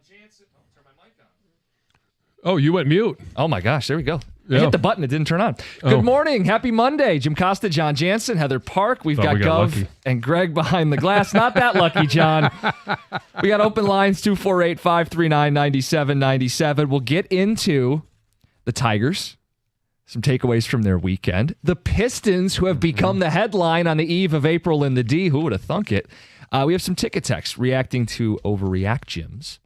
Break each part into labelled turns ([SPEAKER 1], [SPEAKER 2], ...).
[SPEAKER 1] Jansen. Oh, turn my mic on.
[SPEAKER 2] Oh, you went mute.
[SPEAKER 1] Oh, my gosh. There we go.
[SPEAKER 2] Yeah.
[SPEAKER 1] I hit the button. It didn't turn on. Good morning. Happy Monday. Jim Costa, John Jansen, Heather Park. We've got Gov
[SPEAKER 2] lucky.
[SPEAKER 1] and Greg behind the glass. Not that lucky, John. We got open lines 248-539-9797. We'll get into the Tigers. Some takeaways from their weekend. The Pistons, who have become the headline on the eve of April in the D. Who would have thunk it? We have some ticket texts reacting to Overreact Gyms.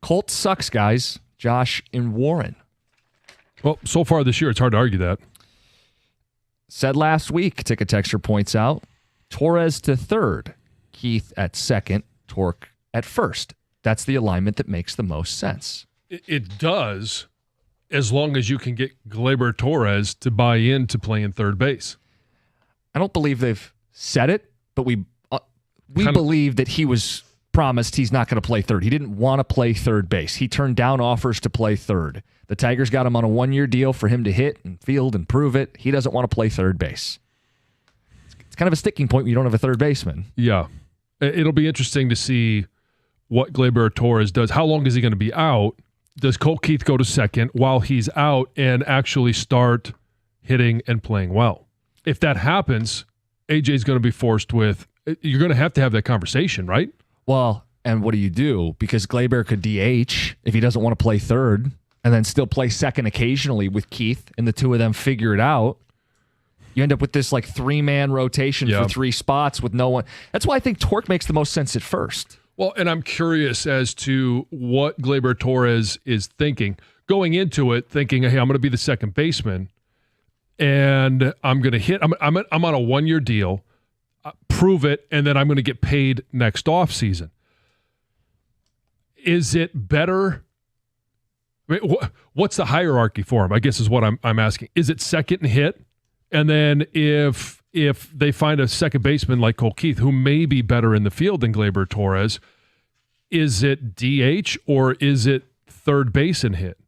[SPEAKER 1] Colt sucks, guys. Josh in Warren.
[SPEAKER 2] Well, so far this year, it's hard to argue that.
[SPEAKER 1] Said last week, ticket texter points out, Torres to third, Keith at second, Torque at first. That's the alignment that makes the most sense.
[SPEAKER 2] It does, as long as you can get Gleyber Torres to buy into playing third base.
[SPEAKER 1] I don't believe they've said it, but we believe that he was promised he's not going to play third. He didn't want to play third base. He turned down offers to play third. The Tigers got him on a one-year deal for him to hit and field and prove it. He doesn't want to play third base. It's kind of a sticking point when you don't have a third baseman.
[SPEAKER 2] Yeah. It'll be interesting to see what Gleyber Torres does. How long is he going to be out? Does Colt Keith go to second while he's out and actually start hitting and playing well? If that happens, AJ's going to be forced with, you're going to have that conversation, right?
[SPEAKER 1] Well, and what do you do? Because Gleyber could DH if he doesn't want to play third and then still play second occasionally with Keith and the two of them figure it out. You end up with this like three-man rotation for three spots with no one. That's why I think Torque makes the most sense at first.
[SPEAKER 2] Well, and I'm curious as to what Gleyber Torres is thinking. Going into it, thinking, hey, I'm going to be the second baseman, and I'm going to hit. I'm on a one-year deal, prove it, and then I'm going to get paid next offseason. Is it better? I mean, what's the hierarchy for him, I guess is what I'm asking. Is it second and hit? And then if they find a second baseman like Colt Keith, who may be better in the field than Gleyber Torres, is it DH or is it third base and hit?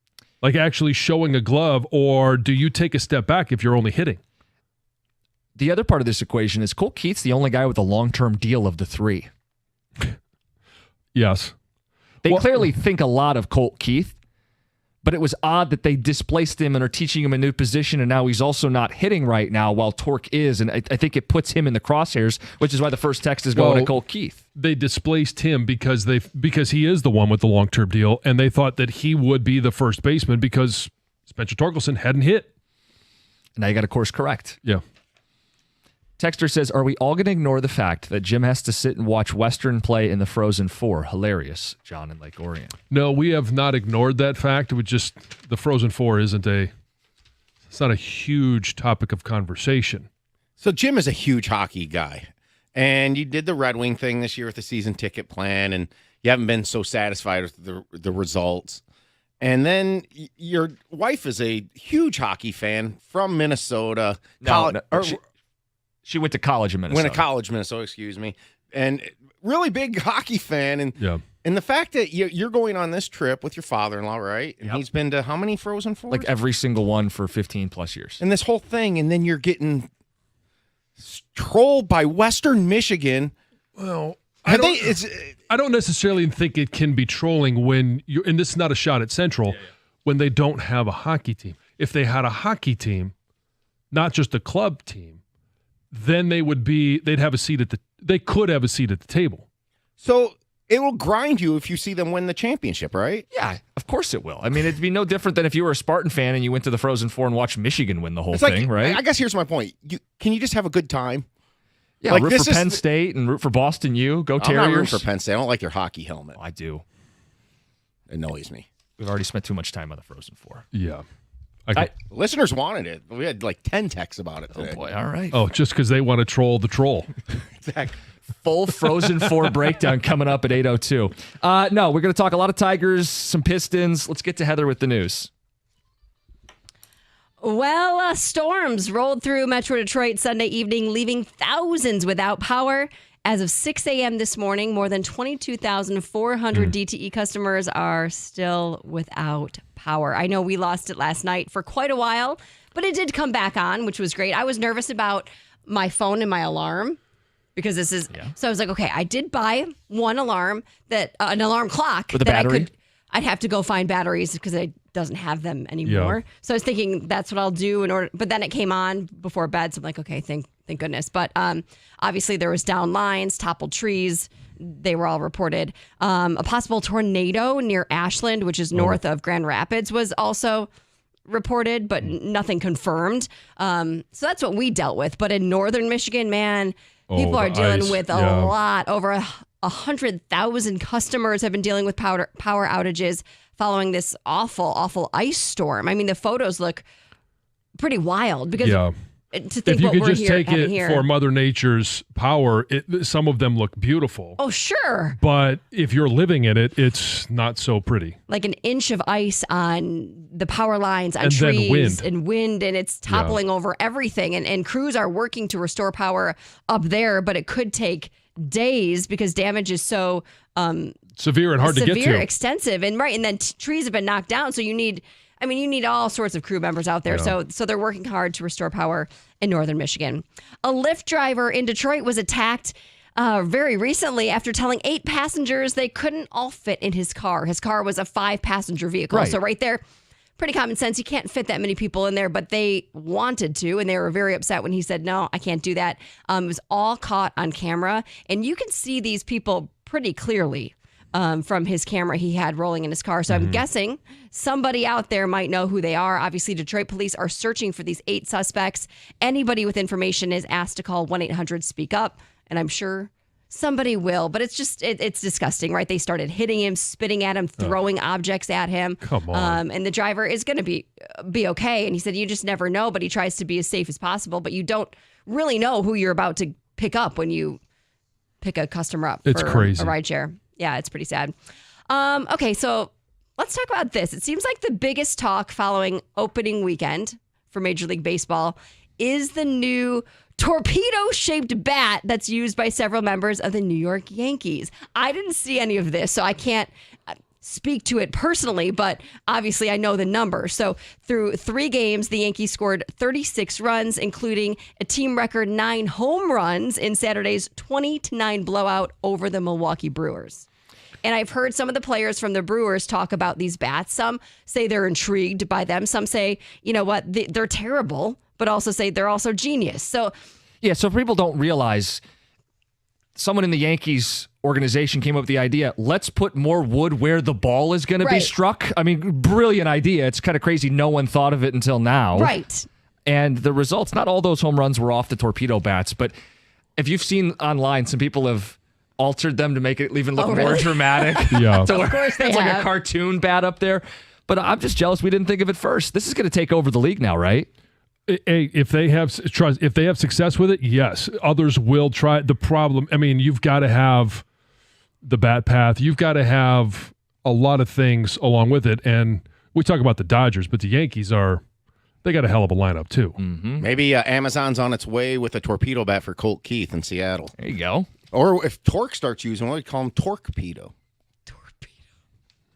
[SPEAKER 2] Like actually showing a glove, or do you take a step back if you're only hitting?
[SPEAKER 1] The other part of this equation is Colt Keith's the only guy with a long-term deal of the three.
[SPEAKER 2] Yes.
[SPEAKER 1] They clearly think a lot of Colt Keith, but it was odd that they displaced him and are teaching him a new position, and now he's also not hitting right now while Torque is, and I think it puts him in the crosshairs, which is why the first text is going to Colt Keith.
[SPEAKER 2] They displaced him because he is the one with the long-term deal, and they thought that he would be the first baseman because Spencer Torkelson hadn't hit.
[SPEAKER 1] And now you got to course correct.
[SPEAKER 2] Yeah.
[SPEAKER 1] Texter says, are we all going to ignore the fact that Jim has to sit and watch Western play in the Frozen Four? Hilarious, John in Lake Orion.
[SPEAKER 2] No, we have not ignored that fact. It would just, the Frozen Four it's not a huge topic of conversation.
[SPEAKER 3] So Jim is a huge hockey guy. And you did the Red Wing thing this year with the season ticket plan, and you haven't been so satisfied with the results. And then your wife is a huge hockey fan from Minnesota.
[SPEAKER 1] She went to college in Minnesota.
[SPEAKER 3] Went to college in Minnesota, excuse me. And really big hockey fan. And the fact that you're going on this trip with your father-in-law, right? And he's been to how many Frozen Fours?
[SPEAKER 1] Like every single one for 15 plus years.
[SPEAKER 3] And this whole thing, and then you're getting trolled by Western Michigan.
[SPEAKER 2] Well, I don't necessarily think it can be trolling when you're, and this is not a shot at Central, when they don't have a hockey team. If they had a hockey team, not just a club team, then they could have a seat at the table.
[SPEAKER 3] So it will grind you if you see them win the championship, right?
[SPEAKER 1] Yeah, of course it will. I mean, it'd be no different than if you were a Spartan fan and you went to the Frozen Four and watched Michigan win the whole thing, right?
[SPEAKER 3] I guess here's my point. Can you just have a good time?
[SPEAKER 1] Yeah, like root for Penn State and root for Boston U. Go Terriers.
[SPEAKER 3] I'm not rooting for Penn State. I don't like their hockey helmet.
[SPEAKER 1] I do.
[SPEAKER 3] It annoys me.
[SPEAKER 1] We've already spent too much time on the Frozen Four.
[SPEAKER 2] Yeah.
[SPEAKER 3] Listeners wanted it. We had like 10 texts about it today.
[SPEAKER 1] Oh, boy. All right.
[SPEAKER 2] Oh, just because they want to troll the troll.
[SPEAKER 3] Exactly.
[SPEAKER 1] Full Frozen Four breakdown coming up at 8:02. No, we're going to talk a lot of Tigers, some Pistons. Let's get to Heather with the news.
[SPEAKER 4] Well, storms rolled through Metro Detroit Sunday evening, leaving thousands without power. As of 6 a.m. this morning, more than 22,400 DTE customers are still without power. I know we lost it last night for quite a while, but it did come back on, which was great. I was nervous about my phone and my alarm because this is. So I was like, okay, I did buy one alarm an alarm clock
[SPEAKER 1] with a
[SPEAKER 4] that
[SPEAKER 1] battery.
[SPEAKER 4] I'd have to go find batteries because it doesn't have them anymore.
[SPEAKER 2] Yeah.
[SPEAKER 4] So I was thinking that's what I'll do in order. But then it came on before bed, so I'm like, okay, thank goodness. But obviously there was down lines, toppled trees. They were all reported. A possible tornado near Ashland, which is north of Grand Rapids, was also reported, but nothing confirmed. So that's what we dealt with. But in northern Michigan, man, people are dealing
[SPEAKER 2] ice.
[SPEAKER 4] with a lot. Over 100,000 customers have been dealing with power outages following this awful ice storm. I mean, the photos look pretty wild because to think
[SPEAKER 2] if you
[SPEAKER 4] what
[SPEAKER 2] could
[SPEAKER 4] we're
[SPEAKER 2] just take it
[SPEAKER 4] here.
[SPEAKER 2] for Mother Nature's power, some of them look beautiful.
[SPEAKER 4] Oh, sure.
[SPEAKER 2] But if you're living in it, it's not so pretty.
[SPEAKER 4] Like an inch of ice on the power lines, on
[SPEAKER 2] And then
[SPEAKER 4] trees,
[SPEAKER 2] wind.
[SPEAKER 4] and it's toppling over everything. And crews are working to restore power up there, but it could take days because damage is so
[SPEAKER 2] severe and hard to get to.
[SPEAKER 4] Extensive, and then trees have been knocked down. So you need all sorts of crew members out there.
[SPEAKER 2] Yeah.
[SPEAKER 4] So they're working hard to restore power in northern Michigan. A Lyft driver in Detroit was attacked very recently after telling 8 passengers they couldn't all fit in his car. His car was a 5-passenger vehicle.
[SPEAKER 1] Right.
[SPEAKER 4] So right there, pretty common sense. You can't fit that many people in there, but they wanted to, and they were very upset when he said, no, I can't do that. It was all caught on camera, and you can see these people pretty clearly from his camera he had rolling in his car. So I'm guessing somebody out there might know who they are. Obviously, Detroit police are searching for these 8 suspects. Anybody with information is asked to call 1-800-SPEAK-UP, and I'm sure somebody will. But it's just, it's disgusting, right? They started hitting him, spitting at him, throwing objects at him.
[SPEAKER 2] Come on.
[SPEAKER 4] And the driver is going to be okay. And he said, you just never know, but he tries to be as safe as possible. But you don't really know who you're about to pick up when you pick a customer up
[SPEAKER 2] It's
[SPEAKER 4] for
[SPEAKER 2] crazy.
[SPEAKER 4] a ride share. Yeah, it's pretty sad. Okay, so let's talk about this. It seems like the biggest talk following opening weekend for Major League Baseball is the new torpedo-shaped bat that's used by several members of the New York Yankees. I didn't see any of this, so I can't speak to it personally, but obviously I know the number. So through 3 games, the Yankees scored 36 runs, including a team record 9 home runs in Saturday's 20-9 blowout over the Milwaukee Brewers. And I've heard some of the players from the Brewers talk about these bats. Some say they're intrigued by them. Some say, you know what, they're terrible, but also say they're also genius. So
[SPEAKER 1] people don't realize someone in the Yankees organization came up with the idea, let's put more wood where the ball is going to be struck. I mean, brilliant idea. It's kind of crazy no one thought of it until now.
[SPEAKER 4] Right.
[SPEAKER 1] And the results, not all those home runs were off the torpedo bats, but if you've seen online, some people have altered them to make it even look more dramatic.
[SPEAKER 2] Yeah.
[SPEAKER 1] So
[SPEAKER 4] Of course they
[SPEAKER 1] it's like
[SPEAKER 4] have.
[SPEAKER 1] a cartoon bat up there. But I'm just jealous we didn't think of it first. This is going to take over the league now, right?
[SPEAKER 2] If they have success with it, yes. Others will try. The problem, I mean, you've got to have the bat path. You've got to have a lot of things along with it. And we talk about the Dodgers, but the Yankees they got a hell of a lineup too.
[SPEAKER 1] Mm-hmm.
[SPEAKER 3] Maybe Amazon's on its way with a torpedo bat for Colt Keith in Seattle.
[SPEAKER 1] There you go.
[SPEAKER 3] Or if Torque starts using one, we call him Torpedo.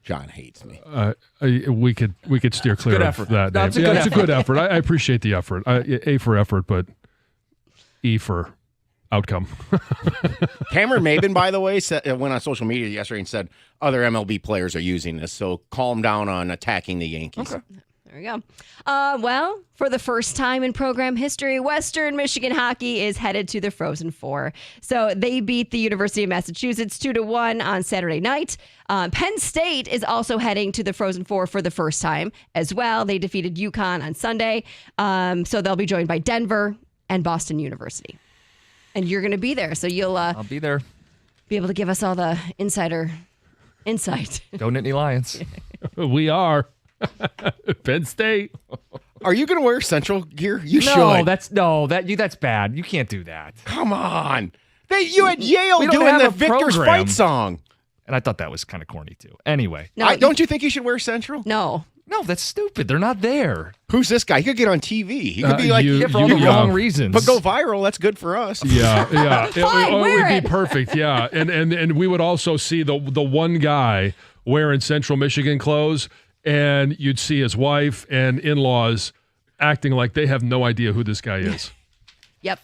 [SPEAKER 3] John hates me.
[SPEAKER 2] We could steer clear
[SPEAKER 1] good
[SPEAKER 2] of
[SPEAKER 1] effort.
[SPEAKER 2] that.
[SPEAKER 1] No,
[SPEAKER 2] name.
[SPEAKER 1] it's a good
[SPEAKER 2] It's a good effort. I appreciate the effort. A for effort, but E for outcome.
[SPEAKER 3] Cameron Maben, by the way, went on social media yesterday and said other MLB players are using this, so calm down on attacking the Yankees.
[SPEAKER 1] Okay.
[SPEAKER 4] There we go. Well, for the first time in program history, Western Michigan hockey is headed to the Frozen Four. So they beat the University of Massachusetts 2-1 on Saturday night. Penn State is also heading to the Frozen Four for the first time as well. They defeated UConn on Sunday. So they'll be joined by Denver and Boston University. And you're going to be there, so you'll
[SPEAKER 1] I'll be there.
[SPEAKER 4] be able to give us all the insider insight.
[SPEAKER 1] Go Nittany Lions.
[SPEAKER 2] We are. Penn State.
[SPEAKER 3] Are you going to wear Central gear? You
[SPEAKER 1] No,
[SPEAKER 3] should.
[SPEAKER 1] that's bad. You can't do that.
[SPEAKER 3] Come on. You had Yale
[SPEAKER 1] We don't
[SPEAKER 3] doing
[SPEAKER 1] have
[SPEAKER 3] the
[SPEAKER 1] a
[SPEAKER 3] Victor's
[SPEAKER 1] program.
[SPEAKER 3] Fight song.
[SPEAKER 1] And I thought that was kind of corny too. Anyway.
[SPEAKER 4] No,
[SPEAKER 3] Don't you think you should wear Central?
[SPEAKER 4] No.
[SPEAKER 1] No, that's stupid. They're not there.
[SPEAKER 3] Who's this guy? He could get on TV. He could be like,
[SPEAKER 1] Yeah, for all the wrong reasons.
[SPEAKER 3] but go viral. That's good for us.
[SPEAKER 2] Yeah.
[SPEAKER 4] Fine,
[SPEAKER 2] it
[SPEAKER 4] wear
[SPEAKER 2] would
[SPEAKER 4] it.
[SPEAKER 2] be perfect. Yeah, and we would also see the one guy wearing Central Michigan clothes, and you'd see his wife and in-laws acting like they have no idea who this guy is.
[SPEAKER 4] Yep.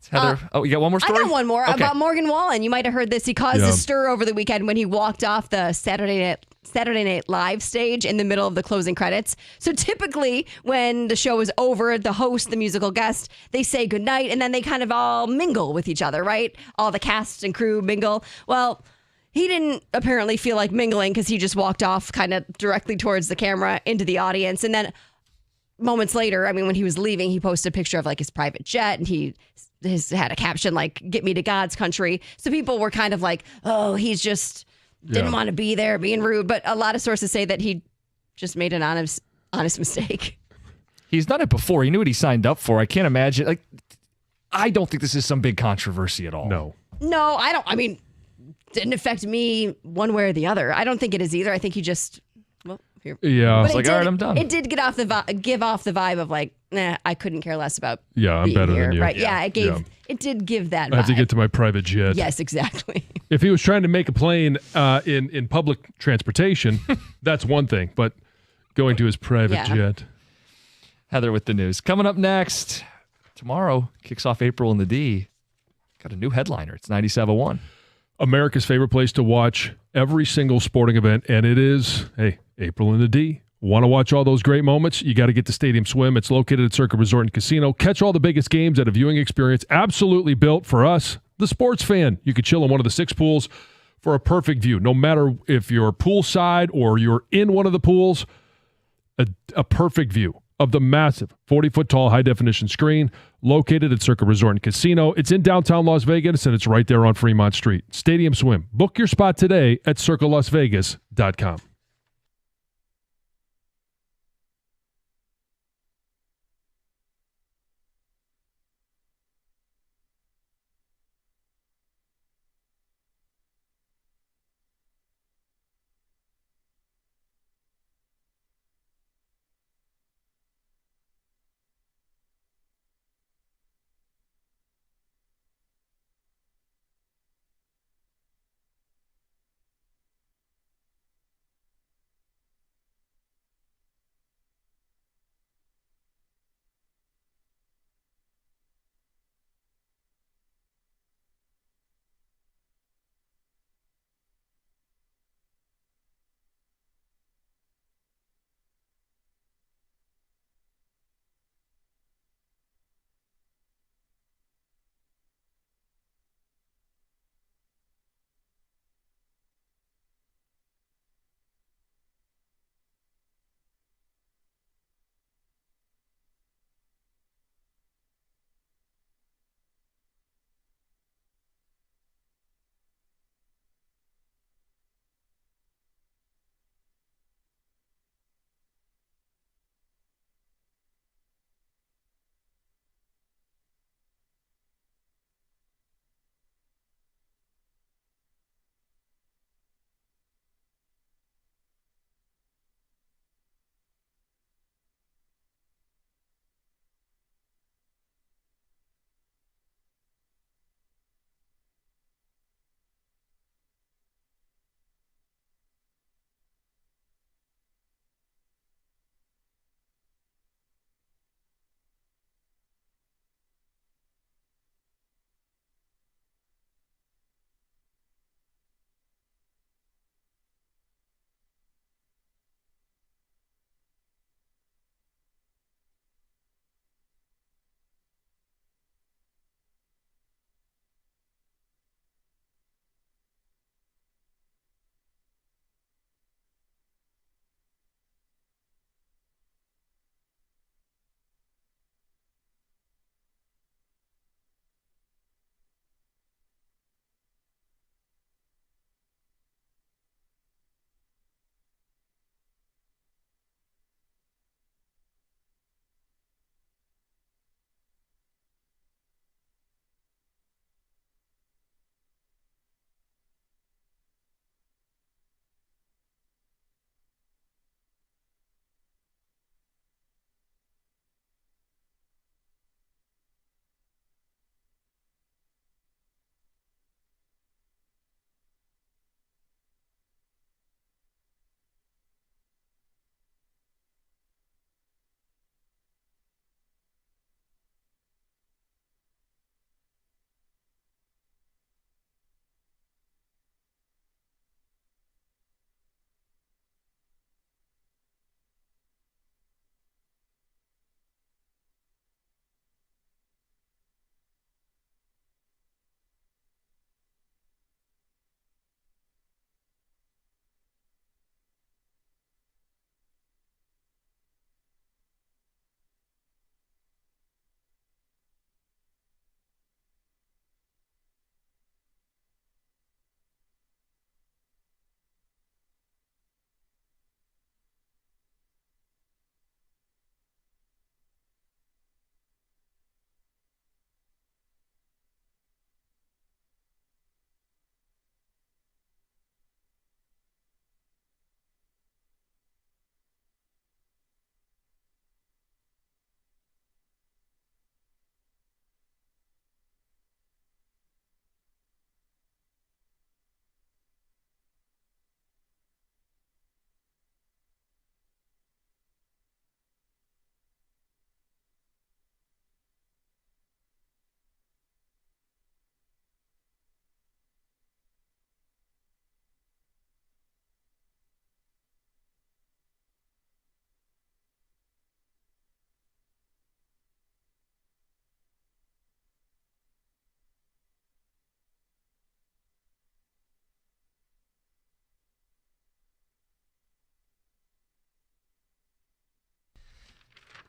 [SPEAKER 1] Heather, you got one more story?
[SPEAKER 4] I got one more
[SPEAKER 1] Okay.
[SPEAKER 4] about Morgan Wallen. You might have heard this. He caused a stir over the weekend when he walked off the Saturday Night Live stage in the middle of the closing credits. So typically when the show is over, the host, the musical guest, they say goodnight and then they kind of all mingle with each other, right? All the cast and crew mingle. Well, he didn't apparently feel like mingling because he just walked off kind of directly towards the camera into the audience. And then moments later, I mean, when he was leaving, he posted a picture of like his private jet and he had a caption like, "Get me to God's country." So people were kind of like, oh, he's just didn't want to be there, being rude. But a lot of sources say that he just made an honest mistake.
[SPEAKER 1] He's done it before. He knew what he signed up for. I can't imagine. Like, I don't think this is some big controversy at all.
[SPEAKER 2] No,
[SPEAKER 4] I don't. I mean, didn't affect me one way or the other. I don't think it is either. I think he just, well, here.
[SPEAKER 2] Yeah.
[SPEAKER 4] But
[SPEAKER 1] It's like, all right, I'm done.
[SPEAKER 4] It did give off the vibe of like, nah, I couldn't care less about
[SPEAKER 2] I'm
[SPEAKER 4] being
[SPEAKER 2] better
[SPEAKER 4] here.
[SPEAKER 2] than you.
[SPEAKER 4] Right. Yeah. It did give that vibe.
[SPEAKER 2] I have to get to my private jet.
[SPEAKER 4] Yes, exactly.
[SPEAKER 2] If he was trying to make a plane in public transportation, that's one thing. But going to his private jet.
[SPEAKER 1] Heather with the news. Coming up next, tomorrow kicks off April in the D. Got a new headliner. It's 97.1.
[SPEAKER 2] America's favorite place to watch every single sporting event, and it is, April in the D. Want to watch all those great moments? You got to get to Stadium Swim. It's located at Circa Resort and Casino. Catch all the biggest games at a viewing experience absolutely built for us, the sports fan. You could chill in one of the 6 pools for a perfect view. No matter if you're poolside or you're in one of the pools, a perfect view of the massive 40-foot tall high-definition screen located at Circa Resort and Casino. It's in downtown Las Vegas, and it's right there on Fremont Street. Stadium Swim. Book your spot today at circalasvegas.com.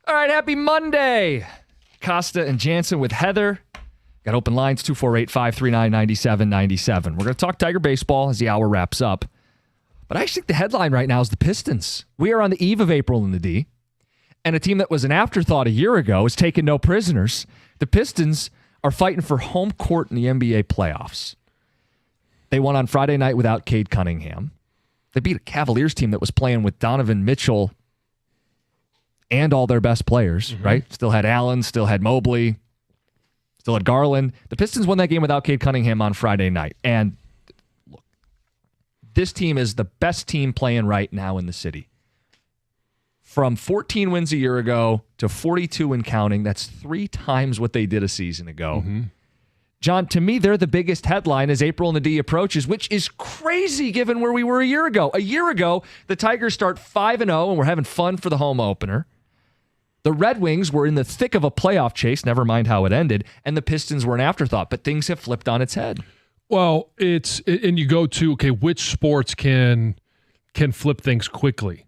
[SPEAKER 1] All right, happy Monday. Costa and Jansen with Heather. Got open lines, 248-539-9797. We're going to talk Tiger baseball as the hour wraps up. But I actually think the headline right now is the Pistons. We are on the eve of April in the D, and a team that was an afterthought a year ago is taking no prisoners. The Pistons are fighting for home court in the NBA playoffs. They won on Friday night without Cade Cunningham. They beat a Cavaliers team that was playing with Donovan Mitchell and all their best players, right? Still had Allen, still had Mobley, still had Garland. The Pistons won that game without Cade Cunningham on Friday night. And look, this team is the best team playing right now in the city. From 14 wins a year ago to 42 and counting, that's 3 times what they did a season ago. John, to me, they're the biggest headline as April in the D approaches, which is crazy given where we were a year ago. A year ago, the Tigers start 5-0, and we're having fun for the home opener. The Red Wings were in the thick of a playoff chase, never mind how it ended, and the Pistons were an afterthought, but things have flipped on its head.
[SPEAKER 2] Well, and you go to, okay, which sports can flip things quickly?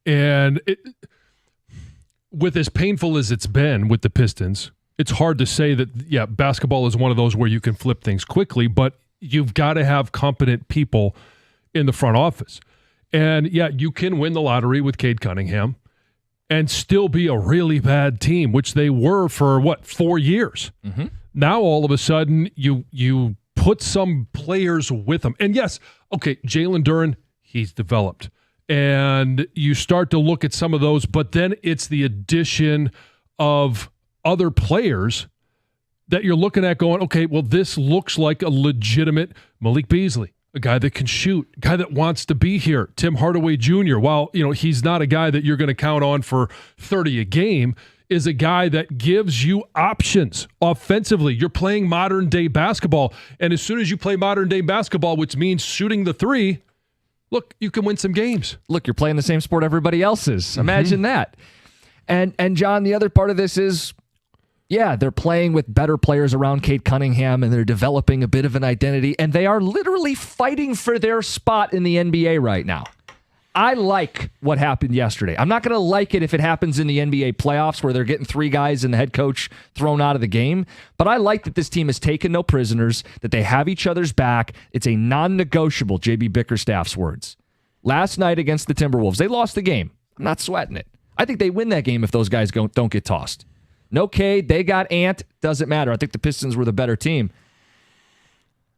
[SPEAKER 2] And with as painful as it's been with the Pistons, it's hard to say that, yeah, basketball is one of those where you can flip things quickly, but you've got to have competent people in the front office. And, yeah, you can win the lottery with Cade Cunningham and still be a really bad team, which they were for, 4 years. Now, all of a sudden, you put some players with them. And, yes, okay, Jalen Duren, he's developed. And you start to look at some of those, but then it's the addition of other players that you're looking at going, okay, well, this looks like a legitimate Malik Beasley, a guy that can shoot, a guy that wants to be here. Tim Hardaway Jr., while he's not a guy that you're going to count on for 30 a game, is a guy that gives you options offensively. You're playing modern-day basketball, and as soon as you play modern-day basketball, which means shooting the three, look, you can win some games.
[SPEAKER 1] Look, you're playing the same sport everybody else is. Imagine that. And John, the other part of this is, yeah, they're playing with better players around Cade Cunningham, and they're developing a bit of an identity, and they are literally fighting for their spot in the NBA right now. I like what happened yesterday. I'm not going to like it if it happens in the NBA playoffs where they're getting 3 guys and the head coach thrown out of the game, but I like that this team has taken no prisoners, that they have each other's back. It's a non-negotiable, J.B. Bickerstaff's words. Last night against the Timberwolves, they lost the game. I'm not sweating it. I think they win that game if those guys don't get tossed. No Cade, they got Ant, doesn't matter. I think the Pistons were the better team.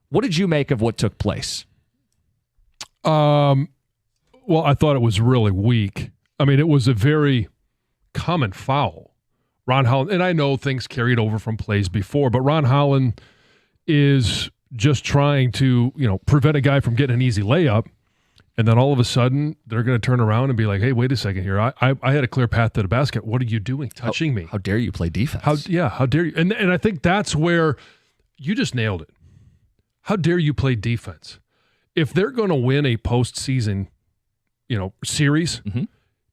[SPEAKER 1] What did you make of what took place?
[SPEAKER 2] Well, I thought it was really weak. I mean, it was a very common foul. Ron Holland, and I know things carried over from plays before, but Ron Holland is just trying to, prevent a guy from getting an easy layup. And then all of a sudden, they're going to turn around and be like, hey, wait a second here. I had a clear path to the basket. What are you doing, touching me?
[SPEAKER 1] How dare you play defense?
[SPEAKER 2] How dare you? And I think that's where you just nailed it. How dare you play defense? If they're going to win a postseason, series,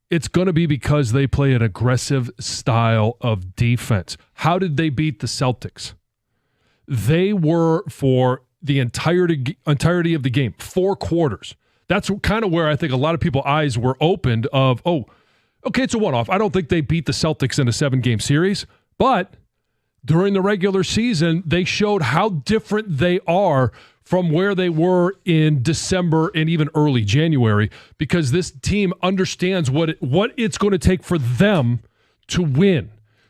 [SPEAKER 2] it's going to be because they play an aggressive style of defense. How did they beat the Celtics? They were, for the entirety of the game, 4 quarters. That's kind of where I think a lot of people's eyes were opened of, oh, okay, it's a one-off. I don't think they beat the Celtics in a 7-game series, but during the regular season, they showed how different they are from where they were in December and even early January, because this team understands what it's going to take for them to win.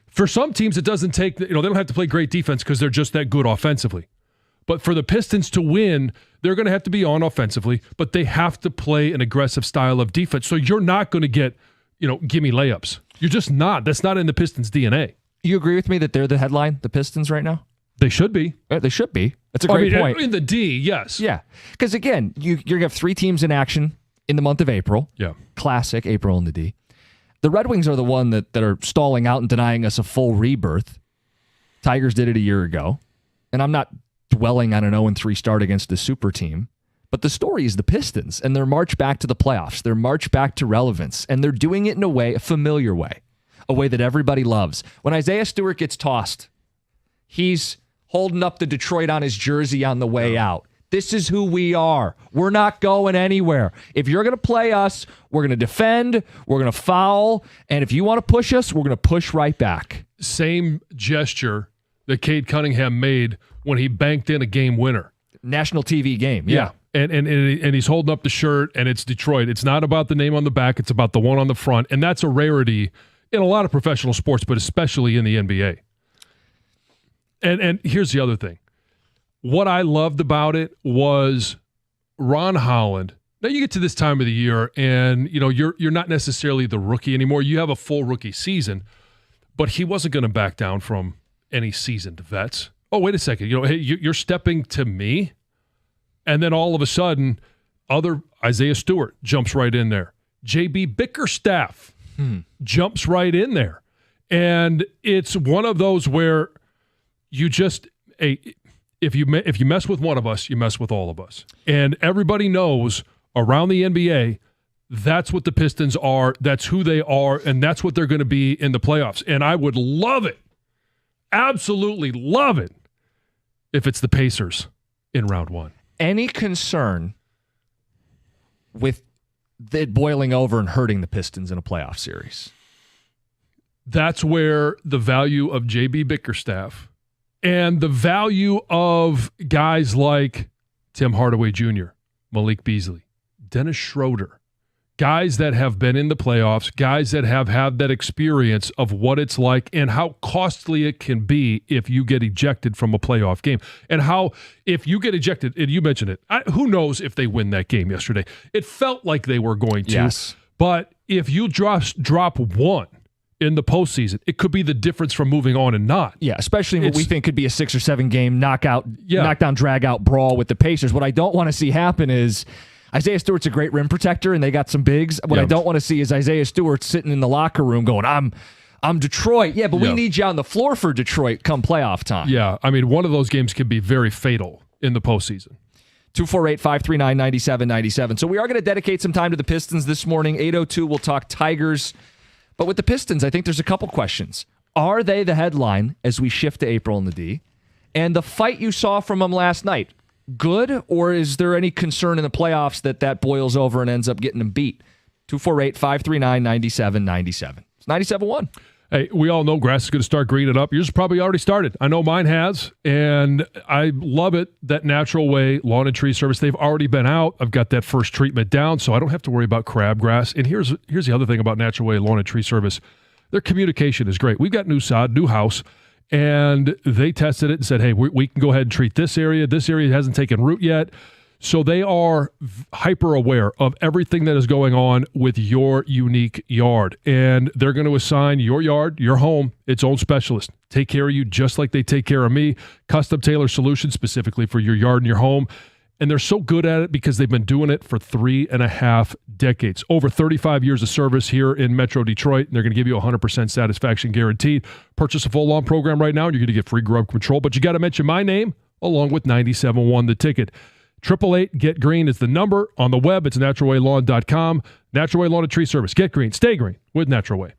[SPEAKER 2] For some teams, it doesn't take, they don't have to play great defense because they're just that good offensively. But for the Pistons to win, they're going to have to be on offensively, but they have to play an aggressive style of defense. So you're not going to get, gimme layups. You're just not. That's not in the Pistons' DNA.
[SPEAKER 1] You agree with me that they're the headline, the Pistons right now?
[SPEAKER 2] They should be.
[SPEAKER 1] They should be. That's a great point.
[SPEAKER 2] In the D, yes.
[SPEAKER 1] Yeah. Because, again, you're going to have 3 teams in action in the month of April.
[SPEAKER 2] Yeah.
[SPEAKER 1] Classic April in the D. The Red Wings are the one that are stalling out and denying us a full rebirth. Tigers did it a year ago. And I'm not dwelling on an 0-3 start against the super team. But the story is the Pistons and their march back to the playoffs, their march back to relevance. And they're doing it in a familiar way, a way that everybody loves. When Isaiah Stewart gets tossed, he's holding up the Detroit on his jersey on the way out. This is who we are. We're not going anywhere. If you're going to play us, we're going to defend, we're going to foul, and if you want to push us, we're going to push right back.
[SPEAKER 2] Same gesture that Cade Cunningham made when he banked in a game winner.
[SPEAKER 1] National TV game, yeah.
[SPEAKER 2] And he's holding up the shirt, and it's Detroit. It's not about the name on the back. It's about the one on the front, and that's a rarity in a lot of professional sports, but especially in the NBA. And here's the other thing. What I loved about it was Ron Holland. Now you get to this time of the year, and you're not necessarily the rookie anymore. You have a full rookie season, but he wasn't going to back down from any seasoned vets. Oh, wait a second. Hey, you're stepping to me, and then all of a sudden, other Isaiah Stewart jumps right in there. JB Bickerstaff jumps right in there, and it's one of those where you just if you mess with one of us, you mess with all of us. And everybody knows around the NBA, that's what the Pistons are, that's who they are, and that's what they're going to be in the playoffs. And I would love it, absolutely love it, if it's the Pacers in round one.
[SPEAKER 1] Any concern with it boiling over and hurting the Pistons in a playoff series?
[SPEAKER 2] That's where the value of JB Bickerstaff and the value of guys like Tim Hardaway Jr., Malik Beasley, Dennis Schroeder, guys that have been in the playoffs, guys that have had that experience of what it's like and how costly it can be if you get ejected from a playoff game. And how, if you get ejected, and you mentioned it, who knows if they win that game yesterday. It felt like they were going to.
[SPEAKER 1] Yes. But
[SPEAKER 2] if you drop one in the postseason, it could be the difference from moving on and not.
[SPEAKER 1] Yeah, especially what we think could be a 6 or 7 game knockdown, drag out brawl with the Pacers. What I don't want to see happen is Isaiah Stewart's a great rim protector, and they got some bigs. What I don't want to see is Isaiah Stewart sitting in the locker room going, I'm Detroit. Yeah, but we need you on the floor for Detroit come playoff time.
[SPEAKER 2] Yeah, I mean, one of those games can be very fatal in the postseason.
[SPEAKER 1] 248-539-9797. So we are going to dedicate some time to the Pistons this morning. 8:02, we'll talk Tigers. But with the Pistons, I think there's a couple questions. Are they the headline as we shift to April in the D? And the fight you saw from them last night, good, or is there any concern in the playoffs that boils over and ends up getting them beat? 248-539-9797. It's 97-1.
[SPEAKER 2] Hey, we all know grass is going to start greening up. Yours probably already started. I know mine has, and I love it that Natural Way Lawn and Tree Service, they've already been out. I've got that first treatment down, so I don't have to worry about crabgrass. And here's the other thing about Natural Way Lawn and Tree Service. Their communication is great. We've got new sod, new house, and they tested it and said, hey, we can go ahead and treat this area. This area hasn't taken root yet. So they are hyper aware of everything that is going on with your unique yard. And they're going to assign your yard, your home, its own specialist. Take care of you just like they take care of me. Custom tailored solutions specifically for your yard and your home. And they're so good at it because they've been doing it for 3.5 decades. Over 35 years of service here in Metro Detroit. And they're going to give you 100% satisfaction guaranteed. Purchase a full lawn program right now and you're going to get free grub control. But you got to mention my name along with 97.1 the ticket. 888-GET-GREEN is the number. On the web, it's naturalwaylawn.com. Natural Way Lawn and Tree Service. Get green. Stay green with Natural Way.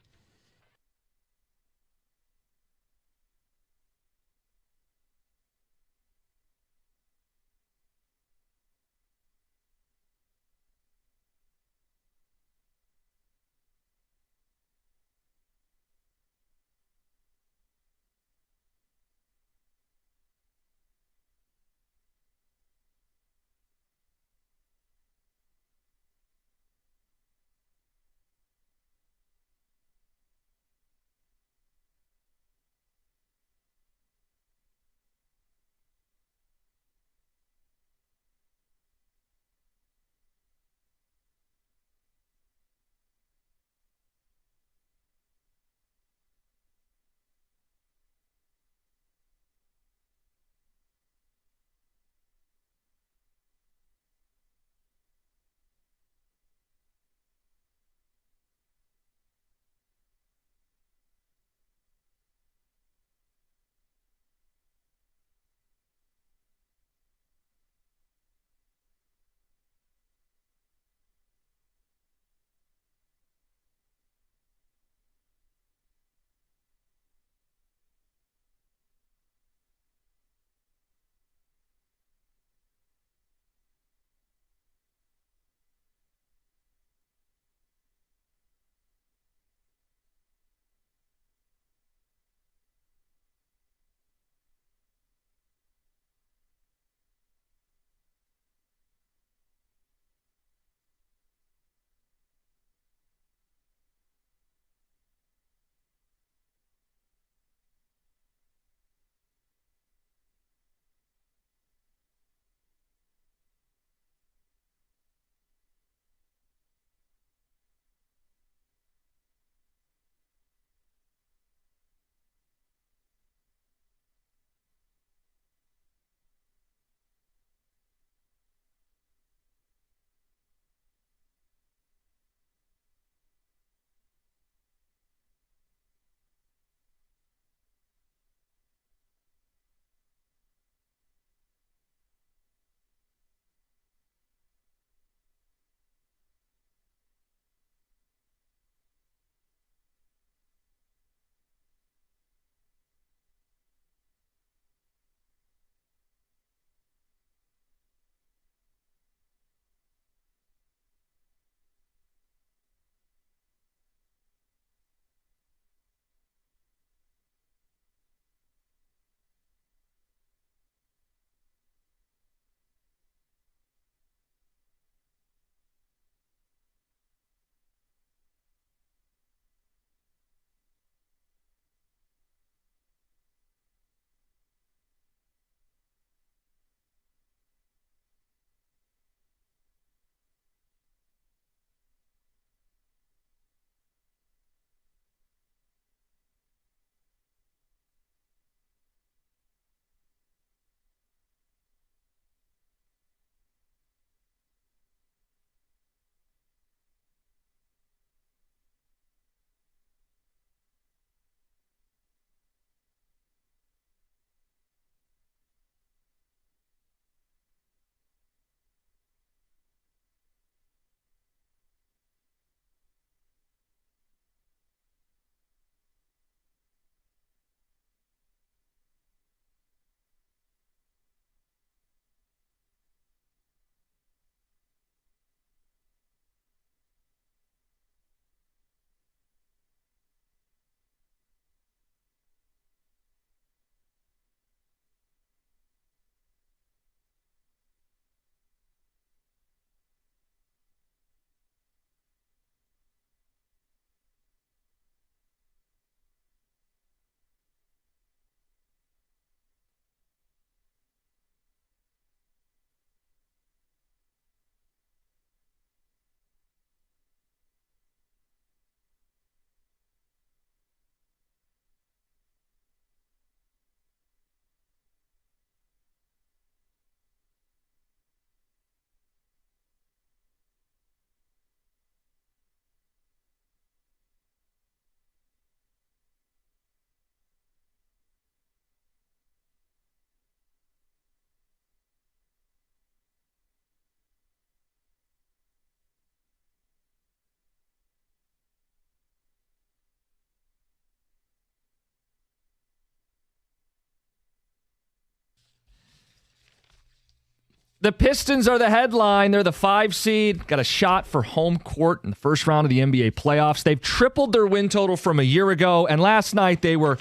[SPEAKER 1] The Pistons are the headline. They're the 5 seed. Got a shot for home court in the first round of the NBA playoffs. They've tripled their win total from a year ago, and last night they were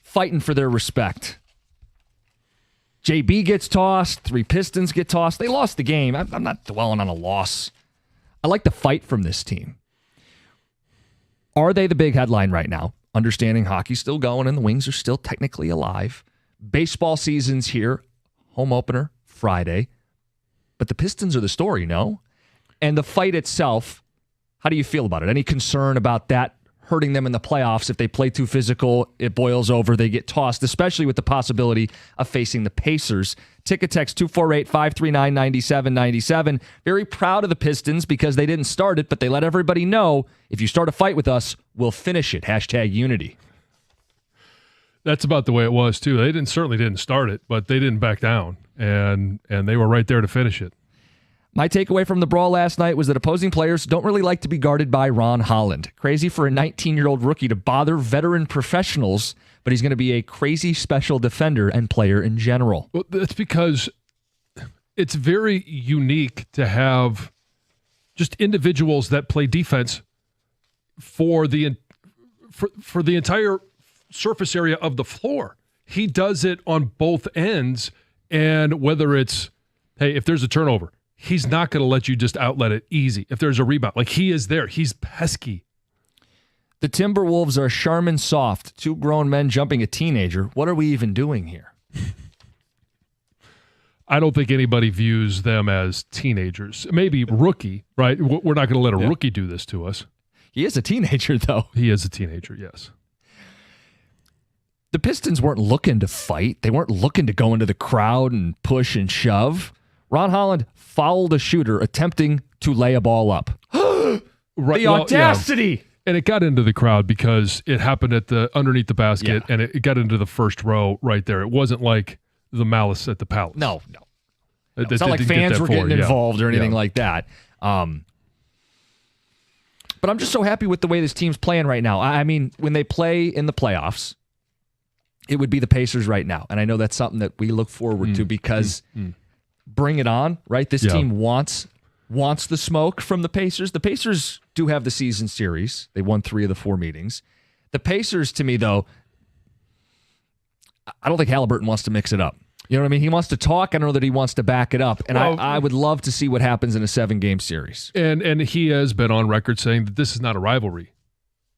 [SPEAKER 1] fighting for their respect. JB gets tossed. 3 Pistons get tossed. They lost the game. I'm not dwelling on a loss. I like the fight from this team. Are they the big headline right now? Understanding hockey's still going and the Wings are still technically alive. Baseball season's here. Home opener Friday. But the Pistons are the story, no? And the fight itself, how do you feel about it? Any concern about that hurting them in the playoffs? If they play too physical, it boils over, they get tossed, especially with the possibility of facing the Pacers. Ticket text 248-539-9797. Very proud of the Pistons because they didn't start it, but they let everybody know, if you start a fight with us, we'll finish it. #unity.
[SPEAKER 2] That's about the way it was, too. They certainly didn't start it, but they didn't back down, and they were right there to finish it.
[SPEAKER 1] My takeaway from the brawl last night was that opposing players don't really like to be guarded by Ron Holland. Crazy for a 19-year-old rookie to bother veteran professionals, but he's going to be a crazy special defender and player in general.
[SPEAKER 2] Well, that's because it's very unique to have just individuals that play defense for the entire surface area of the floor. He does it on both ends, and whether it's, hey, if there's a turnover, he's not going to let you just outlet it easy. If there's a rebound, like he is there. He's pesky.
[SPEAKER 1] The Timberwolves are Charmin soft. 2 grown men jumping a teenager. What are we even doing here?
[SPEAKER 2] I don't think anybody views them as teenagers. Maybe rookie, right? We're not going to let a rookie do this to us.
[SPEAKER 1] He is a teenager, though.
[SPEAKER 2] He is a teenager, yes.
[SPEAKER 1] The Pistons weren't looking to fight. They weren't looking to go into the crowd and push and shove. Ron Holland fouled a shooter attempting to lay a ball up.
[SPEAKER 2] Right,
[SPEAKER 1] the audacity!
[SPEAKER 2] Yeah. And it got into the crowd because it happened at underneath the basket, and it got into the first row right there. It wasn't like the Malice at the Palace.
[SPEAKER 1] No. It's not like fans were getting involved or anything like that. But I'm just so happy with the way this team's playing right now. I mean, when they play in the playoffs, it would be the Pacers right now. And I know that's something that we look forward to because bring it on, right? This team wants the smoke from the Pacers. The Pacers do have the season series. They won 3 of the 4 meetings. The Pacers, to me, though, I don't think Halliburton wants to mix it up. You know what I mean? He wants to talk. I don't know that he wants to back it up. And I would love to see what happens in a 7-game series.
[SPEAKER 2] And he has been on record saying that this is not a rivalry.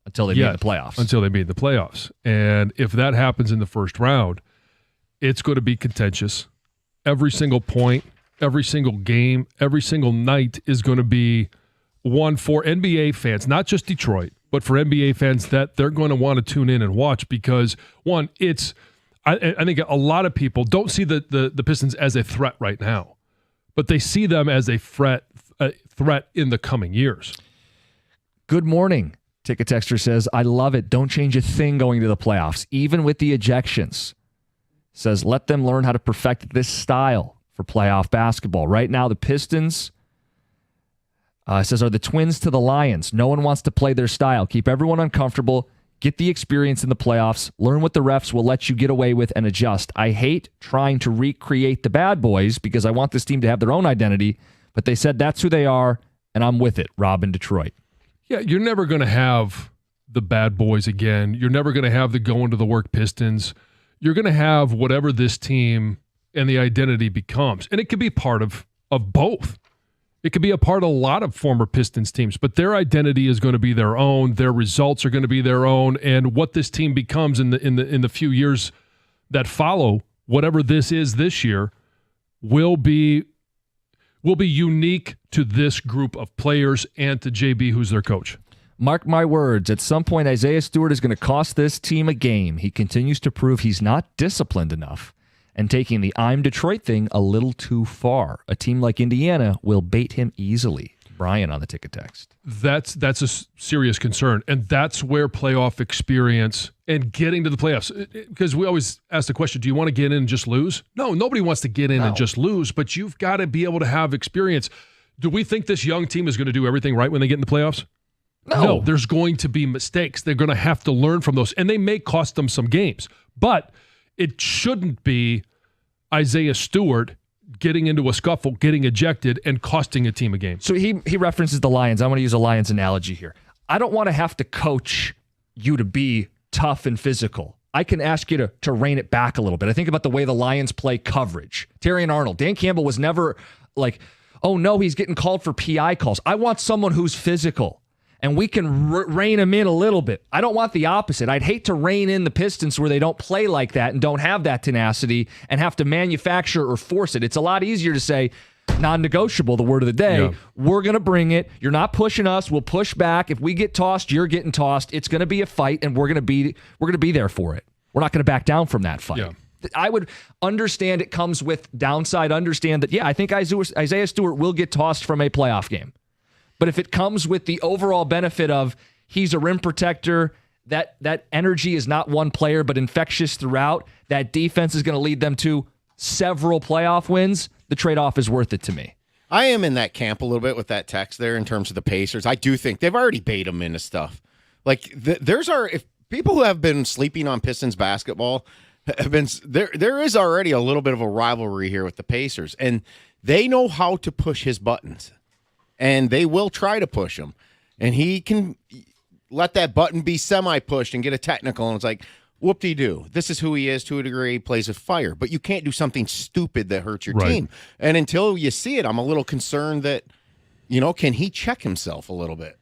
[SPEAKER 1] Until they meet in the playoffs.
[SPEAKER 2] Until they meet in the playoffs. And if that happens in the first round, it's going to be contentious. Every single point, every single game, every single night is going to be one for NBA fans, not just Detroit, but for NBA fans that they're going to want to tune in and watch because, one, I think a lot of people don't see the Pistons as a threat right now, but they see them as a threat in the coming years.
[SPEAKER 1] Good morning. Ticket Texter says, I love it. Don't change a thing going to the playoffs, even with the ejections. Says, let them learn how to perfect this style for playoff basketball. Right now, the Pistons, says, are the Twins to the Lions. No one wants to play their style. Keep everyone uncomfortable. Get the experience in the playoffs. Learn what the refs will let you get away with and adjust. I hate trying to recreate the bad boys because I want this team to have their own identity, but they said that's who they are, and I'm with it. Rob in Detroit.
[SPEAKER 2] Yeah, you're never going to have the bad boys again. You're never going to have the going to the work Pistons. You're going to have whatever this team and the identity becomes. And it could be part of both. It could be a part of a lot of former Pistons teams, but their identity is going to be their own. Their results are going to be their own. And what this team becomes in the few years that follow, whatever this is this year, will be unique to this group of players and to JB, who's their coach.
[SPEAKER 1] Mark my words, at some point Isaiah Stewart is going to cost this team a game. He continues to prove he's not disciplined enough and taking the I'm Detroit thing a little too far. A team like Indiana will bait him easily. Brian on the ticket text.
[SPEAKER 2] That's a serious concern, and that's where playoff experience and getting to the playoffs, because we always ask the question, do you want to get in and just lose? No, nobody wants to get in and just lose, but you've got to be able to have experience. Do we think this young team is going to do everything right when they get in the playoffs? No, there's going to be mistakes. They're going to have to learn from those, and they may cost them some games, but it shouldn't be Isaiah Stewart getting into a scuffle, getting ejected, and costing a team a game.
[SPEAKER 1] So he references the Lions. I want to use a Lions analogy here. I don't want to have to coach you to be tough and physical. I can ask you to rein it back a little bit. I think about the way the Lions play coverage. Terry and Arnold. Dan Campbell was never like, oh no, he's getting called for PI calls. I want someone who's physical, and we can rein him in a little bit. I don't want the opposite. I'd hate to rein in the Pistons where they don't play like that and don't have that tenacity and have to manufacture or force it. It's a lot easier to say, non-negotiable, the word of the day. Yeah. We're going to bring it. You're not pushing us. We'll push back. If we get tossed, you're getting tossed. It's going to be a fight, and we're going to be there for it. We're not going to back down from that fight. Yeah. I would understand it comes with downside. Understand that, yeah, I think Isaiah Stewart will get tossed from a playoff game. But if it comes with the overall benefit of he's a rim protector, that energy is not one player but infectious throughout, that defense is going to lead them to several playoff wins, the trade-off is worth it to me.
[SPEAKER 3] I am in that camp a little bit with that text there in terms of the Pacers. I do think they've already bait them into stuff. Like if people who have been sleeping on Pistons basketball have been there is already a little bit of a rivalry here with the Pacers, and they know how to push his buttons, and they will try to push him, and he can let that button be semi-pushed and get a technical, and it's like, whoop-de-doo. This is who he is to a degree. He plays with fire. But you can't do something stupid that hurts your team. And until you see it, I'm a little concerned that, can he check himself a little bit?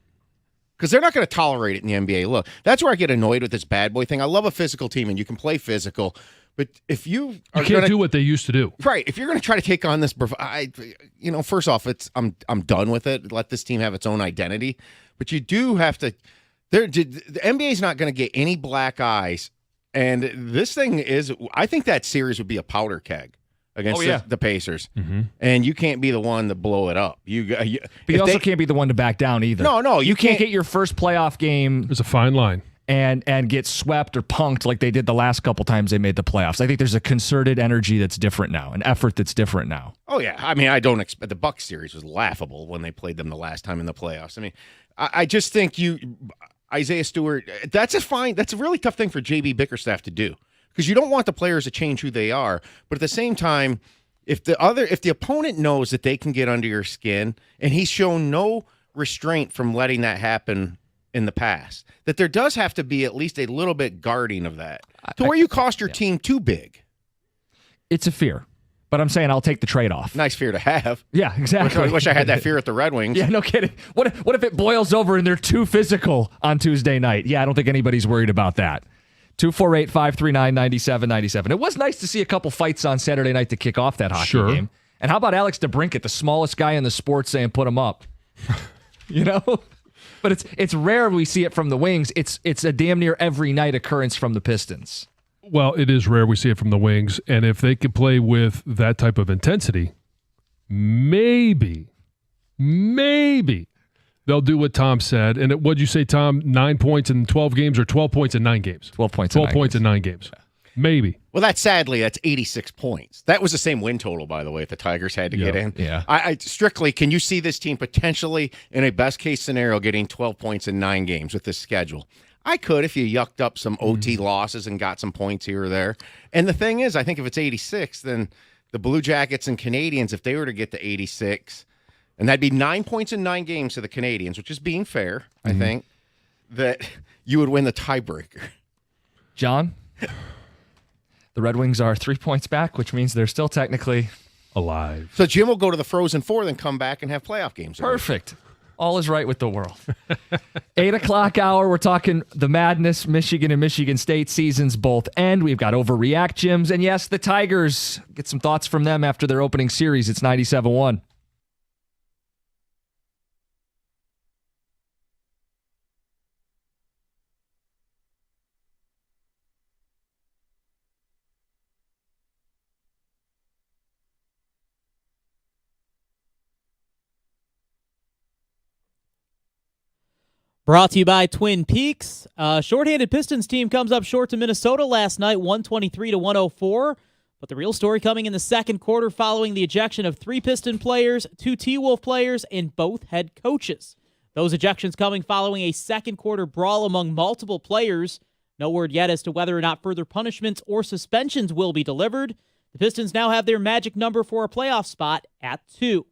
[SPEAKER 3] Because they're not going to tolerate it in the NBA. Look, that's where I get annoyed with this bad boy thing. I love a physical team, and you can play physical. But if you
[SPEAKER 2] can't do what they used to do.
[SPEAKER 3] Right. If you're going to try to take on this, first off, I'm done with it. Let this team have its own identity. But you do have to – the NBA is not going to get any black eyes. And this thing is, I think that series would be a powder keg against the Pacers. Mm-hmm. And you can't be the one to blow it up. But
[SPEAKER 1] you also can't be the one to back down either.
[SPEAKER 3] No.
[SPEAKER 1] You can't get your first playoff game.
[SPEAKER 2] There's a fine line.
[SPEAKER 1] And get swept or punked like they did the last couple times they made the playoffs. I think there's a concerted energy that's different now, an effort that's different now.
[SPEAKER 3] Oh, yeah. I mean, I don't expect – the Bucks series was laughable when they played them the last time in the playoffs. I mean, I just think Isaiah Stewart, that's a really tough thing for JB Bickerstaff to do, because you don't want the players to change who they are. But at the same time, if the opponent knows that they can get under your skin, and he's shown no restraint from letting that happen in the past, that there does have to be at least a little bit guarding of that to where you cost your team too big.
[SPEAKER 1] It's a fear. But I'm saying I'll take the trade-off.
[SPEAKER 3] Nice fear to have.
[SPEAKER 1] Yeah, exactly.
[SPEAKER 3] I wish I had that fear at the Red Wings.
[SPEAKER 1] Yeah, no kidding. What if it boils over and they're too physical on Tuesday night? Yeah, I don't think anybody's worried about that. 248-539-9797. It was nice to see a couple fights on Saturday night to kick off that hockey game. And how about Alex DeBrincat, the smallest guy in the sport, saying put him up? But it's rare we see it from the Wings. It's a damn near every night occurrence from the Pistons.
[SPEAKER 2] Well, it is rare we see it from the Wings, and if they could play with that type of intensity, maybe they'll do what Tom said. And what'd you say, Tom? 9 points in 12 games or 12 points in 9 games?
[SPEAKER 1] 12 points
[SPEAKER 2] in 9 games. Yeah. Maybe.
[SPEAKER 3] Well, that's 86 points. That was the same win total, by the way, if the Tigers had to get in.
[SPEAKER 1] Yeah.
[SPEAKER 3] I strictly, can you see this team potentially, in a best-case scenario, getting 12 points in 9 games with this schedule? I could if you yucked up some OT losses and got some points here or there. And the thing is, I think if it's 86, then the Blue Jackets and Canadians, if they were to get to 86, and that'd be 9 points in 9 games to the Canadians, which is being fair, I think, that you would win the tiebreaker.
[SPEAKER 1] John, the Red Wings are 3 points back, which means they're still technically
[SPEAKER 2] alive.
[SPEAKER 3] So Jim will go to the Frozen Four, then come back and have playoff games.
[SPEAKER 1] Perfect. All is right with the world. 8 o'clock hour, we're talking the madness. Michigan and Michigan State seasons both end. We've got overreact gyms. And yes, the Tigers. Get some thoughts from them after their opening series. It's 97-1.
[SPEAKER 5] Brought to you by Twin Peaks. Shorthanded Pistons team comes up short to Minnesota last night, 123-104. But the real story coming in the second quarter following the ejection of 3 Piston players, 2 T-Wolf players, and both head coaches. Those ejections coming following a second quarter brawl among multiple players. No word yet as to whether or not further punishments or suspensions will be delivered. The Pistons now have their magic number for a playoff spot at 2.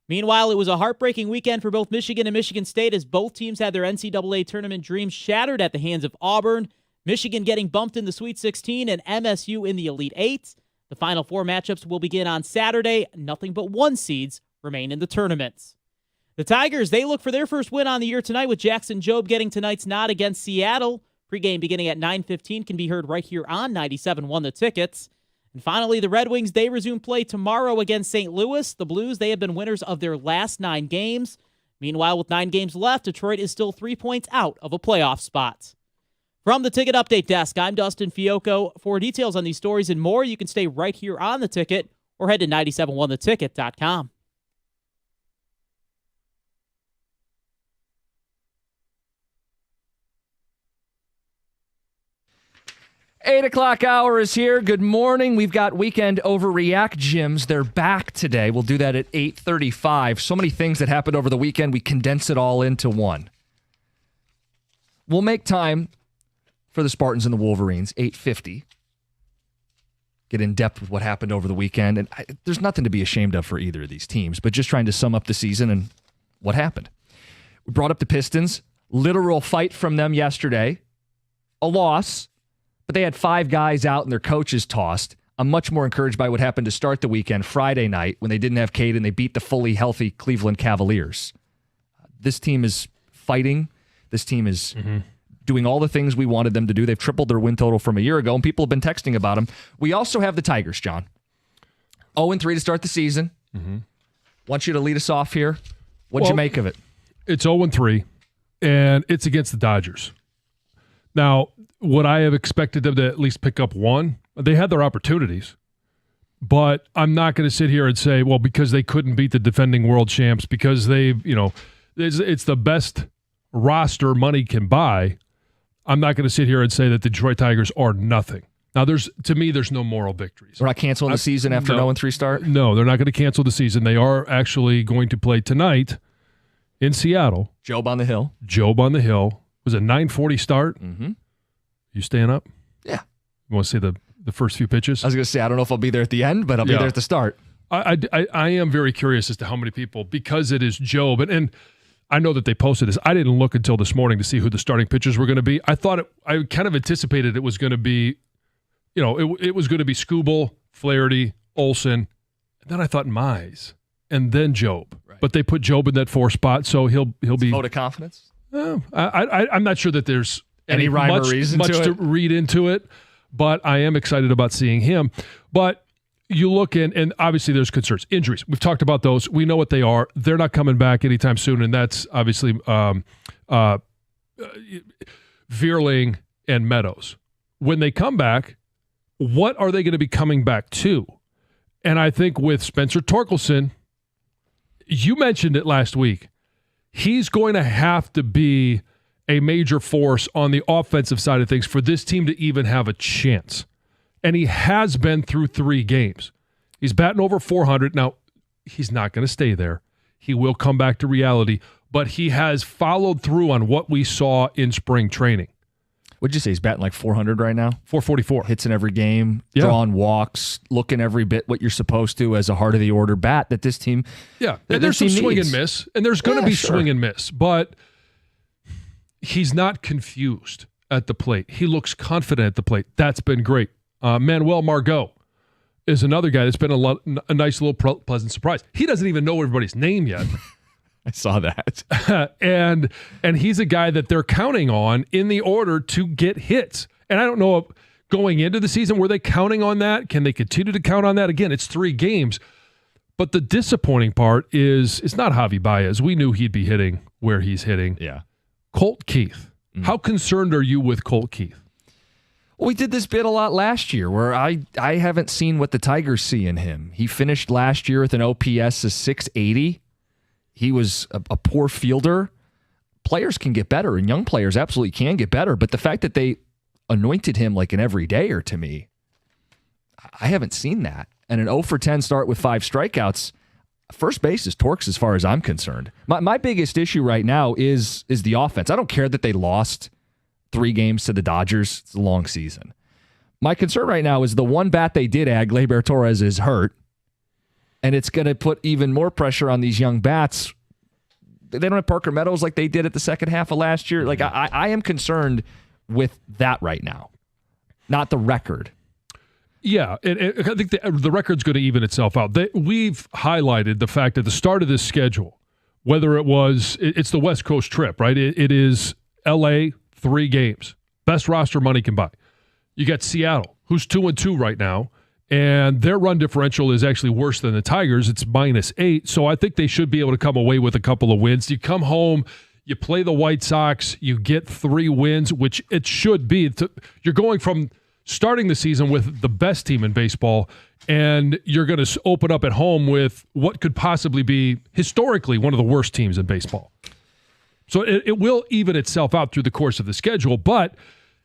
[SPEAKER 5] Meanwhile, it was a heartbreaking weekend for both Michigan and Michigan State as both teams had their NCAA tournament dreams shattered at the hands of Auburn. Michigan getting bumped in the Sweet 16 and MSU in the Elite 8. The Final Four matchups will begin on Saturday. Nothing but 1 seeds remain in the tournaments. The Tigers, they look for their first win on the year tonight with Jackson Jobe getting tonight's nod against Seattle. Pregame beginning at 9:15 can be heard right here on 97.1 The Tickets. And finally, the Red Wings, they resume play tomorrow against St. Louis. The Blues, they have been winners of their last 9 games. Meanwhile, with 9 games left, Detroit is still 3 points out of a playoff spot. From the Ticket Update Desk, I'm Dustin Fiocco. For details on these stories and more, you can stay right here on The Ticket or head to 971theticket.com.
[SPEAKER 1] 8 o'clock hour is here. Good morning. We've got Weekend Overreact Gyms. They're back today. We'll do that at 8:35. So many things that happened over the weekend. We condense it all into one. We'll make time for the Spartans and the Wolverines, 8:50. Get in depth with what happened over the weekend. And there's nothing to be ashamed of for either of these teams, but just trying to sum up the season and what happened. We brought up the Pistons. Literal fight from them yesterday. A loss. But they had 5 guys out and their coaches tossed. I'm much more encouraged by what happened to start the weekend, Friday night, when they didn't have Cade and they beat the fully healthy Cleveland Cavaliers. This team is fighting. This team is doing all the things we wanted them to do. They've tripled their win total from a year ago, and people have been texting about them. We also have the Tigers, John. 0-3 to start the season. Want you to lead us off here. What'd you make of it?
[SPEAKER 2] It's 0-3, and it's against the Dodgers. Now, would I have expected them to at least pick up 1? They had their opportunities, but I'm not going to sit here and say, well, because they couldn't beat the defending world champs, because they, it's the best roster money can buy. I'm not going to sit here and say that the Detroit Tigers are nothing. Now, to me, there's no moral victories.
[SPEAKER 1] We're not canceling the season after an 0-3 start?
[SPEAKER 2] No, they're not going to cancel the season. They are actually going to play tonight in Seattle.
[SPEAKER 1] Jobe on the Hill.
[SPEAKER 2] Jobe on the Hill. Was it 9:40 start? You staying up?
[SPEAKER 1] Yeah.
[SPEAKER 2] You want to see the first few pitches?
[SPEAKER 1] I was going to say, I don't know if I'll be there at the end, but I'll be there at the start.
[SPEAKER 2] I am very curious as to how many people, because it is Jobe, and I know that they posted this. I didn't look until this morning to see who the starting pitchers were going to be. I kind of anticipated it was going to be, it was going to be Skubal, Flaherty, Olsen, and then I thought Mize, and then Jobe. Right. But they put Jobe in that 4 spot, so he'll be
[SPEAKER 1] vote of confidence.
[SPEAKER 2] I'm not sure that there's
[SPEAKER 1] any rhyme or reason
[SPEAKER 2] much to read into it, but I am excited about seeing him. But you look in, and obviously there's concerns. Injuries. We've talked about those. We know what they are. They're not coming back anytime soon, and that's obviously Vierling and Meadows. When they come back, what are they going to be coming back to? And I think with Spencer Torkelson, you mentioned it last week, he's going to have to be a major force on the offensive side of things for this team to even have a chance. And he has been through 3 games. He's batting over 400. Now, he's not going to stay there. He will come back to reality, but he has followed through on what we saw in spring training.
[SPEAKER 1] What'd you say? He's batting like 400 right now?
[SPEAKER 2] 444.
[SPEAKER 1] Hits in every game, drawing walks, looking every bit what you're supposed to as a heart-of-the-order bat that this team
[SPEAKER 2] Yeah, and there's some swing and miss, and there's going to be swing and miss, but he's not confused at the plate. He looks confident at the plate. That's been great. Manuel Margot is another guy that's been a nice little pleasant surprise. He doesn't even know everybody's name yet.
[SPEAKER 1] I saw that.
[SPEAKER 2] and he's a guy that they're counting on in the order to get hits. And I don't know if going into the season, were they counting on that? Can they continue to count on that? Again, it's 3 games. But the disappointing part is it's not Javi Baez. We knew he'd be hitting where he's hitting.
[SPEAKER 1] Yeah.
[SPEAKER 2] Colt Keith. How concerned are you with Colt Keith?
[SPEAKER 1] Well, we did this bit a lot last year where I haven't seen what the Tigers see in him. He finished last year with an OPS of 680. He was a poor fielder. Players can get better, and young players absolutely can get better. But the fact that they anointed him like an everydayer, to me, I haven't seen that. And an 0 for 10 start with 5 strikeouts, first base is Torques as far as I'm concerned. My biggest issue right now is the offense. I don't care that they lost 3 games to the Dodgers. It's a long season. My concern right now is the one bat they did add, Gleyber Torres, is hurt. And it's going to put even more pressure on these young bats. They don't have Parker Meadows like they did at the second half of last year. Like I am concerned with that right now, not the record.
[SPEAKER 2] Yeah, and I think the record's going to even itself out. We've highlighted the fact at the start of this schedule, whether it's the West Coast trip, right? It is L.A., 3 games. Best roster money can buy. You got Seattle, who's 2-2 right now, and their run differential is actually worse than the Tigers. It's -8, so I think they should be able to come away with a couple of wins. You come home, you play the White Sox, you get 3 wins, which it should be. You're going from starting the season with the best team in baseball, and you're going to open up at home with what could possibly be historically one of the worst teams in baseball. So it will even itself out through the course of the schedule, but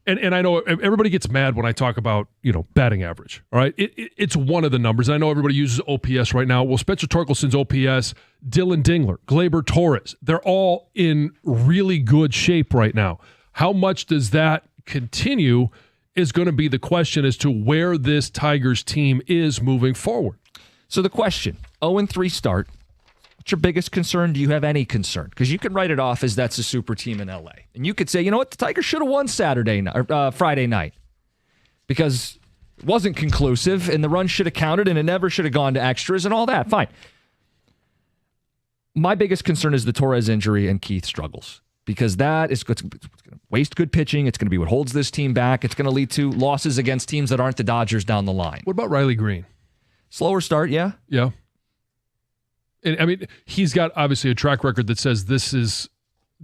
[SPEAKER 2] and I know everybody gets mad when I talk about, batting average, all right? It's one of the numbers. I know everybody uses OPS right now. Well, Spencer Torkelson's OPS, Dylan Dingler, Gleyber Torres, they're all in really good shape right now. How much does that continue is going to be the question as to where this Tigers team is moving forward.
[SPEAKER 1] So the question, 0-3 start. What's your biggest concern? Do you have any concern? Because you can write it off as that's a super team in LA. And you could say, you know what, the Tigers should have won Friday night because it wasn't conclusive and the run should have counted and it never should have gone to extras and all that. Fine. My biggest concern is the Torres injury and Keith struggles because that is going to waste good pitching. It's going to be what holds this team back. It's going to lead to losses against teams that aren't the Dodgers down the line.
[SPEAKER 2] What about Riley Green?
[SPEAKER 1] Slower start, yeah.
[SPEAKER 2] Yeah. And, I mean, he's got obviously a track record that says this is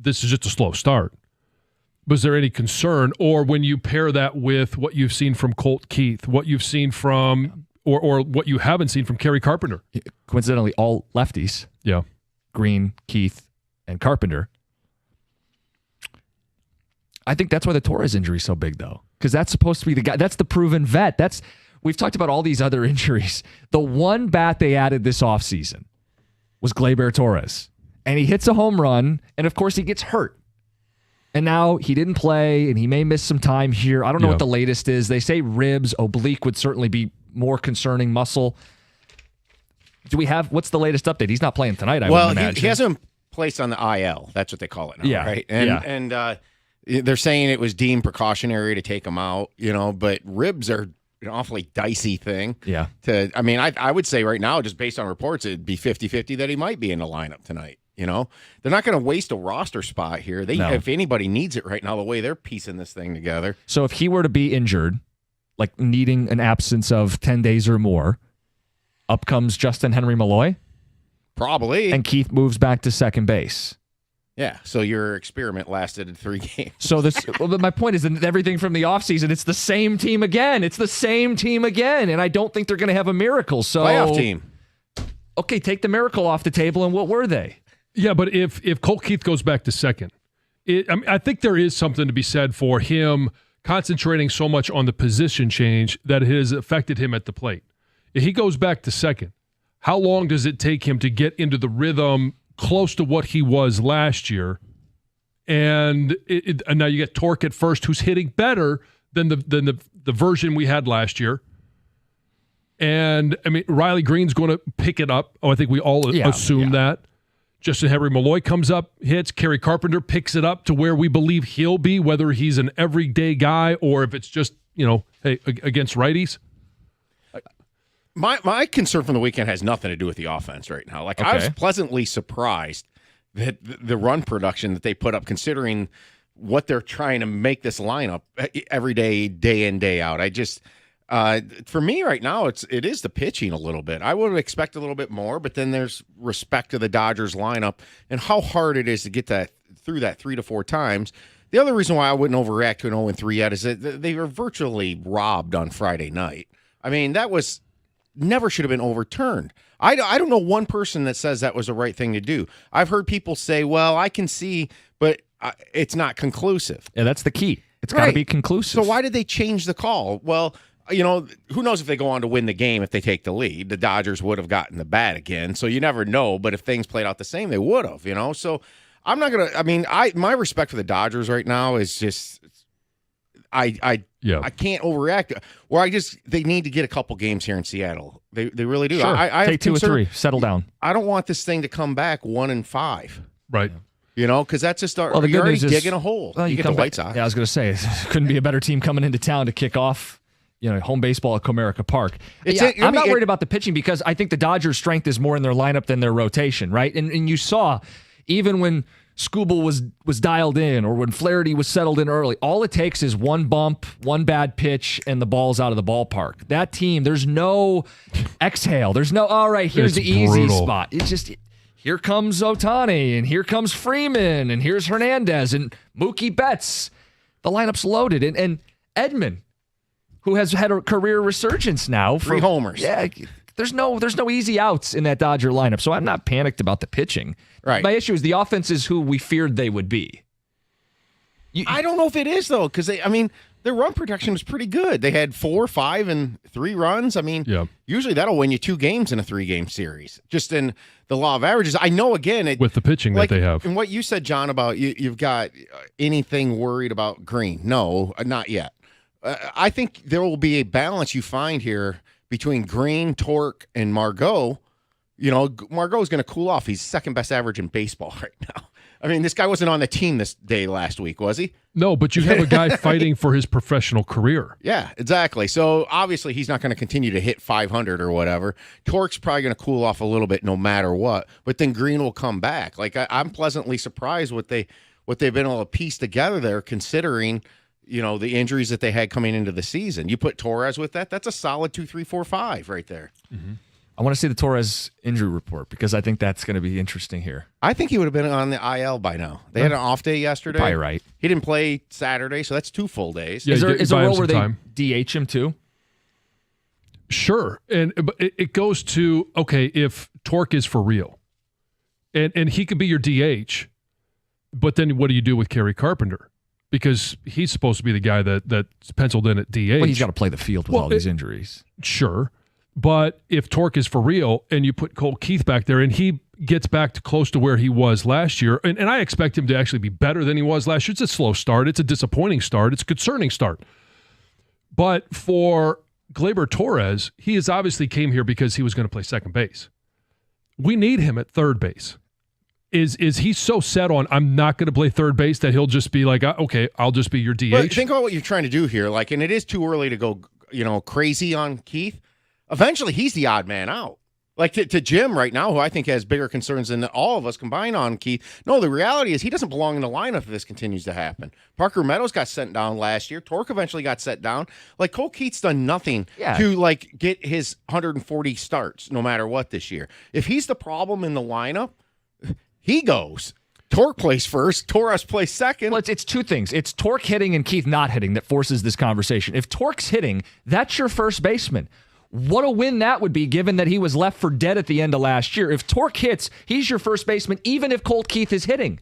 [SPEAKER 2] just a slow start. Was there any concern, or when you pair that with what you've seen from Colt Keith, what you've seen from, or what you haven't seen from Kerry Carpenter?
[SPEAKER 1] Coincidentally, all lefties.
[SPEAKER 2] Yeah.
[SPEAKER 1] Green, Keith, and Carpenter. I think that's why the Torres injury is so big, though, because that's supposed to be the guy. That's the proven vet. We've talked about all these other injuries. The one bat they added this offseason was Gleyber Torres. And he hits a home run, and of course he gets hurt. And now he didn't play, and he may miss some time here. I don't know what the latest is. They say ribs, oblique would certainly be more concerning, muscle. What's the latest update? He's not playing tonight, I would imagine.
[SPEAKER 3] He hasn't been placed on the IL. That's what they call it now, right? And they're saying it was deemed precautionary to take him out, but ribs are an awfully dicey thing.
[SPEAKER 1] Yeah.
[SPEAKER 3] I would say right now, just based on reports, it'd be 50-50 that he might be in the lineup tonight. They're not going to waste a roster spot here. If anybody needs it right now, the way they're piecing this thing together.
[SPEAKER 1] So if he were to be injured, like needing an absence of 10 days or more, up comes Justin Henry Malloy?
[SPEAKER 3] Probably.
[SPEAKER 1] And Keith moves back to second base.
[SPEAKER 3] Yeah, so your experiment lasted 3 games.
[SPEAKER 1] So but my point is that everything from the offseason, it's the same team again. And I don't think they're going to have a miracle. So
[SPEAKER 3] playoff team.
[SPEAKER 1] Okay, take the miracle off the table, and what were they?
[SPEAKER 2] Yeah, but if Colt Keith goes back to second, I think there is something to be said for him concentrating so much on the position change that it has affected him at the plate. If he goes back to second, how long does it take him to get into the rhythm close to what he was last year? And now you get Torque at first, who's hitting better than the version we had last year. And, Riley Green's going to pick it up. I think we all assume that. Justin Henry Malloy comes up, hits. Kerry Carpenter picks it up to where we believe he'll be, whether he's an everyday guy or if it's just, hey, against righties.
[SPEAKER 3] My concern from the weekend has nothing to do with the offense right now. I was pleasantly surprised that the run production that they put up, considering what they're trying to make this lineup every day in, day out. For me right now, it is the pitching a little bit. I would expect a little bit more, but then there's respect to the Dodgers lineup and how hard it is to get that through that 3 to 4 times. The other reason why I wouldn't overreact to an 0-3 yet is that they were virtually robbed on Friday night. That was never should have been overturned. I don't know one person that says that was the right thing to do. I've heard people say, well, I can see, but it's not conclusive.
[SPEAKER 1] Yeah, that's the key. It's got to be conclusive.
[SPEAKER 3] So why did they change the call? Well, who knows if they go on to win the game if they take the lead. The Dodgers would have gotten the bat again, so you never know. But if things played out the same, they would have, So I'm not going to – my respect for the Dodgers right now is just I can't overreact. Or they need to get a couple games here in Seattle. They really do.
[SPEAKER 1] Sure.
[SPEAKER 3] I
[SPEAKER 1] Take 2 or 3. Settle down.
[SPEAKER 3] I don't want this thing to come back 1-5.
[SPEAKER 2] Right.
[SPEAKER 3] Because that's just
[SPEAKER 1] the
[SPEAKER 3] you're
[SPEAKER 1] good
[SPEAKER 3] already
[SPEAKER 1] news is,
[SPEAKER 3] digging a hole.
[SPEAKER 1] Well,
[SPEAKER 3] you get the White Sox.
[SPEAKER 1] Yeah, I was going to say, couldn't be a better team coming into town to kick off home baseball at Comerica Park. I'm not worried about the pitching because I think the Dodgers' strength is more in their lineup than their rotation, right? And you saw, even when Skubal was dialed in or when Flaherty was settled in early, all it takes is one bump, one bad pitch, and the ball's out of the ballpark. That team, there's no exhale. There's no, all right, here's the easy spot. It's just, here comes Ohtani, and here comes Freeman, and here's Hernandez, and Mookie Betts. The lineup's loaded. And Edman, who has had a career resurgence now.
[SPEAKER 3] 3 homers.
[SPEAKER 1] Yeah, there's no easy outs in that Dodger lineup, so I'm not panicked about the pitching.
[SPEAKER 3] Right.
[SPEAKER 1] My issue is the offense is who we feared they would be.
[SPEAKER 3] I don't know if it is, though, because their run protection was pretty good. They had 4, 5, and 3 runs. Usually that'll win you 2 games in a 3-game series, just in the law of averages. I know, again,
[SPEAKER 2] with the pitching that they have.
[SPEAKER 3] And what you said, John, about you've got anything worried about Green. No, not yet. I think there will be a balance you find here between Green, Torque, and Margot. Margot is going to cool off. He's second best average in baseball right now. This guy wasn't on the team this day last week, was he?
[SPEAKER 2] No, but you have a guy fighting for his professional career.
[SPEAKER 3] Yeah, exactly. So obviously he's not going to continue to hit 500 or whatever. Torque's probably going to cool off a little bit no matter what. But then Green will come back. I'm pleasantly surprised what they've been able to piece together there, considering the injuries that they had coming into the season. You put Torres with that, that's a solid 2, 3, 4, 5 right there.
[SPEAKER 1] Mm-hmm. I want to see the Torres injury report because I think that's going to be interesting here.
[SPEAKER 3] I think he would have been on the IL by now. They had an off day yesterday.
[SPEAKER 1] Probably right.
[SPEAKER 3] He didn't play Saturday, so that's 2 full days.
[SPEAKER 1] Yeah, is there a role where they DH him too?
[SPEAKER 2] Sure. But it goes to, okay, if Torque is for real, and he could be your DH, but then what do you do with Kerry Carpenter? Because he's supposed to be the guy that's penciled in at DH.
[SPEAKER 1] Well, he's got to play the field with all these injuries.
[SPEAKER 2] Sure. But if Torque is for real and you put Cole Keith back there and he gets back to close to where he was last year, and I expect him to actually be better than he was last year. It's a slow start. It's a disappointing start. It's a concerning start. But for Gleyber Torres, he has obviously came here because he was going to play second base. We need him at third base. Is he so set on I'm not going to play third base that he'll just be like, okay, I'll just be your DH?
[SPEAKER 3] But think about what you're trying to do here. And it is too early to go, crazy on Keith. Eventually, he's the odd man out. To Jim right now, who I think has bigger concerns than all of us combined on Keith. No, the reality is he doesn't belong in the lineup if this continues to happen. Parker Meadows got sent down last year. Torque eventually got set down. Cole Keith's done nothing to get his 140 starts no matter what this year. If he's the problem in the lineup, he goes. Torque plays first. Torres plays second.
[SPEAKER 1] Well, it's 2 things. It's Torque hitting and Keith not hitting that forces this conversation. If Torque's hitting, that's your first baseman. What a win that would be, given that he was left for dead at the end of last year. If Torque hits, he's your first baseman, even if Colt Keith is hitting.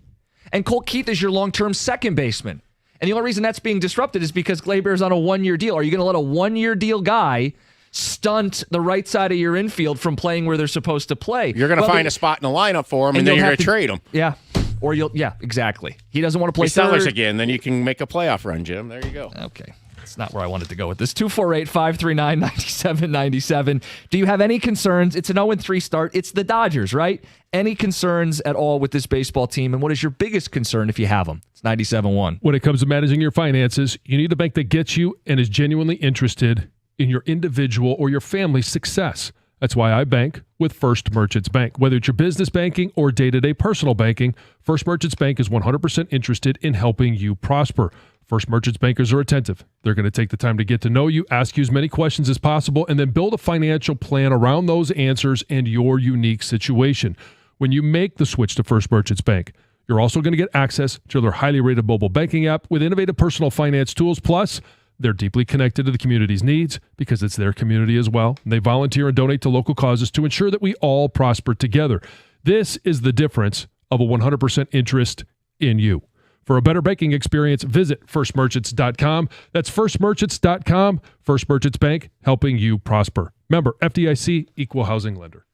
[SPEAKER 1] And Colt Keith is your long-term second baseman. And the only reason that's being disrupted is because Gleyber's on a 1-year deal. Are you going to let a 1-year deal guy stunt the right side of your infield from playing where they're supposed to play?
[SPEAKER 3] You're going to find a spot in the lineup for him, and then you're going to trade him.
[SPEAKER 1] Yeah. Or exactly. He doesn't want to play
[SPEAKER 3] Sellers again, then you can make a playoff run, Jim. There you go.
[SPEAKER 1] Okay. That's not where I wanted to go with this. 248-539-9797. Do you have any concerns? It's an 0-3 start. It's the Dodgers, right? Any concerns at all with this baseball team? And what is your biggest concern if you have them? It's 97.1.
[SPEAKER 2] When it comes to managing your finances, you need a bank that gets you and is genuinely interested in your individual or your family's success. That's why I bank with First Merchants Bank. Whether it's your business banking or day-to-day personal banking, First Merchants Bank is 100% interested in helping you prosper. First Merchants bankers are attentive. They're going to take the time to get to know you, ask you as many questions as possible, and then build a financial plan around those answers and your unique situation. When you make the switch to First Merchants Bank, you're also going to get access to their highly rated mobile banking app with innovative personal finance tools. Plus, they're deeply connected to the community's needs because it's their community as well. And they volunteer and donate to local causes to ensure that we all prosper together. This is the difference of a 100% interest in you. For a better banking experience, visit firstmerchants.com. That's firstmerchants.com. First Merchants Bank, helping you prosper. Member FDIC, Equal Housing Lender.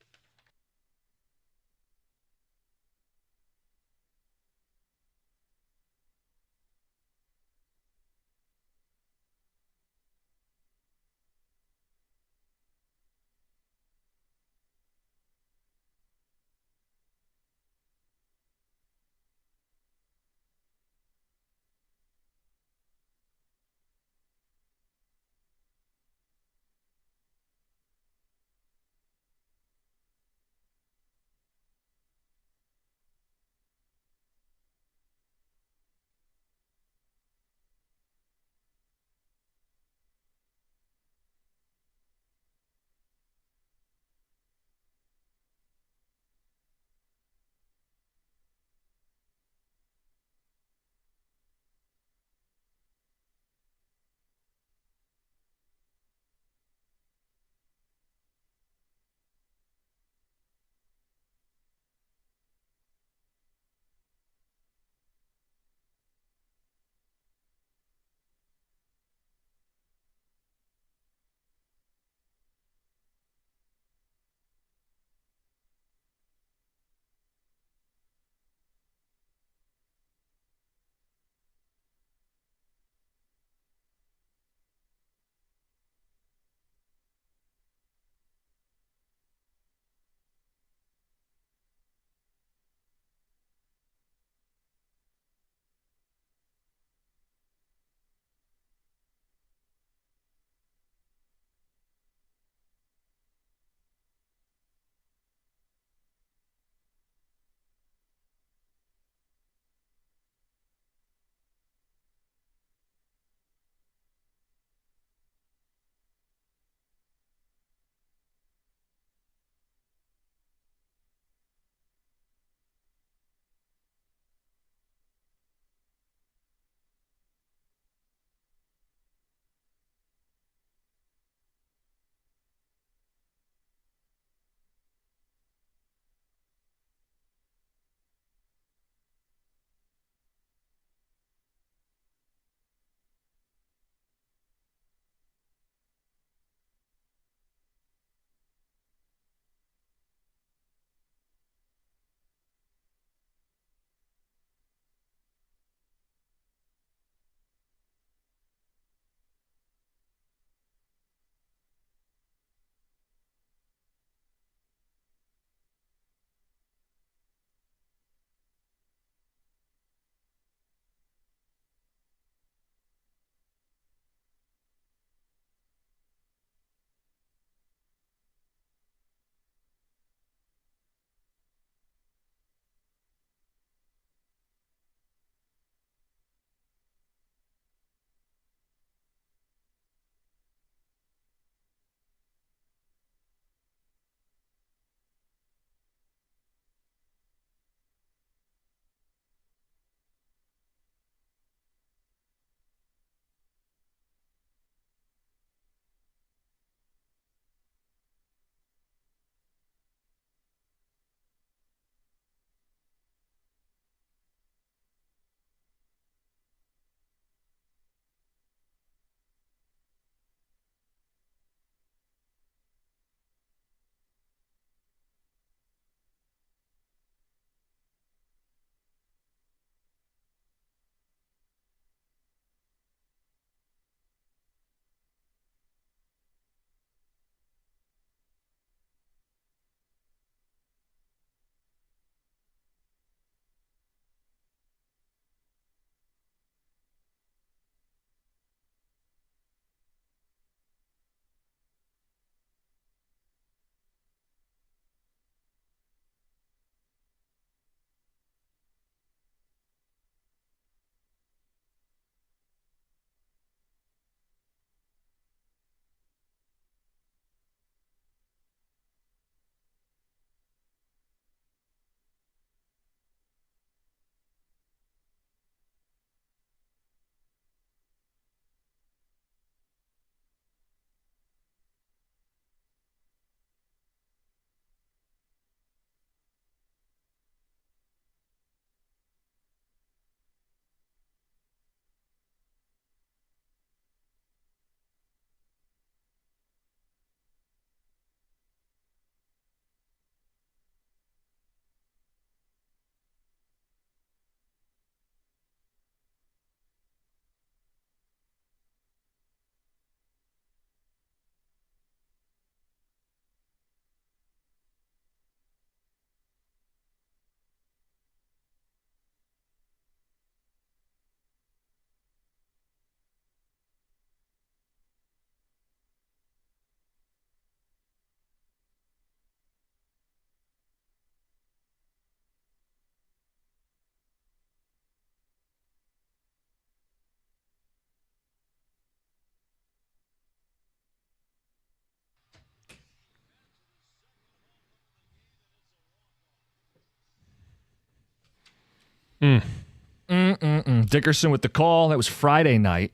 [SPEAKER 1] Dickerson with the call. That was Friday night.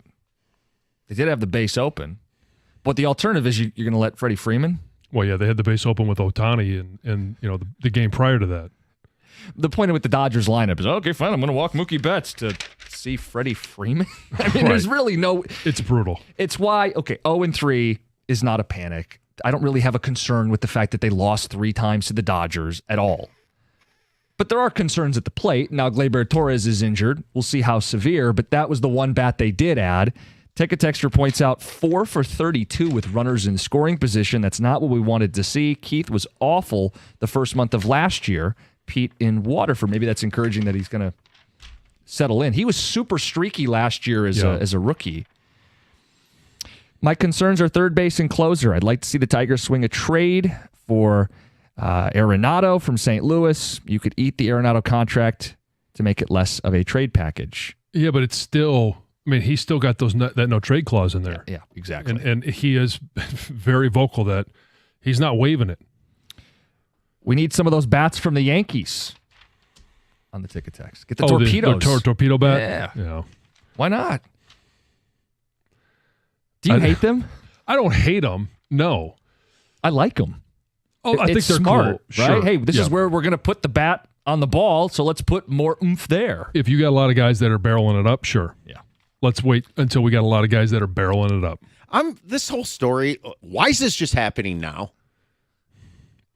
[SPEAKER 1] They did have the base open. But the alternative is you're going to let Freddie Freeman?
[SPEAKER 2] Well, yeah, they had the base open with Ohtani and the game prior to that.
[SPEAKER 1] The point with the Dodgers lineup is, okay, fine, I'm going to walk Mookie Betts to see Freddie Freeman. I mean, there's really no...
[SPEAKER 2] It's brutal.
[SPEAKER 1] It's why, 0-3 is not a panic. I don't really have a concern with the fact that they lost 3 times to the Dodgers at all. But there are concerns at the plate. Now, Gleyber Torres is injured. We'll see how severe, but that was the one bat they did add. Ticket Texter points out 4 for 32 with runners in scoring position. That's not what we wanted to see. Keith was awful the first month of last year. Pete in Waterford. Maybe that's encouraging that he's going to settle in. He was super streaky last year as a rookie. My concerns are third base and closer. I'd like to see the Tigers swing a trade for Arenado from St. Louis. You could eat the Arenado contract to make it less of a trade package.
[SPEAKER 2] Yeah, but it's still... I mean, he's still got that no-trade clause in there.
[SPEAKER 1] Yeah, exactly.
[SPEAKER 2] And he is very vocal that he's not waiving it.
[SPEAKER 1] We need some of those bats from the Yankees on the ticket text. Get the torpedoes.
[SPEAKER 2] The torpedo bat?
[SPEAKER 1] Yeah. Why not? Do you hate them?
[SPEAKER 2] I don't hate them. No.
[SPEAKER 1] I like them.
[SPEAKER 2] Oh, I think they're
[SPEAKER 1] smart,
[SPEAKER 2] cool.
[SPEAKER 1] right?
[SPEAKER 2] Sure.
[SPEAKER 1] Hey, this is where we're going to put the bat on the ball, so let's put more oomph there.
[SPEAKER 2] If you got a lot of guys that are barreling it up, sure.
[SPEAKER 1] Yeah.
[SPEAKER 2] Let's wait until we got a lot of guys that are barreling it up.
[SPEAKER 3] This whole story, why is this just happening now?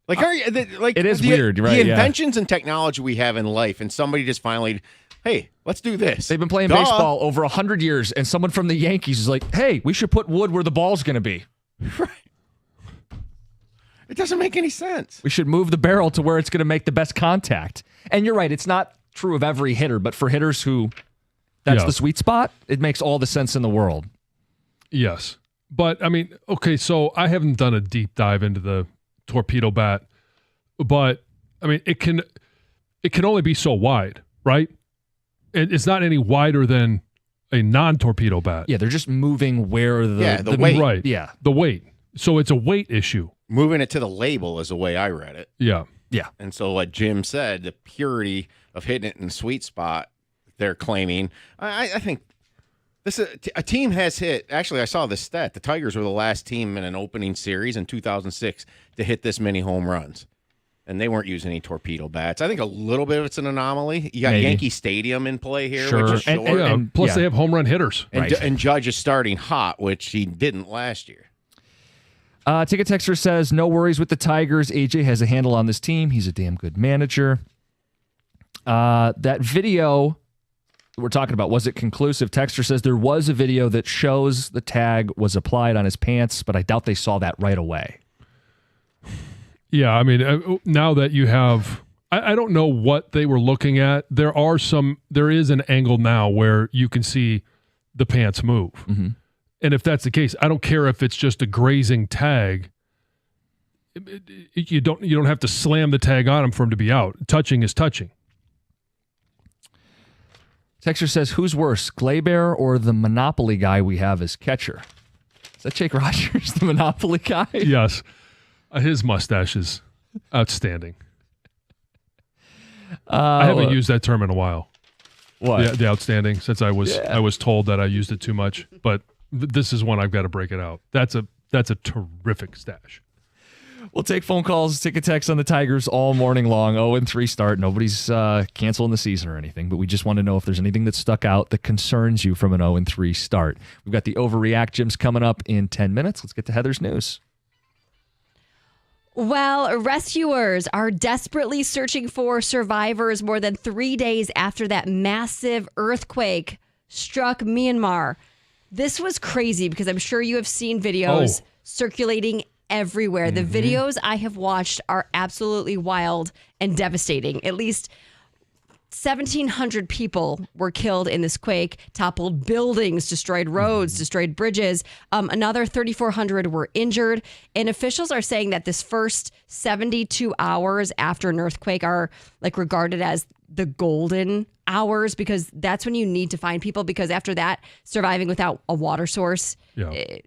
[SPEAKER 3] Like,
[SPEAKER 1] it is weird, right?
[SPEAKER 3] The inventions and technology we have in life, and somebody just finally, hey, let's do this.
[SPEAKER 1] They've been playing baseball over 100 years, and someone from the Yankees is like, hey, we should put wood where the ball's going to be.
[SPEAKER 3] Right. It doesn't make any sense.
[SPEAKER 1] We should move the barrel to where it's going to make the best contact. And you're right, it's not true of every hitter, but for hitters who that's the sweet spot, it makes all the sense in the world.
[SPEAKER 2] Yes. But, I mean, okay, so I haven't done a deep dive into the torpedo bat, but, I mean, it can only be so wide, right? It's not any wider than a non-torpedo bat.
[SPEAKER 1] Yeah, they're just moving where the
[SPEAKER 3] weight.
[SPEAKER 2] Right.
[SPEAKER 1] Yeah.
[SPEAKER 2] The weight. So it's a weight issue.
[SPEAKER 3] Moving it to the label is the way I read it.
[SPEAKER 2] Yeah.
[SPEAKER 1] Yeah.
[SPEAKER 3] And so what Jim said, the purity of hitting it in the sweet spot, they're claiming. I think this a team has hit. Actually, I saw this stat. The Tigers were the last team in an opening series in 2006 to hit this many home runs. And they weren't using any torpedo bats. I think a little bit of it's an anomaly. You got Yankee Stadium in play here, which is short.
[SPEAKER 2] And plus they have home run hitters.
[SPEAKER 3] And Judge is starting hot, which he didn't last year.
[SPEAKER 1] Ticket Texter says, no worries with the Tigers. AJ has a handle on this team. He's a damn good manager. That video we're talking about, was it conclusive? Texter says there was a video that shows the tag was applied on his pants, but I doubt they saw that right away.
[SPEAKER 2] Yeah, I mean, now that you have, I don't know what they were looking at. There is an angle now where you can see the pants move. Mm-hmm. And if that's the case, I don't care if it's just a grazing tag. You don't have to slam the tag on him for him to be out. Touching is touching.
[SPEAKER 1] Texter says, who's worse, Gleyber or the Monopoly guy we have as catcher? Is that Jake Rogers, the Monopoly guy?
[SPEAKER 2] Yes. His mustache is outstanding. I haven't used that term in a while.
[SPEAKER 1] What?
[SPEAKER 2] The outstanding, since I was told that I used it too much. But this is one I've got to break it out. That's a terrific stash.
[SPEAKER 1] We'll take phone calls, ticket texts on the Tigers all morning long. 0-3 start. Nobody's canceling the season or anything, but we just want to know if there's anything that stuck out that concerns you from an 0-3 start. We've got the Overreact Gyms coming up in 10 minutes. Let's get to Heather's news.
[SPEAKER 4] Well, rescuers are desperately searching for survivors more than 3 days after that massive earthquake struck Myanmar. This was crazy because I'm sure you have seen videos circulating everywhere. The videos I have watched are absolutely wild and devastating. At least 1,700 people were killed in this quake, toppled buildings, destroyed roads, destroyed bridges. Another 3,400 were injured. And officials are saying that this first 72 hours after an earthquake are like regarded as the golden hours, because that's when you need to find people, because after that, surviving without a water source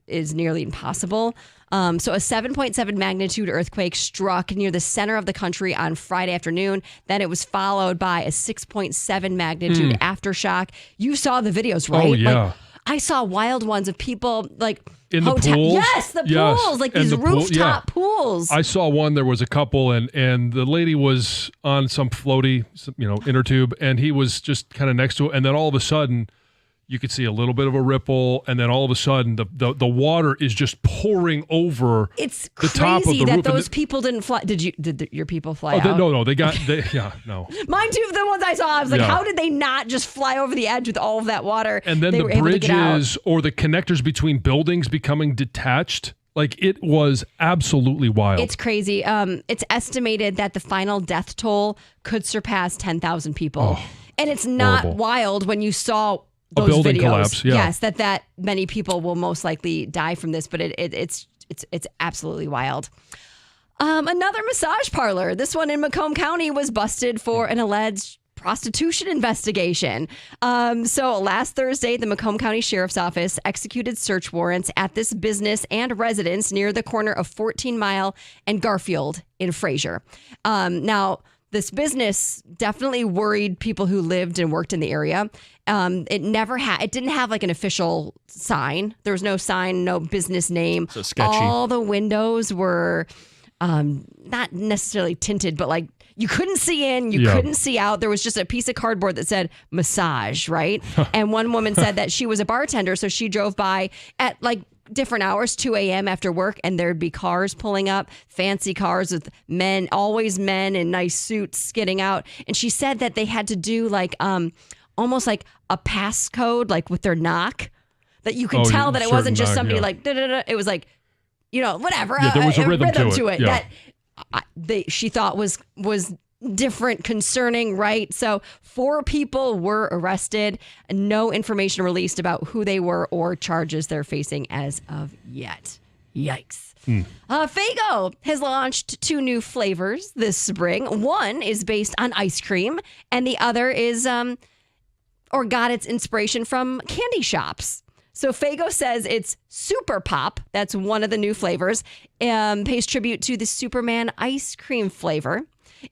[SPEAKER 4] is nearly impossible. So a 7.7 magnitude earthquake struck near the center of the country on Friday afternoon. Then it was followed by a 6.7 magnitude aftershock. You saw the videos, right?
[SPEAKER 2] Oh, yeah.
[SPEAKER 4] Like, I saw wild ones of people like
[SPEAKER 2] in the pools.
[SPEAKER 4] Yes, the pools, like these rooftop pools.
[SPEAKER 2] I saw one. There was a couple, and the lady was on some floaty, inner tube, and he was just kind of next to it. And then all of a sudden, you could see a little bit of a ripple, and then all of a sudden, the water is just pouring over.
[SPEAKER 4] It's
[SPEAKER 2] the top of the
[SPEAKER 4] that
[SPEAKER 2] roof.
[SPEAKER 4] those people didn't fly. Did your people fly out?
[SPEAKER 2] No, no, no.
[SPEAKER 4] Mine too. The ones I saw, I was like, how did they not just fly over the edge with all of that water?
[SPEAKER 2] And then the bridges or the connectors between buildings becoming detached. Like, it was absolutely wild.
[SPEAKER 4] It's crazy. It's estimated that the final death toll could surpass 10,000 people. And it's not wild when you saw those
[SPEAKER 2] a building
[SPEAKER 4] videos.
[SPEAKER 2] Collapse, yeah.
[SPEAKER 4] Yes, that many people will most likely die from this, but it's absolutely wild. Another massage parlor, this one in Macomb County, was busted for an alleged prostitution investigation. So last Thursday, the Macomb County Sheriff's Office executed search warrants at this business and residence near the corner of 14 Mile and Garfield in Fraser. Now, this business definitely worried people who lived and worked in the area. It didn't have like an official sign. There was no sign, no business name.
[SPEAKER 1] So sketchy.
[SPEAKER 4] All the windows were not necessarily tinted, but like you couldn't see in, you couldn't see out. There was just a piece of cardboard that said massage, right? And one woman said that she was a bartender, so she drove by at like different hours, 2 a.m. after work, and there'd be cars pulling up, fancy cars with men, always men in nice suits getting out. And she said that they had to do like almost like a passcode, like with their knock, that you could tell that it wasn't just somebody like da-da-da. It was like, whatever.
[SPEAKER 2] Yeah, there was a rhythm to it.
[SPEAKER 4] That she thought was different, concerning, right? So 4 people were arrested. No information released about who they were or charges they're facing as of yet. Yikes. Faygo has launched 2 new flavors this spring. One is based on ice cream, and the other is or got its inspiration from candy shops. So Faygo says it's Super Pop. That's one of the new flavors. Pays tribute to the Superman ice cream flavor.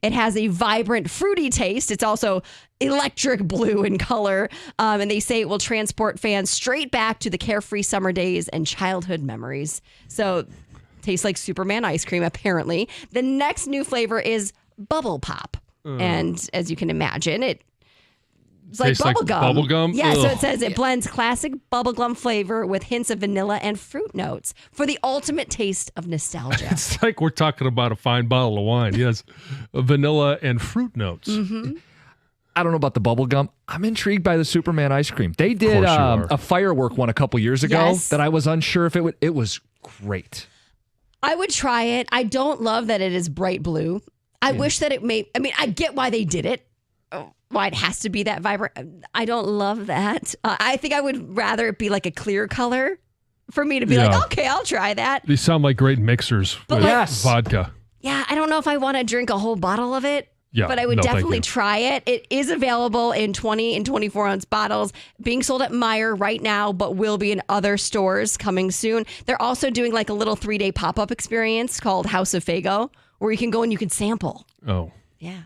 [SPEAKER 4] It has a vibrant, fruity taste. It's also electric blue in color. And they say it will transport fans straight back to the carefree summer days and childhood memories. So tastes like Superman ice cream, apparently. The next new flavor is Bubble Pop. And as you can imagine, it's like bubble gum.
[SPEAKER 2] Bubble gum?
[SPEAKER 4] Yeah, so it says it blends classic bubblegum flavor with hints of vanilla and fruit notes for the ultimate taste of nostalgia.
[SPEAKER 2] It's like we're talking about a fine bottle of wine. Yes, vanilla and fruit notes.
[SPEAKER 4] Mm-hmm.
[SPEAKER 1] I don't know about the bubble gum. I'm intrigued by the Superman ice cream. They did a firework one a couple years ago that I was unsure if it would. It was great.
[SPEAKER 4] I would try it. I don't love that it is bright blue. I wish that it may. I mean, I get why they did it. Why it has to be that vibrant. I don't love that. I think I would rather it be like a clear color for me to be like, okay, I'll try that.
[SPEAKER 2] These sound like great mixers with vodka.
[SPEAKER 4] Yeah, I don't know if I want to drink a whole bottle of it.
[SPEAKER 2] Yeah,
[SPEAKER 4] but I would definitely try it. It is available in 20 and 24-ounce bottles, being sold at Meijer right now, but will be in other stores coming soon. They're also doing like a little 3-day pop-up experience called House of Faygo, where you can go and you can sample.
[SPEAKER 2] Oh.
[SPEAKER 4] Yeah.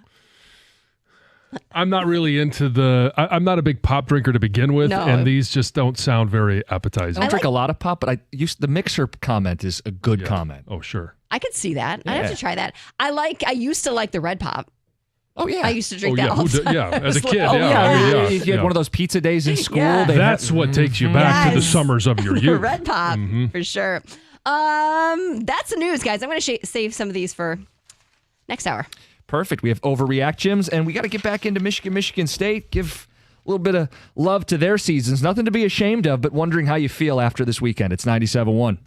[SPEAKER 2] I'm not really into I'm not a big pop drinker to begin with, and these just don't sound very appetizing.
[SPEAKER 1] I don't drink a lot of pop, but the mixer comment is a good comment.
[SPEAKER 2] Oh, sure.
[SPEAKER 4] I could see that. I'd have to try that. I used to like the red pop.
[SPEAKER 1] Oh, yeah.
[SPEAKER 4] I used to drink that all the time.
[SPEAKER 2] As a kid,
[SPEAKER 1] You had one of those pizza days in school.
[SPEAKER 4] Yeah.
[SPEAKER 2] That's what takes you back to the summers of your youth.
[SPEAKER 4] Red pop, for sure. That's the news, guys. I'm going to save some of these for next hour.
[SPEAKER 1] Perfect. We have Overreact Gyms, and we got to get back into Michigan State. Give a little bit of love to their seasons. Nothing to be ashamed of, but wondering how you feel after this weekend. It's 97-1.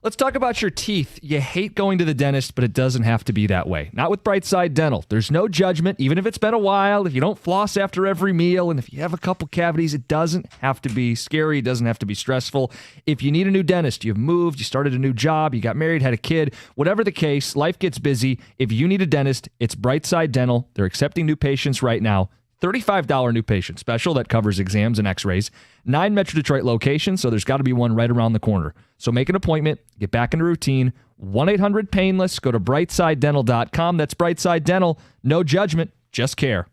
[SPEAKER 1] Let's talk about your teeth. You hate going to the dentist, but it doesn't have to be that way. Not with Brightside Dental. There's no judgment, even if it's been a while, if you don't floss after every meal, and if you have a couple cavities, it doesn't have to be scary. It doesn't have to be stressful. If you need a new dentist, you've moved, you started a new job, you got married, had a kid, whatever the case, life gets busy. If you need a dentist, it's Brightside Dental. They're accepting new patients right now. $35 new patient special that covers exams and x-rays. 9 Metro Detroit locations, so there's got to be one right around the corner. So make an appointment, get back into routine. 1-800-PAINLESS. Go to brightsidedental.com. That's Brightside Dental. No judgment, just care.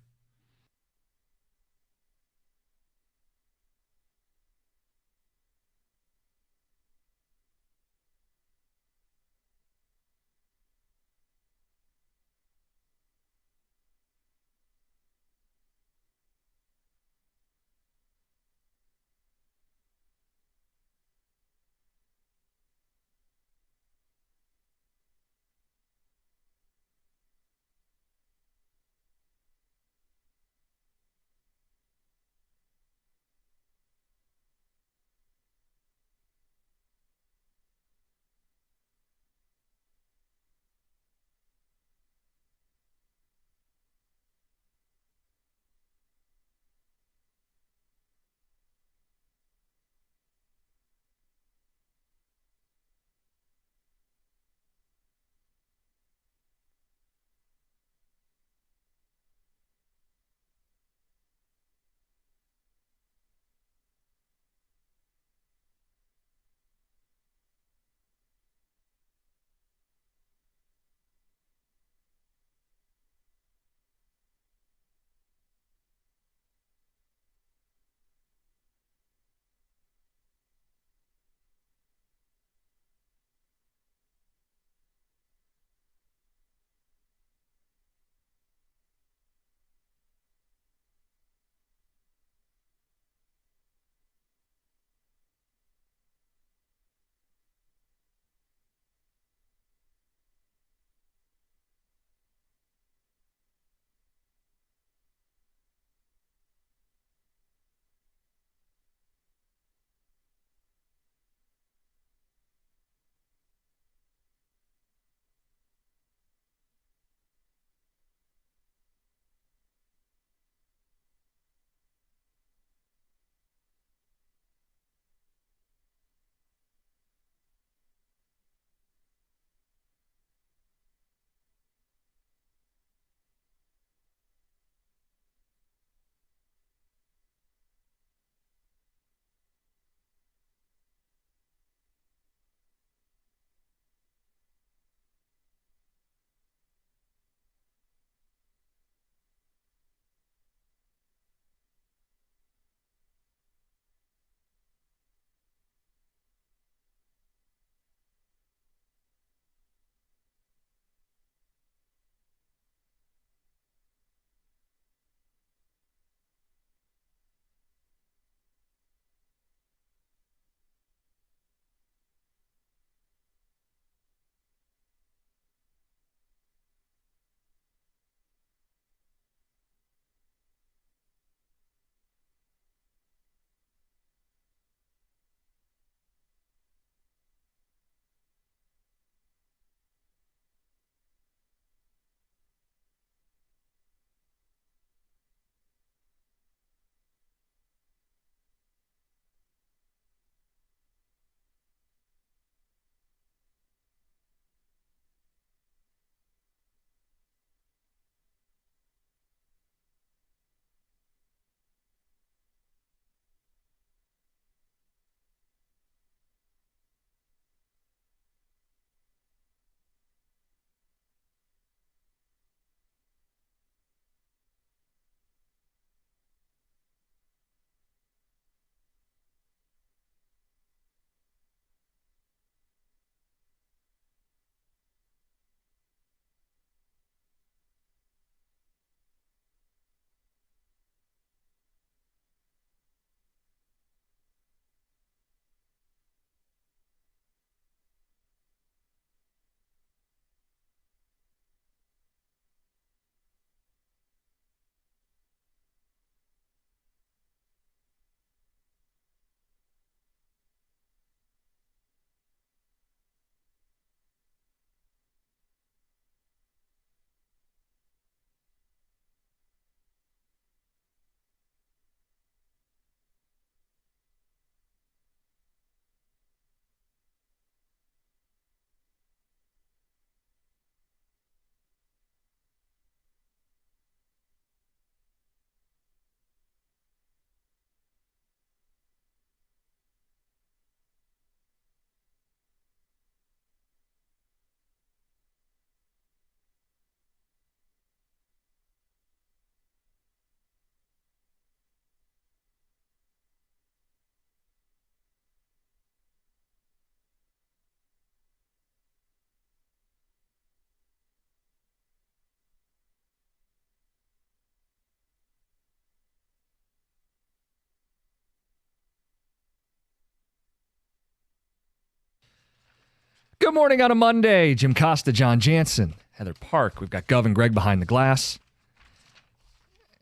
[SPEAKER 1] Good morning on a Monday. Jim Costa, John Jansen, Heather Park. We've got Gov and Greg behind the glass.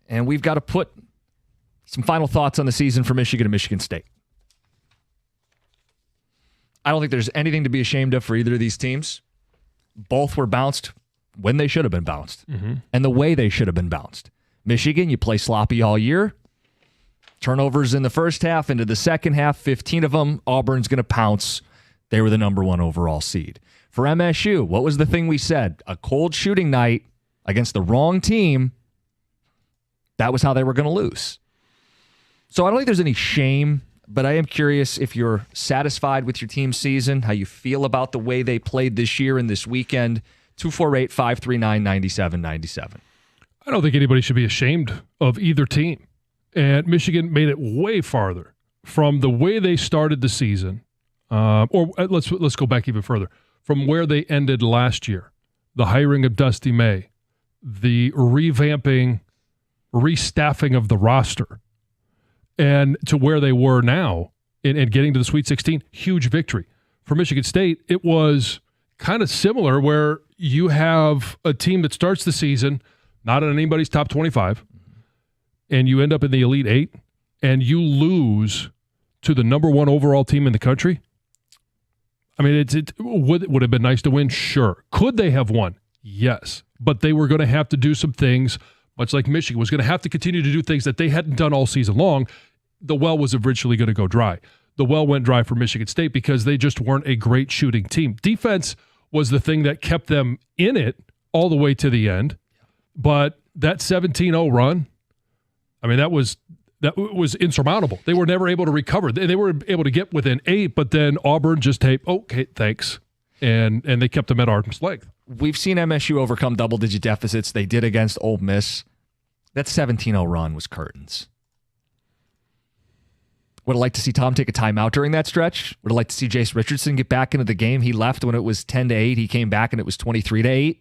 [SPEAKER 1] And we've got to put some final thoughts on the season for Michigan and Michigan State. I don't think there's anything to be ashamed of for either of these teams. Both were bounced when they should have been bounced and the way they should have been bounced. Michigan, you play sloppy all year. Turnovers in the first half, into the second half, 15 of them. Auburn's going to pounce. They were the number 1 overall seed. For MSU, what was the thing we said? A cold shooting night against the wrong team. That was how they were going to lose. So I don't think there's any shame, but I am curious if you're satisfied with your team's season, how you feel about the way they played this year and this weekend. 248-539-9797.
[SPEAKER 2] I don't think anybody should be ashamed of either team. And Michigan made it way farther from the way they started the season, or let's go back even further, from where they ended last year. The hiring of Dusty May, the revamping, restaffing of the roster, and to where they were now and getting to the Sweet 16, huge victory. For Michigan State, it was kind of similar where you have a team that starts the season not in anybody's top 25, and you end up in the Elite Eight, and you lose to the number 1 overall team in the country. I mean, it would have been nice to win, sure. Could they have won? Yes. But they were going to have to do some things, much like Michigan was going to have to continue to do things that they hadn't done all season long. The well was eventually going to go dry. The well went dry for Michigan State because they just weren't a great shooting team. Defense was the thing that kept them in it all the way to the end. But that 17-0 run, I mean, that was insurmountable. They were never able to recover. They were able to get within 8, but then Auburn just okay, thanks. And they kept them at arm's length.
[SPEAKER 1] We've seen MSU overcome double-digit deficits. They did against Ole Miss. That 17-0 run was curtains. Would have liked to see Tom take a timeout during that stretch. Would have liked to see Jace Richardson get back into the game. He left when it was 10-8. He came back and it was 23-8.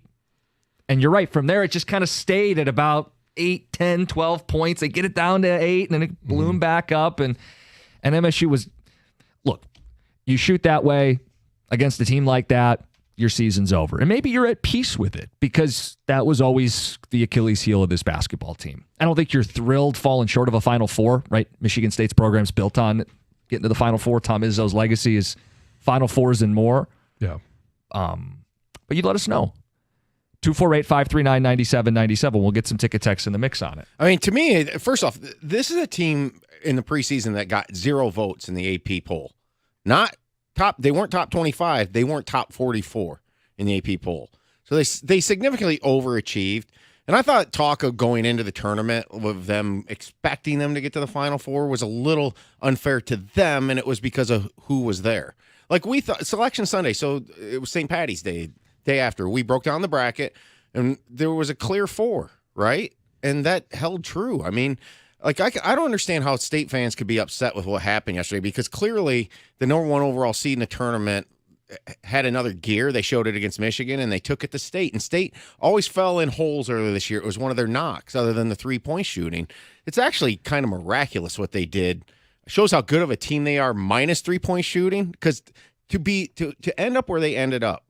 [SPEAKER 1] And you're right. From there, it just kind of stayed at about 8, 10, 12 points. They get it down to 8, and then it ballooned back up. And MSU was, look, you shoot that way against a team like that, your season's over. And maybe you're at peace with it because that was always the Achilles heel of this basketball team. I don't think you're thrilled falling short of a Final Four, right? Michigan State's program's built on getting to the Final Four. Tom Izzo's legacy is Final Fours and more.
[SPEAKER 2] Yeah.
[SPEAKER 1] But you let us know. 248-539-9797. We'll get some ticket text in the mix on it.
[SPEAKER 3] I mean, to me, first off, this is a team in the preseason that got 0 votes in the AP poll. Not top. They weren't top 25. They weren't top 44 in the AP poll. So they significantly overachieved. And I thought talk of going into the tournament with them expecting them to get to the Final Four was a little unfair to them, and it was because of who was there. Like we thought, Selection Sunday, so it was St. Patty's Day after. We broke down the bracket, and there was a clear 4, right? And that held true. I mean, like I don't understand how State fans could be upset with what happened yesterday because clearly the number 1 overall seed in the tournament had another gear. They showed it against Michigan, and they took it to State. And State always fell in holes earlier this year. It was one of their knocks other than the 3-point shooting. It's actually kind of miraculous what they did. It shows how good of a team they are minus 3-point shooting because to end up where they ended up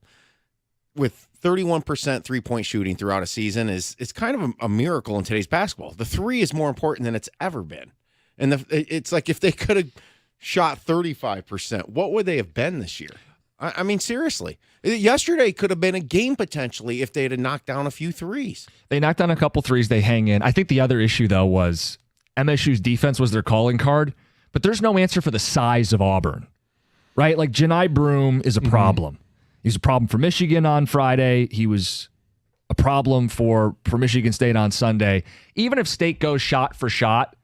[SPEAKER 3] with 31% 3-point shooting throughout a season is kind of a miracle in today's basketball. The 3 is more important than it's ever been. And it's like if they could have shot 35%, what would they have been this year? I mean, seriously. Yesterday could have been a game potentially if they'd have knocked down a few threes.
[SPEAKER 1] They knocked down a couple threes. They hang in. I think the other issue, though, was MSU's defense was their calling card, but there's no answer for the size of Auburn, right? Like, Janai Broome is a problem. He was a problem for Michigan on Friday. He was a problem for Michigan State on Sunday. Even if State goes shot for shot,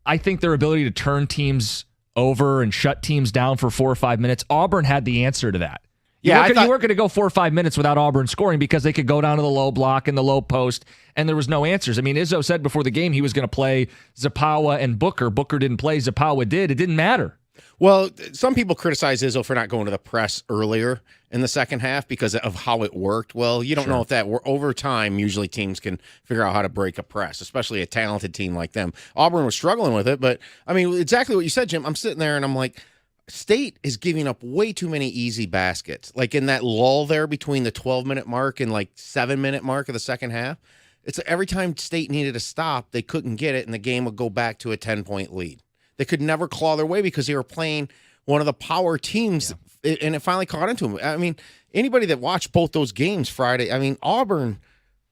[SPEAKER 1] I think their ability to turn teams over and shut teams down for 4 or 5 minutes, Auburn had the answer to that. You weren't going to go 4 or 5 minutes without Auburn scoring because they could go down to the low block and the low post, and there was no answers. I mean, Izzo said before the game he was going to play Zapawa and Booker. Booker didn't play. Zapawa did. It didn't matter.
[SPEAKER 3] Well, some people criticize Izzo for not going to the press earlier in the second half because of how it worked. Well, you don't know if that over time, usually teams can figure out how to break a press, especially a talented team like them. Auburn was struggling with it, but I mean, exactly what you said, Jim. I'm sitting there and I'm like, State is giving up way too many easy baskets. Like in that lull there between the 12-minute mark and like 7-minute mark of the second half. It's every time State needed to stop, they couldn't get it, and the game would go back to a 10-point lead. They could never claw their way because they were playing one of the power teams, and it finally caught into them. I mean, anybody that watched both those games Friday, I mean, Auburn,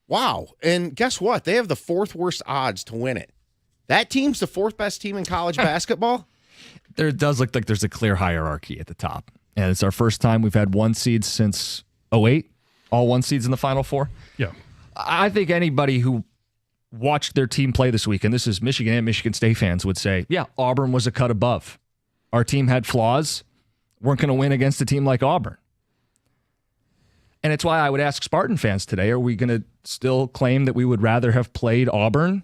[SPEAKER 3] wow. And guess what? They have the 4th worst odds to win it. That team's the 4th best team in college basketball.
[SPEAKER 1] There does look like there's a clear hierarchy at the top. And it's our first time we've had 1 seed since 2008, all 1 seeds in the Final Four.
[SPEAKER 2] Yeah.
[SPEAKER 1] I think anybody who watched their team play this week, and this is Michigan and Michigan State fans, would say, yeah, Auburn was a cut above. Our team had flaws. Weren't going to win against a team like Auburn. And it's why I would ask Spartan fans today, are we going to still claim that we would rather have played Auburn?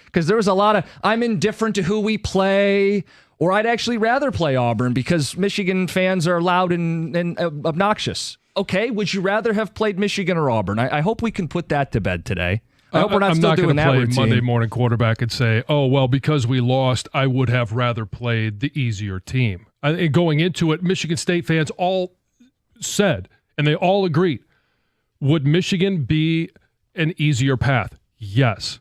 [SPEAKER 1] Because there was a lot of, I'm indifferent to who we play, or I'd actually rather play Auburn because Michigan fans are loud and obnoxious. Okay, would you rather have played Michigan or Auburn? I hope we can put that to bed today. I hope we're not still doing that routine.
[SPEAKER 2] I'm not going to play Monday morning quarterback and say, oh, well, because we lost, I would have rather played the easier team. Going into it, Michigan State fans all said, and they all agreed, would Michigan be an easier path? Yes.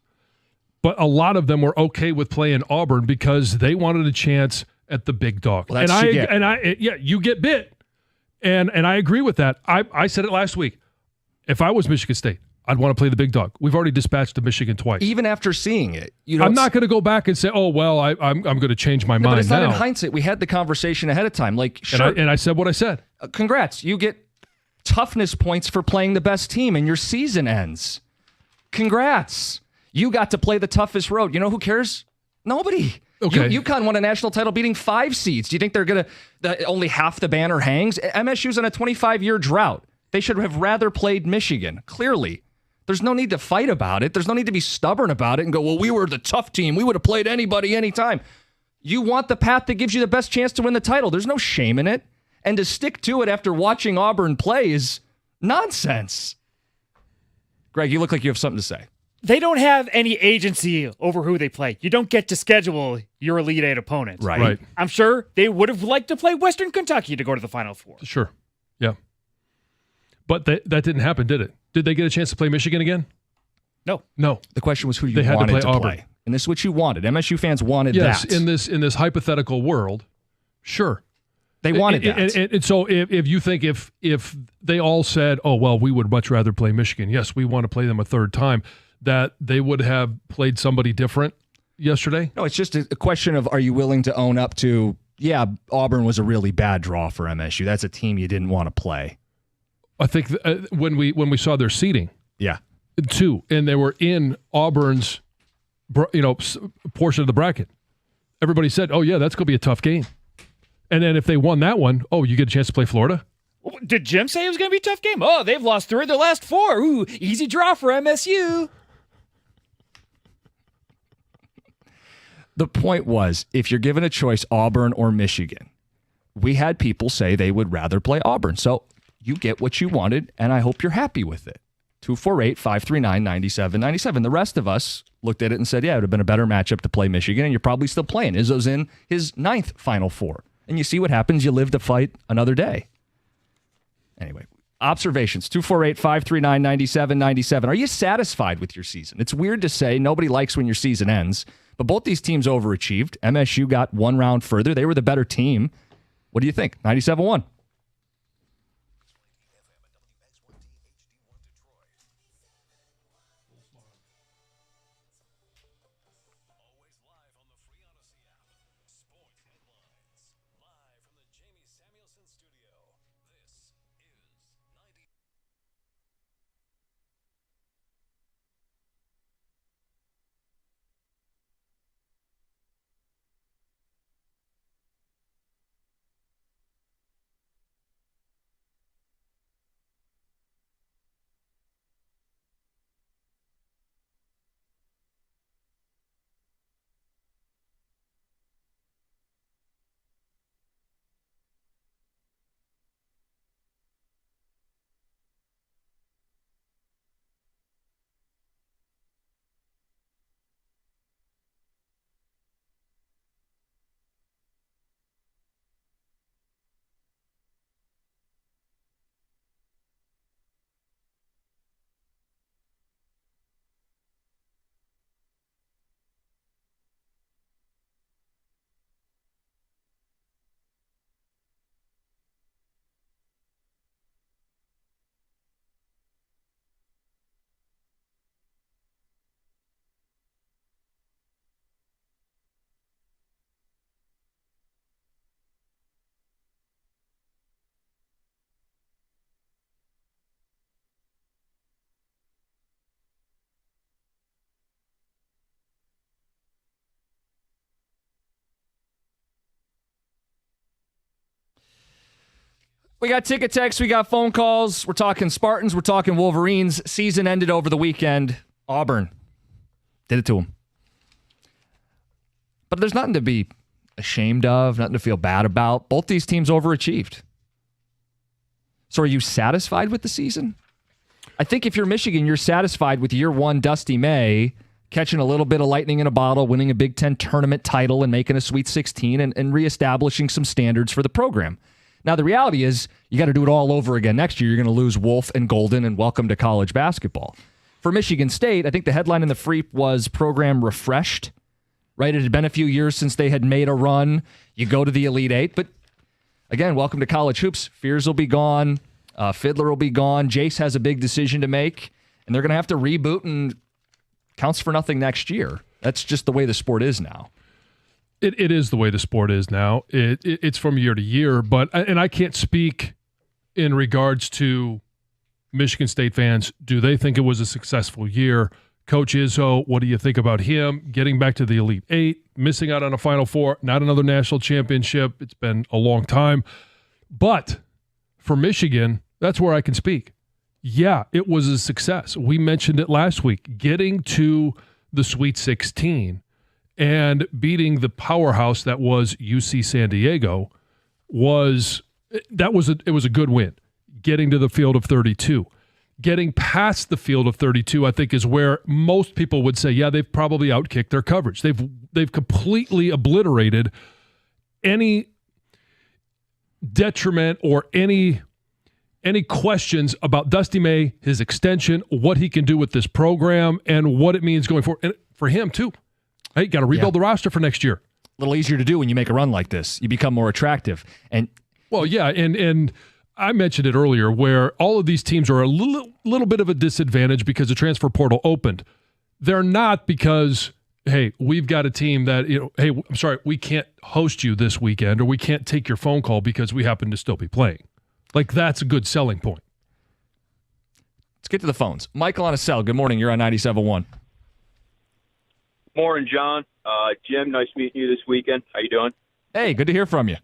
[SPEAKER 2] But a lot of them were okay with playing Auburn because they wanted a chance at the big dog.
[SPEAKER 1] Well,
[SPEAKER 2] you get bit. And I agree with that. I said it last week. If I was Michigan State, I'd want to play the big dog. We've already dispatched to Michigan twice.
[SPEAKER 1] Even after seeing it.
[SPEAKER 2] I'm not going to go back and say, oh, well, I'm going to change my mind
[SPEAKER 1] but it's
[SPEAKER 2] now.
[SPEAKER 1] Not in hindsight. We had the conversation ahead of time. Like, sure,
[SPEAKER 2] and I said what I said.
[SPEAKER 1] Congrats. You get toughness points for playing the best team, and your season ends. Congrats. You got to play the toughest road. You know who cares? Nobody.
[SPEAKER 2] Okay.
[SPEAKER 1] UConn won a national title beating 5 seeds. Do you think they're going to only half the banner hangs? MSU's on a 25-year drought. They should have rather played Michigan. Clearly. There's no need to fight about it. There's no need to be stubborn about it and go, well, we were the tough team. We would have played anybody anytime. You want the path that gives you the best chance to win the title. There's no shame in it. And to stick to it after watching Auburn play is nonsense. Greg, you look like you have something to say.
[SPEAKER 6] They don't have any agency over who they play. You don't get to schedule your Elite Eight opponent.
[SPEAKER 2] Right.
[SPEAKER 6] I'm sure they would have liked to play Western Kentucky to go to the Final Four.
[SPEAKER 2] Sure. Yeah. But that didn't happen, did it? Did they get a chance to play Michigan again?
[SPEAKER 6] No.
[SPEAKER 1] The question was who you
[SPEAKER 2] They had to
[SPEAKER 1] wanted
[SPEAKER 2] play
[SPEAKER 1] to
[SPEAKER 2] Auburn.
[SPEAKER 1] play. And this is what you wanted. MSU fans wanted
[SPEAKER 2] yes,
[SPEAKER 1] that.
[SPEAKER 2] in this hypothetical world, sure.
[SPEAKER 1] They wanted that.
[SPEAKER 2] And so if you think if they all said, oh, well, we would much rather play Michigan. Yes, we want to play them a third time. That they would have played somebody different yesterday?
[SPEAKER 1] No, it's just a question of, are you willing to own up to, yeah, Auburn was a really bad draw for MSU. That's a team you didn't want to play.
[SPEAKER 2] I think when we saw their seating,
[SPEAKER 1] yeah,
[SPEAKER 2] 2, and they were in Auburn's portion of the bracket, everybody said, oh, yeah, that's going to be a tough game. And then if they won that one, oh, you get a chance to play Florida?
[SPEAKER 6] Did Jim say it was going to be a tough game? Oh, they've lost 3 of their last 4. Ooh, easy draw for MSU.
[SPEAKER 1] The point was, if you're given a choice, Auburn or Michigan, we had people say they would rather play Auburn. So you get what you wanted, and I hope you're happy with it. 248-539-9797. The rest of us looked at it and said, yeah, it would have been a better matchup to play Michigan, and you're probably still playing. Izzo's in his 9th Final Four. And you see what happens. You live to fight another day. Anyway, observations, 248-539-9797. Are you satisfied with your season? It's weird to say. Nobody likes when your season ends. But both these teams overachieved. MSU got 1 round further. They were the better team. What do you think? 97-1. We got ticket texts, we got phone calls. We're talking Spartans, we're talking Wolverines. Season ended over the weekend. Auburn did it to them. But there's nothing to be ashamed of, nothing to feel bad about. Both these teams overachieved. So are you satisfied with the season? I think if you're Michigan, you're satisfied with year one Dusty May catching a little bit of lightning in a bottle, winning a Big Ten tournament title and making a Sweet 16 and reestablishing some standards for the program. Now, the reality is you got to do it all over again next year. You're going to lose Wolf and Golden and welcome to college basketball. For Michigan State, I think the headline in the Freep was program refreshed, right? It had been a few years since they had made a run. You go to the Elite Eight, but again, welcome to college hoops. Fears will be gone. Fiddler will be gone. Jace has a big decision to make, and they're going to have to reboot and counts for nothing next year. That's just the way the sport is now.
[SPEAKER 2] It is the way the sport is now. It's from year to year, and I can't speak in regards to Michigan State fans. Do they think it was a successful year? Coach Izzo, what do you think about him getting back to the Elite Eight, missing out on a Final Four, not another national championship? It's been a long time. But for Michigan, that's where I can speak. Yeah, it was a success. We mentioned it last week. Getting to the Sweet 16 and beating the powerhouse that was UC San Diego was a good win. Getting to the field of 32. Getting past the field of 32, I think, is where most people would say, yeah, they've probably outkicked their coverage. They've completely obliterated any detriment or any questions about Dusty May, his extension, what he can do with this program, and what it means going forward. And for him, too. Hey, got to rebuild the roster for next year.
[SPEAKER 1] A little easier to do when you make a run like this. You become more attractive. And I mentioned it earlier where all of these teams are a little bit of a disadvantage because the transfer portal opened. They're not because, hey, we've got a team that, hey, I'm sorry, we can't host you this weekend or we can't take your phone call because we happen to still be playing. Like, that's a good selling point. Let's get to the phones. Michael on a cell. Good morning. You're on 97.1.
[SPEAKER 7] Morning, John. Jim, nice meeting you this weekend. How you doing?
[SPEAKER 1] Hey, good to hear from you.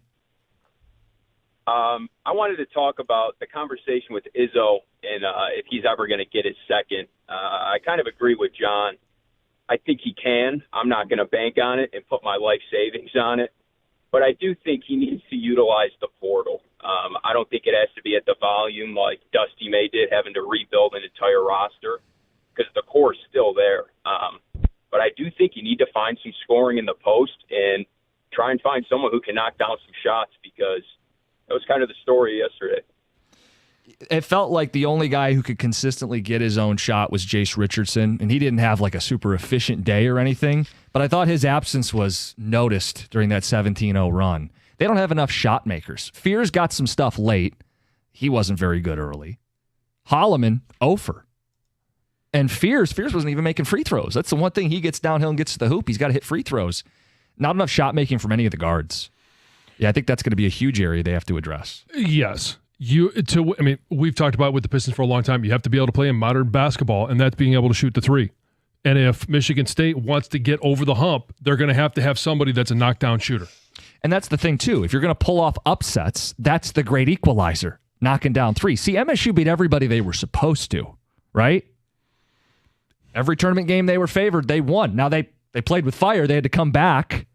[SPEAKER 7] I wanted to talk about the conversation with Izzo and if he's ever going to get his second. I kind of agree with John. I think he can. I'm not going to bank on it and put my life savings on it. But I do think he needs to utilize the portal. I don't think it has to be at the volume like Dusty May did, having to rebuild an entire roster, because the core's still there. But I do think you need to find some scoring in the post and try and find someone who can knock down some shots, because that was kind of the story yesterday.
[SPEAKER 1] It felt like the only guy who could consistently get his own shot was Jace Richardson, and he didn't have like a super efficient day or anything, but I thought his absence was noticed during that 17-0 run. They don't have enough shot makers. Fears got some stuff late. He wasn't very good early. Holloman, 0-for. And Fears wasn't even making free throws. That's the one thing. He gets downhill and gets to the hoop. He's got to hit free throws. Not enough shot making from any of the guards. Yeah, I think that's going to be a huge area they have to address.
[SPEAKER 2] Yes. We've talked about it with the Pistons for a long time. You have to be able to play in modern basketball, and that's being able to shoot the three. And if Michigan State wants to get over the hump, they're going to have somebody that's a knockdown shooter.
[SPEAKER 1] And that's the thing, too. If you're going to pull off upsets, that's the great equalizer, knocking down three. See, MSU beat everybody they were supposed to, right? Every tournament game they were favored, they won. Now, they played with fire. They had to come back,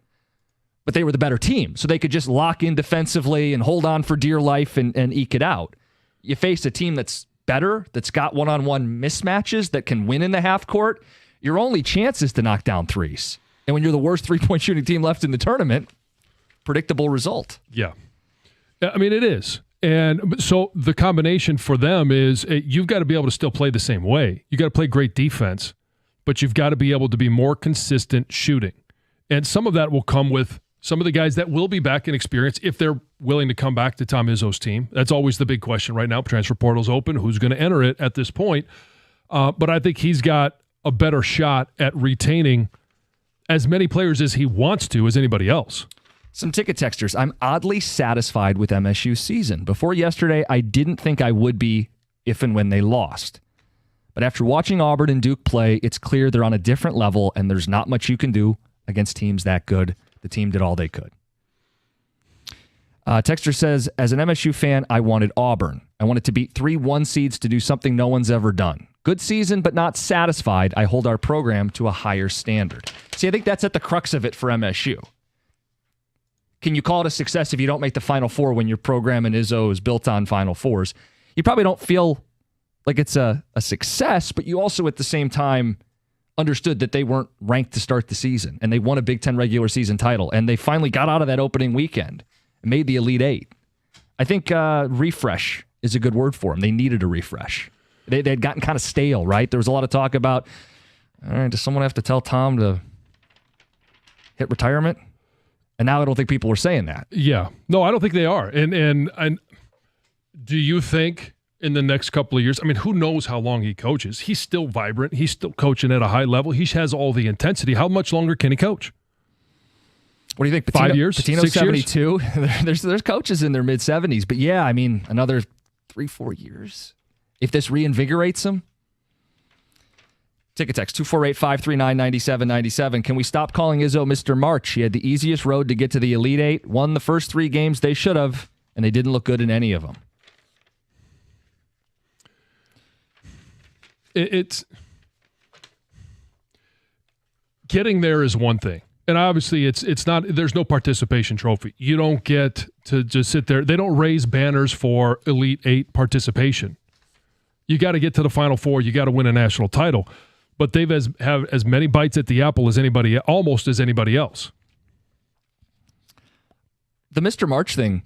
[SPEAKER 1] but they were the better team. So they could just lock in defensively and hold on for dear life and eke it out. You face a team that's better, that's got one-on-one mismatches, that can win in the half court, your only chance is to knock down threes. And when you're the worst three-point shooting team left in the tournament, predictable result.
[SPEAKER 2] Yeah. I mean, it is. And so the combination for them is you've got to be able to still play the same way. You got to play great defense, but you've got to be able to be more consistent shooting. And some of that will come with some of the guys that will be back in experience if they're willing to come back to Tom Izzo's team. That's always the big question right now. Transfer portal's open. Who's going to enter it at this point? But I think he's got a better shot at retaining as many players as he wants to as anybody else.
[SPEAKER 1] Some ticket texters. I'm oddly satisfied with MSU's season. Before yesterday, I didn't think I would be if and when they lost. But after watching Auburn and Duke play, it's clear they're on a different level, and there's not much you can do against teams that good. The team did all they could. Texter says, as an MSU fan, I wanted Auburn. I wanted to beat 3 1 seeds to do something no one's ever done. Good season, but not satisfied. I hold our program to a higher standard. See, I think that's at the crux of it for MSU. Can you call it a success if you don't make the Final Four when your program and Izzo is built on Final Fours? You probably don't feel like it's a success, but you also at the same time understood that they weren't ranked to start the season, and they won a Big Ten regular season title, and they finally got out of that opening weekend and made the Elite Eight. I think refresh is a good word for them. They needed a refresh. They had gotten kind of stale, right? There was a lot of talk about, all right, does someone have to tell Tom to hit retirement? And now I don't think people are saying that.
[SPEAKER 2] Yeah. No, I don't think they are. And do you think in the next couple of years, I mean, who knows how long he coaches? He's still vibrant. He's still coaching at a high level. He has all the intensity. How much longer can he coach?
[SPEAKER 1] What do you think? Patino,
[SPEAKER 2] 5 years?
[SPEAKER 1] Patino's
[SPEAKER 2] 6
[SPEAKER 1] 72. There's coaches in their mid-70s. But yeah, I mean, another 3-4 years. If this reinvigorates him. Ticket text 248-539-9797. Can we stop calling Izzo Mr. March? He had the easiest road to get to the Elite Eight, won the first 3 games they should have, and they didn't look good in any of them.
[SPEAKER 2] It's getting there is one thing. And obviously it's not, there's no participation trophy. You don't get to just sit there. They don't raise banners for Elite Eight participation. You got to get to the Final Four. You got to win a national title. But they've have as many bites at the apple as anybody, almost as anybody else.
[SPEAKER 1] The Mr. March thing,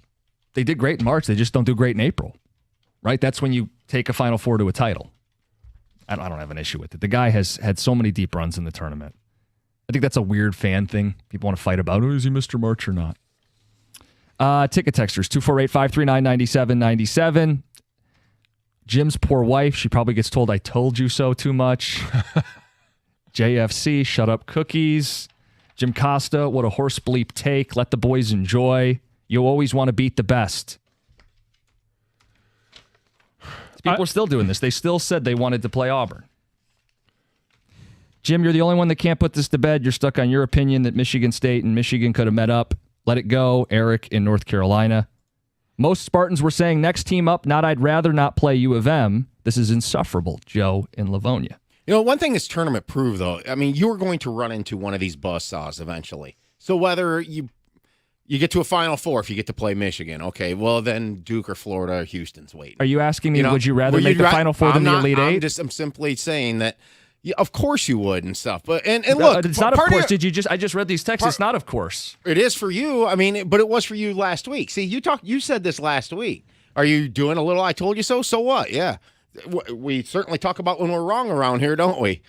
[SPEAKER 1] they did great in March. They just don't do great in April, right? That's when you take a Final Four to a title. I don't have an issue with it. The guy has had so many deep runs in the tournament. I think that's a weird fan thing. People want to fight about, is he Mr. March or not? Ticket texters, 248-539-9797. Jim's poor wife, she probably gets told I told you so too much. JFC, shut up cookies. Jim Costa, what a horse bleep take. Let the boys enjoy. You always want to beat the best. People are still doing this. They still said they wanted to play Auburn. Jim, you're the only one that can't put this to bed. You're stuck on your opinion that Michigan State and Michigan could have met up. Let it go. Eric in North Carolina. Most Spartans were saying next team up, not I'd rather not play U of M. This is insufferable. Joe in Livonia.
[SPEAKER 3] You know, one thing this tournament proved, though, I mean, you're going to run into one of these buzzsaws eventually. So whether you get to a Final Four if you get to play Michigan, okay, well, then Duke or Florida or Houston's waiting.
[SPEAKER 1] Are you asking me, would you rather make the Final Four than the Elite Eight?
[SPEAKER 3] I'm simply saying that, yeah, of course you would and stuff. But and look,
[SPEAKER 1] it's not of course. I just read these texts. It's not of course.
[SPEAKER 3] It is for you. I mean, but it was for you last week. See, you said this last week. Are you doing a little I told you so? So what? Yeah. We certainly talk about when we're wrong around here, don't we?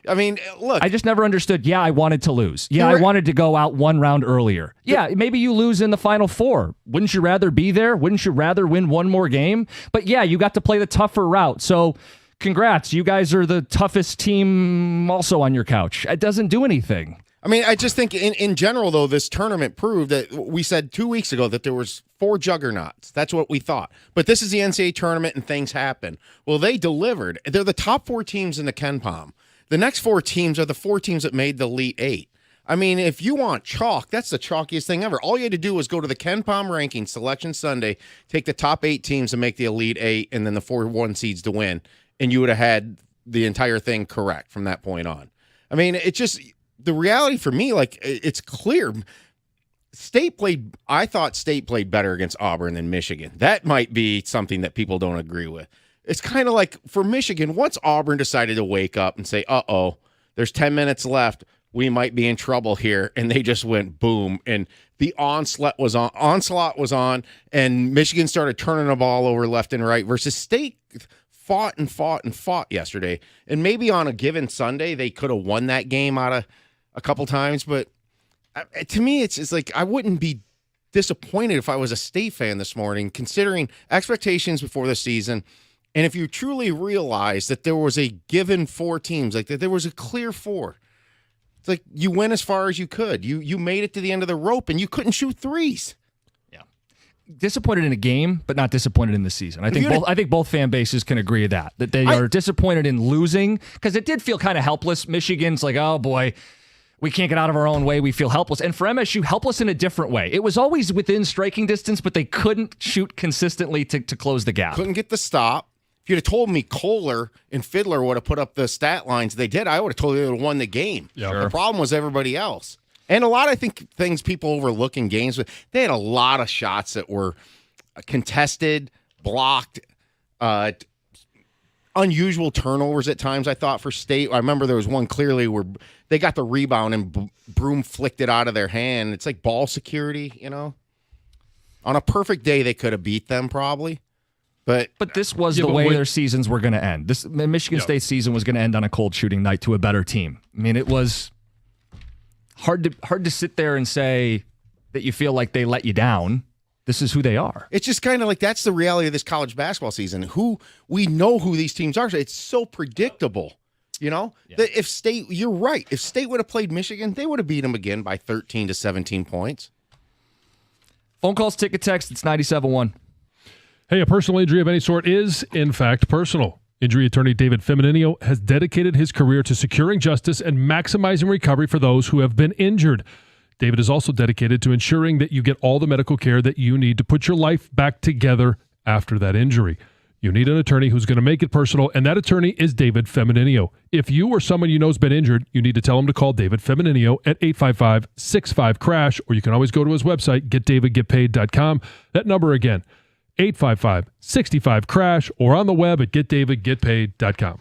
[SPEAKER 3] I mean, look.
[SPEAKER 1] I just never understood. Yeah, I wanted to lose. Yeah, I wanted to go out one round earlier. Yeah, maybe you lose in the Final Four. Wouldn't you rather be there? Wouldn't you rather win one more game? But yeah, you got to play the tougher route. So congrats. You guys are the toughest team also on your couch. It doesn't do anything.
[SPEAKER 3] I mean, I just think in general, though, this tournament proved that we said 2 weeks ago that there was 4 juggernauts. That's what we thought. But this is the NCAA tournament and things happen. Well, they delivered. They're the top 4 teams in the KenPom. The next 4 teams are the 4 teams that made the Elite Eight. I mean, if you want chalk, that's the chalkiest thing ever. All you had to do was go to the KenPom ranking Selection Sunday, take the top 8 teams and make the Elite Eight, and then the 4 1 seeds to win. And you would have had the entire thing correct from that point on. I mean, it's just the reality for me, like, it's clear. I thought State played better against Auburn than Michigan. That might be something that people don't agree with. It's kind of like for Michigan, once Auburn decided to wake up and say, uh-oh, there's 10 minutes left, we might be in trouble here, and they just went boom, and the onslaught was on, and Michigan started turning the ball over left and right versus State fought yesterday. And maybe on a given Sunday, they could have won that game out of a couple times. But to me, it's like I wouldn't be disappointed if I was a State fan this morning, considering expectations before the season. And if you truly realize that there was a given 4 teams, like that there was a clear 4. It's like you went as far as you could. You made it to the end of the rope, and you couldn't shoot threes.
[SPEAKER 1] Disappointed in a game, but not disappointed in the season. I think both fan bases can agree that they are disappointed in losing, because it did feel kind of helpless. Michigan's like, oh boy, We can't get out of our own way. We feel helpless. And for MSU, helpless in a different way. It was always within striking distance, but they couldn't shoot consistently to close the gap.
[SPEAKER 3] Couldn't get the stop. If you'd have told me Kohler and Fiddler would have put up the stat lines they did, I would have told you they would have won the game.
[SPEAKER 2] Yeah.
[SPEAKER 3] The problem was everybody else. And a lot, I think, things people overlook in games. They had a lot of shots that were contested, blocked, unusual turnovers at times, I thought, for State. I remember there was one clearly where they got the rebound and Broom flicked it out of their hand. It's like ball security, you know? On a perfect day, they could have beat them probably. But
[SPEAKER 1] this was the way their seasons were going to end. This Michigan State season was going to end on a cold shooting night to a better team. I mean, it was hard to sit there and say that you feel like they let you down. This is who they are.
[SPEAKER 3] It's just kind of like that's the reality of this college basketball season. We know who these teams are. It's so predictable. You know, that if State, you're right. If State would have played Michigan, they would have beat them again by 13 to 17 points.
[SPEAKER 1] Phone calls, ticket text, it's 97.1.
[SPEAKER 2] Hey, a personal injury of any sort is, in fact, personal. Injury attorney David Femininio has dedicated his career to securing justice and maximizing recovery for those who have been injured. David is also dedicated to ensuring that you get all the medical care that you need to put your life back together after that injury. You need an attorney who's going to make it personal, and that attorney is David Femininio. If you or someone you know has been injured, you need to tell him to call David Femininio at 855-65-CRASH, or you can always go to his website, getdavidgetpaid.com. That number again, 855-65-CRASH, or on the web at getdavidgetpaid.com.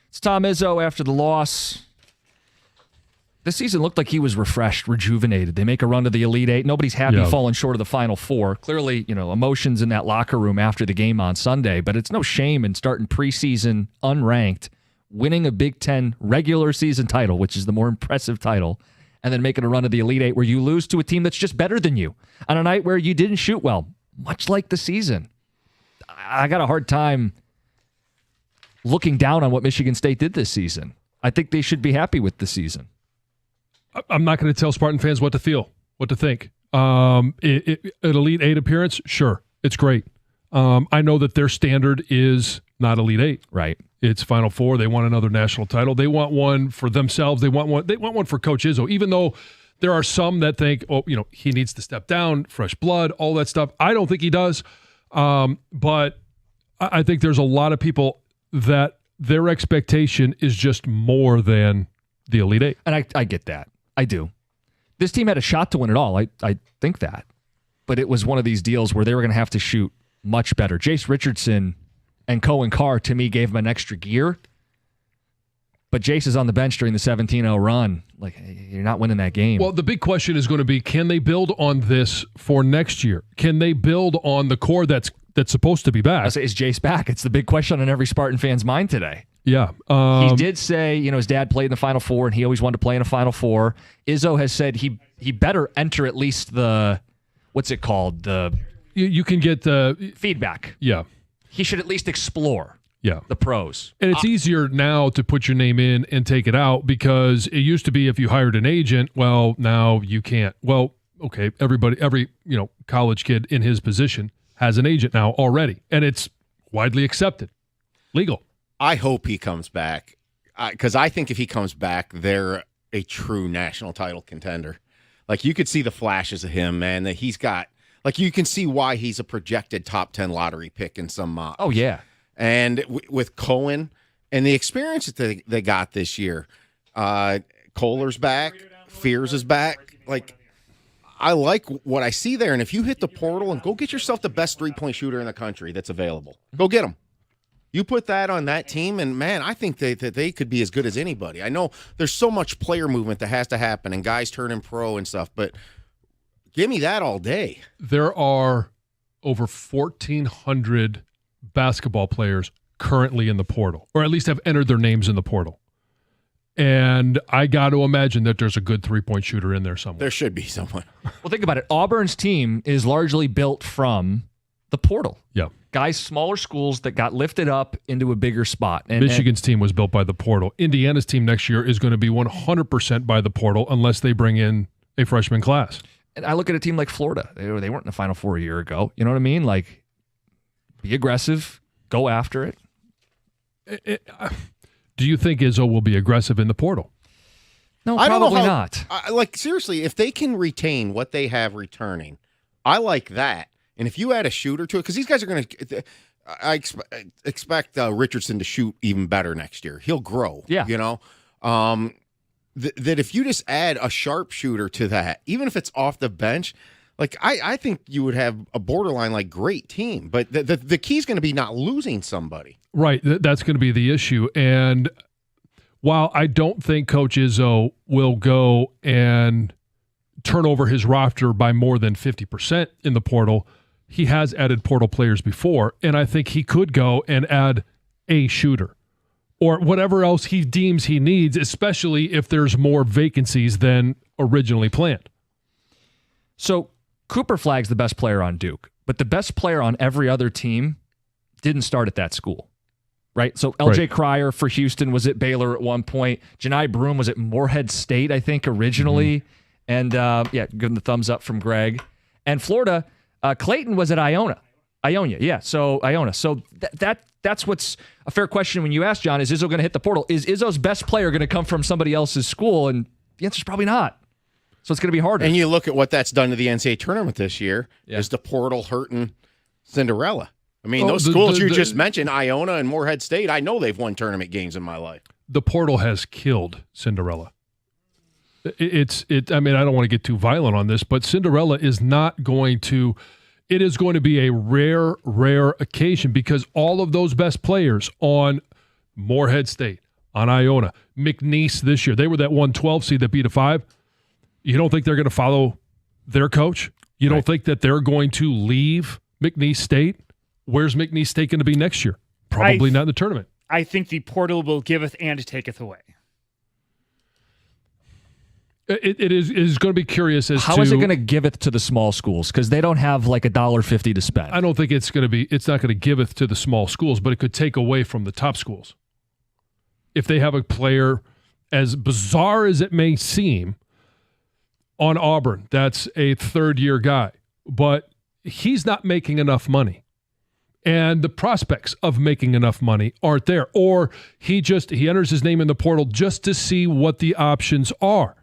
[SPEAKER 1] It's Tom Izzo after the loss. This season looked like he was refreshed, rejuvenated. They make a run to the Elite Eight. Nobody's happy falling short of the Final Four. Clearly, emotions in that locker room after the game on Sunday, but it's no shame in starting preseason unranked, winning a Big Ten regular season title, which is the more impressive title, and then making a run to the Elite Eight where you lose to a team that's just better than you on a night where you didn't shoot well, much like the season. I got a hard time looking down on what Michigan State did this season. I think they should be happy with the season.
[SPEAKER 2] I'm not going to tell Spartan fans what to feel, what to think. An Elite Eight appearance, sure, it's great. I know that their standard is not Elite Eight.
[SPEAKER 1] Right.
[SPEAKER 2] It's Final Four. They want another national title. They want one for themselves. They want one for Coach Izzo, even though there are some that think, he needs to step down, fresh blood, all that stuff. I don't think he does. But I think there's a lot of people that their expectation is just more than the Elite Eight.
[SPEAKER 1] And I get that. I do. This team had a shot to win it all. I think that. But it was one of these deals where they were going to have to shoot much better. Jace Richardson and Cohen Carr, to me, gave him an extra gear. But Jace is on the bench during the 17-0 run. Like, you're not winning that game.
[SPEAKER 2] Well, the big question is going to be, can they build on this for next year? Can they build on the core that's supposed to be back?
[SPEAKER 1] I say, is Jace back? It's the big question on every Spartan fan's mind today.
[SPEAKER 2] Yeah.
[SPEAKER 1] He did say, his dad played in the Final Four, and he always wanted to play in a Final Four. Izzo has said he better enter at least the, what's it called?
[SPEAKER 2] You can get the
[SPEAKER 1] feedback.
[SPEAKER 2] Yeah.
[SPEAKER 1] He should at least explore the pros.
[SPEAKER 2] And it's easier now to put your name in and take it out, because it used to be if you hired an agent, well, now you can't. Well, okay, every college kid in his position has an agent now already, and it's widely accepted, legal.
[SPEAKER 3] I hope he comes back, because I think if he comes back, they're a true national title contender. Like, you could see the flashes of him, man, that he's got. Like, you can see why he's a projected top 10 lottery pick in some mocks.
[SPEAKER 1] Oh, yeah.
[SPEAKER 3] And with Cohen and the experience that they got this year, Kohler's back, Fears is back. Like, I like what I see there. And if you hit the portal and go get yourself the best three-point shooter in the country that's available, go get him. You put that on that team, and, man, I think that they could be as good as anybody. I know there's so much player movement that has to happen and guys turning pro and stuff, but give me that all day.
[SPEAKER 2] There are over 1,400 basketball players currently in the portal, or at least have entered their names in the portal. And I got to imagine that there's a good three-point shooter in there somewhere.
[SPEAKER 3] There should be someone.
[SPEAKER 1] Well, think about it. Auburn's team is largely built from the portal.
[SPEAKER 2] Yeah.
[SPEAKER 1] Guys, smaller schools that got lifted up into a bigger spot. And
[SPEAKER 2] Michigan's team was built by the portal. Indiana's team next year is going to be 100% by the portal unless they bring in a freshman class.
[SPEAKER 1] And I look at a team like Florida. They weren't in the Final Four a year ago. You know what I mean? Like, be aggressive. Go after it.
[SPEAKER 2] Do you think Izzo will be aggressive in the portal?
[SPEAKER 1] No,
[SPEAKER 3] I don't know
[SPEAKER 1] probably
[SPEAKER 3] how,
[SPEAKER 1] not.
[SPEAKER 3] Seriously, if they can retain what they have returning, I like that. And if you add a shooter to it, because these guys are going to – I expect Richardson to shoot even better next year. He'll grow, that if you just add a sharpshooter to that, even if it's off the bench, like I think you would have a borderline like great team. But the key is going to be not losing somebody.
[SPEAKER 2] Right. That's going to be the issue. And while I don't think Coach Izzo will go and turn over his roster by more than 50% in the portal, he has added portal players before, and I think he could go and add a shooter or whatever else he deems he needs, especially if there's more vacancies than originally planned.
[SPEAKER 1] So Cooper Flagg's the best player on Duke, but the best player on every other team didn't start at that school, right? So L.J. Cryer for Houston was at Baylor at one point. Janai Broom was at Morehead State, I think, originally. Mm-hmm. And, give him the thumbs up from Greg. And Florida, Clayton was at Iona. So Iona. So that's what's a fair question when you ask, John, is Izzo going to hit the portal? Is Izzo's best player going to come from somebody else's school? And the answer is probably not. So it's going to be harder.
[SPEAKER 3] And you look at what that's done to the NCAA tournament this year. Is the portal hurting Cinderella? I mean, those schools you just mentioned, Iona and Morehead State, I know they've won tournament games in my life.
[SPEAKER 2] The portal has killed Cinderella. I mean, I don't want to get too violent on this, but Cinderella is not going to – it is going to be a rare occasion because all of those best players on Morehead State, on Iona. McNeese this year, they were that 112 seed that beat a 5. You don't think they're going to follow their coach? You don't think that they're going to leave McNeese State? Where's McNeese State going to be next year? Probably not in the tournament.
[SPEAKER 6] I think the portal will giveth and taketh away.
[SPEAKER 2] It is going to be curious as
[SPEAKER 1] how
[SPEAKER 2] to
[SPEAKER 1] is it going to give it to the small schools because they don't have like $1.50 to spend.
[SPEAKER 2] I don't think it's not going to giveth to the small schools, but it could take away from the top schools. If they have a player, as bizarre as it may seem, on Auburn, that's a third-year guy, but he's not making enough money. And the prospects of making enough money aren't there. Or he enters his name in the portal just to see what the options are.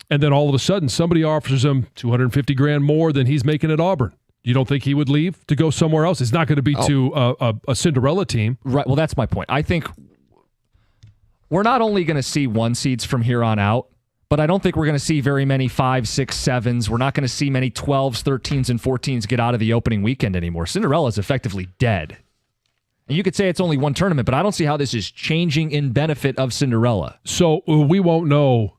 [SPEAKER 2] And then all of a sudden, somebody offers him $250,000 more than he's making at Auburn. You don't think he would leave to go somewhere else? It's not going to be to a Cinderella team.
[SPEAKER 1] Right. Well, that's my point. I think we're not only going to see 1 seeds from here on out, but I don't think we're going to see very many 5, 6, 7s. We're not going to see many 12s, 13s, and 14s get out of the opening weekend anymore. Cinderella is effectively dead. And you could say it's only one tournament, but I don't see how this is changing in benefit of Cinderella.
[SPEAKER 2] So we won't know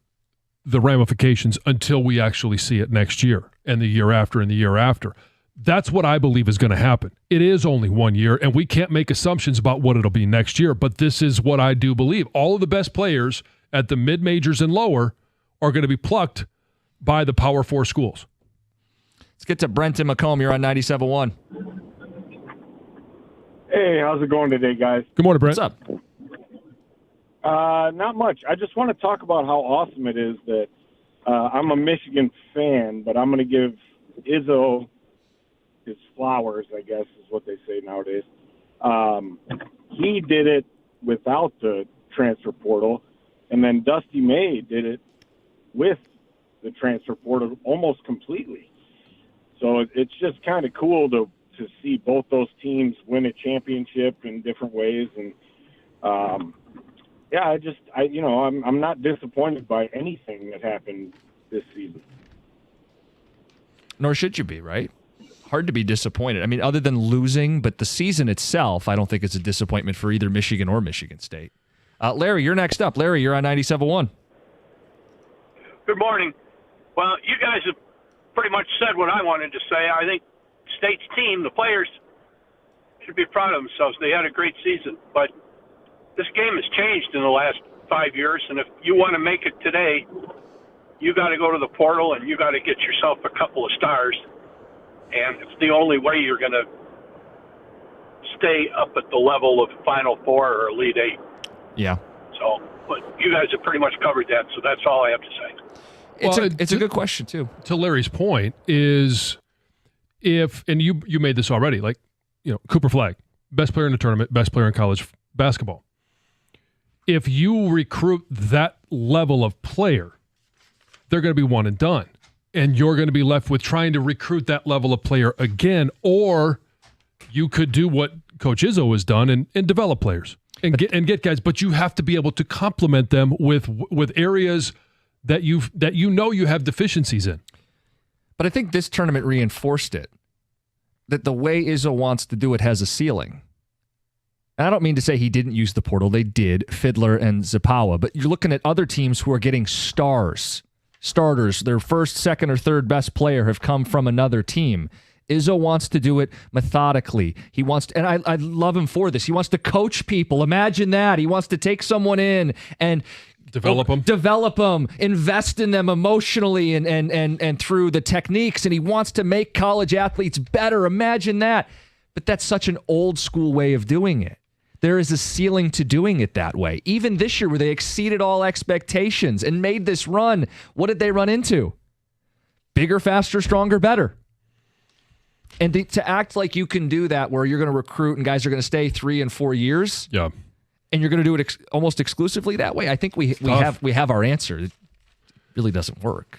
[SPEAKER 2] the ramifications until we actually see it next year and the year after and the year after. That's what I believe is going to happen. It is only 1 year, and we can't make assumptions about what it'll be next year, but this is what I do believe. All of the best players at the mid-majors and lower are going to be plucked by the Power 4 schools.
[SPEAKER 1] Let's get to Brent and Macomb. You're on 97.1.
[SPEAKER 8] Hey, how's it going today, guys?
[SPEAKER 2] Good morning, Brent.
[SPEAKER 1] What's up?
[SPEAKER 8] Not much. I just want to talk about how awesome it is that I'm a Michigan fan, but I'm going to give Izzo his flowers, I guess is what they say nowadays. He did it without the transfer portal, and then Dusty May did it with the transfer portal almost completely. So it's just kind of cool to see both those teams win a championship in different ways, and I'm not disappointed by anything that happened this season.
[SPEAKER 1] Nor should you be, right? Hard to be disappointed. I mean, other than losing, but the season itself, I don't think it's a disappointment for either Michigan or Michigan State. Larry, you're next up. Larry, you're on 97.1.
[SPEAKER 9] Good morning. Well, you guys have pretty much said what I wanted to say. I think State's team, the players, should be proud of themselves. They had a great season, but this game has changed in the last 5 years, and if you want to make it today, you got to go to the portal and you got to get yourself a couple of stars, and it's the only way you're going to stay up at the level of Final Four or Elite Eight.
[SPEAKER 1] Yeah.
[SPEAKER 9] So, but you guys have pretty much covered that, so that's all I have to say.
[SPEAKER 1] It's a good question, too.
[SPEAKER 2] To Larry's point is and you made this already, like, Cooper Flagg, best player in the tournament, best player in college basketball. If you recruit that level of player, they're going to be one and done. And you're going to be left with trying to recruit that level of player again, or you could do what Coach Izzo has done and develop players and get guys, but you have to be able to complement them with areas that you have deficiencies in.
[SPEAKER 1] But I think this tournament reinforced it, that the way Izzo wants to do it has a ceiling. And I don't mean to say he didn't use the portal. They did, Fiddler and Zapawa. But you're looking at other teams who are getting starters. Their first, second, or third best player have come from another team. Izzo wants to do it methodically. He wants to, and I love him for this. He wants to coach people. Imagine that. He wants to take someone in and develop them, invest in them emotionally and through the techniques, and he wants to make college athletes better. Imagine that. But that's such an old school way of doing it. There is a ceiling to doing it that way. Even this year where they exceeded all expectations and made this run, what did they run into? Bigger, faster, stronger, better. And to act like you can do that where you're going to recruit and guys are going to stay 3 and 4 years.
[SPEAKER 2] Yeah.
[SPEAKER 1] And you're going to do it almost exclusively that way. I think we have our answer. It really doesn't work.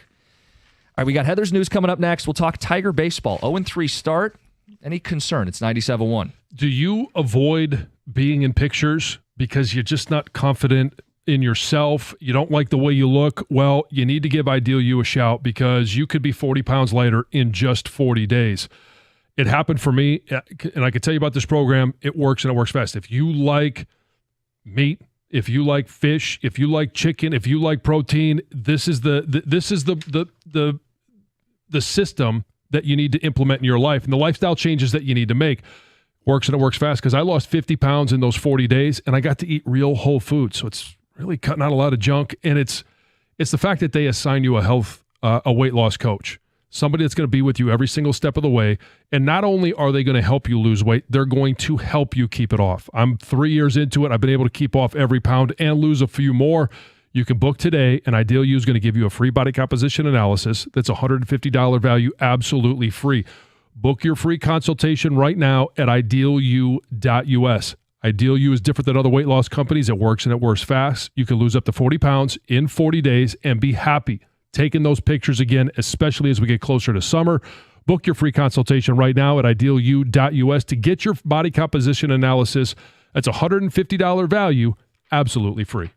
[SPEAKER 1] All right, we got Heather's News coming up next. We'll talk Tiger baseball. 0-3 start. Any concern? It's 97.1.
[SPEAKER 2] Do you avoid being in pictures because you're just not confident in yourself? You don't like the way you look? Well, you need to give Ideal You a shout because you could be 40 pounds lighter in just 40 days. It happened for me, and I can tell you about this program. It works, and it works fast. If you like meat, if you like fish, if you like chicken, if you like protein, this is the system that you need to implement in your life, and the lifestyle changes that you need to make. Works, and it works fast, because I lost 50 pounds in those 40 days, and I got to eat real whole food. So it's really cutting out a lot of junk, and it's the fact that they assign you a weight loss coach, somebody that's going to be with you every single step of the way. And not only are they going to help you lose weight, they're going to help you keep it off. I'm 3 years into it. I've been able to keep off every pound and lose a few more. You can book today, and Ideal U is going to give you a free body composition analysis. That's $150 value, absolutely free. Book your free consultation right now at idealu.us. Ideal U is different than other weight loss companies. It works, and it works fast. You can lose up to 40 pounds in 40 days and be happy taking those pictures again, especially as we get closer to summer. Book your free consultation right now at idealu.us to get your body composition analysis. That's $150 value, absolutely free.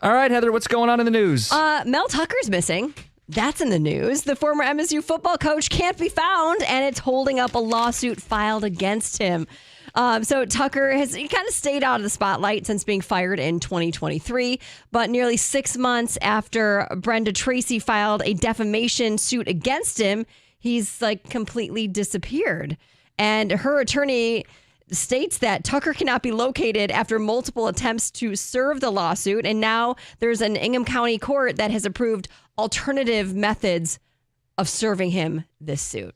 [SPEAKER 1] All right, Heather, what's going on in the news?
[SPEAKER 4] Mel Tucker's missing. That's in the news. The former MSU football coach can't be found, and it's holding up a lawsuit filed against him. So Tucker has kind of stayed out of the spotlight since being fired in 2023, but nearly 6 months after Brenda Tracy filed a defamation suit against him, he's like completely disappeared. And her attorney states that Tucker cannot be located after multiple attempts to serve the lawsuit. And now there's an Ingham County court that has approved alternative methods of serving him this suit.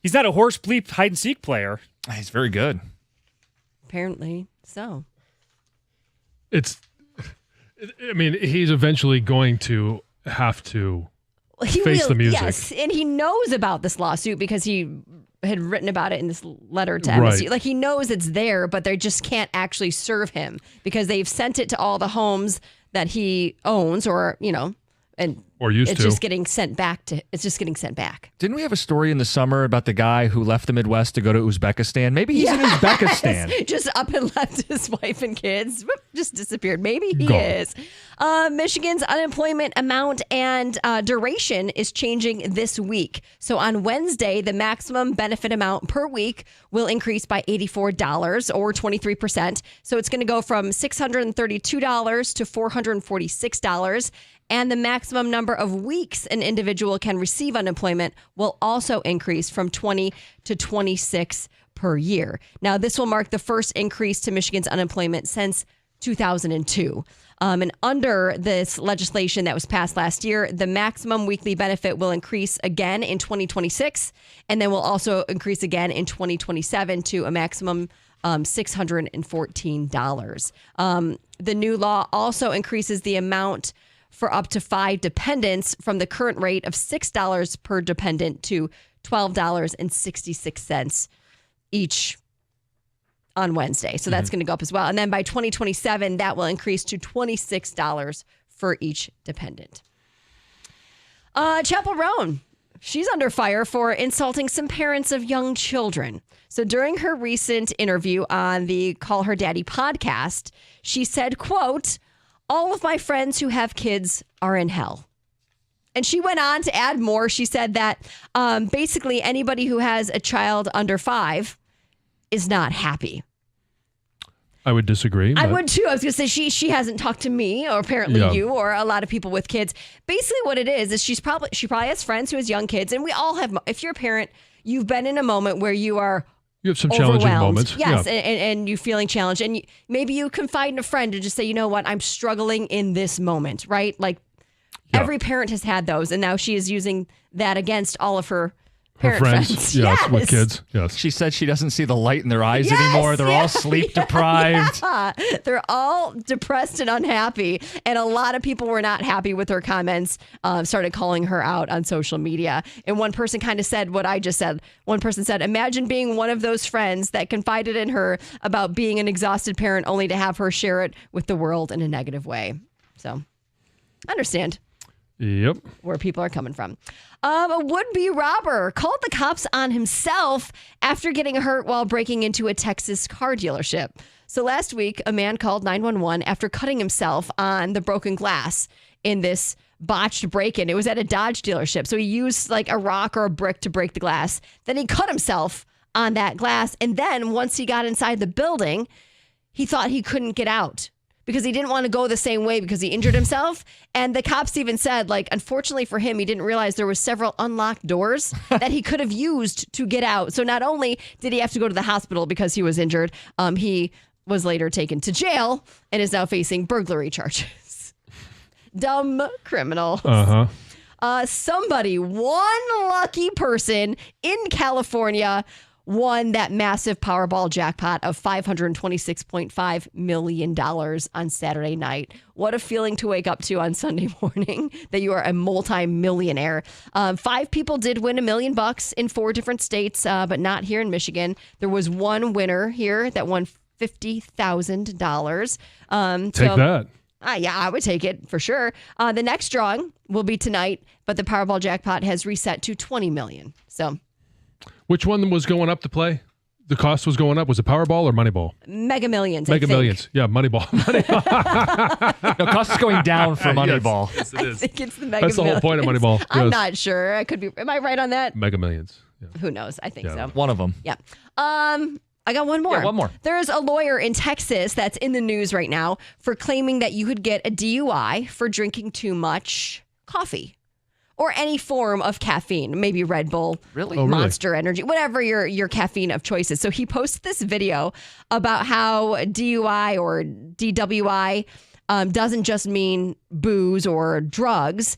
[SPEAKER 6] He's not a horse bleep hide and seek player.
[SPEAKER 1] He's very good.
[SPEAKER 4] Apparently so.
[SPEAKER 2] He's eventually going to have to face the music.
[SPEAKER 4] Yes, and he knows about this lawsuit because he had written about it in this letter to MSU. Like he knows it's there, but they just can't actually serve him because they've sent it to all the homes that he owns, or it's just getting sent back.
[SPEAKER 1] Didn't we have a story in the summer about the guy who left the Midwest to go to Uzbekistan? Maybe he's in Uzbekistan.
[SPEAKER 4] Just up and left his wife and kids. Just disappeared. Maybe he is. Michigan's unemployment amount and duration is changing this week. So on Wednesday, the maximum benefit amount per week will increase by $84 or 23%. So it's going to go from $632 to $446. And the maximum number of weeks an individual can receive unemployment will also increase from 20 to 26 per year. Now, this will mark the first increase to Michigan's unemployment since 2002. And under this legislation that was passed last year, the maximum weekly benefit will increase again in 2026, and then will also increase again in 2027 to a maximum $614. The new law also increases the amount for up to 5 dependents from the current rate of $6 per dependent to $12.66 each on Wednesday. So that's going to go up as well. And then by 2027, that will increase to $26 for each dependent. Chapel Roan, she's under fire for insulting some parents of young children. So during her recent interview on the Call Her Daddy podcast, she said, quote, "All of my friends who have kids are in hell." And she went on to add more. She said that basically anybody who has a child under 5 is not happy.
[SPEAKER 2] I would disagree.
[SPEAKER 4] I would too. I was going to say she hasn't talked to me, or apparently you, or a lot of people with kids. Basically what it is she probably has friends who has young kids. And we all have, if you're a parent, you've been in a moment where you have some
[SPEAKER 2] challenging moments.
[SPEAKER 4] Yes, and you're feeling challenged. And maybe you confide in a friend to just say, you know what, I'm struggling in this moment, right? Like every parent has had those. And now she is using that against all of her friends.
[SPEAKER 2] Yes, with kids. Yes.
[SPEAKER 1] She said she doesn't see the light in their eyes anymore. They're all sleep deprived.
[SPEAKER 4] Yeah. They're all depressed and unhappy. And a lot of people were not happy with her comments, started calling her out on social media. And one person kind of said what I just said. One person said, "Imagine being one of those friends that confided in her about being an exhausted parent only to have her share it with the world in a negative way." So, understand.
[SPEAKER 2] Yep.
[SPEAKER 4] Where people are coming from. A would-be robber called the cops on himself after getting hurt while breaking into a Texas car dealership. So last week, a man called 911 after cutting himself on the broken glass in this botched break-in. It was at a Dodge dealership. So he used like a rock or a brick to break the glass. Then he cut himself on that glass. And then once he got inside the building, he thought he couldn't get out, because he didn't want to go the same way because he injured himself. And the cops even said, like, unfortunately for him, he didn't realize there were several unlocked doors that he could have used to get out. So not only did he have to go to the hospital because he was injured, he was later taken to jail and is now facing burglary charges. Dumb criminals. One lucky person in California won that massive Powerball jackpot of $526.5 million on Saturday night. What a feeling to wake up to on Sunday morning, that you are a multi-millionaire. 5 people did win $1 million in 4 different states, but not here in Michigan. There was one winner here that won $50,000.
[SPEAKER 2] Take that.
[SPEAKER 4] Yeah, I would take it for sure. The next drawing will be tonight, but the Powerball jackpot has reset to $20 million. So,
[SPEAKER 2] which one was going up to play? The cost was going up. Was it Powerball or Moneyball?
[SPEAKER 4] Mega Millions.
[SPEAKER 2] Mega Millions. Yeah, Moneyball.
[SPEAKER 1] No, cost is going down for Moneyball.
[SPEAKER 2] Yes, it is.
[SPEAKER 4] I think it's the Mega
[SPEAKER 2] That's the whole point of
[SPEAKER 4] Millions.
[SPEAKER 2] Moneyball.
[SPEAKER 4] I'm not sure. I could be. Am I right on that?
[SPEAKER 2] Mega Millions. Yeah.
[SPEAKER 4] Who knows? I think so.
[SPEAKER 1] One of them.
[SPEAKER 4] Yeah. I got one more.
[SPEAKER 1] Yeah, one more.
[SPEAKER 4] There's a lawyer in Texas that's in the news right now for claiming that you could get a DUI for drinking too much coffee or any form of caffeine, maybe Red Bull, Monster Energy, whatever your caffeine of choice is. So he posted this video about how DUI or DWI doesn't just mean booze or drugs.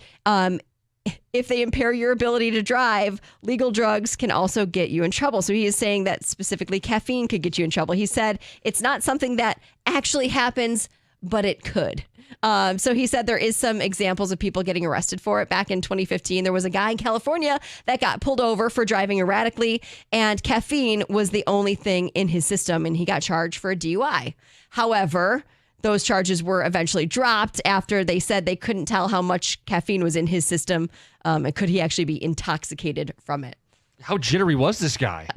[SPEAKER 4] If they impair your ability to drive, legal drugs can also get you in trouble. So he is saying that specifically caffeine could get you in trouble. He said it's not something that actually happens, but it could. So he said there is some examples of people getting arrested for it. Back in 2015, there was a guy in California that got pulled over for driving erratically, and caffeine was the only thing in his system, and he got charged for a DUI. However, those charges were eventually dropped after they said they couldn't tell how much caffeine was in his system, and could he actually be intoxicated from it.
[SPEAKER 1] How jittery was this guy?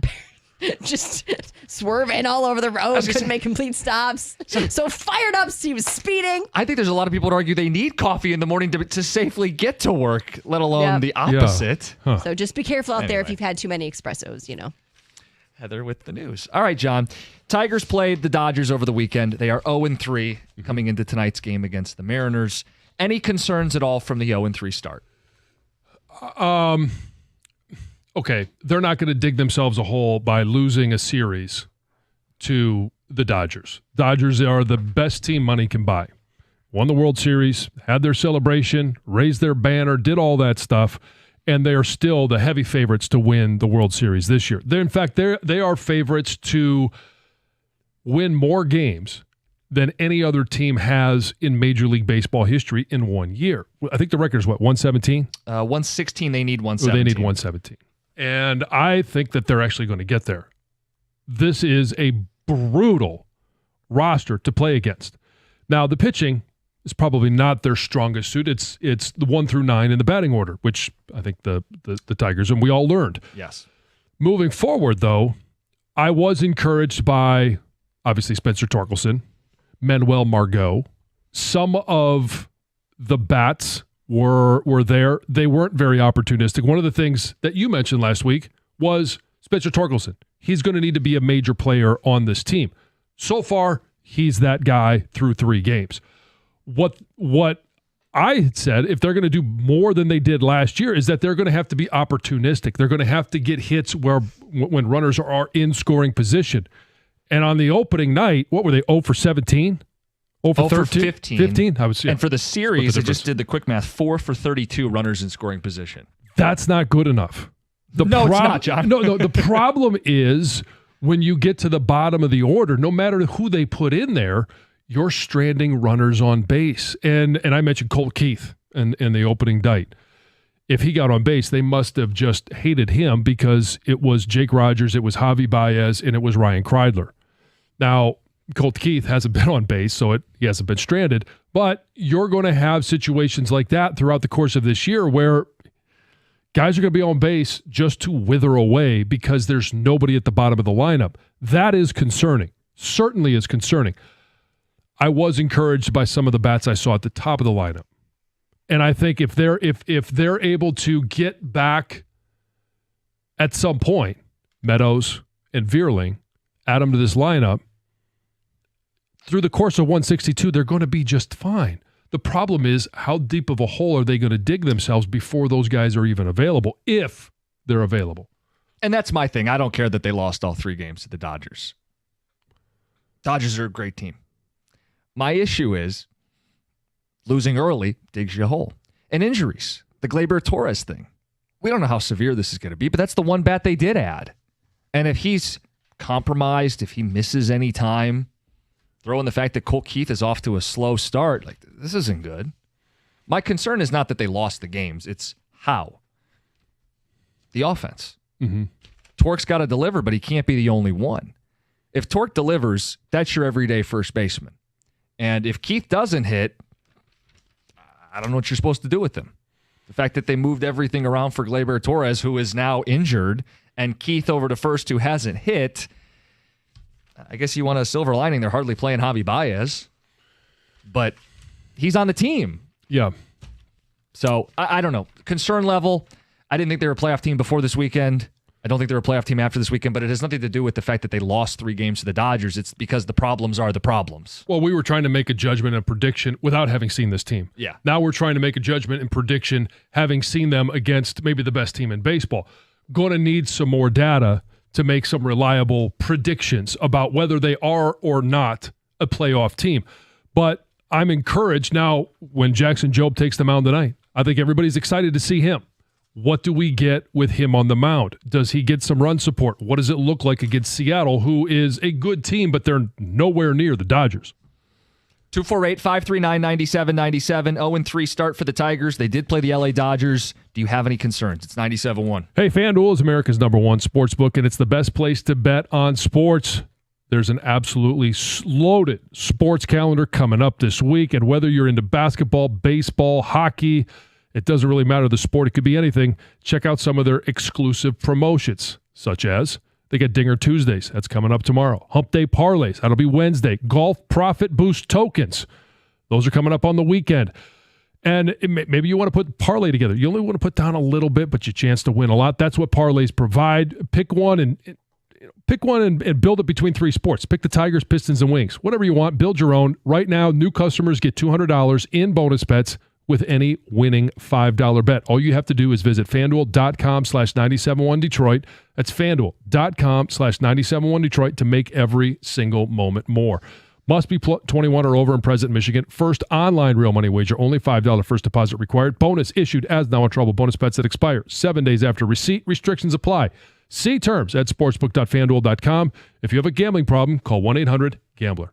[SPEAKER 4] Just swerving all over the road, couldn't make complete stops. So fired up, he was speeding.
[SPEAKER 1] I think there's a lot of people that argue they need coffee in the morning to safely get to work, let alone the opposite.
[SPEAKER 2] Yeah. Huh.
[SPEAKER 4] So just be careful out there if you've had too many espressos, you know.
[SPEAKER 1] Heather with the news. All right, John. Tigers played the Dodgers over the weekend. They are 0-3 coming into tonight's game against the Mariners. Any concerns at all from the 0-3 start?
[SPEAKER 2] Okay, they're not going to dig themselves a hole by losing a series to the Dodgers. Dodgers are the best team money can buy. Won the World Series, had their celebration, raised their banner, did all that stuff, and they are still the heavy favorites to win the World Series this year. In fact, they are favorites to win more games than any other team has in Major League Baseball history in 1 year. I think the record is what, 117?
[SPEAKER 1] 116, they need 117.
[SPEAKER 2] They need 117. And I think that they're actually going to get there. This is a brutal roster to play against. Now, the pitching is probably not their strongest suit. It's the 1 through 9 in the batting order, which I think the Tigers, and we all learned.
[SPEAKER 1] Yes.
[SPEAKER 2] Moving forward, though, I was encouraged by, obviously, Spencer Torkelson, Manuel Margot. Some of the bats were there. They weren't very opportunistic. One of the things that you mentioned last week was Spencer Torkelson. He's going to need to be a major player on this team. So far, he's that guy through 3 games. What I had said, if they're going to do more than they did last year, is that they're going to have to be opportunistic. They're going to have to get hits when runners are in scoring position. And on the opening night, what were they, 0 for 17? 0 for 13? 15?
[SPEAKER 1] And for the series, they just did the quick math, 4 for 32 runners in scoring position.
[SPEAKER 2] That's not good enough.
[SPEAKER 1] It's not, John.
[SPEAKER 2] No, the problem is when you get to the bottom of the order, no matter who they put in there, you're stranding runners on base. And I mentioned Colt Keith in the opening night. If he got on base, they must have just hated him because it was Jake Rogers, it was Javi Baez, and it was Ryan Kreidler. Now, Colt Keith hasn't been on base, so he hasn't been stranded. But you're going to have situations like that throughout the course of this year where guys are going to be on base just to wither away because there's nobody at the bottom of the lineup. That is concerning. Certainly is concerning. I was encouraged by some of the bats I saw at the top of the lineup. And I think if they're able to get back at some point, Meadows and Vierling, add them to this lineup, through the course of 162, they're going to be just fine. The problem is, how deep of a hole are they going to dig themselves before those guys are even available, if they're available?
[SPEAKER 1] And that's my thing. I don't care that they lost all 3 games to the Dodgers. Dodgers are a great team. My issue is losing early digs you a hole. And injuries. The Gleyber-Torres thing. We don't know how severe this is going to be, but that's the one bat they did add. And if he's compromised, if he misses any time, throw in the fact that Colt Keith is off to a slow start, like, this isn't good. My concern is not that they lost the games. It's how. The offense.
[SPEAKER 2] Mm-hmm.
[SPEAKER 1] Torque's got to deliver, but he can't be the only one. If Torque delivers, that's your everyday first baseman. And if Keith doesn't hit, I don't know what you're supposed to do with him. The fact that they moved everything around for Gleyber-Torres, who is now injured, and Keith over to first, who hasn't hit, I guess you want a silver lining. They're hardly playing Javi Baez, but he's on the team.
[SPEAKER 2] Yeah.
[SPEAKER 1] So I don't know. Concern level, I didn't think they were a playoff team before this weekend. I don't think they're a playoff team after this weekend, but it has nothing to do with the fact that they lost 3 games to the Dodgers. It's because the problems are the problems.
[SPEAKER 2] Well, we were trying to make a judgment and prediction without having seen this team.
[SPEAKER 1] Yeah.
[SPEAKER 2] Now we're trying to make a judgment and prediction having seen them against maybe the best team in baseball. Going to need some more data to make some reliable predictions about whether they are or not a playoff team. But I'm encouraged now when Jackson Jobe takes the mound tonight. I think everybody's excited to see him. What do we get with him on the mound? Does he get some run support? What does it look like against Seattle, who is a good team, but they're nowhere near the Dodgers?
[SPEAKER 1] 248-539-9797. 0-3 start for the Tigers. They did play the LA Dodgers. Do you have any concerns? It's 97-1.
[SPEAKER 2] Hey, FanDuel is America's #1 sports book, and it's the best place to bet on sports. There's an absolutely loaded sports calendar coming up this week, and whether you're into basketball, baseball, hockey, it doesn't really matter the sport. It could be anything. Check out some of their exclusive promotions, such as they get Dinger Tuesdays. That's coming up tomorrow. Hump Day Parlays. That'll be Wednesday. Golf Profit Boost Tokens. Those are coming up on the weekend. And maybe you want to put parlay together. You only want to put down a little bit, but your chance to win a lot. That's what parlays provide. Pick one and build it between three sports. Pick the Tigers, Pistons, and Wings. Whatever you want, build your own. Right now, new customers get $200 in bonus bets with any winning $5 bet. All you have to do is visit FanDuel.com/971Detroit. That's FanDuel.com/971Detroit to make every single moment more. Must be 21 or over and present in Michigan. First online real money wager. Only $5 first deposit required. Bonus issued as now in trouble. Bonus bets that expire 7 days after receipt. Restrictions apply. See terms at sportsbook.fanduel.com. If you have a gambling problem, call 1-800-GAMBLER.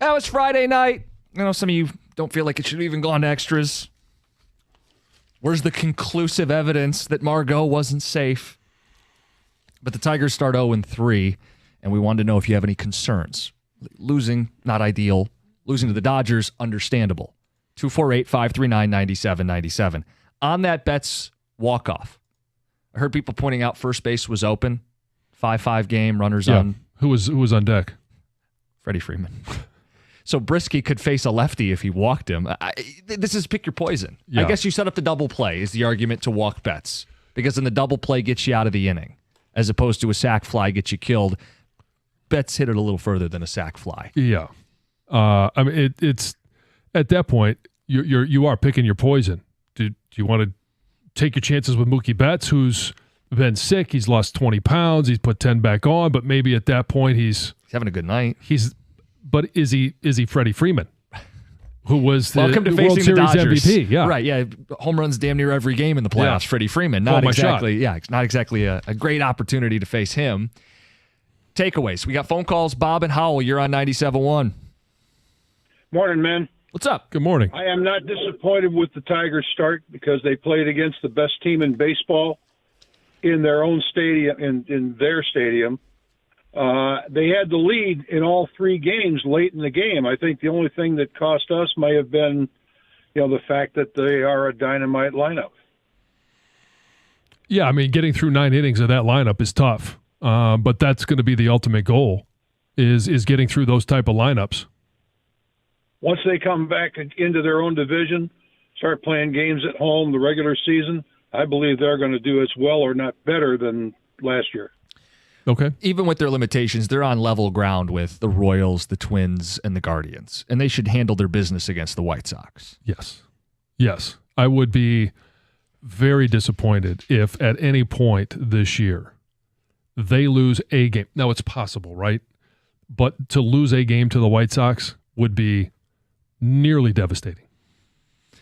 [SPEAKER 1] That was Friday night. I know some of you don't feel like it should have even gone to extras. Where's the conclusive evidence that Margot wasn't safe? But the Tigers start 0-3, and we wanted to know if you have any concerns. Losing, not ideal. Losing to the Dodgers, understandable. 248-539-9797. On that Betts walk-off, I heard people pointing out first base was open. 5-5 game, runners on.
[SPEAKER 2] Who was on deck?
[SPEAKER 1] Freddie Freeman. So Brisky could face a lefty if he walked him. This is pick your poison.
[SPEAKER 2] Yeah.
[SPEAKER 1] I guess you set up the double play is the argument to walk Betts. Because then the double play gets you out of the inning. As opposed to a sac fly gets you killed. Betts hit it a little further than a sac fly.
[SPEAKER 2] Yeah. I mean, it's at that point, you are picking your poison. Do you want to take your chances with Mookie Betts, who's been sick? He's lost 20 pounds. He's put 10 back on, but maybe at that point he's
[SPEAKER 1] having a good night.
[SPEAKER 2] But is he Freddie Freeman, who was the
[SPEAKER 1] Welcome to
[SPEAKER 2] World
[SPEAKER 1] facing
[SPEAKER 2] Series
[SPEAKER 1] the Dodgers.
[SPEAKER 2] MVP? Yeah,
[SPEAKER 1] right. Yeah, home runs damn near every game in the playoffs.
[SPEAKER 2] Yeah.
[SPEAKER 1] Freddie Freeman, not exactly a great opportunity to face him. Takeaways. We got phone calls. Bob and Howell, you're on 97.1.
[SPEAKER 9] Morning, man.
[SPEAKER 1] What's up?
[SPEAKER 2] Good morning.
[SPEAKER 9] I am not disappointed with the Tigers' start because they played against the best team in baseball in their own stadium. In their stadium, they had the lead in all three games late in the game. I think the only thing that cost us may have been, the fact that they are a dynamite lineup.
[SPEAKER 2] Yeah, I mean, getting through 9 innings of that lineup is tough, but that's going to be the ultimate goal, is getting through those type of lineups.
[SPEAKER 9] Once they come back into their own division, start playing games at home, the regular season, I believe they're going to do as well or not better than last year.
[SPEAKER 2] Okay.
[SPEAKER 1] Even with their limitations, they're on level ground with the Royals, the Twins, and the Guardians, and they should handle their business against the White Sox.
[SPEAKER 2] Yes. I would be very disappointed if at any point this year they lose a game. Now, it's possible, right? But to lose a game to the White Sox would be nearly devastating.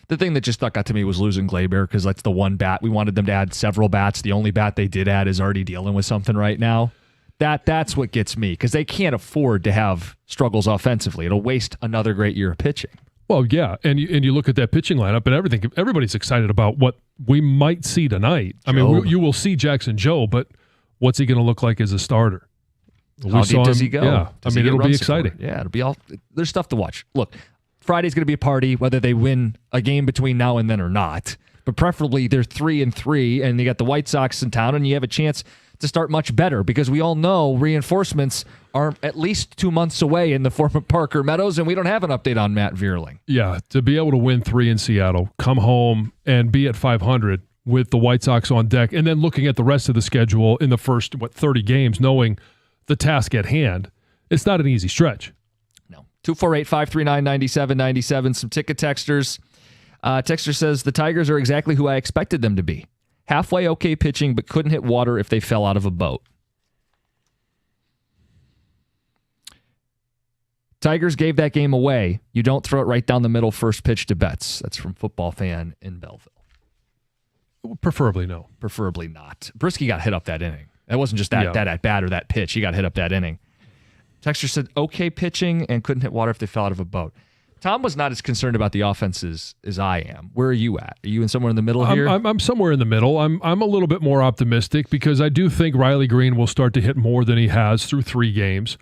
[SPEAKER 1] The thing that just stuck out to me was losing Gleyber because that's the one bat. We wanted them to add several bats. The only bat they did add is already dealing with something right now. That's what gets me because they can't afford to have struggles offensively. It'll waste another great year of pitching.
[SPEAKER 2] Well, yeah, and you look at that pitching lineup and everything. Everybody's excited about what we might see tonight. I mean, you will see Jackson Joe, but what's he going to look like as a starter?
[SPEAKER 1] How deep does he go?
[SPEAKER 2] Yeah, it'll be exciting.
[SPEAKER 1] Yeah, it'll be all. There's stuff to watch. Look. Friday's going to be a party, whether they win a game between now and then or not. But preferably they're 3-3, and you got the White Sox in town, and you have a chance to start much better because we all know reinforcements are at least 2 months away in the form of Parker Meadows, and we don't have an update on Matt Vierling.
[SPEAKER 2] Yeah, to be able to win 3 in Seattle, come home, and be at 500 with the White Sox on deck, and then looking at the rest of the schedule in the first, 30 games, knowing the task at hand, it's not an easy stretch.
[SPEAKER 1] 248-539-9797. Some ticket texters. Texter says, the Tigers are exactly who I expected them to be. Halfway okay pitching, but couldn't hit water if they fell out of a boat. Tigers gave that game away. You don't throw it right down the middle first pitch to Betts. That's from Football Fan in Belleville.
[SPEAKER 2] Preferably no.
[SPEAKER 1] Preferably not. Brisky got hit up that inning. That wasn't just that at bat or that pitch. He got hit up that inning. Texter said, okay pitching and couldn't hit water if they fell out of a boat. Tom was not as concerned about the offenses as I am. Where are you at? Are you in somewhere in the middle here?
[SPEAKER 2] I'm somewhere in the middle. I'm a little bit more optimistic because I do think Riley Green will start to hit more than he has through 3 games.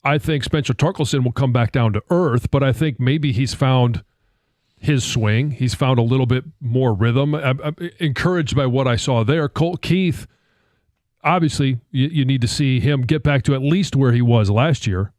[SPEAKER 2] I think Spencer Torkelson will come back down to earth, but I think maybe he's found his swing. He's found a little bit more rhythm. I'm encouraged by what I saw there. Colt Keith, obviously, you need to see him get back to at least where he was last year.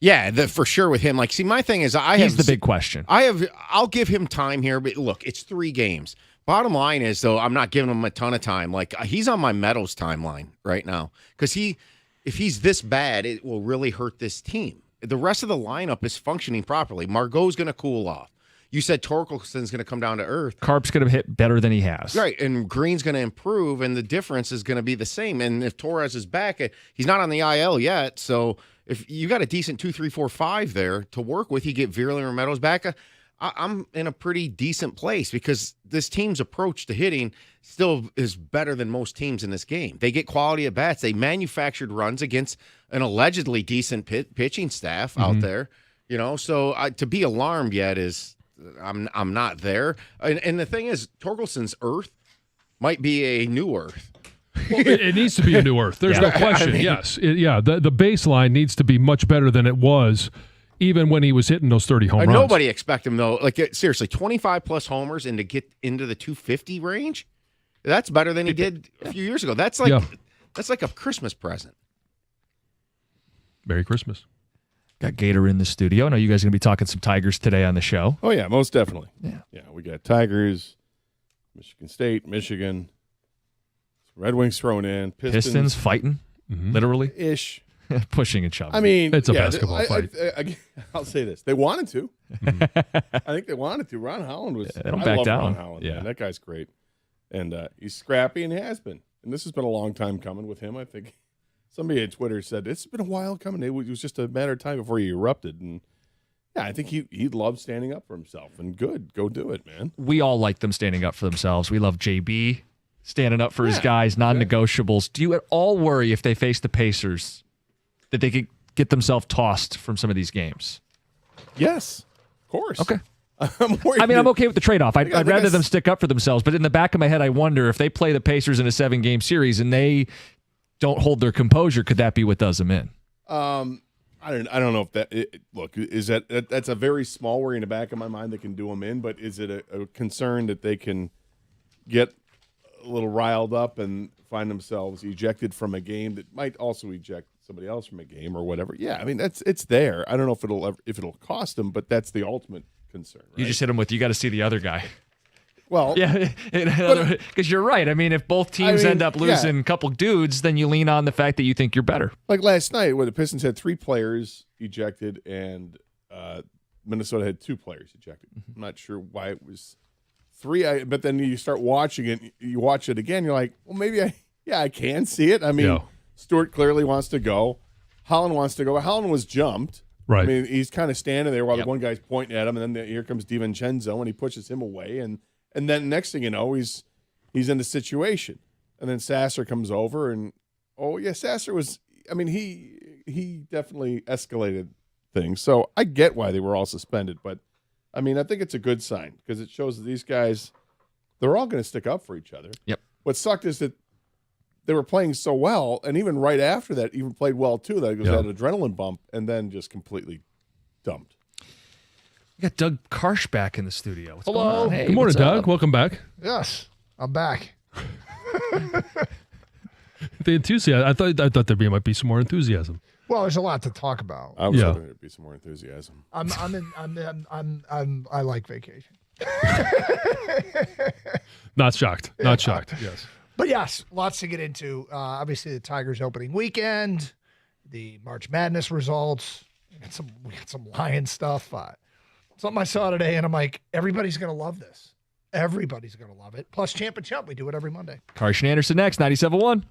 [SPEAKER 3] Yeah, for sure with him. Like, see, my thing is
[SPEAKER 1] he's the big question.
[SPEAKER 3] I'll give him time here, but look, it's 3 games. Bottom line is, though, I'm not giving him a ton of time. Like, he's on my Meadows timeline right now because if he's this bad, it will really hurt this team. The rest of the lineup is functioning properly. Margot's going to cool off. You said Torkelson's going to come down to earth.
[SPEAKER 1] Karp's going to hit better than he has.
[SPEAKER 3] Right, and Green's going to improve, and the difference is going to be the same. And if Torres is back, he's not on the IL yet, so if you got a decent 2, 3, 4, 5 there to work with, you get Vierling or Meadows back, I'm in a pretty decent place because this team's approach to hitting still is better than most teams in this game. They get quality at bats. They manufactured runs against an allegedly decent pitching staff out there. So to be alarmed yet is I'm not there. And the thing is, Torkelson's Earth might be a new Earth.
[SPEAKER 2] Well, it needs to be a new Earth. There's no question. Yes. The baseline needs to be much better than it was even when he was hitting those 30 home runs.
[SPEAKER 3] Nobody expect him, though. Like, seriously, 25-plus homers and to get into the 250 range? That's better than he did a few years ago. That's like a Christmas present.
[SPEAKER 2] Merry Christmas.
[SPEAKER 1] Got Gator in the studio. I know you guys are going to be talking some Tigers today on the show.
[SPEAKER 10] Oh, yeah, most definitely.
[SPEAKER 1] Yeah,
[SPEAKER 10] we got Tigers, Michigan State, Michigan, Red Wings thrown in, Pistons
[SPEAKER 1] fighting, literally.
[SPEAKER 10] Ish.
[SPEAKER 1] Pushing and shoving.
[SPEAKER 10] I mean,
[SPEAKER 2] it's a basketball fight.
[SPEAKER 10] I'll say this. They wanted to. I think they wanted to. Ron Holland was.
[SPEAKER 1] They don't
[SPEAKER 10] I
[SPEAKER 1] back
[SPEAKER 10] love
[SPEAKER 1] down.
[SPEAKER 10] Ron Holland, man. That guy's great. And he's scrappy and has been. And this has been a long time coming with him. I think somebody at Twitter said it's been a while coming. It was just a matter of time before he erupted. And yeah, I think he loved standing up for himself. And good. Go do it, man.
[SPEAKER 1] We all like them standing up for themselves. We love JB standing up for his guys, non-negotiables. Do you at all worry if they face the Pacers that they could get themselves tossed from some of these games?
[SPEAKER 10] Yes, of course.
[SPEAKER 1] Okay.
[SPEAKER 10] I'm worried.
[SPEAKER 1] I mean, I'm okay with the trade-off. I'd
[SPEAKER 10] think
[SPEAKER 1] rather them stick up for themselves. But in the back of my head, I wonder if they play the Pacers in a 7-game series and they don't hold their composure, could that be what does them in?
[SPEAKER 10] I don't know if look, is that's a very small worry in the back of my mind that can do them in, but is it a concern that they can get a little riled up and find themselves ejected from a game that might also eject somebody else from a game or whatever? Yeah, I mean it's there. I don't know if it'll cost them, but that's the ultimate concern. Right?
[SPEAKER 1] You just hit them with, you got to see the other guy.
[SPEAKER 10] Well,
[SPEAKER 1] yeah, because you're right. I mean, if both teams end up losing a couple dudes, then you lean on the fact that you think you're better.
[SPEAKER 10] Like last night, where the Pistons had 3 players ejected and Minnesota had 2 players ejected. I'm not sure why it was 3. But then you start watching it, you watch it again, you're like, well, maybe I can see it. I mean, Stewart clearly wants to go. Holland wants to go. Holland was jumped.
[SPEAKER 2] Right.
[SPEAKER 10] I mean, he's kind of standing there while the one guy's pointing at him, and then here comes DiVincenzo, and he pushes him away, and then next thing you know, he's in the situation. And then Sasser comes over, and Sasser was. I mean, he definitely escalated things. So I get why they were all suspended, but I mean, I think it's a good sign because it shows that these guys, they're all going to stick up for each other.
[SPEAKER 1] Yep.
[SPEAKER 10] What sucked is that they were playing so well, and even right after that, even played well too. That it was that adrenaline bump, and then just completely dumped.
[SPEAKER 1] We got Doug Karsh back in the studio. What's
[SPEAKER 11] Hello.
[SPEAKER 1] going on? Hey,
[SPEAKER 2] Good morning,
[SPEAKER 1] what's
[SPEAKER 2] Doug.
[SPEAKER 1] up?
[SPEAKER 2] Welcome back.
[SPEAKER 11] Yes, I'm back.
[SPEAKER 2] The enthusiasm. I thought there might be some more enthusiasm.
[SPEAKER 11] Well, there's a lot to talk about.
[SPEAKER 10] I was hoping there'd be some more enthusiasm.
[SPEAKER 11] I like vacation.
[SPEAKER 2] Not shocked. Not shocked. Yes.
[SPEAKER 11] But yes, lots to get into. Obviously, the Tigers opening weekend, the March Madness results. We got some Lion stuff. Something I saw today, and I'm like, everybody's going to love this. Everybody's going to love it. Plus, Champ and Chump, we do it every Monday.
[SPEAKER 1] Karsh and Anderson next, 97.1.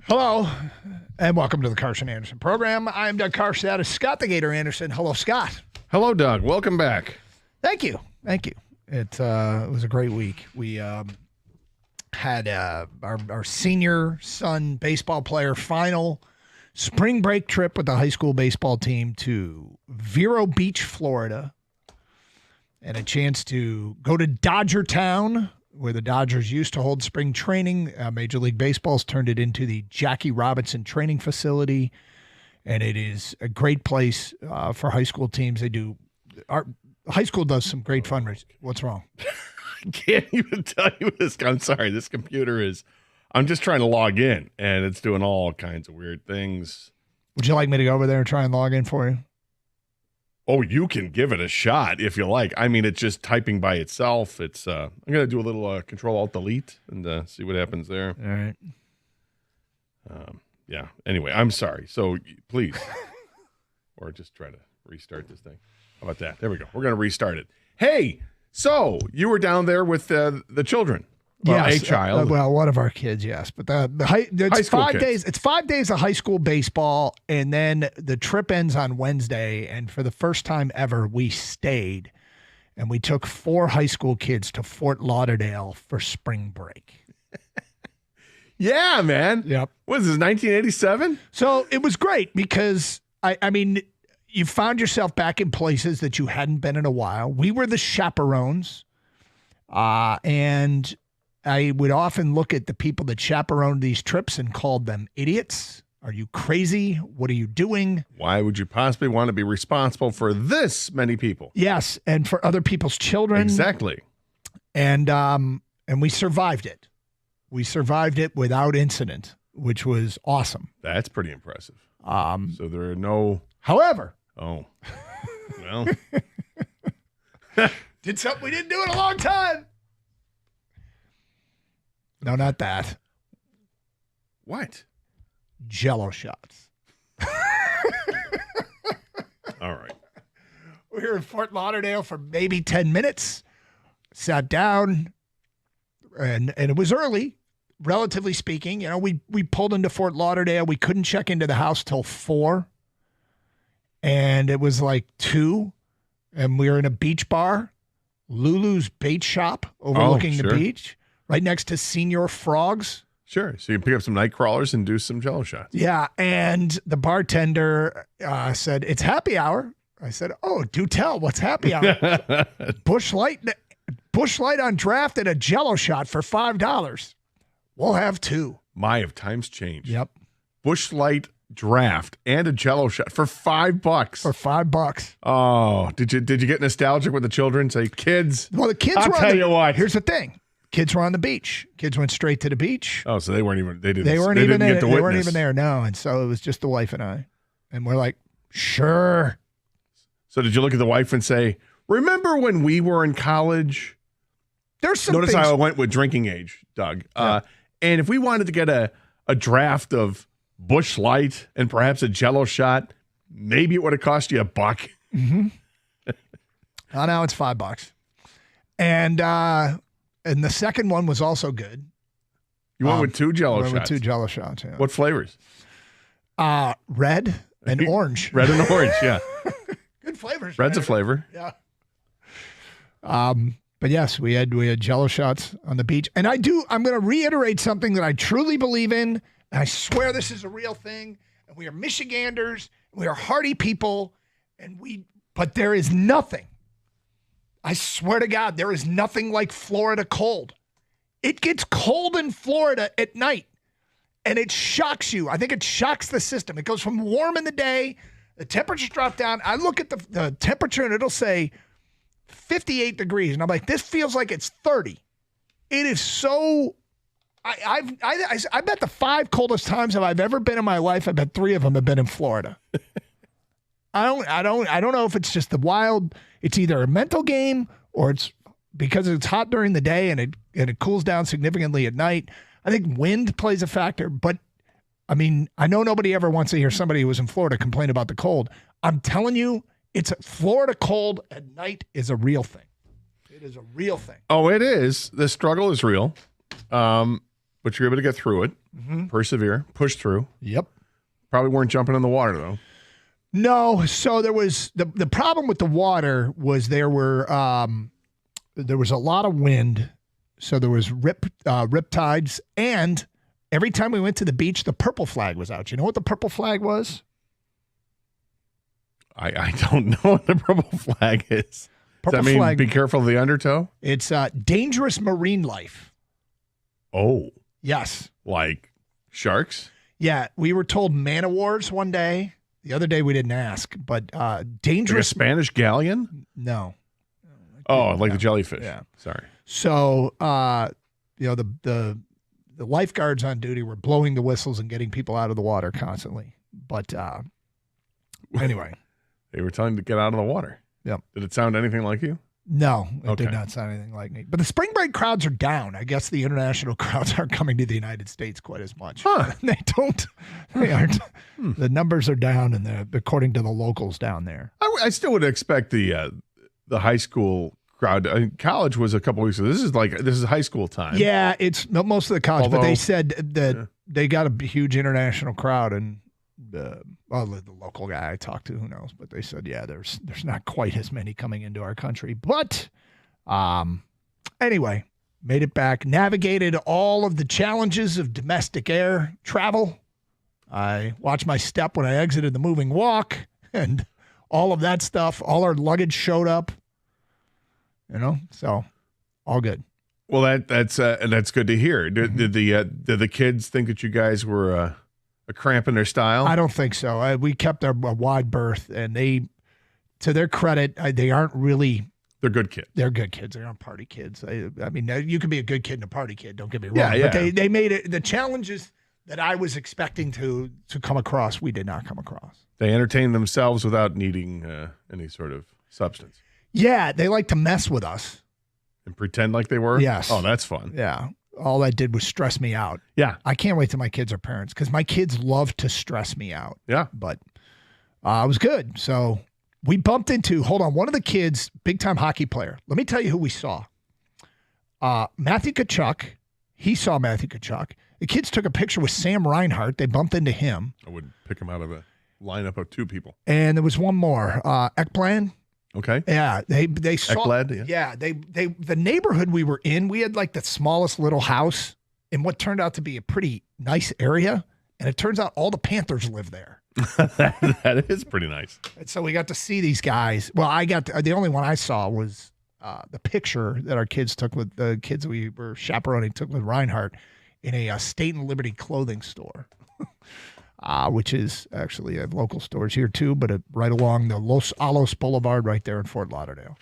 [SPEAKER 11] Hello, and welcome to the Carson Anderson program. I'm Doug Carson. That is Scott the Gator Anderson. Hello, Scott.
[SPEAKER 10] Hello, Doug. Welcome back.
[SPEAKER 11] Thank you. It was a great week. We had our senior son baseball player final spring break trip with the high school baseball team to Vero Beach, Florida, and a chance to go to Dodger Town, where the Dodgers used to hold spring training. Major League Baseball's turned it into the Jackie Robinson Training Facility, and it is a great place for high school teams. Our high school does some great fundraising. What's wrong?
[SPEAKER 10] I can't even tell you this. I'm sorry. This computer is. I'm just trying to log in, and it's doing all kinds of weird things.
[SPEAKER 11] Would you like me to go over there and try and log in for you?
[SPEAKER 10] Oh, you can give it a shot if you like. I mean, it's just typing by itself. It's. I'm gonna do a little Control-Alt-Delete and see what happens there.
[SPEAKER 11] All right.
[SPEAKER 10] Yeah. Anyway, I'm sorry. So please, or just try to restart this thing. How about that? There we go. We're gonna restart it. Hey, so you were down there with the children. Well,
[SPEAKER 11] yes,
[SPEAKER 10] a child.
[SPEAKER 11] One of our kids, yes. But it's 5 days. It's 5 days of high school baseball, and then the trip ends on Wednesday. And for the first time ever, we stayed, and we took 4 high school kids to Fort Lauderdale for spring break.
[SPEAKER 10] Yeah, man.
[SPEAKER 11] Yep.
[SPEAKER 10] What is this, 1987?
[SPEAKER 11] So it was great because, I mean, you found yourself back in places that you hadn't been in a while. We were the chaperones, and I would often look at the people that chaperoned these trips and called them idiots. Are you crazy? What are you doing?
[SPEAKER 10] Why would you possibly want to be responsible for this many people?
[SPEAKER 11] Yes, and for other people's children.
[SPEAKER 10] Exactly.
[SPEAKER 11] And we survived it. We survived it without incident, which was awesome.
[SPEAKER 10] That's pretty impressive. So there are no.
[SPEAKER 11] However.
[SPEAKER 10] Oh. Well.
[SPEAKER 11] Did something we didn't do in a long time. No, not that.
[SPEAKER 10] What?
[SPEAKER 11] Jello shots.
[SPEAKER 10] All right.
[SPEAKER 11] We were in Fort Lauderdale for maybe 10 minutes. Sat down, and it was early, relatively speaking. You know, we pulled into Fort Lauderdale. We couldn't check into the house till 4. And it was like 2. And we were in a beach bar, Lulu's Bait Shop, overlooking the beach. Right next to Senior Frogs.
[SPEAKER 10] Sure. So you pick up some night crawlers and do some Jello shots.
[SPEAKER 11] Yeah. And the bartender said, "It's happy hour." I said, "Oh, do tell. What's happy hour?" Bush Light on draft and a Jello shot for $5. We'll have 2.
[SPEAKER 10] My, have times changed.
[SPEAKER 11] Yep.
[SPEAKER 10] Bush Light draft and a Jello shot for $5.
[SPEAKER 11] For $5.
[SPEAKER 10] Oh, did you get nostalgic with the children? Say, kids.
[SPEAKER 11] Well, the kids.
[SPEAKER 10] I'll tell you what.
[SPEAKER 11] Here's the thing. Kids were on the beach. Kids went straight to the beach.
[SPEAKER 10] Oh, so they weren't even. They
[SPEAKER 11] weren't even there. No, and so it was just the wife and I, and we're like, sure.
[SPEAKER 10] So did you look at the wife and say, "Remember when we were in college?"
[SPEAKER 11] There's some.
[SPEAKER 10] Notice
[SPEAKER 11] things.
[SPEAKER 10] how I went with drinking age, Doug. Yeah. And if we wanted to get a draft of Bush Light and perhaps a Jello shot, maybe it would have cost you $1.
[SPEAKER 11] Mm-hmm. Oh, now it's $5, and the second one was also good.
[SPEAKER 10] You went with 2 Jello shots.
[SPEAKER 11] With 2 Jello shots. Yeah.
[SPEAKER 10] What flavors?
[SPEAKER 11] Red and orange.
[SPEAKER 10] Red and orange. Yeah.
[SPEAKER 11] Good flavors.
[SPEAKER 10] Red's
[SPEAKER 11] right?
[SPEAKER 10] a flavor.
[SPEAKER 11] Yeah. But yes, we had Jello shots on the beach, and I'm going to reiterate something that I truly believe in, and I swear this is a real thing. And we are Michiganders, and we are hardy people, but there is nothing. I swear to God, there is nothing like Florida cold. It gets cold in Florida at night, and it shocks you. I think it shocks the system. It goes from warm in the day, the temperatures drop down. I look at the temperature, and it'll say 58 degrees, and I'm like, this feels like it's 30. It is so. I bet the 5 coldest times that I've ever been in my life, I bet 3 of them have been in Florida. I don't know if it's just the wild. It's either a mental game or it's because it's hot during the day and it cools down significantly at night. I think wind plays a factor, but I mean, I know nobody ever wants to hear somebody who was in Florida complain about the cold. I'm telling you, Florida cold at night is a real thing. It is a real thing.
[SPEAKER 10] Oh, it is. The struggle is real. but you're able to get through it, persevere, push through.
[SPEAKER 11] Yep.
[SPEAKER 10] Probably weren't jumping in the water, though.
[SPEAKER 11] No. So there was the problem with the water was there was a lot of wind. So there was rip tides. And every time we went to the beach, the purple flag was out. You know what the purple flag was?
[SPEAKER 10] I don't know what the purple flag is.
[SPEAKER 11] Purple
[SPEAKER 10] Does that mean
[SPEAKER 11] flag.
[SPEAKER 10] be careful of the undertow?
[SPEAKER 11] It's dangerous marine life.
[SPEAKER 10] Oh.
[SPEAKER 11] Yes.
[SPEAKER 10] Like sharks?
[SPEAKER 11] Yeah. We were told man o' wars one day. The other day we didn't ask, but dangerous.
[SPEAKER 10] Like a Spanish galleon?
[SPEAKER 11] No.
[SPEAKER 10] Oh, like the jellyfish.
[SPEAKER 11] Yeah.
[SPEAKER 10] Sorry.
[SPEAKER 11] So, the lifeguards on duty were blowing the whistles and getting people out of the water constantly. But anyway.
[SPEAKER 10] They were telling you to get out of the water.
[SPEAKER 11] Yep.
[SPEAKER 10] Did it sound anything like you?
[SPEAKER 11] No, it
[SPEAKER 10] Okay.
[SPEAKER 11] did not sound anything like me. But the spring break crowds are down. I guess the international crowds aren't coming to the United States quite as much.
[SPEAKER 10] Huh.
[SPEAKER 11] They aren't. The numbers are down, and according to the locals down there.
[SPEAKER 10] I still would expect the high school crowd. College was a couple weeks ago. This is high school time.
[SPEAKER 11] Yeah, it's most of the college, but
[SPEAKER 10] Although-
[SPEAKER 11] they said that they got a huge international crowd, and the local guy I talked to, who knows, but they said, yeah, there's not quite as many coming into our country. But anyway, made it back, navigated all of the challenges of domestic air travel. I watched my step when I exited the moving walk and all of that stuff. All our luggage showed up, so all good.
[SPEAKER 10] Well, that's good to hear. Did the kids think that you guys were a cramp in their style?
[SPEAKER 11] I don't think so. We kept a wide berth, and to their credit, they aren't really.
[SPEAKER 10] They're good kids.
[SPEAKER 11] They're good kids. They aren't party kids. I mean, you can be a good kid and a party kid. Don't get me wrong.
[SPEAKER 10] Yeah.
[SPEAKER 11] But they made it. The challenges that I was expecting to come across, we did not come across.
[SPEAKER 10] They entertained themselves without needing any sort of substance.
[SPEAKER 11] Yeah, they like to mess with us.
[SPEAKER 10] And pretend like they were?
[SPEAKER 11] Yes.
[SPEAKER 10] Oh, that's fun.
[SPEAKER 11] Yeah. All that did was stress me out.
[SPEAKER 10] Yeah.
[SPEAKER 11] I can't wait till my kids are parents because my kids love to stress me out.
[SPEAKER 10] Yeah.
[SPEAKER 11] But it was good. So we bumped into, one of the kids, big-time hockey player. Let me tell you who we saw. Matthew Tkachuk. He saw Matthew Tkachuk. The kids took a picture with Sam Reinhart. They bumped into him.
[SPEAKER 10] I would pick him out of a lineup of two people.
[SPEAKER 11] And there was one more. Ekblad.
[SPEAKER 10] Okay.
[SPEAKER 11] Yeah, they saw.
[SPEAKER 10] Ekblad,
[SPEAKER 11] yeah. The neighborhood we were in, we had like the smallest little house in what turned out to be a pretty nice area, and it turns out all the Panthers live there.
[SPEAKER 10] That is pretty nice.
[SPEAKER 11] And so we got to see these guys. Well, the only one I saw was the picture that our kids took with the kids we were chaperoning took with Reinhardt in a State and Liberty clothing store. Which is actually a local stores here too, but right along the Los Alos Boulevard right there in Fort Lauderdale.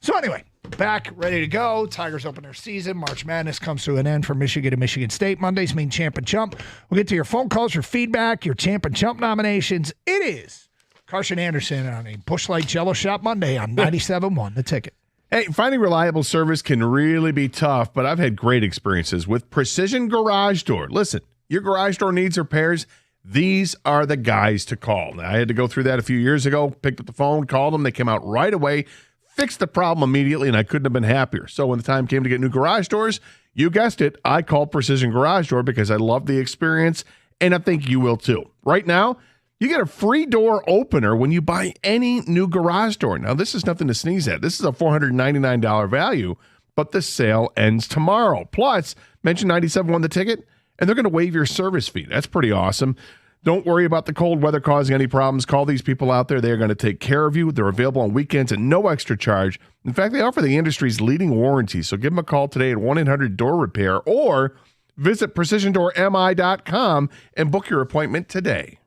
[SPEAKER 11] So anyway, back, ready to go. Tigers open their season. March Madness comes to an end for Michigan and Michigan State. Mondays mean Champ and Chump. We'll get to your phone calls, your feedback, your Champ and Chump nominations. It is Carson Anderson on a Busch Light Jello Shot Monday on 97.1 The Ticket.
[SPEAKER 10] Hey, finding reliable service can really be tough, but I've had great experiences with Precision Garage Door. Listen, your garage door needs repairs. These are the guys to call. Now, I had to go through that a few years ago, picked up the phone, called them. They came out right away, fixed the problem immediately, and I couldn't have been happier. So when the time came to get new garage doors, you guessed it, I called Precision Garage Door because I love the experience, and I think you will too. Right now, you get a free door opener when you buy any new garage door. Now, this is nothing to sneeze at. This is a $499 value, but the sale ends tomorrow. Plus, mention 97.1 The Ticket, and they're going to waive your service fee. That's pretty awesome. Don't worry about the cold weather causing any problems. Call these people out there. They are going to take care of you. They're available on weekends at no extra charge. In fact, they offer the industry's leading warranty. So give them a call today at 1-800-DOOR-REPAIR or visit precisiondoormi.com and book your appointment today.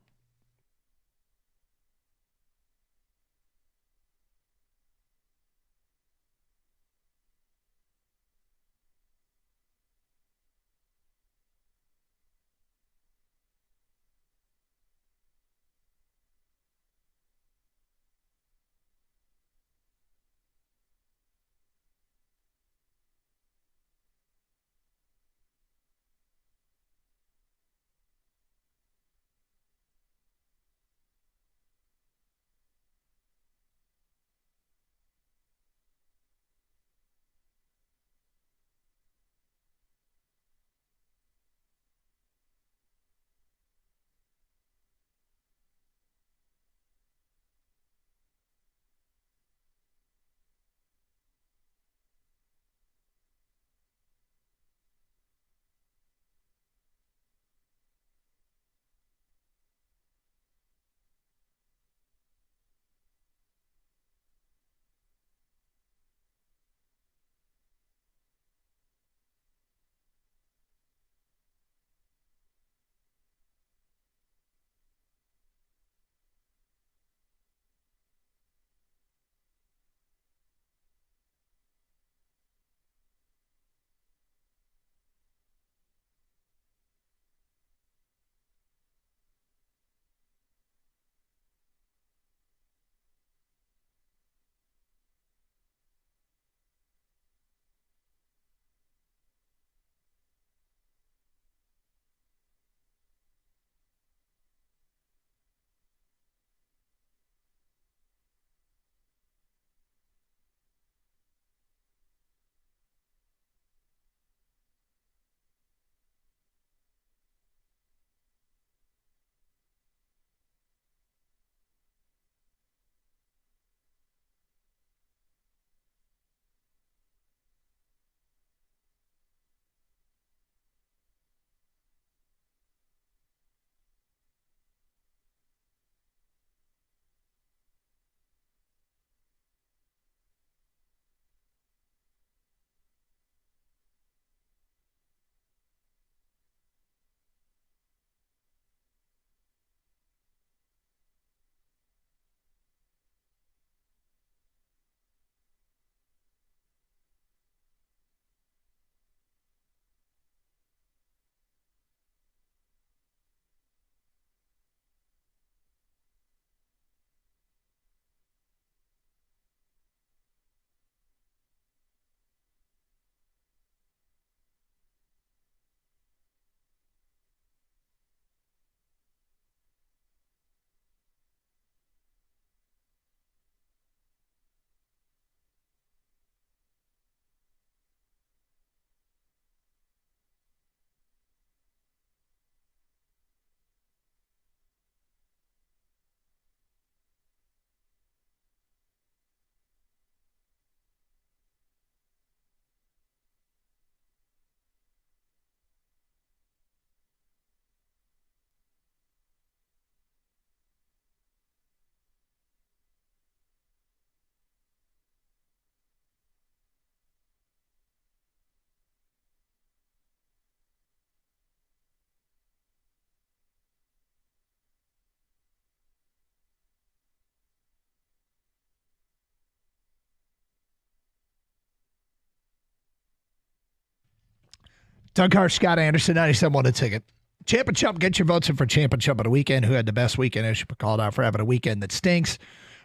[SPEAKER 11] Doug Hart, Scott Anderson, 97.1 A Ticket. Champ and Chump, get your votes in for Champ and Chump of the weekend. Who had the best weekend? As you called out for having a weekend that stinks.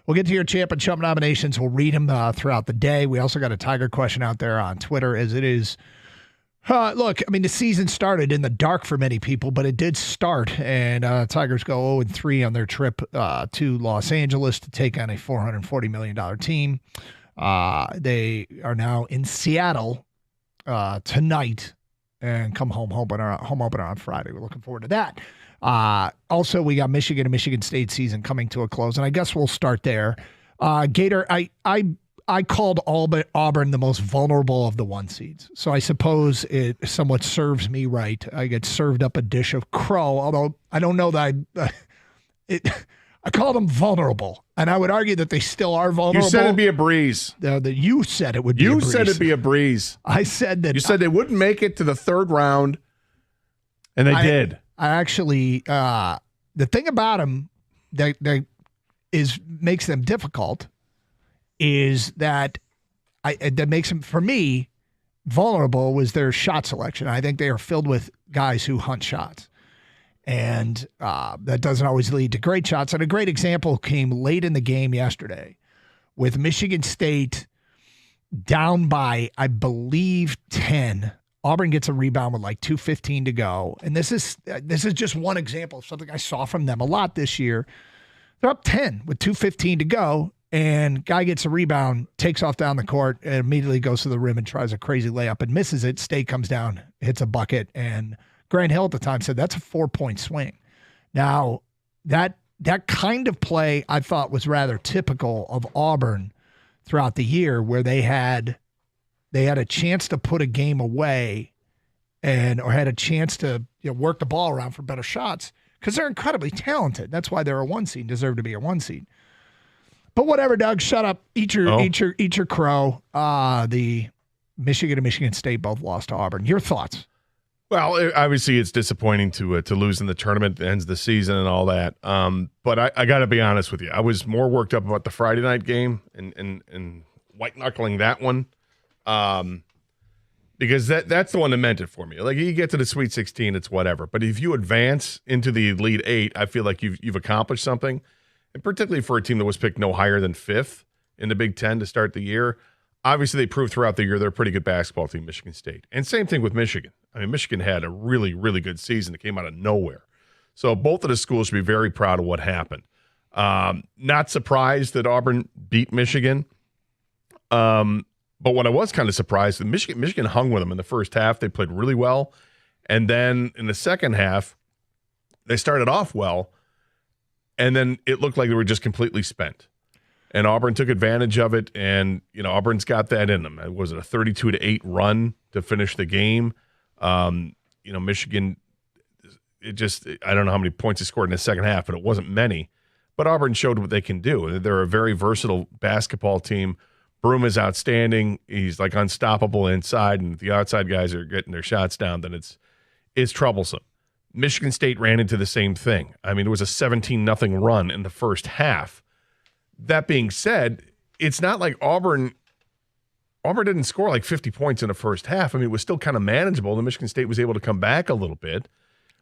[SPEAKER 11] We'll get to your Champ and Chump nominations. We'll read them throughout the day. We also got a Tiger question out there on Twitter as it is. Look, I mean, the season started in the dark for many people, but it did start. And Tigers go 0-3 on their trip to Los Angeles to take on a $440 million team. They are now in Seattle tonight and come home opener on Friday. We're looking forward to that. Also, we got Michigan and Michigan State season coming to a close, and I guess we'll start there. Gator, I called Auburn the most vulnerable of the one seeds, so I suppose it somewhat serves me right. I get served up a dish of crow, although I don't know that I called them vulnerable, and I would argue that they still are vulnerable.
[SPEAKER 10] You said it'd be a breeze.
[SPEAKER 11] You said it would be a breeze.
[SPEAKER 10] You said it'd be a breeze.
[SPEAKER 11] I said that.
[SPEAKER 10] You said they wouldn't make it to the third round, and they did.
[SPEAKER 11] I actually, the thing about them that makes them difficult is that that makes them, for me, vulnerable was their shot selection. I think they are filled with guys who hunt shots. And that doesn't always lead to great shots. And a great example came late in the game yesterday with Michigan State down by, I believe, 10. Auburn gets a rebound with like 2:15 to go. And this is just one example of something I saw from them a lot this year. They're up 10 with 2:15 to go. And guy gets a rebound, takes off down the court, and immediately goes to the rim and tries a crazy layup and misses it. State comes down, hits a bucket, and Grant Hill at the time said that's a 4-point swing. Now, that kind of play I thought was rather typical of Auburn throughout the year, where they had a chance to put a game away or had a chance to work the ball around for better shots because they're incredibly talented. That's why they're a 1 seed, deserve to be a 1 seed. But whatever, Doug, shut up. Eat your crow. The Michigan and Michigan State both lost to Auburn. Your thoughts?
[SPEAKER 10] Well, obviously it's disappointing to lose in the tournament that ends the season and all that. But I got to be honest with you. I was more worked up about the Friday night game and white-knuckling that one because that's the one that meant it for me. Like, you get to the Sweet 16, it's whatever. But if you advance into the Elite 8, I feel like you've accomplished something, and particularly for a team that was picked no higher than 5th in the Big Ten to start the year. Obviously, they proved throughout the year they're a pretty good basketball team, Michigan State. And same thing with Michigan. I mean, Michigan had a really, really good season that came out of nowhere. So both of the schools should be very proud of what happened. Not surprised that Auburn beat Michigan. But what I was kind of surprised, that Michigan hung with them in the first half. They played really well. And then in the second half, they started off well. And then it looked like they were just completely spent. And Auburn took advantage of it, and Auburn's got that in them. Was it a 32-8 run to finish the game? Michigan, I don't know how many points they scored in the second half, but it wasn't many. But Auburn showed what they can do. They're a very versatile basketball team. Broom is outstanding. He's like unstoppable inside, and if the outside guys are getting their shots down, then it's troublesome. Michigan State ran into the same thing. I mean, it was a 17-0 run in the first half. That being said, it's not like Auburn didn't score like 50 points in the first half. I mean, it was still kind of manageable. The Michigan State was able to come back a little bit.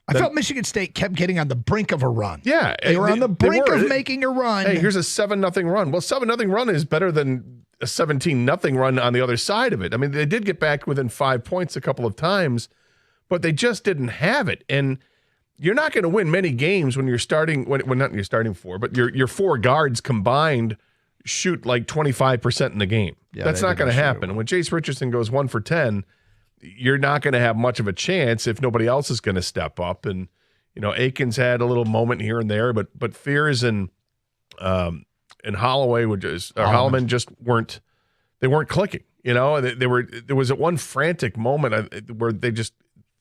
[SPEAKER 11] I felt Michigan State kept getting on the brink of a run.
[SPEAKER 10] Yeah.
[SPEAKER 11] They were on the brink of making a run.
[SPEAKER 10] Hey, here's a 7-0 run. Well, 7-0 run is better than a 17-0 run on the other side of it. I mean, they did get back within 5 points a couple of times, but they just didn't have it. And you're not going to win many games when you're starting, not your starting four, but your four guards combined shoot like 25% in the game. Yeah, that's not going to happen. When Jace Richardson goes 1 for 10, you're not going to have much of a chance if nobody else is going to step up. And Aikens had a little moment here and there, but Fears and Holloway Holloman just weren't clicking. There was one frantic moment where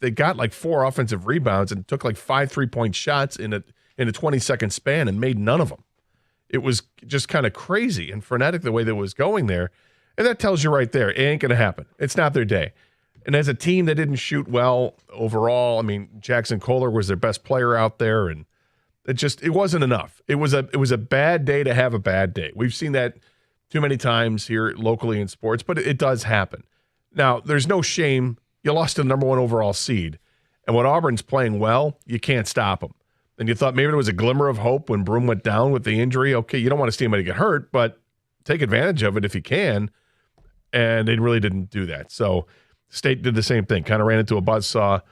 [SPEAKER 10] they got like 4 offensive rebounds and took like 5 3-point shots in a 20-second span and made none of them. It was just kind of crazy and frenetic the way that it was going there. And that tells you right there, it ain't going to happen. It's not their day. And as a team that didn't shoot well overall, I mean, Jackson Kohler was their best player out there, and it wasn't enough. It was a bad day to have a bad day. We've seen that too many times here locally in sports, but it does happen. Now, there's no shame
[SPEAKER 12] You lost to the number 1 overall seed. And when Auburn's playing well, you can't stop them. And you thought maybe there was a glimmer of hope when Broom went down with the injury. Okay, you don't want to see anybody get hurt, but take advantage of it if you can. And they really didn't do that. So State did the same thing, kind of ran into a buzzsaw.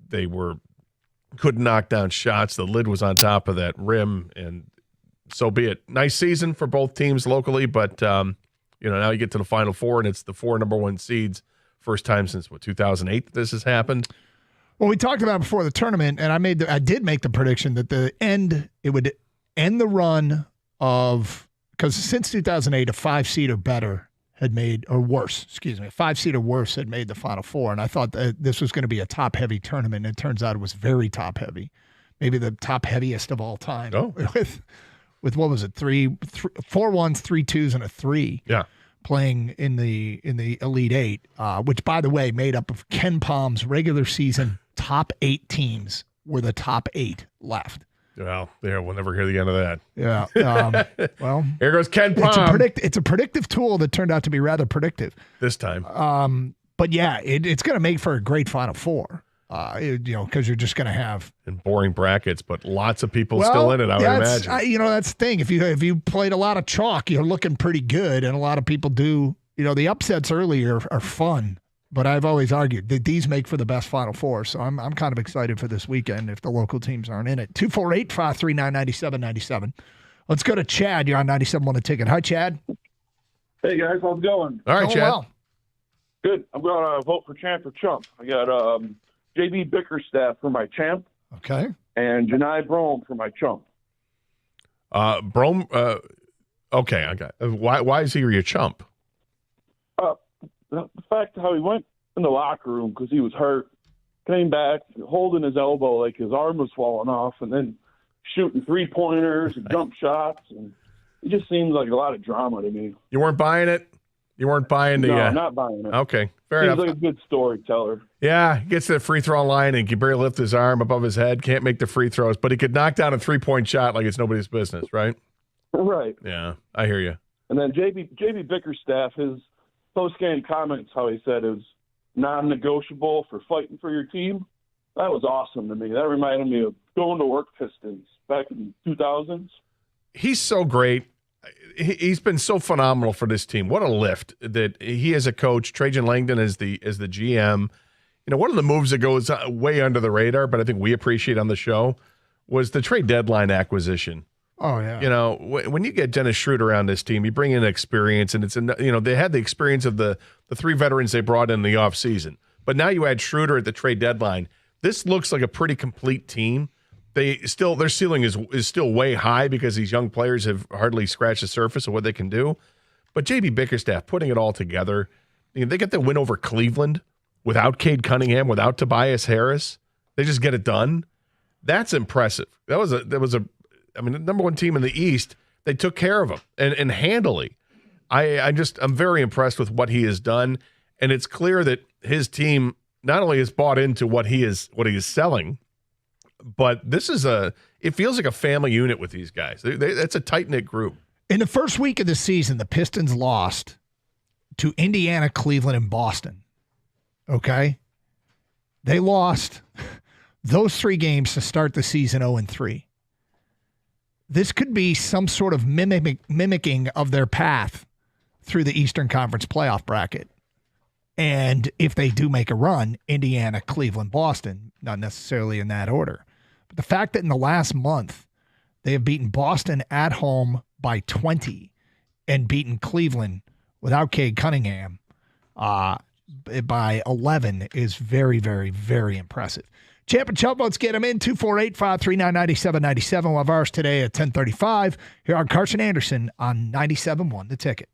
[SPEAKER 12] They couldn't knock down shots. The lid was on top of that rim, and so be it. Nice season for both teams locally, but now you get to the Final Four, and it's the 4 number 1 seeds. First time since 2008 that this has happened.
[SPEAKER 11] Well, we talked about it before the tournament, and I did make the prediction that it would end the run of, because since 2008, a 5-seed or better had made, or worse, excuse me, a 5-seed or worse had made the Final Four, and I thought that this was going to be a top-heavy tournament, and it turns out it was very top-heavy, maybe the top-heaviest of all time.
[SPEAKER 12] Oh.
[SPEAKER 11] With what was it, 4 1s, 3 2s, and a 3.
[SPEAKER 12] Yeah.
[SPEAKER 11] Playing in the Elite Eight, which, by the way, made up of Ken Palm's regular season top 8 teams were the top 8 left.
[SPEAKER 12] Well, we'll never hear the end of that.
[SPEAKER 11] Yeah. Well,
[SPEAKER 12] here goes Ken Palm.
[SPEAKER 11] It's a predictive tool that turned out to be rather predictive
[SPEAKER 12] this time.
[SPEAKER 11] But yeah, it's going to make for a great Final Four. Because you're just going to have
[SPEAKER 12] and boring brackets, but lots of people still in it. I would imagine.
[SPEAKER 11] That's the thing. If you played a lot of chalk, you're looking pretty good, and a lot of people do. The upsets early are fun, but I've always argued that these make for the best Final Four. So I'm kind of excited for this weekend if the local teams aren't in it. 248-539-9797. Let's go to Chad. You're on 97 on the ticket. Hi, Chad.
[SPEAKER 13] Hey guys, how's it going?
[SPEAKER 12] All right, Chad.
[SPEAKER 11] Well.
[SPEAKER 13] Good. I'm going to vote for Champ or Chump. I got JB Bickerstaff for my champ.
[SPEAKER 11] Okay.
[SPEAKER 13] And Janai Brome for my chump.
[SPEAKER 12] Brome. Okay. I got. Why is he your chump?
[SPEAKER 13] The fact how he went in the locker room because he was hurt, came back holding his elbow like his arm was falling off, and then shooting 3-pointers and jump shots, and it just seems like a lot of drama to me.
[SPEAKER 12] You weren't buying it. You weren't buying the.
[SPEAKER 13] No, not buying it.
[SPEAKER 12] Okay, fair
[SPEAKER 13] Seems
[SPEAKER 12] enough.
[SPEAKER 13] like a good storyteller.
[SPEAKER 12] Yeah, he gets to the free throw line and can barely lift his arm above his head. Can't make the free throws, but he could knock down a 3-point shot like it's nobody's business, right?
[SPEAKER 13] Right.
[SPEAKER 12] Yeah, I hear you.
[SPEAKER 13] And then JB Bickerstaff, his post-game comments, how he said it was non-negotiable for fighting for your team. That was awesome to me. That reminded me of going to work Pistons back in the 2000s.
[SPEAKER 12] He's so great. He's been so phenomenal for this team. What a lift that he as a coach, Trajan Langdon as the GM. One of the moves that goes way under the radar, but I think we appreciate on the show, was the trade deadline acquisition.
[SPEAKER 11] Oh, yeah.
[SPEAKER 12] When you get Dennis Schroeder around this team, you bring in experience, and they had the experience of the 3 veterans they brought in the offseason. But now you add Schroeder at the trade deadline. This looks like a pretty complete team. Their ceiling is still way high because these young players have hardly scratched the surface of what they can do. But JB Bickerstaff putting it all together, they get the win over Cleveland without Cade Cunningham, without Tobias Harris. They just get it done. That's impressive. That was the number 1 team in the East. They took care of them and handily. I'm very impressed with what he has done, and it's clear that his team not only has bought into what he is selling, but it feels like a family unit with these guys. It's a tight-knit group.
[SPEAKER 11] In the first week of the season, the Pistons lost to Indiana, Cleveland, and Boston. Okay? They lost those 3 games to start the season 0-3. This could be some sort of mimicking of their path through the Eastern Conference playoff bracket. And if they do make a run, Indiana, Cleveland, Boston, not necessarily in that order. But the fact that in the last month, they have beaten Boston at home by 20 and beaten Cleveland without Cade Cunningham by 11 is very, very, very impressive. Champ and Chump, let's get them in. 248-539-9797. We'll have ours today at 10:35 here on Carson Anderson on 97.1 The Ticket.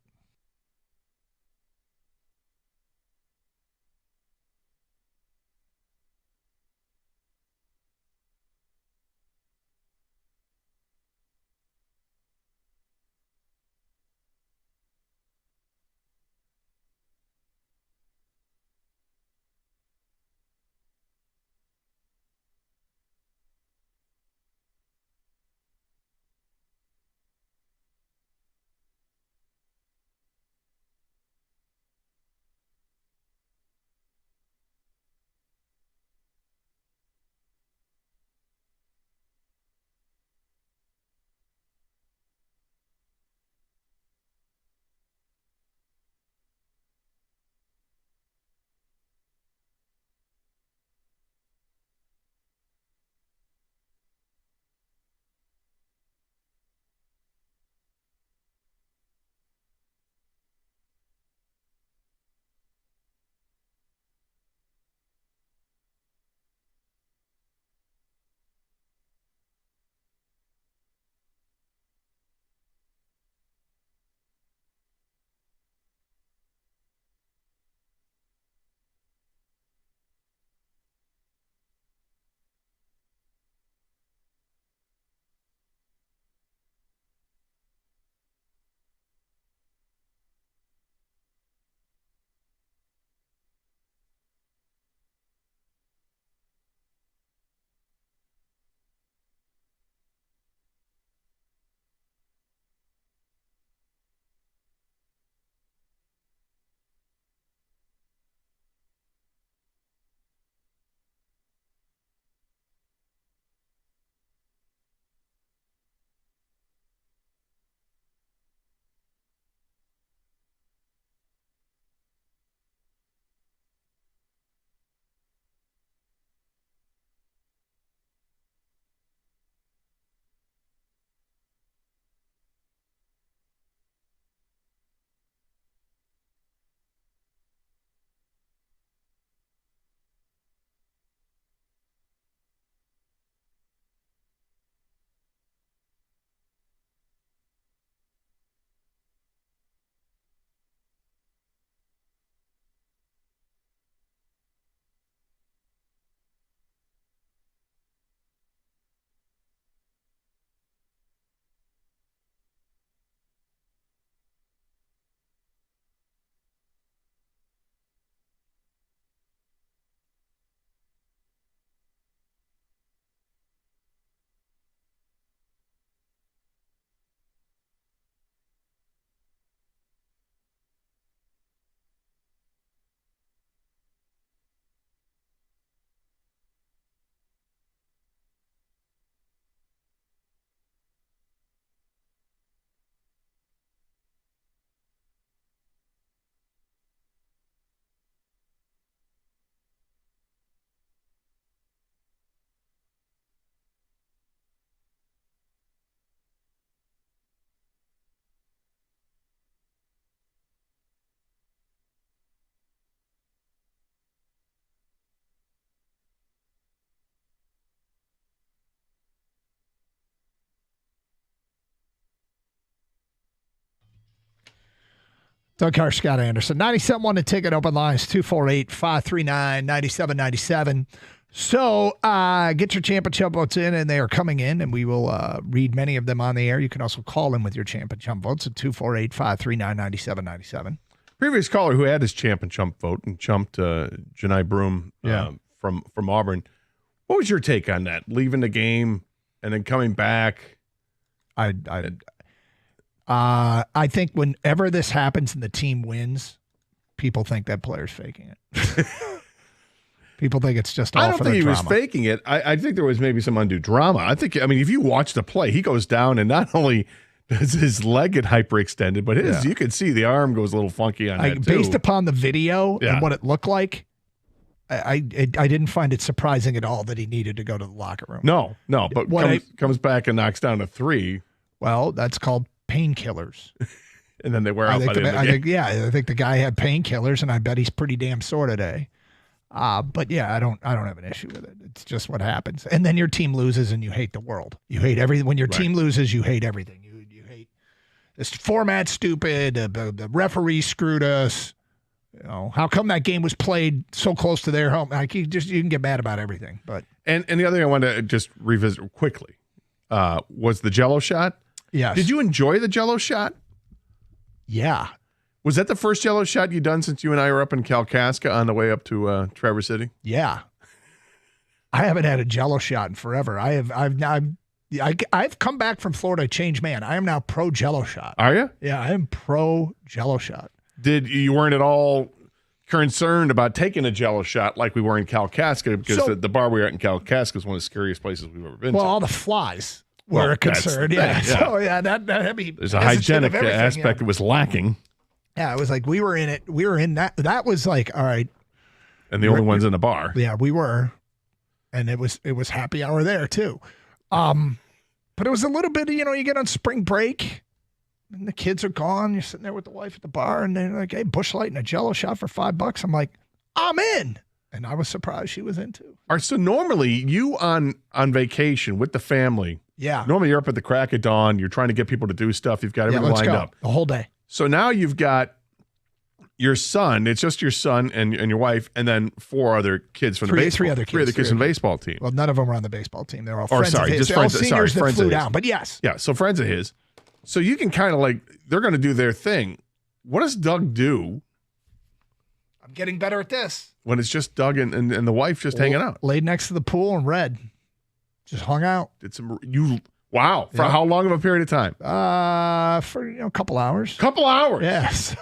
[SPEAKER 11] Doug Carr, Scott Anderson. 97.1 The Ticket, open lines 248-539-9797. So get your Champ and Chump votes in, and they are coming in, and we will read many of them on the air. You can also call in with your Champ and Chump votes at 248-539-9797.
[SPEAKER 12] Previous caller who had his Champ and Chump vote and chumped Janai Broom from Auburn. What was your take on that? Leaving the game and then coming back?
[SPEAKER 11] I think whenever this happens and the team wins, people think that player's faking it. People think it's just all
[SPEAKER 12] I don't
[SPEAKER 11] for
[SPEAKER 12] think
[SPEAKER 11] the
[SPEAKER 12] he
[SPEAKER 11] drama.
[SPEAKER 12] was faking it. I think there was maybe some undue drama. I mean, if you watch the play, he goes down and not only does his leg get hyperextended, but you could see the arm goes a little funky on that too.
[SPEAKER 11] Based upon the video and what it looked like, I didn't find it surprising at all that he needed to go to the locker room.
[SPEAKER 12] No, but comes back and knocks down a 3.
[SPEAKER 11] Well, that's called painkillers.
[SPEAKER 12] And then they wear out by the end of the game.
[SPEAKER 11] I think the guy had painkillers, and I bet he's pretty damn sore today. But yeah, I don't have an issue with it. It's just what happens. And then your team loses, and you hate the world. You hate everything. When your team loses, you hate everything. You hate this format stupid. The referee screwed us. You know, how come that game was played so close to their home? Like you can get mad about everything. But
[SPEAKER 12] and the other thing I wanted to just revisit quickly was the Jell-O shot.
[SPEAKER 11] Yes.
[SPEAKER 12] Did you enjoy the Jell-O shot?
[SPEAKER 11] Yeah. Was
[SPEAKER 12] that the first Jell-O shot you've done since you and I were up in Kalkaska on the way up to Traverse City?
[SPEAKER 11] Yeah. I haven't had a Jell-O shot in forever. I've come back from Florida a changed man. I am now pro Jell-O shot.
[SPEAKER 12] Are you?
[SPEAKER 11] Yeah, I am pro Jell-O shot.
[SPEAKER 12] You weren't at all concerned about taking a Jell-O shot like we were in Kalkaska because the bar we were at in Kalkaska is one of the scariest places we've ever been to.
[SPEAKER 11] Well, all the flies were a concern. Yeah. So that'd be.
[SPEAKER 12] There's a hygienic aspect that was lacking.
[SPEAKER 11] Yeah, it was like we were in it. We were in that. That was like, all right.
[SPEAKER 12] And the only ones in the bar.
[SPEAKER 11] Yeah, we were. And it was happy hour there too. But it was a little bit of, you get on spring break and the kids are gone. You're sitting there with the wife at the bar and they're like, hey, Busch Light and a Jell-O shot for $5. I'm like, I'm in. And I was surprised she was in too.
[SPEAKER 12] All right, so normally you on vacation with the family.
[SPEAKER 11] Yeah.
[SPEAKER 12] Normally you're up at the crack of dawn. You're trying to get people to do stuff. You've got everything lined up.
[SPEAKER 11] The whole day.
[SPEAKER 12] So now you've got your son. It's just your son and your wife, and then 4 other kids from the baseball.
[SPEAKER 11] 3 other kids.
[SPEAKER 12] 3 other kids from the baseball team.
[SPEAKER 11] Well, none of them were on the baseball team. They're all friends of his. They're all seniors that flew down. But yes.
[SPEAKER 12] Yeah, so friends of his. So you can kind of they're going to do their thing. What does Doug do?
[SPEAKER 11] I'm getting better at this.
[SPEAKER 12] When it's just Doug and the wife just hanging out.
[SPEAKER 11] Laid next to the pool and read. Just hung out.
[SPEAKER 12] Wow. For how long of a period of time?
[SPEAKER 11] For a couple hours.
[SPEAKER 12] Couple hours.
[SPEAKER 11] Yes.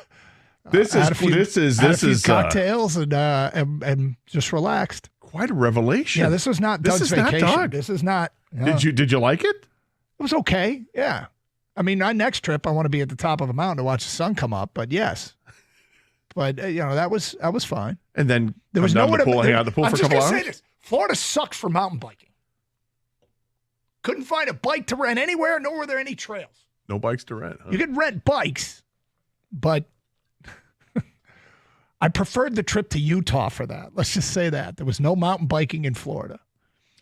[SPEAKER 12] This is
[SPEAKER 11] cocktails and just relaxed.
[SPEAKER 12] Quite a revelation.
[SPEAKER 11] Yeah, this was not Doug's vacation.
[SPEAKER 12] Not Doug.
[SPEAKER 11] This is not.
[SPEAKER 12] Did you like it?
[SPEAKER 11] It was okay. Yeah. I mean, my next trip, I want to be at the top of a mountain to watch the sun come up. But yes. But that was fine.
[SPEAKER 12] And then
[SPEAKER 11] there was nowhere to
[SPEAKER 12] hang out at the pool for a couple hours.
[SPEAKER 11] Say this. Florida sucks for mountain biking. Couldn't find a bike to rent anywhere, nor were there any trails.
[SPEAKER 12] No bikes to rent. Huh?
[SPEAKER 11] You could rent bikes, but I preferred the trip to Utah for that. Let's just say that. There was no mountain biking in Florida.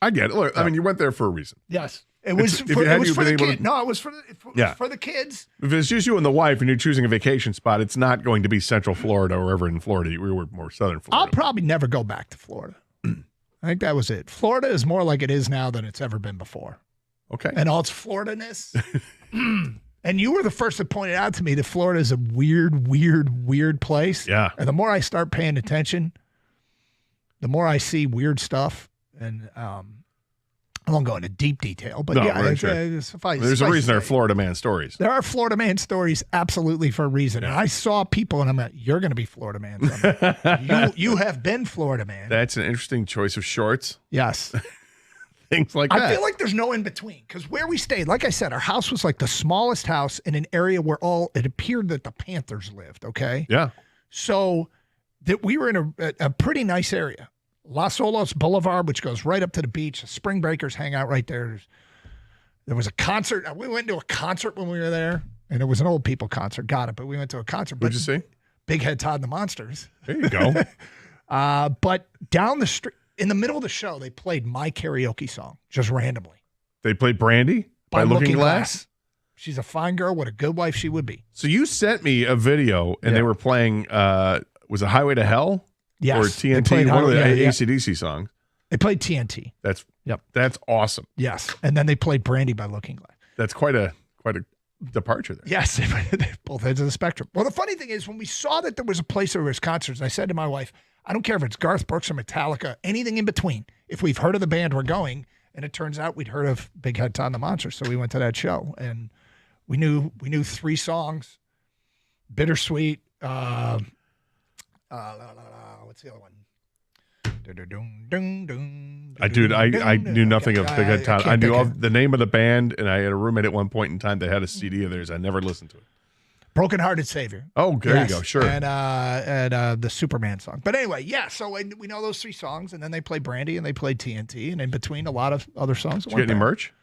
[SPEAKER 12] I get it. Look, I mean, you went there for a reason.
[SPEAKER 11] Yes. It was for the kids. No, it was for the kids.
[SPEAKER 12] If it's just you and the wife and you're choosing a vacation spot, it's not going to be Central Florida or wherever in Florida. We were more Southern Florida.
[SPEAKER 11] I'll probably never go back to Florida. I think that was it. Florida is more like it is now than it's ever been before.
[SPEAKER 12] Okay.
[SPEAKER 11] And all its Florida-ness. And you were the first that pointed out to me that Florida is a weird place.
[SPEAKER 12] Yeah.
[SPEAKER 11] And the more I start paying attention, the more I see weird stuff. And I won't go into deep detail, but
[SPEAKER 12] there's a reason there are Florida man stories.
[SPEAKER 11] There are Florida man stories absolutely for a reason. And I saw people and I'm like, you're going to be Florida man someday. you have been Florida man.
[SPEAKER 12] That's an interesting choice of shorts.
[SPEAKER 11] Yes.
[SPEAKER 12] Things like that.
[SPEAKER 11] I feel like there's no in between because where we stayed, like I said, our house was like the smallest house in an area where it appeared that the Panthers lived. Okay.
[SPEAKER 12] Yeah.
[SPEAKER 11] So that we were in a pretty nice area, Las Olas Boulevard, which goes right up to the beach. Spring breakers hang out right there. There was a concert. We went to a concert when we were there, and it was an old people concert. Got it, but we went to a concert.
[SPEAKER 12] What'd you see?
[SPEAKER 11] Big Head Todd and the Monsters.
[SPEAKER 12] There you go.
[SPEAKER 11] But down the street. In the middle of the show, they played my karaoke song, just randomly.
[SPEAKER 12] They played Brandy by Looking Glass?
[SPEAKER 11] She's a fine girl. What a good wife she would be.
[SPEAKER 12] So you sent me a video, and they were playing, was it Highway to Hell?
[SPEAKER 11] Yes.
[SPEAKER 12] Or TNT, one of the AC/DC songs.
[SPEAKER 11] They played TNT.
[SPEAKER 12] That's awesome.
[SPEAKER 11] Yes. And then they played Brandy by Looking Glass.
[SPEAKER 12] That's quite a departure there.
[SPEAKER 11] Yes, both ends of the spectrum. Well, the funny thing is, when we saw that there was a place where there was concerts, I said to my wife, I don't care if it's Garth Brooks or Metallica, anything in between. If we've heard of the band, we're going. And it turns out we'd heard of Big Head Todd and the Monsters, so we went to that show. And we knew 3 songs. Bittersweet. What's the other one?
[SPEAKER 12] I knew nothing of Big Head Todd. I knew the name of the band, and I had a roommate at one point in time that had a CD of theirs. I never listened to it.
[SPEAKER 11] Broken Hearted Savior.
[SPEAKER 12] Oh, there you go. Sure.
[SPEAKER 11] And the Superman song. But anyway, so we know those 3 songs, and then they played Brandy and they played TNT, and in between a lot of other songs.
[SPEAKER 12] Did you get any merch?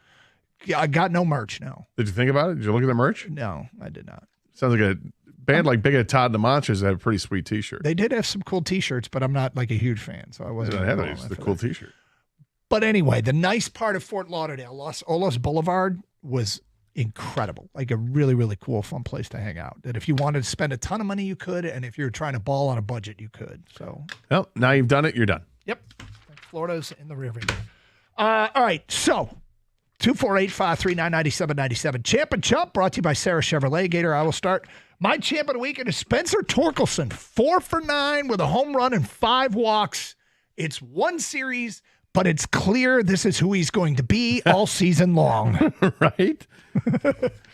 [SPEAKER 11] Yeah, I got no merch, no.
[SPEAKER 12] Did you think about it? Did you look at the merch?
[SPEAKER 11] No, I did not.
[SPEAKER 12] Sounds like a band like Big Head Todd and the Monsters had a pretty sweet T-shirt.
[SPEAKER 11] They did have some cool T-shirts, but I'm not like a huge fan, so I wasn't.
[SPEAKER 12] They had the cool T-shirt.
[SPEAKER 11] But anyway, the nice part of Fort Lauderdale, Los Olas Boulevard, was incredible. Like a really, really cool, fun place to hang out. That if you wanted to spend a ton of money, you could, and if you're trying to ball on a budget, you could. So,
[SPEAKER 12] well, now you've done it, you're done.
[SPEAKER 11] Yep, Florida's in the rearview mirror. All right, so 248-539-9797. Champ and Chump brought to you by Sarah Chevrolet. Gator, I will start. My champ of the weekend is Spencer Torkelson, 4 for 9 with a home run and 5 walks. It's one series, but it's clear this is who he's going to be all season long.
[SPEAKER 12] Right?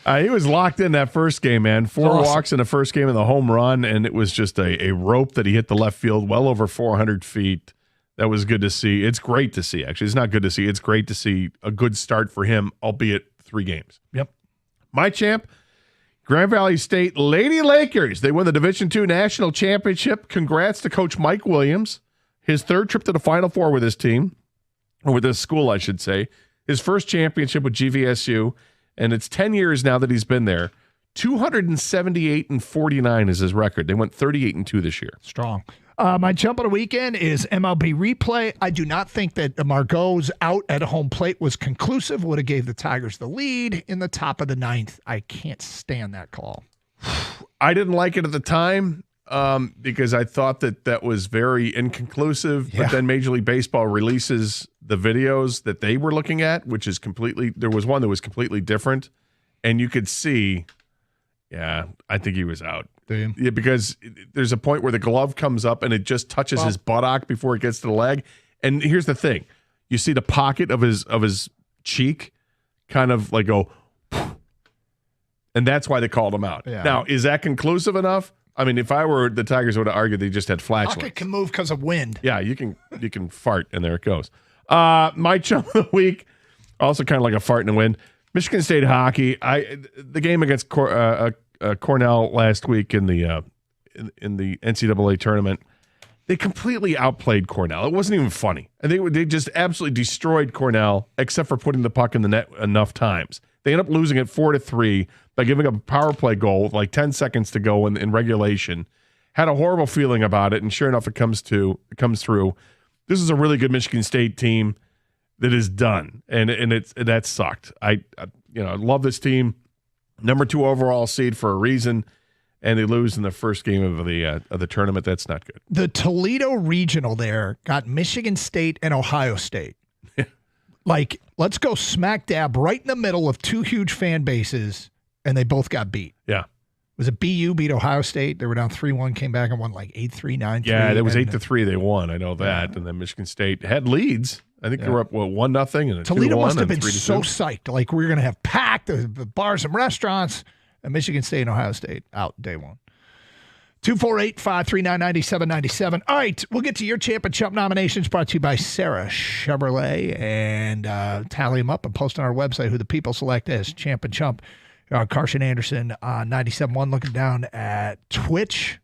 [SPEAKER 12] He was locked in that first game, man. 4 walks in the first game of the home run, and it was just a rope that he hit the left field well over 400 feet. That was good to see. It's great to see, actually. It's not good to see. It's great to see a good start for him, albeit 3 games.
[SPEAKER 11] Yep.
[SPEAKER 12] My champ, Grand Valley State Lady Lakers. They won the Division II National Championship. Congrats to Coach Mike Williams. His 3rd trip to the Final Four with his team, or with his school, I should say. His first championship with GVSU, and it's 10 years now that he's been there. 278-49 is his record. They went 38-2 this year.
[SPEAKER 11] Strong. My jump of the weekend is MLB replay. I do not think that Margot's out at home plate was conclusive. Would have gave the Tigers the lead in the top of the 9th. I can't stand that call.
[SPEAKER 12] I didn't like it at the time because I thought that was very inconclusive.
[SPEAKER 11] Yeah.
[SPEAKER 12] But then Major League Baseball releases the videos that they were looking at, which is there was one that was completely different. And you could see, I think he was out. Yeah, because there's a point where the glove comes up and it just touches his buttock before it gets to the leg. And here's the thing. You see the pocket of his cheek kind of like go, and that's why they called him out.
[SPEAKER 11] Yeah.
[SPEAKER 12] Now, is that conclusive enough? I mean, if I were the Tigers, would have argued they just had flatulence.
[SPEAKER 11] Pocket can move because of wind.
[SPEAKER 12] Yeah, you can fart, and there it goes. My chum of the week, also kind of like a fart in the wind. Michigan State hockey. The game against Cornell last week in the NCAA tournament, they completely outplayed Cornell. It wasn't even funny. I think they just absolutely destroyed Cornell, except for putting the puck in the net enough times. They end up losing it 4-3 by giving up a power play goal with like 10 seconds to go in regulation. Had a horrible feeling about it, and sure enough, it comes through. This is a really good Michigan State team that is done, and that sucked. I love this team. Number 2 overall seed for a reason, and they lose in the first game of the tournament. That's not good.
[SPEAKER 11] The Toledo Regional there got Michigan State and Ohio State. Like, let's go smack dab right in the middle of 2 huge fan bases, and they both got beat.
[SPEAKER 12] Yeah.
[SPEAKER 11] Was it BU beat Ohio State? They were down 3-1, came back and won like 8-3, 9-3.
[SPEAKER 12] Yeah, it was 8-3 they won. I know that. Yeah. And then Michigan State had leads. I think they were up 1-0 and
[SPEAKER 11] Toledo
[SPEAKER 12] 2-1
[SPEAKER 11] must have
[SPEAKER 12] and
[SPEAKER 11] been
[SPEAKER 12] 3-2.
[SPEAKER 11] so psyched. Like, we're going to have packed the bars and restaurants. And Michigan State and Ohio State out day 1. 248-539-9797. All right, we'll get to your Champ and Chump nominations brought to you by Sarah Chevrolet, and tally them up and post on our website who the people select as Champ and Chump. Carson Anderson on 97.1 looking down at Twitch.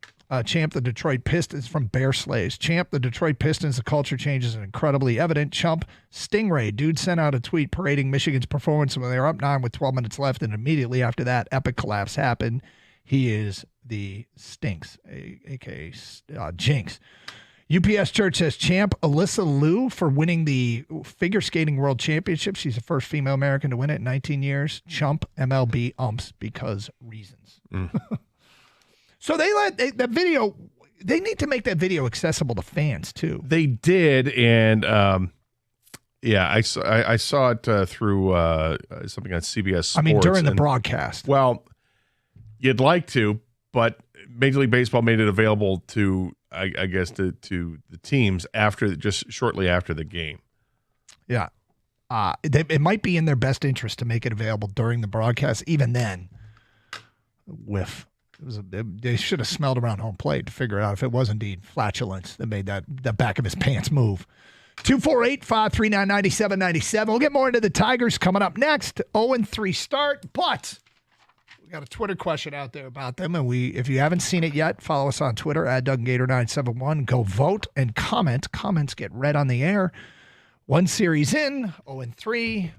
[SPEAKER 11] Champ, the Detroit Pistons from Bear Slaves. Champ, the Detroit Pistons, the culture change is incredibly evident. Chump, Stingray. Dude sent out a tweet parading Michigan's performance when they were up 9 with 12 minutes left, and immediately after that, epic collapse happened. He is the Stinks, a.k.a. Jinx. UPS Church says champ Alyssa Liu for winning the figure skating world championship. She's the first female American to win it in 19 years. Chump MLB umps because reasons. So they that video. They need to make that video accessible to fans too.
[SPEAKER 12] They did, and I saw it through something on CBS Sports.
[SPEAKER 11] I mean, during the broadcast.
[SPEAKER 12] Well, you'd like to, but Major League Baseball made it available to, I guess, to the teams just shortly after the game.
[SPEAKER 11] Yeah, it might be in their best interest to make it available during the broadcast. Even then, they should have smelled around home plate to figure out if it was indeed flatulence that made the back of his pants move. 248-539-9797. We'll get more into the Tigers coming up next. 0-3 start, but we got a Twitter question out there about them, and if you haven't seen it yet, follow us on Twitter at DougAndGator971. Go vote and comment. Comments get read on the air. One series in, 0-3.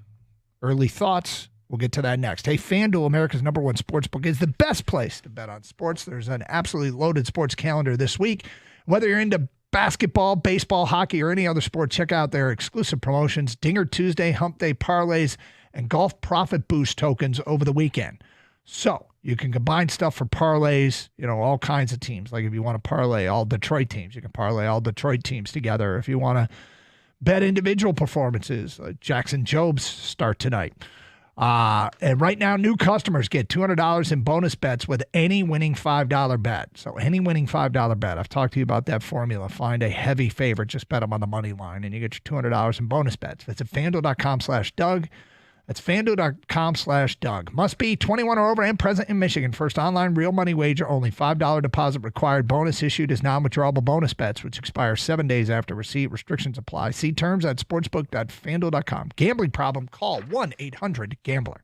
[SPEAKER 11] Early thoughts. We'll get to that next. Hey, FanDuel, America's #1 sportsbook, is the best place to bet on sports. There's an absolutely loaded sports calendar this week. Whether you're into basketball, baseball, hockey, or any other sport, check out their exclusive promotions, Dinger Tuesday, Hump Day parlays, and golf profit boost tokens over the weekend. So you can combine stuff for parlays, all kinds of teams. Like if you want to parlay all Detroit teams, you can parlay all Detroit teams together. If you want to bet individual performances, Jackson Job's start tonight. And right now, new customers get $200 in bonus bets with any winning $5 bet. So any winning $5 bet. I've talked to you about that formula. Find a heavy favorite. Just bet them on the money line, and you get your $200 in bonus bets. That's at FanDuel.com/Doug. That's FanDuel.com/Doug. Must be 21 or over and present in Michigan. First online real money wager. Only $5 deposit required. Bonus issued as non-withdrawable bonus bets, which expire 7 days after receipt. Restrictions apply. See terms at sportsbook.fanduel.com. Gambling problem? Call 1-800-GAMBLER.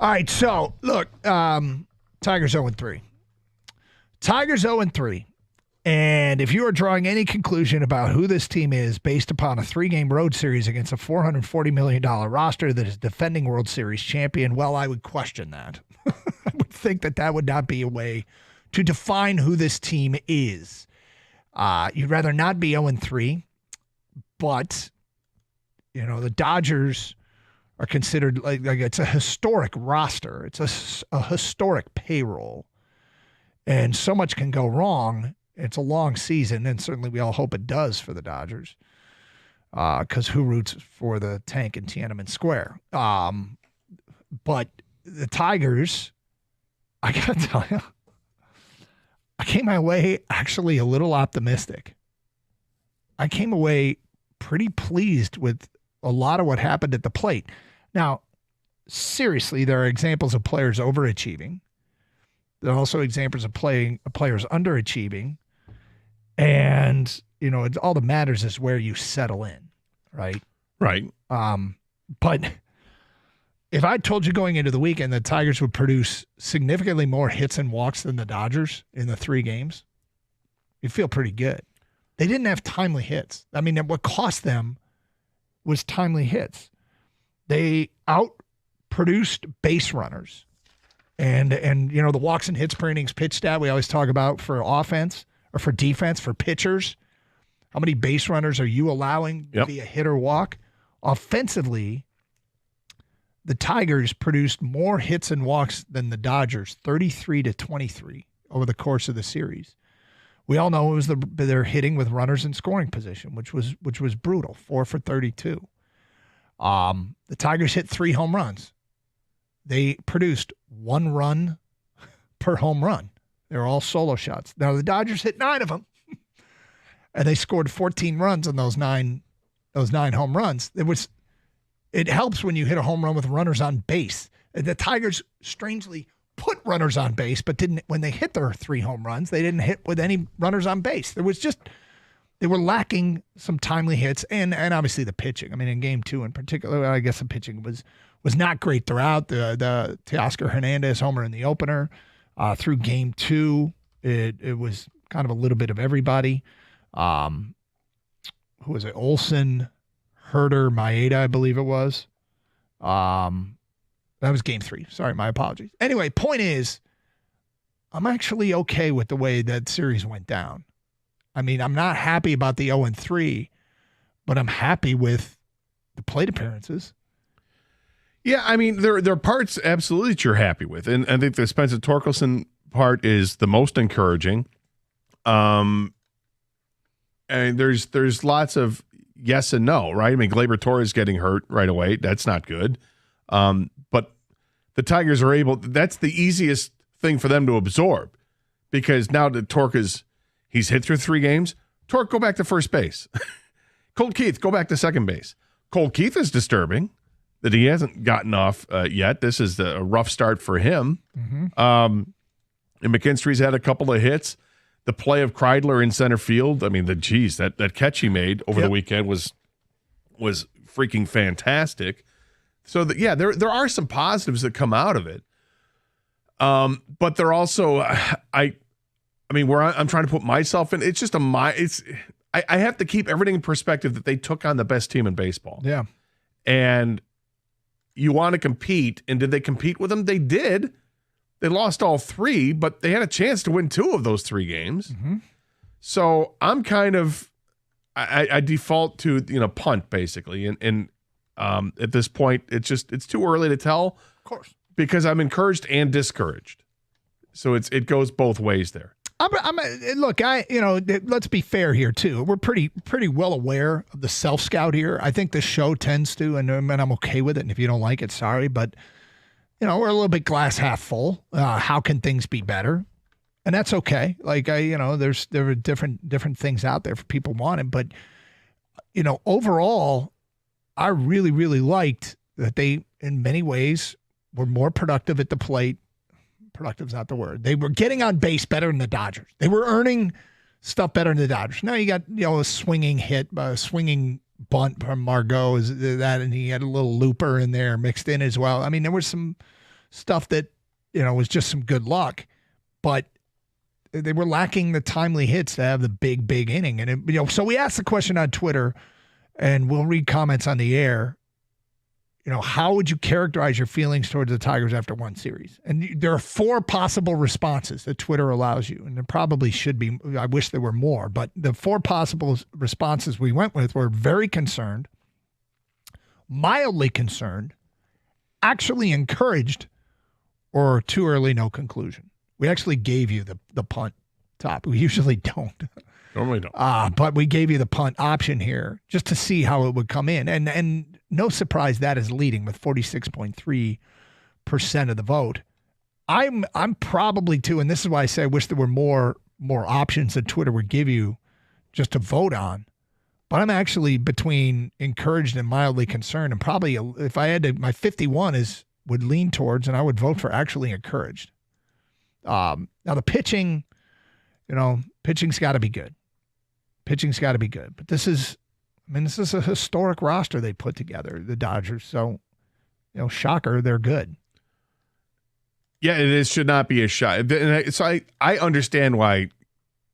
[SPEAKER 11] All right, so look, Tigers 0-3. Tigers 0-3. And if you are drawing any conclusion about who this team is based upon a 3-game road series against a $440 million roster that is defending World Series champion, well, I would question that. I would think that would not be a way to define who this team is. You'd rather not be 0-3, but, the Dodgers are considered like it's a historic roster. It's a historic payroll. And so much can go wrong. It's a long season, and certainly we all hope it does for the Dodgers, because who roots for the tank in Tiananmen Square? But the Tigers, I got to tell you, I came away actually a little optimistic. I came away pretty pleased with a lot of what happened at the plate. Now, seriously, there are examples of players overachieving. There are also examples of players underachieving. And, all that matters is where you settle in, right?
[SPEAKER 12] Right.
[SPEAKER 11] But if I told you going into the weekend that Tigers would produce significantly more hits and walks than the Dodgers in the 3 games, you'd feel pretty good. They didn't have timely hits. I mean, what cost them was timely hits. They outproduced base runners. And the walks and hits per innings pitch stat we always talk about for offense or for defense, for pitchers. How many base runners are you allowing via hit or walk? Offensively, the Tigers produced more hits and walks than the Dodgers, 33-23 over the course of the series. We all know it was they're hitting with runners in scoring position, which was brutal, 4 for 32. The Tigers hit 3 home runs. They produced 1 run per home run. They're all solo shots. Now, the Dodgers hit 9 of them, and they scored 14 runs on those 9 home runs. It helps when you hit a home run with runners on base. The Tigers strangely put runners on base, but didn't when they hit their 3 home runs, they didn't hit with any runners on base. They were lacking some timely hits and obviously the pitching. I mean, in game 2 in particular, I guess the pitching was not great throughout. The Teoscar Hernandez homer in the opener. Through game 2, it was kind of a little bit of everybody. Who was it? Olsen, Herder, Maeda, I believe it was. That was game 3. Sorry, my apologies. Anyway, point is, I'm actually okay with the way that series went down. I mean, I'm not happy about the 0-3, but I'm happy with the plate appearances.
[SPEAKER 12] Yeah, I mean, there are parts absolutely that you're happy with. And I think the Spencer Torkelson part is the most encouraging. And there's lots of yes and no, right? I mean, Gleyber Torres getting hurt right away. That's not good. But the Tigers are that's the easiest thing for them to absorb, because now that he's hit through 3 games. Torque, go back to first base. Colt Keith, go back to second base. Colt Keith is disturbing that he hasn't gotten off yet. This is a rough start for him. Mm-hmm. And McKinstry's had a couple of hits. The play of Kreidler in center field, I mean, that catch he made over the weekend was freaking fantastic. So there are some positives that come out of it. But they're also, I mean, where I'm trying to put myself in, it's just I have to keep everything in perspective that they took on the best team in baseball.
[SPEAKER 11] Yeah.
[SPEAKER 12] And you want to compete, and did they compete with them? They did. They lost all 3, but they had a chance to win 2 of those 3 games. Mm-hmm. So I'm kind of, I default to, punt basically. And at this point, it's too early to tell.
[SPEAKER 11] Of course.
[SPEAKER 12] Because I'm encouraged and discouraged. So it goes both ways there.
[SPEAKER 11] Look, let's be fair here too. We're pretty well aware of the self-scout here. I think the show tends to, and I'm okay with it. And if you don't like it, sorry, but we're a little bit glass half full. How can things be better? And that's okay. Like there are different things out there for people wanting, but overall, I really, really liked that they, in many ways, were more productive at the plate. Productive's not the word. They were getting on base better than the Dodgers. They were earning stuff better than the Dodgers. Now you got a swinging hit, a swinging bunt from Margot, and he had a little looper in there mixed in as well. I mean, there were some stuff that, was just some good luck. But they were lacking the timely hits to have the big inning. And, so we asked the question on Twitter, and we'll read comments on the air. How would you characterize your feelings towards the Tigers after one series? And there are 4 possible responses that Twitter allows you. And there probably should be. I wish there were more. But the 4 possible responses we went with were very concerned, mildly concerned, actually encouraged, or too early, no conclusion. We actually gave you the punt top. We usually don't.
[SPEAKER 12] Normally don't.
[SPEAKER 11] But we gave you the punt option here just to see how it would come in. And no surprise that is leading with 46.3% of the vote. I'm probably too, and this is why I say I wish there were more options that Twitter would give you just to vote on. But I'm actually between encouraged and mildly concerned. And probably if I had to, my 51 would lean towards, and I would vote for actually encouraged. Now the pitching, pitching's got to be good. Pitching's got to be good. But this is a historic roster they put together, the Dodgers. So, shocker, they're good.
[SPEAKER 12] Yeah, it should not be a shock. So I understand why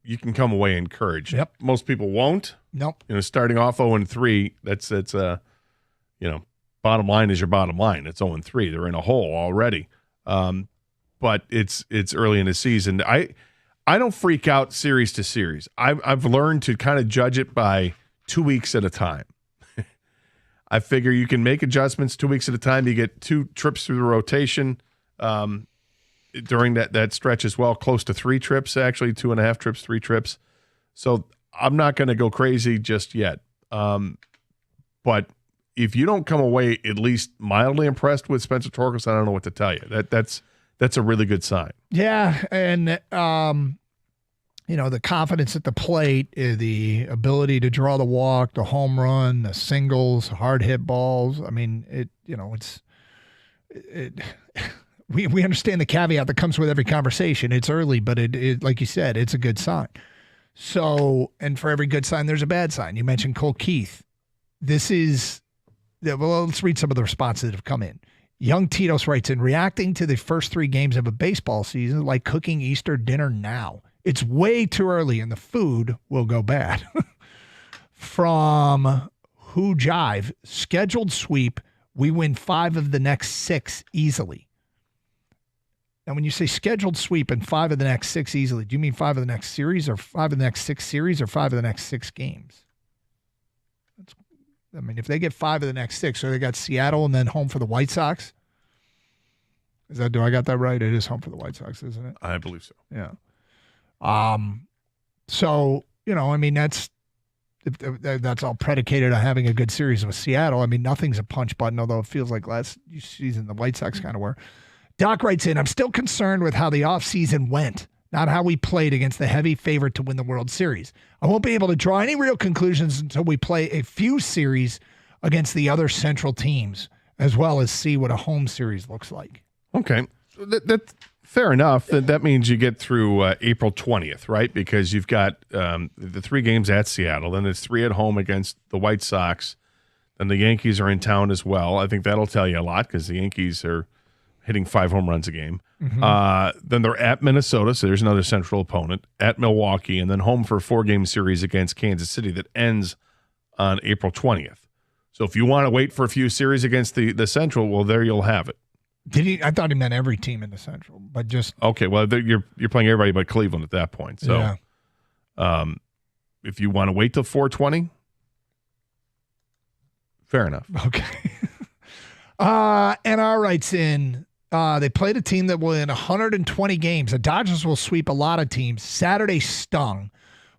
[SPEAKER 12] you can come away encouraged.
[SPEAKER 11] Yep.
[SPEAKER 12] Most people won't.
[SPEAKER 11] Nope.
[SPEAKER 12] Starting off 0-3, that's bottom line is your bottom line. It's 0-3. They're in a hole already. But it's early in the season. I don't freak out series to series. I've learned to kind of judge it by 2 weeks at a time. I figure you can make adjustments 2 weeks at a time. You get 2 trips through the rotation during that stretch as well, close to 3 trips, actually 2.5 trips, 3 trips. So I'm not going to go crazy just yet. But if you don't come away at least mildly impressed with Spencer Torkelson, I don't know what to tell you. That's a really good sign.
[SPEAKER 11] Yeah, and the confidence at the plate, the ability to draw the walk, the home run, the singles, hard hit balls. I mean, we understand the caveat that comes with every conversation. It's early, but it like you said, it's a good sign. So, and for every good sign, there's a bad sign. You mentioned Cole Keith. Let's read some of the responses that have come in. Young Titos writes in, reacting to the first 3 games of a baseball season like cooking Easter dinner now. It's way too early and the food will go bad. From Who Jive, scheduled sweep, we win 5 of the next 6 easily. Now, when you say scheduled sweep and 5 of the next 6 easily, do you mean 5 of the next series or 5 of the next 6 series or 5 of the next 6 games? If they get 5 of the next 6, so they got Seattle and then home for the White Sox. Do I got that right? It is home for the White Sox, isn't it?
[SPEAKER 12] I believe so.
[SPEAKER 11] Yeah. So, that's all predicated on having a good series with Seattle. Nothing's a punch button, although it feels like last season the White Sox kind of were. Doc writes in, I'm still concerned with how the offseason went, not how we played against the heavy favorite to win the World Series. I won't be able to draw any real conclusions until we play a few series against the other Central teams, as well as see what a home series looks like.
[SPEAKER 12] Okay. That's fair enough. That means you get through April 20th, right? Because you've got the 3 games at Seattle, then there's 3 at home against the White Sox, and the Yankees are in town as well. I think that'll tell you a lot because the Yankees are hitting 5 home runs a game. Mm-hmm. Then they're at Minnesota, so there's another Central opponent, at Milwaukee, and then home for a 4-game series against Kansas City that ends on April 20th. So if you want to wait for a few series against the Central, well, there you'll have it.
[SPEAKER 11] Did he? I thought he meant every team in the Central, but just
[SPEAKER 12] okay. Well, you're playing everybody but Cleveland at that point. So,
[SPEAKER 11] yeah.
[SPEAKER 12] If you want to wait till 420, fair enough.
[SPEAKER 11] Okay. NR writes in, they played a team that will win 120 games. The Dodgers will sweep a lot of teams. Saturday stung,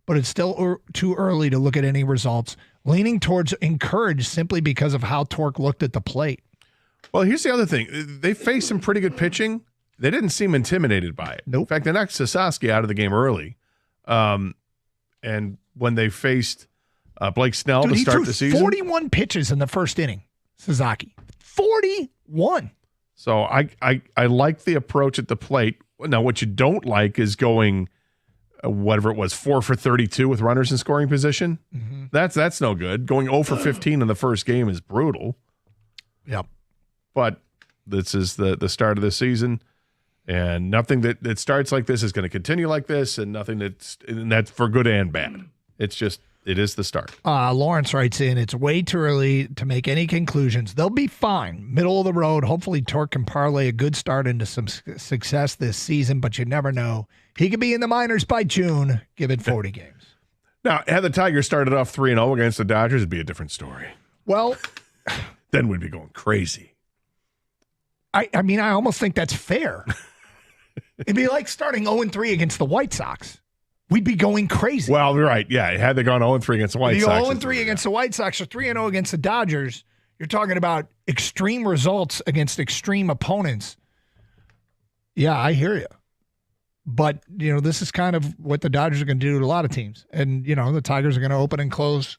[SPEAKER 11] but it's still too early to look at any results. Leaning towards encouraged simply because of how Torque looked at the plate.
[SPEAKER 12] Well, here's the other thing. They faced some pretty good pitching. They didn't seem intimidated by it.
[SPEAKER 11] Nope.
[SPEAKER 12] In fact, they knocked Sasaki out of the game early. And when they faced Blake Snell to start the season.
[SPEAKER 11] 41 pitches in the first inning, Sasaki. 41.
[SPEAKER 12] So I like the approach at the plate. Now, what you don't like is going, whatever it was, 4 for 32 with runners in scoring position.
[SPEAKER 11] Mm-hmm.
[SPEAKER 12] That's no good. Going 0 for 15 in the first game is brutal.
[SPEAKER 11] Yep.
[SPEAKER 12] But This is the start of the season, and nothing that starts like this is going to continue like this, and nothing that's for good and bad. It is the start.
[SPEAKER 11] Lawrence writes in, it's way too early to make any conclusions. They'll be fine. Middle of the road. Hopefully Torque can parlay a good start into some success this season, but you never know. He could be in the minors by June. Give it 40 games.
[SPEAKER 12] Now, had the Tigers started off 3-0 against the Dodgers, it'd be a different story.
[SPEAKER 11] Well,
[SPEAKER 12] then we'd be going crazy.
[SPEAKER 11] I mean, I almost think that's fair. It'd be like starting 0-3 against the White Sox. We'd be going crazy.
[SPEAKER 12] Well, you're right. Yeah, had they gone 0-3 against the White Sox.
[SPEAKER 11] 0-3 against the White Sox or 3-0 against the Dodgers. You're talking about extreme results against extreme opponents. Yeah, I hear you. But, this is kind of what the Dodgers are going to do to a lot of teams. And, the Tigers are going to open and close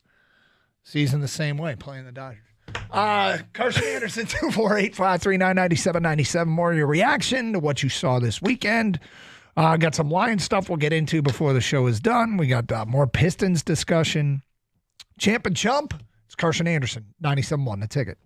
[SPEAKER 11] season the same way, playing the Dodgers. Carson Anderson, 248-539-9797. More of your reaction to what you saw this weekend. Got some Lions stuff we'll get into before the show is done. We got more Pistons discussion. Champ and Chump. It's Carson Anderson, 97.1 The Ticket.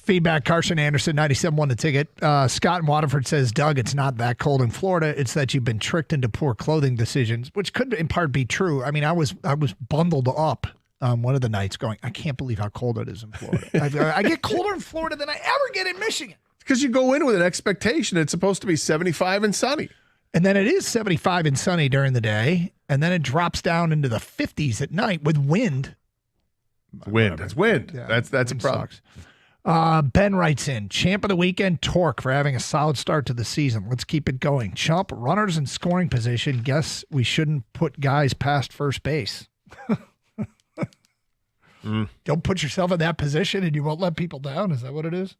[SPEAKER 11] Feedback, Carson Anderson, 97.1 The Ticket. Scott in Waterford says, Doug, it's not that cold in Florida. It's that you've been tricked into poor clothing decisions, which could in part be true. I mean, I was bundled up one of the nights going, I can't believe how cold it is in Florida. I get colder in Florida than I ever get in Michigan.
[SPEAKER 12] Because you go in with an expectation it's supposed to be 75 and sunny.
[SPEAKER 11] And then it is 75 and sunny during the day, and then it drops down into the 50s at night with wind.
[SPEAKER 12] It's wind.
[SPEAKER 11] Yeah,
[SPEAKER 12] that's a problem.
[SPEAKER 11] Sucks. Ben writes in, champ of the weekend, Torque, for having a solid start to the season. Let's keep it going. Chump, runners in scoring position. Guess we shouldn't put guys past first base. Don't put yourself in that position and you won't let people down. Is that what it is?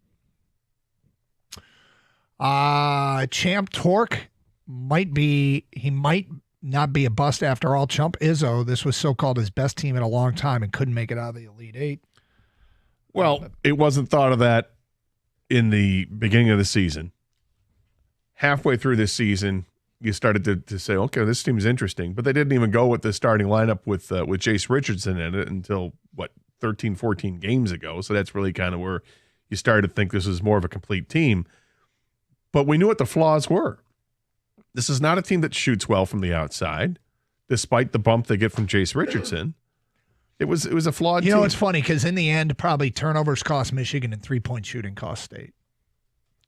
[SPEAKER 11] Champ Torque might not be a bust after all. Chump Izzo, this was so-called his best team in a long time and couldn't make it out of the Elite Eight.
[SPEAKER 12] Well, it wasn't thought of that in the beginning of the season. Halfway through this season, you started to say, okay, this team's interesting. But they didn't even go with the starting lineup with Jace Richardson in it until, 13, 14 games ago. So that's really kind of where you started to think this was more of a complete team. But we knew what the flaws were. This is not a team that shoots well from the outside, despite the bump they get from Jace Richardson. It was a flawed team.
[SPEAKER 11] You know, it's funny because in the end, probably turnovers cost Michigan and three-point shooting cost State.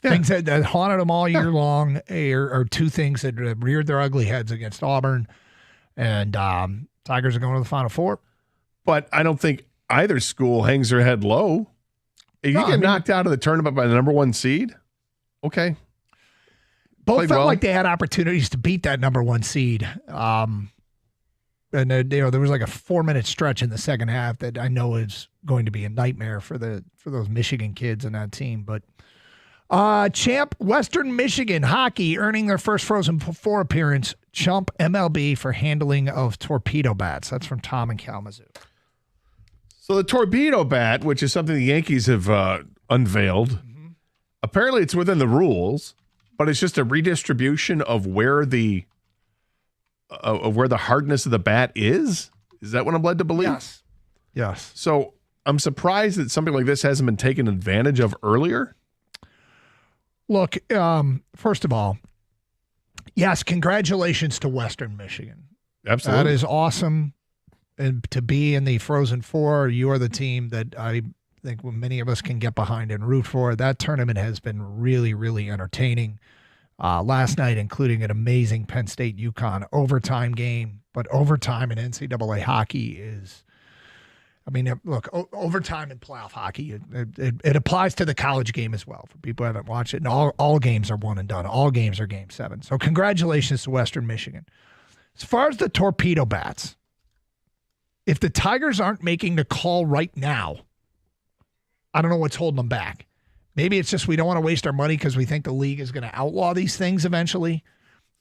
[SPEAKER 11] Yeah. Things that haunted them all year long are two things that reared their ugly heads against Auburn. And Tigers are going to the Final Four.
[SPEAKER 12] But I don't think either school hangs their head low. If you get knocked out of the tournament by the number one seed, okay.
[SPEAKER 11] Both felt like they had opportunities to beat that number one seed. And there was like a 4-minute stretch in the second half that I know is going to be a nightmare for those Michigan kids in that team. But champ Western Michigan hockey earning their first Frozen Four appearance. Chump MLB for handling of torpedo bats. That's from Tom in Kalamazoo.
[SPEAKER 12] So the torpedo bat, which is something the Yankees have unveiled, apparently it's within the rules, but it's just a redistribution of where the hardness of the bat is. Is that what I'm led to believe?
[SPEAKER 11] Yes.
[SPEAKER 12] So I'm surprised that something like this hasn't been taken advantage of earlier.
[SPEAKER 11] Look, first of all, yes, congratulations to Western Michigan.
[SPEAKER 12] Absolutely.
[SPEAKER 11] That is awesome. And to be in the Frozen Four, you are the team that I think many of us can get behind and root for. That tournament has been really, really entertaining. Last night, including an amazing Penn State-UConn overtime game. But overtime in NCAA hockey is, look, overtime in playoff hockey, it applies to the college game as well for people who haven't watched it. And all games are one and done. All games are Game 7. So congratulations to Western Michigan. As far as the torpedo bats, if the Tigers aren't making the call right now, I don't know what's holding them back. Maybe it's just we don't want to waste our money because we think the league is going to outlaw these things eventually.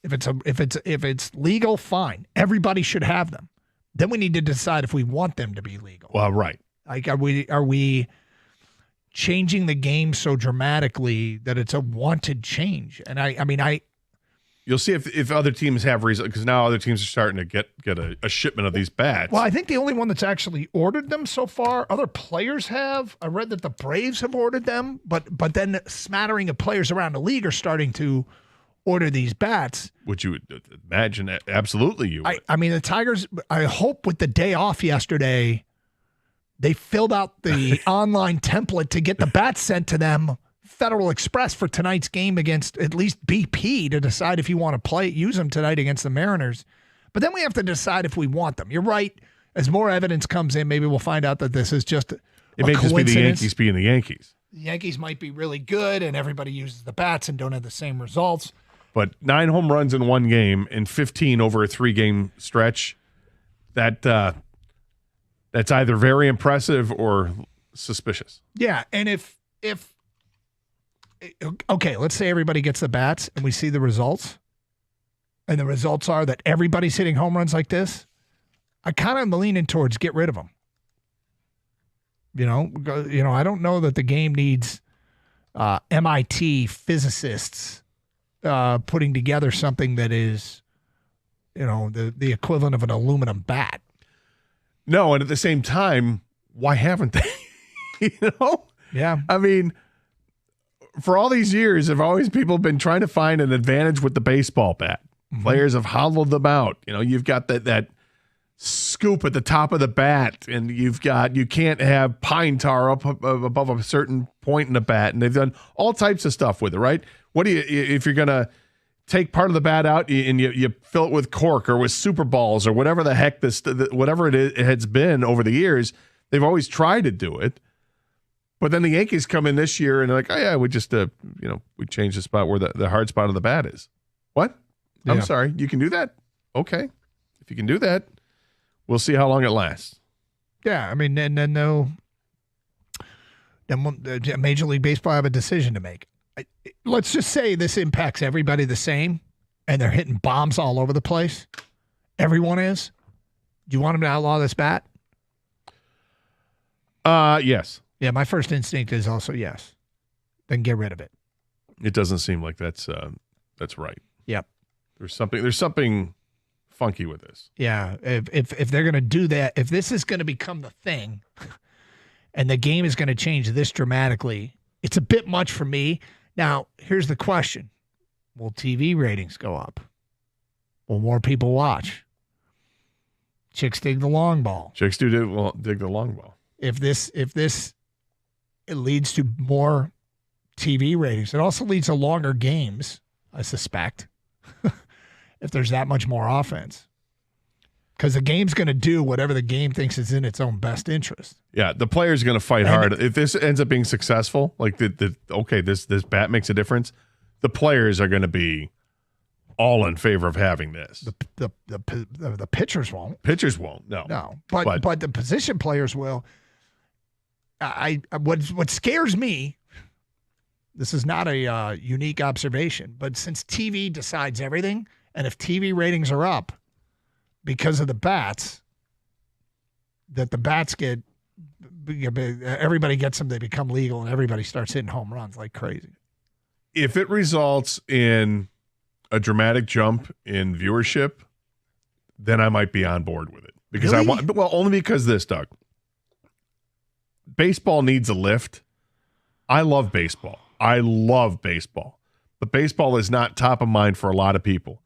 [SPEAKER 11] If it's legal, fine. Everybody should have them. Then we need to decide if we want them to be legal.
[SPEAKER 12] Well, right.
[SPEAKER 11] Like, are we changing the game so dramatically that it's a wanted change? And
[SPEAKER 12] you'll see if other teams have reason, because now other teams are starting to get a shipment of these bats.
[SPEAKER 11] Well, I think the only one that's actually ordered them so far, other players have. I read that the Braves have ordered them, but then a smattering of players around the league are starting to order these bats.
[SPEAKER 12] Which you would imagine, absolutely you would.
[SPEAKER 11] The Tigers, I hope with the day off yesterday, they filled out the online template to get the bats sent to them Federal Express for tonight's game against at least BP to decide if you want to use them tonight against the Mariners. But then we have to decide if we want them. You're right. As more evidence comes in, maybe we'll find out that this is just a
[SPEAKER 12] may just be the Yankees being the Yankees.
[SPEAKER 11] The Yankees might be really good and everybody uses the bats and don't have the same results.
[SPEAKER 12] But 9 home runs in one game and 15 over a 3-game stretch, that's either very impressive or suspicious.
[SPEAKER 11] Yeah, and if okay, let's say everybody gets the bats and we see the results, and the results are that everybody's hitting home runs like this, I kind of am leaning towards get rid of them. I don't know that the game needs MIT physicists putting together something that is, the equivalent of an aluminum bat.
[SPEAKER 12] No, and at the same time, why haven't they?
[SPEAKER 11] Yeah.
[SPEAKER 12] for all these years, people have been trying to find an advantage with the baseball bat. Mm-hmm. Players have hollowed them out. You've got that scoop at the top of the bat, and you can't have pine tar up above a certain point in the bat, and they've done all types of stuff with it, right? If you're gonna take part of the bat out and you fill it with cork or with super balls or whatever the heck whatever it has been over the years, they've always tried to do it. But then the Yankees come in this year and they're like, oh yeah, we just we changed the spot where the hard spot of the bat is. What? Yeah. I'm sorry, you can do that? Okay, if you can do that. We'll see how long it lasts.
[SPEAKER 11] Yeah, I mean, then Major League Baseball have a decision to make. Let's just say this impacts everybody the same, and they're hitting bombs all over the place. Everyone is. Do you want them to outlaw this bat?
[SPEAKER 12] Yes.
[SPEAKER 11] Yeah, my first instinct is also yes. Then get rid of it.
[SPEAKER 12] It doesn't seem like that's right.
[SPEAKER 11] Yep.
[SPEAKER 12] There's something funky with this.
[SPEAKER 11] Yeah, if they're going to do that, if this is going to become the thing and the game is going to change this dramatically, it's a bit much for me. Now, here's the question. Will TV ratings go up? Will more people watch? Chicks dig the long ball.
[SPEAKER 12] Chicks do dig the long ball.
[SPEAKER 11] If this it leads to more TV ratings, it also leads to longer games, I suspect. If there's that much more offense. Because the game's going to do whatever the game thinks is in its own best interest.
[SPEAKER 12] Yeah, the player's going to fight hard. If this ends up being successful, like this bat makes a difference, the players are going to be all in favor of having this.
[SPEAKER 11] The pitchers won't.
[SPEAKER 12] Pitchers won't, no.
[SPEAKER 11] No, but the position players will. What scares me, this is not a unique observation, but since TV decides everything, and if TV ratings are up because of the bats, that the bats everybody gets them, they become legal, and everybody starts hitting home runs like crazy.
[SPEAKER 12] If it results in a dramatic jump in viewership, then I might be on board with it. Because
[SPEAKER 11] really?
[SPEAKER 12] Only because this, Doug. Baseball needs a lift. I love baseball. But baseball is not top of mind for a lot of people.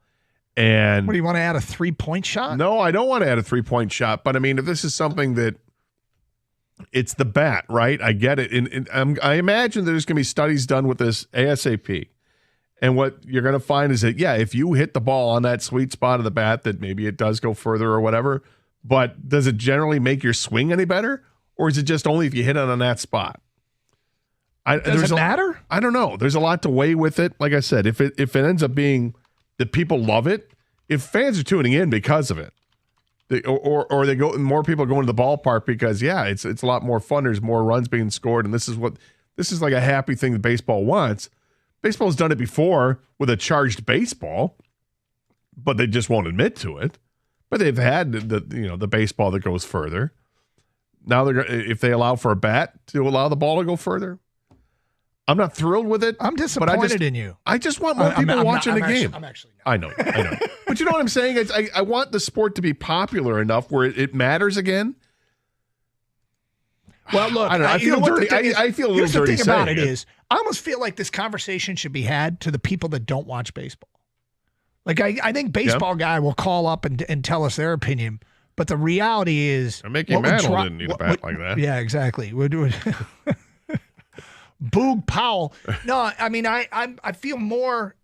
[SPEAKER 12] And
[SPEAKER 11] what do you want to add, a 3-point shot?
[SPEAKER 12] No, I don't want to add a 3-point shot. But I mean, if this is something that it's the bat, right? I get it. And I imagine there's going to be studies done with this ASAP. And what you're going to find is that, yeah, if you hit the ball on that sweet spot of the bat, that maybe it does go further or whatever. But does it generally make your swing any better? Or is it just only if you hit it on that spot?
[SPEAKER 11] Does it matter?
[SPEAKER 12] I don't know. There's a lot to weigh with it. Like I said, if it ends up being that people love it, if fans are tuning in because of it, or they go, more people going to the ballpark because it's a lot more fun. There's more runs being scored, and this is like a happy thing that baseball wants. Baseball's done it before with a charged baseball, but they just won't admit to it. But they've had the baseball that goes further. Now if they allow for a bat to allow the ball to go further. I'm not thrilled with it.
[SPEAKER 11] I'm disappointed in you.
[SPEAKER 12] I just want more people watching the game.
[SPEAKER 11] I'm actually not.
[SPEAKER 12] I know. But you know what I'm saying? I want the sport to be popular enough where it matters again.
[SPEAKER 11] Well, look,
[SPEAKER 12] I don't know. I feel dirty. I feel a little dirty.
[SPEAKER 11] Here's the thing about it is, I almost feel like this conversation should be had to the people that don't watch baseball. Like, I think baseball guy will call up and tell us their opinion. But the reality is,
[SPEAKER 12] Mickey Mantle didn't need a bat like that.
[SPEAKER 11] Yeah, exactly. We're doing Boog Powell. No, I mean, I feel more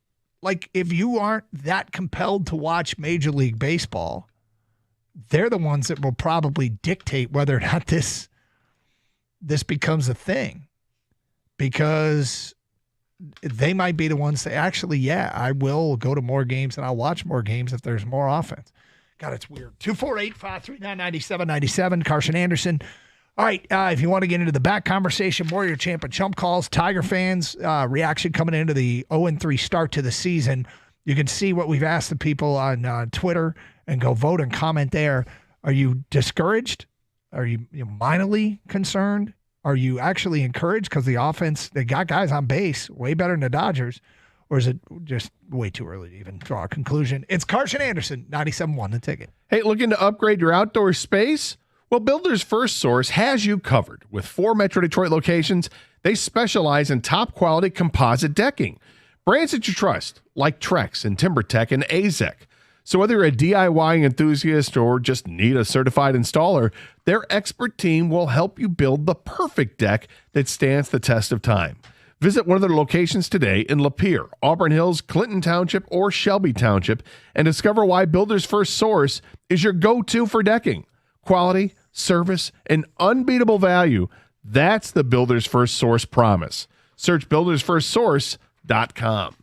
[SPEAKER 11] like if you aren't that compelled to watch Major League Baseball, they're the ones that will probably dictate whether or not this becomes a thing, because they might be the ones that actually, I will go to more games and I'll watch more games if there's more offense. God, it's weird. 248-539-9797, Carson Anderson. All right, if you want to get into the back conversation, Warrior Champ and Chump calls, Tiger fans, reaction coming into the 0-3 start to the season. You can see what we've asked the people on Twitter and go vote and comment there. Are you discouraged? Are you minorly concerned? Are you actually encouraged because the offense, they got guys on base way better than the Dodgers? Or is it just way too early to even draw a conclusion? It's Carson Anderson, 97.1 The Ticket.
[SPEAKER 12] Hey, looking to upgrade your outdoor space? Well, Builders First Source has you covered. With 4 Metro Detroit locations, they specialize in top-quality composite decking. Brands that you trust, like Trex and TimberTech and AZEK. So whether you're a DIY enthusiast or just need a certified installer, their expert team will help you build the perfect deck that stands the test of time. Visit one of their locations today in Lapeer, Auburn Hills, Clinton Township, or Shelby Township and discover why Builders First Source is your go-to for decking. Quality, service, and unbeatable value. That's the Builders First Source promise. Search buildersfirstsource.com.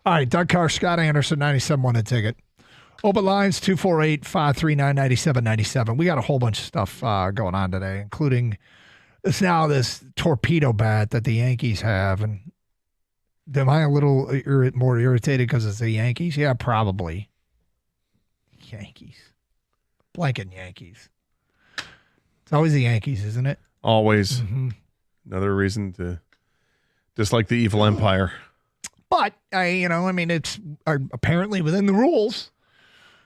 [SPEAKER 11] All right, Doug Carr, Scott Anderson, 97.1 The Ticket. Open lines, 248-539-9797. We got a whole bunch of stuff going on today, including this torpedo bat that the Yankees have. And am I a little more irritated because it's the Yankees? Yeah, probably. Yankees. Blanket Yankees. It's always the Yankees, isn't it?
[SPEAKER 12] Always.
[SPEAKER 11] Mm-hmm.
[SPEAKER 12] Another reason to dislike the evil empire.
[SPEAKER 11] But, it's apparently within the rules.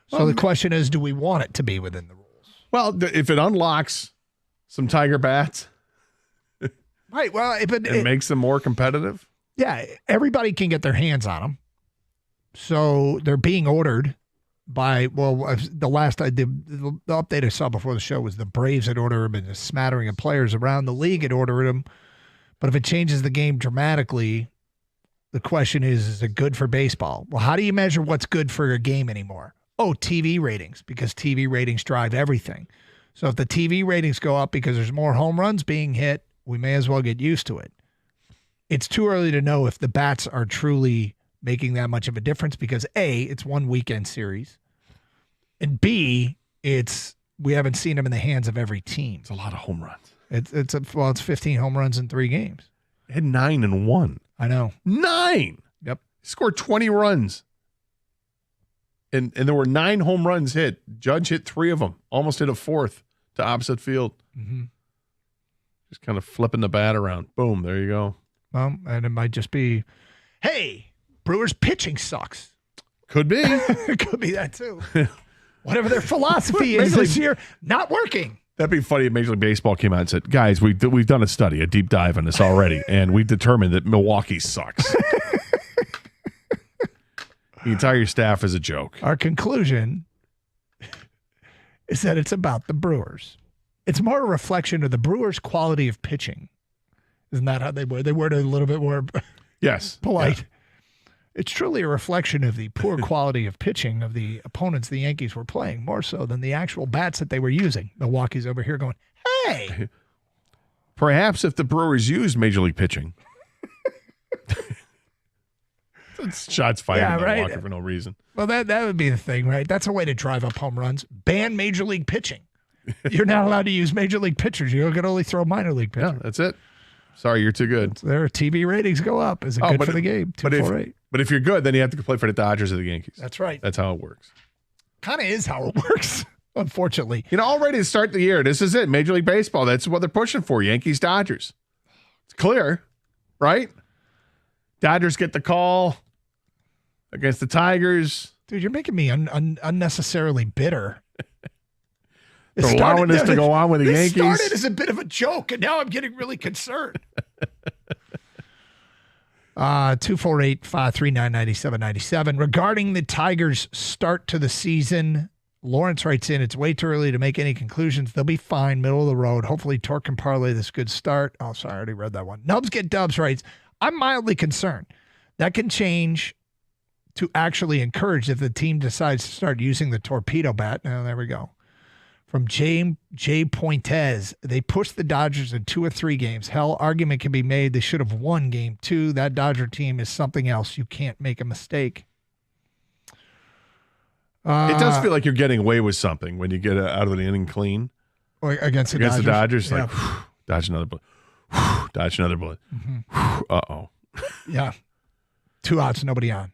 [SPEAKER 11] So the question is, do we want it to be within the rules?
[SPEAKER 12] Well, if it unlocks some Tiger bats,
[SPEAKER 11] right? Well, if
[SPEAKER 12] it makes them more competitive.
[SPEAKER 11] Yeah, everybody can get their hands on them. So they're being ordered by, the update I saw before the show was the Braves had ordered them and a smattering of players around the league had ordered them. But if it changes the game dramatically, the question is it good for baseball? Well, how do you measure what's good for a game anymore? Oh, TV ratings, because TV ratings drive everything. So if the TV ratings go up because there's more home runs being hit, we may as well get used to it. It's too early to know if the bats are truly making that much of a difference because A, it's one weekend series, and B, we haven't seen them in the hands of every team.
[SPEAKER 12] It's a lot of home runs.
[SPEAKER 11] It's 15 home runs in 3 games.
[SPEAKER 12] It had 9 and 1.
[SPEAKER 11] I know.
[SPEAKER 12] 9.
[SPEAKER 11] Yep.
[SPEAKER 12] He scored 20 runs. And there were 9 home runs hit. Judge hit 3 of them. Almost hit a 4th to opposite field.
[SPEAKER 11] Mm-hmm.
[SPEAKER 12] Just kind of flipping the bat around. Boom, there you go.
[SPEAKER 11] Well, and it might just be, hey, Brewers pitching sucks.
[SPEAKER 12] Could be.
[SPEAKER 11] It could be that too. Whatever their philosophy is this year, not working.
[SPEAKER 12] That'd be funny if Major League Baseball came out and said, guys, we've done a study, a deep dive on this already, and we've determined that Milwaukee sucks. The entire staff is a joke.
[SPEAKER 11] Our conclusion is that it's about the Brewers. It's more a reflection of the Brewers' quality of pitching. Isn't that how they were? They were a little bit more polite. Yeah. It's truly a reflection of the poor quality of pitching of the opponents the Yankees were playing, more so than the actual bats that they were using. Milwaukee's over here going, hey.
[SPEAKER 12] Perhaps if the Brewers used Major League pitching. Shots fired in Milwaukee for no reason.
[SPEAKER 11] Well, that would be the thing, right? That's a way to drive up home runs. Ban Major League pitching. You're not allowed to use Major League pitchers. You can only throw minor league pitchers.
[SPEAKER 12] Yeah, that's it. Sorry, you're too good.
[SPEAKER 11] Their TV ratings go up. Is it good for the game? 248.
[SPEAKER 12] But if you're good, then you have to play for the Dodgers or the Yankees.
[SPEAKER 11] That's right.
[SPEAKER 12] That's how it works.
[SPEAKER 11] Kind of is how it works, unfortunately.
[SPEAKER 12] Already to start the year, this is it. Major League Baseball. That's what they're pushing for. Yankees, Dodgers. It's clear, right? Dodgers get the call against the Tigers.
[SPEAKER 11] Dude, you're making me unnecessarily bitter.
[SPEAKER 12] They're allowing this to go on with the Yankees.
[SPEAKER 11] It started as a bit of a joke, and now I'm getting really concerned. 248-539-9797. Regarding the Tigers' start to the season, Lawrence writes in, it's way too early to make any conclusions. They'll be fine, middle of the road. Hopefully Torque can parlay this good start. Oh, sorry, I already read that one. Nubs Get Dubs writes, I'm mildly concerned. That can change to actually encourage if the team decides to start using the torpedo bat. Oh, there we go. From J. Pointez, they pushed the Dodgers in 2 or 3 games. Hell, argument can be made they should have won game 2. That Dodger team is something else. You can't make a mistake.
[SPEAKER 12] It does feel like you're getting away with something when you get out of the inning clean.
[SPEAKER 11] Against the
[SPEAKER 12] Dodgers.
[SPEAKER 11] Yeah.
[SPEAKER 12] Like, dodge another bullet. Dodge another bullet.
[SPEAKER 11] Mm-hmm.
[SPEAKER 12] Uh-oh.
[SPEAKER 11] Yeah. 2 outs, nobody on.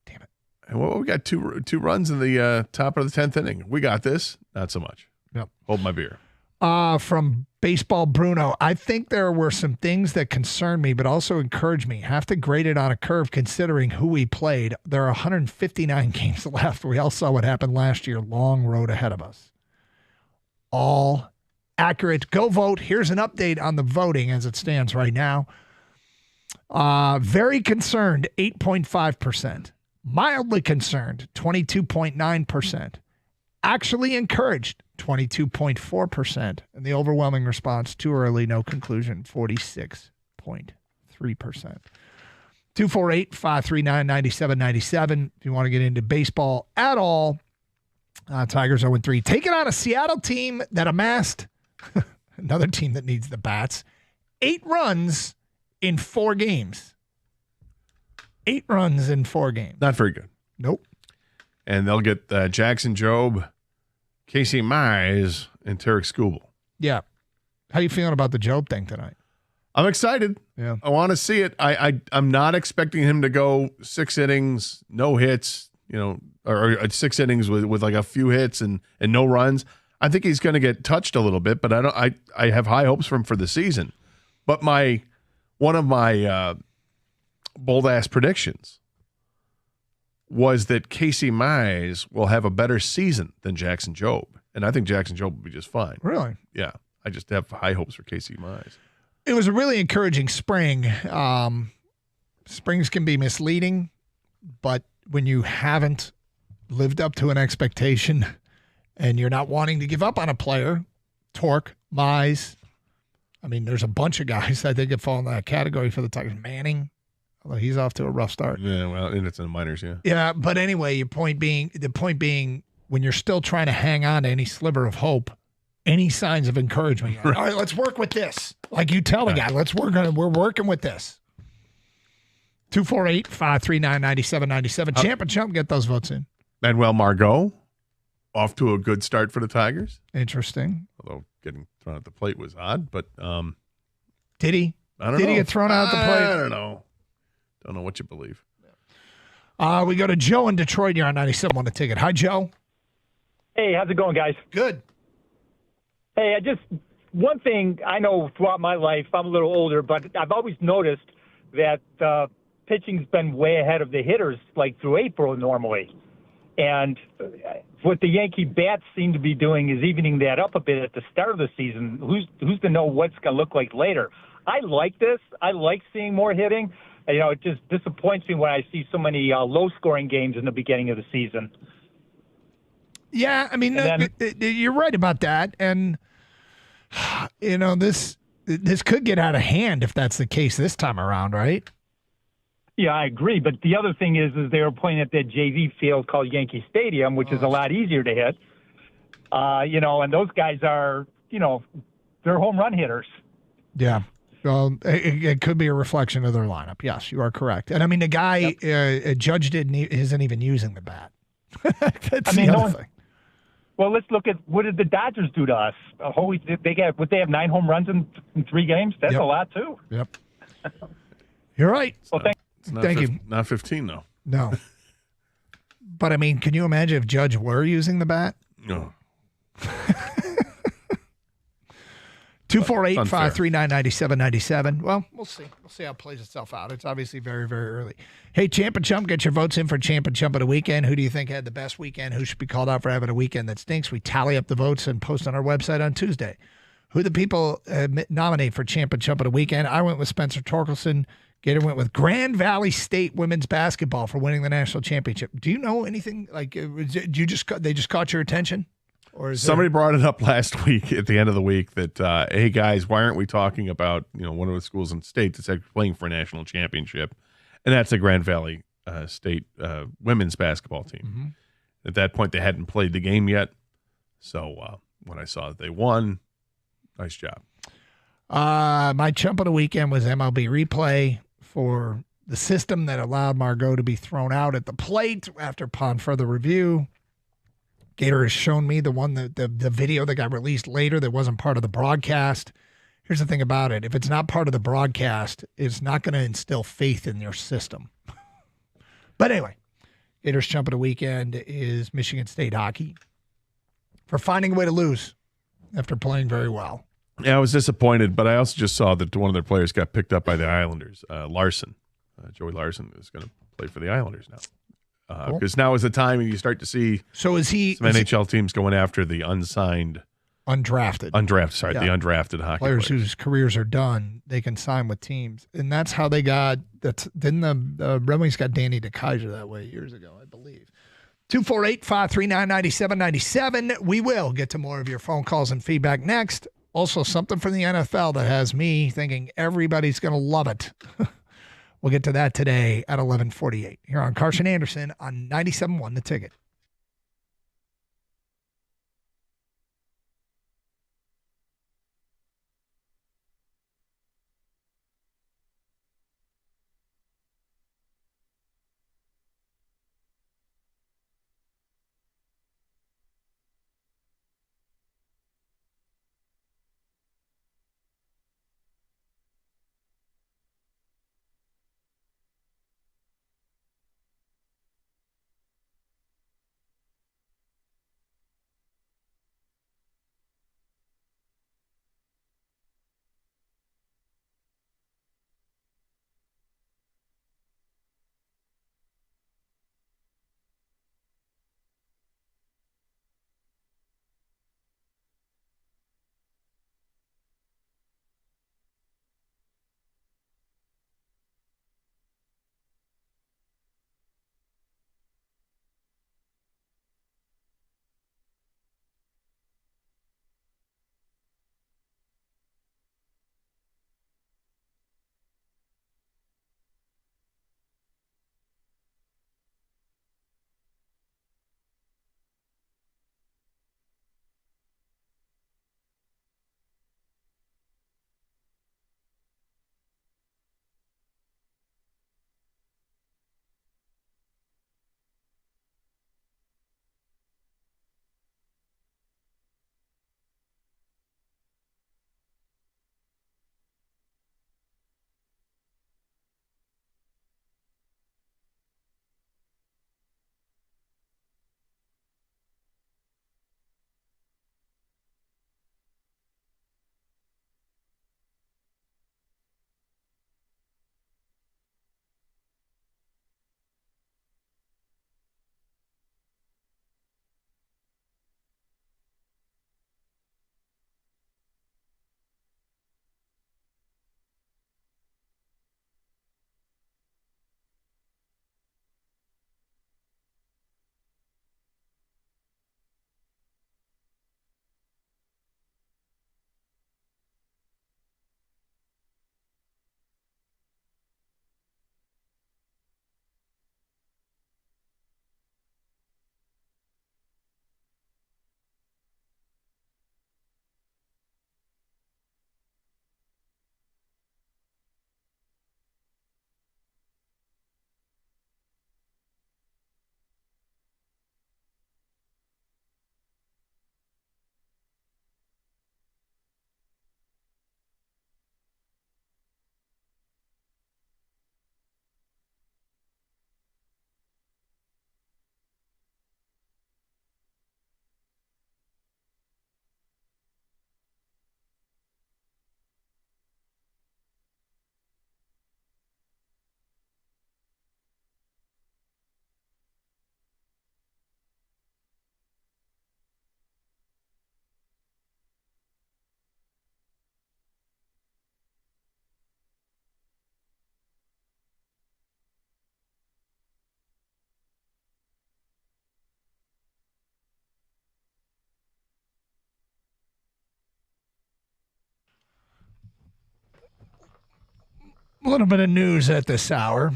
[SPEAKER 11] Damn it.
[SPEAKER 12] And we got two runs in the top of the 10th inning. We got this. Not so much.
[SPEAKER 11] Yep.
[SPEAKER 12] Hold my beer.
[SPEAKER 11] From Baseball Bruno, I think there were some things that concern me, but also encourage me. Have to grade it on a curve considering who we played. There are 159 games left. We all saw what happened last year. Long road ahead of us. All accurate. Go vote. Here's an update on the voting as it stands right now. Very concerned, 8.5%. Mildly concerned, 22.9%. Actually encouraged, 22.4%. And the overwhelming response, too early, no conclusion, 46.3%. 248-539-9797. If you want to get into baseball at all, Tigers 0-3. Taking on a Seattle team that amassed, another team that needs the bats, 8 runs in 4 games. 8 runs in 4 games.
[SPEAKER 12] Not very good.
[SPEAKER 11] Nope.
[SPEAKER 12] And they'll get Jackson Jobe, Casey Mize, and Tarek Skubal.
[SPEAKER 11] Yeah. How you feeling about the Jobe thing tonight?
[SPEAKER 12] I'm excited.
[SPEAKER 11] Yeah.
[SPEAKER 12] I want to see it. I'm not expecting him to go 6 innings, no hits, or 6 innings with like a few hits and no runs. I think he's going to get touched a little bit, but I have high hopes for him for the season. But one of my bold-ass predictions was that Casey Mize will have a better season than Jackson Jobe. And I think Jackson Jobe will be just fine.
[SPEAKER 11] Really?
[SPEAKER 12] Yeah. I just have high hopes for Casey Mize.
[SPEAKER 11] It was a really encouraging spring. Springs can be misleading, but when you haven't lived up to an expectation and you're not wanting to give up on a player, Torque, Mize, I mean, there's a bunch of guys I think that fall in that category for the Tigers. Manning, although he's off to a rough start.
[SPEAKER 12] Yeah, well, and it's in the minors, yeah.
[SPEAKER 11] Yeah, but anyway, the point being, when you're still trying to hang on to any sliver of hope, any signs of encouragement. All right, let's work with this. Like you tell the guy, we're working with this. 248-539-9797. Champ and Chump, get those votes in.
[SPEAKER 12] Manuel Margot, off to a good start for the Tigers.
[SPEAKER 11] Interesting.
[SPEAKER 12] Although getting thrown at the plate was odd, but
[SPEAKER 11] did he?
[SPEAKER 12] I don't know.
[SPEAKER 11] Did he get thrown out at the plate?
[SPEAKER 12] I don't know. Don't know what you believe.
[SPEAKER 11] We go to Joe in Detroit. You're on 97 on the ticket. Hi, Joe.
[SPEAKER 14] Hey, how's it going, guys?
[SPEAKER 11] Good.
[SPEAKER 14] Hey, one thing I know throughout my life, I'm a little older, but I've always noticed that pitching's been way ahead of the hitters, like through April normally. And what the Yankee bats seem to be doing is evening that up a bit at the start of the season. Who's to know what's going to look like later? I like this. I like seeing more hitting. It just disappoints me when I see so many low-scoring games in the beginning of the season.
[SPEAKER 11] Yeah, I mean, you're right about that. And, this could get out of hand if that's the case this time around, right?
[SPEAKER 14] Yeah, I agree. But the other thing is they were playing at that JV field called Yankee Stadium, which is a lot easier to hit. And those guys are, they're home run hitters.
[SPEAKER 11] Yeah. Well, it could be a reflection of their lineup. Yes, you are correct. And I mean, the guy, Judge isn't even using the bat. That's the other thing.
[SPEAKER 14] Well, let's look at what did the Dodgers do to us? They have 9 home runs in 3 games? That's a lot, too.
[SPEAKER 11] Yep. You're right.
[SPEAKER 14] Well,
[SPEAKER 11] thank you.
[SPEAKER 12] Not 15, though.
[SPEAKER 11] No. But, I mean, can you imagine if Judge were using the bat?
[SPEAKER 12] No.
[SPEAKER 11] 248-539-9797. Well, we'll see. We'll see how it plays itself out. It's obviously very, very early. Hey, Champ and Chump, get your votes in for Champ and Chump of the weekend. Who do you think had the best weekend? Who should be called out for having a weekend that stinks? We tally up the votes and post on our website on Tuesday. Who the people nominate for Champ and Chump of the weekend? I went with Spencer Torkelson. Gator went with Grand Valley State women's basketball for winning the national championship. Do you know anything? Like, they just caught your attention? Or
[SPEAKER 12] somebody brought it up last week at the end of the week that, hey, guys, why aren't we talking about one of the schools in the state that's actually playing for a national championship? And that's the Grand Valley State women's basketball team.
[SPEAKER 11] Mm-hmm.
[SPEAKER 12] At that point, they hadn't played the game yet. So when I saw that they won, nice job.
[SPEAKER 11] My chump of the weekend was MLB replay for the system that allowed Margot to be thrown out at the plate after upon further review. Gator has shown me the video that got released later that wasn't part of the broadcast. Here's the thing about it. If it's not part of the broadcast, it's not going to instill faith in your system. But anyway, Gator's chump of the weekend is Michigan State hockey for finding a way to lose after playing very well.
[SPEAKER 12] Yeah, I was disappointed, but I also just saw that one of their players got picked up by the Islanders. Larson. Joey Larson is going to play for the Islanders now. Because now is the time you start to see some NHL teams going after the undrafted hockey
[SPEAKER 11] players whose careers are done. They can sign with teams, and that's how they got. Didn't the Red Wings got Danny DeKeyser that way years ago, I believe. 248-539-9797. We will get to more of your phone calls and feedback next. Also, something from the NFL that has me thinking everybody's going to love it. We'll get to that today at 11:48 here on Carson Anderson on 97.1 The Ticket. little bit of news at this hour.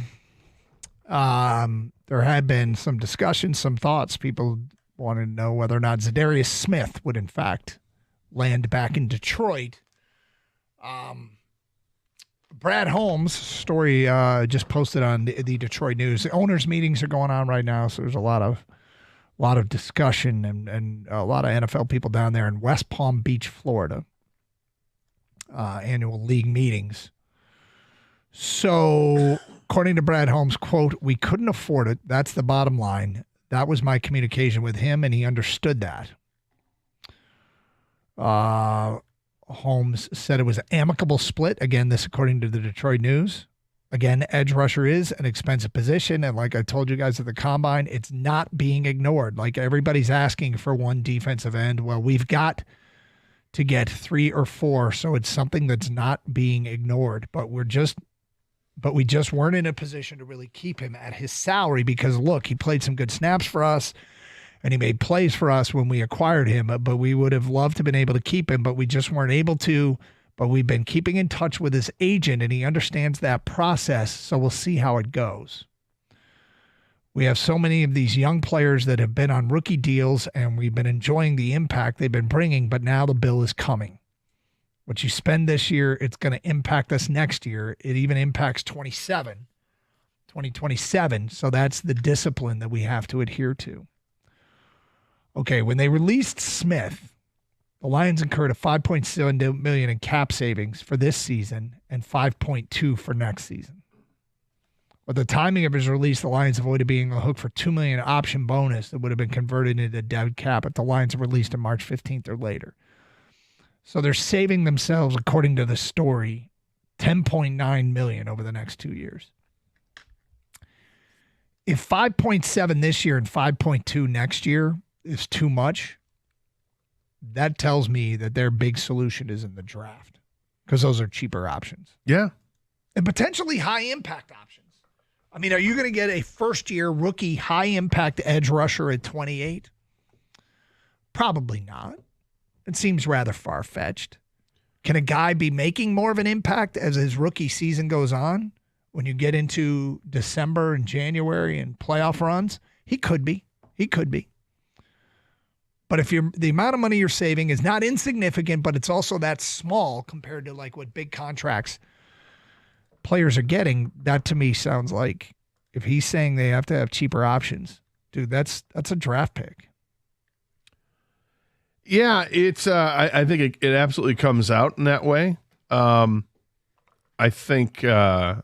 [SPEAKER 11] There had been some discussion, some thoughts. People wanted to know whether or not Zadarius Smith would, in fact, land back in Detroit. Brad Holmes' story just posted on the Detroit News. The owners' meetings are going on right now, so there's a lot of discussion and a lot of NFL people down there in West Palm Beach, Florida. Annual league meetings. So, according to Brad Holmes, quote, "We couldn't afford it. That's the bottom line. That was my communication with him, and he understood that." Holmes said it was an amicable split. Again, this according to the Detroit News. Again, edge rusher is an expensive position, and like I told you guys at the Combine, it's not being ignored. Like everybody's asking for one defensive end. Well, we've got to get 3 or 4, so it's something that's not being ignored. But we just weren't in a position to really keep him at his salary because, look, he played some good snaps for us, and he made plays for us when we acquired him. But we would have loved to have been able to keep him, but we just weren't able to. But we've been keeping in touch with his agent, and he understands that process, so we'll see how it goes. We have so many of these young players that have been on rookie deals, and we've been enjoying the impact they've been bringing, but now the bill is coming. What you spend this year, it's going to impact us next year. It even impacts 2027. So that's the discipline that we have to adhere to. Okay, when they released Smith, the Lions incurred a $5.7 million in cap savings for this season and $5.2 for next season. With the timing of his release, the Lions avoided being on the hook for $2 million option bonus that would have been converted into dead cap if the Lions are released on March 15th or later. So they're saving themselves, according to the story, $10.9 million over the next 2 years. If 5.7 this year and 5.2 next year is too much, that tells me that their big solution is in the draft because those are cheaper options.
[SPEAKER 12] Yeah.
[SPEAKER 11] And potentially high impact options. I mean, are you going to get a first-year rookie high-impact edge rusher at 28? Probably not. It seems rather far-fetched. Can a guy be making more of an impact as his rookie season goes on? When you get into December and January and playoff runs? He could be. He could be. But if the amount of money you're saving is not insignificant, but it's also that small compared to like what big contracts players are getting, that to me sounds like if he's saying they have to have cheaper options, dude, that's a draft pick.
[SPEAKER 12] Yeah, it's I think it absolutely comes out in that way. I think there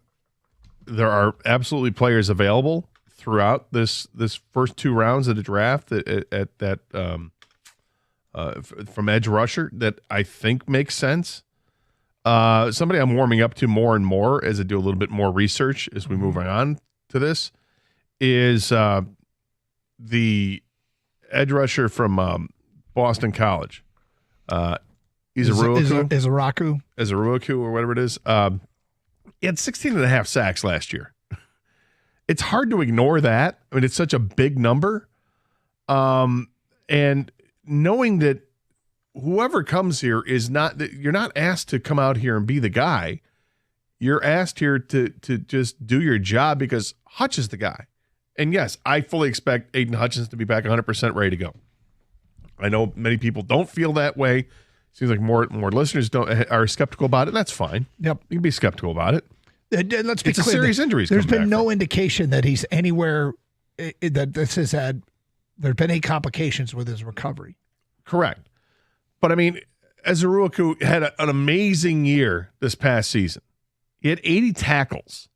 [SPEAKER 12] are absolutely players available throughout this first 2 rounds of the draft at that from edge rusher that I think makes sense. Somebody I'm warming up to more and more as I do a little bit more research as we move on to this is the edge rusher from Boston College. Izaraku or whatever it is. He had 16.5 sacks last year. It's hard to ignore that. I mean, it's such a big number. And knowing that whoever comes here is not, you're not asked to come out here and be the guy. You're asked here to just do your job because Hutch is the guy. And yes, I fully expect Aiden Hutchins to be back 100% ready to go. I know many people don't feel that way. Seems like more listeners are skeptical about it. That's fine.
[SPEAKER 11] Yep.
[SPEAKER 12] You can be skeptical about it.
[SPEAKER 11] Let's be
[SPEAKER 12] it's
[SPEAKER 11] clear.
[SPEAKER 12] A serious injury.
[SPEAKER 11] There's been no indication that he's anywhere that this has had. There've been any complications with his recovery.
[SPEAKER 12] Correct. But I mean, Izaraku had an amazing year this past season. He had 80 tackles.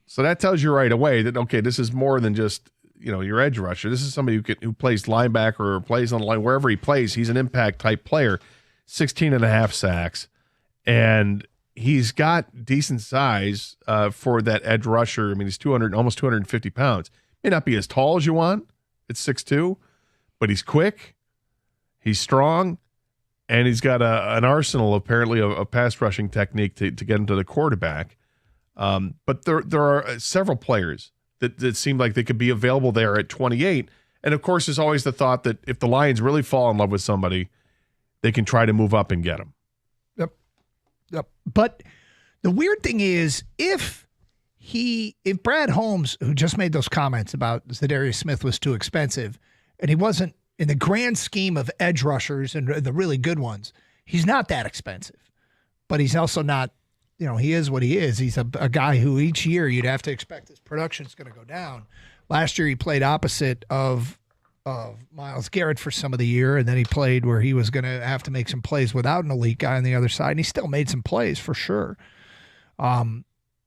[SPEAKER 12] So that tells you right away that, okay, this is more than just, your edge rusher. This is somebody who plays linebacker or plays on the line. Wherever he plays, he's an impact type player. 16.5 sacks. And he's got decent size for that edge rusher. I mean, he's almost 250 pounds. May not be as tall as you want. It's 6'2", but he's quick. He's strong. And he's got an arsenal, apparently, of pass rushing technique to get him to the quarterback. But there are several players that seem like they could be available there at 28. And, of course, there's always the thought that if the Lions really fall in love with somebody, they can try to move up and get him.
[SPEAKER 11] Yep. But The weird thing is, if Brad Holmes, who just made those comments about Zadarius Smith was too expensive, and he wasn't in the grand scheme of edge rushers and the really good ones, he's not that expensive. But he's also not, he is what he is. He's a guy who each year you'd have to expect his production's going to go down. Last year he played opposite of Myles Garrett for some of the year, and then he played where he was going to have to make some plays without an elite guy on the other side, and he still made some plays for sure.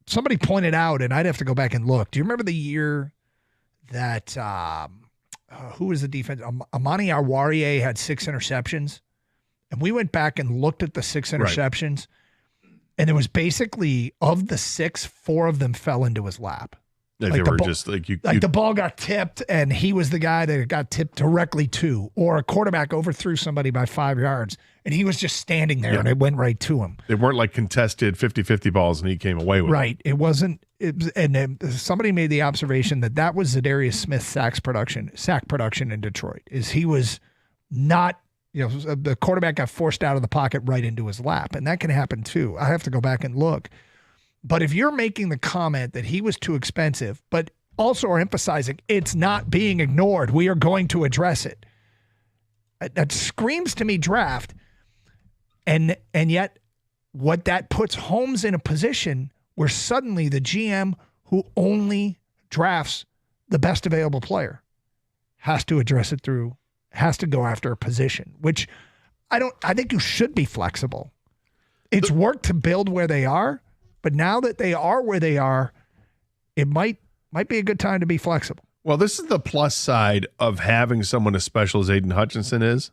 [SPEAKER 11] Somebody pointed out, and I'd have to go back and look. Do you remember the year that who was the defense? Amani Awarie had 6 interceptions, and we went back and looked at the 6 interceptions, and it was basically of the 6, 4 of them fell into his lap.
[SPEAKER 12] Like
[SPEAKER 11] like
[SPEAKER 12] they were
[SPEAKER 11] the
[SPEAKER 12] just like you.
[SPEAKER 11] The ball got tipped, and he was the guy that got tipped directly to, or a quarterback overthrew somebody by 5 yards, and he was just standing there, and it went right to him.
[SPEAKER 12] They weren't like contested 50-50 balls, and he came away with
[SPEAKER 11] Right. It wasn't. And then somebody made the observation that was Zadarius Smith's sack production in Detroit. Is he was not. The quarterback got forced out of the pocket right into his lap, and that can happen too. I have to go back and look. But if you're making the comment that he was too expensive, but also are emphasizing it's not being ignored, we are going to address it. That screams to me draft. And yet what that puts Holmes in a position where suddenly the GM who only drafts the best available player has to address it has to go after a position, which I think you should be flexible. It's worked to build where they are. But now that they are where they are, it might be a good time to be flexible.
[SPEAKER 12] Well, this is the plus side of having someone as special as Aiden Hutchinson is.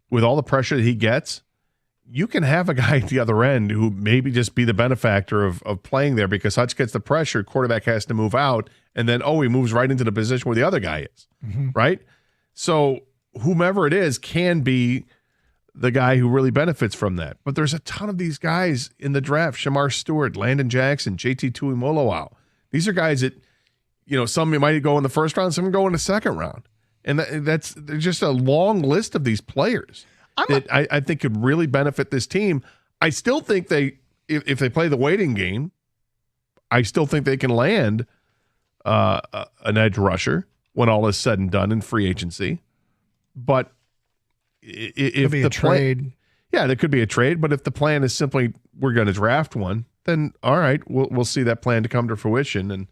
[SPEAKER 12] With all the pressure that he gets, you can have a guy at the other end who maybe just be the benefactor of playing there because Hutch gets the pressure, quarterback has to move out, and then, he moves right into the position where the other guy is, right? So whomever it is can be the guy who really benefits from that. But there's a ton of these guys in the draft. Shamar Stewart, Landon Jackson, JT Tuimoloau. These are guys that, some might go in the first round, some go in the second round. And there's just a long list of these players that I think could really benefit this team. I still think if they play the waiting game, I still think they can land an edge rusher when all is said and done in free agency. But if the trade, there could be a trade. But if the plan is simply we're going to draft one, then all right, we'll see that plan to come to fruition, and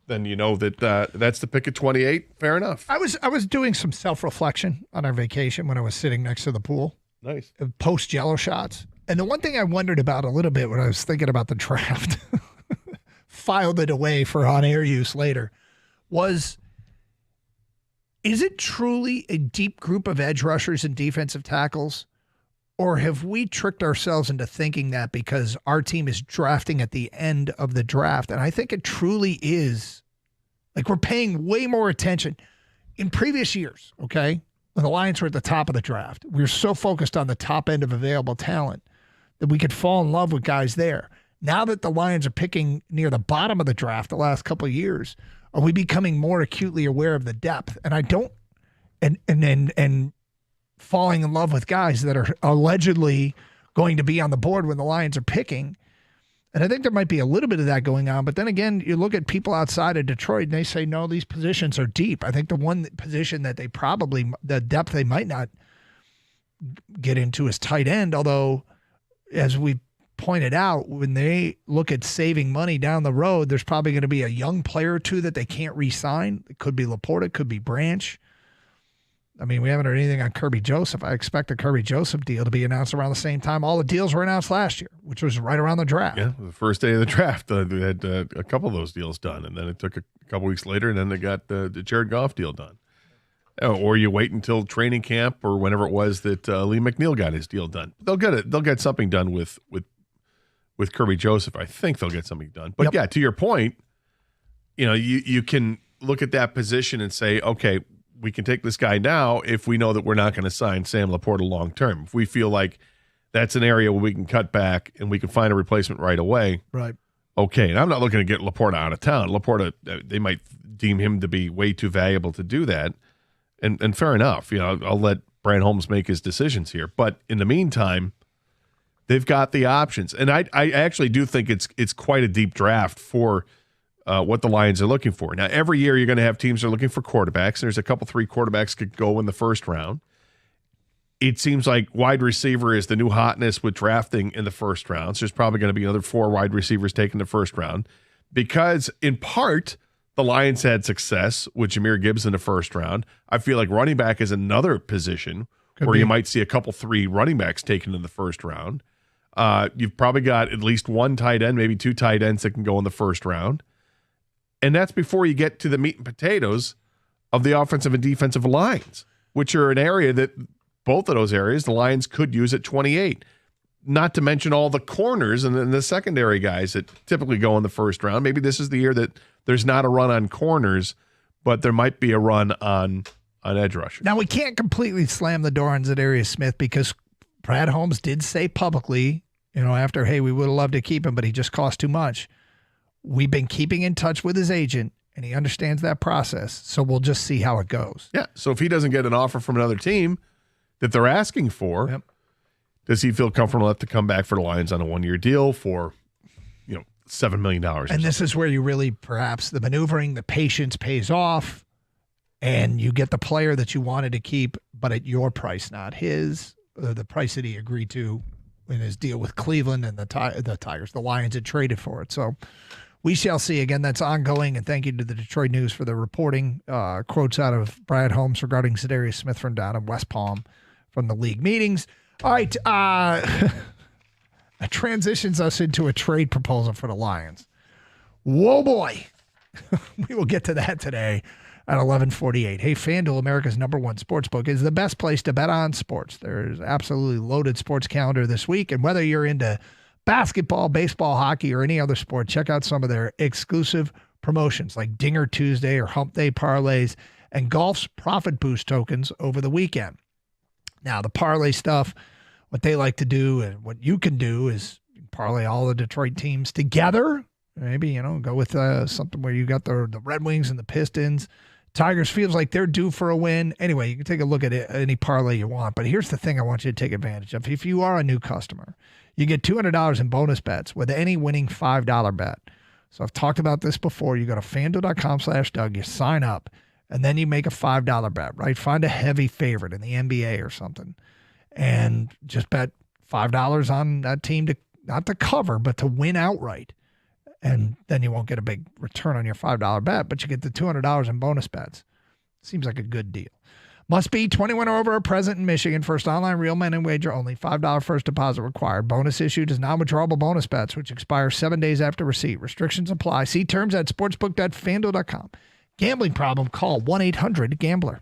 [SPEAKER 12] then that that's the pick at 28. Fair enough.
[SPEAKER 11] I was doing some self-reflection on our vacation when I was sitting next to the pool.
[SPEAKER 12] Nice.
[SPEAKER 11] Post Jello shots, and the one thing I wondered about a little bit when I was thinking about the draft, filed it away for on-air use later, was. Is it truly a deep group of edge rushers and defensive tackles, or have we tricked ourselves into thinking that because our team is drafting at the end of the draft? And I think it truly is. Like, we're paying way more attention. In previous years, okay, when the Lions were at the top of the draft, we were so focused on the top end of available talent that we could fall in love with guys there. Now that the Lions are picking near the bottom of the draft the last couple of years, are we becoming more acutely aware of the depth? And I don't, and falling in love with guys that are allegedly going to be on the board when the Lions are picking. And I think there might be a little bit of that going on. But then again, you look at people outside of Detroit and they say, no, these positions are deep. I think the one position that the depth they might not get into is tight end. Although, as we pointed out, when they look at saving money down the road, there's probably going to be a young player or two that they can't re-sign. It could be Laporta, it could be Branch. I mean, we haven't heard anything on Kirby Joseph. I expect a Kirby Joseph deal to be announced around the same time all the deals were announced last year, which was right around the draft.
[SPEAKER 12] Yeah, the first day of the draft, they had a couple of those deals done, and then it took a couple weeks later, and then they got the Jared Goff deal done. Or you wait until training camp or whenever it was that Lee McNeil got his deal done. They'll get it. They'll get something done with Kirby Joseph. I think they'll get something done. But yeah, to your point, you can look at that position and say, okay, we can take this guy now if we know that we're not going to sign Sam Laporta long term. If we feel like that's an area where we can cut back and we can find a replacement right away.
[SPEAKER 11] Right.
[SPEAKER 12] Okay. And I'm not looking to get Laporta out of town. Laporta, they might deem him to be way too valuable to do that. And fair enough. I'll let Brad Holmes make his decisions here. But in the meantime, They've got the options. And I actually do think it's quite a deep draft for what the Lions are looking for. Now, every year you're going to have teams that are looking for quarterbacks. There's a couple, 3 quarterbacks could go in the first round. It seems like wide receiver is the new hotness with drafting in the first round. So there's probably going to be another 4 wide receivers taken in the first round because, in part, the Lions had success with Jahmyr Gibbs in the first round. I feel like running back is another position where you might see a couple, 3 running backs taken in the first round. You've probably got at least 1 tight end, maybe 2 tight ends that can go in the first round. And that's before you get to the meat and potatoes of the offensive and defensive lines, which are an area that both of those areas the Lions could use at 28. Not to mention all the corners and then the secondary guys that typically go in the first round. Maybe this is the year that there's not a run on corners, but there might be a run on edge rushers.
[SPEAKER 11] Now, we can't completely slam the door on Zadarius Smith because Brad Holmes did say publicly, after, hey, we would have loved to keep him, but he just cost too much. We've been keeping in touch with his agent, and he understands that process. So we'll just see how it goes.
[SPEAKER 12] Yeah. So if he doesn't get an offer from another team that they're asking for, does he feel comfortable enough to come back for the Lions on a 1-year deal for, $7 million?
[SPEAKER 11] And this is where you really, perhaps, the maneuvering, the patience pays off, and you get the player that you wanted to keep, but at your price, not his, the price that he agreed to in his deal with Cleveland and the Tigers. The Lions had traded for it. So we shall see. Again, that's ongoing, and thank you to the Detroit News for the reporting. Quotes out of Brad Holmes regarding Zadarius Smith from down in West Palm from the league meetings. All right, that transitions us into a trade proposal for the Lions. Whoa, boy. We will get to that today at 11:48. Hey, FanDuel, America's #1 sportsbook, is the best place to bet on sports. There's absolutely loaded sports calendar this week, and whether you're into basketball, baseball, hockey, or any other sport, check out some of their exclusive promotions like Dinger Tuesday or Hump Day parlays and golf's profit boost tokens over the weekend. Now, the parlay stuff, what they like to do and what you can do is parlay all the Detroit teams together. Maybe, go with something where you got the Red Wings and the Pistons. Tigers feels like they're due for a win. Anyway, you can take a look at any parlay you want. But here's the thing I want you to take advantage of. If you are a new customer, you get $200 in bonus bets with any winning $5 bet. So I've talked about this before. You go to FanDuel.com/Doug, you sign up, and then you make a $5 bet, right? Find a heavy favorite in the NBA or something, and just bet $5 on that team to not to cover, but to win outright. And then you won't get a big return on your $5 bet, but you get the $200 in bonus bets. Seems like a good deal. Must be 21 or over, present in Michigan. First online real money wager only. $5 first deposit required. Bonus issued is non-withdrawable bonus bets, which expire 7 days after receipt. Restrictions apply. See terms at sportsbook.fanduel.com. Gambling problem? Call 1-800-GAMBLER.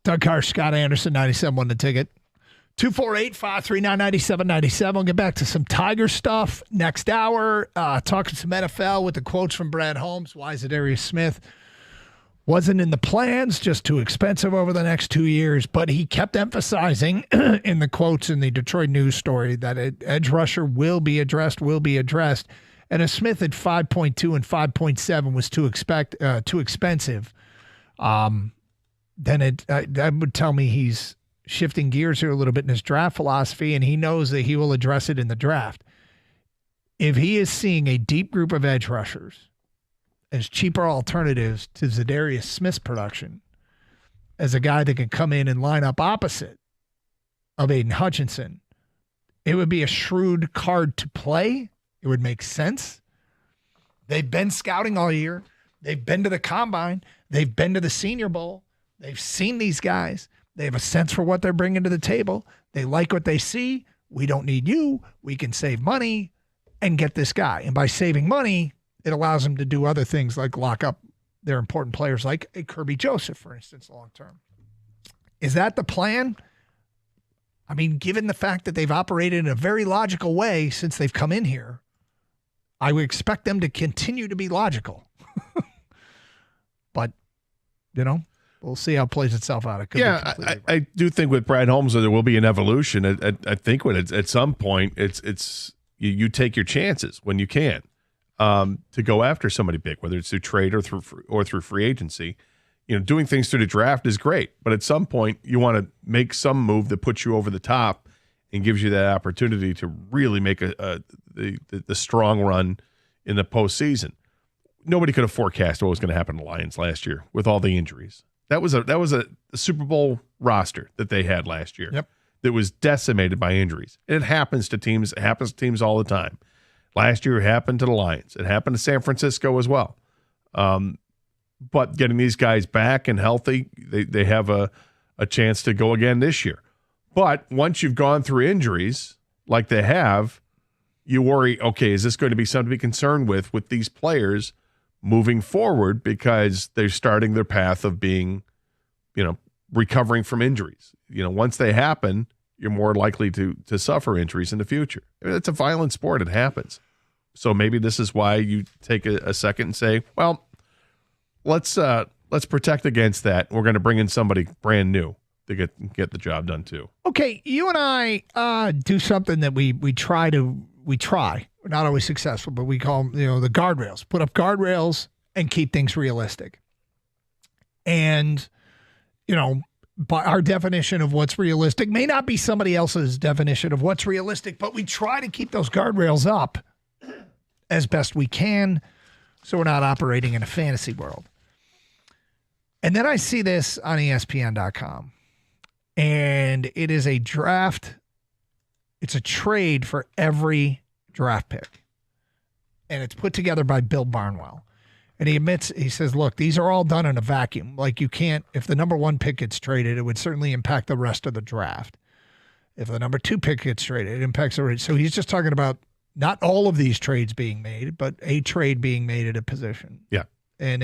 [SPEAKER 11] Doug Carr, Scott Anderson, 97 won the ticket. 248-539-9797. We'll get back to some Tiger stuff next hour. Talking some NFL with the quotes from Brad Holmes. Why Zadarius Smith wasn't in the plans, just too expensive over the next 2 years. But he kept emphasizing in the quotes in the Detroit News story that an edge rusher will be addressed. And if Smith at 5.2 and 5.7 was too expensive, then that would tell me he's shifting gears here a little bit in his draft philosophy, and he knows that he will address it in the draft. If he is seeing a deep group of edge rushers as cheaper alternatives to Zadarius Smith's production, as a guy that can come in and line up opposite of Aiden Hutchinson, it would be a shrewd card to play. It would make sense. They've been scouting all year. They've been to the combine. They've been to the Senior Bowl. They've seen these guys. They have a sense for what they're bringing to the table. They like what they see. We don't need you. We can save money and get this guy. And by saving money, it allows them to do other things like lock up their important players like a Kirby Joseph, for instance, long term. Is that the plan? I mean, given the fact that they've operated in a very logical way since they've come in here, I would expect them to continue to be logical. But, we'll see how it plays itself out.
[SPEAKER 12] I do think with Brad Holmes there will be an evolution. I think at some point it's you take your chances when you can to go after somebody big, whether it's through trade or through free agency. Doing things through the draft is great, but at some point you want to make some move that puts you over the top and gives you that opportunity to really make the strong run in the postseason. Nobody could have forecast what was going to happen to the Lions last year with all the injuries. That was a Super Bowl roster that they had last year.
[SPEAKER 11] Yep.
[SPEAKER 12] That was decimated by injuries. It happens to teams. It happens to teams all the time. Last year it happened to the Lions. It happened to San Francisco as well. But getting these guys back and healthy, they have a chance to go again this year. But once you've gone through injuries like they have, you worry, okay, is this going to be something to be concerned with these players moving forward because they're starting their path of being, recovering from injuries. Once they happen, you're more likely to suffer injuries in the future. It's a violent sport. It happens. So maybe this is why you take a second and say, well, let's protect against that. We're going to bring in somebody brand new to get the job done too.
[SPEAKER 11] Okay, you and I do something that we try. We're not always successful, but we call them, the guardrails. Put up guardrails and keep things realistic. And, by our definition of what's realistic may not be somebody else's definition of what's realistic, but we try to keep those guardrails up as best we can so we're not operating in a fantasy world. And then I see this on ESPN.com, and it is a draft. It's a trade for every draft pick. And it's put together by Bill Barnwell. And he says, look, these are all done in a vacuum. Like, you can't, if the number 1 pick gets traded, it would certainly impact the rest of the draft. If the number 2 pick gets traded, it impacts the rest. So he's just talking about not all of these trades being made, but a trade being made at a position.
[SPEAKER 12] Yeah.
[SPEAKER 11] And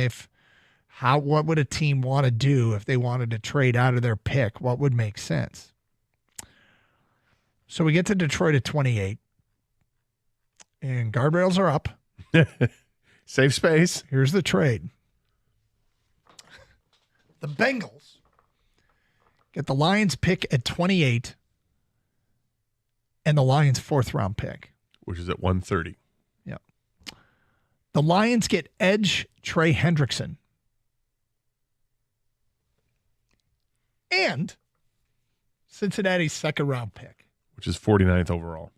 [SPEAKER 11] what would a team want to do if they wanted to trade out of their pick? What would make sense? So we get to Detroit at 28. And guardrails are up.
[SPEAKER 12] Safe space.
[SPEAKER 11] Here's the trade. The Bengals get the Lions pick at 28 and the Lions 4th round pick,
[SPEAKER 12] which is at 130.
[SPEAKER 11] Yeah. The Lions get edge Trey Hendrickson and Cincinnati's 2nd round pick,
[SPEAKER 12] which is 49th overall.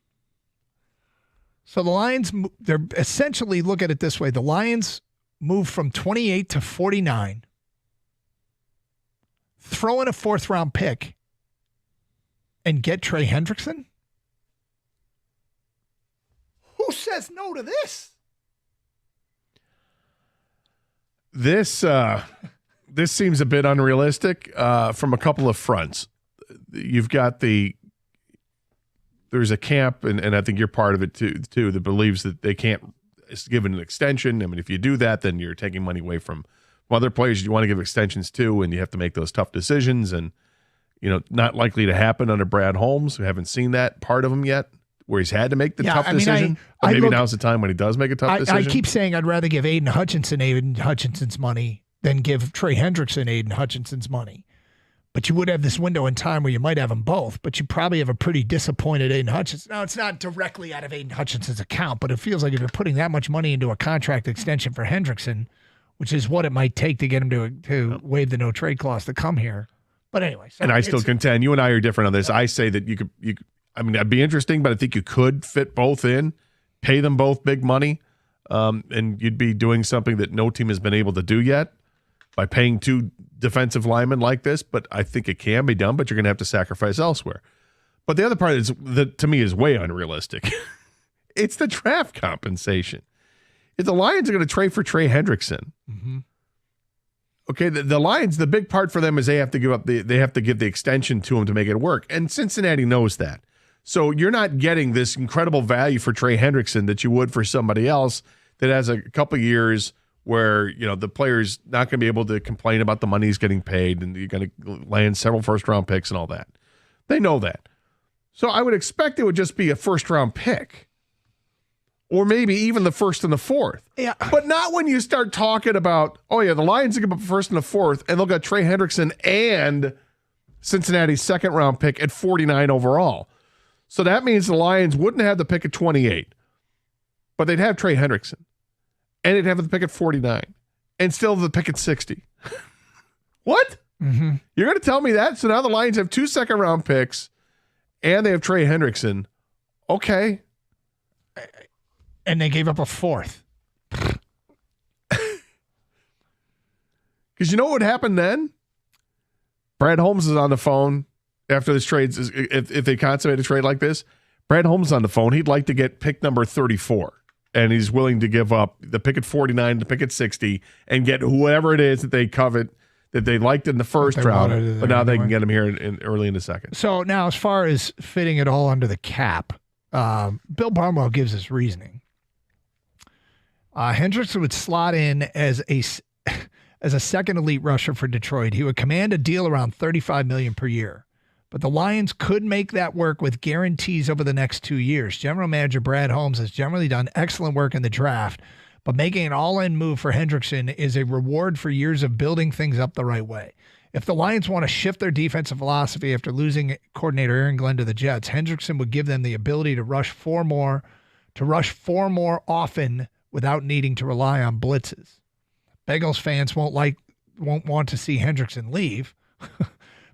[SPEAKER 11] So the Lions, they're essentially, look at it this way. The Lions move from 28 to 49, throw in a 4th round pick, and get Trey Hendrickson? Who says no to this?
[SPEAKER 12] This seems a bit unrealistic from a couple of fronts. You've got there's a camp, and I think you're part of it too, that believes that they can't give it an extension. I mean, if you do that, then you're taking money away from Other players you want to give extensions to, and you have to make those tough decisions. And, not likely to happen under Brad Holmes. We haven't seen that part of him yet, where he's had to make the tough decision. But maybe now's the time when he does make a tough decision.
[SPEAKER 11] I keep saying I'd rather give Aiden Hutchinson's money than give Trey Hendrickson Aiden Hutchinson's money. But you would have this window in time where you might have them both, but you probably have a pretty disappointed Aiden Hutchinson. Now, it's not directly out of Aiden Hutchinson's account, but it feels like if you're putting that much money into a contract extension for Hendrickson, which is what it might take to get him to waive the no-trade clause to come here. But anyway. So
[SPEAKER 12] and I still contend, you and I are different on this. I say that you could that'd be interesting, but I think you could fit both in, pay them both big money, and you'd be doing something that no team has been able to do yet by paying two defensive linemen like this. But I think it can be done, but you're going to have to sacrifice elsewhere. But the other part is that to me is way unrealistic. It's the draft compensation. If the Lions are going to trade for Trey Hendrickson, okay, the Lions, the big part for them is they have to give the extension to him to make it work. And Cincinnati knows that. So you're not getting this incredible value for Trey Hendrickson that you would for somebody else that has a couple years where, the player's not going to be able to complain about the money he's getting paid, and you're going to land several first-round picks and all that. They know that. So I would expect it would just be a first-round pick. Or maybe even the first and the fourth.
[SPEAKER 11] Yeah.
[SPEAKER 12] But not when you start talking about, the Lions give up the first and the fourth, and they'll get Trey Hendrickson and Cincinnati's second-round pick at 49 overall. So that means the Lions wouldn't have the pick at 28, but they'd have Trey Hendrickson, and they'd have the pick at 49, and still the pick at 60. What?
[SPEAKER 11] Mm-hmm.
[SPEAKER 12] You're going to tell me that? So now the Lions have 2 second-round picks, and they have Trey Hendrickson. Okay.
[SPEAKER 11] And they gave up a fourth.
[SPEAKER 12] Because you know what would happen then? Brad Holmes is on the phone after this trade. If they consummate a trade like this, Brad Holmes is on the phone. He'd like to get pick number 34, and he's willing to give up the pick at 49, the pick at 60, and get whoever it is that they covet, that they liked in the first round, but now they can get him here early in the second.
[SPEAKER 11] So now, as far as fitting it all under the cap, Bill Barnwell gives his reasoning. Hendrickson would slot in as a second elite rusher for Detroit. He would command a deal around $35 million per year. But the Lions could make that work with guarantees over the next 2 years. General Manager Brad Holmes has generally done excellent work in the draft, but making an all-in move for Hendrickson is a reward for years of building things up the right way. If the Lions want to shift their defensive philosophy after losing coordinator Aaron Glenn to the Jets, Hendrickson would give them the ability to rush four more often without needing to rely on blitzes. Bengals fans won't want to see Hendrickson leave,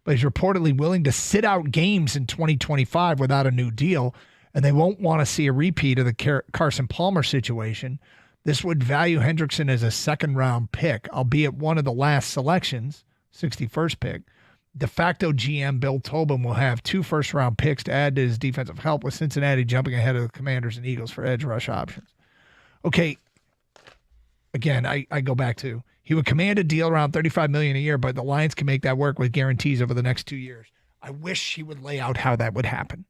[SPEAKER 11] but he's reportedly willing to sit out games in 2025 without a new deal, and they won't want to see a repeat of the Carson Palmer situation. This would value Hendrickson as a second-round pick, albeit one of the last selections, 61st pick. De facto GM Bill Tobin will have 2 first-round picks to add to his defensive help, with Cincinnati jumping ahead of the Commanders and Eagles for edge rush options. Okay, again, I go back to, he would command a deal around $35 million a year, but the Lions can make that work with guarantees over the next 2 years. I wish he would lay out how that would happen.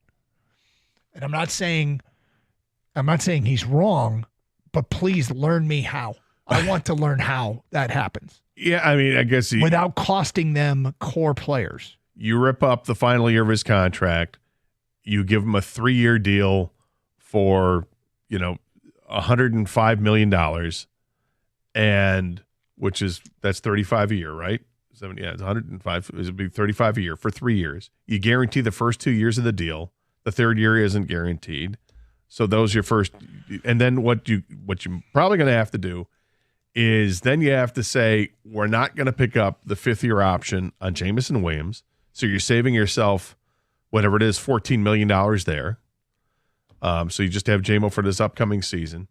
[SPEAKER 11] And I'm not saying he's wrong, but please learn me how. I want to learn how that happens.
[SPEAKER 12] Yeah, I mean, I guess
[SPEAKER 11] without costing them core players.
[SPEAKER 12] You rip up the final year of his contract, you give him a 3-year deal for, $105 million, and that's 35 a year, right? It's 105. It would be 35 a year for 3 years. You guarantee the first 2 years of the deal. The third year isn't guaranteed. So those are your first, and then what you're probably going to have to do is then you have to say, we're not going to pick up the 5th-year option on Jameson Williams. So you're saving yourself whatever it is, $14 million there. So you just have JMO for this upcoming season.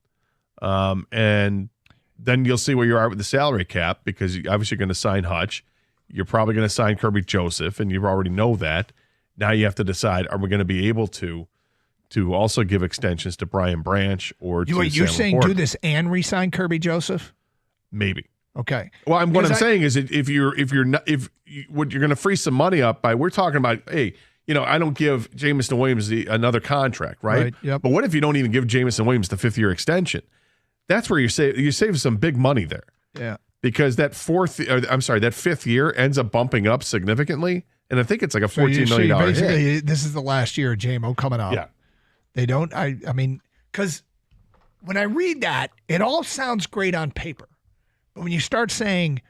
[SPEAKER 12] And then you'll see where you are with the salary cap, because you're obviously going to sign Hutch. You're probably going to sign Kirby Joseph, and you already know that. Now you have to decide, are we going to be able to also give extensions to Brian Branch or to
[SPEAKER 11] You're
[SPEAKER 12] Sam
[SPEAKER 11] saying
[SPEAKER 12] Laporta?
[SPEAKER 11] Do this and re-sign Kirby Joseph?
[SPEAKER 12] Maybe.
[SPEAKER 11] Okay.
[SPEAKER 12] Well, what I'm saying is, if you're going to free some money up by, we're talking about, hey, I don't give Jameson Williams another contract, right?
[SPEAKER 11] Yep.
[SPEAKER 12] But what if you don't even give Jameson Williams the 5th-year extension? That's where you save some big money there.
[SPEAKER 11] Yeah.
[SPEAKER 12] because that fifth year ends up bumping up significantly, and I think it's like a $14 million hit.
[SPEAKER 11] Basically, this is the last year of JMO coming up.
[SPEAKER 12] Yeah.
[SPEAKER 11] They don't. I mean, because when I read that, it all sounds great on paper, but when you start saying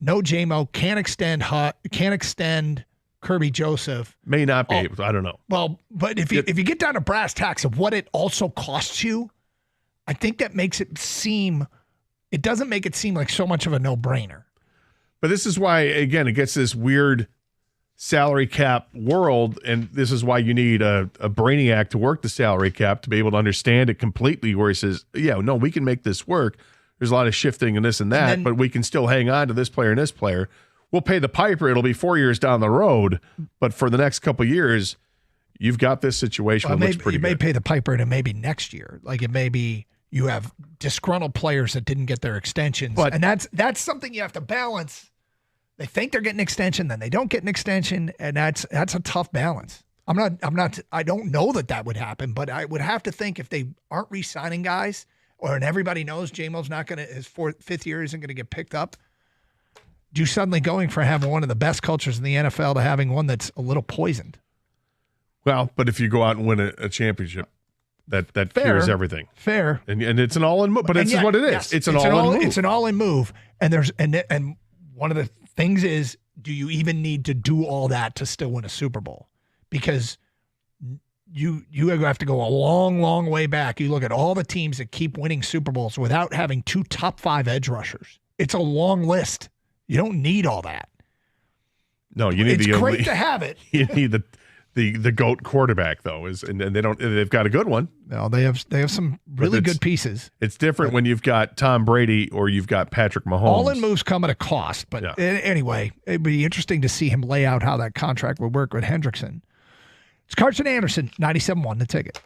[SPEAKER 11] no, JMO can't extend Kirby Joseph,
[SPEAKER 12] may not be able to, I don't know.
[SPEAKER 11] Well, but if you get down to brass tacks of what it also costs you, I think that makes it seem. It doesn't make it seem like so much of a no-brainer.
[SPEAKER 12] But this is why, again, it gets this weird salary cap world, and this is why you need a brainiac to work the salary cap to be able to understand it completely, where he says, yeah, no, we can make this work. There's a lot of shifting and this and that, but we can still hang on to this player and this player. We'll pay the piper. It'll be 4 years down the road, but for the next couple of years, you've got this situation that looks pretty good.
[SPEAKER 11] You may pay the piper, and it may be next year. Like it may be you have disgruntled players that didn't get their extensions, and that's something you have to balance. They think they're getting an extension, then they don't get an extension, and that's a tough balance. I don't know that would happen, but I would have to think if they aren't re-signing guys, and everybody knows JMO's not going to, his fifth year isn't going to get picked up, do suddenly going from having one of the best cultures in the NFL to having one that's a little poisoned.
[SPEAKER 12] Well, but if you go out and win a championship, that cures everything.
[SPEAKER 11] Fair.
[SPEAKER 12] And it's an all-in move, but it's what it is.
[SPEAKER 11] Yes,
[SPEAKER 12] it's an all-in move.
[SPEAKER 11] It's an all-in move, and one of the things is, do you even need to do all that to still win a Super Bowl? Because you have to go a long, long way back. You look at all the teams that keep winning Super Bowls without having 2 top 5 edge rushers. It's a long list. You don't need all that.
[SPEAKER 12] No, you need
[SPEAKER 11] It's great to have it.
[SPEAKER 12] You need the GOAT quarterback though, and they've got a good one.
[SPEAKER 11] No, they have some really good pieces.
[SPEAKER 12] It's different when you've got Tom Brady or you've got Patrick Mahomes.
[SPEAKER 11] All-in moves come at a cost, but anyway, it'd be interesting to see him lay out how that contract would work with Hendrickson. It's Carson Anderson, 97.1 The Ticket.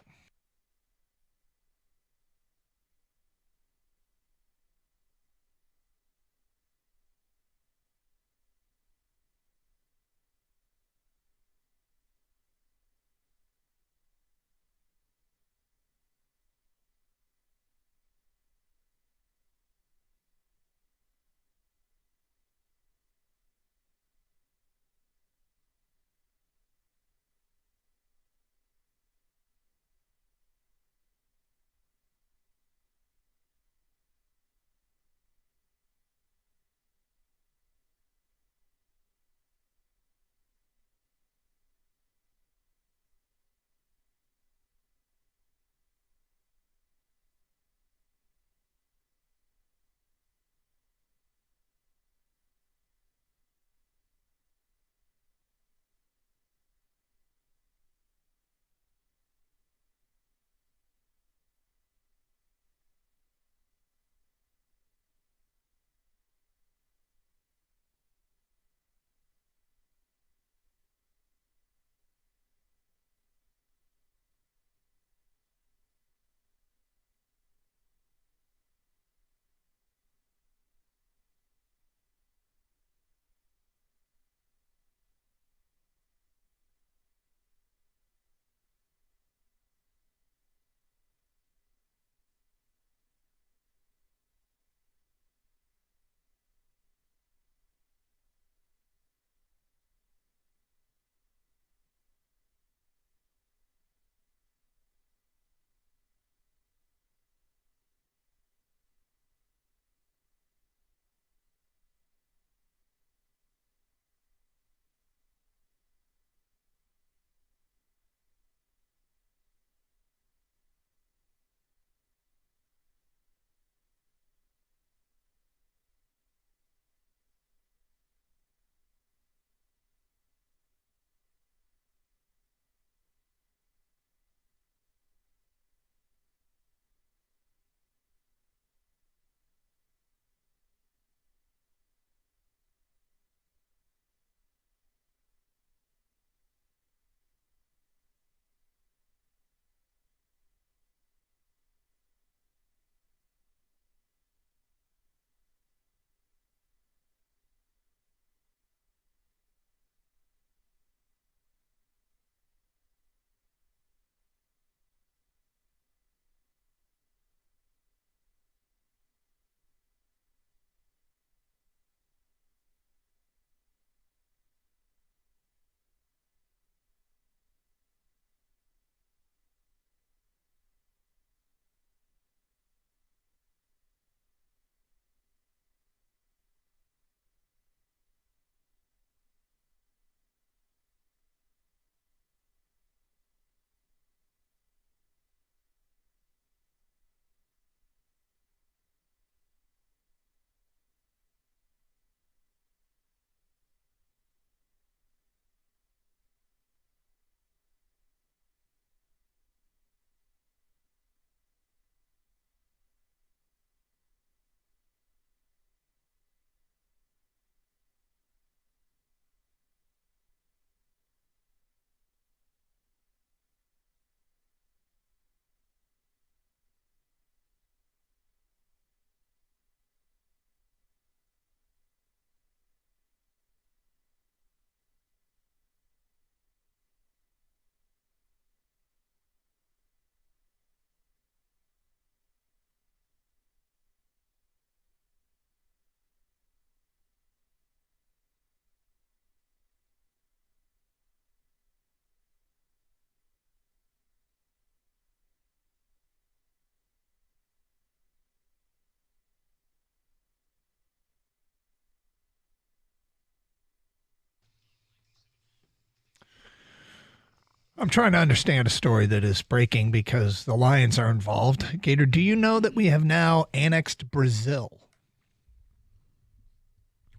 [SPEAKER 11] I'm trying to understand a story that is breaking because the Lions are involved. Gator, do you know that we have now annexed Brazil?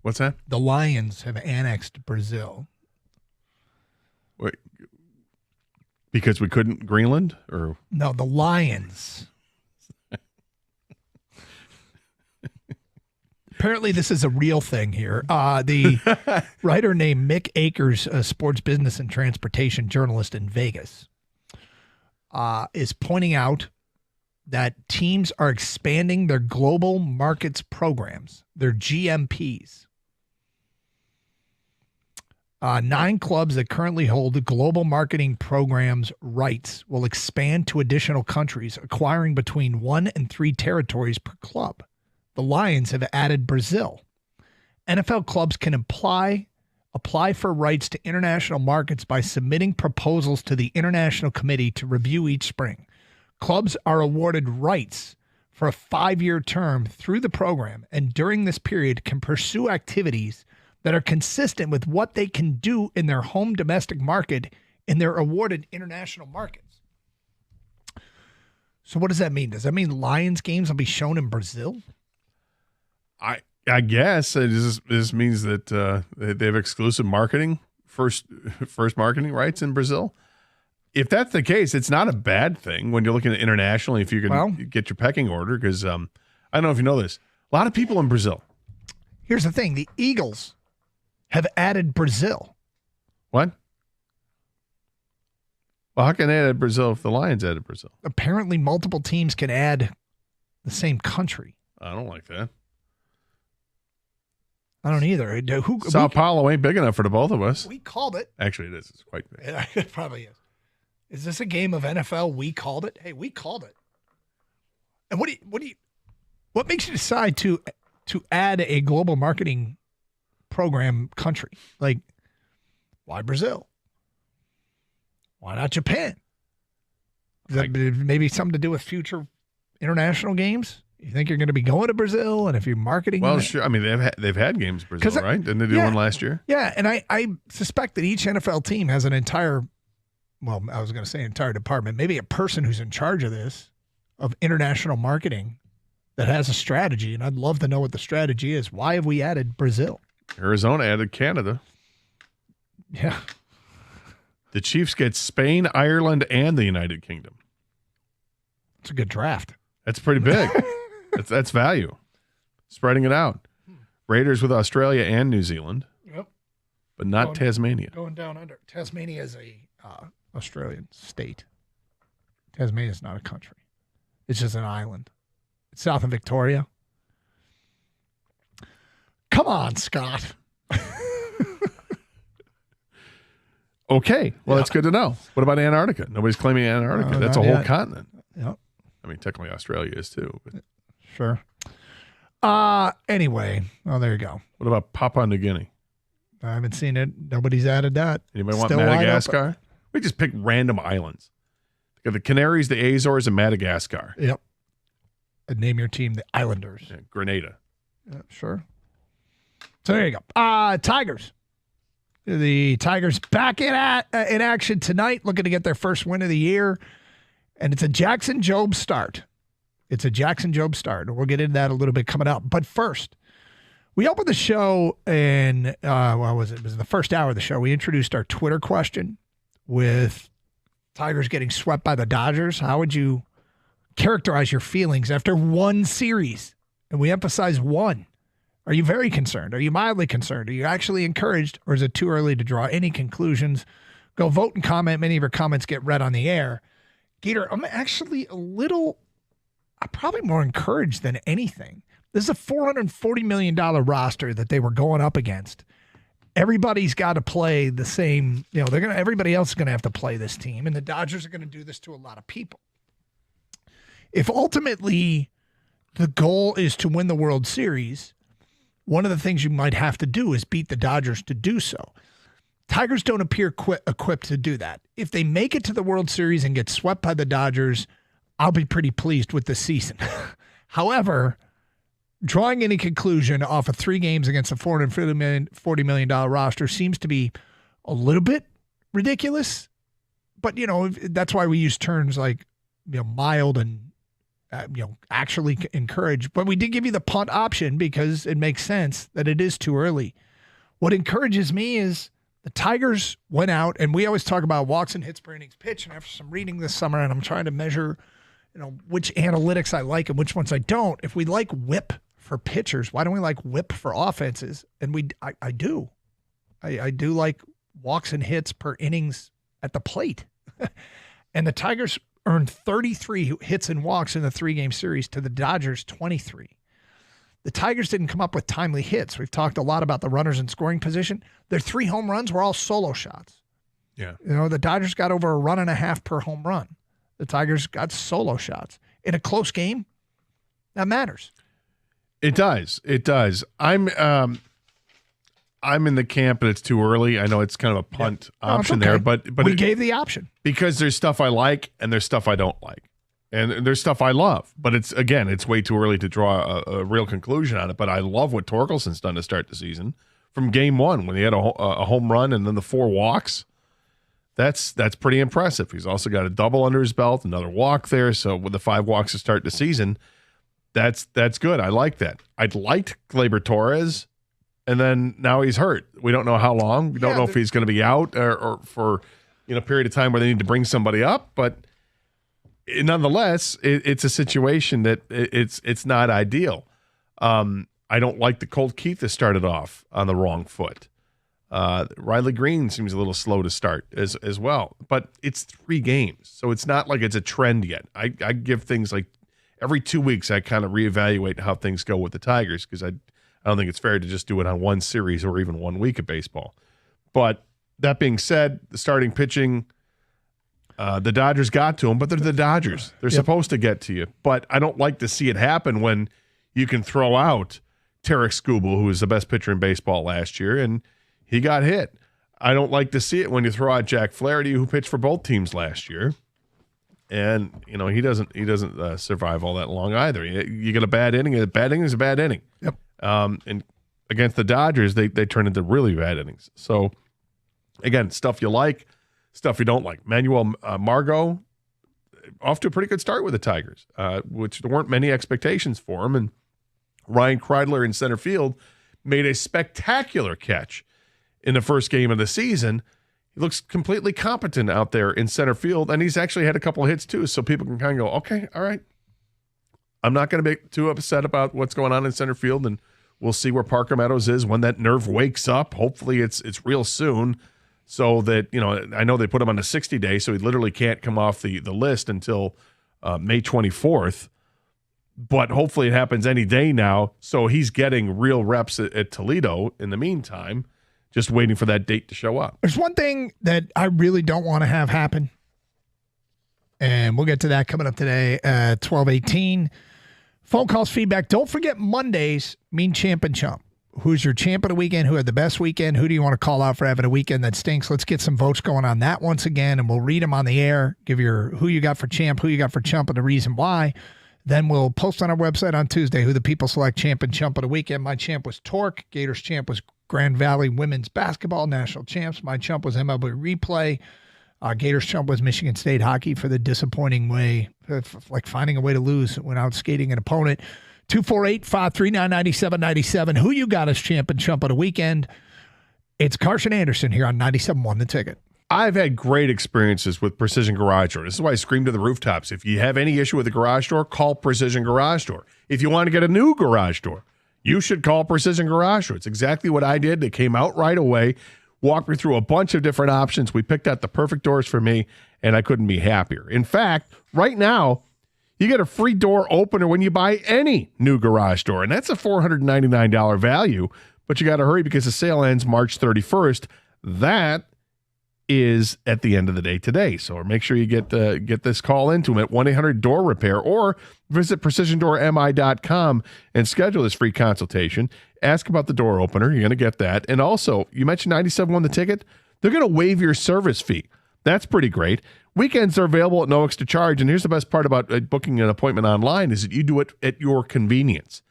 [SPEAKER 12] What's that?
[SPEAKER 11] The Lions have annexed Brazil.
[SPEAKER 12] Wait, because we couldn't Greenland, or
[SPEAKER 11] no, the Lions. Apparently, this is a real thing here. The writer named Mick Akers, a sports business and transportation journalist in Vegas, is pointing out that teams are expanding their global markets programs, their GMPs. 9 clubs that currently hold the global marketing programs rights will expand to additional countries, acquiring between 1 and 3 territories per club. The Lions have added Brazil. NFL clubs can apply for rights to international markets by submitting proposals to the International Committee to review each spring. Clubs are awarded rights for a 5-year term through the program, and during this period can pursue activities that are consistent with what they can do in their home domestic market in their awarded international markets. So what does that mean? Does that mean Lions games will be shown in Brazil?
[SPEAKER 12] I guess it just means that they have exclusive marketing, first marketing rights in Brazil. If that's the case, it's not a bad thing when you're looking at internationally, if you can get your pecking order, because I don't know if you know this. A lot of people in Brazil.
[SPEAKER 11] Here's the thing. The Eagles have added Brazil.
[SPEAKER 12] What? Well, how can they add Brazil if the Lions added Brazil?
[SPEAKER 11] Apparently, multiple teams can add the same country.
[SPEAKER 12] I don't like that.
[SPEAKER 11] I don't either.
[SPEAKER 12] Sao Paulo ain't big enough for the both of us.
[SPEAKER 11] We called it.
[SPEAKER 12] Actually, it is. It's quite big.
[SPEAKER 11] It probably is. Is this a game of NFL? We called it. Hey, we called it. And what makes you decide to add a global marketing program country? Like, why Brazil? Why not Japan? Is that maybe something to do with future international games? You think you're going to be going to Brazil, and if you're marketing,
[SPEAKER 12] well, sure. I mean, they've had games in Brazil, right? Didn't they do one last year?
[SPEAKER 11] Yeah, and I suspect that each NFL team has an entire, well, I was going to say entire department, maybe a person who's in charge of this, of international marketing, that has a strategy, and I'd love to know what the strategy is. Why have we added Brazil?
[SPEAKER 12] Arizona added Canada.
[SPEAKER 11] Yeah.
[SPEAKER 12] The Chiefs get Spain, Ireland, and the United Kingdom.
[SPEAKER 11] It's a good draft.
[SPEAKER 12] That's pretty big. That's value. Spreading it out. Raiders with Australia and New Zealand.
[SPEAKER 11] Yep.
[SPEAKER 12] But not Tasmania.
[SPEAKER 11] Going down under. Tasmania is a Australian state. Tasmania is not a country. It's just an island. It's south of Victoria. Come on, Scott.
[SPEAKER 12] Okay. Well, that's good to know. What about Antarctica? Nobody's claiming Antarctica. That's a whole continent.
[SPEAKER 11] Yep.
[SPEAKER 12] I mean, technically Australia is too. But.
[SPEAKER 11] Sure. Anyway, there you go.
[SPEAKER 12] What about Papua New Guinea?
[SPEAKER 11] I haven't seen it. Nobody's added that.
[SPEAKER 12] Anybody want Madagascar? We just pick random islands. The Canaries, the Azores, and Madagascar.
[SPEAKER 11] Yep. And name your team the Islanders.
[SPEAKER 12] Yeah, Grenada.
[SPEAKER 11] Yeah, sure. So there you go. Tigers. The Tigers back in action tonight, looking to get their first win of the year. And it's a Jackson Jobe start. We'll get into that a little bit coming up. But first, we opened the show in, It was the first hour of the show. We introduced our Twitter question with Tigers getting swept by the Dodgers. How would you characterize your feelings after one series? And we emphasize one. Are you very concerned? Are you mildly concerned? Are you actually encouraged? Or is it too early to draw any conclusions? Go vote and comment. Many of your comments get read on the air. Gator, I'm actually probably more encouraged than anything. This is a $440 million roster that they were going up against. Everybody's got to play the same, everybody else is going to have to play this team, and the Dodgers are going to do this to a lot of people. If ultimately the goal is to win the World Series, one of the things you might have to do is beat the Dodgers to do so. Tigers don't appear equipped to do that. If they make it to the World Series and get swept by the Dodgers, I'll be pretty pleased with the season. However, drawing any conclusion off of 3 games against a $440 million roster seems to be a little bit ridiculous. but that's why we use terms like mild and actually encourage. But we did give you the punt option because it makes sense that it is too early. What encourages me is the Tigers went out, and we always talk about walks and hits per innings pitch. And after some reading this summer, and I'm trying to measure, which analytics I like and which ones I don't. If we like WHIP for pitchers, why don't we like WHIP for offenses? And I do. I do like walks and hits per innings at the plate. And the Tigers earned 33 hits and walks in the 3-game series to the Dodgers 23. The Tigers didn't come up with timely hits. We've talked a lot about the runners in scoring position. Their 3 home runs were all solo shots.
[SPEAKER 12] Yeah.
[SPEAKER 11] The Dodgers got over a run and a half per home run. The Tigers got solo shots. In a close game, that matters.
[SPEAKER 12] It does. It does. I'm in the camp that it's too early. I know it's kind of a punt option there, but
[SPEAKER 11] we gave the option
[SPEAKER 12] because there's stuff I like and there's stuff I don't like, and there's stuff I love. But it's way too early to draw a real conclusion on it. But I love what Torkelson's done to start the season from game 1 when he had a home run and then the 4 walks. That's pretty impressive. He's also got a double under his belt, another walk there. So with the 5 walks to start the season, that's good. I like that. I'd liked Gleyber Torres. And then now he's hurt. We don't know how long. We don't know if he's going to be out or for a period of time where they need to bring somebody up. But nonetheless, it's a situation that it's not ideal. I don't like the Colt Keith that started off on the wrong foot. Riley Green seems a little slow to start as well. But it's 3 games, so it's not like it's a trend yet. I give things like every 2 weeks I kind of reevaluate how things go with the Tigers because I don't think it's fair to just do it on one series or even 1 week of baseball. But that being said, the starting pitching, the Dodgers got to them, but they're the Dodgers. They're supposed to get to you. But I don't like to see it happen when you can throw out Tarek Skubal, who was the best pitcher in baseball last year, and he got hit. I don't like to see it when you throw out Jack Flaherty, who pitched for both teams last year. And, he doesn't survive all that long either. You get a bad inning. A bad inning is a bad inning.
[SPEAKER 11] Yep.
[SPEAKER 12] And against the Dodgers, they turn into really bad innings. So, again, stuff you like, stuff you don't like. Manuel Margot, off to a pretty good start with the Tigers, which there weren't many expectations for him. And Ryan Kreidler in center field made a spectacular catch in the first game of the season. He looks completely competent out there in center field, and he's actually had a couple of hits too, so people can kind of go, okay, all right. I'm not going to be too upset about what's going on in center field, and we'll see where Parker Meadows is when that nerve wakes up. Hopefully it's real soon so that, I know they put him on a 60-day, so he literally can't come off the list until May 24th. But hopefully it happens any day now, so he's getting real reps at Toledo in the meantime, just waiting for that date to show up.
[SPEAKER 11] There's one thing that I really don't want to have happen, and we'll get to that coming up today at 12:18. Phone calls, feedback. Don't forget Mondays mean champ and chump. Who's your champ of the weekend? Who had the best weekend? Who do you want to call out for having a weekend that stinks? Let's get some votes going on that once again, and we'll read them on the air. Give your who you got for champ, who you got for chump, and the reason why. Then we'll post on our website on Tuesday who the people select champ and chump of the weekend. My champ was Torque. Gators champ was Grand Valley women's basketball national champs. My chump was MLB replay. Gators chump was Michigan State hockey for the disappointing way, like finding a way to lose when out skating an opponent. 248-539-9797. Who you got as champ and chump of the weekend? It's Carson Anderson here on 97.1 The Ticket.
[SPEAKER 12] I've had great experiences with Precision Garage Door. This is why I scream to the rooftops. If you have any issue with the garage door, call Precision Garage Door. If you want to get a new garage door, you should call Precision Garage Door. It's exactly what I did. They came out right away, walked me through a bunch of different options. We picked out the perfect doors for me, and I couldn't be happier. In fact, right now, you get a free door opener when you buy any new garage door, and that's a $499 value, but you got to hurry because the sale ends March 31st. That is at the end of the day today. So make sure you get this call into them at 1-800-DOOR-REPAIR or visit precisiondoormi.com and schedule this free consultation. Ask about the door opener. You're going to get that. And also, you mentioned 97.1 The Ticket. They're going to waive your service fee. That's pretty great. Weekends are available at no extra charge. And here's the best part about booking an appointment online is that you do it at your convenience.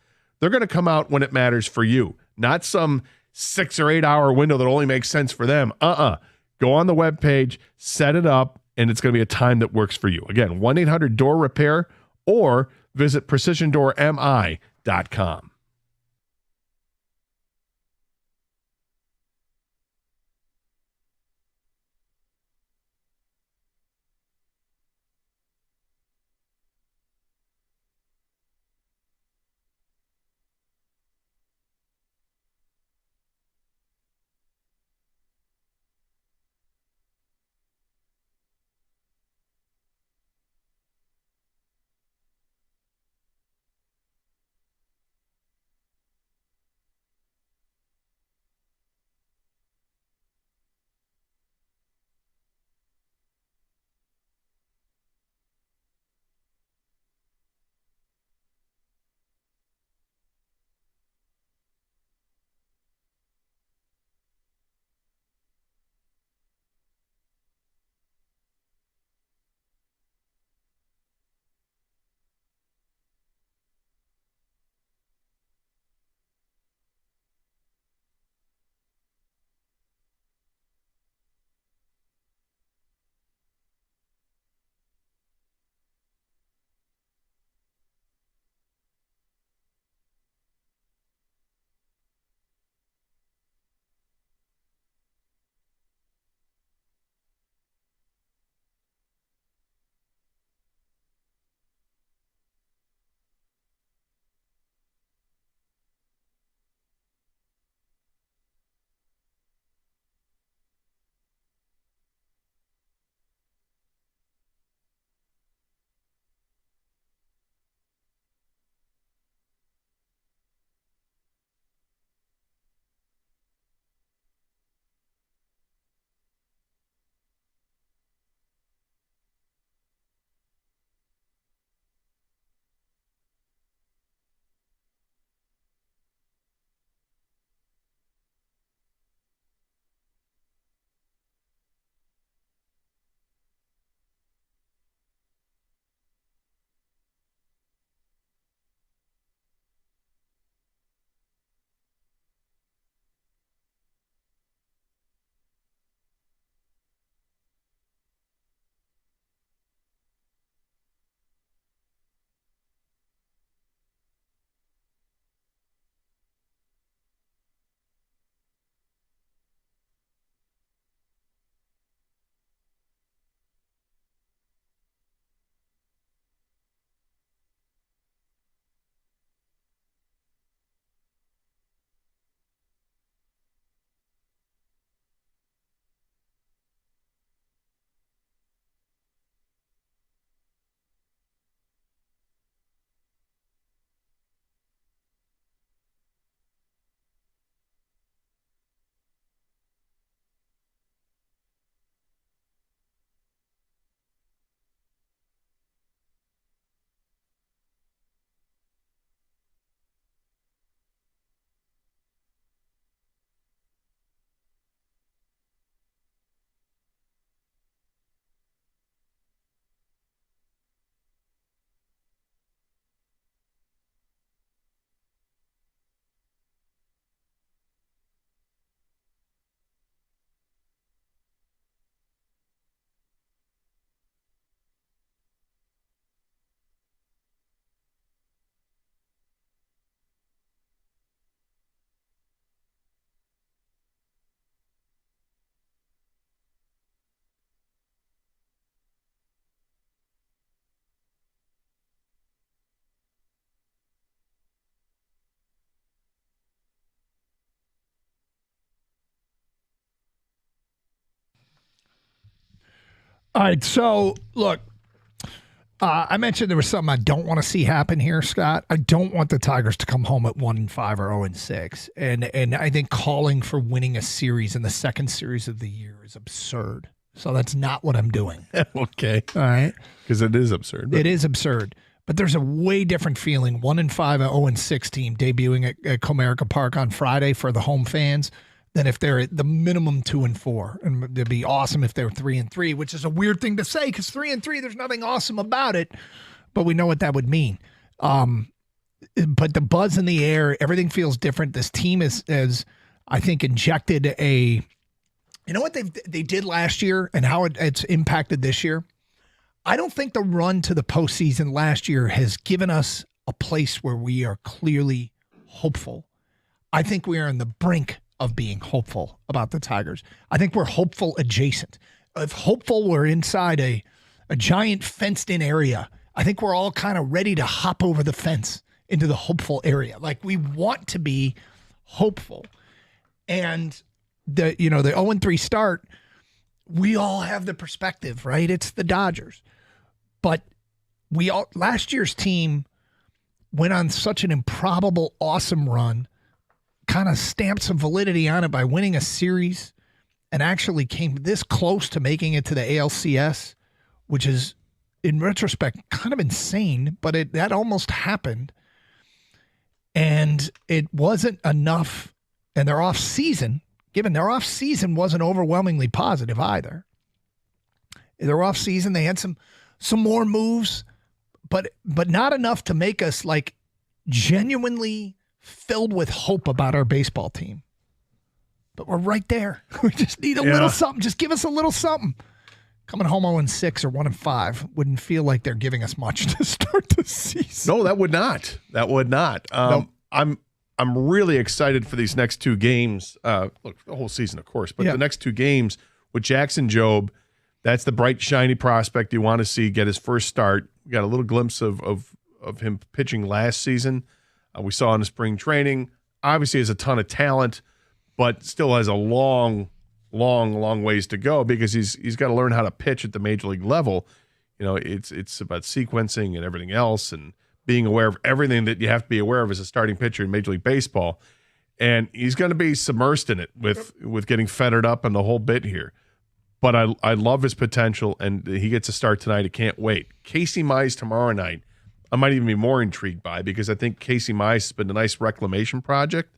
[SPEAKER 12] They're going to come out when it matters for you, not some 6 or 8 hour window that only makes sense for them. Go on the webpage, set it up, and it's going to be a time that works for you. Again, 1-800-DOOR-REPAIR or visit precisiondoormi.com.
[SPEAKER 11] All right, so look, I mentioned there was something I don't want to see happen here, Scott. I don't want the Tigers to come home at 1-5 or 0-6, and I think calling for winning a series in the second series of the year is absurd. So that's not what I'm doing.
[SPEAKER 12] Okay,
[SPEAKER 11] all right,
[SPEAKER 12] because it is absurd.
[SPEAKER 11] It is absurd, but there's a way different feeling. 1-5, 0-6 team debuting at Comerica Park on Friday for the home fans than if they're at the minimum 2-4. And it'd be awesome if they're 3-3, which is a weird thing to say because 3-3, there's nothing awesome about it, but we know what that would mean. But the buzz in the air, everything feels different. This team is I think, injected a You know what they did last year and how it's impacted this year? I don't think the run to the postseason last year has given us a place where we are clearly hopeful. I think we are on the brink of being hopeful about the Tigers. I think we're hopeful adjacent. If hopeful, we're inside a giant fenced-in area. I think we're all kind of ready to hop over the fence into the hopeful area. Like, we want to be hopeful. And the 0-3 start, we all have the perspective, right? It's the Dodgers. But last year's team went on such an improbable, awesome run, kind of stamped some validity on it by winning a series, and actually came this close to making it to the ALCS, which is, in retrospect, kind of insane, but that almost happened. And it wasn't enough. And their off-season, given their off-season wasn't overwhelmingly positive either. Their off-season, they had some more moves, but not enough to make us like genuinely filled with hope about our baseball team. But we're right there. We just need a little something. Just give us a little something. Coming home 0-6 or 1-5 wouldn't feel like they're giving us much to start the season.
[SPEAKER 12] No, that would not. That would not.
[SPEAKER 11] Nope.
[SPEAKER 12] I'm really excited for these next two games. Look, the whole season, of course, but the next two games with Jackson Jobe. That's the bright, shiny prospect you want to see get his first start. We got a little glimpse of him pitching last season. We saw in the spring training. Obviously, has a ton of talent, but still has a long ways to go because he's got to learn how to pitch at the major league level. You know, it's about sequencing and everything else, and being aware of everything that you have to be aware of as a starting pitcher in Major League Baseball. And he's going to be submersed in it with getting fettered up and the whole bit here. But I love his potential, and he gets a start tonight. I can't wait. Casey Mize tomorrow night, I might even be more intrigued by, because I think Casey Mize has been a nice reclamation project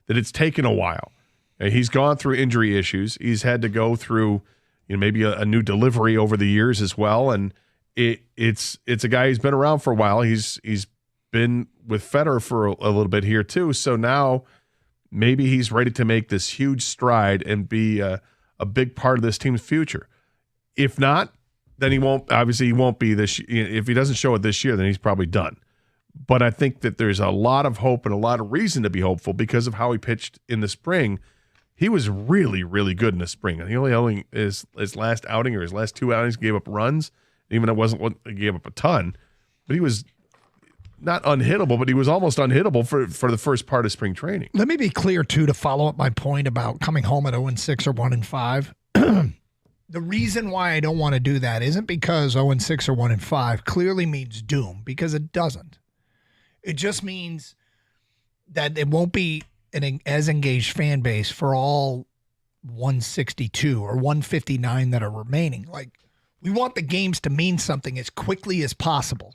[SPEAKER 12] that it's taken a while. And he's gone through injury issues. He's had to go through, maybe a new delivery over the years as well. And it's a guy who's been around for a while. He's been with Federer for a little bit here too. So now maybe he's ready to make this huge stride and be a big part of this team's future. If not, then he won't be this. If he doesn't show it this year, then he's probably done. But I think that there's a lot of hope and a lot of reason to be hopeful because of how he pitched in the spring. He was really, really good in the spring. And he only his last outing or his last two outings gave up runs. Even it wasn't what he gave up a ton, but he was not unhittable, but he was almost unhittable for the first part of spring training.
[SPEAKER 11] Let me be clear, too, to follow up my point about coming home at 0-6 or 1-5. The reason why I don't want to do that isn't because 0-6 or 1-5 clearly means doom, because it doesn't. It just means that it won't be an as engaged fan base for all 162 or 159 that are remaining. Like, we want the games to mean something as quickly as possible.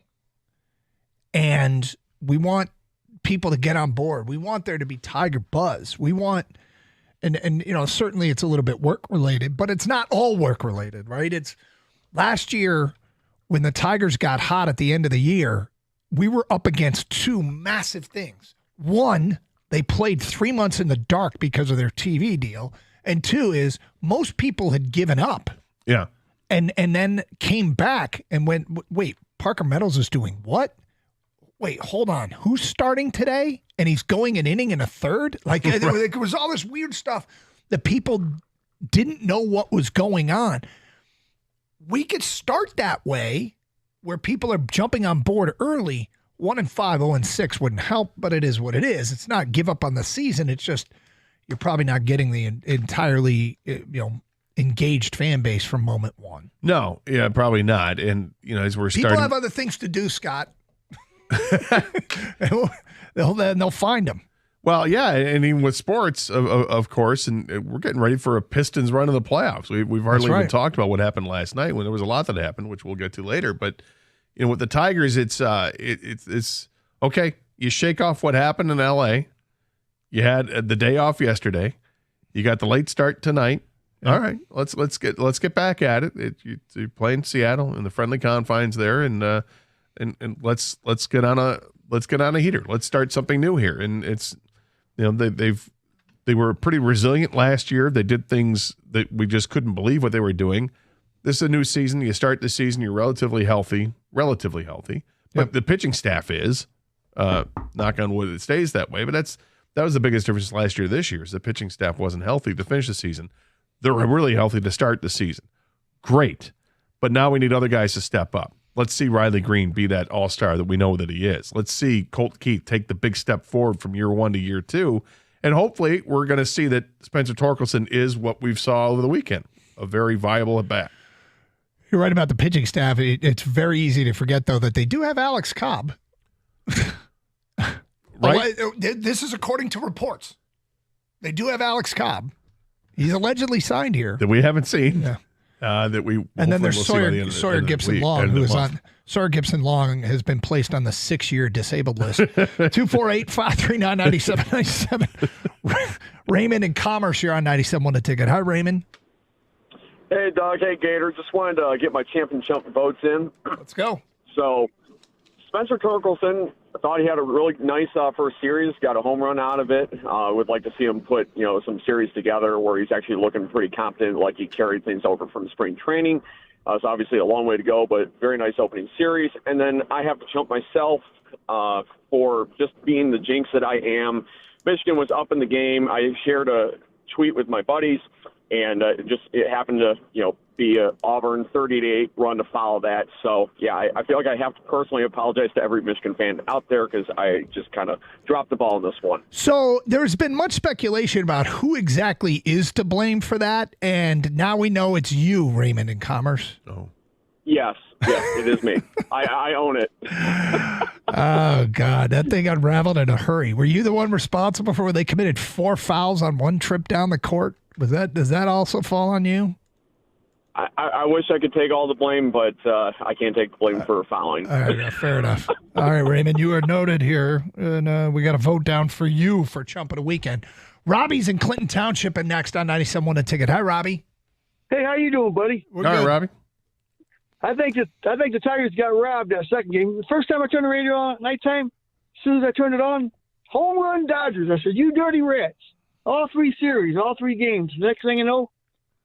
[SPEAKER 11] And we want people to get on board. We want there to be Tiger buzz. We want, and certainly it's a little bit work related, but it's not all work related, right? It's last year when the Tigers got hot at the end of the year, we were up against two massive things. One, they played 3 months in the dark because of their TV deal. And two is most people had given up.
[SPEAKER 12] Yeah.
[SPEAKER 11] And then came back and went, wait, Parker Meadows is doing what? Wait, hold on. Who's starting today? And he's going an inning and a third? Like, it was all this weird stuff that people didn't know what was going on. We could start that way where people are jumping on board early. 1-5, 0-6 wouldn't help, but it is what it is. It's not give up on the season. It's just you're probably not getting the entirely, engaged fan base from moment one.
[SPEAKER 12] No, yeah, probably not. And, as we're starting.
[SPEAKER 11] People have other things to do, Scott. They'll find them.
[SPEAKER 12] Well, yeah, and even with sports, of course, and we're getting ready for a Pistons run in the playoffs. We've hardly even talked about what happened last night when there was a lot that happened, which we'll get to later. But with the Tigers, it's okay. You shake off what happened in L.A. You had the day off yesterday. You got the late start tonight. Yeah. All right, let's get back at it. You're playing Seattle in the friendly confines there, and let's get on a heater. Let's start something new here. And it's they've They were pretty resilient last year. They did things that we just couldn't believe what they were doing. This is a new season. You start the season, you're relatively healthy. But the pitching staff is, knock on wood, it stays that way. But that was the biggest difference last year. This year is the pitching staff wasn't healthy to finish the season. They're really healthy to start the season. Great. But now we need other guys to step up. Let's see Riley Green be that all-star that we know that he is. Let's see Colt Keith take the big step forward from year 1 to year 2. And hopefully we're going to see that Spencer Torkelson is what we've saw over the weekend, a very viable at-bat.
[SPEAKER 11] You're right about the pitching staff. It's very easy to forget, though, that they do have Alex Cobb.
[SPEAKER 12] Right?
[SPEAKER 11] This is according to reports. They do have Alex Cobb. He's allegedly signed here.
[SPEAKER 12] That we haven't seen.
[SPEAKER 11] Yeah.
[SPEAKER 12] That we
[SPEAKER 11] and then there's
[SPEAKER 12] we'll
[SPEAKER 11] Sawyer Gibson Long, who is on. Sawyer Gibson Long has been placed on the 6-year disabled list. 248-539-9797. Raymond in Commerce, you're on 97 the ticket. Hi, Raymond.
[SPEAKER 15] Hey, Doug. Hey, Gator. Just wanted to get my championship votes in.
[SPEAKER 11] Let's go.
[SPEAKER 15] So, Spencer Torkelson, I thought he had a really nice first series, got a home run out of it. Would like to see him put, some series together where he's actually looking pretty competent, like he carried things over from spring training. It's obviously a long way to go, but very nice opening series. And then I have to jump myself for just being the jinx that I am. Michigan was up in the game. I shared a tweet with my buddies, and it happened to, be a Auburn 38 run to follow that. So, yeah, I feel like I have to personally apologize to every Michigan fan out there because I just kind of dropped the ball in this one.
[SPEAKER 11] So there's been much speculation about who exactly is to blame for that, and now we know it's you, Raymond in Commerce.
[SPEAKER 12] Oh.
[SPEAKER 15] Yes, it is me. I own it.
[SPEAKER 11] Oh, God, that thing unraveled in a hurry. Were you the one responsible for when they committed 4 fouls on one trip down the court? Does that also fall on you?
[SPEAKER 15] I wish I could take all the blame, but I can't take the blame for fouling.
[SPEAKER 11] All right, fair enough. All right, Raymond, you are noted here, and we got a vote down for you for Chump of the Weekend. Robbie's in Clinton Township and next on 97.1 The Ticket. Hi, Robbie.
[SPEAKER 16] Hey, how you doing, buddy?
[SPEAKER 12] All right, Robbie.
[SPEAKER 16] I think the Tigers got robbed that second game. The first time I turned the radio on at nighttime, as soon as I turned it on, home run Dodgers. I said, you dirty rats. All 3 series, all 3 games. Next thing you know,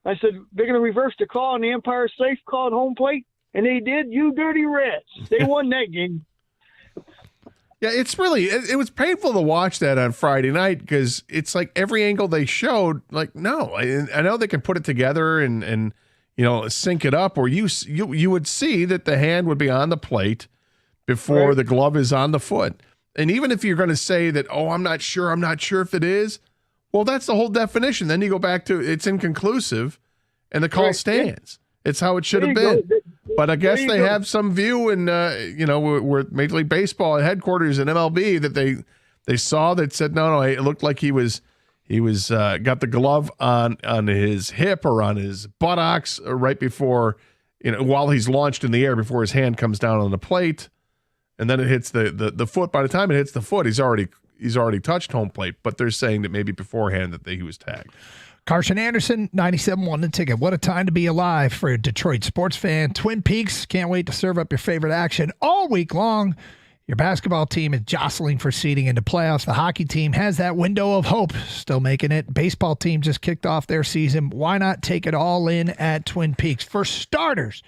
[SPEAKER 16] I said, they're going to reverse the call, and the Empire safe called home plate, and they did. You dirty rats. They won that game.
[SPEAKER 12] Yeah, it's really, it was painful to watch that on Friday night because it's like every angle they showed, like, no, I know they can put it together and sync it up, or you would see that the hand would be on the plate before the glove is on the foot. And even if you're going to say that, I'm not sure if it is, well, that's the whole definition. Then you go back to it's inconclusive, and the call stands. It's how it should have been. But I guess they have some view, and where Major League Baseball at headquarters in MLB that they saw that said no, it looked like he was got the glove on his hip or on his buttocks right before while he's launched in the air before his hand comes down on the plate, and then it hits the foot. By the time it hits the foot, he's already touched home plate, but they're saying that maybe beforehand that he was tagged.
[SPEAKER 11] Carson Anderson, 97.1 The Ticket. What a time to be alive for a Detroit sports fan. Twin Peaks, can't wait to serve up your favorite action all week long. Your basketball team is jostling for seeding into playoffs. The hockey team has that window of hope, still making it. Baseball team just kicked off their season. Why not take it all in at Twin Peaks? For starters,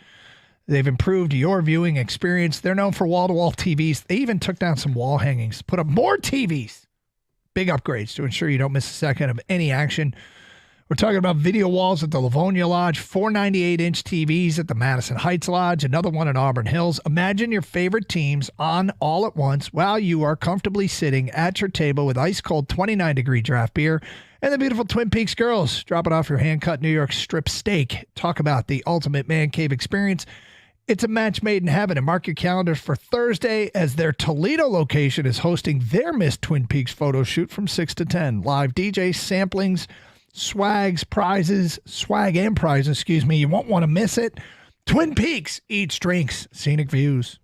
[SPEAKER 11] they've improved your viewing experience. They're known for wall-to-wall TVs. They even took down some wall hangings, put up more TVs. Big upgrades to ensure you don't miss a second of any action. We're talking about video walls at the Livonia Lodge, 498-inch TVs at the Madison Heights Lodge, another one in Auburn Hills. Imagine your favorite teams on all at once while you are comfortably sitting at your table with ice-cold 29-degree draft beer and the beautiful Twin Peaks girls dropping off your hand-cut New York strip steak. Talk about the ultimate man cave experience. It's a match made in heaven, and mark your calendars for Thursday as their Toledo location is hosting their Miss Twin Peaks photo shoot from 6 to 10. Live DJ samplings, swag and prizes, you won't want to miss it. Twin Peaks, eats, drinks, scenic views.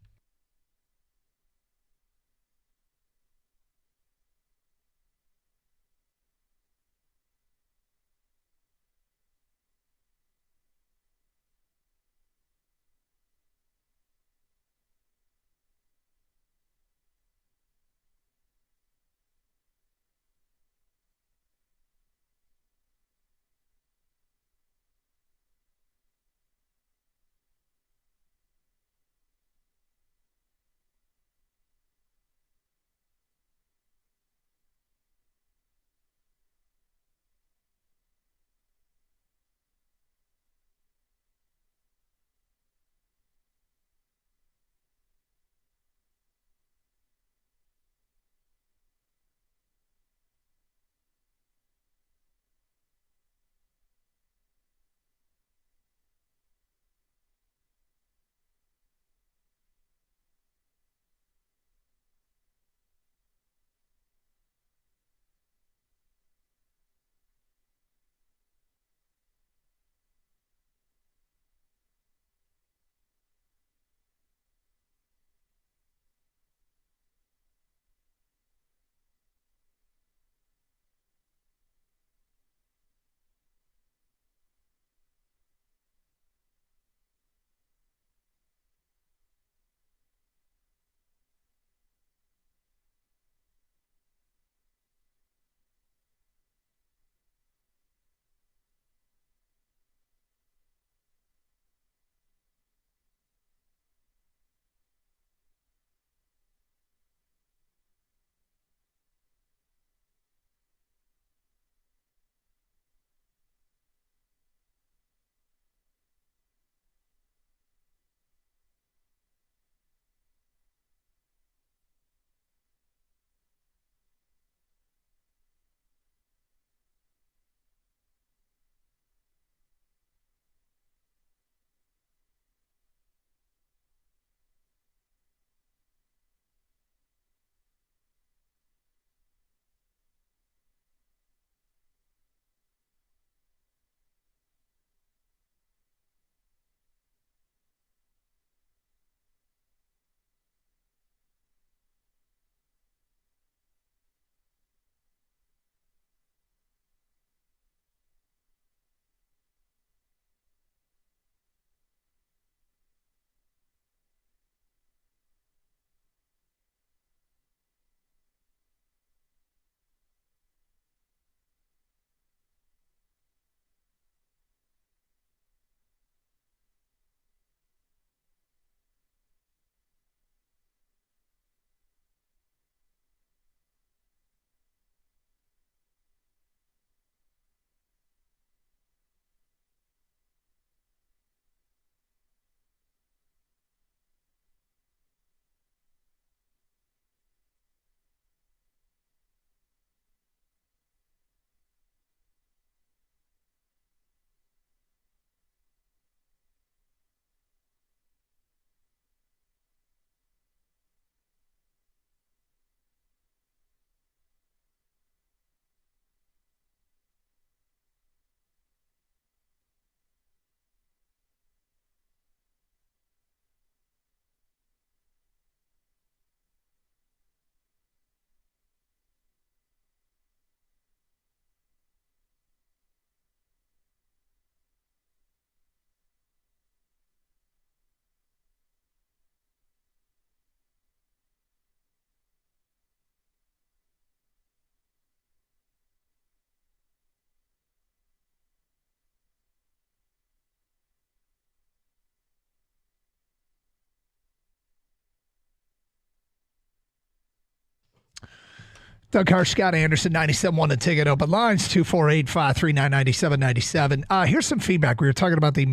[SPEAKER 11] Doug Hart, Scott Anderson, 97.1 The Ticket. Open lines, 248-539-9797. Here's some feedback. We were talking about the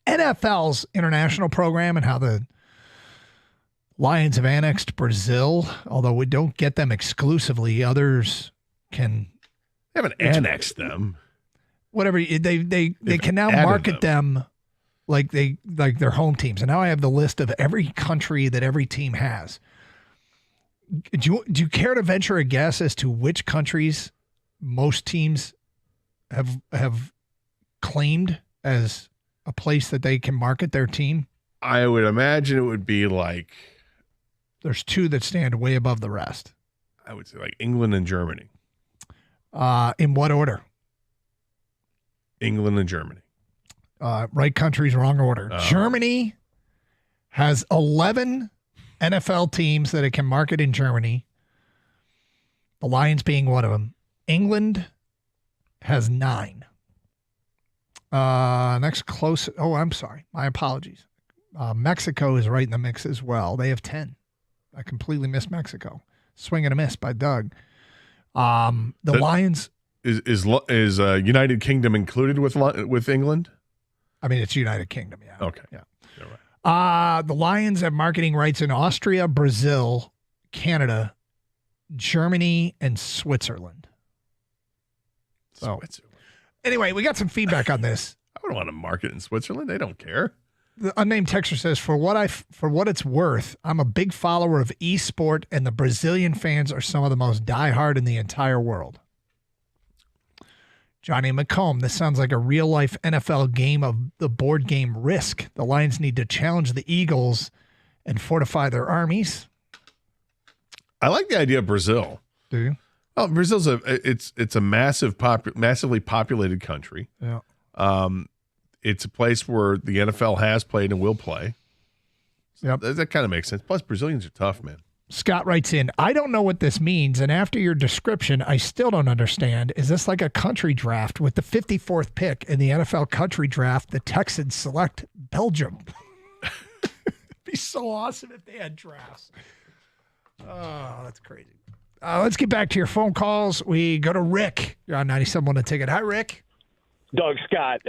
[SPEAKER 11] NFL's international program and how the Lions have annexed Brazil. Although we don't get them exclusively, others can.
[SPEAKER 12] They haven't annexed them.
[SPEAKER 11] Whatever they can now market them like their home teams. And now I have the list of every country that every team has. Do you care to venture a guess as to which countries most teams have claimed as a place that they can market their team?
[SPEAKER 12] I would imagine it would be like...
[SPEAKER 11] There's two that stand way above the rest.
[SPEAKER 12] I would say like England and Germany.
[SPEAKER 11] In what order?
[SPEAKER 12] England and Germany.
[SPEAKER 11] Right countries, wrong order. Germany has 11 NFL teams that it can market in Germany, the Lions being one of them. England has 9. Next close. Oh, I'm sorry. My apologies. Mexico is right in the mix as well. They have 10. I completely missed Mexico. Swing and a miss by Doug. The Lions.
[SPEAKER 12] Is United Kingdom included with England?
[SPEAKER 11] I mean, it's United Kingdom, yeah.
[SPEAKER 12] Okay.
[SPEAKER 11] Yeah. The Lions have marketing rights in Austria, Brazil, Canada, Germany, and Switzerland. So, anyway, we got some feedback on this.
[SPEAKER 12] I wouldn't want to market in Switzerland. They don't care.
[SPEAKER 11] The unnamed texter says, for what it's worth, I'm a big follower of esport, and the Brazilian fans are some of the most diehard in the entire world. Johnny McComb, this sounds like a real-life NFL game of the board game Risk. The Lions need to challenge the Eagles and fortify their armies.
[SPEAKER 12] I like the idea of Brazil.
[SPEAKER 11] Do you?
[SPEAKER 12] Oh, Brazil's it's a massively populated country.
[SPEAKER 11] Yeah.
[SPEAKER 12] It's a place where the NFL has played and will play.
[SPEAKER 11] Yep.
[SPEAKER 12] That kind of makes sense. Plus, Brazilians are tough, man.
[SPEAKER 11] Scott writes in, I don't know what this means, and after your description, I still don't understand. Is this like a country draft with the 54th pick in the NFL country draft? The Texans select Belgium. It'd be so awesome if they had drafts. Oh, that's crazy. Let's get back to your phone calls. We go to Rick. You're on 97.1 The Ticket. Hi, Rick.
[SPEAKER 17] Doug, Scott,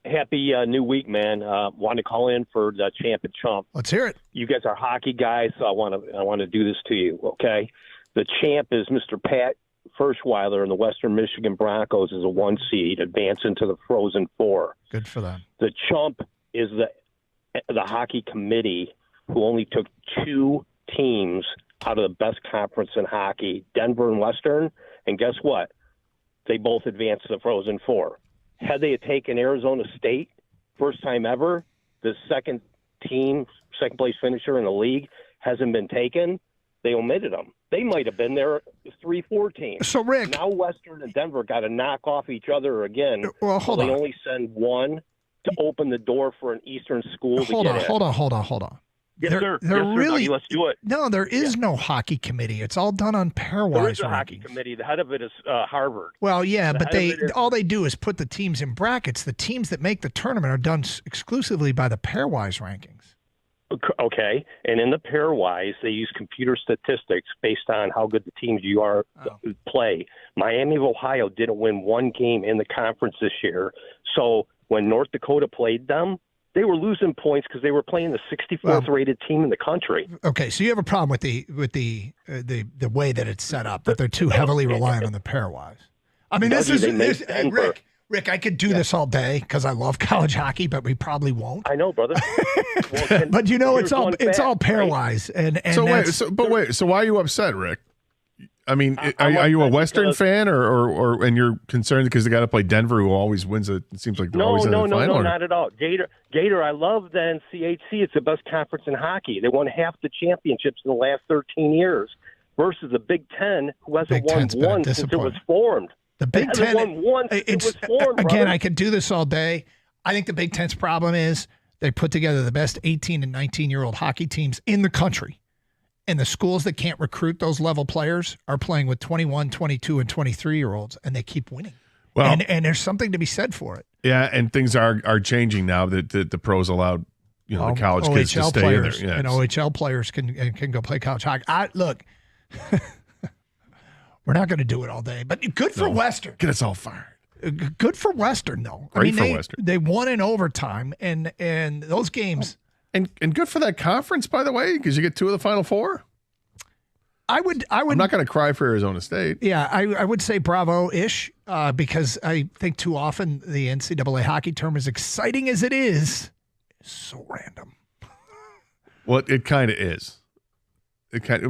[SPEAKER 17] happy new week, man. Wanted to call in for the champ and chump.
[SPEAKER 11] Let's hear it.
[SPEAKER 17] You guys are hockey guys, so I want to do this to you, okay? The champ is Mr. Pat Ferschweiler, and the Western Michigan Broncos is a 1 seed, advancing to the Frozen Four.
[SPEAKER 11] Good for them.
[SPEAKER 17] The chump is the hockey committee, who only took 2 teams out of the best conference in hockey, Denver and Western, and guess what? They both advanced to the Frozen Four. Had they taken Arizona State, first time ever, the second place finisher in the league hasn't been taken, they omitted them. They might have been there 3-4 teams.
[SPEAKER 11] So, Rick.
[SPEAKER 17] Now Western and Denver got to knock off each other again.
[SPEAKER 11] Well, hold on.
[SPEAKER 17] They only send one to open the door for an Eastern school to get in.
[SPEAKER 11] Hold on.
[SPEAKER 17] Yes, sir.
[SPEAKER 11] They're
[SPEAKER 17] yes, sir,
[SPEAKER 11] really.
[SPEAKER 17] Dougie, let's do it.
[SPEAKER 11] No, there is no hockey committee. It's all done on pairwise.
[SPEAKER 17] There is a hockey committee. The head of it is Harvard.
[SPEAKER 11] Well, yeah, but all they do is put the teams in brackets. The teams that make the tournament are done exclusively by the pairwise rankings.
[SPEAKER 17] Okay, and in the pairwise, they use computer statistics based on how good the teams you are play. Miami of Ohio didn't win one game in the conference this year, so when North Dakota played them, they were losing points because they were playing the 64th rated team in the country.
[SPEAKER 11] Okay, so you have a problem with the way that it's set up, that they're too heavily reliant on the pairwise. I mean, hey, Rick, I could do this all day because I love college hockey, but we probably won't.
[SPEAKER 17] I know, brother.
[SPEAKER 11] But it's all pairwise,
[SPEAKER 12] right? So why are you upset, Rick? I mean, are you a Western fan, or and you're concerned because they got to play Denver, who always wins it? It seems like they're always in the final.
[SPEAKER 17] No, not at all. Gator, I love the NCHC. It's the best conference in hockey. They won half the championships in the last 13 years, versus the Big Ten, who hasn't won one since it was formed.
[SPEAKER 11] The Big Ten
[SPEAKER 17] won one since it was formed.
[SPEAKER 11] Again,
[SPEAKER 17] brother.
[SPEAKER 11] I could do this all day. I think the Big Ten's problem is they put together the best 18 and 19-year-old hockey teams in the country. And the schools that can't recruit those level players are playing with 21, 22, and 23-year-olds, and they keep winning. Well, and there's something to be said for it.
[SPEAKER 12] Yeah, and things are changing now that the pros allowed the college kids to stay
[SPEAKER 11] players,
[SPEAKER 12] in there. Yeah,
[SPEAKER 11] and OHL players can go play college hockey. Look, We're not going to do it all day, but good for Western.
[SPEAKER 12] Get us all fired.
[SPEAKER 11] Good for Western, though.
[SPEAKER 12] Great for Western.
[SPEAKER 11] They won in overtime, and those games.
[SPEAKER 12] And good for that conference, by the way, because you get 2 of the Final 4.
[SPEAKER 11] I'm
[SPEAKER 12] not going to cry for Arizona State.
[SPEAKER 11] Yeah, I would say bravo-ish because I think too often the NCAA hockey term, as exciting as it is so random.
[SPEAKER 12] Well, it kind of is.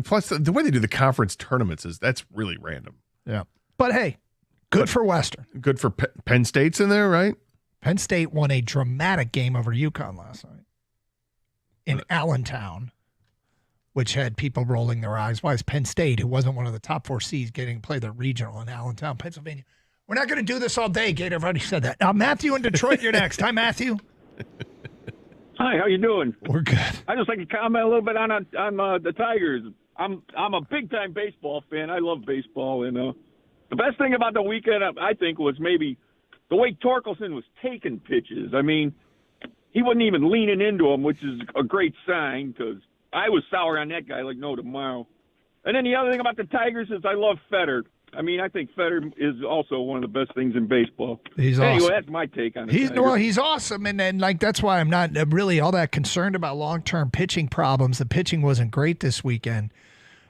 [SPEAKER 12] Plus, the way they do the conference tournaments that's really random.
[SPEAKER 11] Yeah. But hey, good for Western.
[SPEAKER 12] Good for Penn State's in there, right?
[SPEAKER 11] Penn State won a dramatic game over UConn last night in Allentown, which had people rolling their eyes. Why is Penn State, who wasn't one of the top 4 seeds, getting to play their regional in Allentown, Pennsylvania? We're not going to do this all day, Gator. I've already said that. Now, Matthew in Detroit, you're next. Hi, Matthew.
[SPEAKER 18] Hi, how you doing?
[SPEAKER 11] We're good.
[SPEAKER 18] I just like to comment a little bit on the Tigers. I'm a big time baseball fan. I love baseball, and the best thing about the weekend, I think, was maybe the way Torkelson was taking pitches. I mean, he wasn't even leaning into them, which is a great sign because I was sour on that guy like no tomorrow. And then the other thing about the Tigers is I love Federer. I mean, I think Federer is also one of the best things in baseball.
[SPEAKER 11] He's
[SPEAKER 18] anyway,
[SPEAKER 11] awesome.
[SPEAKER 18] That's my take on it.
[SPEAKER 11] He's awesome, and that's why I'm not really all that concerned about long-term pitching problems. The pitching wasn't great this weekend.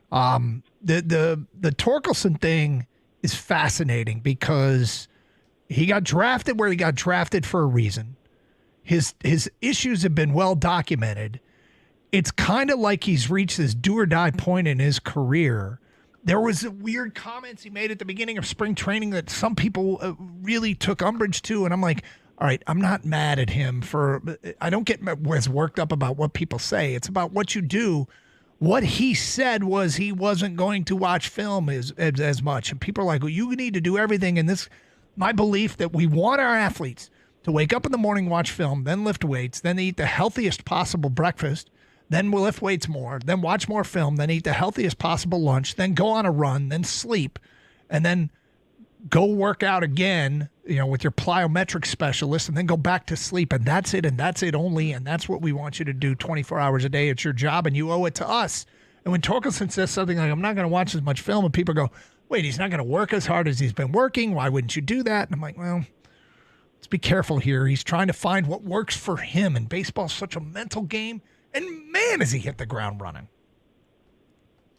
[SPEAKER 11] The Torkelson thing is fascinating because he got drafted where he got drafted for a reason. His issues have been well documented. It's kind of like he's reached this do-or-die point in his career. There was weird comments he made at the beginning of spring training that some people really took umbrage to, and I'm like, all right, I'm not mad at him I don't get as worked up about what people say. It's about what you do. What he said was he wasn't going to watch film as much, and people are like, well, you need to do everything. And my belief that we want our athletes to wake up in the morning, watch film, then lift weights, then eat the healthiest possible breakfast, then we'll lift weights more, then watch more film, then eat the healthiest possible lunch, then go on a run, then sleep, and then go work out again, with your plyometric specialist, and then go back to sleep. And that's it only. And that's what we want you to do 24 hours a day. It's your job, and you owe it to us. And when Torkelson says something like, I'm not going to watch as much film, and people go, wait, he's not going to work as hard as he's been working. Why wouldn't you do that? And I'm like, well, let's be careful here. He's trying to find what works for him. And baseball's such a mental game. And man, has he hit the ground running.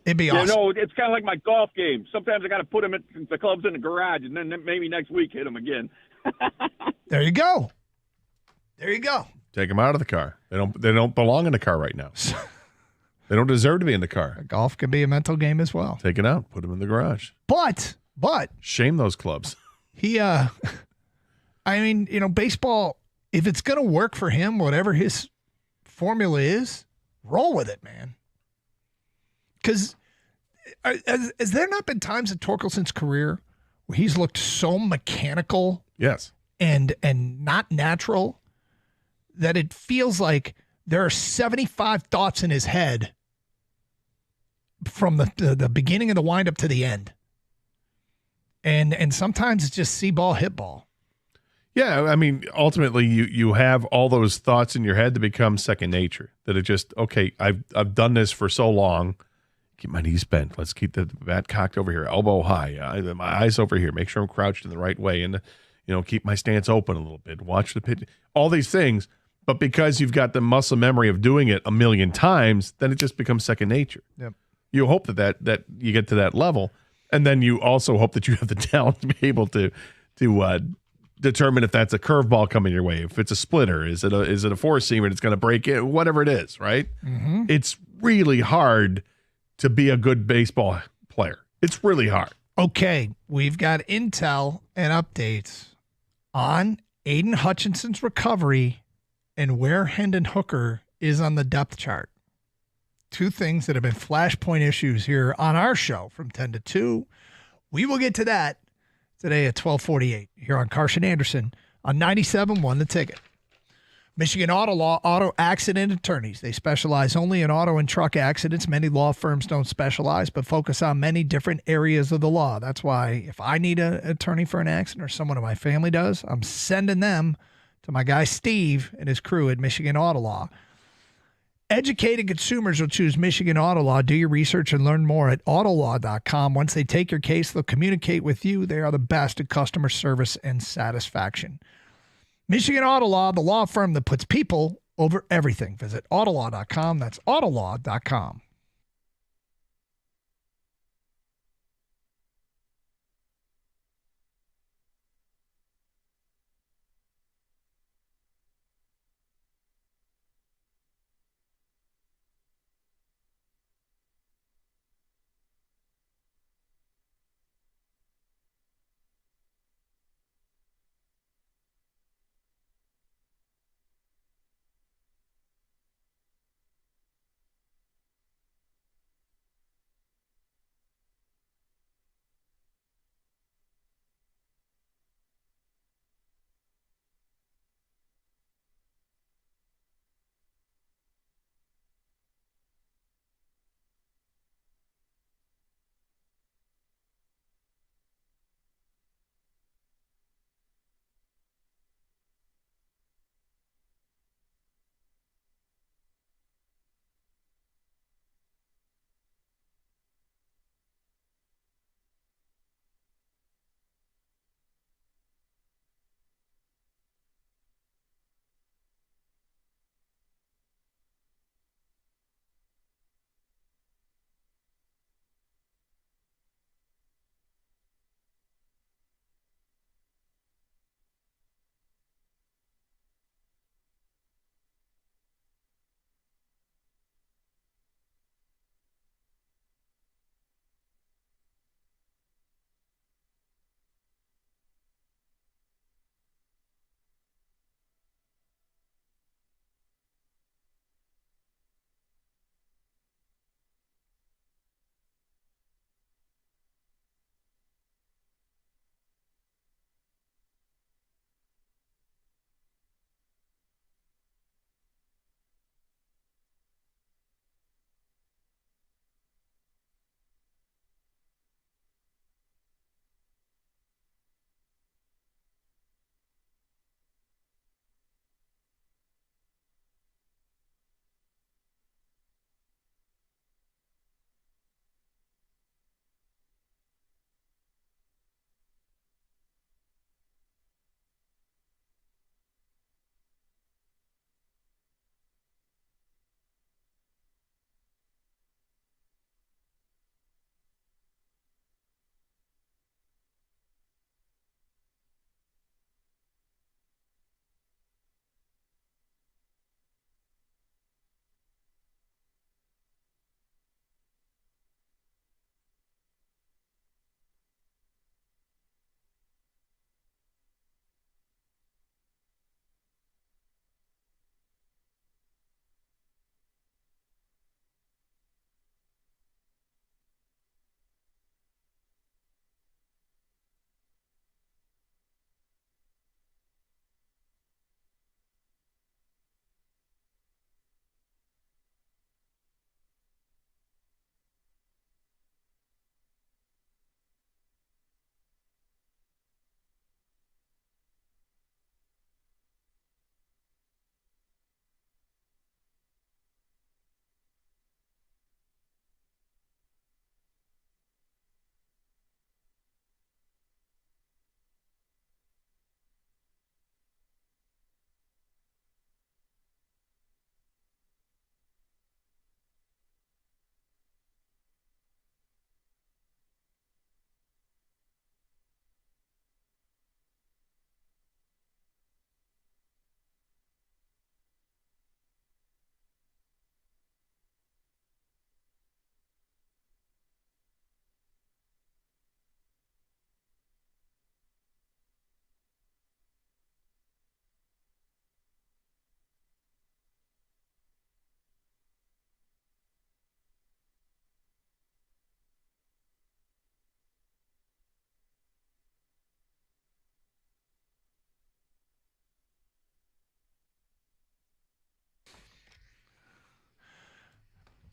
[SPEAKER 11] It'd be awesome.
[SPEAKER 18] It's kind of like my golf game. Sometimes I got to put the clubs in the garage, and then maybe next week hit them again.
[SPEAKER 11] There you go.
[SPEAKER 12] Take them out of the car. They don't belong in the car right now. They don't deserve to be in the car.
[SPEAKER 11] Golf can be a mental game as well.
[SPEAKER 12] Take it out. Put them in the garage.
[SPEAKER 11] But
[SPEAKER 12] shame those clubs.
[SPEAKER 11] Baseball, if it's going to work for him, whatever his formula is, roll with it, man. Because has there not been times in Torkelson's career where he's looked so mechanical,
[SPEAKER 12] yes,
[SPEAKER 11] and not natural that it feels like there are 75 thoughts in his head from the beginning of the windup to the end, and sometimes it's just see ball, hit ball.
[SPEAKER 12] Yeah, I mean, ultimately, you have all those thoughts in your head that become second nature. That it just, okay, I've done this for so long. Keep my knees bent. Let's keep the bat cocked over here, elbow high. My eyes over here. Make sure I'm crouched in the right way, and keep my stance open a little bit. Watch the pitch. All these things, but because you've got the muscle memory of doing it a million times, then it just becomes second nature.
[SPEAKER 11] Yep.
[SPEAKER 12] You hope that you get to that level, and then you also hope that you have the talent to be able to determine if that's a curveball coming your way, if it's a splitter, is it a four-seamer that's going to break it, whatever it is, right?
[SPEAKER 11] Mm-hmm.
[SPEAKER 12] It's really hard to be a good baseball player. It's really hard.
[SPEAKER 11] Okay, we've got intel and updates on Aiden Hutchinson's recovery and where Hendon Hooker is on the depth chart. Two things that have been flashpoint issues here on our show from 10 to 2. We will get to that today at 12:48 here on Carson Anderson on 97.1 The Ticket. Michigan Auto Law, auto accident attorneys. They specialize only in auto and truck accidents. Many law firms don't specialize, but focus on many different areas of the law. That's why if I need an attorney for an accident or someone in my family does, I'm sending them to my guy Steve and his crew at Michigan Auto Law. Educated consumers will choose Michigan Auto Law. Do your research and learn more at autolaw.com. Once they take your case, they'll communicate with you. They are the best at customer service and satisfaction. Michigan Auto Law, the law firm that puts people over everything. Visit autolaw.com. That's autolaw.com.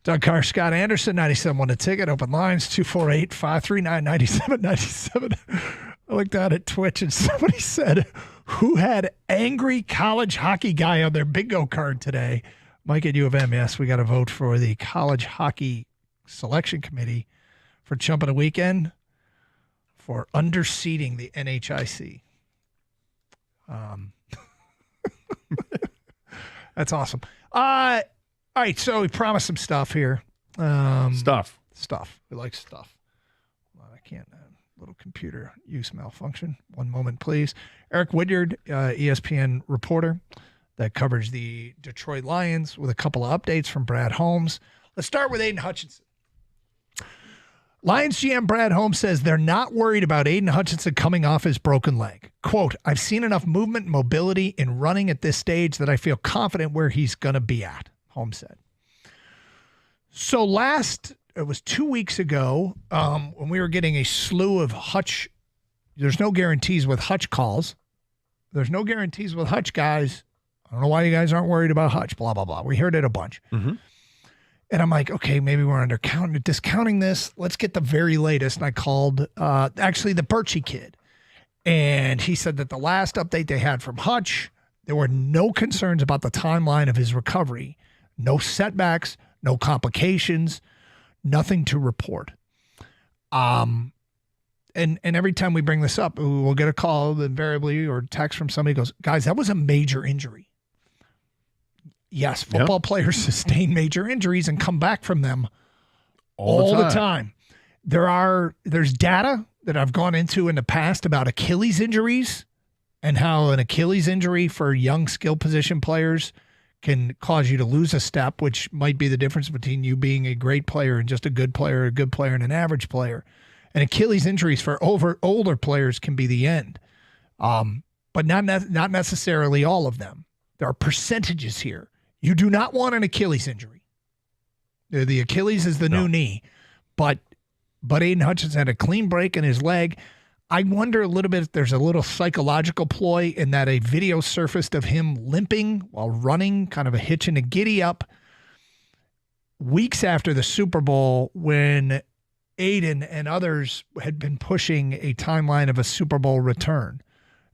[SPEAKER 11] Doug Carr, Scott Anderson, 97.1 The Ticket. Open lines, 248-539-9797. I looked out at Twitch and somebody said, who had angry college hockey guy on their bingo card today? Mike at U of M, yes, we got to vote for the college hockey selection committee for Chump of the Weekend for underseeding the NHIC. That's awesome. All right, so we promised some stuff here.
[SPEAKER 12] Stuff.
[SPEAKER 11] We like stuff. Well, I can't. Little computer use malfunction. One moment, please. Eric Woodyard, ESPN reporter that covers the Detroit Lions, with a couple of updates from Brad Holmes. Let's start with Aiden Hutchinson. Lions GM Brad Holmes says they're not worried about Aiden Hutchinson coming off his broken leg. Quote, I've seen enough movement and mobility in running at this stage that I feel confident where he's going to be at, Holmes said. So it was 2 weeks ago, when we were getting a slew of Hutch. There's no guarantees with Hutch calls. There's no guarantees with Hutch guys. I don't know why you guys aren't worried about Hutch, blah, blah, blah. We heard it a bunch.
[SPEAKER 12] Mm-hmm.
[SPEAKER 11] And I'm like, okay, maybe we're discounting this. Let's get the very latest. And I called actually the Birchie kid. And he said that the last update they had from Hutch, there were no concerns about the timeline of his recovery. No setbacks, no complications, nothing to report. And every time we bring this up, we'll get a call invariably or text from somebody who goes, guys, that was a major injury. Yes, football players sustain major injuries and come back from them all the time. There's data that I've gone into in the past about Achilles injuries and how an Achilles injury for young skill position players can cause you to lose a step, which might be the difference between you being a great player and just a good player and an average player. And Achilles injuries for older players can be the end, but not necessarily all of them. There are percentages here. You do not want an Achilles injury. The Achilles is the new knee, but Aiden Hutchinson had a clean break in his leg. I wonder a little bit if there's a little psychological ploy in that a video surfaced of him limping while running, kind of a hitch and a giddy up, weeks after the Super Bowl when Aiden and others had been pushing a timeline of a Super Bowl return.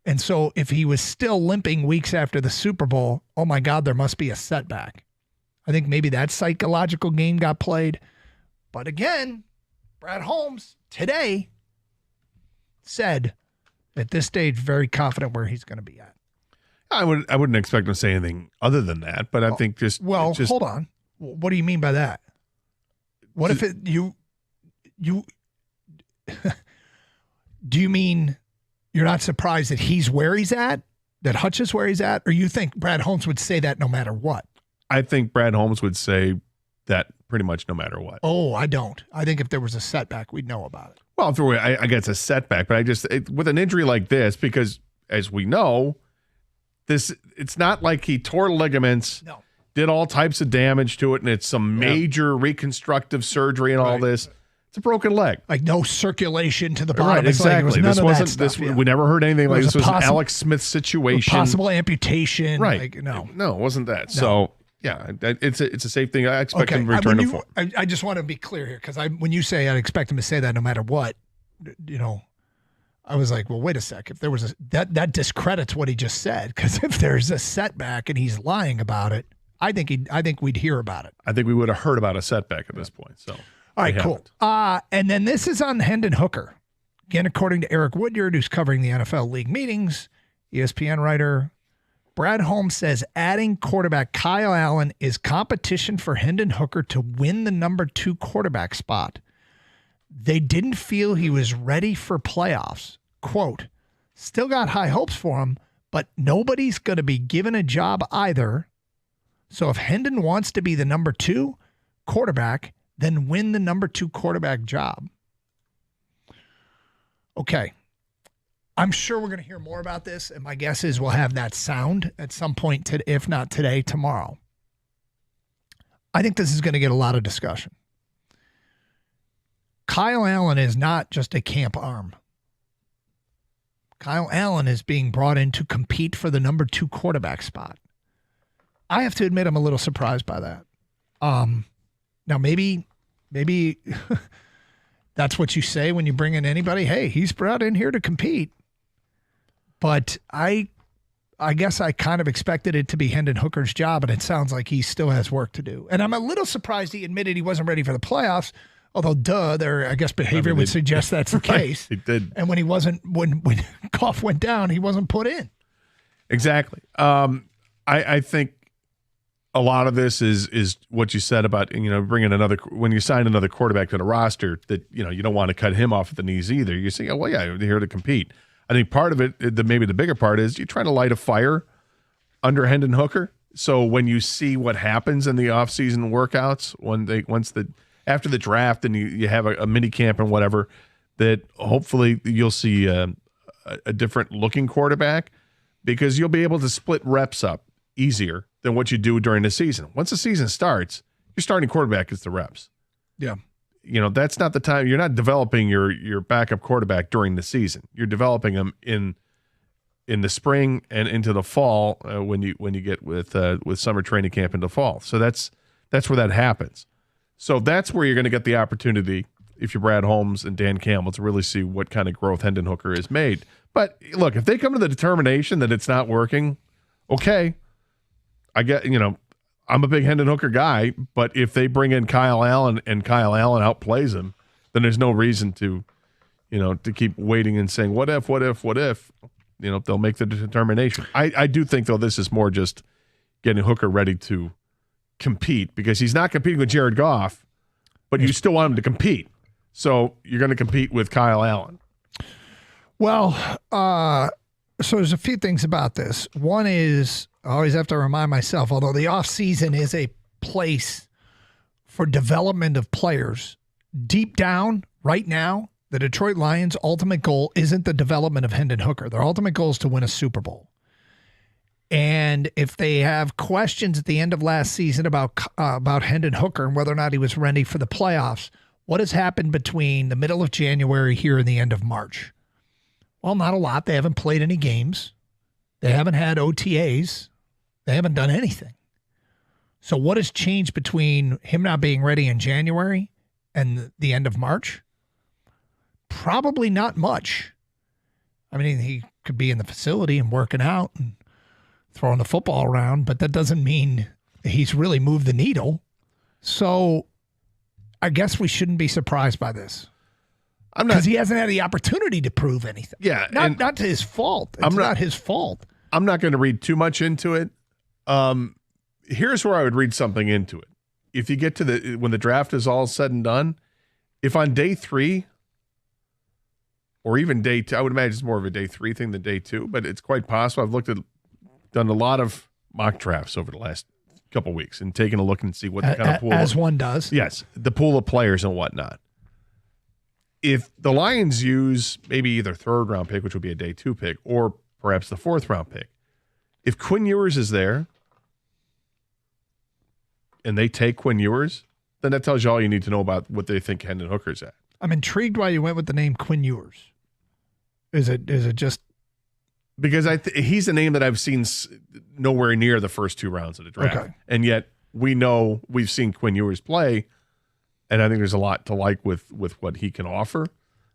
[SPEAKER 11] And so if he was still limping weeks after the Super Bowl, oh my God, there must be a setback. I think maybe that psychological game got played. But again, Brad Holmes today said at this stage, very confident where he's going to be at.
[SPEAKER 12] I wouldn't expect him to say anything other than that, but I think just
[SPEAKER 11] hold on. What do you mean by that? What if you do you mean you're not surprised that he's where he's at, that Hutch is where he's at, or you think Brad Holmes would say that no matter what?
[SPEAKER 12] I think Brad Holmes would say that pretty much no matter what.
[SPEAKER 11] Oh, I don't. I think if there was a setback, we'd know about it.
[SPEAKER 12] Well, I guess a setback, but with an injury like this, because as we know, it's not like he tore ligaments, did all types of damage to it, and it's some major reconstructive surgery and all this. It's a broken leg.
[SPEAKER 11] Like no circulation to the bottom.
[SPEAKER 12] Right, exactly.
[SPEAKER 11] This wasn't this.
[SPEAKER 12] We never heard anything like this. Was an Alex Smith situation.
[SPEAKER 11] Possible amputation.
[SPEAKER 12] Right.
[SPEAKER 11] No,
[SPEAKER 12] it wasn't that. No. So yeah, it's a safe thing. I expect him to return to form.
[SPEAKER 11] I just want to be clear here, because when you say I'd expect him to say that no matter what, I was like, well, wait a sec. If there was that discredits what he just said, because if there's a setback and he's lying about it, I think we'd hear about it.
[SPEAKER 12] I think we would have heard about a setback at this point. So.
[SPEAKER 11] All right, cool. And then this is on Hendon Hooker. Again, according to Eric Woodyard, who's covering the NFL league meetings, ESPN writer, Brad Holmes says adding quarterback Kyle Allen is competition for Hendon Hooker to win the number 2 quarterback spot. They didn't feel he was ready for playoffs. Quote, still got high hopes for him, but nobody's going to be given a job either. So if Hendon wants to be the number 2 quarterback, then win the number 2 quarterback job. Okay. I'm sure we're going to hear more about this, and my guess is we'll have that sound at some point, if not today, tomorrow. I think this is going to get a lot of discussion. Kyle Allen is not just a camp arm. Kyle Allen is being brought in to compete for the number 2 quarterback spot. I have to admit I'm a little surprised by that. Now, maybe that's what you say when you bring in anybody. Hey, he's brought in here to compete. But I I guess I kind of expected it to be Hendon Hooker's job, and it sounds like he still has work to do. And I'm a little surprised he admitted he wasn't ready for the playoffs, although, I guess behavior would suggest that's the case.
[SPEAKER 12] He did.
[SPEAKER 11] And when Goff went down, he wasn't put in.
[SPEAKER 12] Exactly. I think a lot of this is what you said about, bringing when you sign another quarterback to the roster, that, you don't want to cut him off at the knees either. You say, well, yeah, they're here to compete. I think part of it, maybe the bigger part, is you're trying to light a fire under Hendon Hooker. So when you see what happens in the offseason workouts, after the draft and you have a mini camp and whatever, that hopefully you'll see a different looking quarterback, because you'll be able to split reps up easier than what you do during the season. Once the season starts, your starting quarterback is the reps.
[SPEAKER 11] Yeah.
[SPEAKER 12] That's not the time. You're not developing your backup quarterback during the season. You're developing them in the spring and into the fall when you get with summer training camp in the fall. So that's where that happens. So that's where you're going to get the opportunity, if you're Brad Holmes and Dan Campbell, to really see what kind of growth Hendon Hooker has made. But look, if they come to the determination that it's not working, okay, I get, I'm a big Hendon Hooker guy, but if they bring in Kyle Allen and Kyle Allen outplays him, then there's no reason to keep waiting and saying, what if? They'll make the determination. I do think, though, this is more just getting Hooker ready to compete, because he's not competing with Jared Goff, but you still want him to compete. So you're going to compete with Kyle Allen.
[SPEAKER 11] Well, so there's a few things about this. One is, I always have to remind myself, although the offseason is a place for development of players, deep down right now, the Detroit Lions' ultimate goal isn't the development of Hendon Hooker. Their ultimate goal is to win a Super Bowl. And if they have questions at the end of last season about Hendon Hooker and whether or not he was ready for the playoffs, what has happened between the middle of January here and the end of March? Well, not a lot. They haven't played any games. They haven't had OTAs. They haven't done anything. So what has changed between him not being ready in January and the end of March? Probably not much. I mean, he could be in the facility and working out and throwing the football around, but that doesn't mean he's really moved the needle. So I guess we shouldn't be surprised by this. Because he hasn't had the opportunity to prove anything.
[SPEAKER 12] Yeah.
[SPEAKER 11] Not to his fault. It's not his fault.
[SPEAKER 12] I'm not going to read too much into it. Here's where I would read something into it. If you get to when the draft is all said and done, if on day 3 or even day 2, I would imagine it's more of a day 3 thing than day 2, but it's quite possible. I've done a lot of mock drafts over the last couple of weeks and taken a look and see what the kind of pool.
[SPEAKER 11] As one does.
[SPEAKER 12] Yes. The pool of players and whatnot. If the Lions use maybe either 3rd round pick, which would be a day 2 pick, or perhaps the 4th round pick, if Quinn Ewers is there and they take Quinn Ewers, then that tells you all you need to know about what they think Hendon Hooker's at.
[SPEAKER 11] I'm intrigued why you went with the name Quinn Ewers. Is it just
[SPEAKER 12] because he's a name that I've seen nowhere near the first 2 rounds of the draft,
[SPEAKER 11] okay.
[SPEAKER 12] And yet we've seen Quinn Ewers play. And I think there's a lot to like with what he can offer.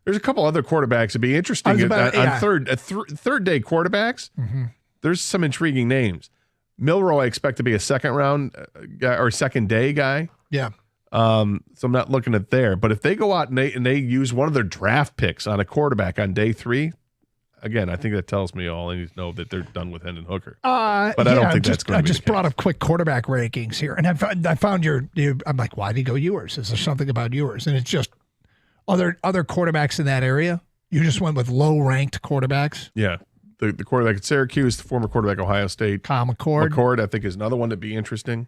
[SPEAKER 12] There's a couple other quarterbacks that'd be interesting on third day quarterbacks.
[SPEAKER 11] Mm-hmm.
[SPEAKER 12] There's some intriguing names. Milroe, I expect to be a second round guy or second day guy.
[SPEAKER 11] Yeah.
[SPEAKER 12] So I'm not looking at there. But if they go out and they use one of their draft picks on a quarterback on day 3, again, I think that tells me all I need to know that they're done with Hendon Hooker. But I don't think that's going to be.
[SPEAKER 11] I just brought up quick quarterback rankings here, and I found your. I'm like, why did he go Ewers? Is there something about Ewers? And it's just other quarterbacks in that area. You just went with low ranked quarterbacks.
[SPEAKER 12] Yeah, the quarterback at Syracuse, the former quarterback at Ohio State,
[SPEAKER 11] Kyle McCord.
[SPEAKER 12] McCord, I think, is another one that'd be interesting.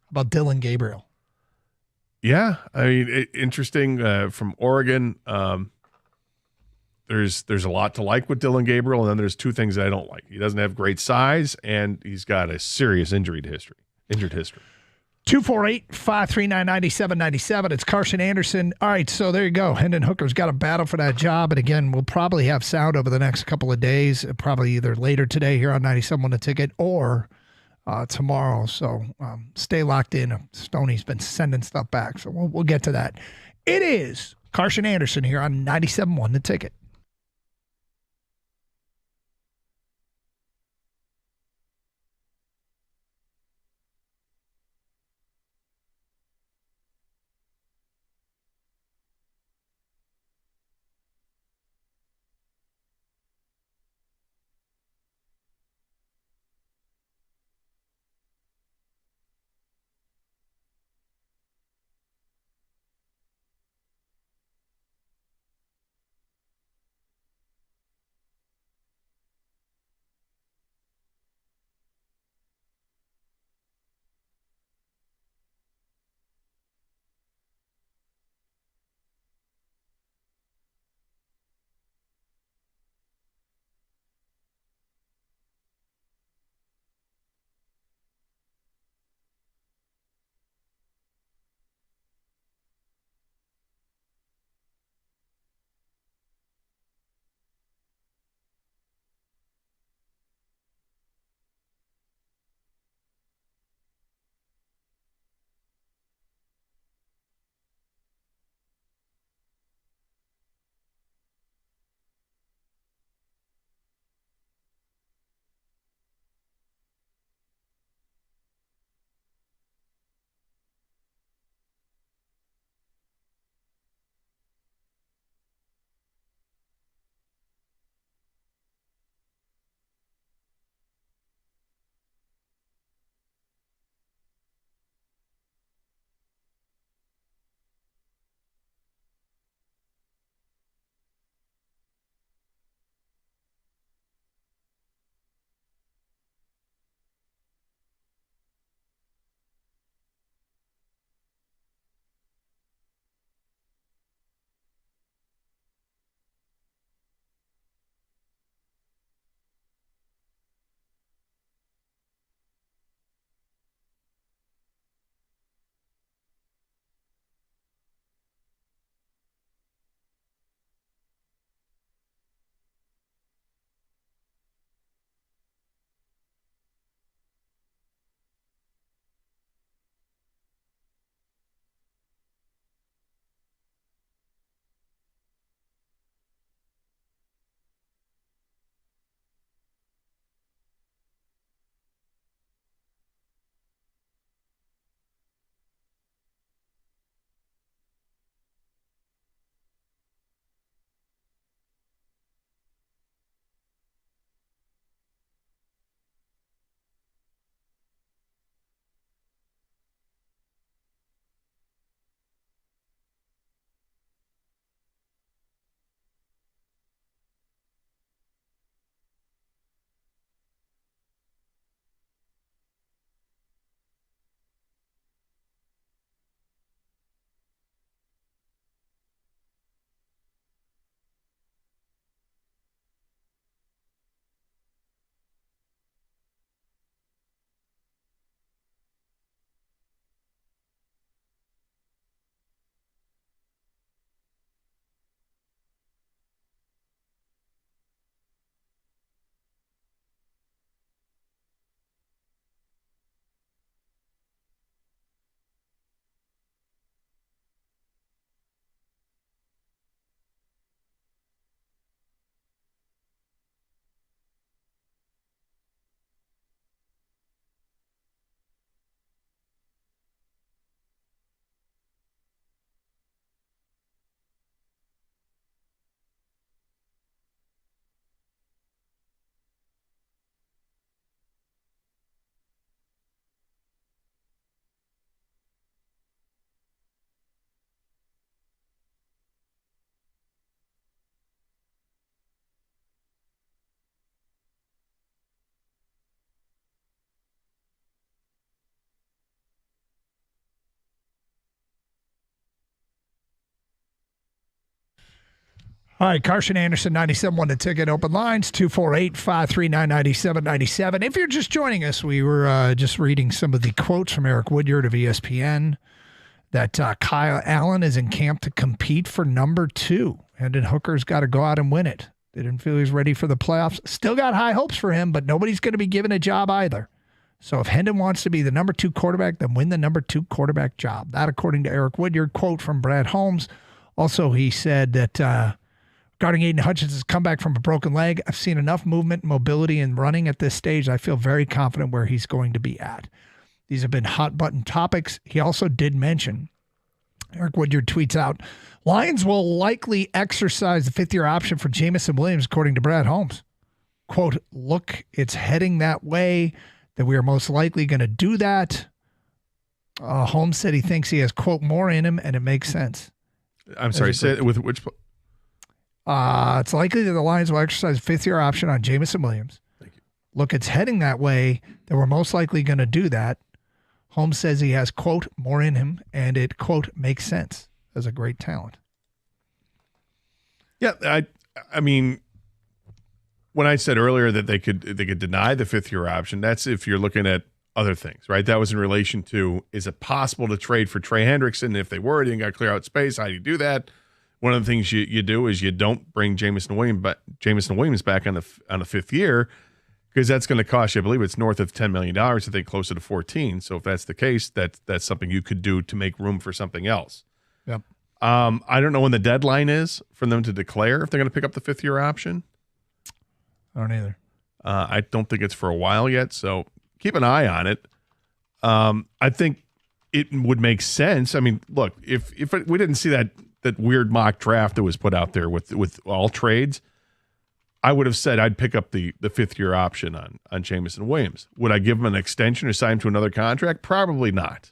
[SPEAKER 11] How about Dylan Gabriel?
[SPEAKER 12] Yeah, I mean, interesting from Oregon. There's a lot to like with Dylan Gabriel, and then there's 2 things that I don't like. He doesn't have great size, and he's got a serious injured history.
[SPEAKER 11] 248-539-9797. It's Carson Anderson. All right, so there you go. Hendon Hooker's got a battle for that job, and again, we'll probably have sound over the next couple of days, probably either later today here on 97.1 The Ticket or tomorrow. So stay locked in. Stoney's been sending stuff back, so we'll get to that. It is Carson Anderson here on 97.1 The Ticket. All right, Carson Anderson, 97.1 The Ticket. Open lines, 248-539-9797. If you're just joining us, we were just reading some of the quotes from Eric Woodyard of ESPN that Kyle Allen is in camp to compete for number 2. Hendon Hooker's got to go out and win it. They didn't feel he was ready for the playoffs. Still got high hopes for him, but nobody's going to be given a job either. So if Hendon wants to be the number 2 quarterback, then win the number 2 quarterback job. That, according to Eric Woodyard, quote from Brad Holmes. Also, he said that regarding Aiden Hutchinson's comeback from a broken leg, I've seen enough movement, mobility, and running at this stage. I feel very confident where he's going to be at. These have been hot-button topics. He also did mention, Eric Woodyard tweets out, Lions will likely exercise the 5th-year option for Jamison Williams, according to Brad Holmes. Quote, look, it's heading that way, that we are most likely going to do that. Holmes said he thinks he has, quote, more in him, and it makes sense.
[SPEAKER 12] I'm sorry, say it with which?
[SPEAKER 11] It's likely that the Lions will exercise a 5th-year option on Jamison Williams.
[SPEAKER 12] Thank you.
[SPEAKER 11] Look, it's heading that way, that we're most likely going to do that. Holmes says he has, quote, more in him, and it, quote, makes sense as a great talent.
[SPEAKER 12] Yeah, I mean, when I said earlier that they could deny the 5th-year option, that's if you're looking at other things, right? That was in relation to, is it possible to trade for Trey Hendrickson? If they were, you got to clear out space. How do you do that? One of the things you do is you don't bring Jamison Williams back on the 5th year, because that's going to cost you, I believe it's north of $10 million, I think closer to 14. So if that's the case, that's something you could do to make room for something else.
[SPEAKER 11] Yep.
[SPEAKER 12] I don't know when the deadline is for them to declare if they're going to pick up the 5th-year option.
[SPEAKER 11] I don't either.
[SPEAKER 12] I don't think it's for a while yet, so keep an eye on it. I think it would make sense. I mean, look, if we didn't see that weird mock draft that was put out there with all trades, I would have said I'd pick up the 5th-year option on Jamison Williams. Would I give him an extension or sign him to another contract? Probably not,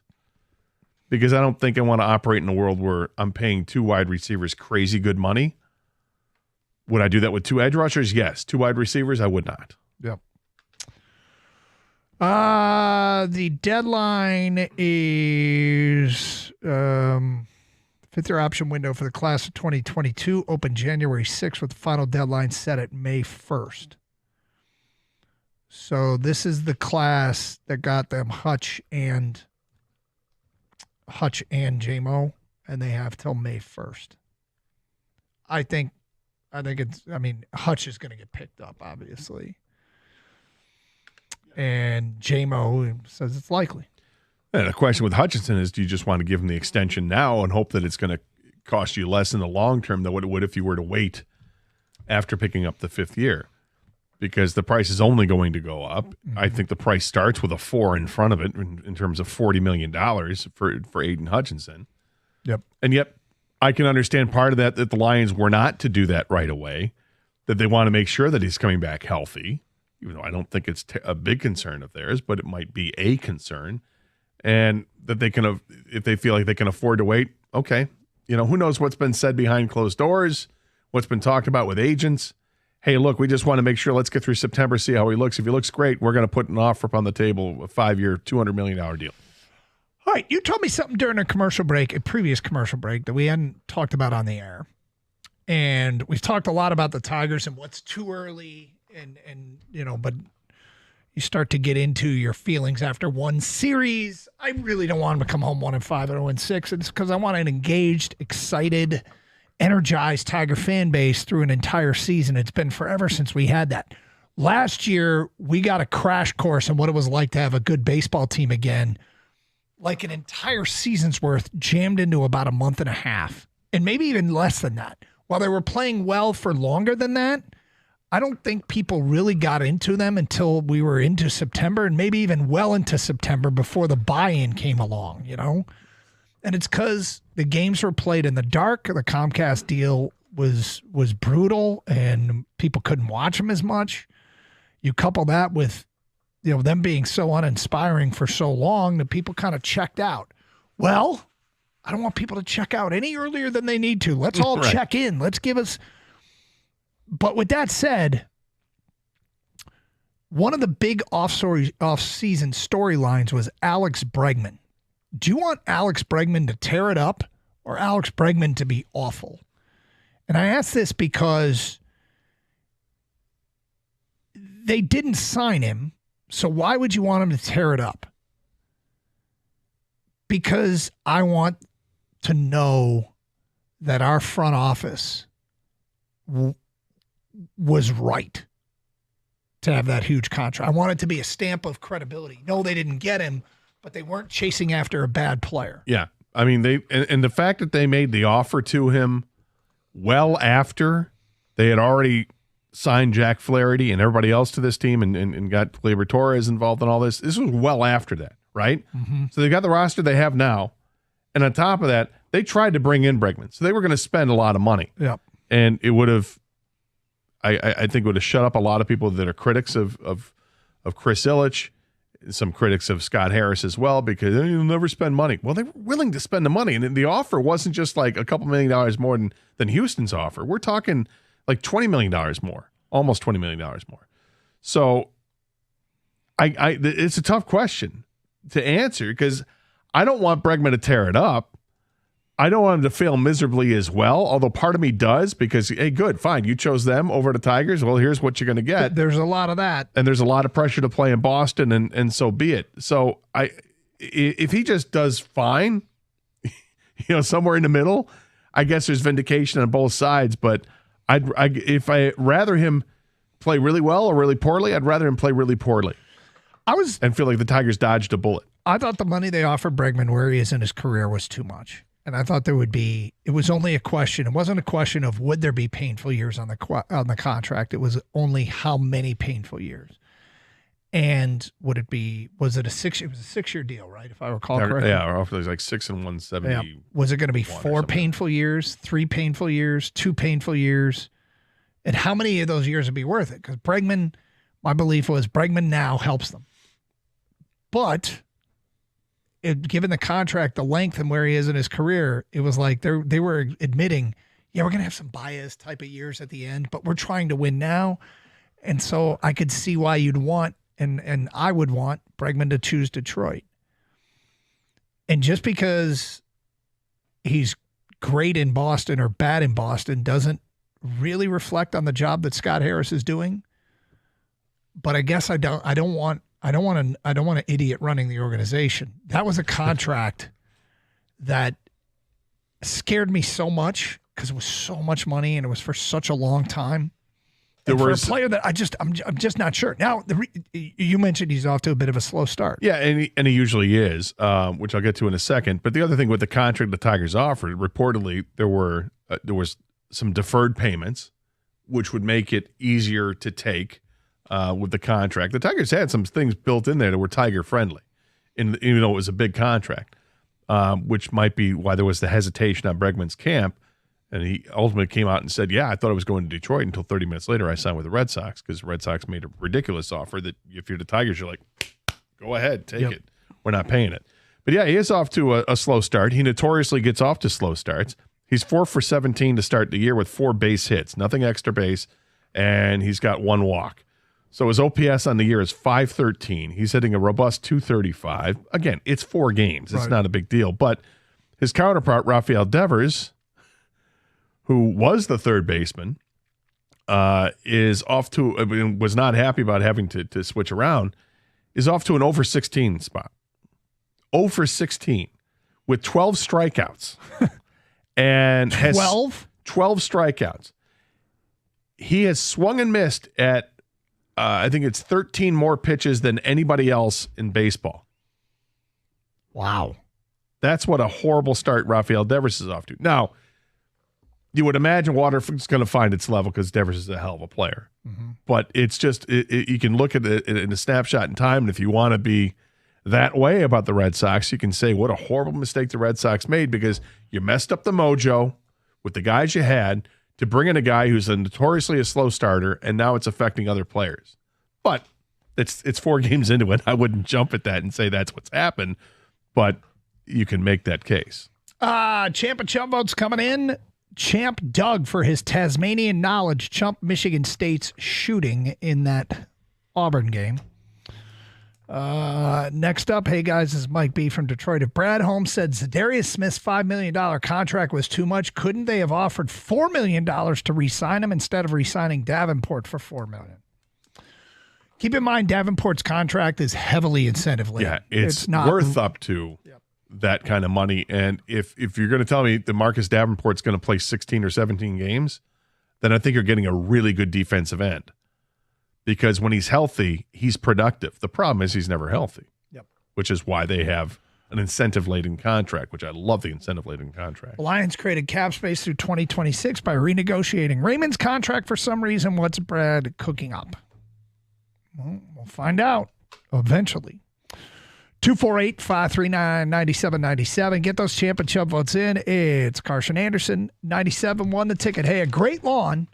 [SPEAKER 12] because I don't think I want to operate in a world where I'm paying 2 wide receivers crazy good money. Would I do that with 2 edge rushers? Yes. 2 wide receivers, I would not.
[SPEAKER 11] Yep. The deadline is 5th-year option window for the class of 2022 open January 6th with the final deadline set at May 1st. So this is the class that got them Hutch and JMO, and they have till May 1st. I think Hutch is going to get picked up, obviously. And JMO says it's likely.
[SPEAKER 12] And the question with Hutchinson is, do you just want to give him the extension now and hope that it's going to cost you less in the long term than what it would if you were to wait after picking up the 5th year? Because the price is only going to go up. Mm-hmm. I think the price starts with a 4 in front of it in terms of $40 million for Aiden Hutchinson.
[SPEAKER 11] Yep.
[SPEAKER 12] And yet I can understand part of that the Lions were not to do that right away, that they want to make sure that he's coming back healthy, even though I don't think it's a big concern of theirs, but it might be a concern. And that they can, if they feel like they can afford to wait, okay. You know, who knows what's been said behind closed doors, what's been talked about with agents. Hey, look, we just want to make sure, let's get through September, see how he looks. If he looks great, we're going to put an offer up on the table, a 5-year, $200 million deal.
[SPEAKER 11] All right, you told me something during a previous commercial break that we hadn't talked about on the air. And we've talked a lot about the Tigers and what's too early and but you start to get into your feelings after one series. I really don't want them to come home 1-5 or 0-6. It's because I want an engaged, excited, energized Tiger fan base through an entire season. It's been forever since we had that. Last year, we got a crash course on what it was like to have a good baseball team again, like an entire season's worth jammed into about a month and a half, and maybe even less than that. While they were playing well for longer than that, I don't think people really got into them until we were into September, and maybe even well into September before the buy-in came along, And it's because the games were played in the dark. The Comcast deal was brutal, and people couldn't watch them as much. You couple that with, them being so uninspiring for so long that people kind of checked out. Well, I don't want people to check out any earlier than they need to. Let's all check in. Let's give us. But with that said, one of the big off-season storylines was Alex Bregman. Do you want Alex Bregman to tear it up or Alex Bregman to be awful? And I ask this because they didn't sign him, so why would you want him to tear it up? Because I want to know that our front office was right to have that huge contract. I want it to be a stamp of credibility. No, they didn't get him, but they weren't chasing after a bad player.
[SPEAKER 12] Yeah. I mean, and the fact that they made the offer to him well after they had already signed Jack Flaherty and everybody else to this team and got Gleyber Torres involved in all this. This was well after that, right?
[SPEAKER 11] Mm-hmm.
[SPEAKER 12] So they got the roster they have now. And on top of that, they tried to bring in Bregman. So they were going to spend a lot of money.
[SPEAKER 11] Yep.
[SPEAKER 12] And it would have, I think it would have shut up a lot of people that are critics of Chris Ilitch, some critics of Scott Harris as well, because you'll never spend money. Well, they were willing to spend the money. And the offer wasn't just like a couple $1 million more than Houston's offer. We're talking like $20 million more, almost $20 million more. So it's a tough question to answer because I don't want Bregman to tear it up. I don't want him to fail miserably as well, although part of me does because, hey, good, fine. You chose them over the Tigers. Well, here's what you're going to get.
[SPEAKER 11] There's a lot of that.
[SPEAKER 12] And there's a lot of pressure to play in Boston, and so be it. So if he just does fine, somewhere in the middle, I guess there's vindication on both sides. But if I rather him play really well or really poorly, I'd rather him play really poorly. And feel like the Tigers dodged a bullet.
[SPEAKER 11] I thought the money they offered Bregman where he is in his career was too much. And I thought it was only a question. It wasn't a question of would there be painful years on the contract. It was only how many painful years. And was it a 6-year deal, right? If I recall correctly.
[SPEAKER 12] Yeah, it was like 6 and 170.
[SPEAKER 11] Yeah. Was it going to be 4 painful years, 3 painful years, 2 painful years? And how many of those years would be worth it? Because Bregman, my belief was Bregman now helps them. But given the contract, the length and where he is in his career, it was like they were admitting, yeah, we're going to have some bias type of years at the end, but we're trying to win now. And so I could see why you'd want, and I would want Bregman to choose Detroit. And just because he's great in Boston or bad in Boston doesn't really reflect on the job that Scott Harris is doing. But I guess I don't want an idiot running the organization. That was a contract that scared me so much because it was so much money and it was for such a long time. And for a player that I'm just not sure. Now, you mentioned he's off to a bit of a slow start.
[SPEAKER 12] Yeah, and he usually is, which I'll get to in a second. But the other thing with the contract the Tigers offered, reportedly there was some deferred payments, which would make it easier to take. With the contract, the Tigers had some things built in there that were Tiger friendly, even though it was a big contract, which might be why there was the hesitation on Bregman's camp. And he ultimately came out and said, yeah, I thought I was going to Detroit until 30 minutes later I signed with the Red Sox because the Red Sox made a ridiculous offer that if you're the Tigers, you're like, go ahead, take it. We're not paying it. But yeah, he is off to a slow start. He notoriously gets off to slow starts. He's 4 for 17 to start the year with 4 base hits, nothing extra base, and he's got 1 walk. So his OPS on the year is .513. He's hitting a robust .235. Again, it's 4 games. It's not a big deal. But his counterpart, Rafael Devers, who was the third baseman, is off to was not happy about having to switch around, is off to an 0 for 16 spot. 0 for 16 with 12 strikeouts. And
[SPEAKER 11] 12?
[SPEAKER 12] 12 strikeouts. He has swung and missed at I think it's 13 more pitches than anybody else in baseball.
[SPEAKER 11] Wow.
[SPEAKER 12] That's what a horrible start Rafael Devers is off to. Now, you would imagine Waterford's going to find its level because Devers is a hell of a player. Mm-hmm. But it's just, you can look at it in a snapshot in time, and if you want to be that way about the Red Sox, you can say what a horrible mistake the Red Sox made because you messed up the mojo with the guys you had to bring in a guy who's notoriously a slow starter, and now it's affecting other players. But it's 4 games into it. I wouldn't jump at that and say that's what's happened, but you can make that case.
[SPEAKER 11] Champ and Chump votes coming in. Champ Doug for his Tasmanian knowledge. Chump Michigan State's shooting in that Auburn game. Next up, hey guys, this is Mike B from Detroit. If Brad Holmes said Zadarius Smith's $5 million contract was too much, couldn't they have offered $4 million to re-sign him instead of re-signing Davenport for $4 million? Keep in mind, Davenport's contract is heavily incentive-laden.
[SPEAKER 12] Yeah, it's
[SPEAKER 11] not
[SPEAKER 12] worth up to that kind of money. And if you're going to tell me that Marcus Davenport's going to play 16 or 17 games, then I think you're getting a really good defensive end. Because when he's healthy, he's productive. The problem is he's never healthy, which is why they have an incentive-laden contract, which I love the incentive-laden contract.
[SPEAKER 11] The Lions created cap space through 2026 by renegotiating Raymond's contract for some reason. What's Brad cooking up? Well, we'll find out eventually. 248-539-9797. Get those Champ and Chub votes in. It's Carson Anderson. 97 won the ticket. Hey, a great lawn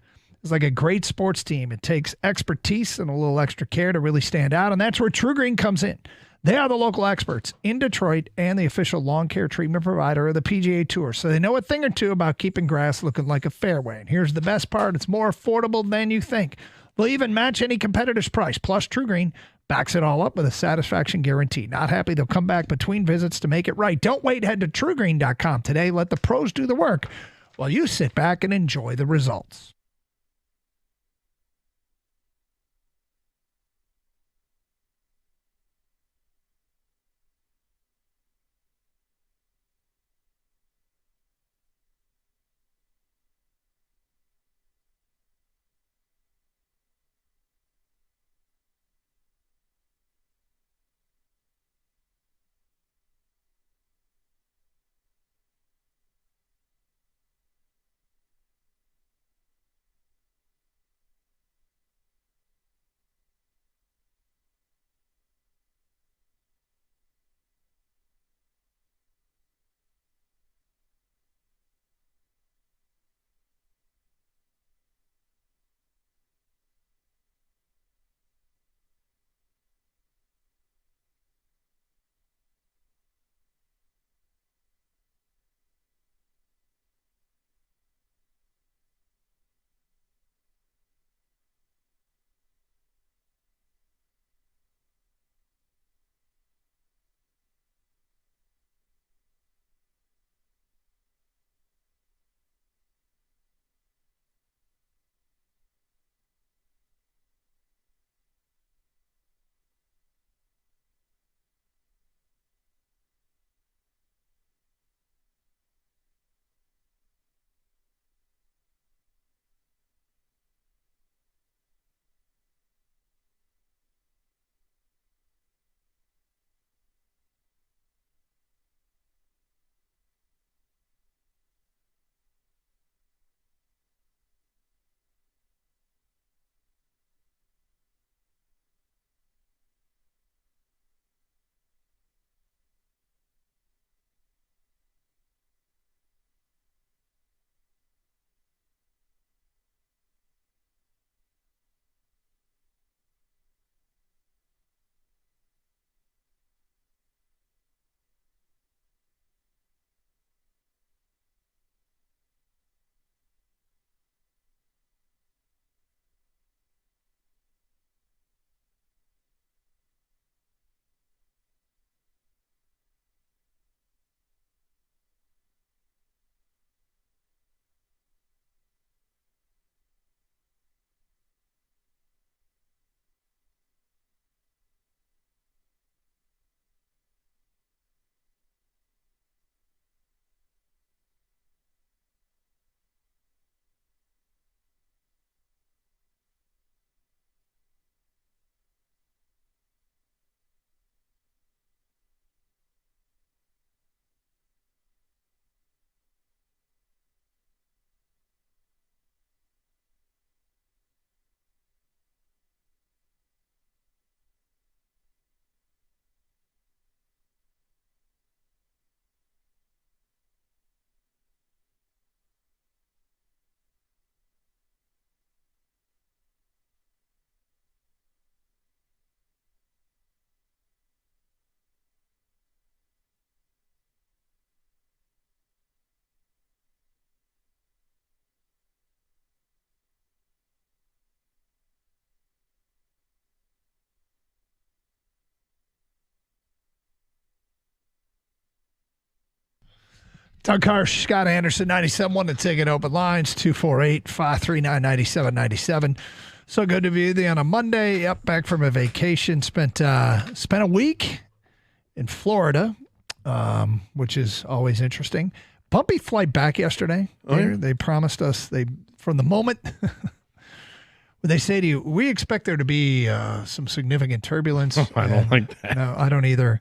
[SPEAKER 11] is like a great sports team. It takes expertise and a little extra care to really stand out, and that's where True Green comes in. They are the local experts in Detroit and the official lawn care treatment provider of the PGA Tour, so they know a thing or two about keeping grass looking like a fairway. And here's the best part. It's more affordable than you think. They'll even match any competitor's price. Plus, True Green backs it all up with a satisfaction guarantee. Not happy? They'll come back between visits to make it right. Don't wait. Head to TrueGreen.com today. Let the pros do the work while you sit back and enjoy the results. Doug Harsh, Scott Anderson, 97.1 The Ticket, open lines, 248-539-9797. So good to be with you on a Monday. Yep, back from a vacation. Spent a week in Florida, which is always interesting. Bumpy flight back yesterday.
[SPEAKER 12] Oh, yeah?
[SPEAKER 11] They promised us, from the moment when they say to you, we expect there to be some significant turbulence.
[SPEAKER 12] Oh, I don't like that.
[SPEAKER 11] No, I don't either.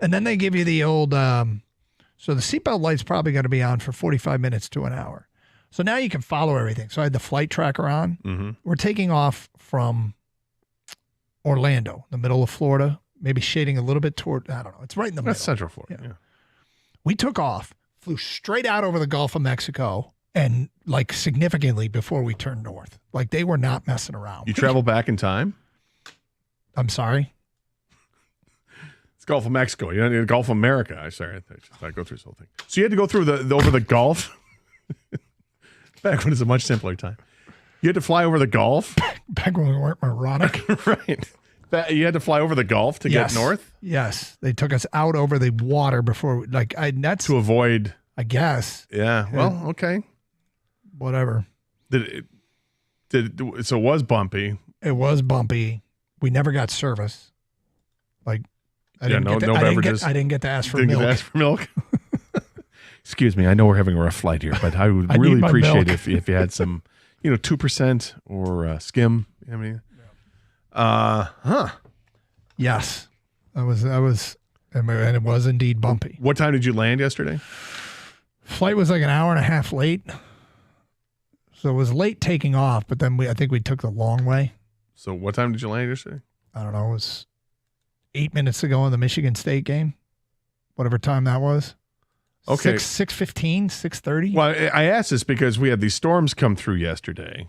[SPEAKER 11] And then they give you the old, so the seatbelt light's probably going to be on for 45 minutes to an hour. So now you can follow everything. So I had the flight tracker on.
[SPEAKER 12] Mm-hmm.
[SPEAKER 11] We're taking off from Orlando, the middle of Florida, maybe shading a little bit toward, I don't know. It's right in the middle.
[SPEAKER 12] That's Central Florida. Yeah.
[SPEAKER 11] We took off, flew straight out over the Gulf of Mexico, and like significantly before we turned north. Like they were not messing around.
[SPEAKER 12] You travel back in time?
[SPEAKER 11] I'm sorry?
[SPEAKER 12] It's Gulf of Mexico. You know, Gulf of America. I go through this whole thing. So you had to go through the over the Gulf? Back when it's a much simpler time. You had to fly over the Gulf?
[SPEAKER 11] Back when we weren't moronic.
[SPEAKER 12] Right. You had to fly over the Gulf to get north?
[SPEAKER 11] Yes. They took us out over the water before, that's
[SPEAKER 12] to avoid.
[SPEAKER 11] I guess.
[SPEAKER 12] Yeah. Well, okay.
[SPEAKER 11] Whatever.
[SPEAKER 12] So it was bumpy.
[SPEAKER 11] It was bumpy. We never got service. I didn't get
[SPEAKER 12] beverages.
[SPEAKER 11] I didn't get to ask for
[SPEAKER 12] Didn't
[SPEAKER 11] milk.
[SPEAKER 12] get to ask for milk. Excuse me. I know we're having a rough flight here, but I would
[SPEAKER 11] I
[SPEAKER 12] really
[SPEAKER 11] need my
[SPEAKER 12] appreciate
[SPEAKER 11] milk.
[SPEAKER 12] if you had some, 2% or skim. I mean,
[SPEAKER 11] Yes. And it was indeed bumpy.
[SPEAKER 12] What time did you land yesterday?
[SPEAKER 11] Flight was like an hour and a half late. So it was late taking off, but then I think we took the long way.
[SPEAKER 12] So what time did you land yesterday?
[SPEAKER 11] I don't know. It was 8 minutes ago in the Michigan State game. Whatever time that was.
[SPEAKER 12] Okay.
[SPEAKER 11] 6:15, 6:30.
[SPEAKER 12] Well, I asked this because we had these storms come through yesterday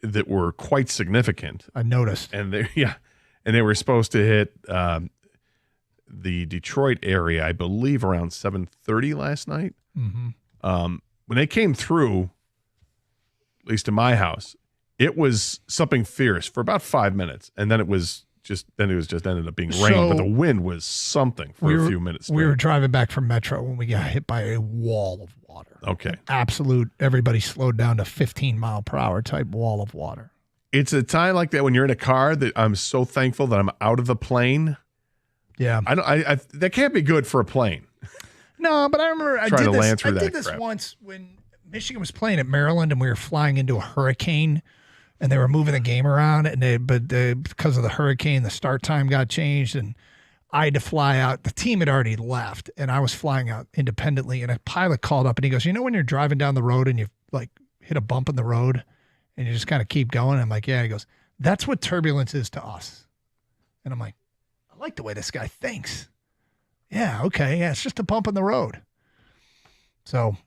[SPEAKER 12] that were quite significant.
[SPEAKER 11] I noticed.
[SPEAKER 12] And they were supposed to hit the Detroit area, I believe, around 7:30 last night.
[SPEAKER 11] Mm-hmm.
[SPEAKER 12] When they came through, at least in my house, it was something fierce for about 5 minutes, and then it was just ended up being rain. But the wind was something for a few minutes.
[SPEAKER 11] We were driving back from Metro when we got hit by a wall of water.
[SPEAKER 12] Okay.
[SPEAKER 11] Absolute. Everybody slowed down to 15 mile per hour type wall of water.
[SPEAKER 12] It's a time like that when you're in a car that I'm so thankful that I'm out of the plane.
[SPEAKER 11] Yeah.
[SPEAKER 12] I that can't be good for a plane.
[SPEAKER 11] No, but I remember I
[SPEAKER 12] Trying
[SPEAKER 11] did
[SPEAKER 12] to
[SPEAKER 11] this.
[SPEAKER 12] land through
[SPEAKER 11] I
[SPEAKER 12] that
[SPEAKER 11] did this
[SPEAKER 12] crap.
[SPEAKER 11] once when Michigan was playing at Maryland, and we were flying into a hurricane, and they were moving the game around, but because of the hurricane, the start time got changed, and I had to fly out. The team had already left, and I was flying out independently. And a pilot called up, and he goes, when you're driving down the road and you hit a bump in the road, and you just kind of keep going. I'm like, yeah. He goes, that's what turbulence is to us. And I'm like, I like the way this guy thinks. Yeah, okay. Yeah, it's just a bump in the road. So,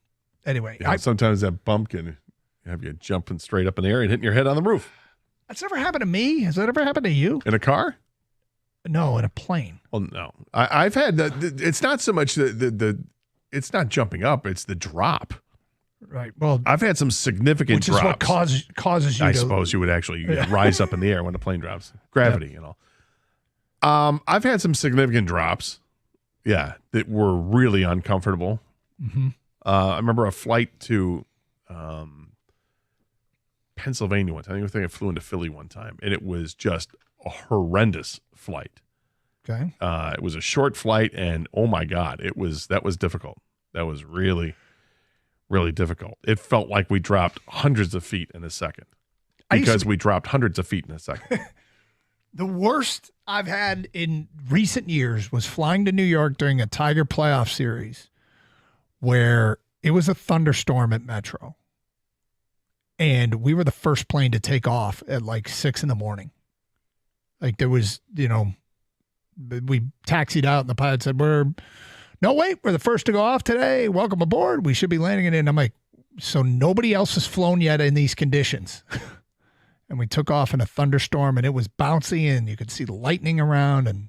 [SPEAKER 11] anyway.
[SPEAKER 12] Yeah, sometimes that bump can have you jumping straight up in the air and hitting your head on the roof.
[SPEAKER 11] That's never happened to me. Has that ever happened to you?
[SPEAKER 12] In a car?
[SPEAKER 11] No, in a plane.
[SPEAKER 12] Well, no. I've had it's not so much it's not jumping up, it's the drop.
[SPEAKER 11] Right. Well,
[SPEAKER 12] I've had some significant
[SPEAKER 11] which
[SPEAKER 12] drops.
[SPEAKER 11] is what causes you
[SPEAKER 12] I
[SPEAKER 11] to.
[SPEAKER 12] suppose you would actually rise up in the air when the plane drops. Gravity and all. I've had some significant drops. Yeah, that were really uncomfortable.
[SPEAKER 11] Mm-hmm.
[SPEAKER 12] I remember a flight to Pennsylvania one time. I think I flew into Philly one time, and it was just a horrendous flight.
[SPEAKER 11] Okay.
[SPEAKER 12] It was a short flight, and oh my God, that was difficult. That was really, really difficult. It felt like we dropped hundreds of feet in a second because we dropped hundreds of feet in a second.
[SPEAKER 11] The worst I've had in recent years was flying to New York during a Tiger playoff series where it was a thunderstorm at Metro. And we were the first plane to take off at 6 a.m. There was, we taxied out and the pilot said, we're the first to go off today. Welcome aboard. We should be landing it in. I'm like, so nobody else has flown yet in these conditions. And we took off in a thunderstorm, and it was bouncy, and you could see the lightning around. And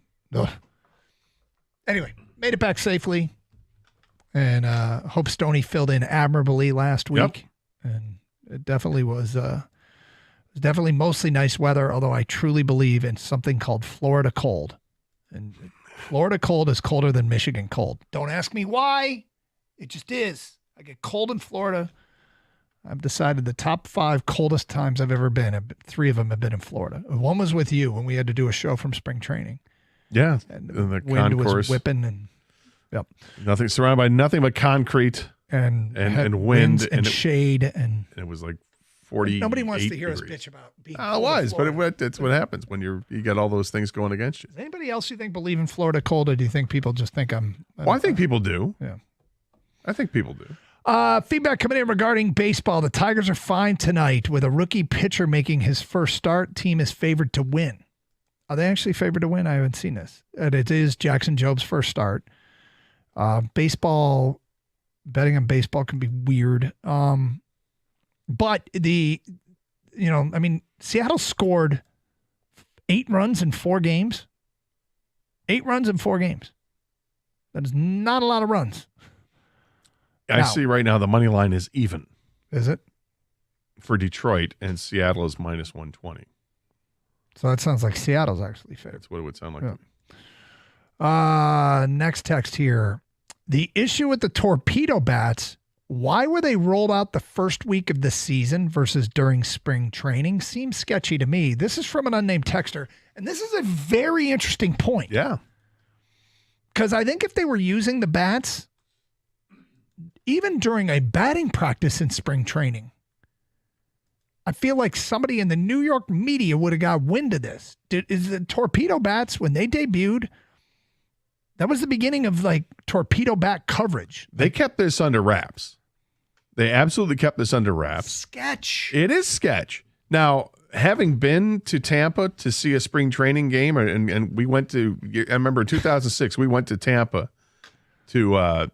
[SPEAKER 11] anyway, made it back safely. And Hope Stoney filled in admirably last week. Yep. And it definitely was definitely mostly nice weather, although I truly believe in something called Florida cold. And Florida cold is colder than Michigan cold. Don't ask me why. It just is. I get cold in Florida. I've decided the top 5 coldest times I've ever been, 3 of them have been in Florida. One was with you when we had to do a show from spring training.
[SPEAKER 12] Yeah.
[SPEAKER 11] And
[SPEAKER 12] the
[SPEAKER 11] wind
[SPEAKER 12] concourse
[SPEAKER 11] was whipping and
[SPEAKER 12] nothing, surrounded by nothing but concrete
[SPEAKER 11] and
[SPEAKER 12] wind
[SPEAKER 11] and shade and
[SPEAKER 12] it was like 40.
[SPEAKER 11] Nobody wants to hear us bitch about being
[SPEAKER 12] it was, but it's what happens when you got all those things going against you.
[SPEAKER 11] Does anybody else you think believe in Florida cold, or do you think people just think I'm
[SPEAKER 12] Well, I think people do.
[SPEAKER 11] Yeah.
[SPEAKER 12] I think people do.
[SPEAKER 11] Feedback coming in regarding baseball. The Tigers are fine tonight with a rookie pitcher making his first start. Team is favored to win. Are they actually favored to win? I haven't seen this. And it is Jackson Job's first start. Baseball, betting on baseball can be weird. But Seattle scored 8 runs in 4 games. 8 runs in 4 games. That is not a lot of runs.
[SPEAKER 12] I see right now the money line is even.
[SPEAKER 11] Is it?
[SPEAKER 12] For Detroit, and Seattle is minus 120.
[SPEAKER 11] So that sounds like Seattle's actually favored.
[SPEAKER 12] That's what it would sound like to me.
[SPEAKER 11] Next text here. The issue with the torpedo bats, why were they rolled out the first week of the season versus during spring training? Seems sketchy to me. This is from an unnamed texter, and this is a very interesting point.
[SPEAKER 12] Yeah.
[SPEAKER 11] Because I think if they were using the bats, even during a batting practice in spring training, I feel like somebody in the New York media would have got wind of this. Is the torpedo bats, when they debuted, that was the beginning of like torpedo bat coverage.
[SPEAKER 12] They kept this under wraps. They absolutely kept this under wraps.
[SPEAKER 11] Sketch.
[SPEAKER 12] It is sketch. Now, having been to Tampa to see a spring training game, and we went to, I remember 2006, we went to Tampa to,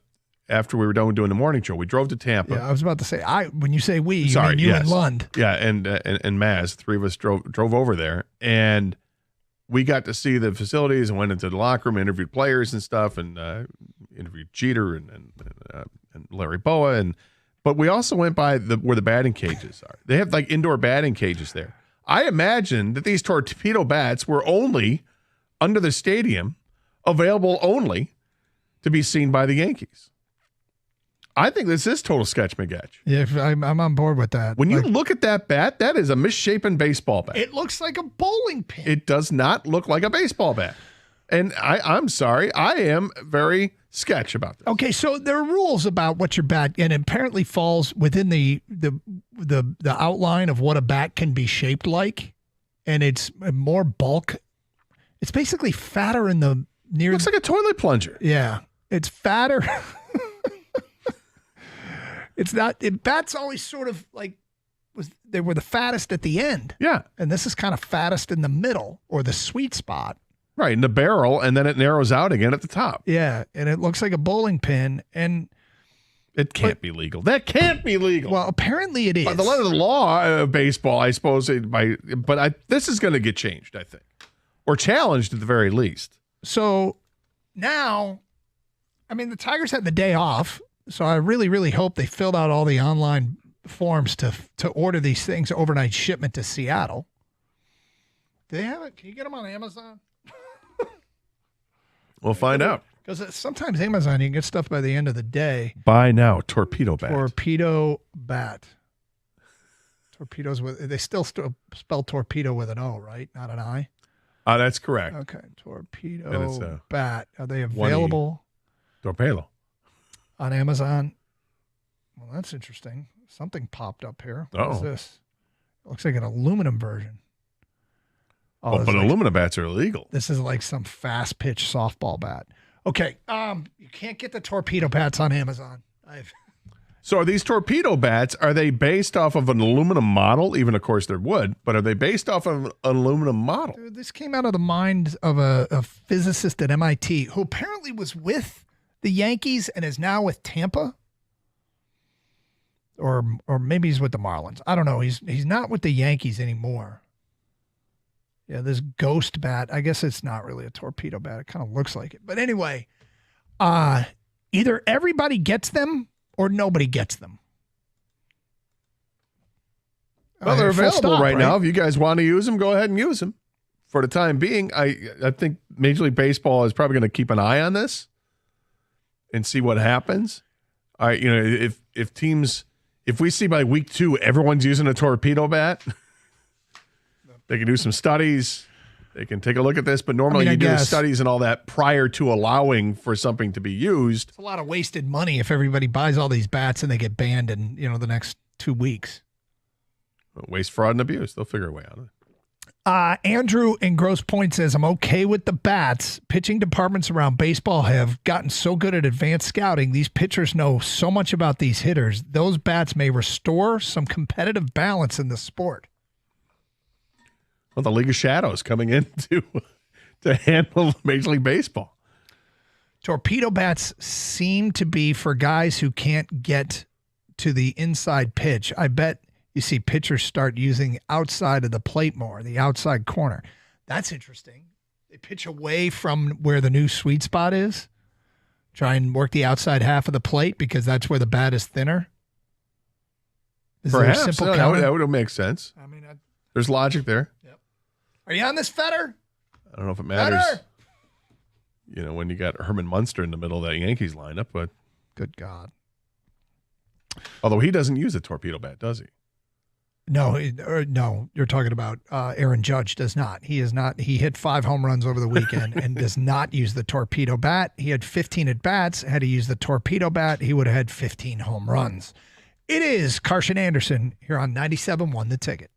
[SPEAKER 12] after we were done doing the morning show, we drove to Tampa.
[SPEAKER 11] Yeah, I was about to say, when you say we, you mean you and Lund.
[SPEAKER 12] Yeah, and Maz, 3 of us drove over there, and we got to see the facilities and went into the locker room, interviewed players and stuff, and interviewed Jeter and Larry Boa, but we also went by where the batting cages are. They have like indoor batting cages there. I imagine that these torpedo bats were only under the stadium, available only to be seen by the Yankees. I think this is total sketch, McGetch.
[SPEAKER 11] Yeah, I'm on board with that.
[SPEAKER 12] When you look at that bat, that is a misshapen baseball bat.
[SPEAKER 11] It looks like a bowling pin.
[SPEAKER 12] It does not look like a baseball bat. And I'm sorry, I am very sketch about this.
[SPEAKER 11] Okay, so there are rules about what your bat, and it apparently falls within the outline of what a bat can be shaped like, and it's more bulk. It's basically fatter in the near.
[SPEAKER 12] Looks like a toilet plunger.
[SPEAKER 11] Yeah, it's fatter. It's not. Bats always sort of like they were the fattest at the end.
[SPEAKER 12] Yeah,
[SPEAKER 11] and this is kind of fattest in the middle or the sweet spot.
[SPEAKER 12] Right, in the barrel, and then it narrows out again at the top.
[SPEAKER 11] Yeah, and it looks like a bowling pin, and
[SPEAKER 12] it can't be legal. That can't be legal.
[SPEAKER 11] Well, apparently it is.
[SPEAKER 12] By the letter of the law of baseball, I suppose. This is going to get changed, I think, or challenged at the very least.
[SPEAKER 11] So now, I mean, the Tigers had the day off, so I really, really hope they filled out all the online forms to order these things overnight shipment to Seattle. Do they have it? Can you get them on Amazon?
[SPEAKER 12] We'll find out.
[SPEAKER 11] Because sometimes Amazon, you can get stuff by the end of the day.
[SPEAKER 12] Buy now, torpedo bat.
[SPEAKER 11] Torpedo bat. Torpedoes they still spell torpedo with an O, right? Not an I?
[SPEAKER 12] That's correct.
[SPEAKER 11] Okay, torpedo bat. Are they
[SPEAKER 12] 1E.
[SPEAKER 11] available?
[SPEAKER 12] Torpedo.
[SPEAKER 11] On Amazon? Well, that's interesting. Something popped up here. What is this? It looks like an aluminum version.
[SPEAKER 12] But aluminum bats are illegal.
[SPEAKER 11] This is like some fast pitch softball bat. Okay, you can't get the torpedo bats on Amazon.
[SPEAKER 12] So are these torpedo bats, are they based off of an aluminum model? Even, of course, they're wood, but are they based off of an aluminum model?
[SPEAKER 11] Dude, this came out of the mind of a physicist at MIT who apparently was with the Yankees and is now with Tampa. Or maybe he's with the Marlins. I don't know. He's not with the Yankees anymore. Yeah, this ghost bat, I guess it's not really a torpedo bat. It kind of looks like it. But anyway, either everybody gets them or nobody gets them.
[SPEAKER 12] Well, they're available right now. If you guys want to use them, go ahead and use them. For the time being, I think Major League Baseball is probably going to keep an eye on this and see what happens. All right, if we see by week 2 everyone's using a torpedo bat, they can do some studies. They can take a look at this, but normally you do the studies and all that prior to allowing for something to be used.
[SPEAKER 11] It's a lot of wasted money if everybody buys all these bats and they get banned in the next 2 weeks.
[SPEAKER 12] Waste, fraud, and abuse. They'll figure a way out of it.
[SPEAKER 11] Andrew in Grosse Pointe says, I'm okay with the bats. Pitching departments around baseball have gotten so good at advanced scouting. These pitchers know so much about these hitters. Those bats may restore some competitive balance in the sport.
[SPEAKER 12] Well, the League of Shadows coming in to handle Major League Baseball.
[SPEAKER 11] Torpedo bats seem to be for guys who can't get to the inside pitch. I bet you see pitchers start using outside of the plate more, the outside corner. That's interesting. They pitch away from where the new sweet spot is. Try and work the outside half of the plate because that's where the bat is thinner.
[SPEAKER 12] Perhaps. That would make sense.
[SPEAKER 11] I mean,
[SPEAKER 12] there's logic there.
[SPEAKER 11] Are you on this, Fetter?
[SPEAKER 12] I don't know if it matters. Fetter! When you got Herman Munster in the middle of that Yankees lineup, but
[SPEAKER 11] good God.
[SPEAKER 12] Although he doesn't use a torpedo bat, does he?
[SPEAKER 11] No, you're talking about Aaron Judge does not. He is not. He hit 5 home runs over the weekend and does not use the torpedo bat. He had 15 at bats. Had he used the torpedo bat, he would have had 15 home runs. It is Carson Anderson here on 97.1 The Ticket.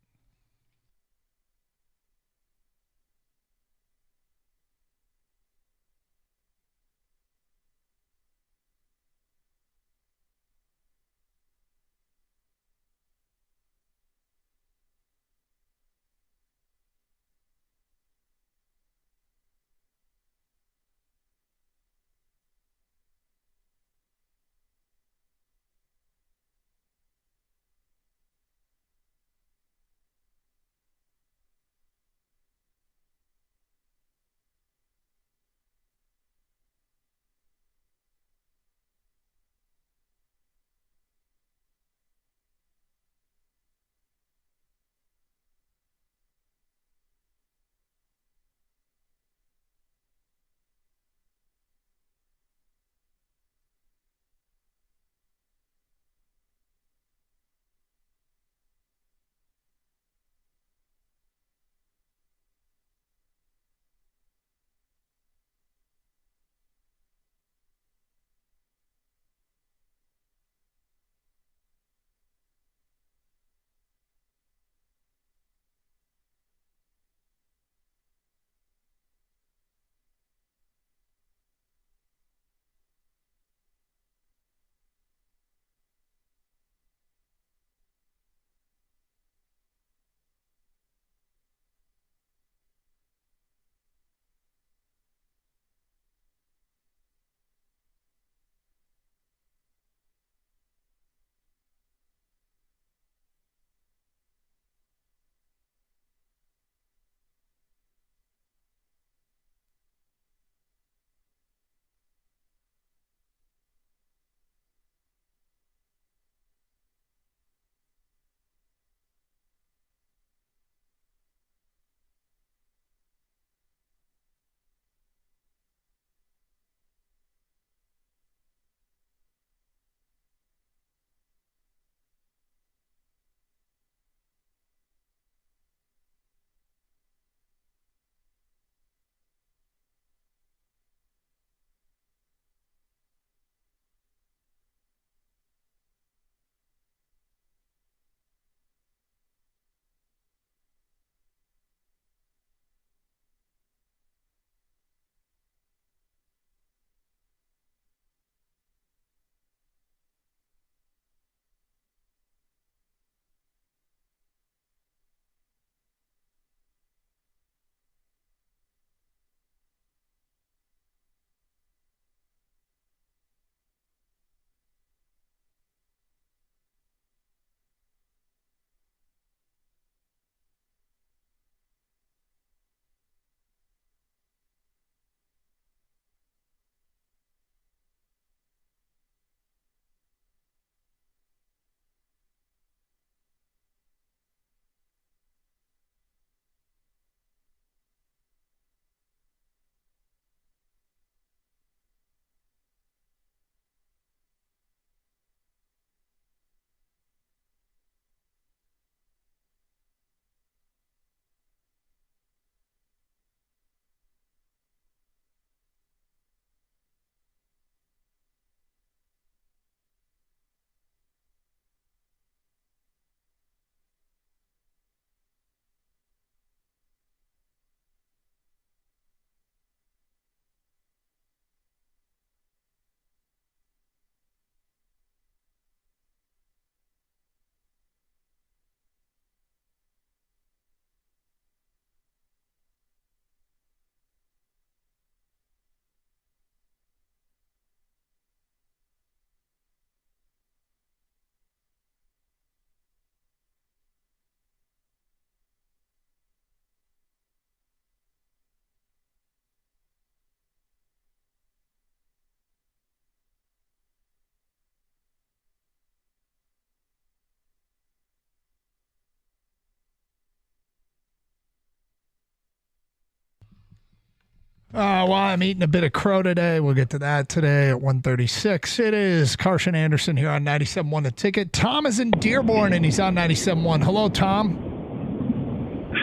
[SPEAKER 11] Well, I'm eating a bit of crow today. We'll get to that today at 1:36. It is Carson Anderson here on 97.1 The Ticket. Tom is in Dearborn, and he's on 97.1. Hello, Tom.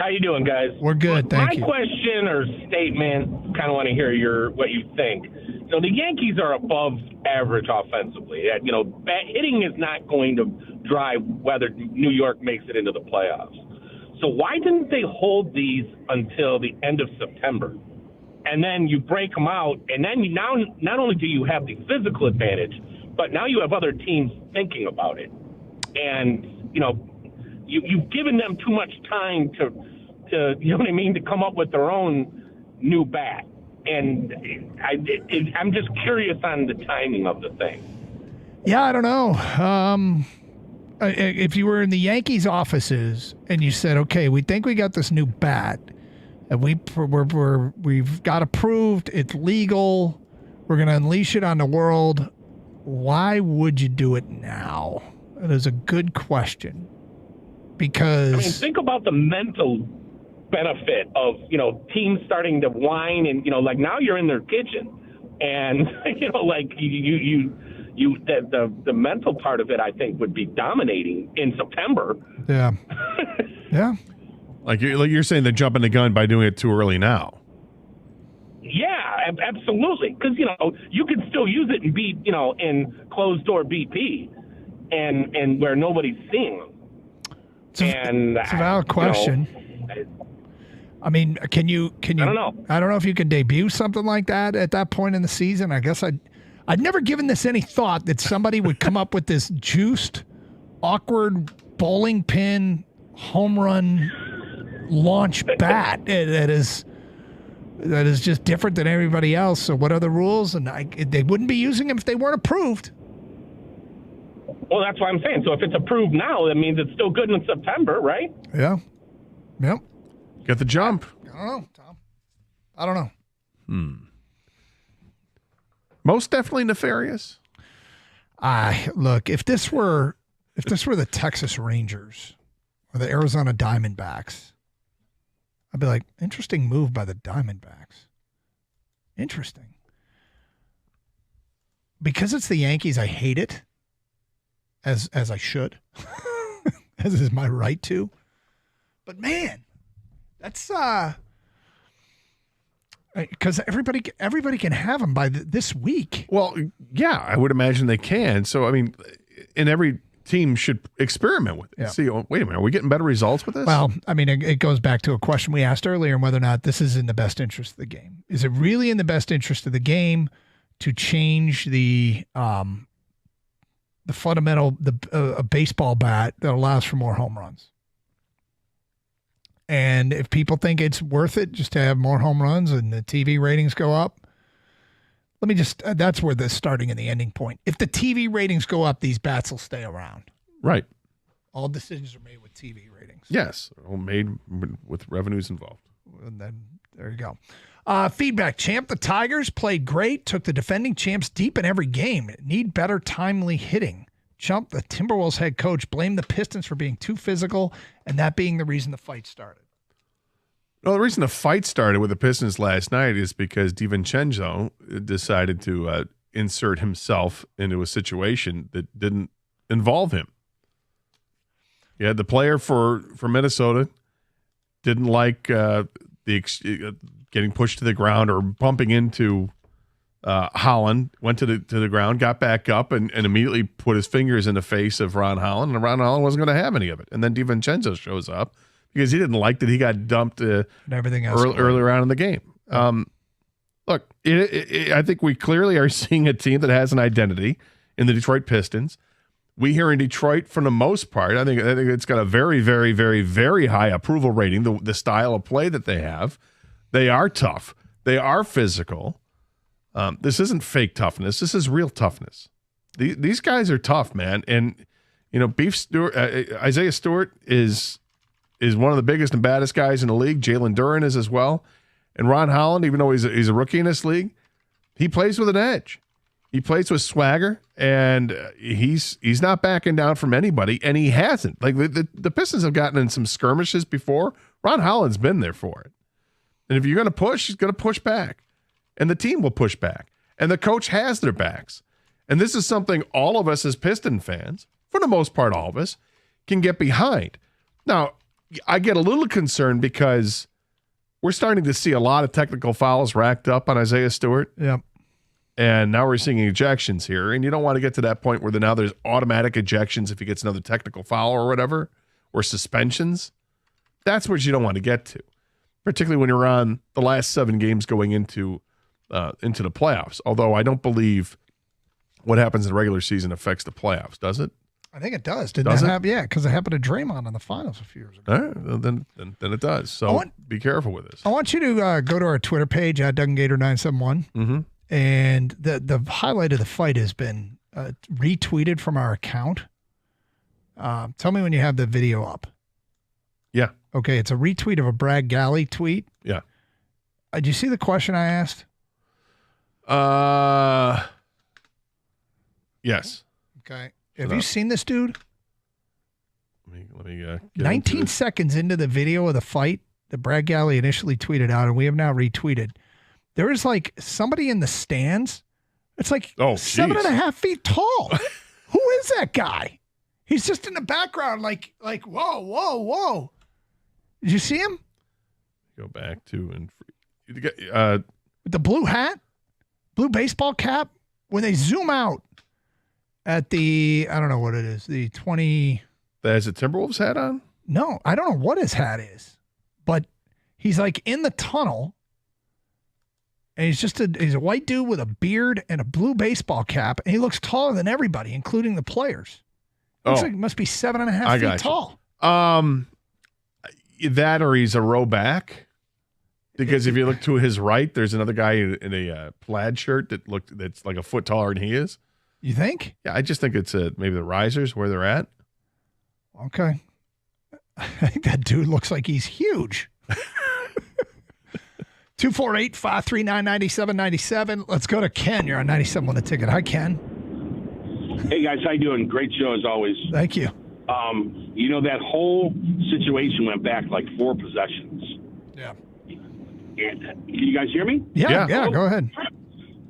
[SPEAKER 19] How you doing, guys?
[SPEAKER 11] We're good, thank you.
[SPEAKER 19] My question or statement, kind of want to hear what you think. So the Yankees are above average offensively. Hitting is not going to drive whether New York makes it into the playoffs. So why didn't they hold these until the end of September? And then you break them out, and then now not only do you have the physical advantage, but now you have other teams thinking about it. And, you've given them too much time to you know what I mean, to come up with their own new bat. And I'm just curious on the timing of the thing.
[SPEAKER 11] Yeah, I don't know. If you were in the Yankees offices and you said, okay, we think we got this new bat, and we've got approved, it's legal, we're going to unleash it on the world, why would you do it now? It is a good question. Because
[SPEAKER 19] think about the mental benefit of, teams starting to whine and, like now you're in their kitchen and, the mental part of it, I think, would be dominating in September.
[SPEAKER 11] Yeah. Yeah.
[SPEAKER 12] Like you're saying they're jumping the gun by doing it too early now.
[SPEAKER 19] Yeah, absolutely. Because, you can still use it and be, in closed door BP and where nobody's seeing them.
[SPEAKER 11] It's a valid question. I mean, can you? I don't know. I don't know if you can debut something like that at that point in the season. I guess I'd never given this any thought that somebody would come up with this juiced, awkward bowling pin home run launch bat that is just different than everybody else. So what are the rules? And they wouldn't be using them if they weren't approved.
[SPEAKER 19] Well, that's what I'm saying. So if it's approved now, that means it's still good in September, right?
[SPEAKER 11] Yeah. Yep.
[SPEAKER 12] Get the jump.
[SPEAKER 11] I don't know, Tom. I don't know.
[SPEAKER 12] Most definitely nefarious.
[SPEAKER 11] Look, if this were the Texas Rangers or the Arizona Diamondbacks, I'd be like, interesting move by the Diamondbacks. Interesting. Because it's the Yankees, I hate it. As I should, as is my right to. But man, that's because everybody can have them by this week.
[SPEAKER 12] Well, yeah, I would imagine they can. So I mean, and every team should experiment with it.
[SPEAKER 11] Yeah.
[SPEAKER 12] See, wait a minute, are we getting better results with this?
[SPEAKER 11] Well, I mean, it goes back to a question we asked earlier, and whether or not this is in the best interest of the game. Is it really in the best interest of the game to change the fundamental, a baseball bat that allows for more home runs? And if people think it's worth it just to have more home runs and the TV ratings go up, that's where the starting and the ending point. If the TV ratings go up, these bats will stay around.
[SPEAKER 12] Right.
[SPEAKER 11] All decisions are made with TV ratings.
[SPEAKER 12] Yes, all made with revenues involved.
[SPEAKER 11] And then there you go. Feedback, champ. The Tigers played great, took the defending champs deep in every game. Need better timely hitting. Chump, the Timberwolves head coach, blamed the Pistons for being too physical, and that being the reason the fight started.
[SPEAKER 12] Well, the reason the fight started with the Pistons last night is because DiVincenzo decided to insert himself into a situation that didn't involve him. You had the player for Minnesota didn't like getting pushed to the ground or bumping into Holland, went to the ground, got back up, and immediately put his fingers in the face of Ron Holland, and Ron Holland wasn't going to have any of it. And then DiVincenzo shows up because he didn't like that he got dumped and
[SPEAKER 11] everything else
[SPEAKER 12] earlier on in the game. Look, I think we clearly are seeing a team that has an identity in the Detroit Pistons. We here in Detroit, for the most part, I think it's got a very, very, very, very high approval rating, the style of play that they have. They are tough. They are physical. This isn't fake toughness. This is real toughness. These guys are tough, man. And, Beef Stewart, Isaiah Stewart is one of the biggest and baddest guys in the league. Jalen Duren is as well. And Ron Holland, even though he's a rookie in this league, he plays with an edge. He plays with swagger, and he's not backing down from anybody, and he hasn't. Like the Pistons have gotten in some skirmishes before. Ron Holland's been there for it. And if you're going to push, he's going to push back. and the team will push back, and the coach has their backs. And this is something all of us as Piston fans, for the most part, all of us, can get behind. Now, I get a little concerned because we're starting to see a lot of technical fouls racked up on Isaiah Stewart.
[SPEAKER 11] Yep.
[SPEAKER 12] And now we're seeing ejections here. And you don't want to get to that point where now there's automatic ejections if he gets another technical foul or whatever, or suspensions. That's what you don't want to get to, particularly when you're on the last 7 games going into the playoffs. Although I don't believe what happens in the regular season affects the playoffs, does it?
[SPEAKER 11] I think it does. Didn't that happen? Yeah, because it happened to Draymond in the finals a few years ago.
[SPEAKER 12] All right, well, then it does. So be careful with this.
[SPEAKER 11] I want you to go to our Twitter page at DuncanGator971.
[SPEAKER 12] Mm-hmm.
[SPEAKER 11] And the highlight of the fight has been retweeted from our account. Tell me when you have the video up.
[SPEAKER 12] Yeah.
[SPEAKER 11] Okay, it's a retweet of a Brad Galley tweet.
[SPEAKER 12] Yeah.
[SPEAKER 11] Did you see the question I asked?
[SPEAKER 12] Yes.
[SPEAKER 11] Okay. Have you seen this dude?
[SPEAKER 12] Let me get
[SPEAKER 11] 19 seconds into the video of the fight that Brad Galley initially tweeted out, and we have now retweeted. There is like somebody in the stands. It's like 7.5 feet tall. Who is that guy? He's just in the background, like whoa, whoa, whoa. Did you see him?
[SPEAKER 12] Go back to
[SPEAKER 11] with the blue hat, blue baseball cap. When they zoom out at the, I don't know what it is, the 20.
[SPEAKER 12] Has a Timberwolves hat on?
[SPEAKER 11] No, I don't know what his hat is, but he's like in the tunnel. And he's a white dude with a beard and a blue baseball cap, and he looks taller than everybody, including the players. Looks like he must be 7.5 feet tall.
[SPEAKER 12] That or he's a row back. Because if you look to his right, there's another guy in a plaid shirt that's like a foot taller than he is.
[SPEAKER 11] You think?
[SPEAKER 12] Yeah, I just think it's maybe the risers where they're at.
[SPEAKER 11] Okay. I think that dude looks like he's huge. 248-539-9797. Let's go to Ken. You're on 97 on the ticket. Hi, Ken.
[SPEAKER 20] Hey, guys. How you doing? Great show as always.
[SPEAKER 11] Thank you.
[SPEAKER 20] That whole situation went back like 4 possessions.
[SPEAKER 11] Yeah.
[SPEAKER 20] And, can you guys hear me?
[SPEAKER 11] Yeah, go ahead.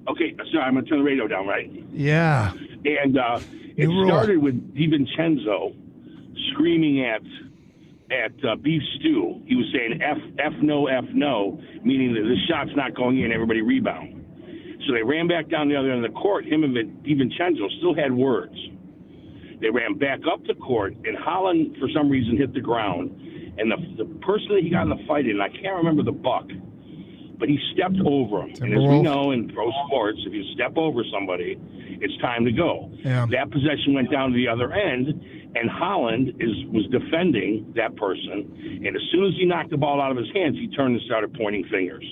[SPEAKER 20] Okay, sorry, I'm going to turn the radio down, right?
[SPEAKER 11] Yeah.
[SPEAKER 20] And it started with DiVincenzo screaming at Beef Stew. He was saying F no, meaning that this shot's not going in, everybody rebound. So they ran back down the other end of the court. Him and DiVincenzo still had words. They ran back up the court, and Holland, for some reason, hit the ground. And the person that he got in the fight in, I can't remember the buck, but he stepped over him. And as we know in pro sports, if you step over somebody, it's time to go.
[SPEAKER 11] Yeah.
[SPEAKER 20] That possession went down to the other end, and Holland was defending that person. And as soon as he knocked the ball out of his hands, he turned and started pointing fingers.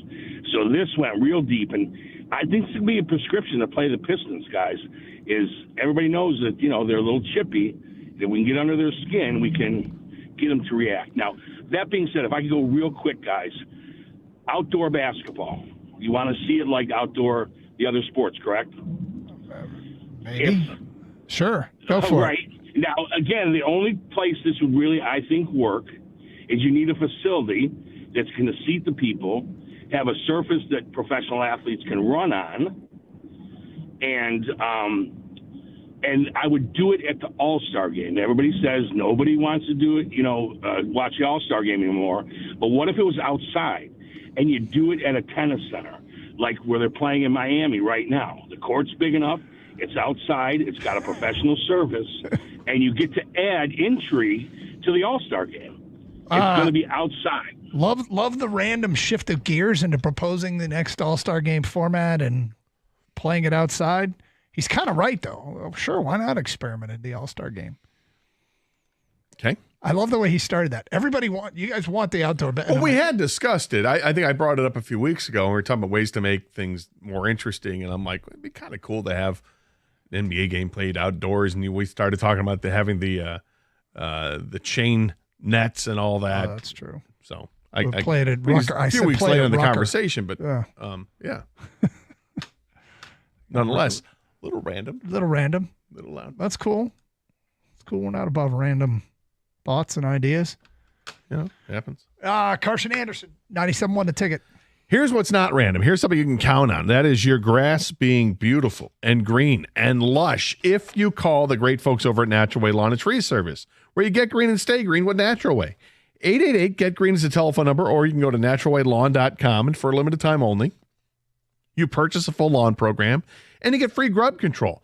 [SPEAKER 20] So this went real deep, and I think this could be a prescription to play the Pistons, guys, is everybody knows that, they're a little chippy, that we can get under their skin, we can get them to react. Now, that being said, if I could go real quick, guys, outdoor basketball. You want to see it like outdoor, the other sports, correct?
[SPEAKER 11] Maybe. Sure. Go for
[SPEAKER 20] right.
[SPEAKER 11] it.
[SPEAKER 20] Now, again, the only place this would really, I think, work is you need a facility that's going to seat the people, have a surface that professional athletes can run on, and I would do it at the All-Star game. Everybody says nobody wants to do it, watch the All-Star game anymore. But what if it was outside and you do it at a tennis center, like where they're playing in Miami right now? The court's big enough. It's outside. It's got a professional service. And you get to add entry to the All-Star game. It's going to be outside.
[SPEAKER 11] Love the random shift of gears into proposing the next All-Star game format and playing it outside. He's kind of right, though. Sure, why not experiment in the All-Star game?
[SPEAKER 12] Okay.
[SPEAKER 11] I love the way he started that. You guys want the outdoor.
[SPEAKER 12] Well, we had discussed it. I think I brought it up a few weeks ago, and we were talking about ways to make things more interesting. And I'm like, it'd be kind of cool to have an NBA game played outdoors. And we started talking about having the chain nets and all that.
[SPEAKER 11] Oh, that's true.
[SPEAKER 12] So
[SPEAKER 11] we played it.
[SPEAKER 12] A few weeks later in the conversation, but yeah. Nonetheless. Little random.
[SPEAKER 11] Little loud. That's cool. It's cool. We're not above random thoughts and ideas.
[SPEAKER 12] Yeah, it happens.
[SPEAKER 11] Carson Anderson, 97 won the ticket.
[SPEAKER 12] Here's what's not random. Here's something you can count on. That is your grass being beautiful and green and lush if you call the great folks over at Natural Way Lawn and Tree Service, where you get green and stay green with Natural Way. 888-GET-GREEN is the telephone number, or you can go to naturalwaylawn.com, and for a limited time only, you purchase a full lawn program, and you get free grub control.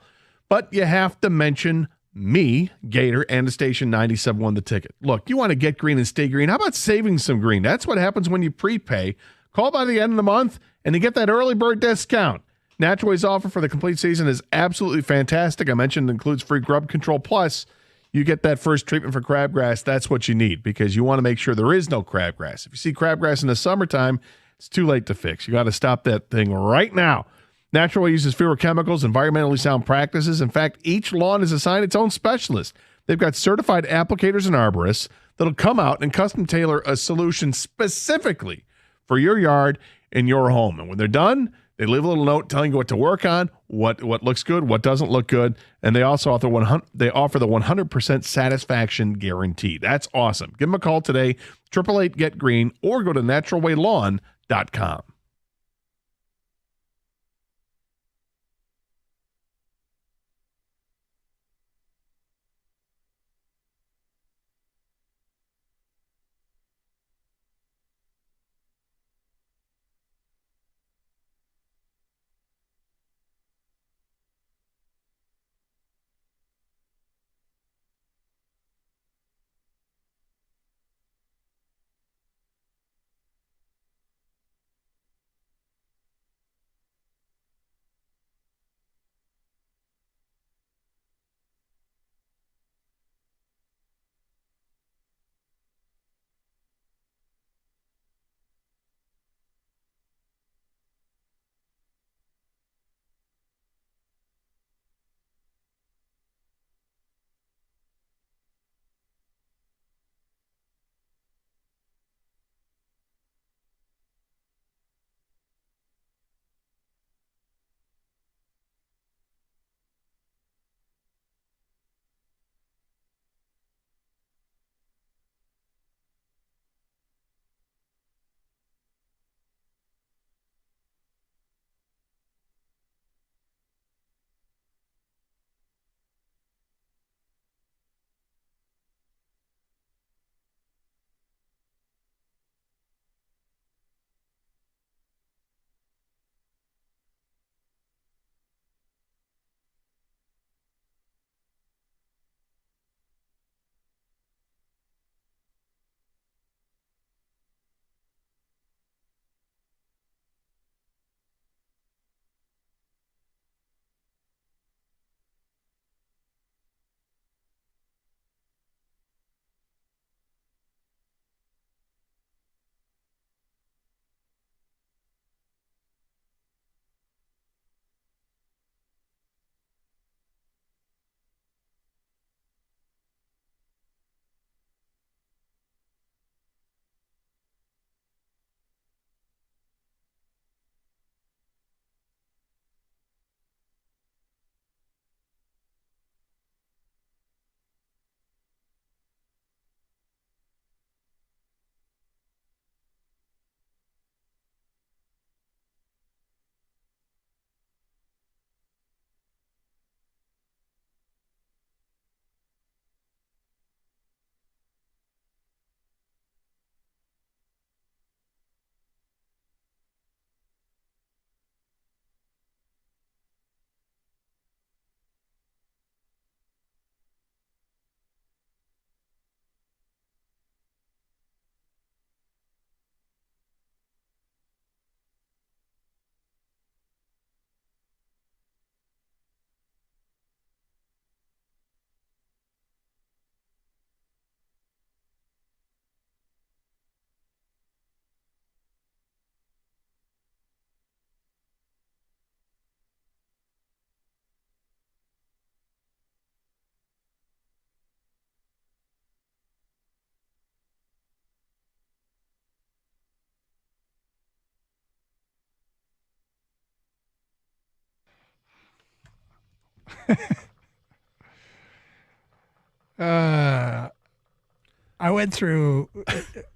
[SPEAKER 12] But you have to mention me, Gator, and the station 97.1 The Ticket. Look, you want to get green and stay green. How about saving some green? That's what happens when you prepay. Call by the end of the month, and you get that early bird discount. Natural Way's offer for the complete season is absolutely fantastic. I mentioned it includes free grub control. Plus, you get that first treatment for crabgrass. That's what you need, because you want to make sure there is no crabgrass. If you see crabgrass in the summertime, it's too late to fix. You got to stop that thing right now. Natural Way uses fewer chemicals, environmentally sound practices. In fact, each lawn is assigned its own specialist. They've got certified applicators and arborists that'll come out and custom tailor a solution specifically for your yard and your home. And when they're done, they leave a little note telling you what to work on, what looks good, what doesn't look good, and they also offer the 100% satisfaction guarantee. That's awesome. Give them a call today, 888-GET-GREEN, or go to naturalwaylawn.com.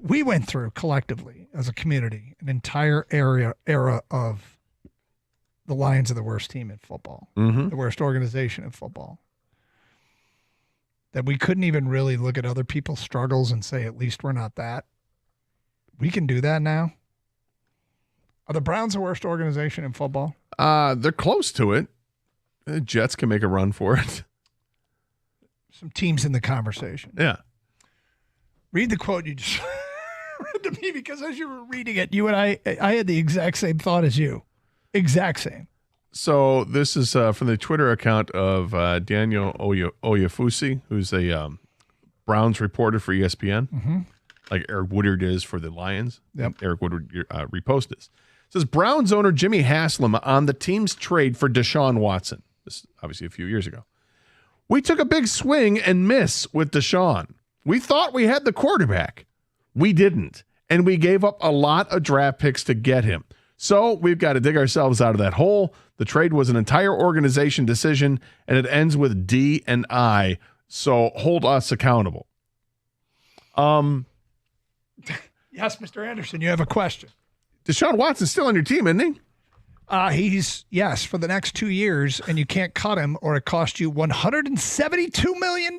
[SPEAKER 11] We went through collectively as a community, an entire era of the Lions are the worst team in football, the worst organization in football. That we couldn't even really look at other people's struggles and say, at least we're not that. We can do that now. Are the Browns the worst organization in football?
[SPEAKER 12] They're close to it. The Jets can make a run for it.
[SPEAKER 11] Some teams in the conversation.
[SPEAKER 12] Yeah.
[SPEAKER 11] Read the quote you just read to me, because as you were reading it, you and I had the exact same thought as you. Exact same.
[SPEAKER 12] So this is from the Twitter account of Daniel Oyefusi, who's a Browns reporter for ESPN, like Eric Woodard is for the Lions.
[SPEAKER 11] Yep.
[SPEAKER 12] Eric Woodard reposted this. It says, Browns owner Jimmy Haslam on the team's trade for Deshaun Watson. This is obviously a few years ago. We took a big swing and miss with Deshaun. We thought we had the quarterback. We didn't. And we gave up a lot of draft picks to get him. So we've got to dig ourselves out of that hole. The trade was an entire organization decision, and it ends with D and I. So hold us accountable.
[SPEAKER 11] Yes, Mr. Anderson, you have a question.
[SPEAKER 12] Deshaun Watson's still on your team, isn't he?
[SPEAKER 11] He's, yes, for the next 2 years, and you can't cut him or it costs you $172 million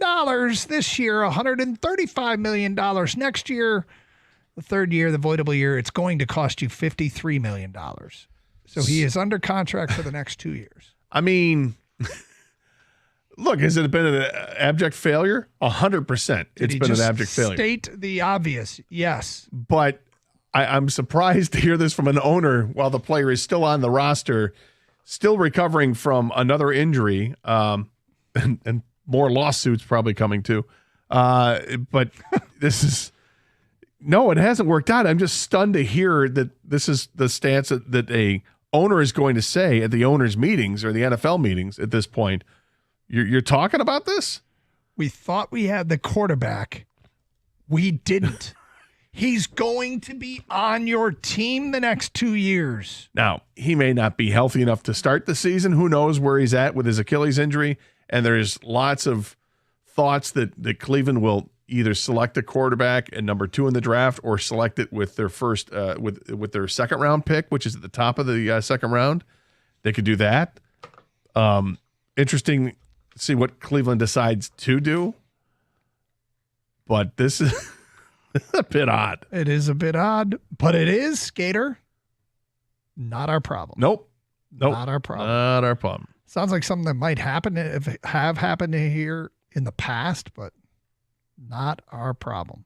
[SPEAKER 11] this year, $135 million next year. The third year, the voidable year, it's going to cost you $53 million. So he is under contract for the next 2 years.
[SPEAKER 12] I mean, look, has it been an abject failure? 100%. It's been an abject failure.
[SPEAKER 11] State the obvious, yes.
[SPEAKER 12] But I'm surprised to hear this from an owner while the player is still on the roster, still recovering from another injury, and more lawsuits probably coming too. But this is... No, it hasn't worked out. I'm just stunned to hear that this is the stance that a owner is going to say at the owners' meetings or the NFL meetings at this point. You're talking about this?
[SPEAKER 11] We thought we had the quarterback. We didn't. He's going to be on your team the next 2 years.
[SPEAKER 12] Now, he may not be healthy enough to start the season. Who knows where he's at with his Achilles injury? And there's lots of thoughts that Cleveland will either select a quarterback at number 2 in the draft or select it with their first with their second round pick, which is at the top of the second round. They could do that. Interesting to see what Cleveland decides to do. But this is a bit odd.
[SPEAKER 11] It is a bit odd, but it is, Skater, not our problem.
[SPEAKER 12] Nope.
[SPEAKER 11] Not our problem.
[SPEAKER 12] Not our problem.
[SPEAKER 11] Sounds like something that might happen have happened here in the past, but not our problem.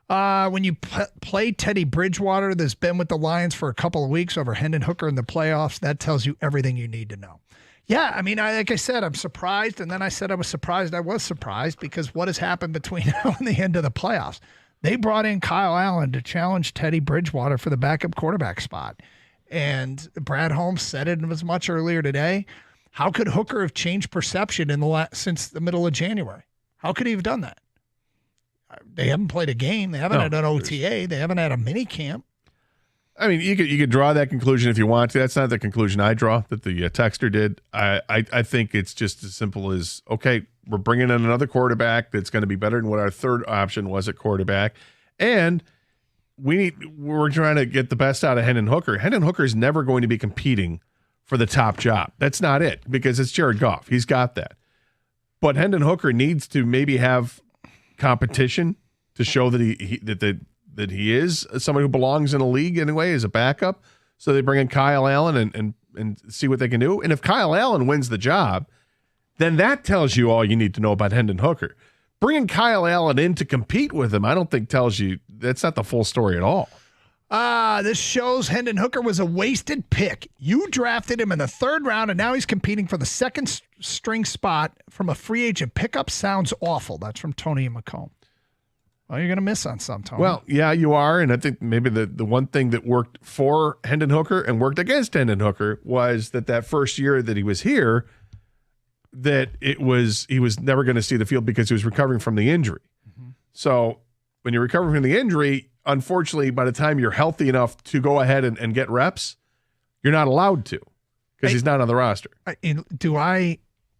[SPEAKER 11] When you play Teddy Bridgewater, that's been with the Lions for a couple of weeks over Hendon Hooker in the playoffs, that tells you everything you need to know. Yeah, I mean, like I said, I'm surprised, and then I said I was surprised. I was surprised because what has happened between now and the end of the playoffs? They brought in Kyle Allen to challenge Teddy Bridgewater for the backup quarterback spot. And Brad Holmes said it as much earlier today. How could Hooker have changed perception since the middle of January? How could he have done that? They haven't played a game. They haven't had an OTA. They haven't had a mini camp.
[SPEAKER 12] I mean, you could draw that conclusion if you want to. That's not the conclusion I draw, that the texter did. I think it's just as simple as, okay, we're bringing in another quarterback that's going to be better than what our third option was at quarterback. And we're trying to get the best out of Hendon Hooker. Hendon Hooker is never going to be competing for the top job. That's not it, because it's Jared Goff. He's got that. But Hendon Hooker needs to maybe have competition to show that he is somebody who belongs in a league anyway as a backup. So they bring in Kyle Allen and see what they can do. And if Kyle Allen wins the job, then that tells you all you need to know about Hendon Hooker. Bringing Kyle Allen in to compete with him, I don't think tells you, that's not the full story at all.
[SPEAKER 11] This shows Hendon Hooker was a wasted pick. You drafted him in the third round, and now he's competing for the second string spot from a free agent pickup. Sounds awful. That's from Tony and Macomb. Well, you're going to miss on some, Tony.
[SPEAKER 12] Well, yeah, you are. And I think maybe the one thing that worked for Hendon Hooker and worked against Hendon Hooker was that first year that he was here, that he was never going to see the field because he was recovering from the injury. Mm-hmm. So when you're recovering from the injury, unfortunately, by the time you're healthy enough to go ahead and get reps, you're not allowed to because he's not on the roster.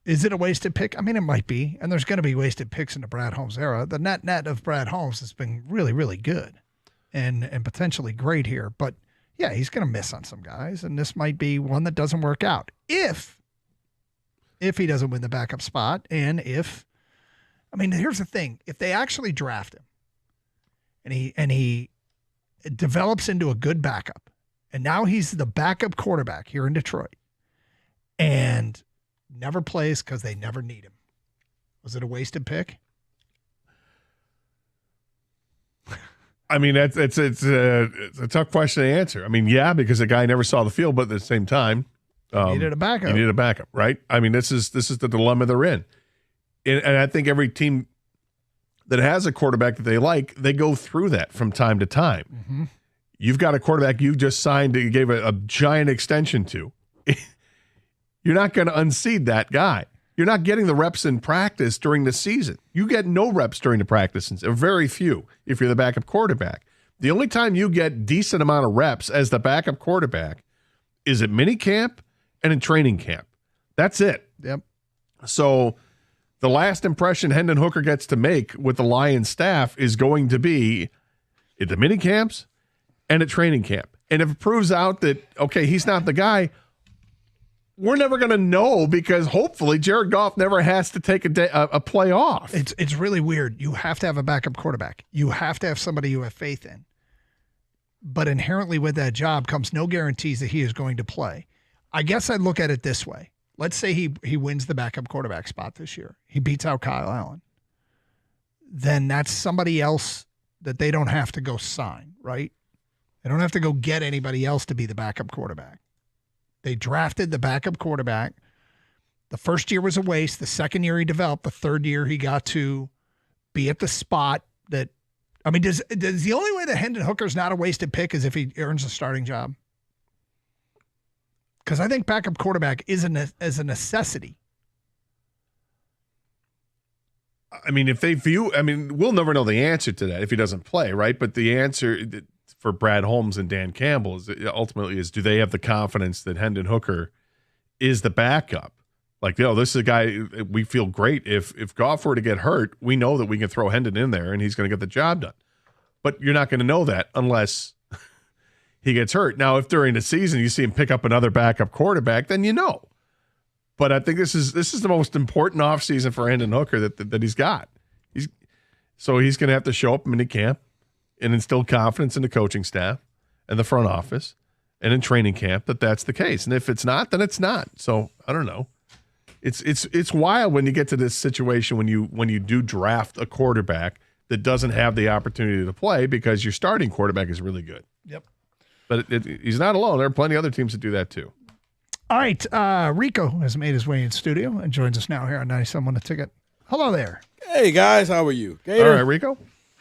[SPEAKER 11] Is it a wasted pick? I mean, it might be, and there's going to be wasted picks in the Brad Holmes era. The net of Brad Holmes has been really, really good. and potentially great here. But yeah, he's going to miss on some guys, and this might be one that doesn't work out if he doesn't win the backup spot, and here's the thing: if they actually draft him, and he develops into a good backup, and now he's the backup quarterback here in Detroit, and never plays because they never need him, was it a wasted pick?
[SPEAKER 12] I mean, it's a tough question to answer. I mean, yeah, because the guy never saw the field, but at the same time,
[SPEAKER 11] You needed a backup.
[SPEAKER 12] You needed a backup, right? I mean, this is the dilemma they're in, and I think every team that has a quarterback that they like, they go through that from time to time.
[SPEAKER 11] Mm-hmm.
[SPEAKER 12] You've got a quarterback you just signed, you gave a giant extension to. You're not going to unseat that guy. You're not getting the reps in practice during the season. You get no reps during the practice, or very few if you're the backup quarterback. The only time you get decent amount of reps as the backup quarterback is at mini camp and in training camp. That's it.
[SPEAKER 11] Yep.
[SPEAKER 12] So the last impression Hendon Hooker gets to make with the Lions staff is going to be at the mini camps and at training camp. And if it proves out that, okay, he's not the guy, we're never going to know, because hopefully Jared Goff never has to take a play off.
[SPEAKER 11] It's really weird. You have to have a backup quarterback. You have to have somebody you have faith in. But inherently with that job comes no guarantees that he is going to play. I guess I'd look at it this way. Let's say he wins the backup quarterback spot this year. He beats out Kyle Allen. Then that's somebody else that they don't have to go sign, right? They don't have to go get anybody else to be the backup quarterback. They drafted the backup quarterback. The first year was a waste. The second year he developed. The third year he got to be at the spot that, I mean, does the only way that Hendon Hooker's not a wasted pick is if he earns a starting job? Because I think backup quarterback is a necessity.
[SPEAKER 12] I mean, we'll never know the answer to that if he doesn't play, right? But the answer for Brad Holmes and Dan Campbell is ultimately do they have the confidence that Hendon Hooker is the backup? Like, this is a guy we feel great. If Goff were to get hurt, we know that we can throw Hendon in there and he's going to get the job done. But you're not going to know that unless he gets hurt. Now, if during the season you see him pick up another backup quarterback, then you know. But I think this is the most important offseason for Hendon Hooker that he's got. He's going to have to show up in mini camp and instill confidence in the coaching staff and the front office and in training camp that's the case. And if it's not, then it's not. So I don't know. It's wild when you get to this situation when you do draft a quarterback that doesn't have the opportunity to play because your starting quarterback is really good.
[SPEAKER 11] Yep.
[SPEAKER 12] But he's not alone. There are plenty of other teams that do that too.
[SPEAKER 11] All right. Rico has made his way in studio and joins us now here on 97 The Ticket. Hello there.
[SPEAKER 21] Hey, guys. How are you? Gator?
[SPEAKER 12] All right, Rico.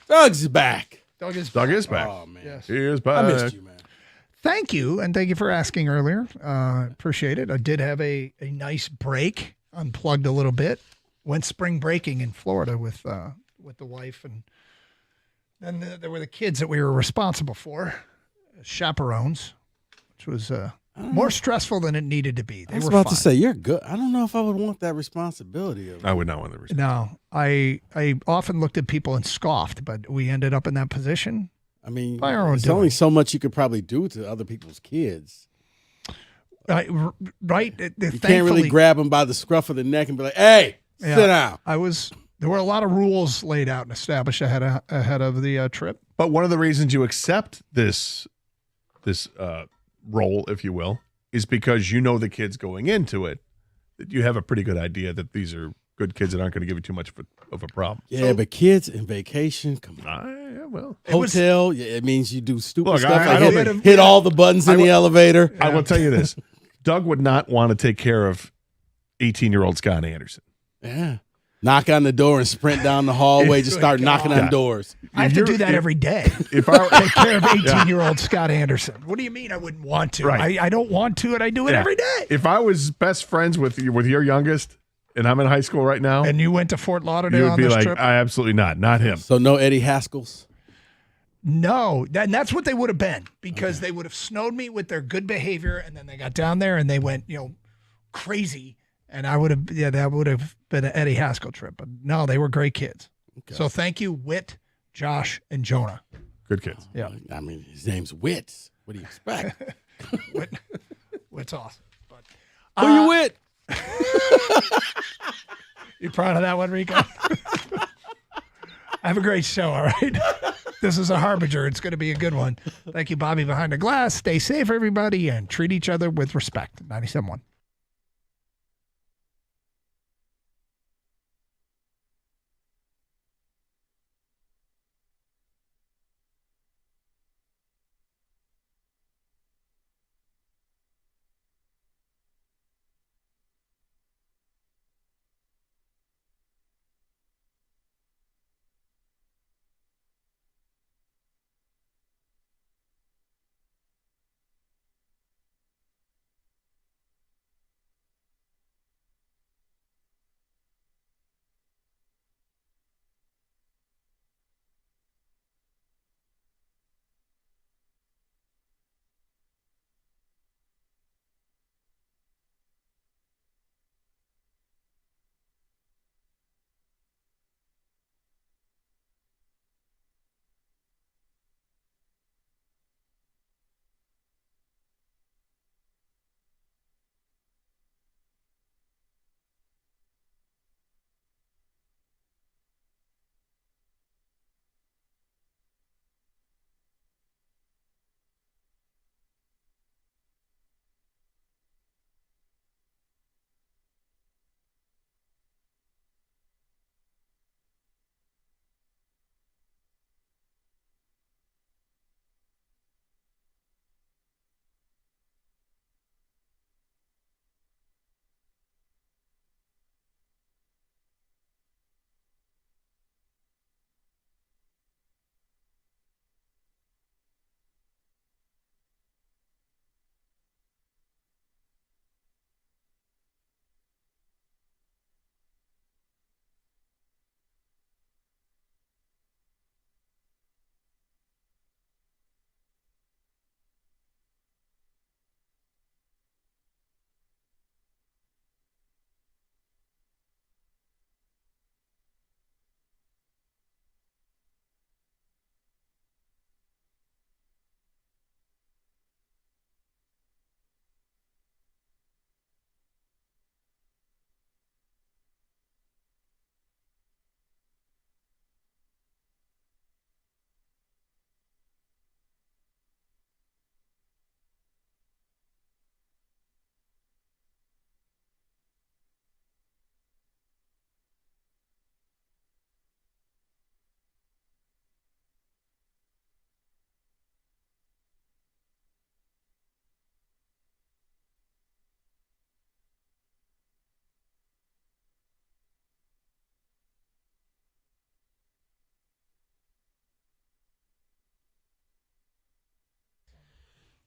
[SPEAKER 21] Doug's back.
[SPEAKER 11] Doug is
[SPEAKER 12] back.
[SPEAKER 21] Oh, man.
[SPEAKER 11] Yes.
[SPEAKER 12] He is back.
[SPEAKER 21] I missed you, man.
[SPEAKER 11] Thank you, and thank you for asking earlier. Appreciate it. I did have a nice break, unplugged a little bit, went spring breaking in Florida with the wife, and then there were the kids that we were responsible for, chaperones, which was more stressful than it needed to be.
[SPEAKER 21] I was about to say, you're good. I don't know if I would want that responsibility.
[SPEAKER 12] I would not want the responsibility.
[SPEAKER 11] No, I often looked at people and scoffed, but we ended up in that position.
[SPEAKER 21] I mean,
[SPEAKER 11] by our own
[SPEAKER 21] there's
[SPEAKER 11] doing.
[SPEAKER 21] only so much you could probably do to other people's kids.
[SPEAKER 11] Right?
[SPEAKER 21] You can't really grab them by the scruff of the neck and be like, "Hey, sit down."
[SPEAKER 11] There were a lot of rules laid out and established ahead of the trip.
[SPEAKER 12] But one of the reasons you accept this role, if you will, is because you know the kids going into it, that you have a pretty good idea that these are good kids that aren't going to give you too much of a problem.
[SPEAKER 21] Yeah, but kids in vacation, come on.
[SPEAKER 12] Yeah, well,
[SPEAKER 21] hotel, it means you do stupid
[SPEAKER 12] Look,
[SPEAKER 21] stuff.
[SPEAKER 12] I
[SPEAKER 21] Like hit all the buttons in the elevator.
[SPEAKER 12] I will tell you this. Doug would not want to take care of 18-year-old Scott Anderson.
[SPEAKER 21] Yeah. Knock on the door and sprint down the hallway, just start knocking on doors.
[SPEAKER 11] I have to do that every day.
[SPEAKER 12] If I
[SPEAKER 11] take care of 18-year-old Scott Anderson. What do you mean I wouldn't want to?
[SPEAKER 12] Right.
[SPEAKER 11] I don't want to, and I do it every day.
[SPEAKER 12] If I was best friends with your youngest, and I'm in high school right now,
[SPEAKER 11] and you went to Fort Lauderdale
[SPEAKER 12] you would
[SPEAKER 11] on
[SPEAKER 12] be
[SPEAKER 11] this
[SPEAKER 12] like,
[SPEAKER 11] trip?
[SPEAKER 12] absolutely not him.
[SPEAKER 21] So no Eddie Haskell's?
[SPEAKER 11] No, and that's what they would have been, because they would have snowed me with their good behavior, and then they got down there and they went, crazy, and that would have been an Eddie Haskell trip. But no, they were great kids. Okay. So thank you, Whit, Josh, and Jonah.
[SPEAKER 12] Good kids.
[SPEAKER 11] Yeah.
[SPEAKER 21] I mean, his name's Wits. What do you expect?
[SPEAKER 11] Wit's awesome. But,
[SPEAKER 21] Who you with?
[SPEAKER 11] You proud of that one, Rico? Have a great show, all right? This is a harbinger. It's going to be a good one. Thank you, Bobby Behind the Glass. Stay safe, everybody, and treat each other with respect. 97.1.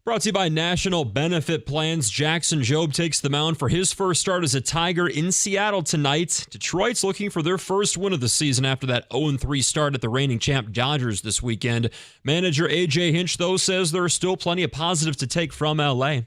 [SPEAKER 5] Brought to you by National Benefit Plans. Jackson Jobe takes the mound for his first start as a Tiger in Seattle tonight. Detroit's looking for their first win of the season after that 0-3 start at the reigning champ Dodgers this weekend. Manager A.J. Hinch, though, says there are still plenty of positives to take from L.A.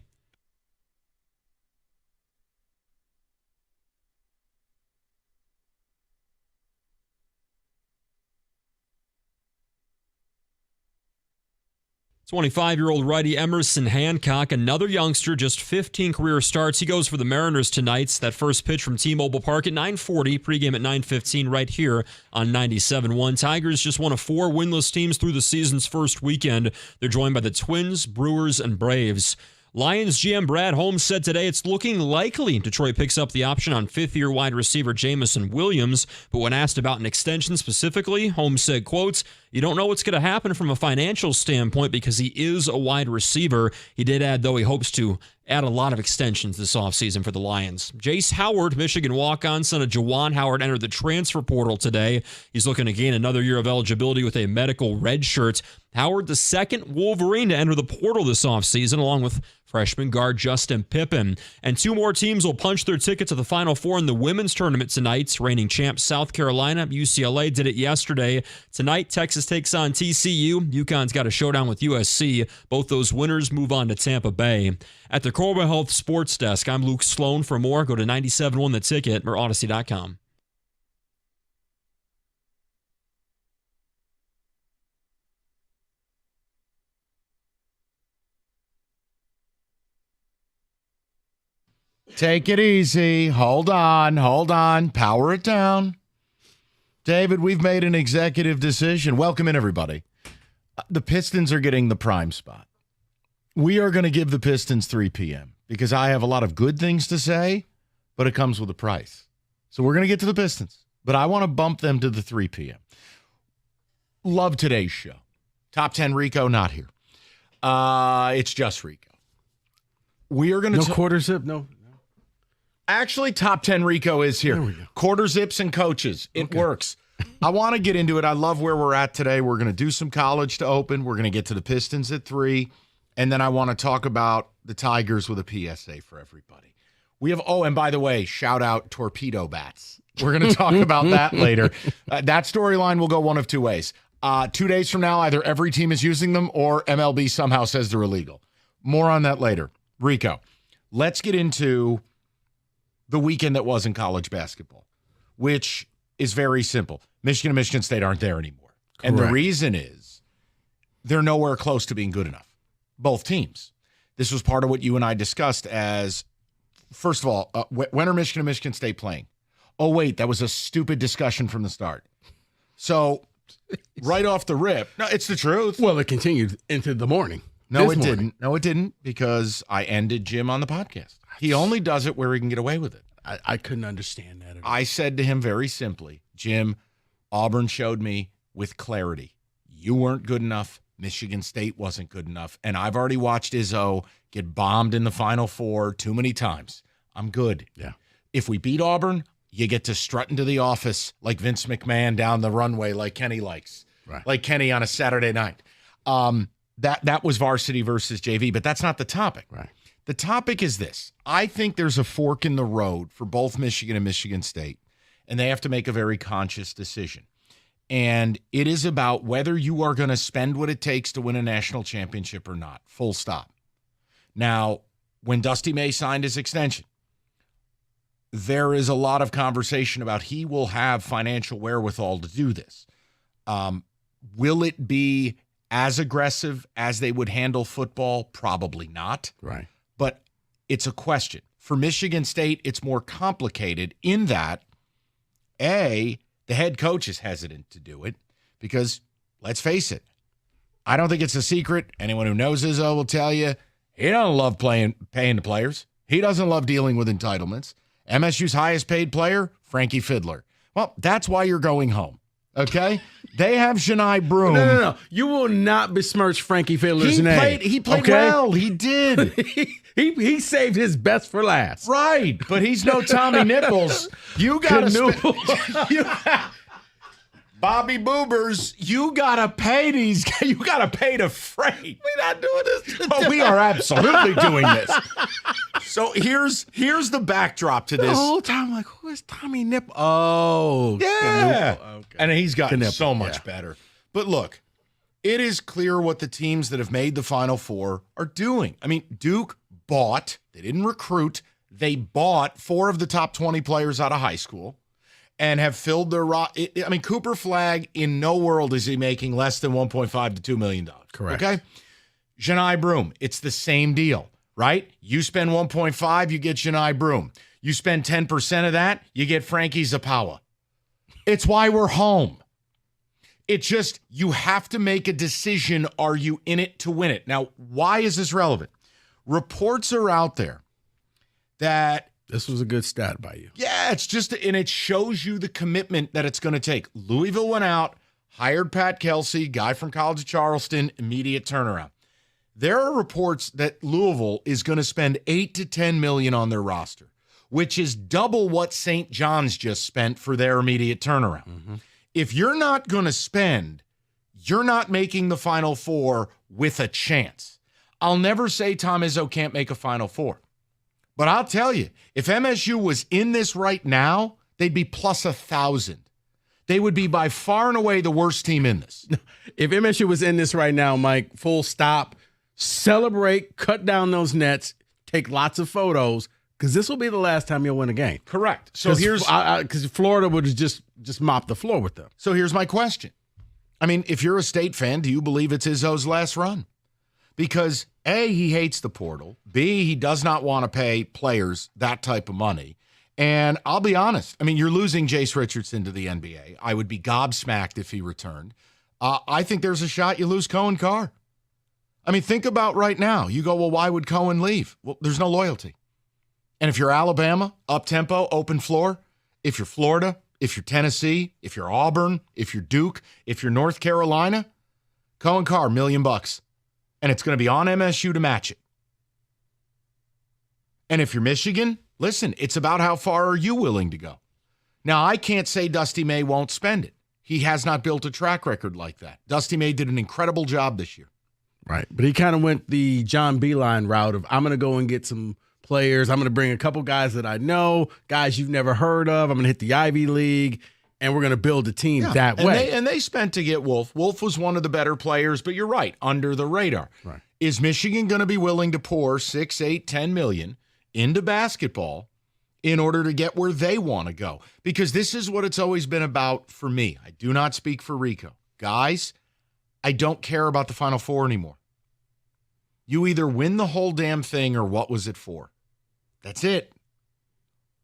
[SPEAKER 5] "25-year-old righty Emerson Hancock, another youngster, just 15 career starts. He goes for the Mariners tonight. That first pitch from T-Mobile Park at 9:40, pregame at 9:15 right here on 97.1. Tigers just one of 4 winless teams through the season's first weekend. They're joined by the Twins, Brewers, and Braves. Lions GM Brad Holmes said today it's looking likely Detroit picks up the option on fifth-year wide receiver Jamison Williams, but when asked about an extension specifically, Holmes said, quote, "You don't know what's going to happen from a financial standpoint because he is a wide receiver." He did add, though, he hopes to add a lot of extensions this offseason for the Lions. Jace Howard, Michigan walk-on, son of Jawan Howard, entered the transfer portal today. He's looking to gain another year of eligibility with a medical red shirt. Howard, the second Wolverine to enter the portal this offseason, along with freshman guard Justin Pippen. And 2 more teams will punch their ticket to the Final Four in the women's tournament tonight. Reigning champ South Carolina, UCLA did it yesterday. Tonight, Texas takes on TCU. UConn's got a showdown with USC. Both those winners move on to Tampa Bay. At the Corba Health Sports Desk, I'm Luke Sloan. For more, go to 97.1 The Ticket or Odyssey.com.
[SPEAKER 7] Take it easy. Hold on. Power it down. David, we've made an executive decision. Welcome in, everybody. The Pistons are getting the prime spot. We are going to give the Pistons 3 p.m. because I have a lot of good things to say, but it comes with a price. So we're going to get to the Pistons, but I want to bump them to the 3 p.m. Love today's show. Top 10 Rico, not here. It's just Rico. We are going to...
[SPEAKER 21] No quarter zip, no.
[SPEAKER 7] Actually, top 10 Rico is here. Quarter zips and coaches. It works. I want to get into it. I love where we're at today. We're going to do some college to open. We're going to get to the Pistons at 3. And then I want to talk about the Tigers with a PSA for everybody. We have, and by the way, shout out torpedo bats. We're going to talk about that later. That storyline will go one of two ways. 2 days from now, either every team is using them or MLB somehow says they're illegal. More on that later. Rico, let's get into the weekend that was in college basketball, which is very simple. Michigan and Michigan State aren't there anymore. Correct. And the reason is they're nowhere close to being good enough. Both teams. This was part of what you and I discussed as, first of all, when are Michigan and Michigan State playing? Oh, wait, that was a stupid discussion from the start. So right off the rip, no, it's the truth.
[SPEAKER 21] Well, it continued into the morning.
[SPEAKER 7] No, it didn't. No, it didn't, because I ended Jim on the podcast. He only does it where he can get away with it.
[SPEAKER 21] I couldn't understand that.
[SPEAKER 7] I said to him very simply, Jim, Auburn showed me with clarity. You weren't good enough. Michigan State wasn't good enough. And I've already watched Izzo get bombed in the Final Four too many times. I'm good.
[SPEAKER 21] Yeah.
[SPEAKER 7] If we beat Auburn, you get to strut into the office like Vince McMahon down the runway like Kenny likes.
[SPEAKER 21] Right.
[SPEAKER 7] Like Kenny on a Saturday night. That was varsity versus JV, but that's not the topic.
[SPEAKER 21] Right.
[SPEAKER 7] The topic is this. I think there's a fork in the road for both Michigan and Michigan State, and they have to make a very conscious decision. And it is about whether you are going to spend what it takes to win a national championship or not. Full stop. Now, when Dusty May signed his extension, there is a lot of conversation about he will have financial wherewithal to do this. Will it be as aggressive as they would handle football? Probably not.
[SPEAKER 21] Right.
[SPEAKER 7] But it's a question. For Michigan State, it's more complicated in that, A, the head coach is hesitant to do it because, let's face it, I don't think it's a secret. Anyone who knows Izzo will tell you he doesn't love paying the players. He doesn't love dealing with entitlements. MSU's highest paid player, Frankie Fiddler. Well, that's why you're going home. Okay? They have Shania Broom.
[SPEAKER 21] No. You will not besmirch Frankie Fiddler's name.
[SPEAKER 7] He played well. He did.
[SPEAKER 21] he saved his best for last.
[SPEAKER 7] Right. But he's no Tommy Nichols. You got to Bobby Boobers, you got to pay these guys. You got to pay the freight.
[SPEAKER 21] We're not doing this.
[SPEAKER 7] Oh, we are absolutely doing this. So here's the backdrop to this.
[SPEAKER 21] The whole time, I'm like, who is Tommy Nip? Oh,
[SPEAKER 7] yeah.
[SPEAKER 21] Okay.
[SPEAKER 7] And he's gotten so much better. But look, it is clear what the teams that have made the Final Four are doing. I mean, Duke bought, they didn't recruit, they bought 4 of the top 20 players out of high school and have filled their I mean, Cooper Flagg, in no world is he making less than $1.5 to $2 million.
[SPEAKER 21] Correct.
[SPEAKER 7] Okay? Shania Broom, it's the same deal, right? You spend 1.5, you get Shania Broom. You spend 10% of that, you get Frankie Zapawa. It's why we're home. It's just, you have to make a decision. Are you in it to win it? Now, why is this relevant? Reports are out there that
[SPEAKER 21] this was a good stat by you.
[SPEAKER 7] Yeah, it's just, and it shows you the commitment that it's going to take. Louisville went out, hired Pat Kelsey, guy from College of Charleston, immediate turnaround. There are reports that Louisville is going to spend $8 to $10 million on their roster, which is double what St. John's just spent for their immediate turnaround. Mm-hmm. If you're not going to spend, you're not making the Final Four with a chance. I'll never say Tom Izzo can't make a Final Four. But I'll tell you, if MSU was in this right now, they'd be plus 1,000. They would be by far and away the worst team in this.
[SPEAKER 21] If MSU was in this right now, Mike, full stop, celebrate, cut down those nets, take lots of photos, because this will be the last time you'll win a game.
[SPEAKER 7] Correct. So here's
[SPEAKER 21] because Florida would just mop the floor with them.
[SPEAKER 7] So here's my question. I mean, if you're a State fan, do you believe it's Izzo's last run? because A, he hates the portal. B, he does not want to pay players that type of money. And I'll be honest. I mean, you're losing Jace Richardson to the NBA. I would be gobsmacked if he returned. I think there's a shot you lose Cohen Carr. I mean, think about right now. You go, well, why would Cohen leave? Well, there's no loyalty. And if you're Alabama, up-tempo, open floor, if you're Florida, if you're Tennessee, if you're Auburn, if you're Duke, if you're North Carolina, Cohen Carr, $1 million. And it's going to be on MSU to match it. And if you're Michigan, listen, it's about how far are you willing to go. Now, I can't say Dusty May won't spend it. He has not built a track record like that. Dusty May did an incredible job this year.
[SPEAKER 21] Right. But he kind of went the John Beeline route of, I'm going to go and get some players. I'm going to bring a couple guys that I know, guys you've never heard of. I'm going to hit the Ivy League, and we're going to build a team that way.
[SPEAKER 7] And they spent to get Wolf. Wolf was one of the better players, but you're right, under the radar.
[SPEAKER 21] Right.
[SPEAKER 7] Is Michigan going to be willing to pour $6, $8, $10 million into basketball in order to get where they want to go? Because this is what it's always been about for me. I do not speak for Rico. Guys, I don't care about the Final Four anymore. You either win the whole damn thing or what was it for? That's it.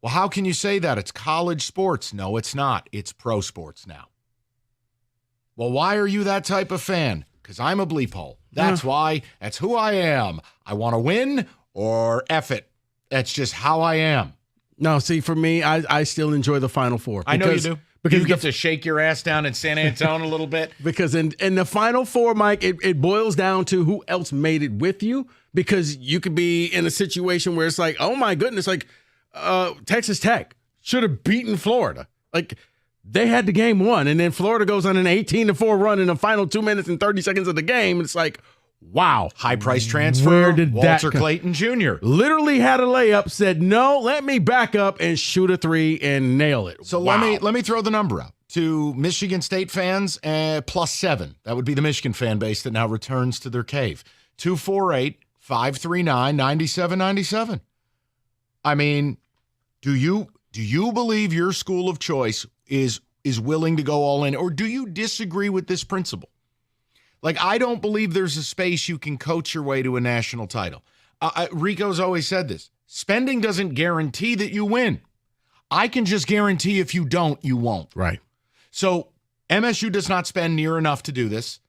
[SPEAKER 7] Well, how can you say that? It's college sports. No, it's not. It's pro sports now. Well, why are you that type of fan? Because I'm a bleep hole. That's why. That's who I am. I want to win or F it. That's just how I am.
[SPEAKER 21] No, see, for me, I still enjoy the Final Four.
[SPEAKER 7] I know you do. Because you get to shake your ass down in San Antonio a little bit.
[SPEAKER 21] Because in the Final Four, Mike, it boils down to who else made it with you. Because you could be in a situation where it's like, oh my goodness, like Texas Tech should have beaten Florida. Like they had the game won, and then Florida goes on an 18-4 run in the final 2 minutes and 30 seconds of the game. And it's like, wow.
[SPEAKER 7] High price transfer.
[SPEAKER 21] Where did
[SPEAKER 7] Walter
[SPEAKER 21] that
[SPEAKER 7] Clayton Jr.
[SPEAKER 21] Literally had a layup, said, no, let me back up and shoot a three and nail it.
[SPEAKER 7] So let me throw the number out to Michigan State fans, +7. That would be the Michigan fan base that now returns to their cave. 248-539-9797. I mean, do you believe your school of choice is willing to go all in, or do you disagree with this principle? Like, I don't believe there's a space you can coach your way to a national title. Rico's always said this. Spending doesn't guarantee that you win. I can just guarantee if you don't, you won't.
[SPEAKER 21] Right.
[SPEAKER 7] So MSU does not spend near enough to do this.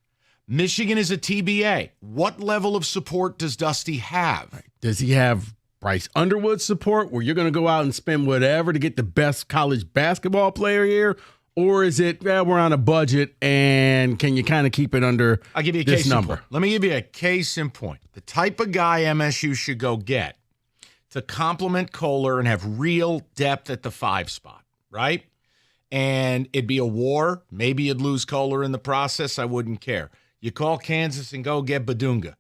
[SPEAKER 7] Michigan is a TBA. What level of support does Dusty have?
[SPEAKER 21] Right. Does he have Bryce Underwood support where you're going to go out and spend whatever to get the best college basketball player here? Or is it, we're on a budget and can you kind of keep it under
[SPEAKER 7] I'll give you a
[SPEAKER 21] this
[SPEAKER 7] case
[SPEAKER 21] number?
[SPEAKER 7] In point. Let me give you a case in point. The type of guy MSU should go get to complement Kohler and have real depth at the 5 spot, right? And it'd be a war. Maybe you'd lose Kohler in the process. I wouldn't care. You call Kansas and go get Badunga.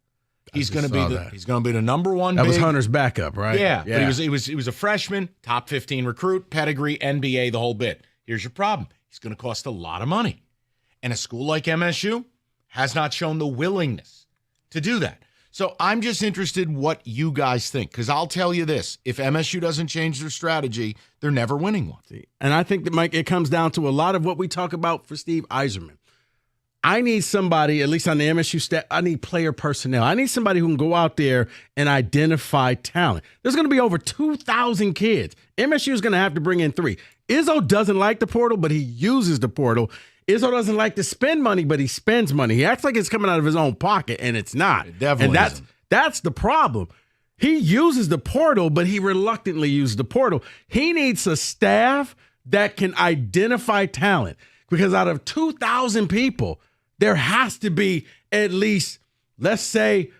[SPEAKER 7] He's going to be the number one.
[SPEAKER 21] That was Hunter's backup, right?
[SPEAKER 7] Yeah. But he was a freshman, top 15 recruit, pedigree, NBA, the whole bit. Here's your problem. He's going to cost a lot of money. And a school like MSU has not shown the willingness to do that. So I'm just interested in what you guys think, because I'll tell you this. If MSU doesn't change their strategy, they're never winning one.
[SPEAKER 21] And I think that, Mike, it comes down to a lot of what we talk about for Steve Yzerman. I need somebody, at least on the MSU staff, I need player personnel. I need somebody who can go out there and identify talent. There's going to be over 2,000 kids. MSU is going to have to bring in 3. Izzo doesn't like the portal, but he uses the portal. Izzo doesn't like to spend money, but he spends money. He acts like it's coming out of his own pocket, and it's not.
[SPEAKER 7] It definitely
[SPEAKER 21] isn't. That's the problem. He uses the portal, but he reluctantly uses the portal. He needs a staff that can identify talent, because out of 2,000 people, there has to be at least, let's say,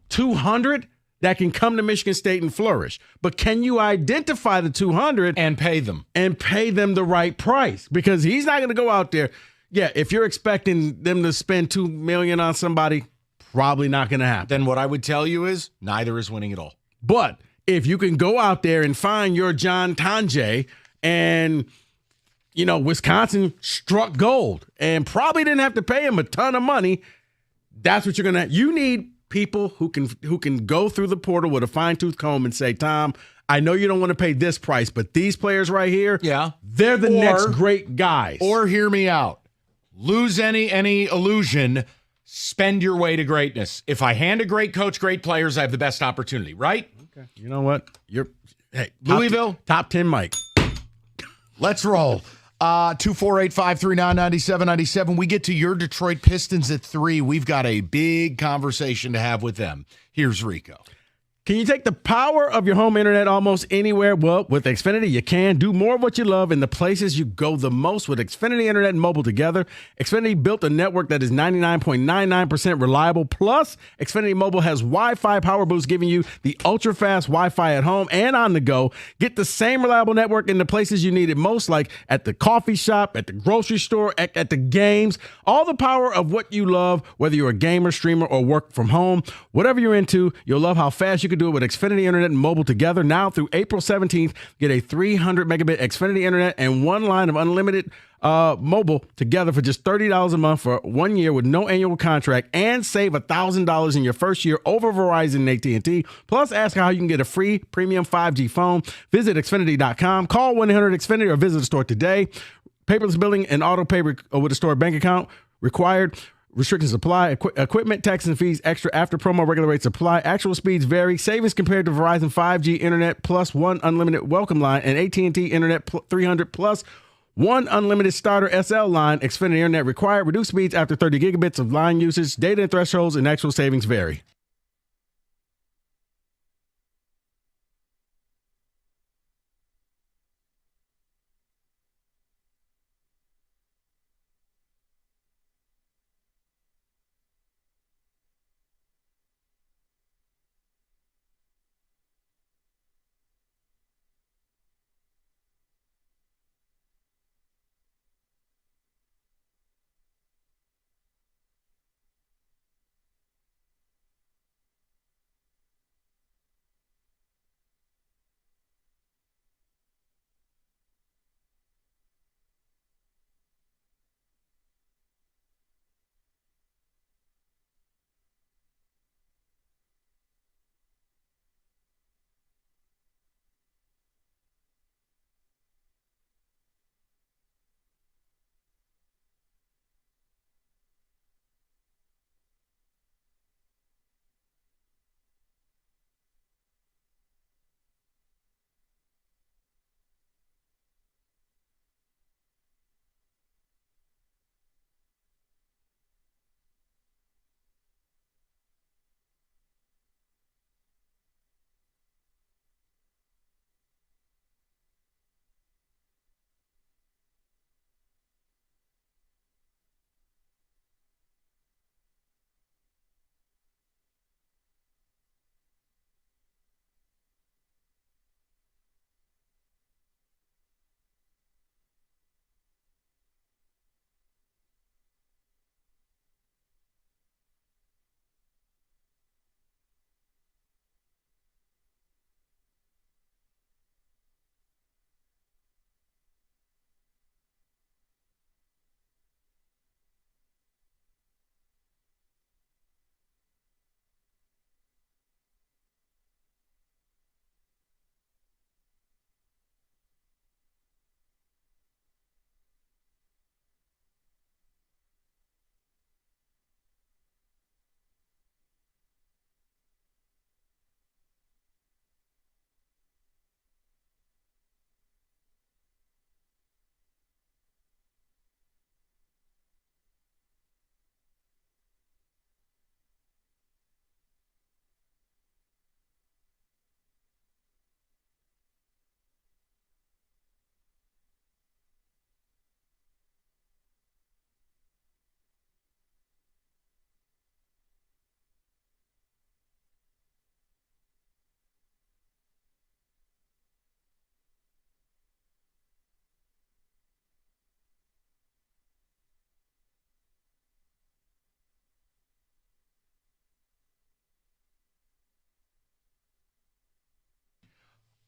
[SPEAKER 21] 200 that can come to Michigan State and flourish. But can you identify the 200
[SPEAKER 7] and pay them?
[SPEAKER 21] And pay them the right price? Because he's not going to go out there. Yeah, if you're expecting them to spend $2 million on somebody, probably not going to happen.
[SPEAKER 7] Then what I would tell you is neither is winning at all.
[SPEAKER 21] But if you can go out there and find your John Tanjay, and Wisconsin struck gold and probably didn't have to pay him a ton of money, that's what you're going to. You need people who can go through the portal with a fine-tooth comb and say, Tom, I know you don't want to pay this price, but these players right here, they're the next great guys.
[SPEAKER 7] Or hear me out. Lose any illusion. spend your way to greatness. If I hand a great coach, great players, I have the best opportunity, right?
[SPEAKER 21] Okay. You know what? Hey,
[SPEAKER 7] Louisville?
[SPEAKER 21] Top 10 Mike.
[SPEAKER 7] Let's roll. 248-539-9797. We get to your Detroit Pistons at 3. We've got a big conversation to have with them. Here's Rico.
[SPEAKER 21] Can you take the power of your home internet almost anywhere? Well, with Xfinity, you can. Do more of what you love in the places you go the most with Xfinity Internet and mobile together. Xfinity built a network that is 99.99% reliable. Plus, Xfinity Mobile has Wi-Fi Power Boost, giving you the ultra-fast Wi-Fi at home and on the go. Get the same reliable network in the places you need it most, like at the coffee shop, at the grocery store, at the games. All the power of what you love, whether you're a gamer, streamer, or work from home. Whatever you're into, you'll love how fast you can do it with Xfinity Internet and mobile together. Now through April 17th, get a 300 megabit Xfinity Internet and one line of unlimited mobile together for just $30 a month for 1 year with no annual contract, and save $1,000 in your first year over Verizon and AT&T. Plus, ask how you can get a free premium 5G phone. Visit Xfinity.com, call 1-800-XFINITY, or visit the store today. Paperless billing and auto pay with a stored bank account required. Restrictions apply. Equipment, taxes, and fees extra after promo. Regular rates apply. Actual speeds vary. Savings compared to Verizon 5G Internet plus one unlimited welcome line and AT&T Internet 300 plus one unlimited starter SL line. Xfinity Internet required. Reduced speeds after 30 gigabits of line usage. Data and thresholds and actual savings vary.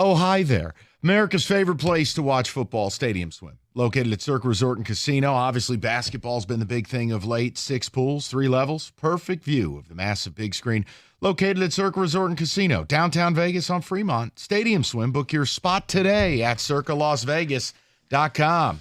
[SPEAKER 7] Oh, hi there. America's favorite place to watch football, Stadium Swim. Located at Circa Resort and Casino. Obviously, basketball's been the big thing of late. 6 pools, 3 levels. Perfect view of the massive big screen. Located at Circa Resort and Casino. Downtown Vegas on Fremont. Stadium Swim. Book your spot today at circalasvegas.com.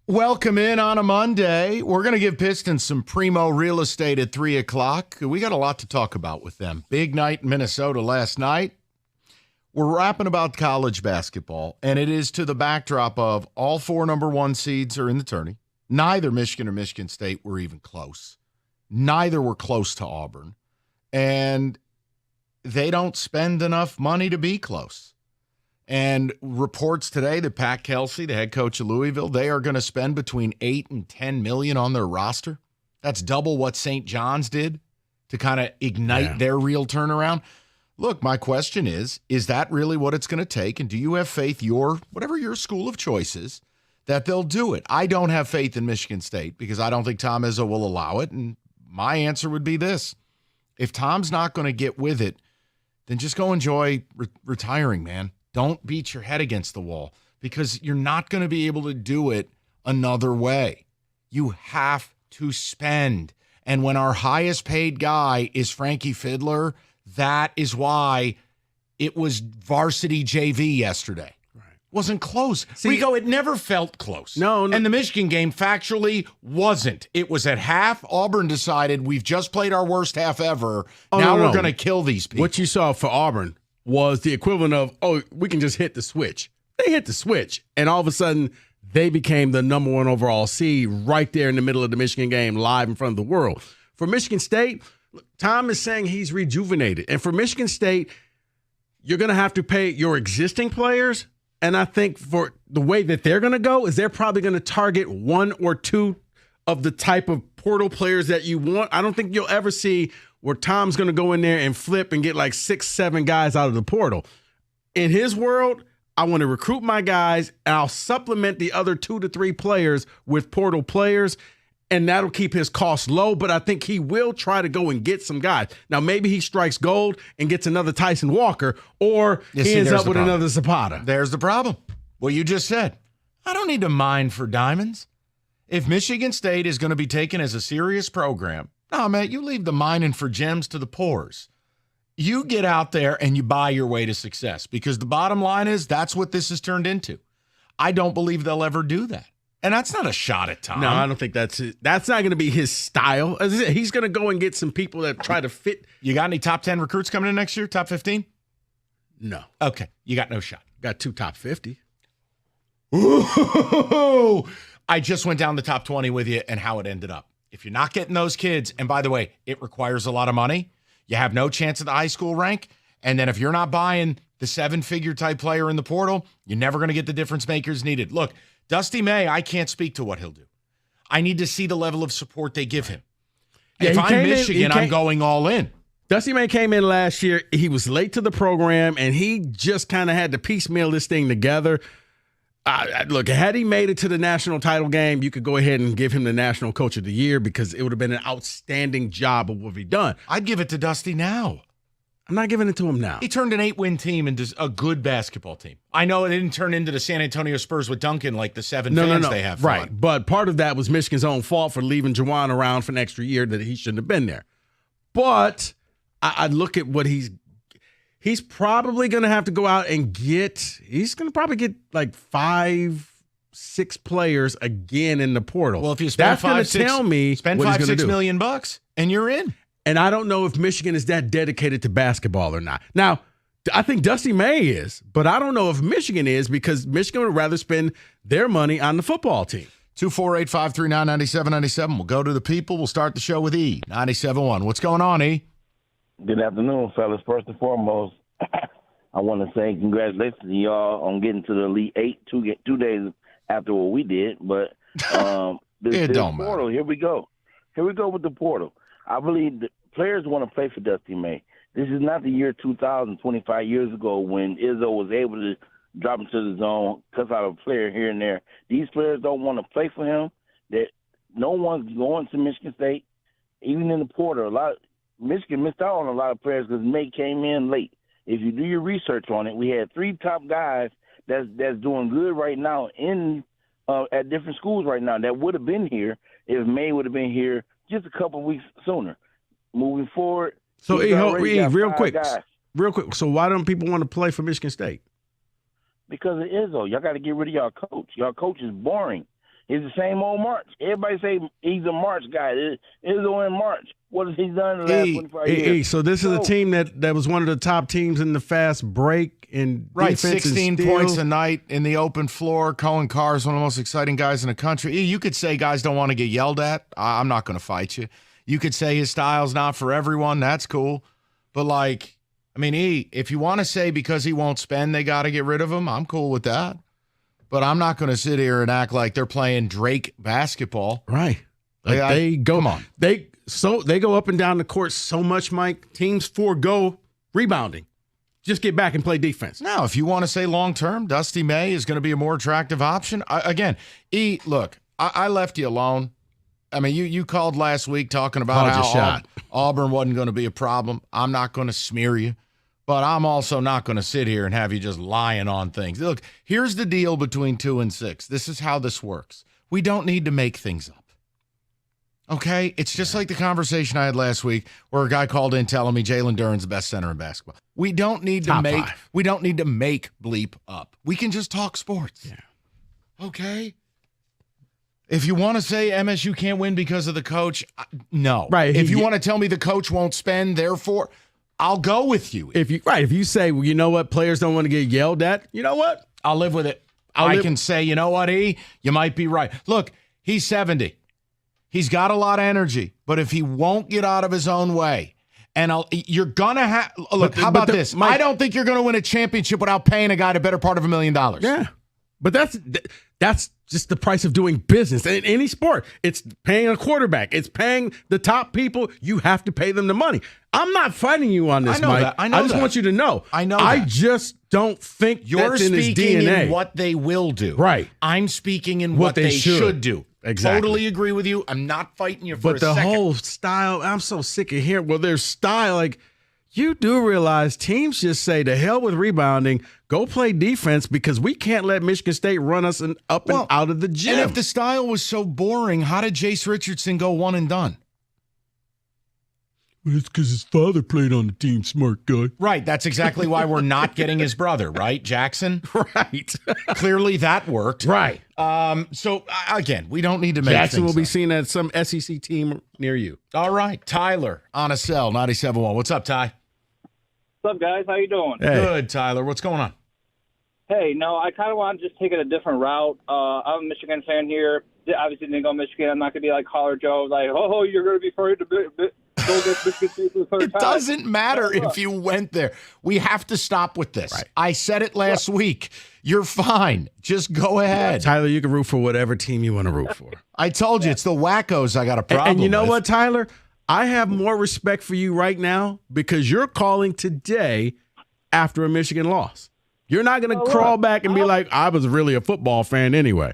[SPEAKER 7] Welcome in on a Monday. We're going to give Pistons some primo real estate at 3 o'clock. We got a lot to talk about with them. Big night in Minnesota last night. We're rapping about college basketball, and it is to the backdrop of all 4 number 1 seeds are in the tourney. Neither Michigan or Michigan State were even close. Neither were close to Auburn. And they don't spend enough money to be close. And reports today that Pat Kelsey, the head coach of Louisville, they are going to spend between $8 and $10 million on their roster. That's double what St. John's did to kind of ignite their real turnaround. Look, my question is that really what it's going to take? And do you have faith, whatever your school of choice is, that they'll do it? I don't have faith in Michigan State because I don't think Tom Izzo will allow it. And my answer would be this. If Tom's not going to get with it, then just go enjoy retiring, man. Don't beat your head against the wall because you're not going to be able to do it another way. You have to spend. And when our highest paid guy is Frankie Fiddler, that is why it was varsity JV yesterday. Right. Wasn't close. Rico, it never felt close. No. And the Michigan game factually wasn't. It was at half. Auburn decided we've just played our worst half ever. Now we're going to kill these people.
[SPEAKER 21] What you saw for Auburn was the equivalent of, we can just hit the switch. They hit the switch, and all of a sudden, they became the number 1 overall seed right there in the middle of the Michigan game, live in front of the world. For Michigan State, Tom is saying he's rejuvenated. And for Michigan State, you're going to have to pay your existing players, and I think for the way that they're going to go is they're probably going to target 1 or 2 of the type of portal players that you want. I don't think you'll ever see where Tom's going to go in there and flip and get like 6, 7 guys out of the portal. In his world, I want to recruit my guys, and I'll supplement the other 2 to 3 players with portal players, and that'll keep his costs low, but I think he will try to go and get some guys. Now, maybe he strikes gold and gets another Tyson Walker, or he ends up with another Zapata.
[SPEAKER 7] There's the problem. What you just said. I don't need to mine for diamonds. If Michigan State is going to be taken as a serious program, no, man, you leave the mining for gems to the poors. You get out there and you buy your way to success because the bottom line is that's what this has turned into. I don't believe they'll ever do that. And that's not a shot at Tom.
[SPEAKER 21] No, I don't think that's it. That's not going to be his style. As I said, he's going to go and get some people that try to fit.
[SPEAKER 7] You got any top 10 recruits coming in next year? Top 15?
[SPEAKER 21] No.
[SPEAKER 7] Okay. You got no shot.
[SPEAKER 21] Got 2 top 50.
[SPEAKER 7] Ooh, I just went down the top 20 with you and how it ended up. If you're not getting those kids, and by the way, it requires a lot of money, you have no chance at the high school rank. And then if you're not buying the 7-figure type player in the portal, you're never going to get the difference makers needed. Look, Dusty May, I can't speak to what he'll do. I need to see the level of support they give him.
[SPEAKER 21] Yeah,
[SPEAKER 7] if I'm Michigan, I'm going all in.
[SPEAKER 21] Dusty May came in last year. He was late to the program, and he just kind of had to piecemeal this thing together. Look, had he made it to the national title game, you could go ahead and give him the National Coach of the Year because it would have been an outstanding job of what he done.
[SPEAKER 7] I'd give it to Dusty now.
[SPEAKER 21] I'm not giving it to him now.
[SPEAKER 7] He turned an 8-win team into a good basketball team. I know it didn't turn into the San Antonio Spurs with Duncan like the 7 fans they have.
[SPEAKER 21] Right, but part of that was Michigan's own fault for leaving Juwan around for an extra year that he shouldn't have been there. But I look at what he's probably going to have to go out and he's going to probably get like 5, 6 players again in the portal.
[SPEAKER 7] Well, if you spend spend $5-6 million and you're in.
[SPEAKER 21] And I don't know if Michigan is that dedicated to basketball or not. Now, I think Dusty May is, but I don't know if Michigan is because Michigan would rather spend their money on the football team.
[SPEAKER 7] 248-539-9797. We'll go to the people. We'll start the show with E, 97.1. What's going on, E?
[SPEAKER 8] Good afternoon, fellas. First and foremost, I want to say congratulations to y'all on getting to the Elite 8 2 days after what we did. But this portal, here we go. Here we go with the portal. I believe the players want to play for Dusty May. This is not the year 2000, 25 years ago when Izzo was able to drop into the zone, cuss out a player here and there. These players don't want to play for him. That no one's going to Michigan State, even in the portal. Michigan missed out on a lot of players because May came in late. If you do your research on it, we had 3 top guys that's doing good right now at different schools right now that would have been here if May would have been here just a couple of weeks sooner. Moving forward.
[SPEAKER 21] So, real quick. So why don't people want to play for Michigan State?
[SPEAKER 8] Because of Izzo. Y'all got to get rid of y'all coach. Y'all coach is boring. It's the same old March. Everybody say he's a March guy. Izzo in March. What has he done in the last 25 years?
[SPEAKER 21] So this is a team that was one of the top teams in the fast break and
[SPEAKER 7] Right,
[SPEAKER 21] defense
[SPEAKER 7] 16
[SPEAKER 21] and steal.
[SPEAKER 7] points a night in the open floor. Cohen Carr is one of the most exciting guys in the country. You could say guys don't want to get yelled at. I'm not going to fight you. You could say his style's not for everyone. That's cool. But, like, I mean, if you want to say because he won't spend, they got to get rid of him, I'm cool with that. But I'm not going to sit here and act like they're playing Drake basketball.
[SPEAKER 21] Right. Like they go. Come on. They go up and down the court so much, Mike. Teams forego rebounding. Just get back and play defense.
[SPEAKER 7] Now, if you want to say long-term, Dusty May is going to be a more attractive option. Look, I left you alone. I mean, you called last week talking about how Auburn wasn't going to be a problem. I'm not going to smear you, but I'm also not going to sit here and have you just lying on things. Look, here's the deal between 2 and 6. This is how this works. We don't need to make things up. Okay? It's just like the conversation I had last week where a guy called in telling me Jalen Duren's the best center in basketball. We don't need to make bleep up. We can just talk sports. Yeah. Okay? If you want to say MSU can't win because of the coach, no.
[SPEAKER 21] Right.
[SPEAKER 7] If you want to tell me the coach won't spend, therefore, I'll go with you.
[SPEAKER 21] If you say, well, you know what, players don't want to get yelled at, you know what?
[SPEAKER 7] I'll live with it. I can say, you know what, you might be right. Look, he's 70. He's got a lot of energy, but if he won't get out of his own way, and you're going to have – look, how about this? Mike, I don't think you're going to win a championship without paying a guy the better part of $1 million.
[SPEAKER 21] Yeah, but that's just the price of doing business in any sport. It's paying a quarterback. It's paying the top people. You have to pay them the money. I'm not fighting you on this, Mike.
[SPEAKER 7] I know
[SPEAKER 21] I just want you to know.
[SPEAKER 7] I know
[SPEAKER 21] I just don't think
[SPEAKER 7] you're
[SPEAKER 21] that's in his
[SPEAKER 7] speaking
[SPEAKER 21] DNA.
[SPEAKER 7] in what they will do.
[SPEAKER 21] Right.
[SPEAKER 7] I'm speaking in what they should do.
[SPEAKER 21] Exactly.
[SPEAKER 7] Totally agree with you. I'm not fighting you for
[SPEAKER 21] a second. But the whole style, I'm so sick of hearing, well, their style, like, you do realize teams just say, to hell with rebounding, go play defense because we can't let Michigan State run us up and out of the gym.
[SPEAKER 7] And if the style was so boring, how did Jace Richardson go one and done?
[SPEAKER 21] Well, it's because his father played on the team, smart guy.
[SPEAKER 7] Right. That's exactly why we're not getting his brother, right, Jackson?
[SPEAKER 21] Right.
[SPEAKER 7] Clearly that worked.
[SPEAKER 21] Right.
[SPEAKER 7] So, again, we don't need to make
[SPEAKER 21] Jackson
[SPEAKER 7] things
[SPEAKER 21] will be
[SPEAKER 7] up.
[SPEAKER 21] seen at some SEC team near you.
[SPEAKER 7] All right. Tyler on a cell, 97.1. What's up, Ty?
[SPEAKER 6] What's up, guys? How you doing?
[SPEAKER 7] Hey. Good, Tyler. What's going on?
[SPEAKER 6] Hey, no, I kind of want to just take it a different route. I'm a Michigan fan here. Obviously, didn't go Michigan. I'm not going to be like Collar Joe, like, oh, you're going to be afraid to go against Michigan State for the third time.
[SPEAKER 7] It doesn't matter if you went there. We have to stop with this. Right. I said it last week. You're fine. Just go ahead.
[SPEAKER 21] Tyler, you can root for whatever team you want to root for.
[SPEAKER 7] I told you, it's the wackos I got a problem
[SPEAKER 21] And you know
[SPEAKER 7] with.
[SPEAKER 21] what, Tyler? I have more respect for you right now because you're calling today after a Michigan loss. You're not going to crawl back and be like, I was really a football fan anyway.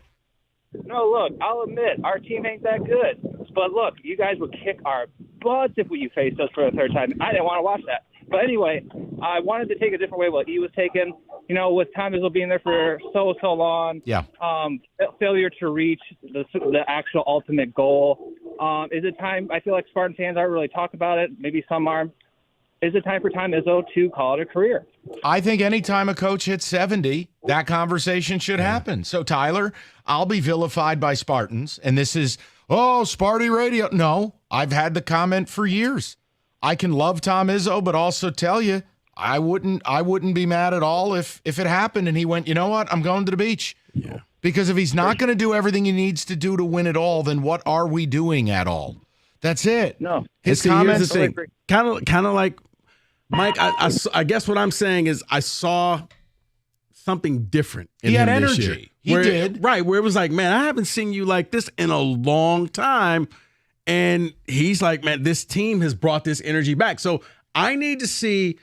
[SPEAKER 6] No, look, I'll admit, our team ain't that good. But look, you guys would kick our butts if you faced us for the third time. I didn't want to watch that. But anyway, I wanted to take a different way what he was taking. You know, with Tom Izzo being there for so long.
[SPEAKER 7] Yeah.
[SPEAKER 6] Failure to reach the actual ultimate goal. Is it time? I feel like Spartan fans aren't really talking about it. Maybe some are. Is it time for Tom Izzo to call it a career?
[SPEAKER 7] I think anytime a coach hits 70, that conversation should happen. So, Tyler, I'll be vilified by Spartans, and this is, Sparty radio. No, I've had the comment for years. I can love Tom Izzo, but also tell you, I wouldn't be mad at all if it happened and he went, you know what, I'm going to the beach.
[SPEAKER 21] Yeah.
[SPEAKER 7] Because if he's not going to do everything he needs to do to win it all, then what are we doing at all? That's it.
[SPEAKER 6] No.
[SPEAKER 7] His
[SPEAKER 21] comments,
[SPEAKER 7] comments.
[SPEAKER 21] Kind of like, Mike, I guess what I'm saying is I saw something different in
[SPEAKER 7] He had
[SPEAKER 21] him this
[SPEAKER 7] energy.
[SPEAKER 21] year.
[SPEAKER 7] He did.
[SPEAKER 21] Right, where it was like, man, I haven't seen you like this in a long time. And he's like, man, this team has brought this energy back. So I need to see,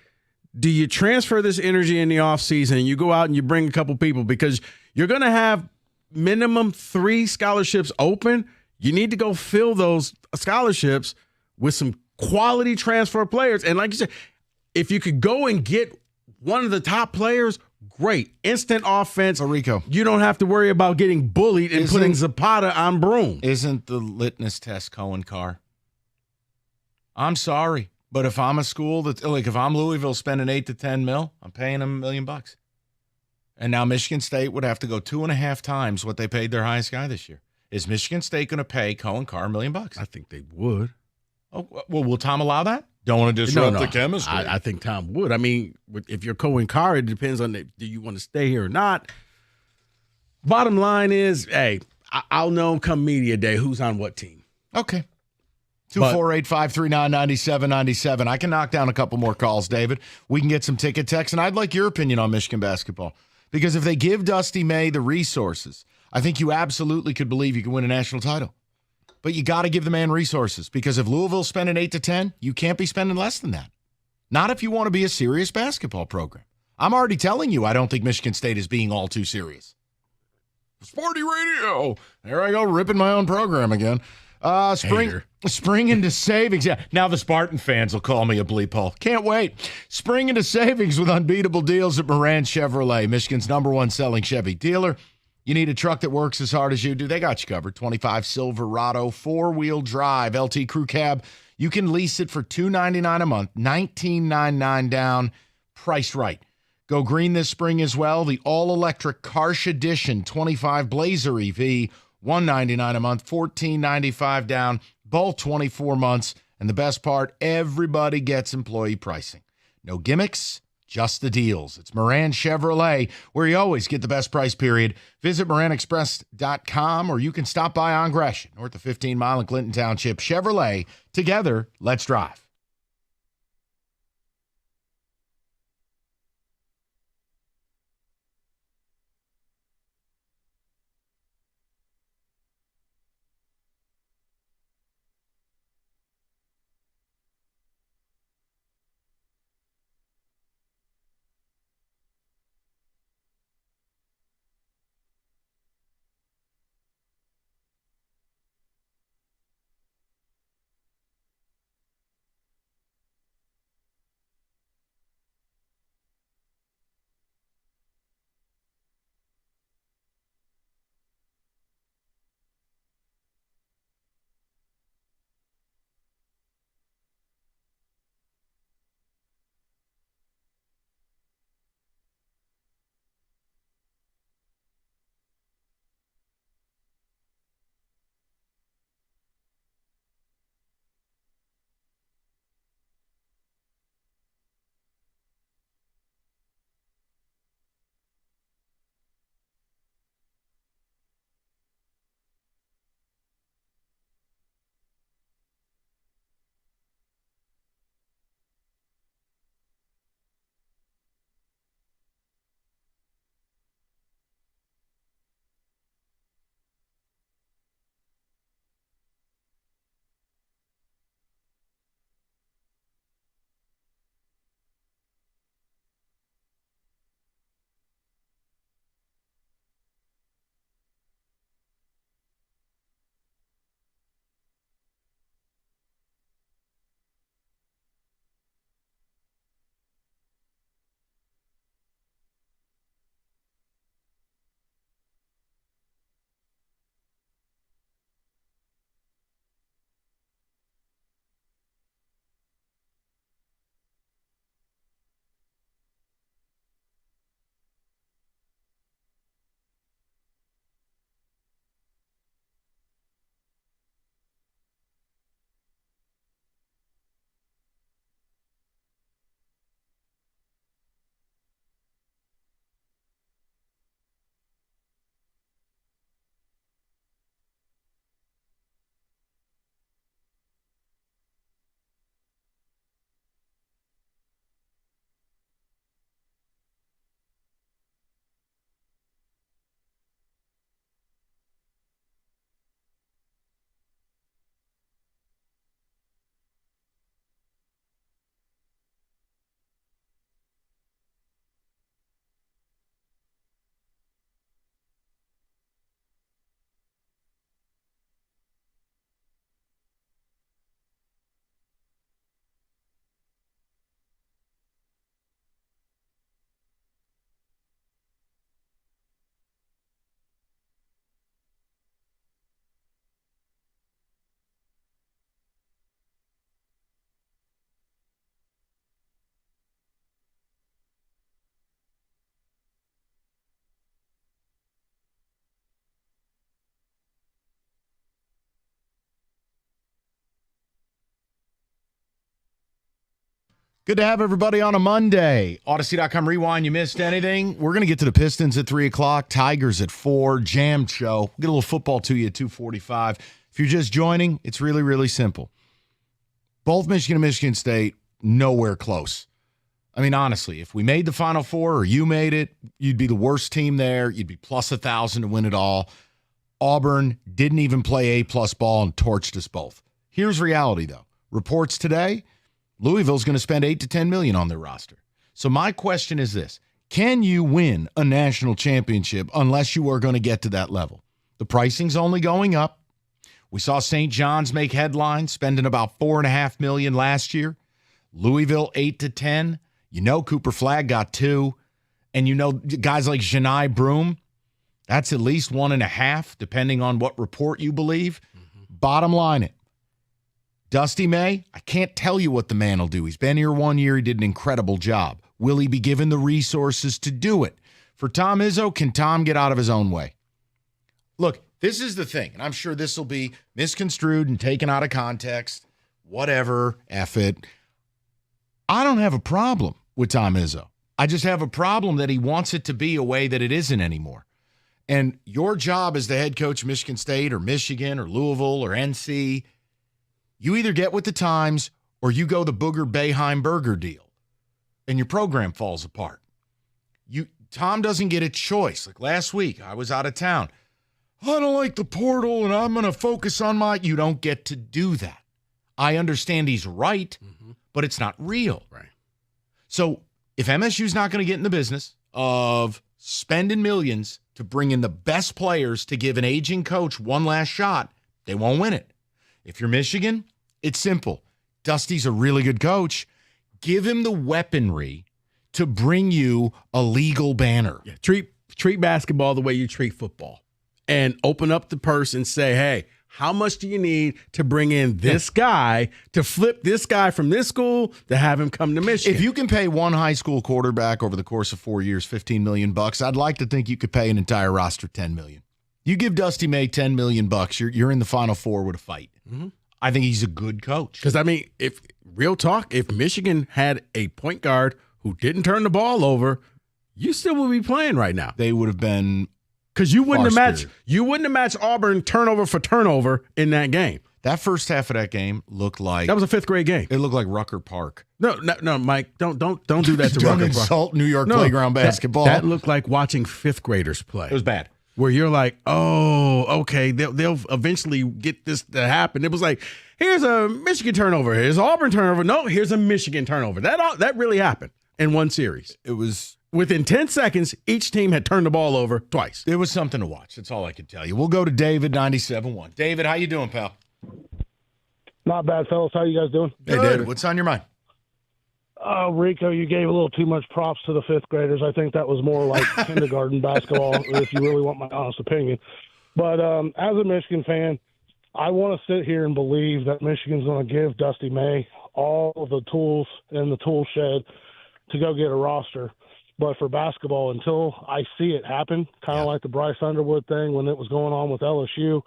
[SPEAKER 21] do you transfer this energy in the offseason and you go out and you bring a couple people because you're going to have minimum 3 scholarships open. You need to go fill those scholarships with some quality transfer players. And like you said, if you could go and get one of the top players, great. Instant offense.
[SPEAKER 7] Rico.
[SPEAKER 21] You don't have to worry about getting bullied and putting Zapata on Broom.
[SPEAKER 7] Isn't the litmus test Cohen Carr? I'm sorry, but if I'm a school if I'm Louisville spending $8 to $10 million, I'm paying them $1 million. And now Michigan State would have to go 2.5 times what they paid their highest guy this year. Is Michigan State going to pay Cohen Carr $1 million?
[SPEAKER 21] I think they would.
[SPEAKER 7] Oh, well, will Tom allow that? Don't want to disrupt the chemistry.
[SPEAKER 21] I think Tom would. I mean, if you're Cohen Carr, it depends on do you want to stay here or not. Bottom line is, hey, I'll know come media day who's on what team.
[SPEAKER 7] Okay. 248-539-9797. I can knock down a couple more calls, David. We can get some ticket texts, and I'd like your opinion on Michigan basketball. Because if they give Dusty May the resources, I think you absolutely could believe you can win a national title. But you got to give the man resources, because if Louisville's spending 8 to 10, you can't be spending less than that. Not if you want to be a serious basketball program. I'm already telling you I don't think Michigan State is being all too serious. Sporty Radio. There I go, ripping my own program again. Spring into savings. Yeah, now the Spartan fans will call me a bleep hole. Can't wait. Spring into savings with unbeatable deals at Moran Chevrolet, Michigan's #1 selling Chevy dealer. You need a truck that works as hard as you do. They got you covered. 25 Silverado, 4-wheel drive, LT Crew Cab. You can lease it for $299 a month, $19.99 down, priced right. Go green this spring as well. The all-electric Karsh Edition 25 Blazer EV, $199 a month, $14.95 down, both 24 months. And the best part, everybody gets employee pricing. No gimmicks, just the deals. It's Moran Chevrolet, where you always get the best price, period. Visit MoranExpress.com, or you can stop by on Gresham, north of 15 Mile in Clinton Township. Chevrolet, together, let's drive. Good to have everybody on a Monday. Odyssey.com Rewind. You missed anything? We're going to get to the Pistons at 3 o'clock, Tigers at 4, Jam Show. We'll get a little football to you at 2:45. If you're just joining, it's really, really simple. Both Michigan and Michigan State, nowhere close. I mean, honestly, if we made the Final Four or you made it, you'd be the worst team there. You'd be plus 1,000 to win it all. Auburn didn't even play A-plus ball and torched us both. Here's reality, though. Reports today, Louisville's going to spend $8 to $10 million on their roster. So my question is this. Can you win a national championship unless you are going to get to that level? The pricing's only going up. We saw St. John's make headlines, spending about $4.5 million last year. Louisville, 8 to 10. You know Cooper Flagg got 2. And you know guys like Janai Broom, that's at least 1.5, depending on what report you believe. Bottom line it. Dusty May, I can't tell you what the man will do. He's been here 1 year. He did an incredible job. Will he be given the resources to do it? For Tom Izzo, can Tom get out of his own way? Look, this is the thing, and I'm sure this will be misconstrued and taken out of context. Whatever, F it. I don't have a problem with Tom Izzo. I just have a problem that he wants it to be a way that it isn't anymore. And your job as the head coach of Michigan State or Michigan or Louisville or NC, you either get with the times or you go the Booger Boeheim burger deal and your program falls apart. Tom doesn't get a choice. Like last week, I was out of town. I don't like the portal and I'm going to focus on you don't get to do that. I understand he's right, but it's not real.
[SPEAKER 21] Right.
[SPEAKER 7] So if MSU's not going to get in the business of spending millions to bring in the best players to give an aging coach one last shot, they won't win it. If you're Michigan, it's simple. Dusty's a really good coach. Give him the weaponry to bring you a legal banner.
[SPEAKER 21] Yeah, treat basketball the way you treat football. And open up the purse and say, hey, how much do you need to bring in this guy, to flip this guy from this school to have him come to Michigan?
[SPEAKER 7] If you can pay one high school quarterback over the course of 4 years $15 million, I'd like to think you could pay an entire roster $10 million. You give Dusty May $10 million, you're in the Final Four with a fight. I think he's a good coach.
[SPEAKER 21] Because, I mean, if real talk, if Michigan had a point guard who didn't turn the ball over, you still would be playing right now.
[SPEAKER 7] They would have been.
[SPEAKER 21] Because you wouldn't have matched Auburn turnover for turnover in that game.
[SPEAKER 7] That first half of that game looked like
[SPEAKER 21] that was a fifth grade game.
[SPEAKER 7] It looked like Rucker Park.
[SPEAKER 21] No, Mike, don't do that to Rucker Park.
[SPEAKER 7] Don't insult New York playground basketball.
[SPEAKER 21] That looked like watching fifth graders play.
[SPEAKER 7] It was bad.
[SPEAKER 21] Where you're like, oh, okay, they'll eventually get this to happen. It was like, here's a Michigan turnover, here's an Auburn turnover. No, here's a Michigan turnover. That really happened in one series.
[SPEAKER 7] It was.
[SPEAKER 21] Within 10 seconds, each team had turned the ball over twice.
[SPEAKER 7] It was something to watch. That's all I can tell you. We'll go to David, 97.1. David, how you doing, pal?
[SPEAKER 4] Not bad, fellas. How you guys doing?
[SPEAKER 7] Hey, David, what's on your mind?
[SPEAKER 4] Rico, you gave a little too much props to the fifth graders. I think that was more like kindergarten basketball, if you really want my honest opinion. But as a Michigan fan, I want to sit here and believe that Michigan's going to give Dusty May all of the tools in the tool shed to go get a roster. But for basketball, until I see it happen, kind of like the Bryce Underwood thing when it was going on with LSU,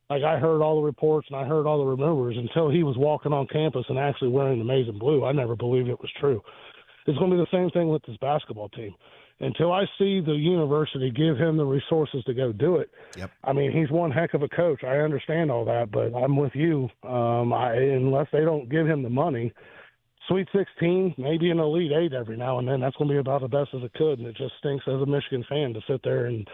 [SPEAKER 4] like I heard all the reports and I heard all the rumors until he was walking on campus and actually wearing the maize and blue. I never believed it was true. It's going to be the same thing with this basketball team. Until I see the university give him the resources to go do it, I mean, he's one heck of a coach. I understand all that, but I'm with you. Unless they don't give him the money, Sweet 16, maybe an Elite 8 every now and then. That's going to be about the best as it could, and it just stinks as a Michigan fan to sit there and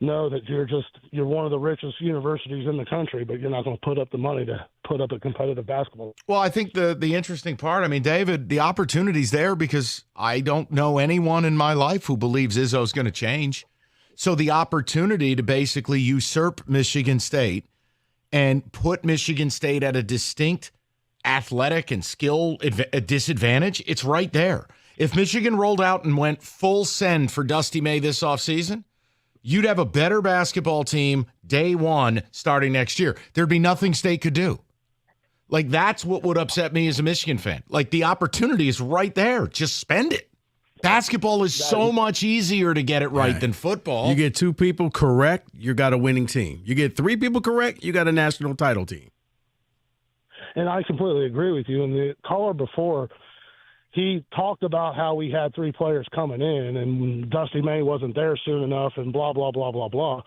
[SPEAKER 4] know that you're one of the richest universities in the country, but you're not going to put up the money to put up a competitive basketball.
[SPEAKER 7] Well, I think the interesting part, I mean, David, the opportunity's there because I don't know anyone in my life who believes Izzo's going to change. So the opportunity to basically usurp Michigan State and put Michigan State at a distinct athletic and skill disadvantage, it's right there. If Michigan rolled out and went full send for Dusty May this offseason, you'd have a better basketball team day one starting next year. There'd be nothing State could do. Like, that's what would upset me as a Michigan fan. Like, the opportunity is right there. Just spend it. Basketball is so much easier to get it right than football.
[SPEAKER 21] You get 2 people correct, you got a winning team. You get 3 people correct, you got a national title team.
[SPEAKER 4] And I completely agree with you. And the caller before, he talked about how we had 3 players coming in and Dusty May wasn't there soon enough and blah, blah, blah, blah, blah.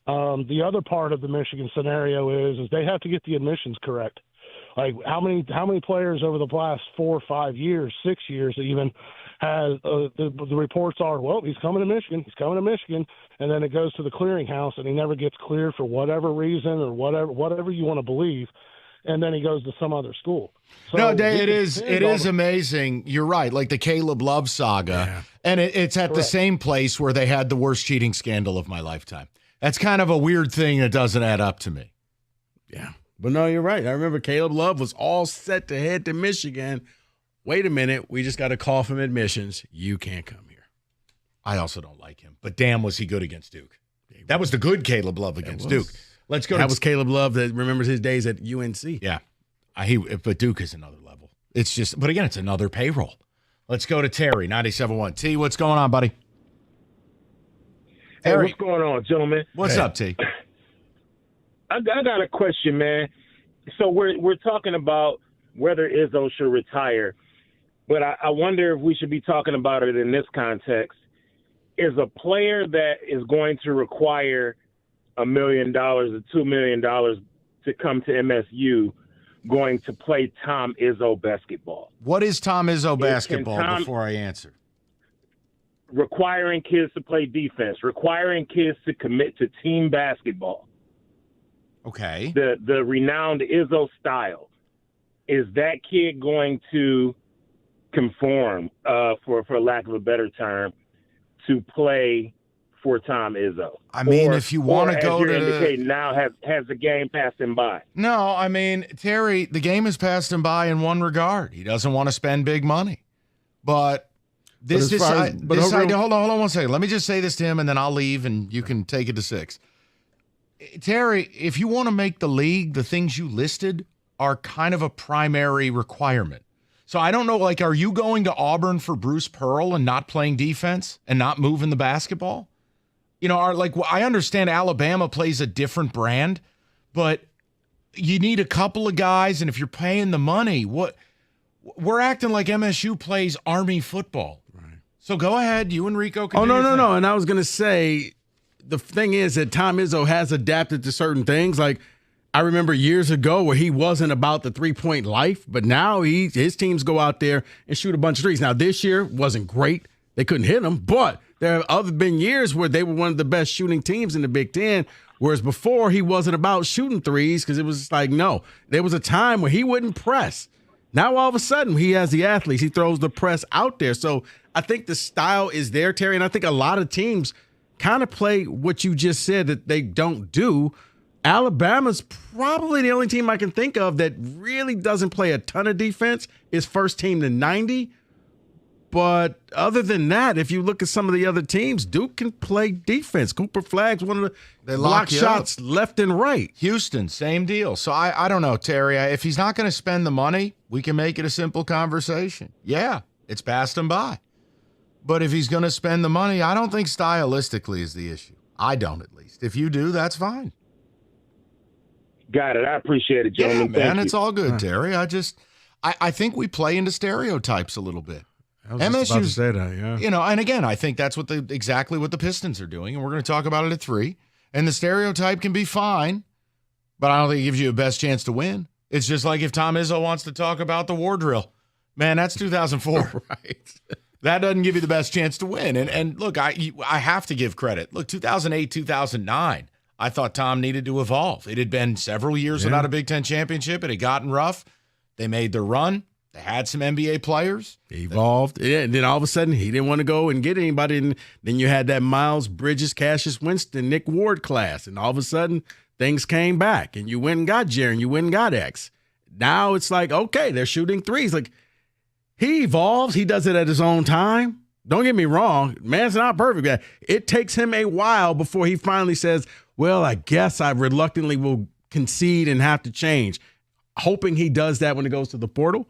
[SPEAKER 4] The other part of the Michigan scenario is they have to get the admissions correct. Like how many players over the last 4 or 5 years, 6 years even has the reports are, well, he's coming to Michigan, and then it goes to the clearinghouse and he never gets cleared for whatever reason or whatever you want to believe, and then he goes to some other school. So
[SPEAKER 7] no, it is amazing. You're right, like the Caleb Love saga, and it's at the same place where they had the worst cheating scandal of my lifetime. That's kind of a weird thing that doesn't add up to me.
[SPEAKER 21] Yeah. But no, you're right. I remember Caleb Love was all set to head to Michigan. Wait a minute. We just got a call from admissions. You can't come here.
[SPEAKER 7] I also don't like him. But damn, was he good against Duke. That was the good Caleb Love against Duke. Let's go.
[SPEAKER 21] That was Caleb Love that remembers his days at UNC.
[SPEAKER 7] Yeah. But Duke is another level. It's just, but again, it's another payroll. Let's go to Terry, 97.1. T, what's going on, buddy?
[SPEAKER 9] Hey, what's going on, gentlemen?
[SPEAKER 7] What's up, T?
[SPEAKER 9] I got a question, man. So we're talking about whether Izzo should retire, but I wonder if we should be talking about it in this context. Is a player that is going to require $1 million or $2 million to come to MSU going to play Tom Izzo basketball?
[SPEAKER 7] What is Tom Izzo basketball before I answer?
[SPEAKER 9] Requiring kids to play defense, requiring kids to commit to team basketball.
[SPEAKER 7] Okay.
[SPEAKER 9] The renowned Izzo style. Is that kid going to conform, for lack of a better term, to play for Tom Izzo?
[SPEAKER 7] I mean, if you want to go to
[SPEAKER 9] now, has the game passed him by?
[SPEAKER 7] No, I mean, Terry, the game has passed him by in one regard. He doesn't want to spend big money. But hold on 1 second. Let me just say this to him, and then I'll leave, and you can take it to 6. Terry, if you want to make the league, the things you listed are kind of a primary requirement. So I don't know, like, are you going to Auburn for Bruce Pearl and not playing defense and not moving the basketball? You know, I understand Alabama plays a different brand, but you need a couple of guys, and if you're paying the money, we're acting like MSU plays Army football. Right. So go ahead, you and Rico can
[SPEAKER 21] no. And I was going to say, the thing is that Tom Izzo has adapted to certain things. Like, I remember years ago where he wasn't about the three-point life, but now his teams go out there and shoot a bunch of threes. Now, this year wasn't great. They couldn't hit them, but there have been years where they were one of the best shooting teams in the Big Ten, whereas before he wasn't about shooting threes because it was like, no. There was a time where he wouldn't press. Now, all of a sudden, he has the athletes. He throws the press out there. So I think the style is there, Terry, and I think a lot of teams kind of play what you just said that they don't do. Alabama's probably the only team I can think of that really doesn't play a ton of defense. Is first team to 90. But other than that, if you look at some of the other teams, Duke can play defense. Cooper Flagg's one of the block shots left and right.
[SPEAKER 7] Houston, same deal. So I don't know, Terry. If he's not going to spend the money, we can make it a simple conversation. Yeah, it's passed him by. But if he's going to spend the money, I don't think stylistically is the issue. I don't, at least. If you do, that's fine.
[SPEAKER 9] Got it. I appreciate it, gentlemen.
[SPEAKER 7] Yeah, man, it's all good, Terry. I think we play into stereotypes a little bit.
[SPEAKER 21] I was just about to say that, yeah.
[SPEAKER 7] You know, and again, I think that's exactly what the Pistons are doing, and we're going to talk about it at 3. And the stereotype can be fine, but I don't think it gives you the best chance to win. It's just like if Tom Izzo wants to talk about the war drill. Man, that's 2004.
[SPEAKER 21] Right.
[SPEAKER 7] That doesn't give you the best chance to win. And look, I have to give credit. Look, 2008, 2009, I thought Tom needed to evolve. It had been several years without a Big Ten championship. It had gotten rough. They made their run. They had some NBA players.
[SPEAKER 21] He evolved. And then all of a sudden, he didn't want to go and get anybody. And then you had that Miles Bridges, Cassius Winston, Nick Ward class. And all of a sudden, things came back. And you went and got Jerry, and you went and got X. Now it's like, okay, they're shooting threes. Like, he evolves. He does it at his own time. Don't get me wrong. Man's not perfect. It takes him a while before he finally says, well, I guess I reluctantly will concede and have to change. Hoping he does that when it goes to the portal.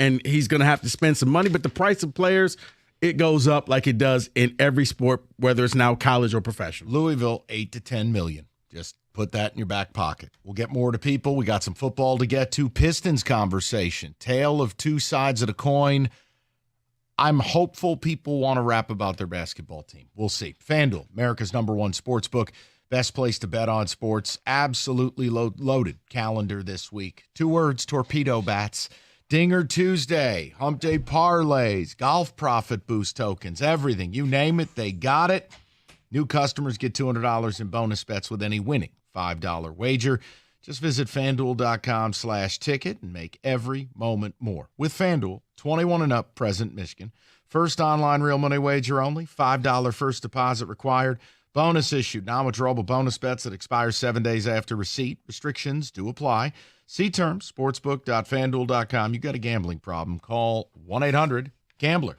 [SPEAKER 21] And he's going to have to spend some money. But the price of players, it goes up like it does in every sport, whether it's now college or professional.
[SPEAKER 7] Louisville, 8 to 10 million. Just put that in your back pocket. We'll get more to people. We got some football to get to. Pistons conversation. Tale of two sides of the coin. I'm hopeful people want to rap about their basketball team. We'll see. FanDuel, America's #1 sports book. Best place to bet on sports. Absolutely loaded calendar this week. 2 words, torpedo bats. Dinger Tuesday, Hump Day parlays, golf profit boost tokens, everything. You name it, they got it. New customers get $200 in bonus bets with any winning $5 wager. Just visit FanDuel.com/ticket and make every moment more. With FanDuel, 21 and up, present Michigan. First online real money wager only, $5 first deposit required. Bonus issued, non-withdrawable bonus bets that expire 7 days after receipt. Restrictions do apply. See terms, sportsbook.fanduel.com. You got a gambling problem, call 1-800-GAMBLER.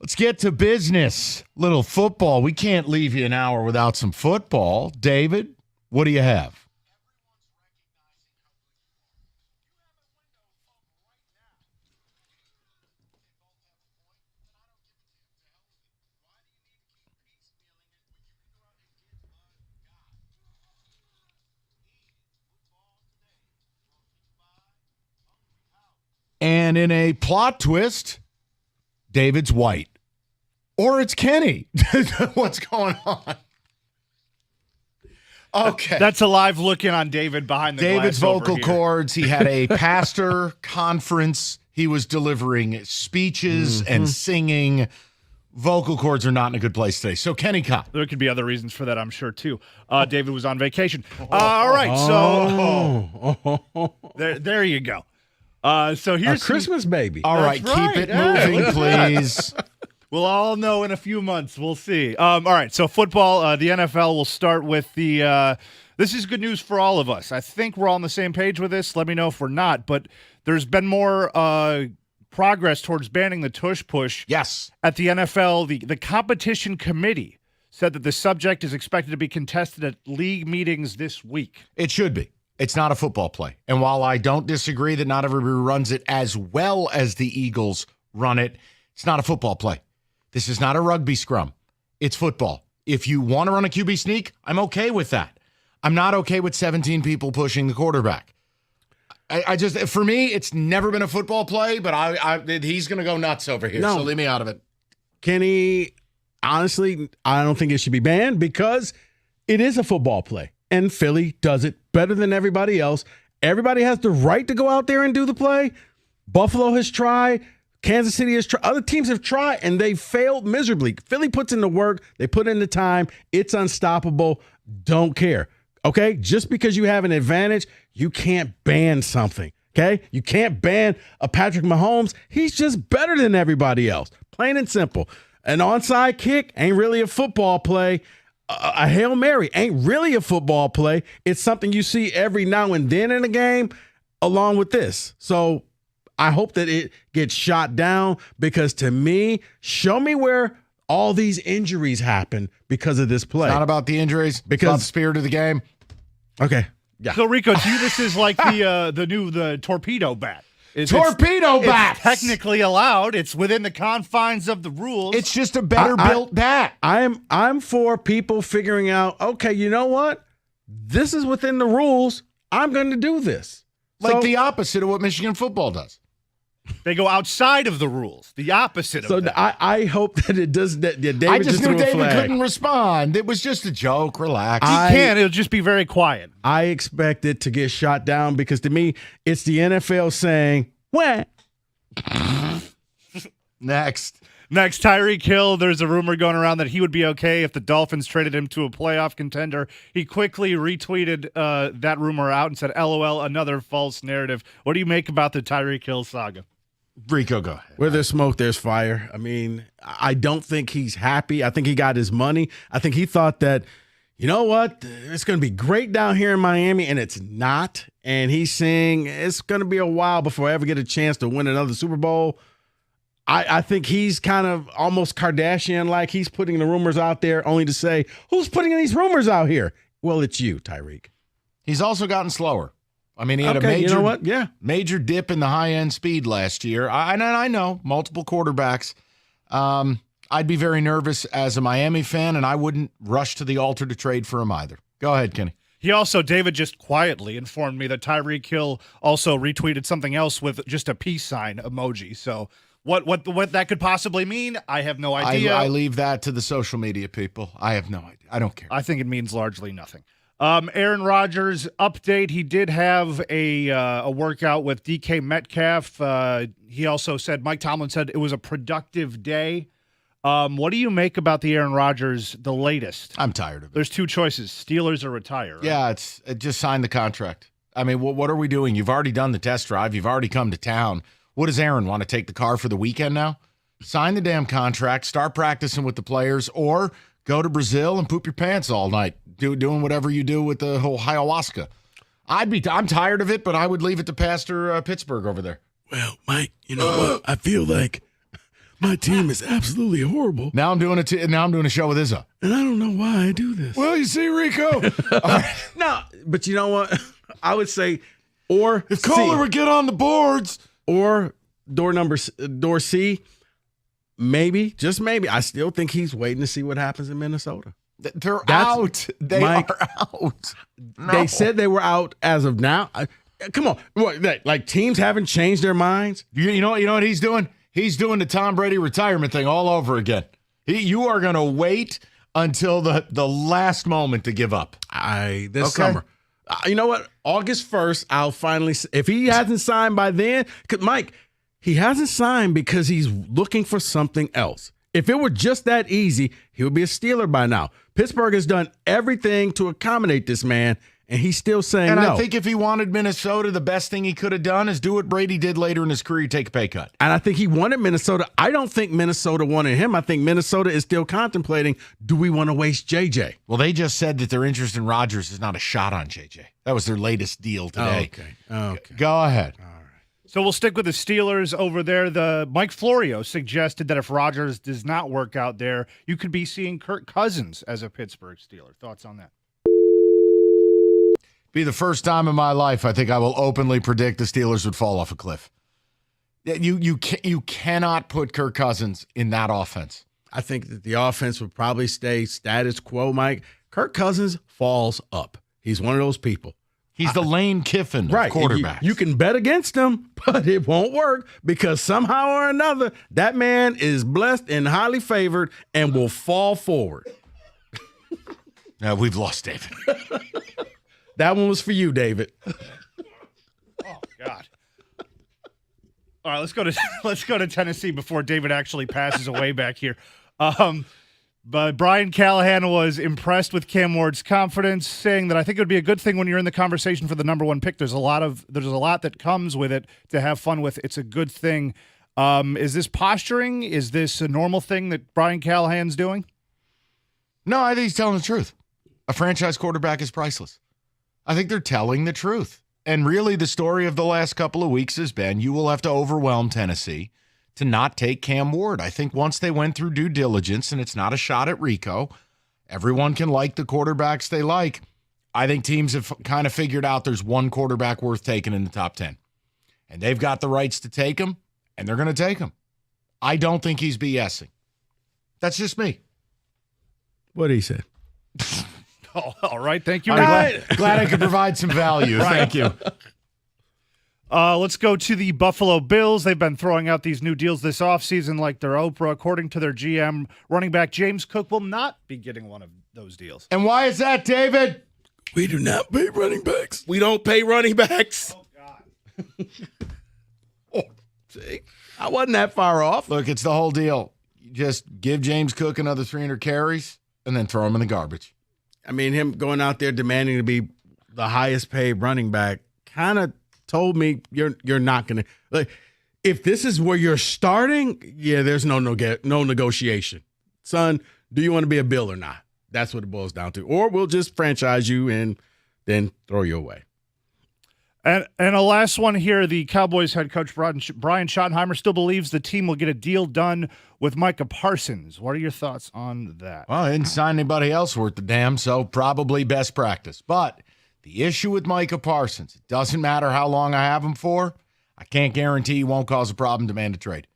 [SPEAKER 7] Let's get to business. Little football. We can't leave you an hour without some football. David, what do you have? And in a plot twist, David's white. Or it's Kenny. What's going on? Okay.
[SPEAKER 3] That's a live look in on David behind the
[SPEAKER 7] David's
[SPEAKER 3] glass
[SPEAKER 7] vocal cords. He had a pastor conference. He was delivering speeches and singing. Vocal cords are not in a good place today. So, Kenny Cobb.
[SPEAKER 3] There could be other reasons for that, I'm sure, too. David was on vacation. All right, so there you go. So here's
[SPEAKER 21] a Christmas baby.
[SPEAKER 7] All right, keep it moving, please.
[SPEAKER 3] We'll all know in a few months. We'll see. All right, so football, the NFL will start with the this is good news for all of us. I think we're all on the same page with this. Let me know if we're not. But there's been more progress towards banning the tush push.
[SPEAKER 7] Yes.
[SPEAKER 3] At the NFL, the competition committee said that the subject is expected to be contested at league meetings this week.
[SPEAKER 7] It should be. It's not a football play. And while I don't disagree that not everybody runs it as well as the Eagles run it, it's not a football play. This is not a rugby scrum. It's football. If you want to run a QB sneak, I'm okay with that. I'm not okay with 17 people pushing the quarterback. I just, for me, it's never been a football play, but he's going to go nuts over here, so leave me out of it.
[SPEAKER 21] Kenny, honestly, I don't think it should be banned because it is a football play, and Philly does it better than everybody else. Everybody has the right to go out there and do the play. Buffalo has tried. Kansas City has tried. Other teams have tried, and they failed miserably. Philly puts in the work. They put in the time. It's unstoppable. Don't care. Okay? Just because you have an advantage, you can't ban something. Okay? You can't ban a Patrick Mahomes. He's just better than everybody else. Plain and simple. An onside kick ain't really a football play. A Hail Mary ain't really a football play. It's something you see every now and then in a game along with this. So I hope that it gets shot down because to me, show me where all these injuries happen because of this play.
[SPEAKER 7] It's not about the injuries. It's about the spirit of the game.
[SPEAKER 21] Okay. Yeah.
[SPEAKER 3] So Rico, to you, this is like the torpedo bat. Bats.
[SPEAKER 7] It's
[SPEAKER 3] technically allowed. It's within the confines of the rules.
[SPEAKER 7] It's just a better built bat.
[SPEAKER 21] I'm for people figuring out, okay, you know what? This is within the rules. I'm going to do this.
[SPEAKER 7] Like the opposite of what Michigan football does.
[SPEAKER 3] They go outside of the rules. The opposite of that.
[SPEAKER 21] I hope that it does that. David
[SPEAKER 7] I just knew
[SPEAKER 21] threw a
[SPEAKER 7] David
[SPEAKER 21] flag.
[SPEAKER 7] couldn't respond. It was just a joke. Relax.
[SPEAKER 3] He can. It'll just be very quiet.
[SPEAKER 21] I expect it to get shot down because to me, it's the NFL saying, "What?"
[SPEAKER 7] Next,
[SPEAKER 3] Tyreek Hill. There's a rumor going around that he would be okay if the Dolphins traded him to a playoff contender. He quickly retweeted that rumor out and said, "LOL, another false narrative." What do you make about the Tyreek Hill saga?
[SPEAKER 7] Rico, go ahead.
[SPEAKER 21] Where there's smoke, there's fire. I mean, I don't think he's happy. I think he got his money. I think he thought that, you know what, it's going to be great down here in Miami, and it's not. And he's saying it's going to be a while before I ever get a chance to win another Super Bowl. I think he's kind of almost Kardashian-like. He's putting the rumors out there only to say, who's putting these rumors out here? Well, it's you, Tyreek.
[SPEAKER 7] He's also gotten slower. I mean, he had a major dip in the high-end speed last year. I know, multiple quarterbacks. I'd be very nervous as a Miami fan, and I wouldn't rush to the altar to trade for him either. Go ahead, Kenny.
[SPEAKER 3] David just quietly informed me that Tyreek Hill also retweeted something else with just a peace sign emoji. So what that could possibly mean, I have no idea.
[SPEAKER 7] I leave that to the social media people. I have no idea. I don't care.
[SPEAKER 3] I think it means largely nothing. Aaron Rodgers update. He did have a workout with DK Metcalf. He also said, Mike Tomlin said it was a productive day. What do you make about the Aaron Rodgers, the latest?
[SPEAKER 7] I'm tired of it.
[SPEAKER 3] There's two choices, Steelers or retire. Right?
[SPEAKER 7] Yeah, it just sign the contract. I mean, what are we doing? You've already done the test drive. You've already come to town. What does Aaron want to take the car for the weekend now? Sign the damn contract, start practicing with the players, or go to Brazil and poop your pants all night, doing whatever you do with the whole ayahuasca. I'm tired of it, but I would leave it to Pastor Pittsburgh over there.
[SPEAKER 21] Well, Mike, you know what? I feel like My team is absolutely horrible.
[SPEAKER 7] Now I'm doing now I'm doing a show with Izzo.
[SPEAKER 21] And I don't know why I do this.
[SPEAKER 7] Well, you see, Rico.
[SPEAKER 21] No, but you know what? I would say, or
[SPEAKER 7] if Kohler would get on the boards,
[SPEAKER 21] or door C, maybe, just maybe. I still think he's waiting to see what happens in Minnesota.
[SPEAKER 7] They're out. They are out. No.
[SPEAKER 21] They said they were out as of now. Come on, like teams haven't changed their minds.
[SPEAKER 7] You know what he's doing? He's doing the Tom Brady retirement thing all over again. You are going to wait until the last moment to give up.
[SPEAKER 21] This summer. You know what? August 1st, I'll finally, if he hasn't signed by then, because Mike, he hasn't signed because he's looking for something else. If it were just that easy, he would be a Steeler by now. Pittsburgh has done everything to accommodate this man, and he's still saying no.
[SPEAKER 7] I think if he wanted Minnesota, the best thing he could have done is do what Brady did later in his career, take a pay cut.
[SPEAKER 21] And I think he wanted Minnesota. I don't think Minnesota wanted him. I think Minnesota is still contemplating, do we want to waste JJ?
[SPEAKER 7] Well, they just said that their interest in Rodgers is not a shot on JJ. That was their latest deal today.
[SPEAKER 21] Okay.
[SPEAKER 7] Go ahead.
[SPEAKER 3] So we'll stick with the Steelers over there. The Mike Florio suggested that if Rodgers does not work out there, you could be seeing Kirk Cousins as a Pittsburgh Steeler. Thoughts on that?
[SPEAKER 7] Be the first time in my life I think I will openly predict the Steelers would fall off a cliff. You cannot put Kirk Cousins in that offense.
[SPEAKER 21] I think that the offense would probably stay status quo, Mike. Kirk Cousins falls up. He's one of those people.
[SPEAKER 7] He's the Lane Kiffin of quarterbacks.
[SPEAKER 21] You can bet against him, but it won't work because somehow or another, that man is blessed and highly favored and will fall forward.
[SPEAKER 7] Now we've lost David.
[SPEAKER 21] That one was for you, David.
[SPEAKER 3] Oh God! All right, let's go to Tennessee before David actually passes away back here. But Brian Callahan was impressed with Cam Ward's confidence, saying that I think it would be a good thing when you're in the conversation for the number one pick. There's a lot that comes with it to have fun with. It's a good thing. Is this posturing? Is this a normal thing that Brian Callahan's doing?
[SPEAKER 7] No, I think he's telling the truth. A franchise quarterback is priceless. I think they're telling the truth. And really the story of the last couple of weeks has been you will have to overwhelm Tennessee to not take Cam Ward. I think once they went through due diligence, and it's not a shot at Rico, everyone can like the quarterbacks they like. I think teams have kind of figured out there's one quarterback worth taking in the top 10. And they've got the rights to take him, and they're going to take him. I don't think he's BSing. That's just me.
[SPEAKER 21] What did he say?
[SPEAKER 3] Oh, all right. Thank you.
[SPEAKER 7] Glad I could provide some value. Thank you.
[SPEAKER 3] Let's go to the Buffalo Bills. They've been throwing out these new deals this offseason like they're Oprah. According to their GM, running back James Cook will not be getting one of those deals.
[SPEAKER 7] And why is that, David?
[SPEAKER 21] We do not pay running backs.
[SPEAKER 10] We don't pay running backs.
[SPEAKER 3] Oh, God.
[SPEAKER 21] See, I wasn't that far off.
[SPEAKER 7] Look, it's the whole deal. You just give James Cook another 300 carries and then throw him in the garbage.
[SPEAKER 21] I mean, him going out there demanding to be the highest paid running back kind of told me you're not going to – like, if this is where you're starting, yeah, there's no negotiation. Son, do you want to be a Bill or not? That's what it boils down to. Or we'll just franchise you and then throw you away.
[SPEAKER 3] And a last one here, the Cowboys head coach Brian Schottenheimer still believes the team will get a deal done with Micah Parsons. What are your thoughts on that?
[SPEAKER 7] Well, I didn't sign anybody else worth the damn, so probably best practice. But the issue with Micah Parsons, it doesn't matter how long I have him for. I can't guarantee he won't cause a problem, demand a trade.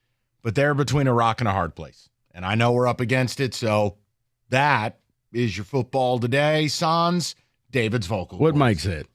[SPEAKER 7] But they're between a rock and a hard place. And I know we're up against it, so that is your football today. Sans David's vocal.
[SPEAKER 21] What Mike said.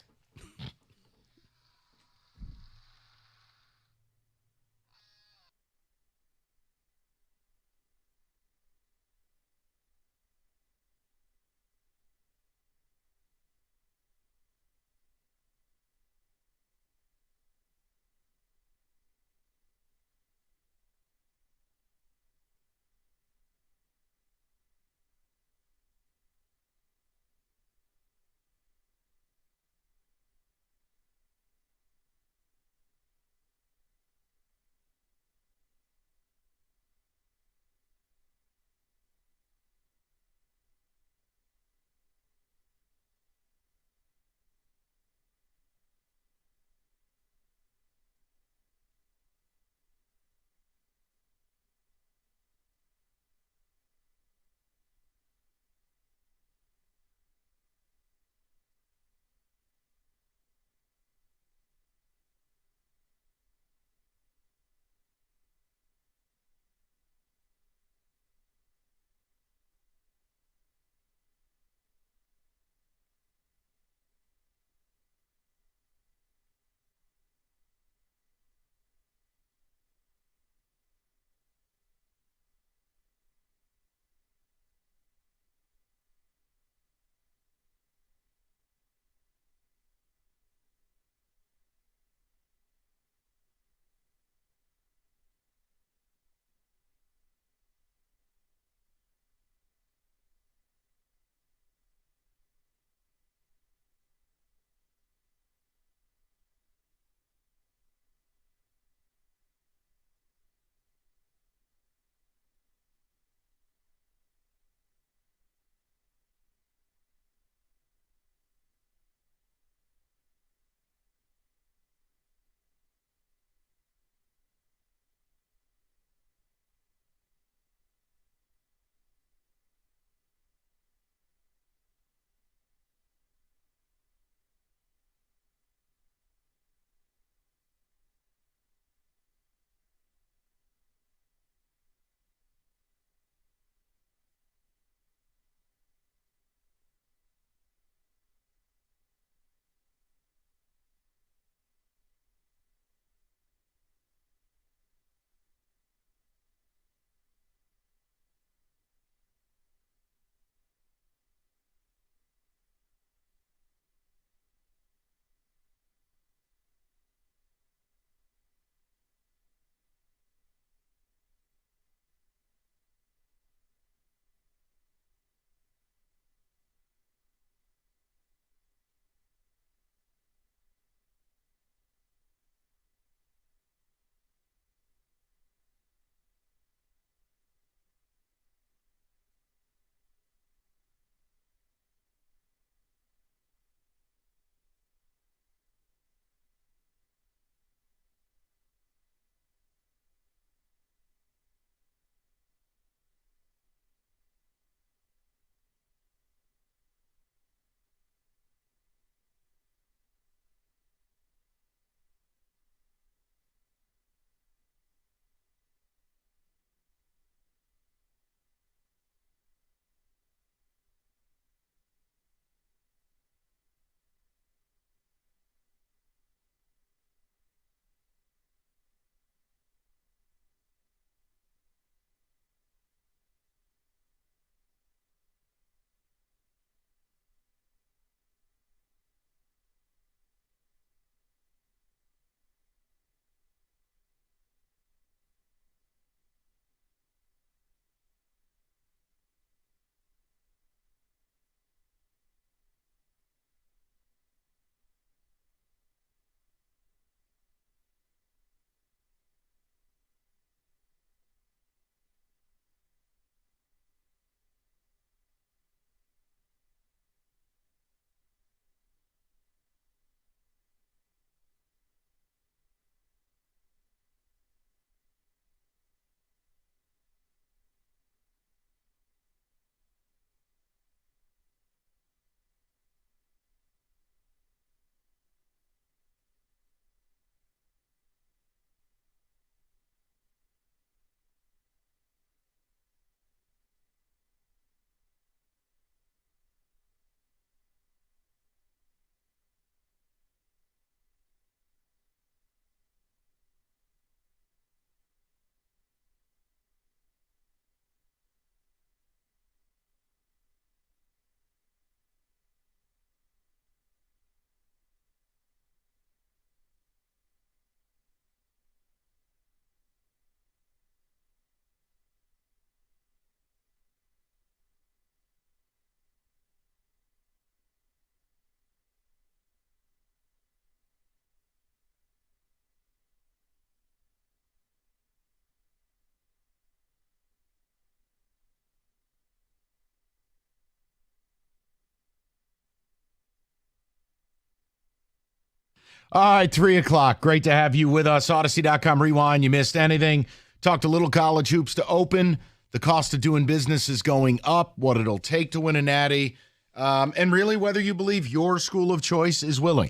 [SPEAKER 7] All right, 3 o'clock. Great to have you with us. Odyssey.com Rewind. You missed anything. Talked a little college hoops to open. The cost of doing business is going up, what it'll take to win a natty, and really whether you believe your school of choice is willing.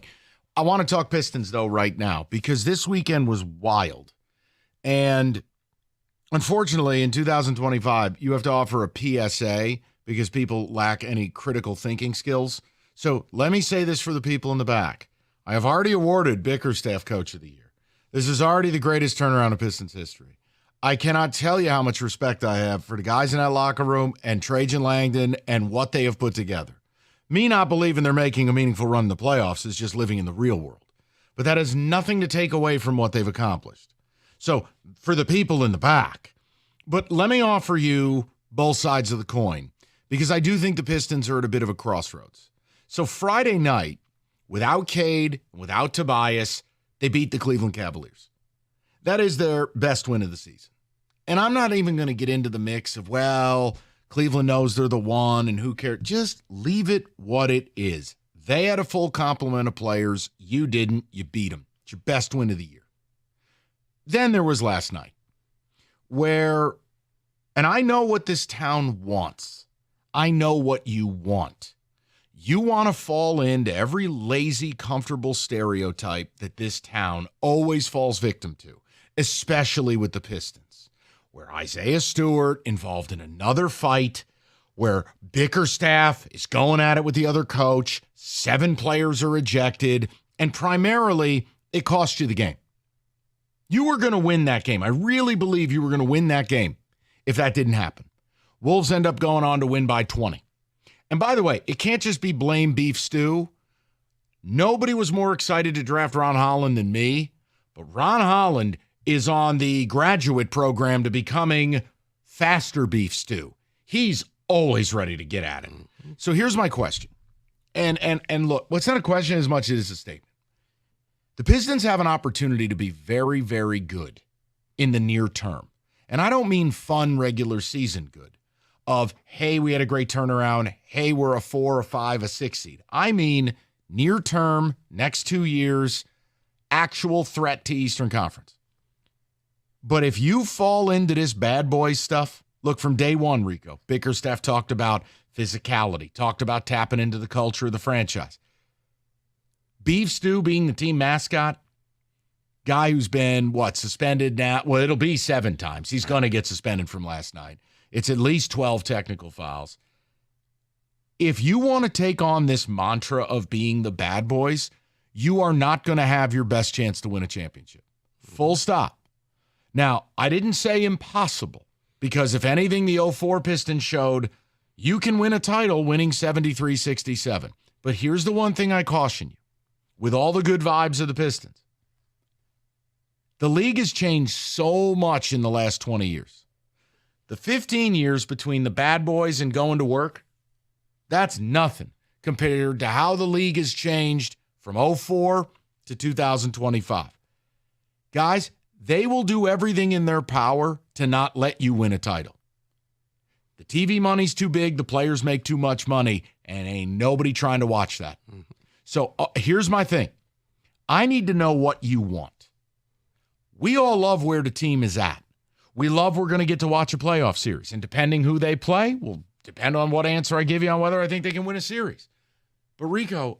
[SPEAKER 7] I want to talk Pistons, though, right now, because this weekend was wild. And unfortunately, in 2025, you have to offer a PSA because people lack any critical thinking skills. So let me say this for the people in the back. I have already awarded Bickerstaff Coach of the Year. This is already the greatest turnaround in Pistons history. I cannot tell you how much respect I have for the guys in that locker room and Trajan Langdon and what they have put together. Me not believing they're making a meaningful run in the playoffs is just living in the real world. But that has nothing to take away from what they've accomplished. So for the people in the back, but let me offer you both sides of the coin because I do think the Pistons are at a bit of a crossroads. So Friday night, without Cade, without Tobias, they beat the Cleveland Cavaliers. That is their best win of the season. And I'm not even going to get into the mix of, well, Cleveland knows they're the one and who cares. Just leave it what it is. They had a full complement of players. You didn't. You beat them. It's your best win of the year. Then there was last night where, and I know what this town wants. I know what you want. You want to fall into every lazy, comfortable stereotype that this town always falls victim to, especially with the Pistons, where Isaiah Stewart involved in another fight, where Bickerstaff is going at it with the other coach, 7 players are ejected, and primarily it cost you the game. You were going to win that game. I really believe you were going to win that game if that didn't happen. Wolves end up going on to win by 20. And by the way, it can't just be blame beef stew. Nobody was more excited to draft Ron Holland than me, but Ron Holland is on the graduate program to becoming faster beef stew. He's always ready to get at it. So here's my question. And look, what's not a question as much as it's a statement. The Pistons have an opportunity to be very, very good in the near term. And I don't mean fun regular season good. Of, hey, we had a great turnaround. Hey, we're a 4, a 5, a 6 seed. I mean near term, next 2 years, actual threat to Eastern Conference. But if you fall into this bad boy stuff, look, from day one, Rico, Bickerstaff talked about physicality, talked about tapping into the culture of the franchise. Beef Stew being the team mascot, guy who's been, suspended now? Well, it'll be 7 times. He's going to get suspended from last night. It's at least 12 technical fouls. If you want to take on this mantra of being the bad boys, you are not going to have your best chance to win a championship. Full stop. Now, I didn't say impossible, because if anything, the 04 Pistons showed you can win a title winning 73-67. But here's the one thing I caution you. With all the good vibes of the Pistons, the league has changed so much in the last 20 years. The 15 years between the bad boys and going to work, that's nothing compared to how the league has changed from 04 to 2025. Guys, they will do everything in their power to not let you win a title. The TV money's too big, the players make too much money, and ain't nobody trying to watch that. So here's my thing. I need to know what you want. We all love where the team is at. We love we're going to get to watch a playoff series. And depending who they play will depend on what answer I give you on whether I think they can win a series. But Rico,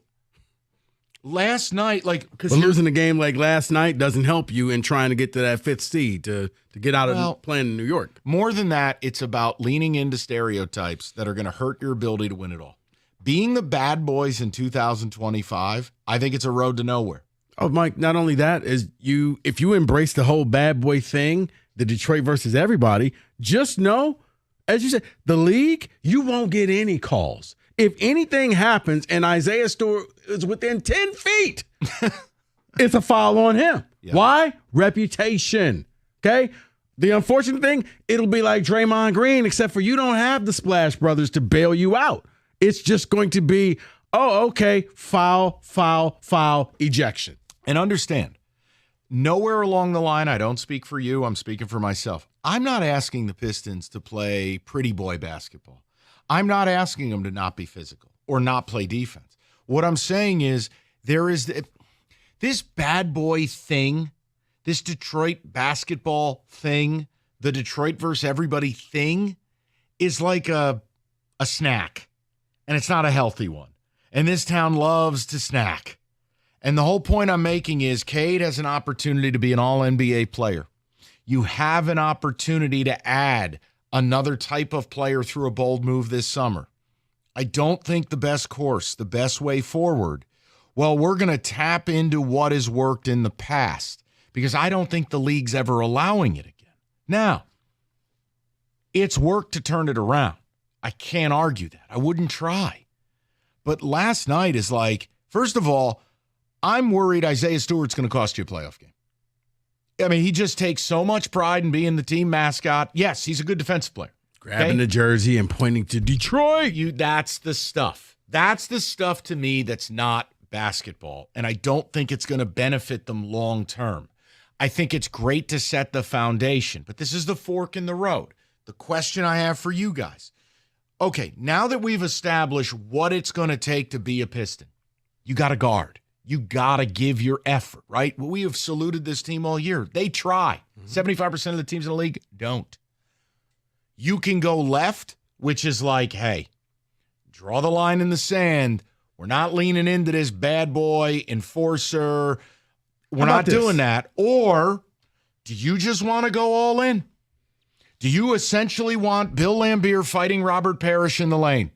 [SPEAKER 7] last night,
[SPEAKER 21] but losing a game like last night doesn't help you in trying to get to that 5th seed to get out of playing in New York.
[SPEAKER 7] More than that, it's about leaning into stereotypes that are going to hurt your ability to win it all. Being the bad boys in 2025, I think it's a road to nowhere.
[SPEAKER 21] Oh, Mike, not only that, if you embrace the whole bad boy thing, the Detroit versus everybody, just know, as you said, the league, you won't get any calls. If anything happens and Isaiah Stewart is within 10 feet, it's a foul on him. Yeah. Why? Reputation. Okay? The unfortunate thing, it'll be like Draymond Green, except for you don't have the Splash Brothers to bail you out. It's just going to be, okay, foul, ejection.
[SPEAKER 7] And understand, nowhere along the line, I don't speak for you, I'm speaking for myself. I'm not asking the Pistons to play pretty boy basketball. I'm not asking them to not be physical or not play defense. What I'm saying is there is This bad boy thing, this Detroit basketball thing, the Detroit versus everybody thing is like a snack, and it's not a healthy one. And this town loves to snack. And the whole point I'm making is Cade has an opportunity to be an all-NBA player. You have an opportunity to add another type of player through a bold move this summer. I don't think the best course, the best way forward, well, we're going to tap into what has worked in the past because I don't think the league's ever allowing it again. Now, it's work to turn it around. I can't argue that. I wouldn't try. But last night is like, first of all, I'm worried Isaiah Stewart's going to cost you a playoff game. I mean, he just takes so much pride in being the team mascot. Yes, he's a good defensive player.
[SPEAKER 21] Grabbing the jersey and pointing to Detroit.
[SPEAKER 7] That's the stuff. That's the stuff to me that's not basketball. And I don't think it's going to benefit them long term. I think it's great to set the foundation, but this is the fork in the road. The question I have for you guys. Okay, now that we've established what it's going to take to be a Piston, you got to guard. You got to give your effort, right? Well, we have saluted this team all year. They try. 75% of the teams in the league don't. You can go left, which is like, hey, draw the line in the sand. We're not leaning into this bad boy enforcer. We're not doing that. Or do you just want to go all in? Do you essentially want Bill Laimbeer fighting Robert Parrish in the lane?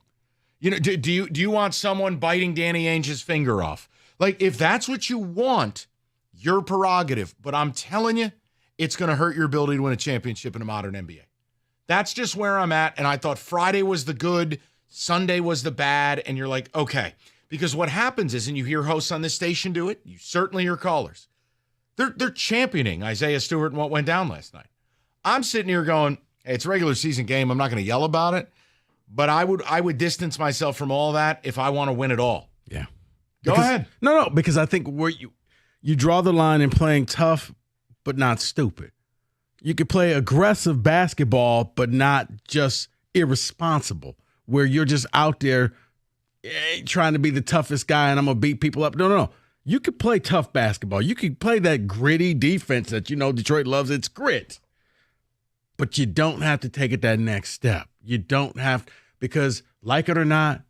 [SPEAKER 7] You know, do you want someone biting Danny Ainge's finger off? Like, if that's what you want, your prerogative. But I'm telling you, it's going to hurt your ability to win a championship in a modern NBA. That's just where I'm at. And I thought Friday was the good, Sunday was the bad. And you're like, okay. Because what happens is, and you hear hosts on this station do it, you certainly hear callers. They're championing Isaiah Stewart and what went down last night. I'm sitting here going, hey, it's a regular season game. I'm not going to yell about it. But I would distance myself from all that if I want to win it all.
[SPEAKER 21] Yeah.
[SPEAKER 7] Go ahead.
[SPEAKER 21] No, because I think where you draw the line in playing tough but not stupid. You could play aggressive basketball but not just irresponsible, where you're just out there trying to be the toughest guy and I'm going to beat people up. No. You could play tough basketball. You could play that gritty defense that, Detroit loves. It's grit. But you don't have to take it that next step. You don't have, because like it or not,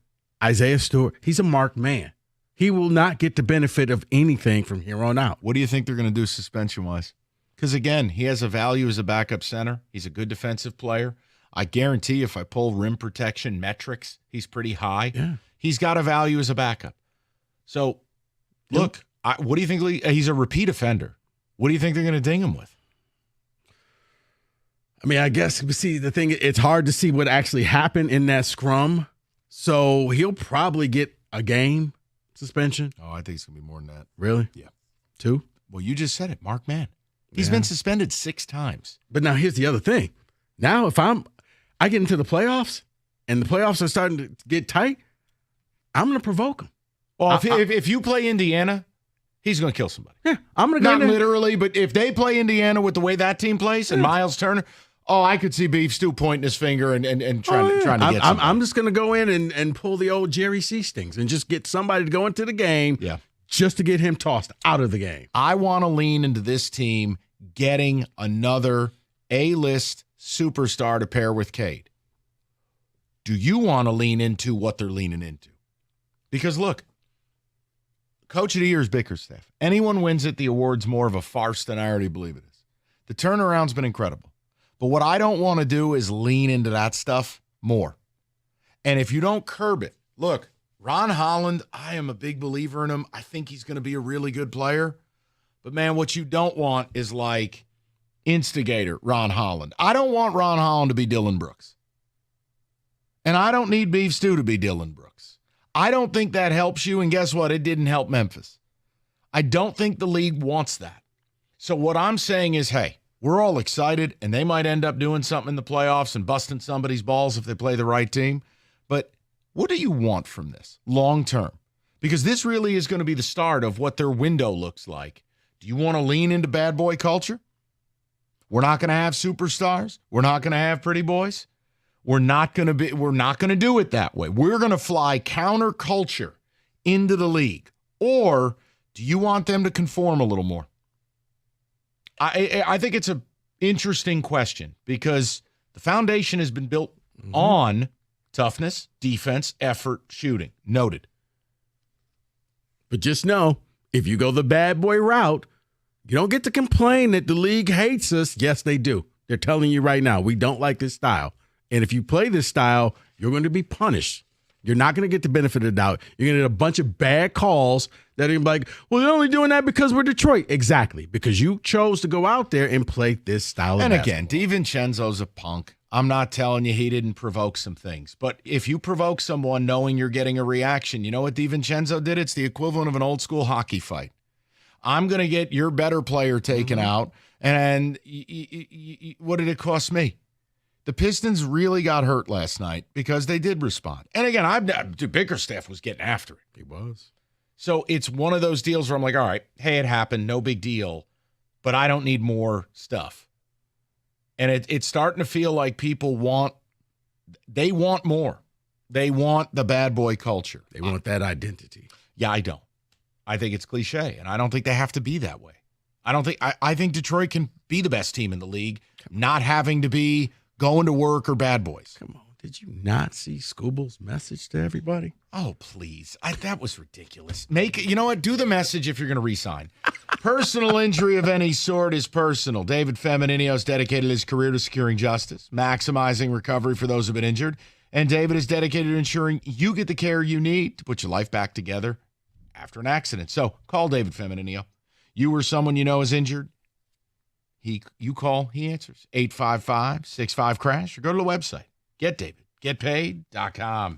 [SPEAKER 21] Isaiah Stewart, he's a marked man. He will not get the benefit of anything from here on out.
[SPEAKER 7] What do you think they're going to do suspension-wise? Because, again, he has a value as a backup center. He's a good defensive player. I guarantee if I pull rim protection metrics, he's pretty high.
[SPEAKER 21] Yeah.
[SPEAKER 7] He's got a value as a backup. So, look, what do you think? He's a repeat offender. What do you think they're going to ding him with?
[SPEAKER 21] I mean, I guess, see, the thing, it's hard to see what actually happened in that scrum. So he'll probably get a game suspension.
[SPEAKER 7] Oh, I think it's going to be more than that.
[SPEAKER 21] Really?
[SPEAKER 7] Yeah.
[SPEAKER 21] 2?
[SPEAKER 7] Well, you just said it, Mark Mann. He's been suspended 6 times.
[SPEAKER 21] But now here's the other thing. Now, if I get into the playoffs and the playoffs are starting to get tight, I'm going to provoke him.
[SPEAKER 7] Well, if you play Indiana, he's going to kill somebody.
[SPEAKER 21] Yeah, I'm going to
[SPEAKER 7] go. Not literally, but if they play Indiana with the way that team plays and Miles Turner, I could see Beef Stew pointing his finger and trying to get somebody.
[SPEAKER 21] I'm just going to go in and pull the old Jerry Seastings and just get somebody to go into the game just to get him tossed out of the game.
[SPEAKER 7] I want to lean into this team getting another A-list superstar to pair with Cade. Do you want to lean into what they're leaning into? Because, look, Coach of the Year is Bickerstaff. Anyone wins it, the award's more of a farce than I already believe it is. The turnaround's been incredible. But what I don't want to do is lean into that stuff more. And if you don't curb it, look, Ron Holland, I am a big believer in him. I think he's going to be a really good player. But, man, what you don't want is like instigator Ron Holland. I don't want Ron Holland to be Dylan Brooks. And I don't need Beef Stew to be Dylan Brooks. I don't think that helps you. And guess what? It didn't help Memphis. I don't think the league wants that. So what I'm saying is, hey, we're all excited, and they might end up doing something in the playoffs and busting somebody's balls if they play the right team. But what do you want from this long term? Because this really is going to be the start of what their window looks like. Do you want to lean into bad boy culture? We're not going to have superstars. We're not going to have pretty boys. We're not going to do it that way. We're going to fly counterculture into the league. Or Do you want them to conform a little more? I think it's an interesting question because the foundation has been built on toughness, defense, effort, shooting. Noted.
[SPEAKER 21] But just know, if you go the bad boy route, you don't get to complain that the league hates us. Yes, they do. They're telling you right now, we don't like this style. And if you play this style, you're going to be punished. You're not going to get the benefit of the doubt. You're going to get a bunch of bad calls that are like, well, they're only doing that because we're Detroit. Exactly. Because you chose to go out there and play this style of basketball.
[SPEAKER 7] And again, DiVincenzo's a punk. I'm not telling you he didn't provoke some things. But if you provoke someone knowing you're getting a reaction, you know what DiVincenzo did? It's the equivalent of an old school hockey fight. I'm going to get your better player taken out. And what did it cost me? The Pistons really got hurt last night because they did respond. And again, Bickerstaff was getting after it.
[SPEAKER 21] He was.
[SPEAKER 7] So it's one of those deals where I'm like, all right, hey, it happened, no big deal, but I don't need more stuff. And it's starting to feel like people want more. They want the bad boy culture.
[SPEAKER 21] They want that identity.
[SPEAKER 7] Yeah, I don't. I think it's cliche, and I don't think they have to be that way. I think Detroit can be the best team in the league, not having to be going to work or bad boys.
[SPEAKER 21] Come on. Did you not see Scooble's message to everybody?
[SPEAKER 7] Oh, please. That was ridiculous. You know what? Do the message if you're going to resign. Personal injury of any sort is personal. David Femininio dedicated his career to securing justice, maximizing recovery for those who've been injured. And David is dedicated to ensuring you get the care you need to put your life back together after an accident. So call David Femininio. You or someone you know is injured. You call, he answers. 855-65-CRASH or go to the website. GetDavidGetPaid.com.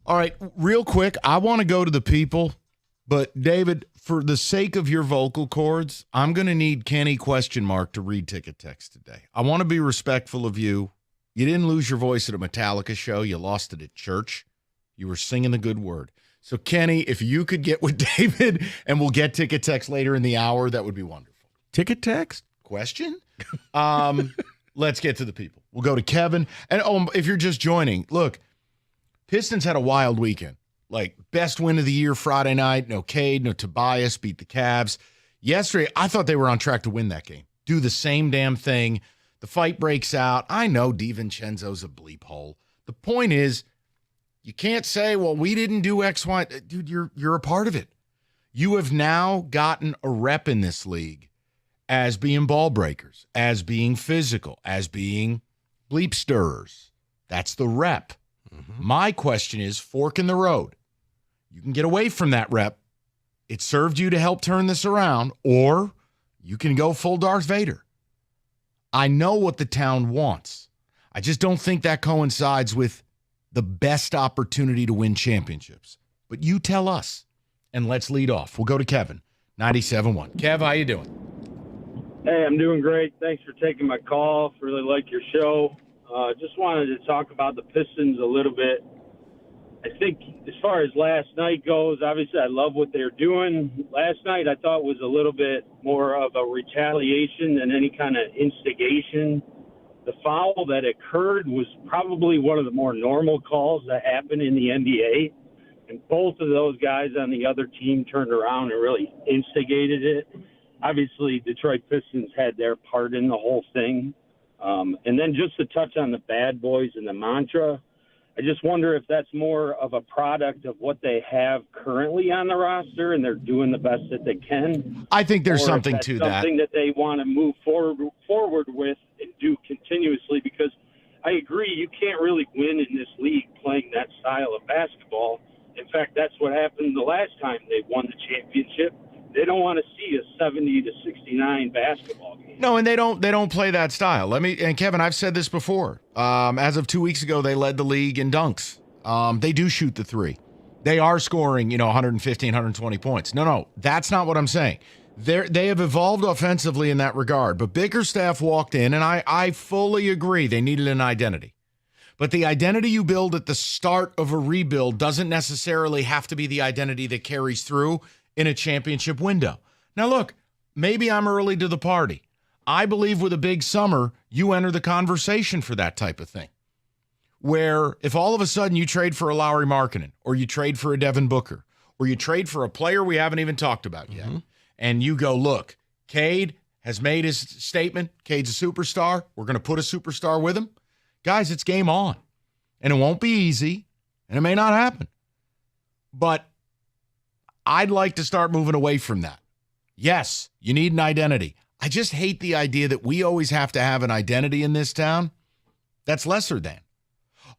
[SPEAKER 7] All right, real quick, I want to go to the people, but David, for the sake of your vocal cords, I'm going to need Kenny ? To read ticket text today. I want to be respectful of you. You didn't lose your voice at a Metallica show. You lost it at church. You were singing the good word. So, Kenny, if you could get with David and we'll get ticket text later in the hour, that would be wonderful.
[SPEAKER 21] Ticket text?
[SPEAKER 7] Question? Let's get to the people. We'll go to Kevin. And if you're just joining, look, Pistons had a wild weekend. Like, best win of the year Friday night. No Cade, no Tobias, beat the Cavs. Yesterday, I thought they were on track to win that game. Do the same damn thing. The fight breaks out. I know DiVincenzo's a bleep hole. The point is, you can't say, well, we didn't do X, Y. Dude, you're a part of it. You have now gotten a rep in this league as being ball breakers, as being physical, as being bleep stirrers. That's the rep. Mm-hmm. My question is, fork in the road. You can get away from that rep. It served you to help turn this around, or you can go full Darth Vader. I know what the town wants. I just don't think that coincides with the best opportunity to win championships. But you tell us, and let's lead off. We'll go to Kevin, 97.1. Kev, how you doing?
[SPEAKER 2] Hey, I'm doing great. Thanks for taking my call. Really like your show. Just wanted to talk about the Pistons a little bit. I think as far as last night goes, obviously I love what they're doing. Last night I thought was a little bit more of a retaliation than any kind of instigation. The foul that occurred was probably one of the more normal calls that happen in the NBA. And both of those guys on the other team turned around and really instigated it. Obviously, Detroit Pistons had their part in the whole thing. And then just to touch on the bad boys and the mantra, I just wonder if that's more of a product of what they have currently on the roster and they're doing the best that they can.
[SPEAKER 7] I think there's something to that.
[SPEAKER 2] Something that they want to move forward with and do continuously, because I agree you can't really win in this league playing that style of basketball. In fact, that's what happened the last time they won the championship. They don't want to see a 70-69 basketball game.
[SPEAKER 7] No, and they don't play that style. And Kevin, I've said this before. As of 2 weeks ago, they led the league in dunks. They do shoot the three. They are scoring, 115, 120 points. No, that's not what I'm saying. They have evolved offensively in that regard. But Bickerstaff walked in, and I fully agree they needed an identity. But the identity you build at the start of a rebuild doesn't necessarily have to be the identity that carries through in a championship window. Now, look, maybe I'm early to the party. I believe with a big summer, you enter the conversation for that type of thing. Where if all of a sudden you trade for a Lauri Markkanen, or you trade for a Devin Booker, or you trade for a player we haven't even talked about yet, and you go, look, Cade has made his statement. Cade's a superstar. We're going to put a superstar with him. Guys, it's game on. And it won't be easy, and it may not happen. But I'd like to start moving away from that. Yes, you need an identity. I just hate the idea that we always have to have an identity in this town that's lesser than.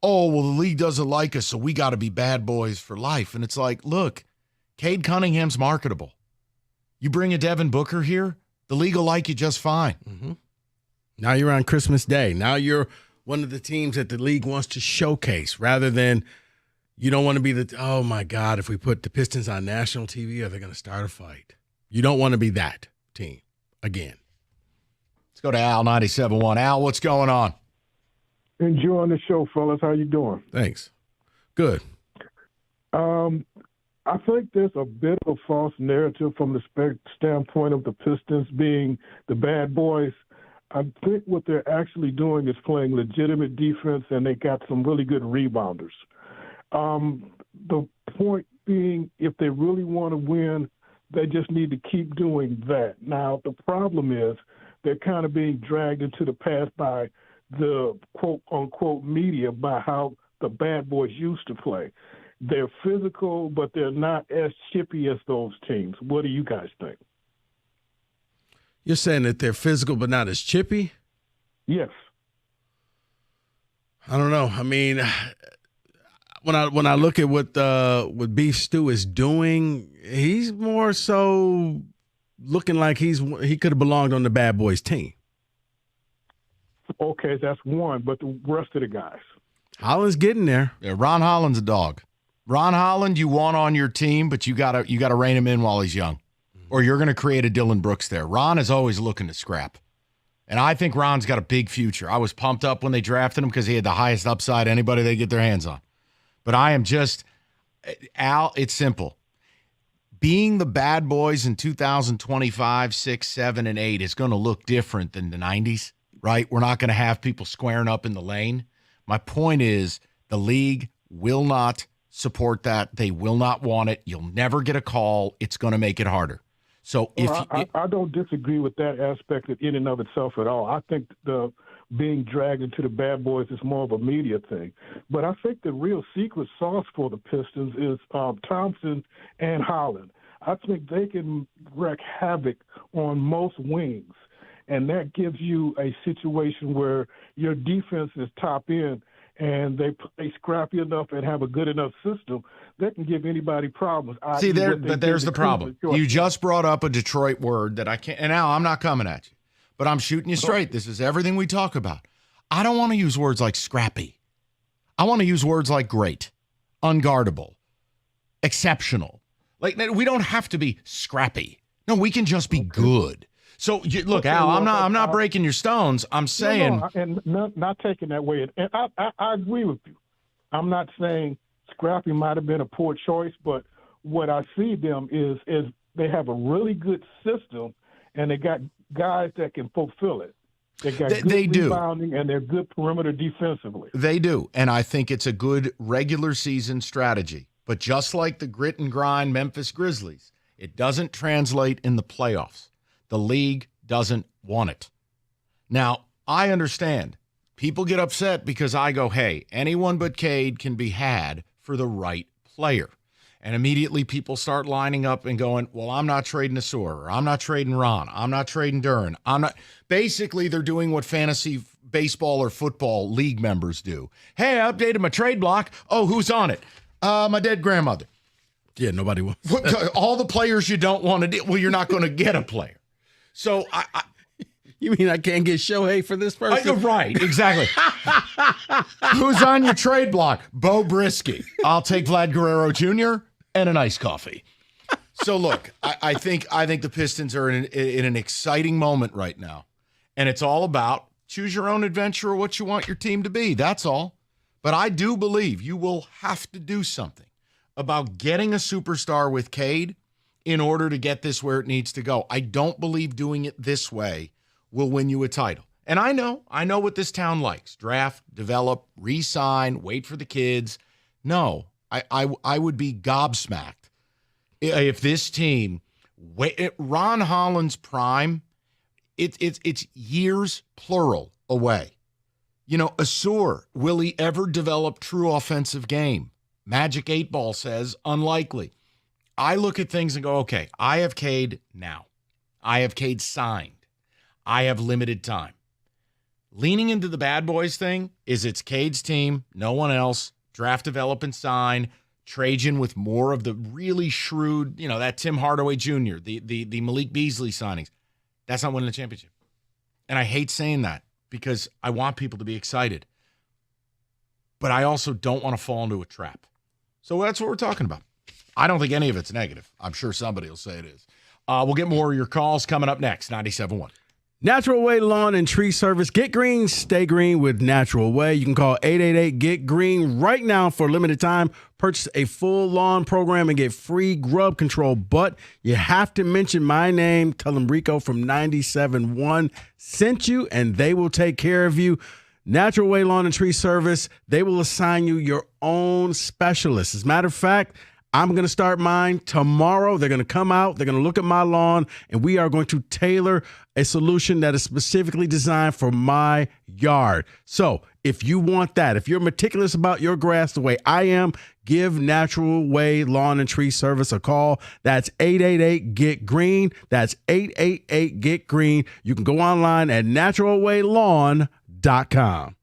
[SPEAKER 7] Oh, well, the league doesn't like us, so we got to be bad boys for life. And it's like, look, Cade Cunningham's marketable. You bring a Devin Booker here, the league will like you just fine.
[SPEAKER 21] Mm-hmm. Now you're on Christmas Day. Now you're one of the teams that the league wants to showcase, rather than you don't want to be oh, my God, if we put the Pistons on national TV, are they going to start a fight? You don't want to be that team again.
[SPEAKER 7] Let's go to Al, 97.1. Al, what's going on?
[SPEAKER 22] Enjoying the show, fellas. How you doing?
[SPEAKER 21] Thanks. Good.
[SPEAKER 22] I think there's a bit of a false narrative from the standpoint of the Pistons being the bad boys. I think what they're actually doing is playing legitimate defense, and they got some really good rebounders. The point being, if they really want to win, they just need to keep doing that. Now, the problem is they're kind of being dragged into the past by the quote-unquote media, by how the bad boys used to play. They're physical, but they're not as chippy as those teams. What do you guys think?
[SPEAKER 21] You're saying that they're physical but not as chippy?
[SPEAKER 22] Yes.
[SPEAKER 21] I don't know. I mean, when I look at what Beef Stew is doing, he's more so looking like he could have belonged on the Bad Boys team.
[SPEAKER 22] Okay, that's one, but the rest of the guys.
[SPEAKER 21] Holland's getting there.
[SPEAKER 7] Yeah, Ron Holland's a dog. Ron Holland, you want on your team, but you gotta rein him in while he's young, or you're going to create a Dylan Brooks there. Ron is always looking to scrap, and I think Ron's got a big future. I was pumped up when they drafted him because he had the highest upside anybody they get their hands on. But I am just, Al, it's simple. Being the bad boys in 2025, 6, 7, and 8 is going to look different than the 90s, right? We're not going to have people squaring up in the lane. My point is the league will not support that. They will not want it. You'll never get a call. It's going to make it harder. So
[SPEAKER 22] I don't disagree with that aspect in and of itself at all. I think the being dragged into the bad boys is more of a media thing. But I think the real secret sauce for the Pistons is Thompson and Holland. I think they can wreak havoc on most wings, and that gives you a situation where your defense is top end and they scrappy enough and have a good enough system that can give anybody problems.
[SPEAKER 7] See, there's the problem. You just brought up a Detroit word that I can't, and now I'm not coming at you. But I'm shooting you straight. This is everything we talk about. I don't want to use words like scrappy. I want to use words like great, unguardable, exceptional. Like, we don't have to be scrappy. No, we can just be good. So, look, Al, I'm not breaking your stones. I'm saying.
[SPEAKER 22] And not taking that way. And I agree with you. I'm not saying scrappy might have been a poor choice, but what I see them is they have a really good system, and they got guys that can fulfill it. They got good rebounding, and they're good perimeter defensively.
[SPEAKER 7] They do, and I think it's a good regular season strategy. But just like the grit and grind Memphis Grizzlies, it doesn't translate in the playoffs. The league doesn't want it. Now, I understand. People get upset because I go, hey, anyone but Cade can be had for the right player. And immediately people start lining up and going, well, I'm not trading Asur, or I'm not trading Ron, I'm not trading Duren. Basically, they're doing what fantasy baseball or football league members do. Hey, I updated my trade block. Oh, who's on it? My dead grandmother.
[SPEAKER 21] Yeah, nobody wants.
[SPEAKER 7] All the players you don't want to do. Well, you're not going to get a player. So
[SPEAKER 21] you mean I can't get Shohei for this person?
[SPEAKER 7] Right, exactly. Who's on your trade block? Bo Brisky. I'll take Vlad Guerrero Jr. and an iced coffee. So look, I think the Pistons are in an exciting moment right now, and it's all about choose your own adventure or what you want your team to be. That's all. But I do believe you will have to do something about getting a superstar with Cade in order to get this where it needs to go. I don't believe doing it this way will win you a title. And I know what this town likes. Draft, develop, re-sign, wait for the kids. No, I would be gobsmacked if this team, Ron Holland's prime, it's years, plural, away. You know, Asur, will he ever develop true offensive game? Magic 8 Ball says unlikely. I look at things and go, okay, I have Cade now. I have Cade signed. I have limited time. Leaning into the bad boys thing is it's Cade's team, no one else. Draft, develop, and sign. Trajan with more of the really shrewd, that Tim Hardaway Jr., the Malik Beasley signings. That's not winning the championship. And I hate saying that because I want people to be excited. But I also don't want to fall into a trap. So that's what we're talking about. I don't think any of it's negative. I'm sure somebody will say it is. We'll get more of your calls coming up next, 97.1.
[SPEAKER 21] Natural Way Lawn and Tree Service. Get green, stay green with Natural Way. You can call 888-GET-GREEN right now for a limited time. Purchase a full lawn program and get free grub control. But you have to mention my name. Tell them Rico from 97.1 sent you, and they will take care of you. Natural Way Lawn and Tree Service, they will assign you your own specialist. As a matter of fact, I'm going to start mine tomorrow. They're going to come out. They're going to look at my lawn, and we are going to tailor a solution that is specifically designed for my yard. So if you want that, if you're meticulous about your grass the way I am, give Natural Way Lawn and Tree Service a call. That's 888-GET-GREEN. That's 888-GET-GREEN. You can go online at naturalwaylawn.com.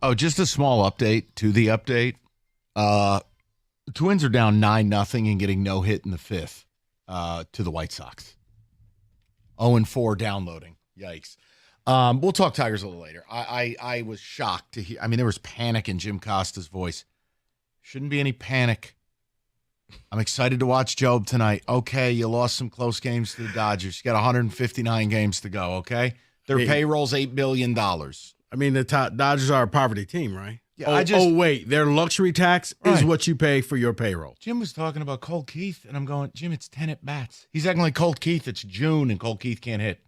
[SPEAKER 7] Oh, just a small update to the update. The Twins are down 9-0 and getting no hit in the fifth to the White Sox. 0-4 downloading. Yikes. We'll talk Tigers a little later. I was shocked to hear. I mean, there was panic in Jim Costa's voice. Shouldn't be any panic. I'm excited to watch Job tonight. Okay, you lost some close games to the Dodgers. You got 159 games to go, okay? Their payroll's $8 billion.
[SPEAKER 21] I mean, the Dodgers are a poverty team, right?
[SPEAKER 7] Yeah,
[SPEAKER 21] wait, their luxury tax is what you pay for your payroll.
[SPEAKER 7] Jim was talking about Colt Keith, and I'm going, Jim, it's 10 at-bats. He's acting like Colt Keith. It's June, and Colt Keith can't hit.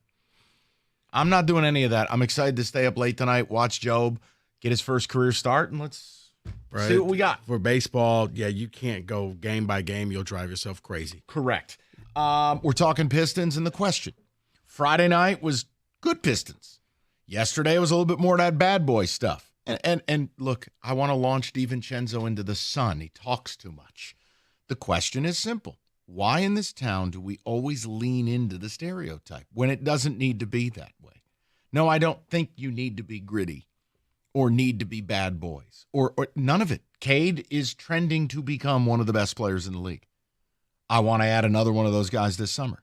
[SPEAKER 7] I'm not doing any of that. I'm excited to stay up late tonight, watch Job, get his first career start, and let's see what we got.
[SPEAKER 21] For baseball, yeah, you can't go game by game. You'll drive yourself crazy.
[SPEAKER 7] Correct. We're talking Pistons and the question. Friday night was good Pistons. Yesterday was a little bit more of that bad boy stuff. And look, I want to launch DiVincenzo into the sun. He talks too much. The question is simple. Why in this town do we always lean into the stereotype when it doesn't need to be that way? No, I don't think you need to be gritty or need to be bad boys or none of it. Cade is trending to become one of the best players in the league. I want to add another one of those guys this summer.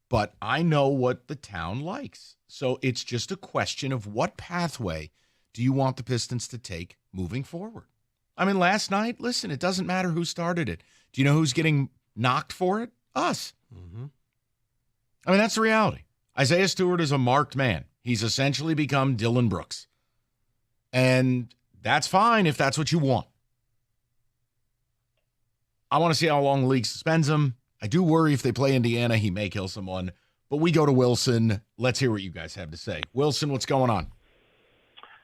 [SPEAKER 7] But I know what the town likes. So it's just a question of what pathway do you want the Pistons to take moving forward? I mean, last night, listen, it doesn't matter who started it. Do you know who's getting knocked for it? Us. Mm-hmm. I mean, that's the reality. Isaiah Stewart is a marked man. He's essentially become Dylan Brooks. And that's fine if that's what you want. I want to see how long the league suspends him. I do worry if they play Indiana, he may kill someone. But we go to Wilson. Let's hear what you guys have to say. Wilson, what's going on?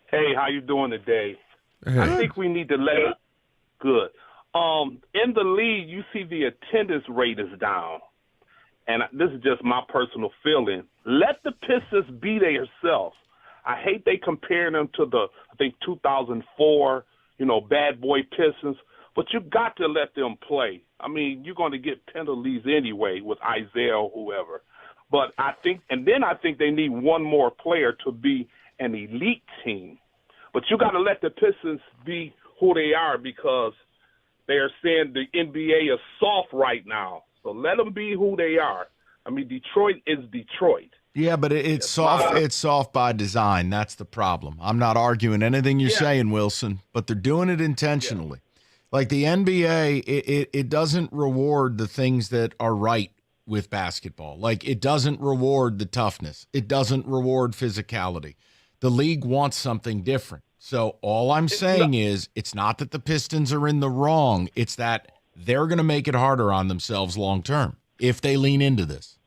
[SPEAKER 1] Hey, how you doing today? I think we need to let it good. In the league, you see the attendance rate is down. And this is just my personal feeling. Let the Pistons be themselves. I hate they comparing them to the, 2004, bad boy Pistons. But you got to let them play. I mean, you're going to get penalties anyway with Isaiah or whoever. But I think they need one more player to be an elite team. But you got to let the Pistons be who they are because they are saying the NBA is soft right now. So let them be who they are. I mean, Detroit is Detroit.
[SPEAKER 7] Yeah, but it's soft. It's soft by design. That's the problem. I'm not arguing anything you're saying, Wilson, but they're doing it intentionally. Yeah. Like the NBA, it doesn't reward the things that are right with basketball. Like it doesn't reward the toughness. It doesn't reward physicality. The league wants something different. So all I'm saying is it's not that the Pistons are in the wrong. It's that they're going to make it harder on themselves long term if they lean into this.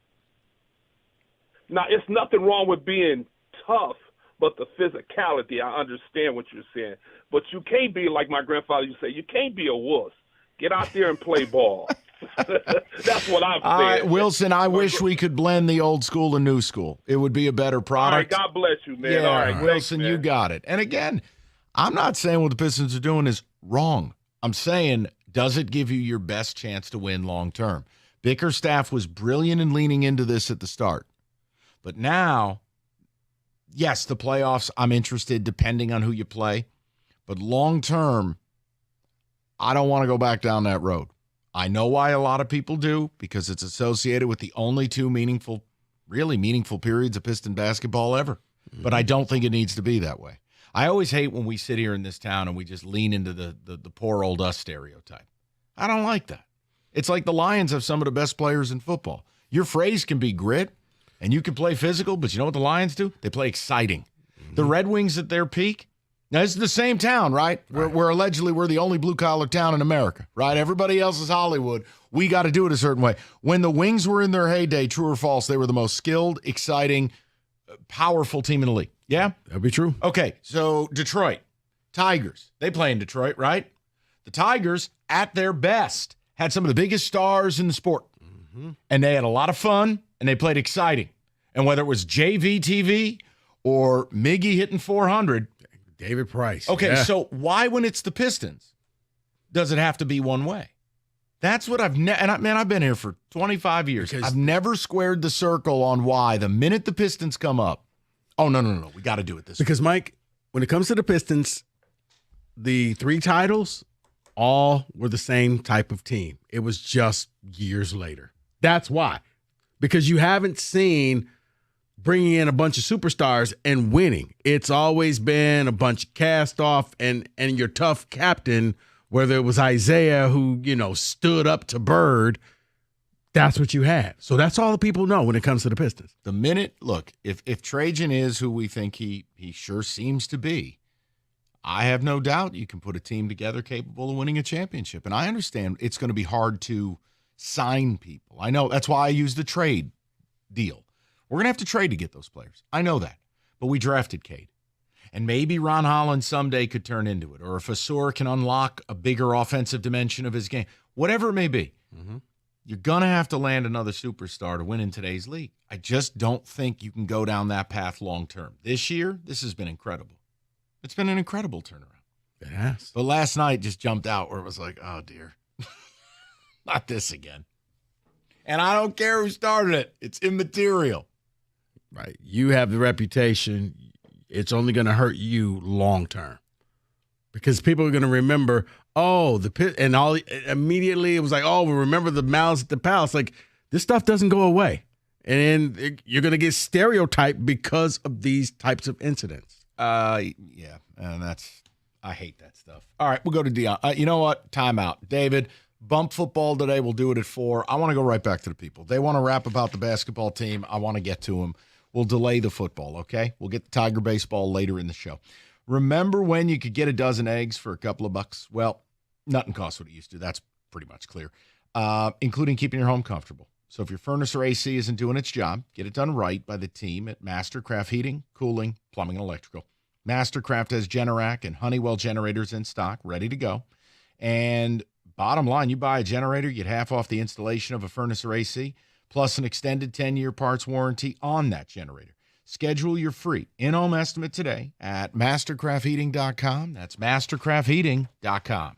[SPEAKER 1] Now, it's nothing wrong with being tough, but the physicality, I understand what you're saying. But you can't be, like my grandfather used to say, you can't be a wuss. Get out there and play ball. That's what I'm saying.
[SPEAKER 7] Wilson, I wish we could blend the old school and new school. It would be a better product.
[SPEAKER 1] All right, God bless you, man.
[SPEAKER 7] Yeah,
[SPEAKER 1] all right,
[SPEAKER 7] Wilson,
[SPEAKER 1] thanks,
[SPEAKER 7] you got it. And again, I'm not saying what the Pistons are doing is wrong. I'm saying, does it give you your best chance to win long term? Bickerstaff was brilliant in leaning into this at the start. But now, yes, the playoffs, I'm interested depending on who you play. But long term, I don't want to go back down that road. I know why a lot of people do, because it's associated with the only two really meaningful periods of Piston basketball ever. Mm-hmm. But I don't think it needs to be that way. I always hate when we sit here in this town and we just lean into the poor old us stereotype. I don't like that. It's like the Lions have some of the best players in football. Your phrase can be grit, and you can play physical, but you know what the Lions do? They play exciting. Mm-hmm. The Red Wings at their peak, now it's the same town, right? We're allegedly we're the only blue-collar town in America, right? Everybody else is Hollywood. We got to do it a certain way. When the Wings were in their heyday, true or false, they were the most skilled, exciting, powerful team in the league. Yeah?
[SPEAKER 21] That'd be true.
[SPEAKER 7] Okay, so Detroit, Tigers, they play in Detroit, right? The Tigers, at their best, had some of the biggest stars in the sport. Mm-hmm. And they had a lot of fun, and they played exciting. And whether it was JVTV or Miggy hitting 400.
[SPEAKER 21] David Price.
[SPEAKER 7] Okay, so why, when it's the Pistons, does it have to be one way? That's what I've I've been here for 25 years. Because I've never squared the circle on why the minute the Pistons come up, oh, no, we got to do it this way.
[SPEAKER 21] Because, Mike, when it comes to the Pistons, the 3 titles all were the same type of team. It was just years later. That's why. Because you haven't seen bringing in a bunch of superstars and winning. It's always been a bunch of cast off and your tough captain, whether it was Isaiah who, stood up to Bird. That's what you had. So that's all the people know when it comes to the Pistons.
[SPEAKER 7] The minute, look, if Trajan is who we think he sure seems to be, I have no doubt you can put a team together capable of winning a championship. And I understand it's going to be hard to sign people. I know that's why I use the trade deal. We're going to have to trade to get those players. I know that. But we drafted Cade. And maybe Ron Holland someday could turn into it. Or if Fasur can unlock a bigger offensive dimension of his game. Whatever it may be. Mm-hmm. You're going to have to land another superstar to win in today's league. I just don't think you can go down that path long term. This year, this has been incredible. It's been an incredible turnaround.
[SPEAKER 21] It has.
[SPEAKER 7] But last night just jumped out where it was like, oh, dear. Not this again. And I don't care who started it. It's immaterial.
[SPEAKER 21] Right. You have the reputation. It's only going to hurt you long term. Because people are going to remember, immediately it was like, we remember the malice at the palace. Like, this stuff doesn't go away. And you're going to get stereotyped because of these types of incidents.
[SPEAKER 7] Yeah, and I hate that stuff. All right, we'll go to Dion. You know what? Timeout. David, bump football today. We'll do it at 4. I want to go right back to the people. They want to rap about the basketball team. I want to get to them. We'll delay the football, okay? We'll get the Tiger baseball later in the show. Remember when you could get a dozen eggs for a couple of bucks? Well, nothing costs what it used to. That's pretty much clear, including keeping your home comfortable. So if your furnace or AC isn't doing its job, get it done right by the team at Mastercraft Heating, Cooling, Plumbing, and Electrical. Mastercraft has Generac and Honeywell generators in stock, ready to go. And bottom line, you buy a generator, you get half off the installation of a furnace or AC, plus an extended 10-year parts warranty on that generator. Schedule your free in-home estimate today at mastercraftheating.com. That's mastercraftheating.com.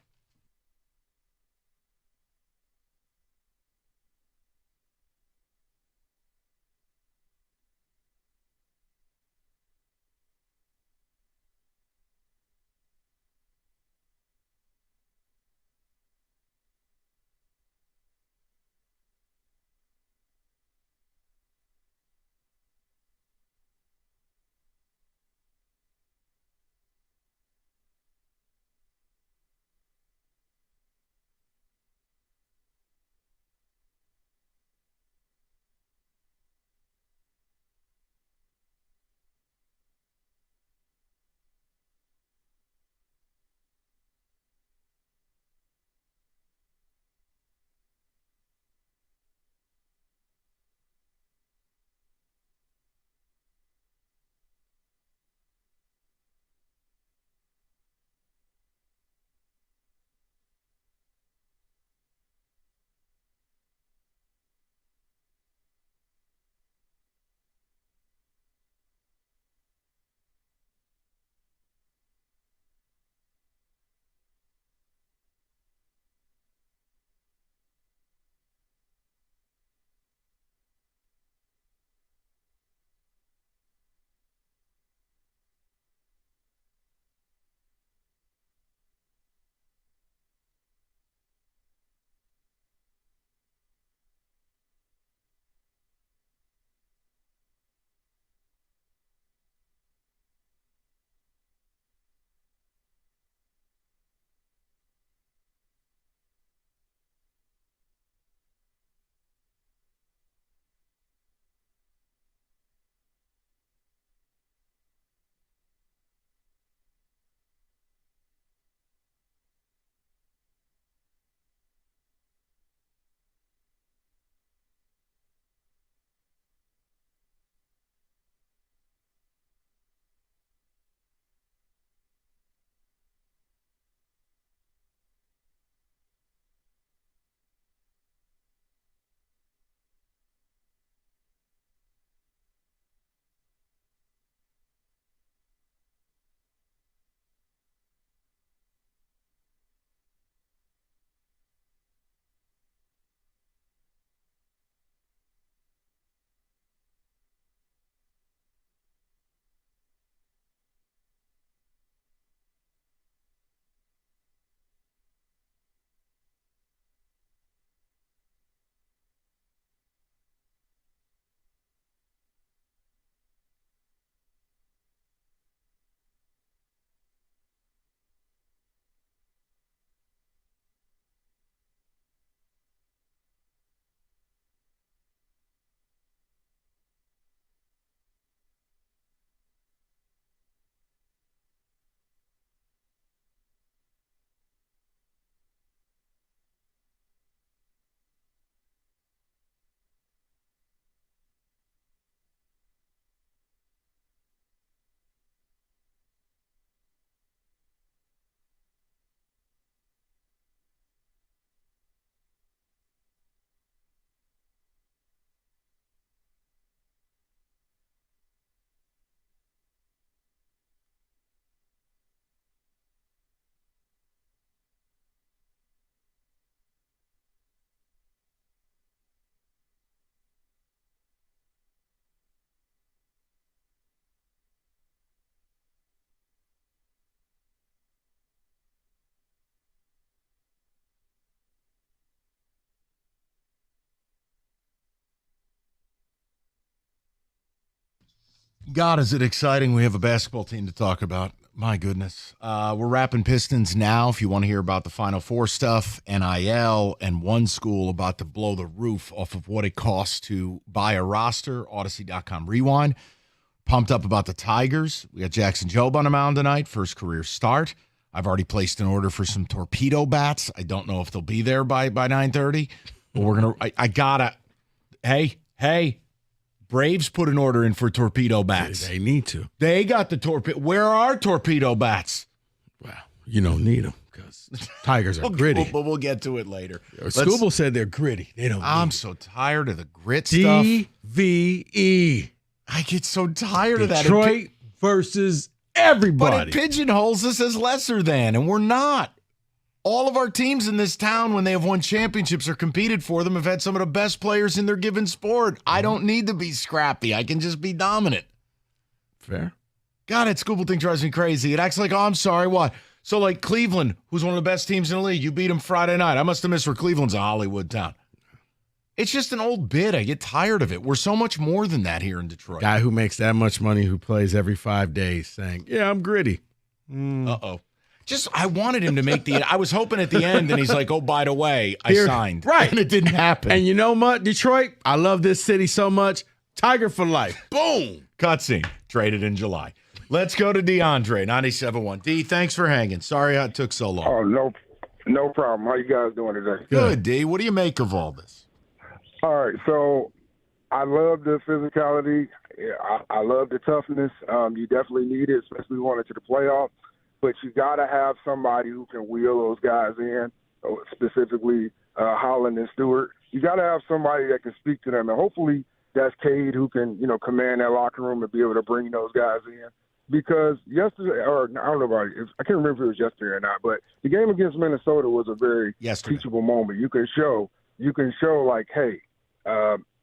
[SPEAKER 7] God, is it exciting. We have a basketball team to talk about. My goodness. We're wrapping Pistons now. If you want to hear about the Final Four stuff, NIL, and one school about to blow the roof off of what it costs to buy a roster, Odyssey.com Rewind. Pumped up about the Tigers. We got Jackson Jobe on the mound tonight, first career start. I've already placed an order for some torpedo bats. I don't know if they'll be there by 9:30, but we're going to – I got to – hey. Braves put an order in for torpedo bats.
[SPEAKER 21] They need to.
[SPEAKER 7] They got the torpedo. Where are torpedo bats?
[SPEAKER 21] Well, you don't need them because Tigers are gritty.
[SPEAKER 7] But we'll get to it later.
[SPEAKER 21] Scooble said they're gritty. They don't.
[SPEAKER 7] I'm so tired of the grit stuff.
[SPEAKER 21] DVE.
[SPEAKER 7] I get so tired of that.
[SPEAKER 21] Detroit versus everybody.
[SPEAKER 7] But it pigeonholes us as lesser than, and we're not. All of our teams in this town, when they have won championships or competed for them, have had some of the best players in their given sport. I don't need to be scrappy. I can just be dominant.
[SPEAKER 21] Fair.
[SPEAKER 7] God, that Scooble thing drives me crazy. It acts like, oh, I'm sorry, what? So, like Cleveland, who's one of the best teams in the league, you beat them Friday night. I must have missed where Cleveland's a Hollywood town. It's just an old bit. I get tired of it. We're so much more than that here in Detroit.
[SPEAKER 21] Guy who makes that much money who plays every 5 days saying, yeah, I'm gritty.
[SPEAKER 7] Uh-oh. I wanted him to make I was hoping at the end, and he's like, oh, by the way, I signed.
[SPEAKER 21] Right.
[SPEAKER 7] And it didn't happen.
[SPEAKER 21] And you know what, Detroit? I love this city so much. Tiger for life. Boom.
[SPEAKER 7] Cutscene. Traded in July. Let's go to DeAndre, 97.1. D, thanks for hanging. Sorry it took so long.
[SPEAKER 13] Oh, no problem. How you guys doing today?
[SPEAKER 7] Good, D. What do you make of all this?
[SPEAKER 13] All right, so I love the physicality. I love the toughness. You definitely need it, especially going into the playoffs. But you got to have somebody who can wheel those guys in, specifically Holland and Stewart. You got to have somebody that can speak to them. And hopefully that's Cade who can, command that locker room and be able to bring those guys in. Because yesterday, or I don't know about it, I can't remember if it was yesterday or not, but the game against Minnesota was a very teachable moment. You can show like, hey,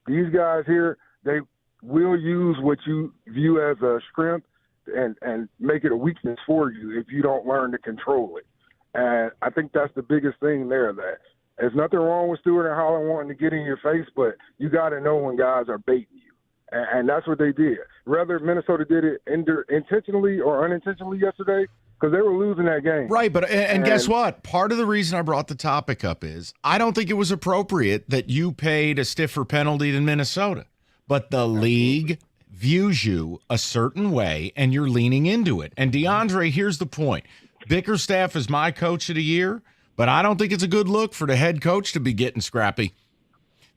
[SPEAKER 13] these guys here, they will use what you view as a strength and make it a weakness for you if you don't learn to control it. And I think that's the biggest thing there, that there's nothing wrong with Stewart and Holland wanting to get in your face, but you got to know when guys are baiting you. And that's what they did. Whether Minnesota did it intentionally or unintentionally yesterday, because they were losing that game.
[SPEAKER 7] Right, but and guess what? Part of the reason I brought the topic up is I don't think it was appropriate that you paid a stiffer penalty than Minnesota. But the league views you a certain way, and you're leaning into it. And DeAndre, here's the point. Bickerstaff is my coach of the year, but I don't think it's a good look for the head coach to be getting scrappy.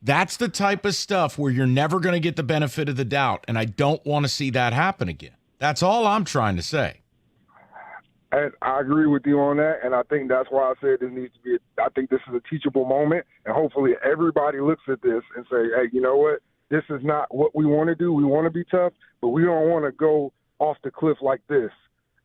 [SPEAKER 7] That's the type of stuff where you're never going to get the benefit of the doubt, and I don't want to see that happen again. That's all I'm trying to say.
[SPEAKER 13] And I agree with you on that, and I think that's why I said this needs to be I think this is a teachable moment, and hopefully everybody looks at this and say, hey, you know what? This is not what we want to do. We want to be tough, but we don't want to go off the cliff like this.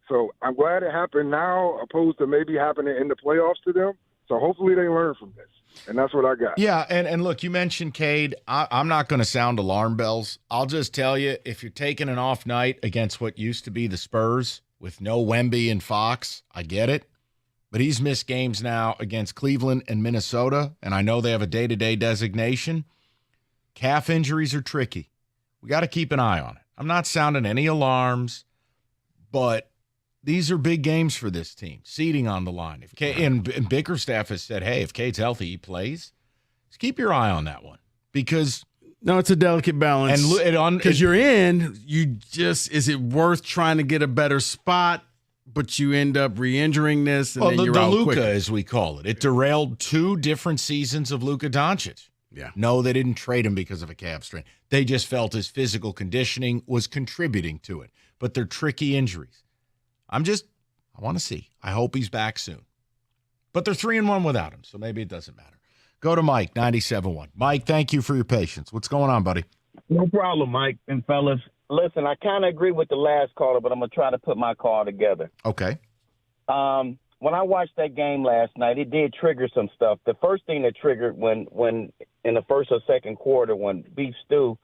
[SPEAKER 13] So I'm glad it happened now opposed to maybe happening in the playoffs to them. So hopefully they learn from this. And that's what I got.
[SPEAKER 7] Yeah, and look, you mentioned Cade. I'm not going to sound alarm bells. I'll just tell you, if you're taking an off night against what used to be the Spurs with no Wemby and Fox, I get it. But he's missed games now against Cleveland and Minnesota, and I know they have a day-to-day designation. Calf injuries are tricky. We got to keep an eye on it. I'm not sounding any alarms, but these are big games for this team. Seeding on the line. And Bickerstaff has said, hey, if Cade's healthy, he plays. Just keep your eye on that one. Because
[SPEAKER 21] no, it's a delicate balance. Because you're in, is it worth trying to get a better spot, but you end up re-injuring this, and then you're out quicker.
[SPEAKER 7] Luka, as we call it. It derailed 2 different seasons of Luka Doncic.
[SPEAKER 21] Yeah.
[SPEAKER 7] No, they didn't trade him because of a calf strain. They just felt his physical conditioning was contributing to it. But they're tricky injuries. I want to see. I hope he's back soon. But they're 3-1 without him, so maybe it doesn't matter. Go to Mike, 97.1. Mike, thank you for your patience. What's going on, buddy?
[SPEAKER 14] No problem, Mike and fellas. Listen, I kind of agree with the last caller, but I'm going to try to put my call together.
[SPEAKER 7] Okay.
[SPEAKER 14] When I watched that game last night, it did trigger some stuff. The first thing that triggered when in the first or second quarter, when Beef Stew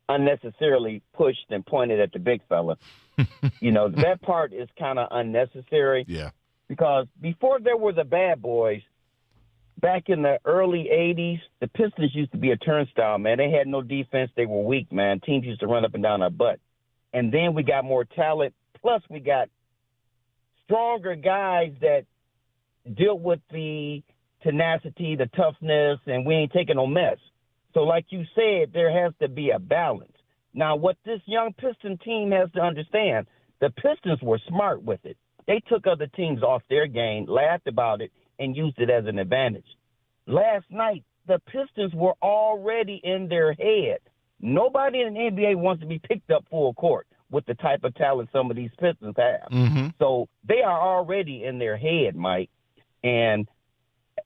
[SPEAKER 14] unnecessarily pushed and pointed at the big fella. That part is kind of unnecessary.
[SPEAKER 7] Yeah.
[SPEAKER 14] Because before there were the bad boys, back in the early 80s, the Pistons used to be a turnstile, man. They had no defense. They were weak, man. Teams used to run up and down our butt. and then we got more talent. Plus, we got stronger guys that deal with the tenacity, the toughness, and we ain't taking no mess. So like you said, there has to be a balance. Now, what this young Piston team has to understand, the Pistons were smart with it. They took other teams off their game, laughed about it, and used it as an advantage. Last night, the Pistons were already in their head. Nobody in the NBA wants to be picked up full court with the type of talent some of these Pistons have.
[SPEAKER 7] Mm-hmm.
[SPEAKER 14] So they are already in their head, Mike. And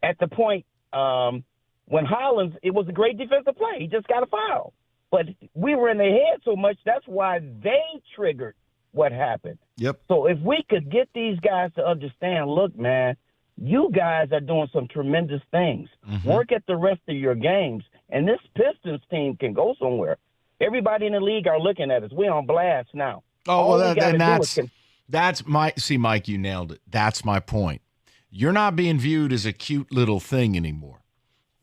[SPEAKER 14] at the point when Hollins, it was a great defensive play. He just got a foul. But we were in their head so much, that's why they triggered what happened.
[SPEAKER 7] Yep.
[SPEAKER 14] So if we could get these guys to understand, look, man, you guys are doing some tremendous things.
[SPEAKER 7] Mm-hmm.
[SPEAKER 14] Work at the rest of your games, and this Pistons team can go somewhere. Everybody in the league are looking at us. We're on blast now.
[SPEAKER 7] Oh, well, that's Mike, you nailed it. That's my point. You're not being viewed as a cute little thing anymore.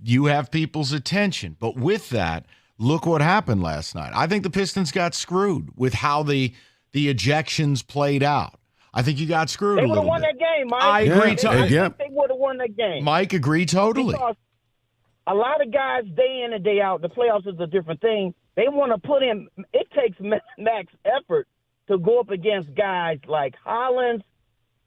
[SPEAKER 7] You have people's attention. But with that, look what happened last night. I think the Pistons got screwed with how the ejections played out. I think you got screwed a little bit.
[SPEAKER 14] They would have won that game, Mike.
[SPEAKER 7] I agree.
[SPEAKER 14] They would have won that game.
[SPEAKER 7] Mike, agree totally.
[SPEAKER 14] Because a lot of guys, day in and day out, the playoffs is a different thing. They want to put in – it takes max effort to go up against guys like Hollins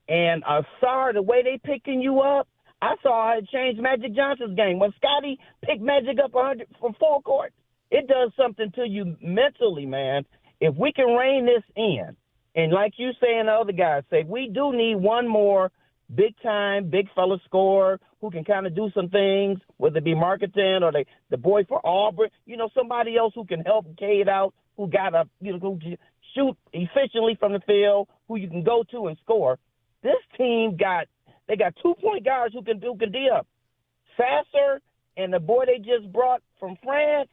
[SPEAKER 14] and Sarr, the way they picking you up. I saw it change Magic Johnson's game. When Scotty picked Magic up 100 from full court, it does something to you mentally, man. If we can rein this in, and like you say and the other guys say, we do need one more big-time, big fella scorer who can kind of do some things, whether it be marketing or the boy for Auburn, somebody else who can help Cade out, who got who shoot efficiently from the field, who you can go to and score. This team got 2-point guards who can D up. Sasser and the boy they just brought from France,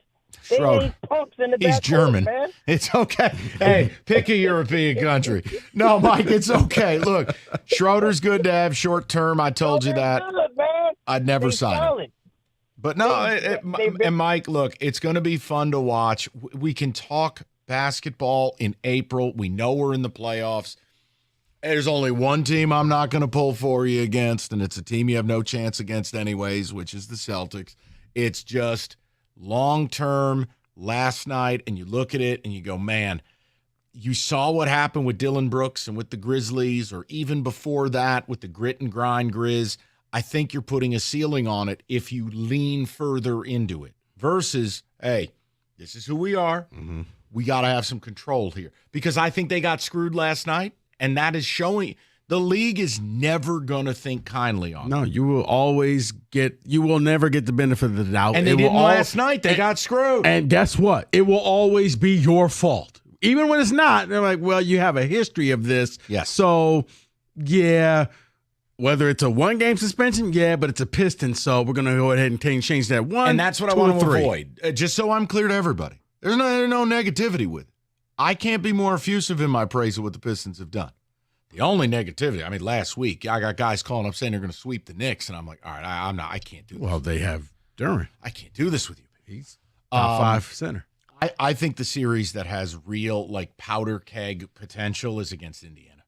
[SPEAKER 14] they ain't punks in the
[SPEAKER 7] He's
[SPEAKER 14] back
[SPEAKER 7] German.
[SPEAKER 14] court, man.
[SPEAKER 7] It's okay. Hey, pick a European country. No, Mike, it's okay. Look, Schroeder's good to have short term. I told you that.
[SPEAKER 14] Good, man.
[SPEAKER 7] I'd never
[SPEAKER 14] They
[SPEAKER 7] sign him.
[SPEAKER 14] solid.
[SPEAKER 7] But no, and Mike, look, it's going to be fun to watch. We can talk basketball in April. We know we're in the playoffs. There's only one team I'm not going to pull for you against, and it's a team you have no chance against anyways, which is the Celtics. It's just long-term last night, and you look at it and you go, man, you saw what happened with Dylan Brooks and with the Grizzlies, or even before that with the grit and grind Grizz. I think you're putting a ceiling on it if you lean further into it versus, hey, this is who we are.
[SPEAKER 21] Mm-hmm.
[SPEAKER 7] We got to have some control here, because I think they got screwed last night. And that is showing the league is never going to think kindly on it.
[SPEAKER 21] No, you will never get the benefit of the doubt.
[SPEAKER 7] And they didn't last night. They got screwed.
[SPEAKER 21] And guess what? It will always be your fault. Even when it's not, they're like, well, you have a history of this.
[SPEAKER 7] Yes.
[SPEAKER 21] So, yeah, whether it's a one-game suspension, yeah, but it's a Piston, so we're going to go ahead and change that one.
[SPEAKER 7] And that's what I want to avoid. Just so I'm clear to everybody. There's no negativity with it. I can't be more effusive in my praise of what the Pistons have done. The only negativity, last week, I got guys calling up saying they're going to sweep the Knicks, and I'm like, all right, I can't do this.
[SPEAKER 21] Well, they have Duran.
[SPEAKER 7] I can't do this with you.
[SPEAKER 21] He's top 5 center.
[SPEAKER 7] I think the series that has real, powder keg potential is against Indiana.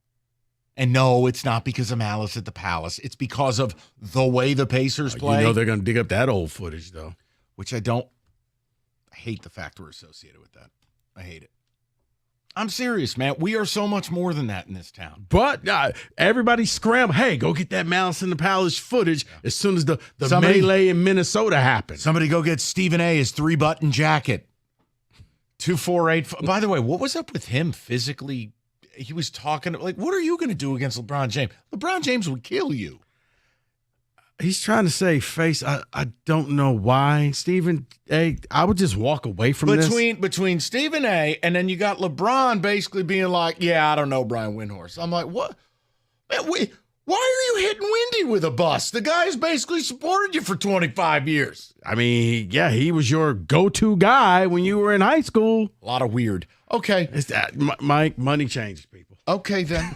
[SPEAKER 7] And no, it's not because of malice at the Palace. It's because of the way the Pacers play.
[SPEAKER 21] You know they're going to dig up that old footage, though.
[SPEAKER 7] Which I hate the fact we're associated with that. I hate it. I'm serious, man. We are so much more than that in this town.
[SPEAKER 21] But everybody scramble. Hey, go get that Malice in the Palace footage as soon as the melee in Minnesota happens.
[SPEAKER 7] Somebody go get Stephen A. his 3-button jacket. 248. By the way, what was up with him physically? He was talking what are you going to do against LeBron James? LeBron James would kill you.
[SPEAKER 21] He's trying to say face. I don't know why. Stephen A., I would just walk away from this.
[SPEAKER 7] Between Stephen A. and then you got LeBron basically being like, yeah, I don't know Brian Windhorst. I'm like, what? Man, why are you hitting Windy with a bus? The guy's basically supported you for 25 years.
[SPEAKER 21] Yeah, he was your go-to guy when you were in high school.
[SPEAKER 7] A lot of weird. Okay.
[SPEAKER 21] It's that, Mike, money changes people.
[SPEAKER 7] Okay, then.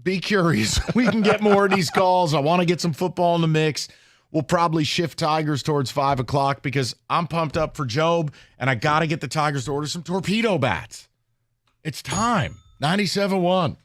[SPEAKER 7] Be curious. We can get more of these calls. I want to get some football in the mix. We'll probably shift Tigers towards 5 o'clock because I'm pumped up for Job, and I got to get the Tigers to order some torpedo bats. It's time. 97.1.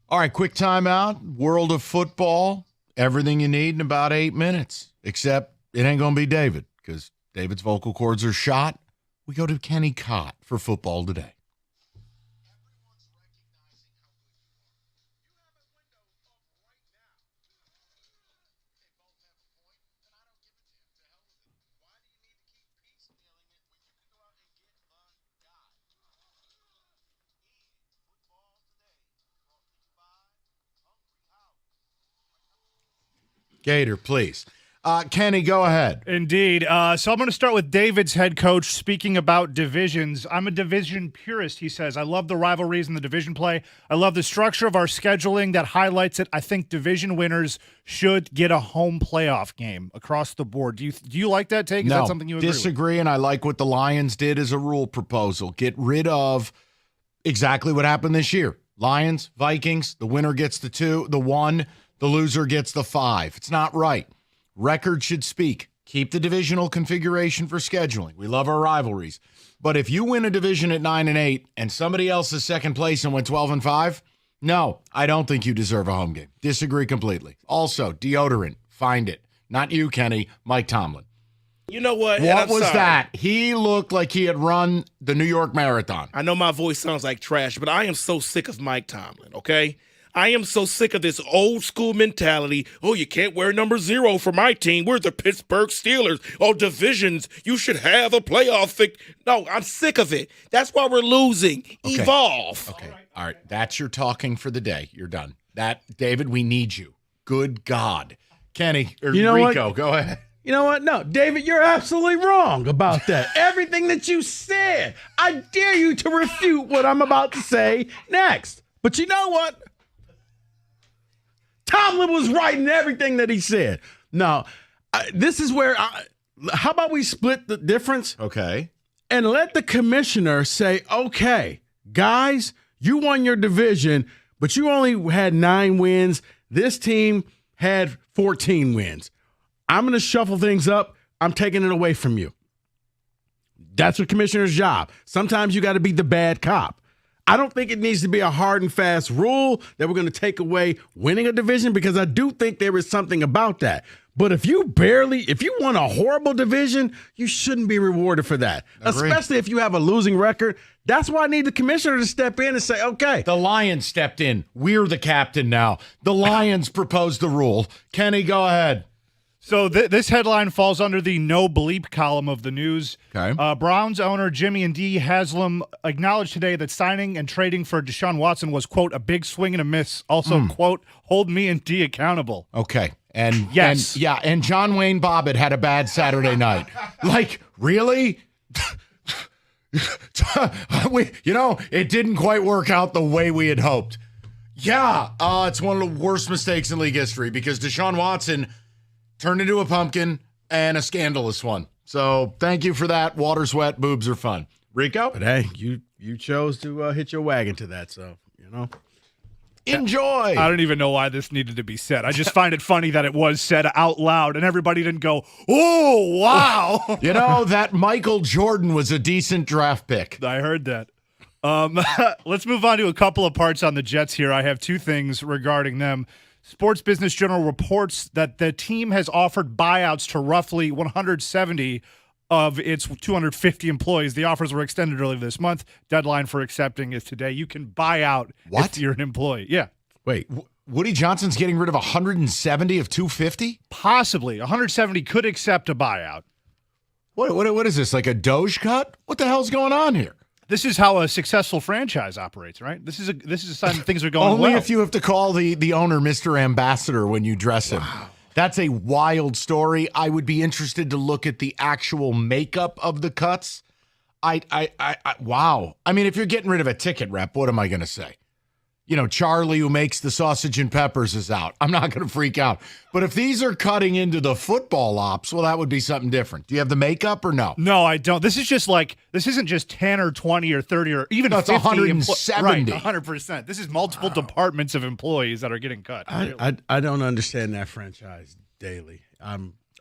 [SPEAKER 7] All right, quick timeout. World of football. Everything you need in about 8 minutes. Except it ain't going to be David because David's vocal cords are shot. We go to Kenny Cott for football today. Gator, please. Kenny, go ahead.
[SPEAKER 3] Indeed. So I'm going to start with David's head coach speaking about divisions. I'm a division purist, he says. I love the rivalries and the division play. I love the structure of our scheduling that highlights it. I think division winners should get a home playoff game across the board. Do you like that take? Is
[SPEAKER 7] No,
[SPEAKER 3] that something you agree
[SPEAKER 7] disagree, and I like what the Lions did as a rule proposal. Get rid of exactly what happened this year. Lions, Vikings, the winner gets the 1, the loser gets the 5. It's not right. Record should speak. Keep the divisional configuration for scheduling. We love our rivalries. But if you win a division at 9-8 and somebody else is second place and went 12-5, no, I don't think you deserve a home game. Disagree completely. Also, deodorant. Find it. Not you, Kenny. Mike Tomlin.
[SPEAKER 15] You know what?
[SPEAKER 7] What was that? He looked like he had run the New York Marathon.
[SPEAKER 15] I know my voice sounds like trash, but I am so sick of Mike Tomlin, okay? I am so sick of this old school mentality. Oh, you can't wear number 0 for my team. We're the Pittsburgh Steelers. Oh, divisions. You should have a playoff. No, I'm sick of it. That's why we're losing.
[SPEAKER 7] Okay.
[SPEAKER 15] Evolve.
[SPEAKER 7] Okay. All right. That's your talking for the day. You're done. David, we need you. Good God. Kenny, or Rico, go ahead.
[SPEAKER 21] You know what? No, David, you're absolutely wrong about that. Everything that you said, I dare you to refute what I'm about to say next. But you know what? Tomlin was right in everything that he said. Now, this is where how about we split the difference?
[SPEAKER 7] Okay.
[SPEAKER 21] And let the commissioner say, okay, guys, you won your division, but you only had 9 wins. This team had 14 wins. I'm going to shuffle things up. I'm taking it away from you. That's the commissioner's job. Sometimes you got to be the bad cop. I don't think it needs to be a hard and fast rule that we're going to take away winning a division, because I do think there is something about that. But if you won a horrible division, you shouldn't be rewarded for that.
[SPEAKER 7] Agreed.
[SPEAKER 21] Especially if you have a losing record. That's why I need the commissioner to step in and say, okay.
[SPEAKER 7] The Lions stepped in. We're the captain now. The Lions proposed the rule. Kenny, go ahead.
[SPEAKER 3] So this headline falls under the no bleep column of the news.
[SPEAKER 7] Okay.
[SPEAKER 3] Browns owner Jimmy and Dee Haslam acknowledged today that signing and trading for Deshaun Watson was, quote, a big swing and a miss. Also, quote, hold me and Dee accountable.
[SPEAKER 7] Okay. And
[SPEAKER 3] yes.
[SPEAKER 7] And John Wayne Bobbitt had a bad Saturday night. Like, really? It didn't quite work out the way we had hoped. Yeah, it's one of the worst mistakes in league history because Deshaun Watson turned into a pumpkin and a scandalous one. So thank you for that. Water's wet, boobs are fun. Rico?
[SPEAKER 21] But hey, you chose to hit your wagon to that, so,
[SPEAKER 7] Enjoy.
[SPEAKER 3] I don't even know why this needed to be said. I just find it funny that it was said out loud and everybody didn't go, oh, wow.
[SPEAKER 7] That Michael Jordan was a decent draft pick.
[SPEAKER 3] I heard that. Let's move on to a couple of parts on the Jets here. I have 2 things regarding them. Sports Business Journal reports that the team has offered buyouts to roughly 170 of its 250 employees. The offers were extended earlier this month. Deadline for accepting is today. You can buy out if you're an employee. Yeah.
[SPEAKER 7] Wait, Woody Johnson's getting rid of 170 of 250?
[SPEAKER 3] Possibly. 170 could accept a buyout.
[SPEAKER 7] What is this, like a Doge cut? What the hell's going on here?
[SPEAKER 3] This is how a successful franchise operates, right? This is a sign that things are going
[SPEAKER 7] Only
[SPEAKER 3] well.
[SPEAKER 7] if you have to call the owner Mr. Ambassador when you dress him. Wow. That's a wild story. I would be interested to look at the actual makeup of the cuts. Wow. I mean, if you're getting rid of a ticket rep, what am I going to say? Charlie, who makes the sausage and peppers, is out. I'm not going to freak out. But if these are cutting into the football ops, well, that would be something different. Do you have the makeup or no?
[SPEAKER 3] No, I don't. This isn't just 10 or 20 or 30 or even 50.
[SPEAKER 7] 170.
[SPEAKER 3] Right, 100%. This is multiple departments of employees that are getting cut.
[SPEAKER 21] I don't understand that franchise daily.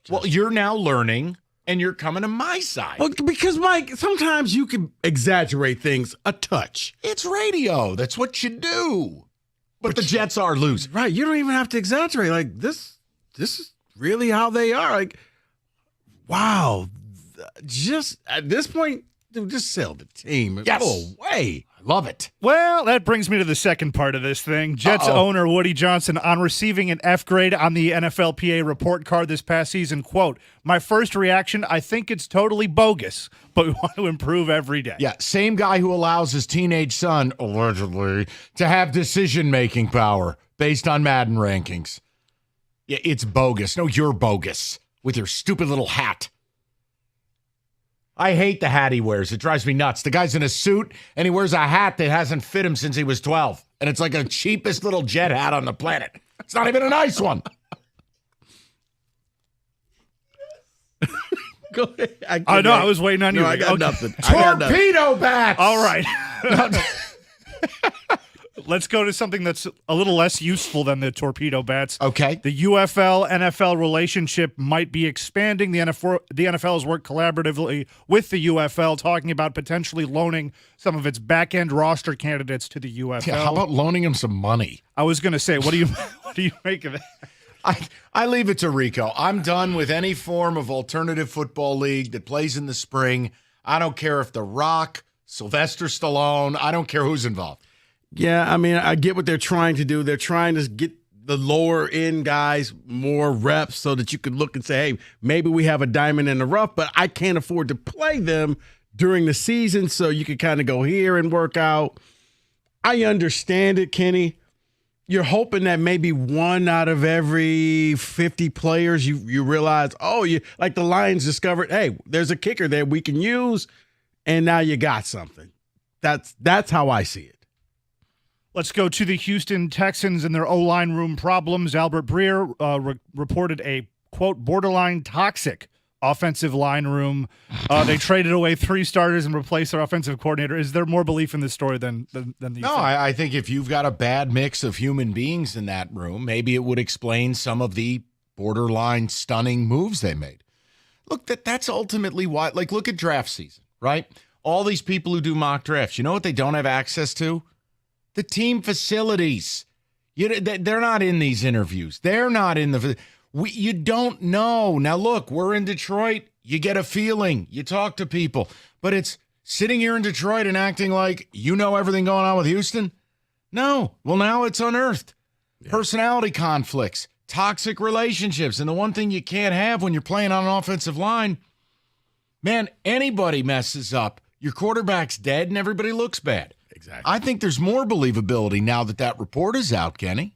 [SPEAKER 7] Well, you're now learning. And you're coming to my side.
[SPEAKER 21] Well, because, Mike, sometimes you can exaggerate things a touch.
[SPEAKER 7] It's radio. That's what you do. But the Jets are losing.
[SPEAKER 21] Right. You don't even have to exaggerate. Like, this is really how they are. Like, wow. Just at this point, dude, just sell the team.
[SPEAKER 7] Yes.
[SPEAKER 21] Go away.
[SPEAKER 7] I love it.
[SPEAKER 3] Well, that brings me to the second part of this thing. Jets owner Woody Johnson on receiving an F grade on the NFLPA report card this past season. Quote, "My first reaction, I think it's totally bogus, but we want to improve every day."
[SPEAKER 7] Yeah, same guy who allows his teenage son, allegedly, to have decision-making power based on Madden rankings. Yeah, it's bogus. No, you're bogus with your stupid little hat. I hate the hat he wears. It drives me nuts. The guy's in a suit, and he wears a hat that hasn't fit him since he was 12. And it's like the cheapest little jet hat on the planet. It's not even a nice one.
[SPEAKER 21] Go ahead.
[SPEAKER 3] I know. I was waiting on you.
[SPEAKER 21] I got nothing.
[SPEAKER 7] Torpedo bats!
[SPEAKER 3] All right. Let's go to something that's a little less useful than the torpedo bats.
[SPEAKER 7] Okay.
[SPEAKER 3] The UFL-NFL relationship might be expanding. The NFL has worked collaboratively with the UFL, talking about potentially loaning some of its back-end roster candidates to the UFL.
[SPEAKER 7] Yeah, how about loaning him some money?
[SPEAKER 3] I was going to say, what do you make of it?
[SPEAKER 7] I leave it to Rico. I'm done with any form of alternative football league that plays in the spring. I don't care if The Rock, Sylvester Stallone, I don't care who's involved.
[SPEAKER 21] Yeah, I mean, I get what they're trying to do. They're trying to get the lower end guys more reps so that you could look and say, hey, maybe we have a diamond in the rough, but I can't afford to play them during the season, so you can kind of go here and work out. I understand it, Kenny. You're hoping that maybe one out of every 50 players you realize, like the Lions discovered, hey, there's a kicker that we can use, and now you got something. That's how I see it.
[SPEAKER 3] Let's go to the Houston Texans and their O-line room problems. Albert Breer reported a, quote, borderline toxic offensive line room. They traded away 3 starters and replaced their offensive coordinator. Is there more belief in this story than these?
[SPEAKER 7] No, I think if you've got a bad mix of human beings in that room, maybe it would explain some of the borderline stunning moves they made. Look, that's ultimately why, like, look at draft season, right? All these people who do mock drafts, you know what they don't have access to? The team facilities. They're not in these interviews. They're not in the you don't know. Now, look, we're in Detroit. You get a feeling. You talk to people. But it's sitting here in Detroit and acting like you know everything going on with Houston? No. Well, now it's unearthed. Yeah. Personality conflicts, toxic relationships. And the one thing you can't have when you're playing on an offensive line, man, anybody messes up. Your quarterback's dead and everybody looks bad. Exactly. I think there's more believability now that report is out, Kenny.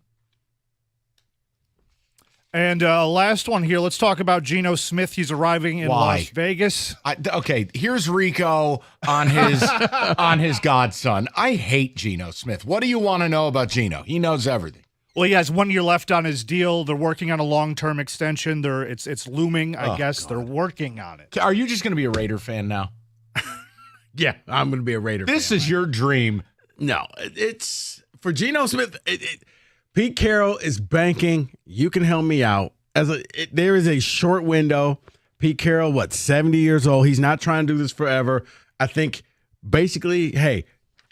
[SPEAKER 3] And last one here. Let's talk about Geno Smith. He's arriving in Las Vegas.
[SPEAKER 7] Okay, here's Rico on his godson. I hate Geno Smith. What do you want to know about Geno? He knows everything.
[SPEAKER 3] Well, he has 1 year left on his deal. They're working on a long-term extension. It's looming, I guess. God. They're working on it.
[SPEAKER 7] Are you just going to be a Raider fan now?
[SPEAKER 21] Yeah, I'm going to be a Raider fan.
[SPEAKER 7] This is your dream.
[SPEAKER 21] No, it's for Geno Smith. Pete Carroll is banking. You can help me out. There is a short window. Pete Carroll, 70 years old. He's not trying to do this forever. I think basically, hey,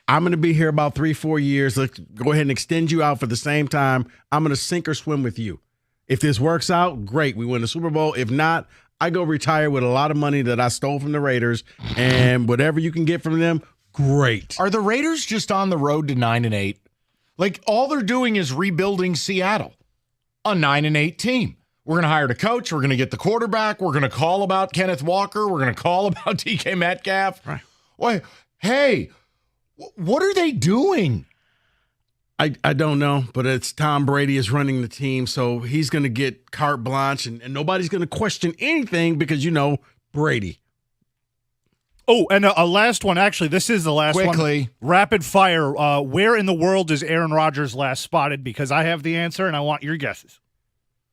[SPEAKER 21] I'm going to be here about 3-4 years. Let's go ahead and extend you out for the same time. I'm going to sink or swim with you. If this works out, great. We win the Super Bowl. If not, I go retire with a lot of money that I stole from the Raiders, and whatever you can get from them, great.
[SPEAKER 7] Are the Raiders just on the road to 9-8? Like, all they're doing is rebuilding Seattle, a 9-8 team. We're going to hire the coach. We're going to get the quarterback. We're going to call about Kenneth Walker. We're going to call about DK Metcalf.
[SPEAKER 21] Right.
[SPEAKER 7] Wait, hey, what are they doing?
[SPEAKER 21] I don't know, but it's Tom Brady is running the team, so he's going to get carte blanche, and nobody's going to question anything because, Brady.
[SPEAKER 3] Oh, and a last one. Actually, this is the last
[SPEAKER 7] one.
[SPEAKER 3] Rapid fire. Where in the world is Aaron Rodgers last spotted? Because I have the answer, and I want your guesses.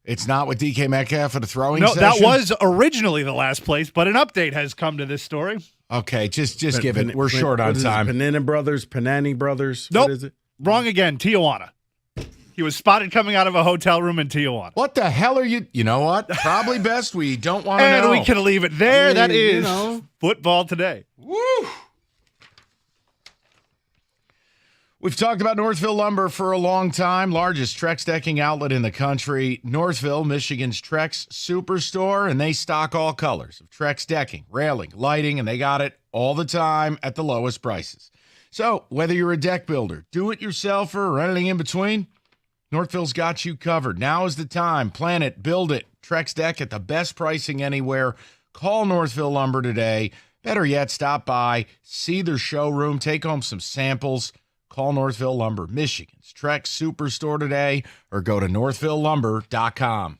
[SPEAKER 7] It's not with DK Metcalf at a throwing session?
[SPEAKER 3] No, that was originally the last place, but an update has come to this story.
[SPEAKER 7] Okay, just give it. We're short on time.
[SPEAKER 21] Panani Brothers?
[SPEAKER 3] Nope.
[SPEAKER 21] What is it?
[SPEAKER 3] Wrong again. Tijuana. He was spotted coming out of a hotel room in Tijuana.
[SPEAKER 7] What the hell are you? You know what? Probably best we don't want to know.
[SPEAKER 3] And we can leave it there. That is football today.
[SPEAKER 7] Woo! We've talked about Northville Lumber for a long time, largest Trex decking outlet in the country. Northville, Michigan's Trex Superstore, and they stock all colors of Trex decking, railing, lighting, and they got it all the time at the lowest prices. So whether you're a deck builder, do-it-yourselfer, or anything in between, Northville's got you covered. Now is the time. Plan it, build it. Trex deck at the best pricing anywhere. Call Northville Lumber today. Better yet, stop by, see their showroom, take home some samples. Call Northville Lumber, Michigan's Trex Superstore today, or go to northvillelumber.com.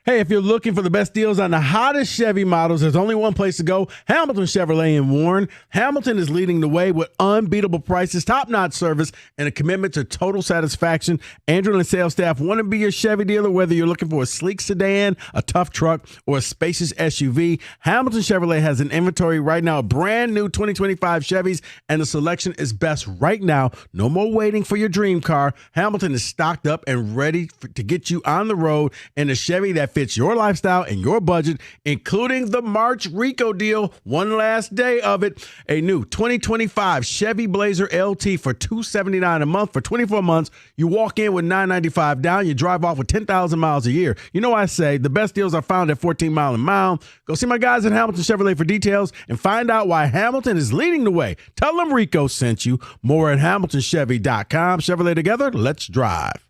[SPEAKER 21] Hey, if you're looking for the best deals on the hottest Chevy models, there's only one place to go, Hamilton Chevrolet in Warren. Hamilton is leading the way with unbeatable prices, top-notch service, and a commitment to total satisfaction. Andrew and the sales staff want to be your Chevy dealer, whether you're looking for a sleek sedan, a tough truck, or a spacious SUV. Hamilton Chevrolet has an inventory right now of brand new 2025 Chevys, and the selection is best right now. No more waiting for your dream car. Hamilton is stocked up and ready to get you on the road in a Chevy that fits your lifestyle and your budget, including the March Rico deal. One last day of it. A new 2025 Chevy Blazer LT for $279 a month for 24 months. You walk in with $995 down. You drive off with 10,000 miles a year. You know I say the best deals are found at 14 Mile and Mile. Go see my guys at Hamilton Chevrolet for details and find out why Hamilton is leading the way. Tell them Rico sent you. More at HamiltonChevy.com. Chevrolet together. Let's drive.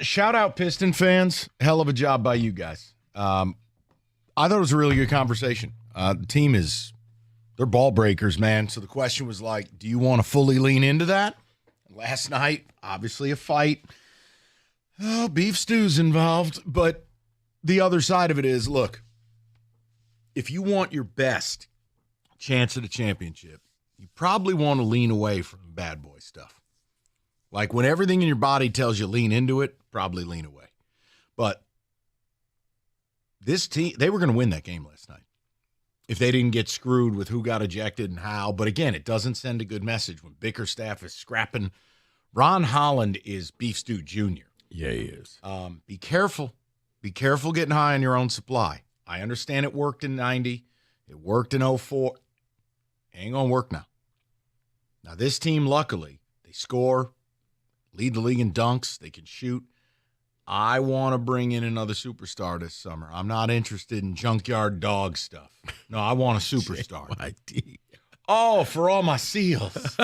[SPEAKER 7] Shout out Piston fans. Hell of a job by you guys. I thought it was a really good conversation. The team is They're ball breakers, man. So the question was like, do you want to fully lean into that? Last night, obviously a fight. Oh, beef stew's involved. But the other side of it is, look, if you want your best chance at a championship, you probably want to lean away from bad boy stuff. Like when everything in your body tells you lean into it, probably lean away. But this team, they were going to win that game last night if they didn't get screwed with who got ejected and how. But again, it doesn't send a good message when Bickerstaff is scrapping. Ron Holland is Beef Stew Jr.
[SPEAKER 21] Yeah, he is.
[SPEAKER 7] Be careful. Be careful getting high on your own supply. I understand it worked in 90. It worked in 04. Ain't going to work now. Now, this team, luckily, they score, lead the league in dunks. They can shoot. I want to bring in another superstar this summer. I'm not interested in junkyard dog stuff. No, I want a superstar.
[SPEAKER 21] JYD.
[SPEAKER 7] Oh, for all my seals.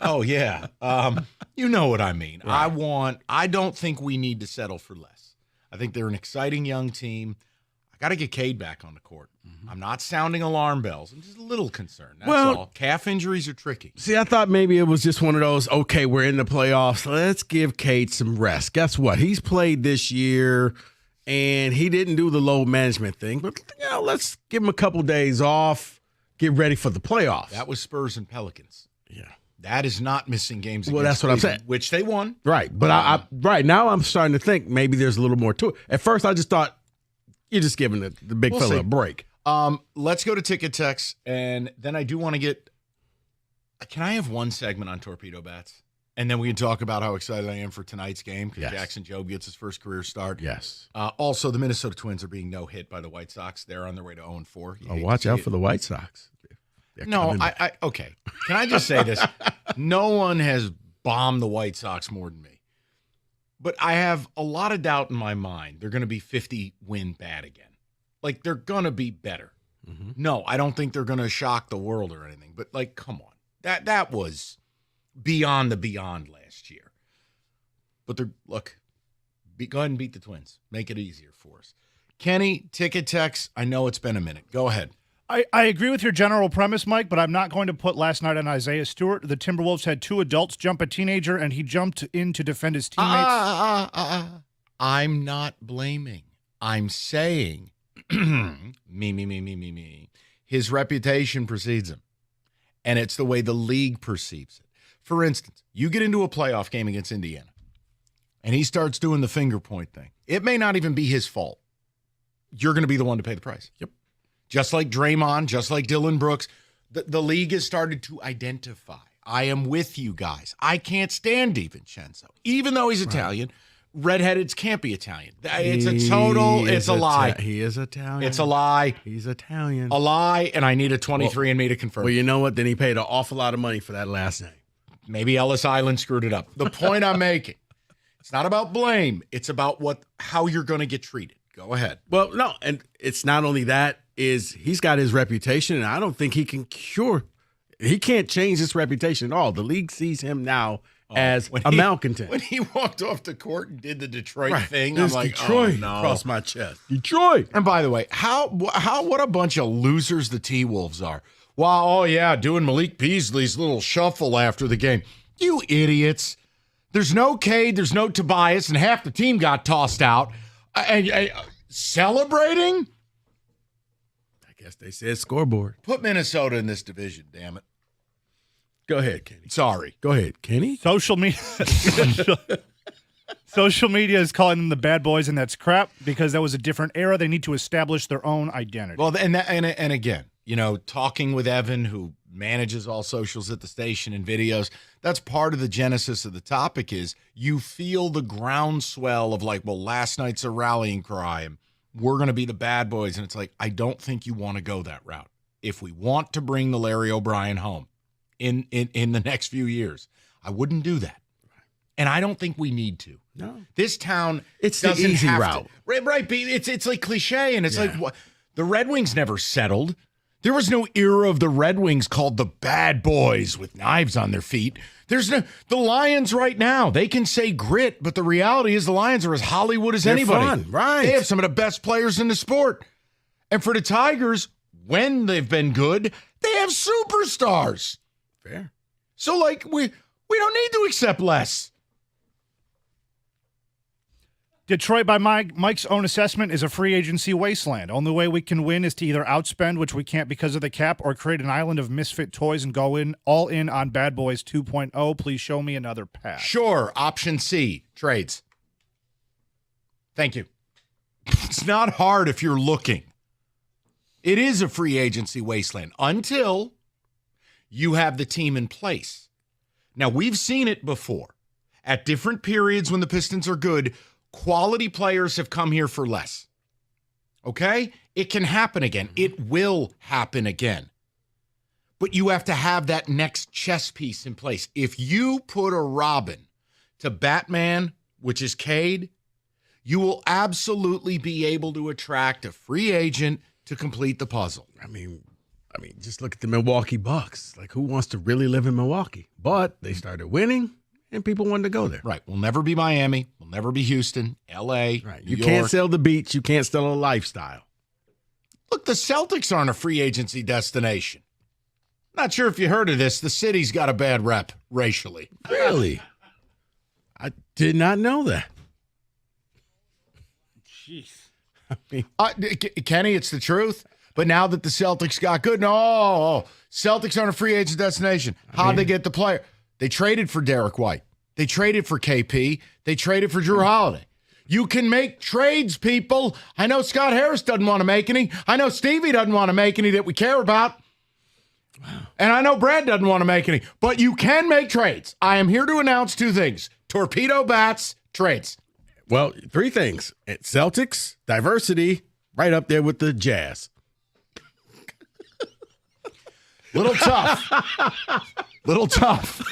[SPEAKER 7] Oh, yeah. You know what I mean. Right. I don't think we need to settle for less. I think they're an exciting young team. I got to get Cade back on the court. Mm-hmm. I'm not sounding alarm bells. I'm just a little concerned. That's all. Calf injuries are tricky.
[SPEAKER 21] See, I thought maybe it was just one of those, okay, we're in the playoffs. Let's give Cade some rest. Guess what? He's played this year, and he didn't do the load management thing. But, let's give him a couple days off, get ready for the playoffs.
[SPEAKER 7] That was Spurs and Pelicans.
[SPEAKER 21] Yeah.
[SPEAKER 7] That is not missing games.
[SPEAKER 21] Well, that's what I'm saying.
[SPEAKER 7] Which they won.
[SPEAKER 21] Right. But I right now I'm starting to think maybe there's a little more to it. At first, I just thought you're just giving the big fella a break.
[SPEAKER 7] Let's go to Ticket Text, and then I do want to get – can I have one segment on Torpedo Bats? And then we can talk about how excited I am for tonight's game because Jackson Jobe gets his first career start.
[SPEAKER 21] Yes.
[SPEAKER 7] Also, the Minnesota Twins are being no-hit by the White Sox. They're on their way to 0-4.
[SPEAKER 21] Oh, watch out for the White Sox.
[SPEAKER 7] No, okay. Can I just say this? No one has bombed the White Sox more than me. But I have a lot of doubt in my mind they're going to be 50-win bad again. Like, they're going to be better. Mm-hmm. No, I don't think they're going to shock the world or anything. But, like, come on. That was beyond the beyond last year. But go ahead and beat the Twins. Make it easier for us. Kenny, Ticket Text, I know it's been a minute. Go ahead.
[SPEAKER 3] I agree with your general premise, Mike, but I'm not going to put last night on Isaiah Stewart. The Timberwolves had two adults jump a teenager, and he jumped in to defend his teammates.
[SPEAKER 7] I'm not blaming. I'm saying, me. His reputation precedes him, and it's the way the league perceives it. For instance, you get into a playoff game against Indiana, and he starts doing the finger point thing. It may not even be his fault. You're going to be the one to pay the price.
[SPEAKER 21] Yep.
[SPEAKER 7] Just like Draymond, just like Dylan Brooks, the league has started to identify. I am with you guys. I can't stand DiVincenzo. Even though he's Italian, redheadeds can't be Italian. It's a lie.
[SPEAKER 21] He is Italian.
[SPEAKER 7] It's a lie.
[SPEAKER 21] He's Italian.
[SPEAKER 7] A lie, and I need a 23andMe to confirm.
[SPEAKER 21] Well, you know what? Then he paid an awful lot of money for that last name.
[SPEAKER 7] Maybe Ellis Island screwed it up. The point I'm making, it's not about blame. It's about how you're going to get treated. Go ahead.
[SPEAKER 21] Well, no, and it's not only that. He's got his reputation, and I don't think he can't change his reputation at all. The league sees him now as a malcontent.
[SPEAKER 7] When he walked off the court and did the Detroit thing, I'm like,
[SPEAKER 21] Detroit,
[SPEAKER 7] oh, no.
[SPEAKER 21] Across my chest. Detroit.
[SPEAKER 7] And by the way, what a bunch of losers the T-Wolves are. Wow, doing Malik Beasley's little shuffle after the game. You idiots. There's no Cade, there's no Tobias, and half the team got tossed out. And celebrating?
[SPEAKER 21] Guess they said scoreboard.
[SPEAKER 7] Put Minnesota in this division, damn it.
[SPEAKER 21] Go ahead, Kenny.
[SPEAKER 7] Sorry.
[SPEAKER 21] Go ahead, Kenny.
[SPEAKER 3] Social media is calling them the bad boys, and that's crap because that was a different era. They need to establish their own identity.
[SPEAKER 7] Well, and again, talking with Evan, who manages all socials at the station and videos, that's part of the genesis of the topic is you feel the groundswell of last night's a rallying cry, and we're going to be the bad boys. And it's like, I don't think you want to go that route. If we want to bring the Larry O'Brien home in the next few years, I wouldn't do that. And I don't think we need to.
[SPEAKER 21] No.
[SPEAKER 7] This town,
[SPEAKER 21] it's the easy route.
[SPEAKER 7] Right. It's like cliche. And it's like, what? The Red Wings never settled. There was no era of the Red Wings called the bad boys with knives on their feet. The Lions right now, they can say grit, but the reality is the Lions are as Hollywood as anybody.
[SPEAKER 21] Fun, right.
[SPEAKER 7] They have some of the best players in the sport. And for the Tigers, when they've been good, they have superstars.
[SPEAKER 21] Fair.
[SPEAKER 7] So, like, we don't need to accept less.
[SPEAKER 3] Detroit, by Mike's own assessment, is a free agency wasteland. Only way we can win is to either outspend, which we can't because of the cap, or create an island of misfit toys and go all in on Bad Boys 2.0. Please show me another path.
[SPEAKER 7] Sure. Option C, trades. Thank you. It's not hard if you're looking. It is a free agency wasteland until you have the team in place. Now, we've seen it before. At different periods when the Pistons are good, quality players have come here for less. Okay? It can happen again. It will happen again. But you have to have that next chess piece in place. If you put a Robin to Batman, which is Cade, you will absolutely be able to attract a free agent to complete the puzzle.
[SPEAKER 21] I mean, just look at the Milwaukee Bucks. Like, who wants to really live in Milwaukee? But they started winning, and people wanted to go there.
[SPEAKER 7] Right. We'll never be Miami. We'll never be Houston, L.A.,
[SPEAKER 21] Right.
[SPEAKER 7] New
[SPEAKER 21] You
[SPEAKER 7] York.
[SPEAKER 21] can't sell the beach. You can't sell a lifestyle.
[SPEAKER 7] Look, the Celtics aren't a free agency destination. Not sure if you heard of this. The city's got a bad rep racially.
[SPEAKER 21] Really? I did not know that.
[SPEAKER 3] Jeez.
[SPEAKER 21] I mean,
[SPEAKER 7] Kenny, it's the truth. But now that the Celtics got good, no, Celtics aren't a free agent destination. How'd they get the player? They traded for Derek White. They traded for KP. They traded for Drew Holiday. You can make trades, people. I know Scott Harris doesn't want to make any. I know Stevie doesn't want to make any that we care about. And I know Brad doesn't want to make any. But you can make trades. I am here to announce two things. Torpedo bats, trades.
[SPEAKER 21] well, three things. Celtics, diversity, right up there with the Jazz.
[SPEAKER 7] Little tough. Little tough.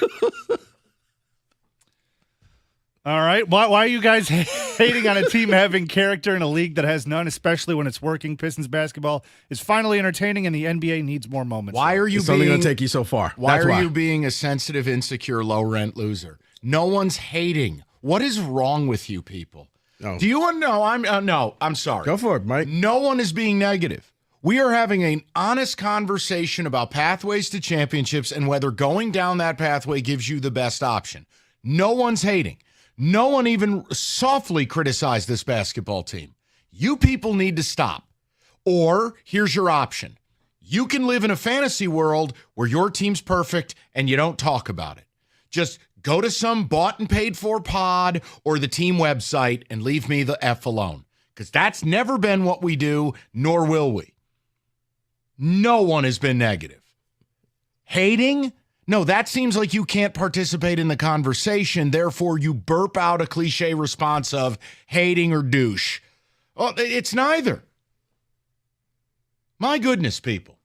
[SPEAKER 3] All right. Why are you guys hating on a team having character in a league that has none, especially when it's working? Pistons basketball is finally entertaining, and the NBA needs more moments.
[SPEAKER 7] Why are you
[SPEAKER 21] It's
[SPEAKER 7] being
[SPEAKER 21] only going to take you so far.
[SPEAKER 7] Why
[SPEAKER 21] That's
[SPEAKER 7] are you being a sensitive, insecure, low-rent loser? No one's hating. What is wrong with you people?
[SPEAKER 21] No.
[SPEAKER 7] Do you want to know? No, I'm sorry.
[SPEAKER 21] Go for it, Mike.
[SPEAKER 7] No one is being negative. We are having an honest conversation about pathways to championships and whether going down that pathway gives you the best option. No one's hating. No one even softly criticized this basketball team. You people need to stop. Or here's your option. You can live in a fantasy world where your team's perfect and you don't talk about it. Just go to some bought and paid for pod or the team website and leave me the F alone. Because that's never been what we do, nor will we. No one has been negative. Hating? No, that seems like you can't participate in the conversation. Therefore, you burp out a cliche response of hating or douche. Oh, it's neither. My goodness, people.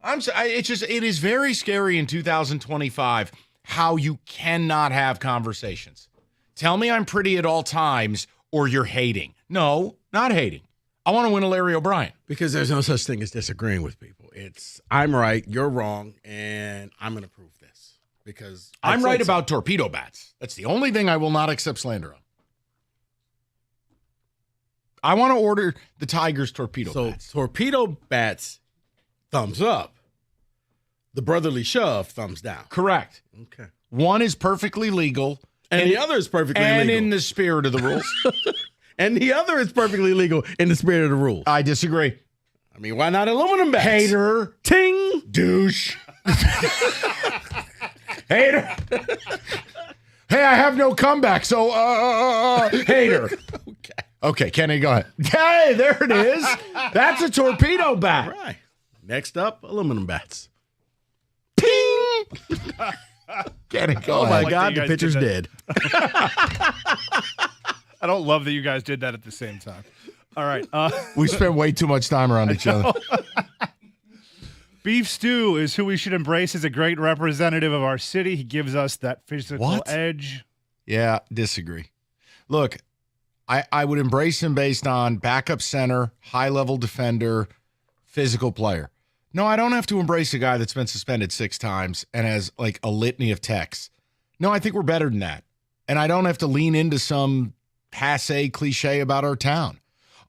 [SPEAKER 7] It is very scary in 2025 how you cannot have conversations. Tell me I'm pretty at all times or you're hating. No, not hating. I want to win a Larry O'Brien.
[SPEAKER 21] Because there's no such thing as disagreeing with people. It's I'm right, you're wrong, and I'm going to prove this. Because
[SPEAKER 7] I'm right about torpedo bats. That's the only thing I will not accept slander on. I want to order the Tigers torpedo bats.
[SPEAKER 21] So torpedo bats, thumbs up. The brotherly shove, thumbs down.
[SPEAKER 7] Correct.
[SPEAKER 21] Okay.
[SPEAKER 7] One is perfectly legal.
[SPEAKER 21] And the other is perfectly legal.
[SPEAKER 7] And in the spirit of the rules.
[SPEAKER 21] And the other is perfectly legal in the spirit of the rules.
[SPEAKER 7] I disagree.
[SPEAKER 21] I mean, why not aluminum bats?
[SPEAKER 7] Hater.
[SPEAKER 21] Ting.
[SPEAKER 7] Douche. Hater. Hey, I have no comeback, so hater. Okay, Kenny, go ahead. Hey, there it is. That's a torpedo bat.
[SPEAKER 21] Right. Next up, aluminum bats.
[SPEAKER 7] Ping. Kenny, go ahead.
[SPEAKER 21] Oh, my God, the pitcher's dead.
[SPEAKER 3] I don't love that you guys did that at the same time. All right.
[SPEAKER 7] We spent way too much time around each other.
[SPEAKER 3] Beef Stew is who we should embrace as a great representative of our city. He gives us that physical edge.
[SPEAKER 7] Yeah, disagree. Look, I would embrace him based on backup center, high-level defender, physical player. No, I don't have to embrace a guy that's been suspended 6 times and has like a litany of techs. No, I think we're better than that. And I don't have to lean into some passé cliche about our town.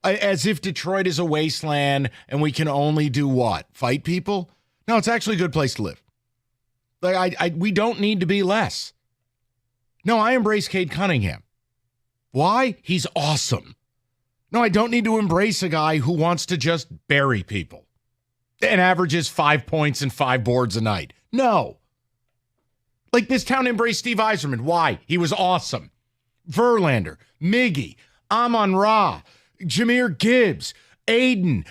[SPEAKER 7] as if Detroit is a wasteland and we can only do what? Fight people? No, it's actually a good place to live. Like we don't need to be less. No, I embrace Cade Cunningham. Why? He's awesome. No, I don't need to embrace a guy who wants to just bury people and averages 5 points and 5 boards a night. No. Like this town embraced Steve Yzerman. Why? He was awesome. Verlander, Miggy, Amon-Ra, Jahmyr Gibbs, Aiden.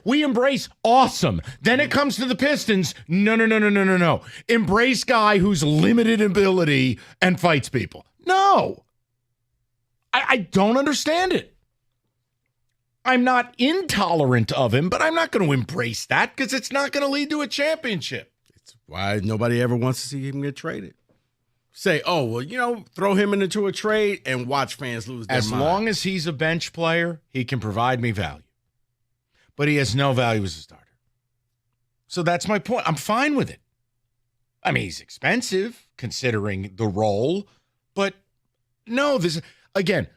[SPEAKER 7] We embrace awesome. Then it comes to the Pistons. No. Embrace guy who's limited ability and fights people. No. I don't understand it. I'm not intolerant of him, but I'm not going to embrace that because it's not going to lead to a championship.
[SPEAKER 21] It's why nobody ever wants to see him get traded. Say, throw him into a trade and watch fans lose their mind.
[SPEAKER 7] As long as he's a bench player, he can provide me value. But he has no value as a starter. So that's my point. I'm fine with it. I mean, he's expensive considering the role, but no, again,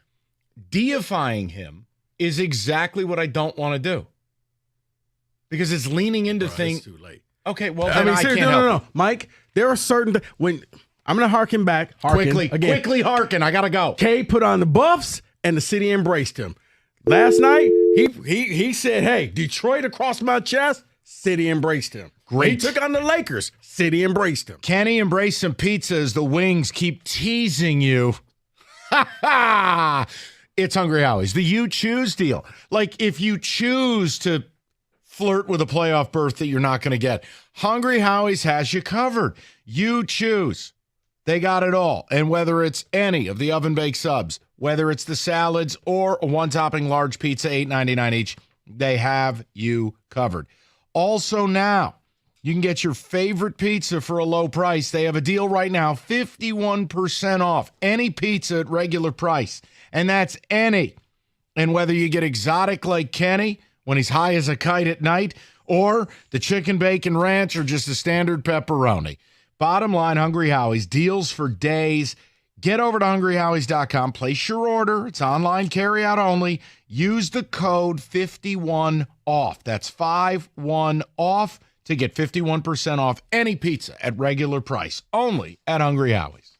[SPEAKER 7] deifying him is exactly what I don't want to do. Because it's leaning into things.
[SPEAKER 21] It's too late.
[SPEAKER 7] Okay, well,
[SPEAKER 21] I
[SPEAKER 7] can't help
[SPEAKER 21] no. Mike, there are certain when I'm going to harken back.
[SPEAKER 7] Quickly harken. I got to go.
[SPEAKER 21] Kay put on the Buffs and the city embraced him. Last night, he said, hey, Detroit across my chest, city embraced him.
[SPEAKER 7] Great.
[SPEAKER 21] He took on the Lakers, city embraced him.
[SPEAKER 7] Can he embrace some pizza as the Wings keep teasing you? Ha ha! It's Hungry Howie's. The You Choose deal. Like, if you choose to flirt with a playoff berth that you're not going to get, Hungry Howie's has you covered. You choose. They got it all. And whether it's any of the oven-baked subs, whether it's the salads or a one-topping large pizza, $8.99 each, they have you covered. Also now, you can get your favorite pizza for a low price. They have a deal right now, 51% off any pizza at regular price. And that's any. And whether you get exotic like Kenny when he's high as a kite at night, or the chicken bacon ranch, or just a standard pepperoni. Bottom line, Hungry Howie's, deals for days. Get over to hungryhowies.com. Place your order. It's online carry-out only. Use the code 51OFF. That's 51OFF to get 51% off any pizza at regular price. Only at Hungry Howie's.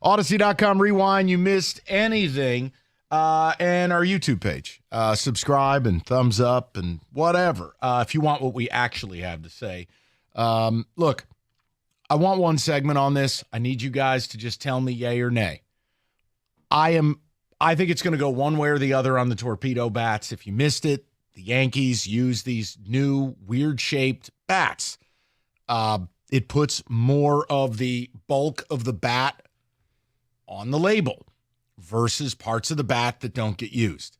[SPEAKER 7] Odyssey.com rewind. You missed anything. And our YouTube page. Subscribe and thumbs up and whatever if you want what we actually have to say. Look, I want one segment on this. I need you guys to just tell me yay or nay. I think it's going to go one way or the other on the torpedo bats. If you missed it, the Yankees use these new weird-shaped bats. It puts more of the bulk of the bat on the label versus parts of the bat that don't get used.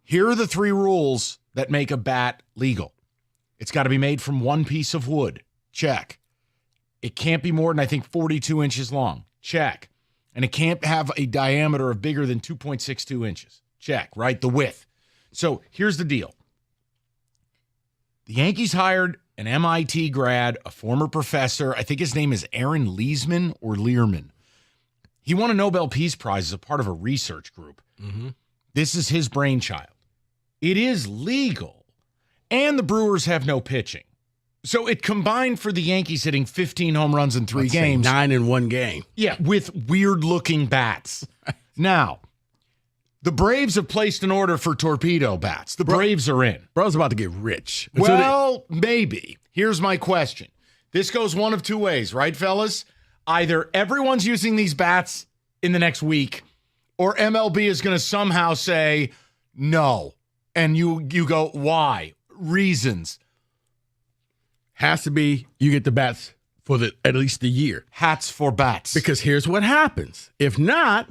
[SPEAKER 7] Here are the 3 rules that make a bat legal. It's got to be made from one piece of wood. Check. It can't be more than, I think, 42 inches long. Check. And it can't have a diameter of bigger than 2.62 inches. Check, right? The width. So here's the deal. The Yankees hired an MIT grad, a former professor. I think his name is Aaron Leisman or Learman. He won a Nobel Peace Prize as a part of a research group. Mm-hmm. This is his brainchild. It is legal, and the Brewers have no pitching. So it combined for the Yankees hitting 15 home runs in 3 games.
[SPEAKER 21] 9 in 1 game.
[SPEAKER 7] Yeah, with weird-looking bats. Now, the Braves have placed an order for torpedo bats. The Braves are in.
[SPEAKER 21] Bro's about to get rich.
[SPEAKER 7] Well, maybe. Here's my question. This goes one of 2 ways, right, fellas? Either everyone's using these bats in the next week, or MLB is going to somehow say no. And you go, why? Reasons.
[SPEAKER 21] Has to be you get the bats for at least a year.
[SPEAKER 7] Hats for bats.
[SPEAKER 21] Because here's what happens. If not,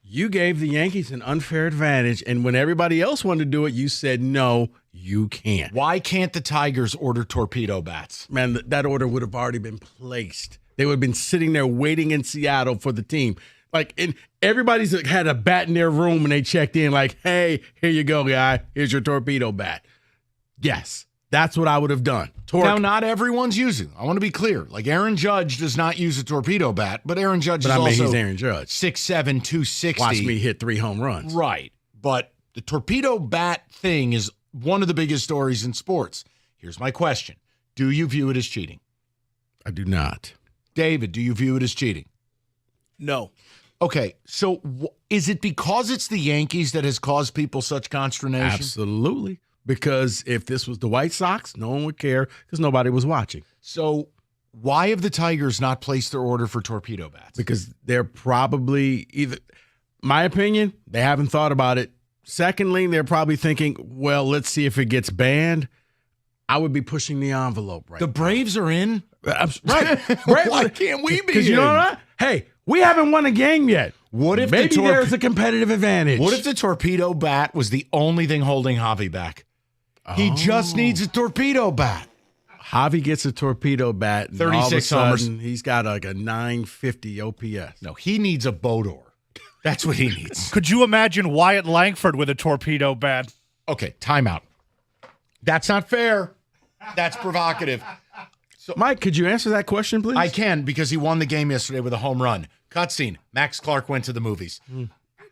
[SPEAKER 21] you gave the Yankees an unfair advantage, and when everybody else wanted to do it, you said, no, you can't.
[SPEAKER 7] Why can't the Tigers order torpedo bats?
[SPEAKER 21] Man, that order would have already been placed. They would have been sitting there waiting in Seattle for the team. And everybody's had a bat in their room and they checked in like, hey, here you go, guy. Here's your torpedo bat. Yes, that's what I would have done.
[SPEAKER 7] Now, not everyone's using. I want to be clear. Like Aaron Judge does not use a torpedo bat, but Aaron Judge is also
[SPEAKER 21] he's Aaron Judge.
[SPEAKER 7] 6'7", 260.
[SPEAKER 21] Watch me hit 3 home runs.
[SPEAKER 7] Right. But the torpedo bat thing is one of the biggest stories in sports. Here's my question. Do you view it as cheating?
[SPEAKER 21] I do not.
[SPEAKER 7] David, do you view it as cheating?
[SPEAKER 15] No.
[SPEAKER 7] Okay, so is it because it's the Yankees that has caused people such consternation?
[SPEAKER 21] Absolutely. Because if this was the White Sox, no one would care because nobody was watching.
[SPEAKER 7] So why have the Tigers not placed their order for torpedo bats?
[SPEAKER 21] Because they're probably either, my opinion, they haven't thought about it. Secondly, they're probably thinking, well, let's see if it gets banned. I would be pushing the envelope right
[SPEAKER 7] The Braves are in?
[SPEAKER 21] Right.
[SPEAKER 7] Why can't we be in?
[SPEAKER 21] Because you know what? Hey, we haven't won a game yet.
[SPEAKER 7] What if
[SPEAKER 21] maybe there's a competitive advantage?
[SPEAKER 7] What if the torpedo bat was the only thing holding Javi back? He just needs a torpedo bat.
[SPEAKER 21] Javi gets a torpedo bat.
[SPEAKER 7] 36 homers.
[SPEAKER 21] He's got like a 950 OPS.
[SPEAKER 7] No, he needs a Bodor. That's what he needs.
[SPEAKER 3] Could you imagine Wyatt Langford with a torpedo bat?
[SPEAKER 7] Okay, timeout. That's not fair. That's provocative.
[SPEAKER 21] So, Mike, could you answer that question, please?
[SPEAKER 7] I can, because he won the game yesterday with a home run. Cutscene. Max Clark went to the movies.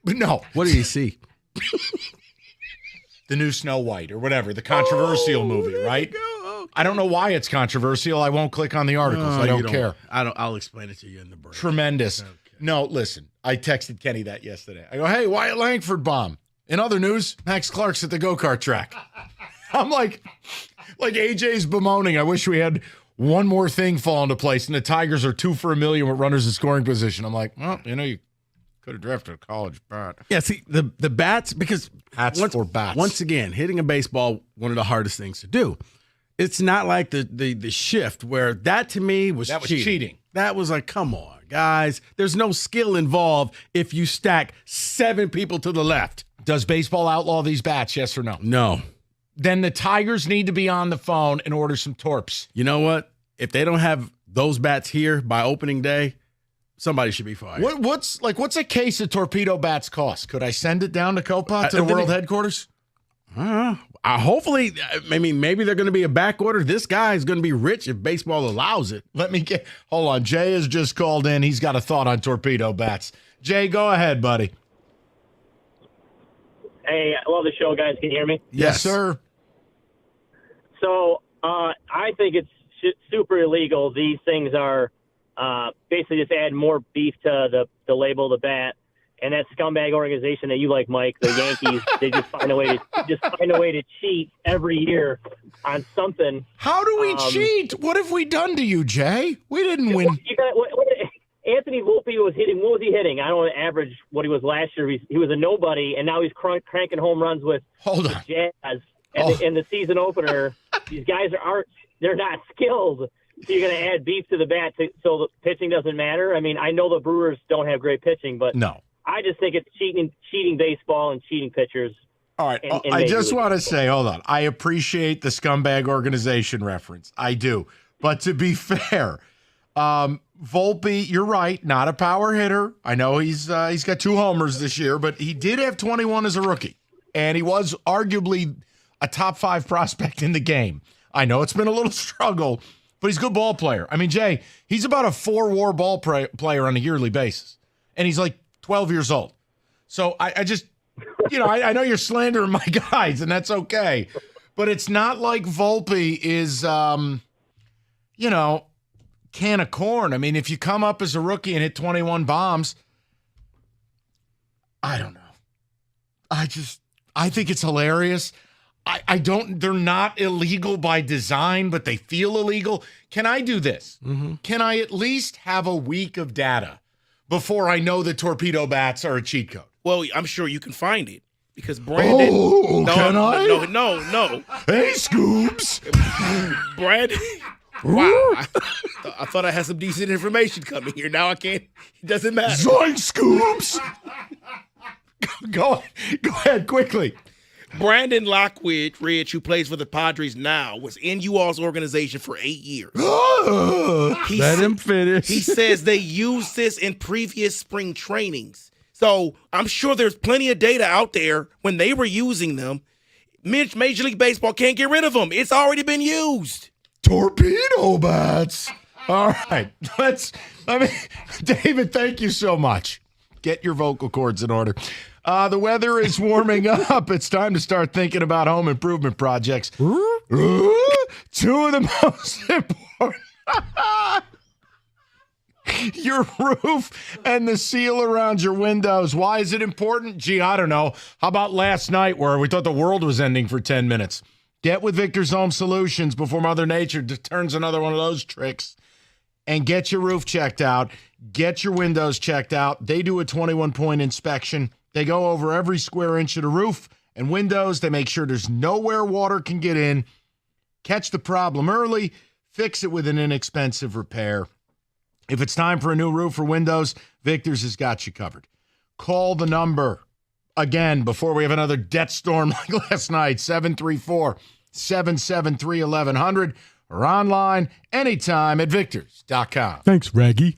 [SPEAKER 7] But no.
[SPEAKER 21] What did he see?
[SPEAKER 7] The new Snow White or whatever, the controversial movie, right? I don't know why it's controversial. I won't click on the articles. I don't care.
[SPEAKER 21] I'll explain it to you in the break.
[SPEAKER 7] Tremendous. Okay. No, listen. I texted Kenny that yesterday. I go, hey, Wyatt Langford bomb. In other news, Max Clark's at the go-kart track. I'm like AJ's bemoaning. I wish we had one more thing fall into place, and the Tigers are 2 for $1 million with runners in scoring position. I'm like, well, you could have drafted a college bat.
[SPEAKER 21] Yeah, see, the bats, because
[SPEAKER 7] hats for bats.
[SPEAKER 21] Once again, hitting a baseball, one of the hardest things to do. It's not like the shift where that to me was cheating. That was like, come on, guys. There's no skill involved if you stack 7 people to the left.
[SPEAKER 7] Does baseball outlaw these bats, yes or no?
[SPEAKER 21] No.
[SPEAKER 7] Then the Tigers need to be on the phone and order some torps.
[SPEAKER 21] You know what? If they don't have those bats here by opening day, somebody should be fired.
[SPEAKER 7] What's a case of torpedo bats cost? Could I send it down to Copa to the world headquarters?
[SPEAKER 21] Hopefully, maybe they're going to be a back order. This guy is going to be rich if baseball allows it.
[SPEAKER 7] Hold on. Jay has just called in. He's got a thought on torpedo bats. Jay, go ahead, buddy.
[SPEAKER 16] Hey, I love the show, guys. Can you hear me?
[SPEAKER 7] Yes, sir.
[SPEAKER 16] So I think it's super illegal. These things are basically just add more beef to the label of the bat. And that scumbag organization that you like, Mike, the Yankees, they just find a way to cheat every year on something.
[SPEAKER 7] How do we cheat? What have we done to you, Jay? We didn't win.
[SPEAKER 16] Anthony Volpe was hitting. What was he hitting? I don't know, average what he was last year. He was a nobody, and now he's cranking home runs with the Jazz. And in the season opener, these guys they're not skilled. So you're going to add beef to the bat so the pitching doesn't matter. I mean, I know the Brewers don't have great pitching, but
[SPEAKER 7] no.
[SPEAKER 16] I just think it's cheating baseball and cheating pitchers.
[SPEAKER 7] All right. I just want to say, hold on. I appreciate the scumbag organization reference. I do. But to be fair, Volpe, you're right, not a power hitter. I know he's got 2 homers this year, but he did have 21 as a rookie, and he was arguably a top 5 prospect in the game. I know it's been a little struggle, but he's a good ball player. I mean, Jay, he's about a 4-WAR ball player on a yearly basis, and he's like 12 years old. So I just, I know you're slandering my guys, and that's okay, but it's not like Volpe is, can of corn. I mean, if you come up as a rookie and hit 21 bombs, I don't know. I think it's hilarious. They're not illegal by design, but they feel illegal. Can I do this? Mm-hmm. Can I at least have a week of data before I know that torpedo bats are a cheat code?
[SPEAKER 15] Well, I'm sure you can find it because Brandon.
[SPEAKER 7] Can I?
[SPEAKER 15] No.
[SPEAKER 7] Hey, Scoops.
[SPEAKER 15] Brandon. Wow. I thought I had some decent information coming here. Now I can't. It doesn't matter.
[SPEAKER 7] Zoink, Scoops. Go ahead quickly.
[SPEAKER 15] Brandon Lockridge, who plays for the Padres now, was in you all's organization for 8 years.
[SPEAKER 21] Let him finish.
[SPEAKER 15] He says they used this in previous spring trainings. So I'm sure there's plenty of data out there when they were using them. Major League Baseball can't get rid of them. It's already been used.
[SPEAKER 7] Torpedo bats. All right. David, thank you so much. Get your vocal cords in order. The weather is warming up. It's time to start thinking about home improvement projects. 2 of the most important. Your roof and the seal around your windows. Why is it important? Gee, I don't know. How about last night where we thought the world was ending for 10 minutes? Get with Victor's Home Solutions before Mother Nature turns another one of those tricks. And get your roof checked out. Get your windows checked out. They do a 21-point inspection. They go over every square inch of the roof and windows. They make sure there's nowhere water can get in. Catch the problem early. Fix it with an inexpensive repair. If it's time for a new roof or windows, Victor's has got you covered. Call the number again before we have another debt storm like last night, 734-773-1100, or online anytime at victors.com.
[SPEAKER 21] Thanks, Raggy.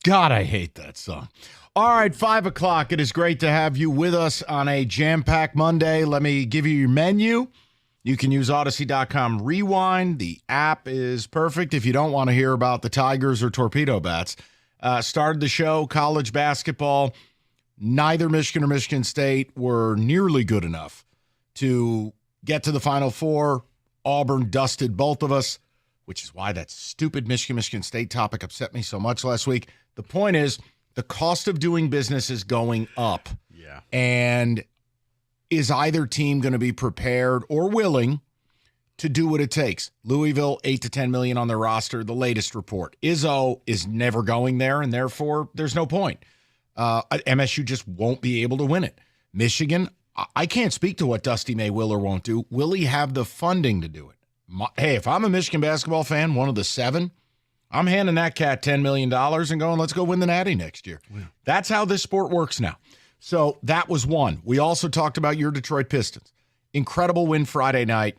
[SPEAKER 7] God, I hate that song. All right, 5 o'clock. It is great to have you with us on a jam-packed Monday. Let me give you your menu. You can use Odyssey.com Rewind. The app is perfect if you don't want to hear about the Tigers or torpedo bats. Started the show, college basketball. Neither Michigan or Michigan State were nearly good enough to get to the Final Four. Auburn dusted both of us, which is why that stupid Michigan State topic upset me so much last week. The point is, the cost of doing business is going up.
[SPEAKER 21] Yeah.
[SPEAKER 7] And is either team going to be prepared or willing to do what it takes? Louisville, $8 to $10 million on their roster, the latest report. Izzo is never going there, and therefore there's no point. MSU just won't be able to win it. Michigan, I can't speak to what Dusty May will or won't do. Will he have the funding to do it? Hey, if I'm a Michigan basketball fan, one of the 7, I'm handing that cat $10 million and going, let's go win the Natty next year. Yeah. That's how this sport works now. So that was one. We also talked about your Detroit Pistons. Incredible win Friday night.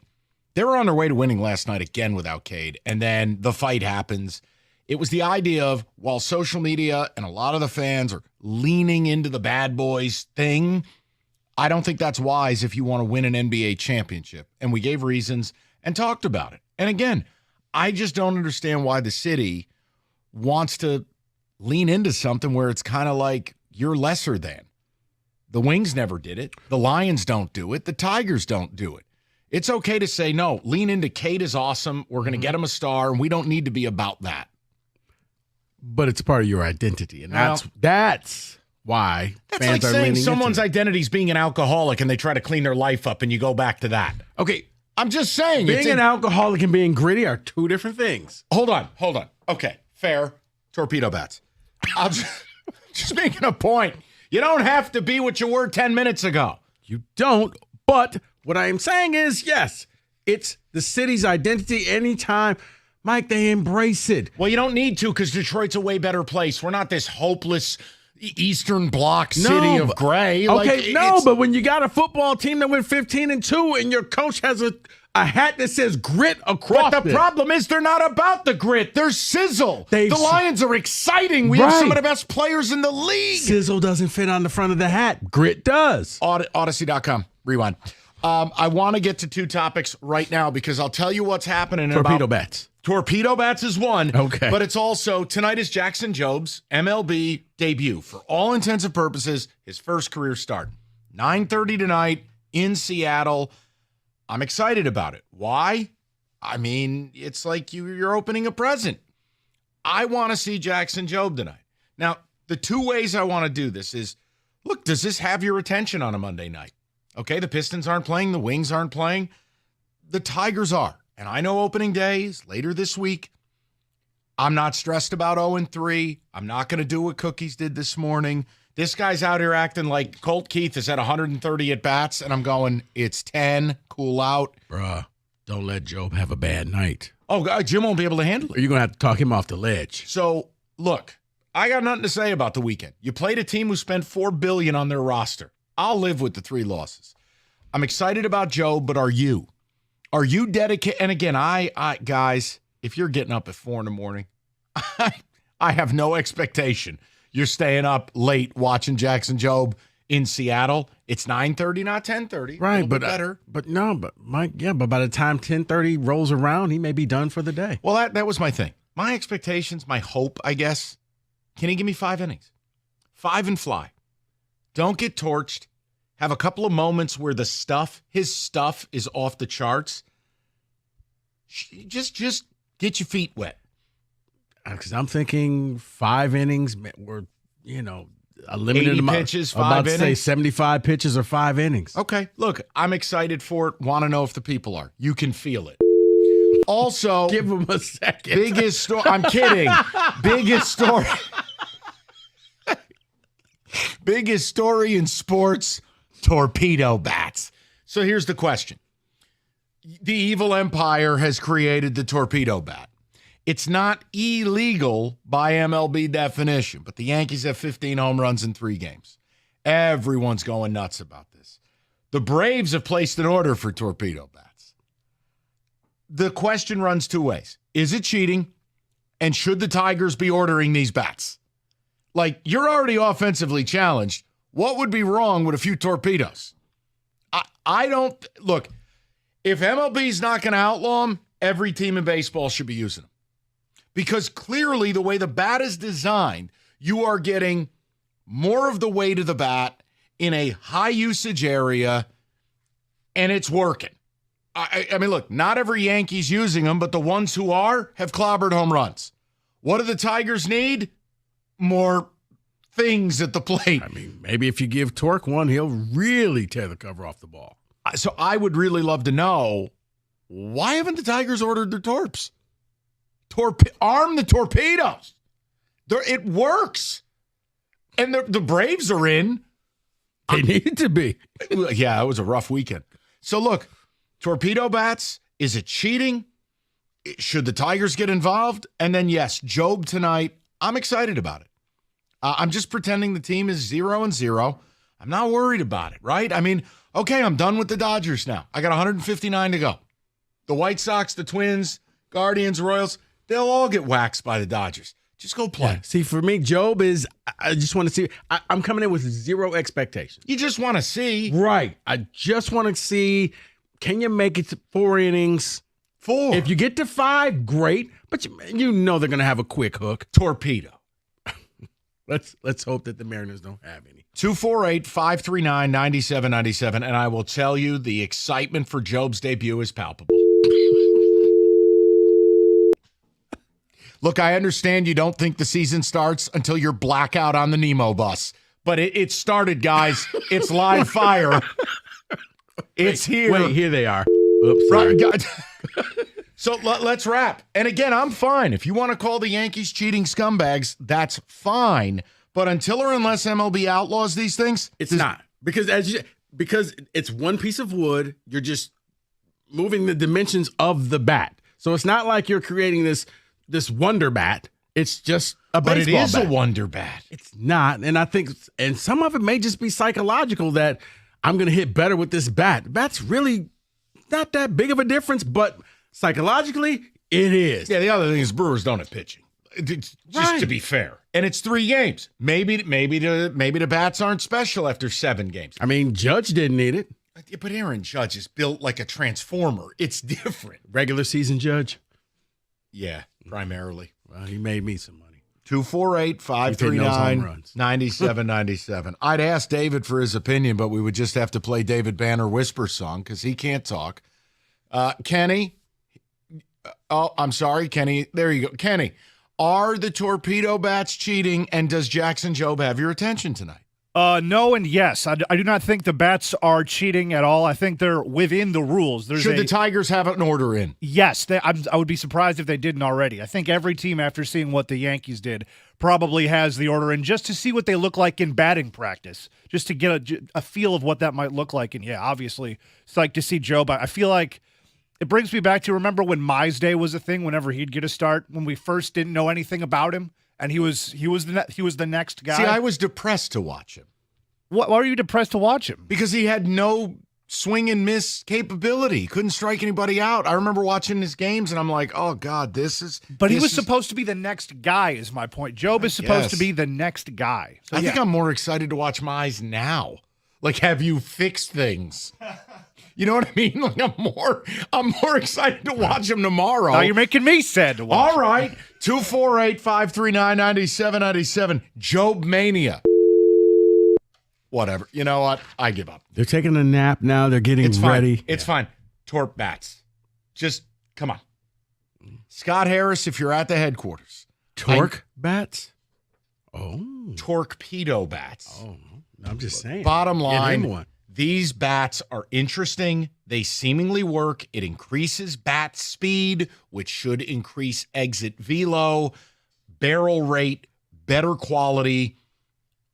[SPEAKER 7] They were on their way to winning last night again without Cade, and then the fight happens. It was the idea of, while social media and a lot of the fans are leaning into the bad boys thing, I don't think that's wise if you want to win an NBA championship. And we gave reasons and talked about it. And again, I just don't understand why the city wants to lean into something where it's kind of like you're lesser than. The Wings never did it. The Lions don't do it. The Tigers don't do it. It's okay to say, no, lean into Cade is awesome. We're going to get him a star, and we don't need to be about that.
[SPEAKER 21] But it's part of your identity, and that's why
[SPEAKER 7] that's
[SPEAKER 21] fans
[SPEAKER 7] like
[SPEAKER 21] are
[SPEAKER 7] saying
[SPEAKER 21] leaning
[SPEAKER 7] someone's
[SPEAKER 21] into it.
[SPEAKER 7] identity is being an alcoholic, and they try to clean their life up, and you go back to that.
[SPEAKER 21] Okay,
[SPEAKER 7] I'm just saying.
[SPEAKER 21] Being an alcoholic and being gritty are two different things.
[SPEAKER 7] Hold on. Okay, fair. Torpedo bats. I'm just making a point. You don't have to be what you were 10 minutes ago.
[SPEAKER 21] You don't, but what I am saying is, yes, it's the city's identity anytime. Mike, they embrace it.
[SPEAKER 7] Well, you don't need to because Detroit's a way better place. We're not this hopeless Eastern Bloc city of gray.
[SPEAKER 21] Okay, but when you got a football team that went 15-2 and your coach has a hat that says grit across
[SPEAKER 7] But the problem is they're not about the grit. They're sizzle. The Lions are exciting. We have some of the best players in the league.
[SPEAKER 21] Sizzle doesn't fit on the front of the hat. Grit does.
[SPEAKER 7] Odyssey.com. Rewind. I want to get to 2 topics right now because I'll tell you what's happening.
[SPEAKER 21] Torpedo bats.
[SPEAKER 7] Torpedo bats is one.
[SPEAKER 21] Okay.
[SPEAKER 7] But it's also, tonight is Jackson Job's MLB debut. For all intents and purposes, his first career start. 9:30 tonight in Seattle. I'm excited about it. Why? I mean, it's like you're opening a present. I want to see Jackson Job tonight. Now, the 2 ways I want to do this is, look, does this have your attention on a Monday night? Okay, the Pistons aren't playing. The Wings aren't playing. The Tigers are. And I know opening day is later this week. I'm not stressed about 0-3. I'm not going to do what Cookies did this morning. This guy's out here acting like Colt Keith is at 130 at-bats, and I'm going, it's 10, cool out.
[SPEAKER 21] Bruh, don't let Job have a bad night.
[SPEAKER 7] Oh, Jim won't be able to handle it.
[SPEAKER 21] Or you're going to have to talk him off the ledge.
[SPEAKER 7] So, look, I got nothing to say about the weekend. You played a team who spent $4 billion on their roster. I'll live with the 3 losses. I'm excited about Job, but are you? Are you dedicated? And again, I guys, if you're getting up at 4 a.m, I have no expectation you're staying up late watching Jackson Job in Seattle. It's 9:30, not 10:30.
[SPEAKER 21] Right, but
[SPEAKER 7] better.
[SPEAKER 21] But Mike, but by the time 10:30 rolls around, he may be done for the day.
[SPEAKER 7] Well, that was my thing. My expectations, my hope, I guess. Can he give me 5 innings? 5 and fly. Don't get torched. Have a couple of moments where his stuff is off the charts. Just get your feet wet.
[SPEAKER 21] Because I'm thinking 5 innings or, a limited
[SPEAKER 7] 80
[SPEAKER 21] amount.
[SPEAKER 7] pitches, 5
[SPEAKER 21] about
[SPEAKER 7] innings.
[SPEAKER 21] to say 75 pitches or 5 innings.
[SPEAKER 7] Okay, look, I'm excited for it. Want to know if the people are. You can feel it. Also,
[SPEAKER 21] give him a second.
[SPEAKER 7] Biggest story. I'm kidding. Biggest story. Biggest story in sports. Torpedo bats. So here's the question. The evil empire has created the torpedo bat. It's not illegal by MLB definition, but the Yankees have 15 home runs in 3 games. Everyone's going nuts about this. The Braves have placed an order for torpedo bats. The question runs 2 ways. Is it cheating? And should the Tigers be ordering these bats? Like, you're already offensively challenged. What would be wrong with a few torpedoes? I don't – look, if MLB's not going to outlaw them, every team in baseball should be using them. Because clearly the way the bat is designed, you are getting more of the weight of the bat in a high-usage area, and it's working. I mean, look, not every Yankee's using them, but the ones who are have clobbered home runs. What do the Tigers need? More things at the plate.
[SPEAKER 21] I mean, maybe if you give Torque one, he'll really tear the cover off the ball.
[SPEAKER 7] So I would really love to know, why haven't the Tigers ordered their torps? Arm the torpedoes. It works. And the Braves are in.
[SPEAKER 21] They need to be.
[SPEAKER 7] Yeah, it was a rough weekend. So look, torpedo bats, is it cheating? Should the Tigers get involved? And then, yes, Job tonight, I'm excited about it. I'm just pretending the team is 0-0. I'm not worried about it, right? I mean, okay, I'm done with the Dodgers now. I got 159 to go. The White Sox, the Twins, Guardians, Royals, they'll all get waxed by the Dodgers. Just go play.
[SPEAKER 21] Yeah. See, for me, Job is, I just want to see, I'm coming in with zero expectations.
[SPEAKER 7] You just want to see.
[SPEAKER 21] Right. I just want to see, can you make it to 4 innings?
[SPEAKER 7] 4.
[SPEAKER 21] If you get to 5, great. But you know they're going to have a quick hook.
[SPEAKER 7] Torpedo.
[SPEAKER 21] Let's hope that the Mariners don't have any.
[SPEAKER 7] 248-539-9797, and I will tell you the excitement for Job's debut is palpable. Look, I understand you don't think the season starts until you're blackout on the Nemo bus, but it started, guys. It's live fire. It's here.
[SPEAKER 21] Wait, here they are. Oops, sorry.
[SPEAKER 7] So let's wrap. And again, I'm fine. If you want to call the Yankees cheating scumbags, that's fine. But until or unless MLB outlaws these things,
[SPEAKER 21] it's not. Because it's one piece of wood, you're just moving the dimensions of the bat. So it's not like you're creating this wonder bat. It's just a baseball bat.
[SPEAKER 7] But it is a wonder bat.
[SPEAKER 21] It's not. And I think, and some of it may just be psychological that I'm going to hit better with this bat. The bat's really not that big of a difference, but psychologically, it is.
[SPEAKER 7] Yeah, the other thing is Brewers don't have pitching. Just to be fair. And it's 3 games. Maybe the bats aren't special after 7 games.
[SPEAKER 21] I mean, Judge didn't need it.
[SPEAKER 7] But Aaron Judge is built like a transformer. It's different.
[SPEAKER 21] Regular season Judge?
[SPEAKER 7] Yeah, primarily.
[SPEAKER 21] Well, he made me some money.
[SPEAKER 7] 248-539-9797. I'd ask David for his opinion, but we would just have to play David Banner Whisper Song because he can't talk. Kenny. Oh, I'm sorry, Kenny. There you go. Kenny, are the torpedo bats cheating, and does Jackson Jobe have your attention tonight?
[SPEAKER 3] No and yes. I do not think the bats are cheating at all. I think they're within the rules.
[SPEAKER 7] Should the Tigers have an order in?
[SPEAKER 3] Yes. I would be surprised if they didn't already. I think every team, after seeing what the Yankees did, probably has the order in just to see what they look like in batting practice, just to get a feel of what that might look like. And, yeah, obviously, it's like to see Jobe. I feel like it brings me back to, remember when Mize Day was a thing, whenever he'd get a start, when we first didn't know anything about him? And he was the next guy.
[SPEAKER 7] See, I was depressed to watch him.
[SPEAKER 3] Why were you depressed to watch him?
[SPEAKER 7] Because he had no swing and miss capability. He couldn't strike anybody out. I remember watching his games, and I'm like, oh, God, this is...
[SPEAKER 3] But he was supposed to be the next guy, is my point. Jobe is supposed to be the next guy. So,
[SPEAKER 7] I think I'm more excited to watch Mize now. Like, have you fixed things? You know what I mean? Like, I'm more excited to watch him tomorrow.
[SPEAKER 3] Now you're making me sad to watch.
[SPEAKER 7] All right. 248-539-9797. Jobe Mania. Whatever. You know what? I give up.
[SPEAKER 21] They're taking a nap now. They're getting ready.
[SPEAKER 7] It's fine. Torp bats. Just come on. Scott Harris, if you're at the headquarters.
[SPEAKER 21] Torque bats? Oh.
[SPEAKER 7] Torpedo bats.
[SPEAKER 21] Oh, I'm just saying.
[SPEAKER 7] Bottom line, these bats are interesting. They seemingly work. It increases bat speed, which should increase exit velo, barrel rate, better quality.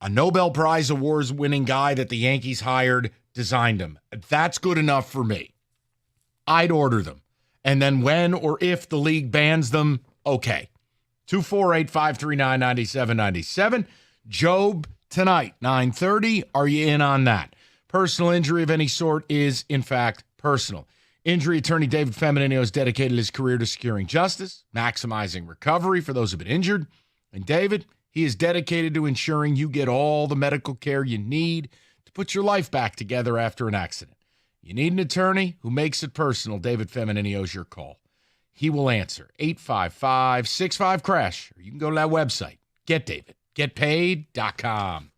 [SPEAKER 7] A Nobel Prize Awards-winning guy that the Yankees hired designed them. That's good enough for me. I'd order them. And then when or if the league bans them, okay. 248-539-9797. Jobe tonight, 9:30. Are you in on that? Personal injury of any sort is, in fact, personal. Injury attorney David Feminino has dedicated his career to securing justice, maximizing recovery for those who've been injured. And David, He is dedicated to ensuring you get all the medical care you need to put your life back together after an accident. You need an attorney who makes it personal. David Femininio's your call. He will answer 855-65-CRASH, or you can go to that website, getdavidgetpaid.com.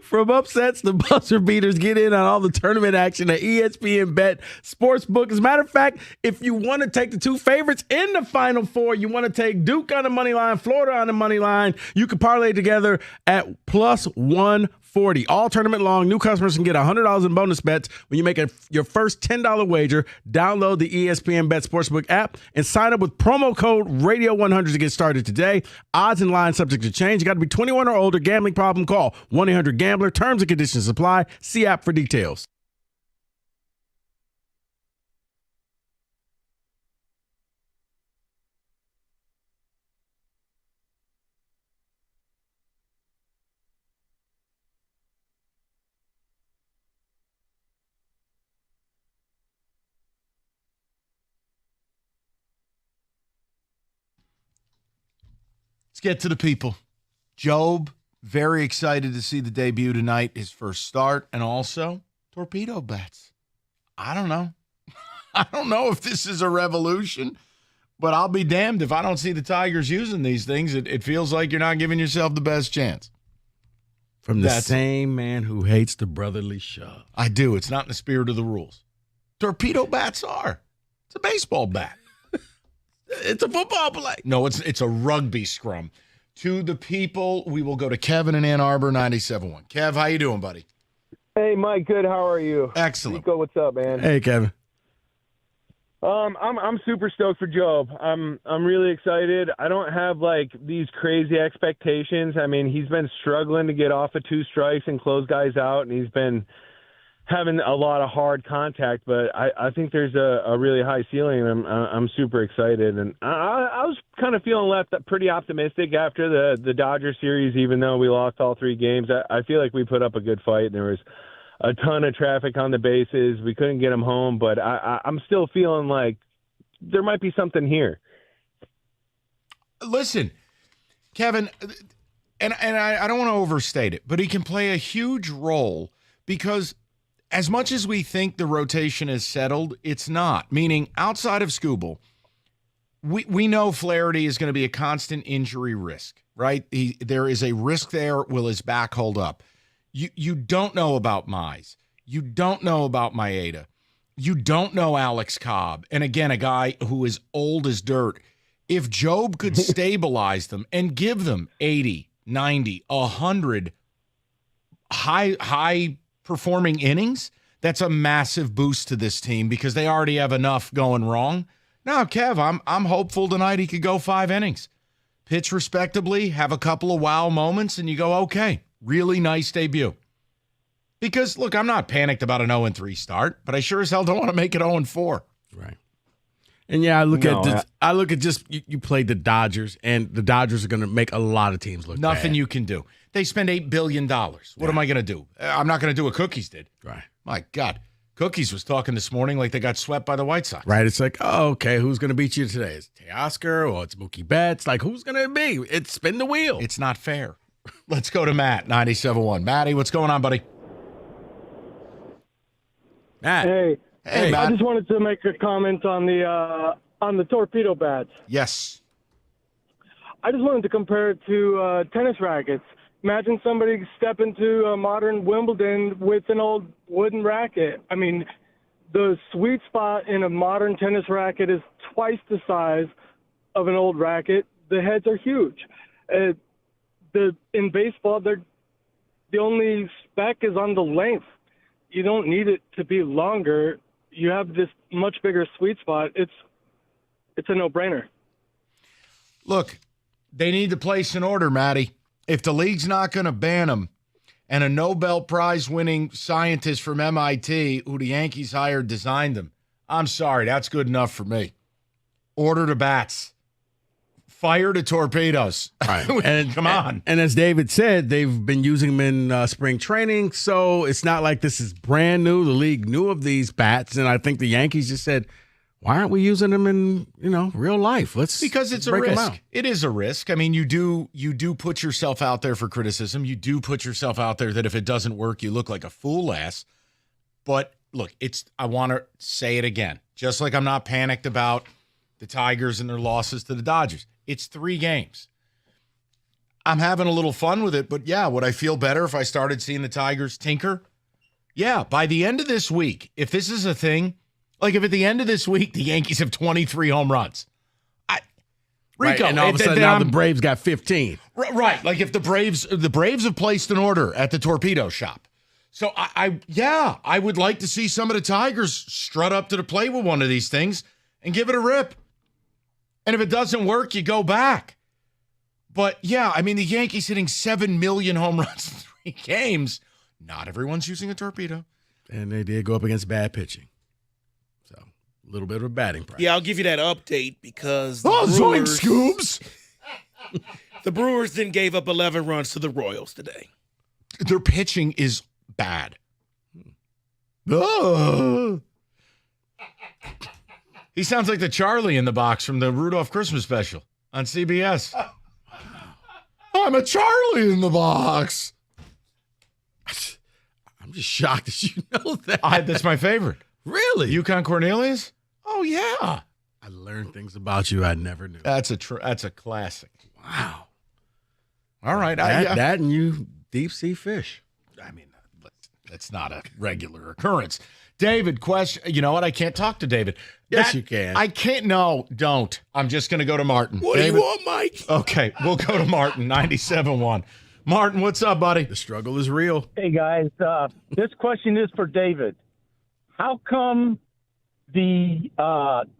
[SPEAKER 21] From upsets to buzzer beaters, get in on all the tournament action at ESPN Bet Sportsbook. As a matter of fact, if you want to take the two favorites in the Final Four, you want to take Duke on the money line, Florida on the money line, you can parlay together at plus 140. All tournament long, new customers can get $100 in bonus bets when you make your first $10 wager. Download the ESPN Bet Sportsbook app and sign up with promo code Radio100 to get started today. Odds and lines subject to change. You got to be 21 or older. Gambling problem? Call 1-800-GAMBLER. Terms and conditions apply. See app for details.
[SPEAKER 7] Let's get to the people. Job, very excited to see the debut tonight, his first start, and also torpedo bets. I don't know. I don't know if this is a revolution, but I'll be damned if I don't see the Tigers using these things. It feels like you're not giving yourself the best chance.
[SPEAKER 21] From the same man who hates the brotherly shove.
[SPEAKER 7] I do. It's not in the spirit of the rules. Torpedo bats are. It's a baseball bat.
[SPEAKER 21] It's a football play.
[SPEAKER 7] No, it's a rugby scrum. To the people, we will go to Kevin in Ann Arbor, 97.1. Kev, how you doing, buddy?
[SPEAKER 17] Hey, Mike. Good. How are you?
[SPEAKER 7] Excellent.
[SPEAKER 17] Rico, what's up, man?
[SPEAKER 21] Hey, Kevin.
[SPEAKER 17] I'm super stoked for Job. I'm really excited. I don't have like these crazy expectations. I mean, he's been struggling to get off of 2 strikes and close guys out, and he's been having a lot of hard contact. But I think there's a really high ceiling, and I'm super excited. And I was kind of feeling left pretty optimistic after the Dodgers series, even though we lost all 3 games. I feel like we put up a good fight, and there was a ton of traffic on the bases. We couldn't get him home, but I'm still feeling like there might be something here.
[SPEAKER 7] Listen, Kevin, and I don't want to overstate it, but he can play a huge role because as much as we think the rotation is settled, it's not. Meaning, outside of Skubal, we know Flaherty is going to be a constant injury risk, right? There is a risk there. Will his back hold up? You don't know about Mize. You don't know about Maeda. You don't know Alex Cobb. And again, a guy who is old as dirt. If Job could stabilize them and give them 80, 90, 100 high performing innings, that's a massive boost to this team because they already have enough going wrong. Now, Kev, I'm hopeful tonight he could go 5 innings. Pitch respectably, have a couple of wow moments, and you go, okay. Really nice debut. Because, look, I'm not panicked about an 0-3 start, but I sure as hell don't want to make it 0-4.
[SPEAKER 21] Right. And, yeah, I look at just you played the Dodgers, and the Dodgers are going to make a lot of teams look
[SPEAKER 7] Nothing
[SPEAKER 21] bad.
[SPEAKER 7] you can do. They spend $8 billion. What am I going to do? I'm not going to do what Cookies did.
[SPEAKER 21] Right.
[SPEAKER 7] My God. Cookies was talking this morning like they got swept by the White Sox.
[SPEAKER 21] Right. It's like, oh, okay, who's going to beat you today? Is it Teoscar or it's Mookie Betts? Like, who's going to be? It's spin the wheel.
[SPEAKER 7] It's not fair. Let's go to Matt, 97.1. Matty, what's going on, buddy? Matt.
[SPEAKER 18] Hey,
[SPEAKER 7] Matt.
[SPEAKER 18] I just wanted to make a comment on the torpedo bats.
[SPEAKER 7] Yes.
[SPEAKER 18] I just wanted to compare it to tennis rackets. Imagine somebody step into a modern Wimbledon with an old wooden racket. I mean, the sweet spot in a modern tennis racket is twice the size of an old racket. The heads are huge. In baseball, the only spec is on the length. You don't need it to be longer. You have this much bigger sweet spot. It's a no-brainer.
[SPEAKER 7] Look, they need to place an order, Matty. If the league's not going to ban them, and a Nobel Prize-winning scientist from MIT, who the Yankees hired, designed them, I'm sorry, that's good enough for me. Order the bats. Fire the torpedoes.
[SPEAKER 21] Right.
[SPEAKER 7] And come on.
[SPEAKER 21] And as David said, they've been using them in spring training, so it's not like this is brand new. The league knew of these bats, and I think the Yankees just said, why aren't we using them in, real life?
[SPEAKER 7] Because it's a risk. It is a risk. I mean, you do put yourself out there for criticism. You do put yourself out there that if it doesn't work, you look like a fool ass. But look, I want to say it again. Just like I'm not panicked about the Tigers and their losses to the Dodgers. It's 3 games. I'm having a little fun with it, but yeah, would I feel better if I started seeing the Tigers tinker? Yeah, by the end of this week, if this is a thing, like if at the end of this week the Yankees have 23 home runs, Rico,
[SPEAKER 21] right, and all of a sudden now the Braves got 15.
[SPEAKER 7] Right, like if the Braves have placed an order at the torpedo shop. So I would like to see some of the Tigers strut up to the plate with one of these things and give it a rip. And if it doesn't work, you go back. But, yeah, I mean, the Yankees hitting 7 million home runs in 3 games. Not everyone's using a torpedo.
[SPEAKER 21] And they did go up against bad pitching. So, a little bit of a batting practice.
[SPEAKER 15] Yeah, I'll give you that update because
[SPEAKER 7] Zoink Scoobs!
[SPEAKER 15] The Brewers then gave up 11 runs to the Royals today.
[SPEAKER 7] Their pitching is bad. Oh. He sounds like the Charlie in the box from the Rudolph Christmas special on CBS. I'm a Charlie in the box.
[SPEAKER 21] I'm just shocked that you know that.
[SPEAKER 7] That's my favorite.
[SPEAKER 21] Really?
[SPEAKER 7] Yukon Cornelius? yeah.
[SPEAKER 21] I learned things about you I never knew.
[SPEAKER 7] That's a classic. Wow. All right.
[SPEAKER 21] That and you deep sea fish.
[SPEAKER 7] I mean, that's not a regular occurrence. David, question. You know what? I can't talk to David.
[SPEAKER 21] Yes, you can.
[SPEAKER 7] I can't. No, don't. I'm just going to go to Martin.
[SPEAKER 15] What
[SPEAKER 7] David?
[SPEAKER 15] do you want, Mike?
[SPEAKER 7] Okay, we'll go to Martin, 97.1. Martin, what's up, buddy?
[SPEAKER 21] The struggle is real.
[SPEAKER 19] Hey, guys. This question is for David. How come the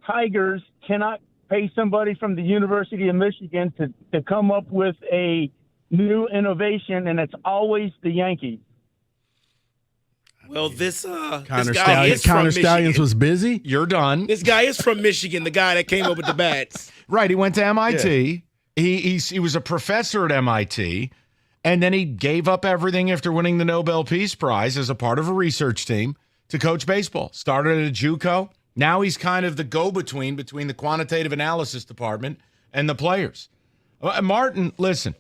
[SPEAKER 19] Tigers cannot pay somebody from the University of Michigan to come up with a new innovation, and it's always the Yankees?
[SPEAKER 15] Well, this
[SPEAKER 21] Connor
[SPEAKER 15] guy is from
[SPEAKER 21] Stallions
[SPEAKER 15] Michigan.
[SPEAKER 21] was busy.
[SPEAKER 7] You're done.
[SPEAKER 15] This guy is from Michigan, the guy that came up with the bats.
[SPEAKER 7] Right, he went to MIT. Yeah. He was a professor at MIT, and then he gave up everything after winning the Nobel Peace Prize as a part of a research team to coach baseball. Started at a JUCO. Now he's kind of the go-between between the quantitative analysis department and the players. Martin, listen,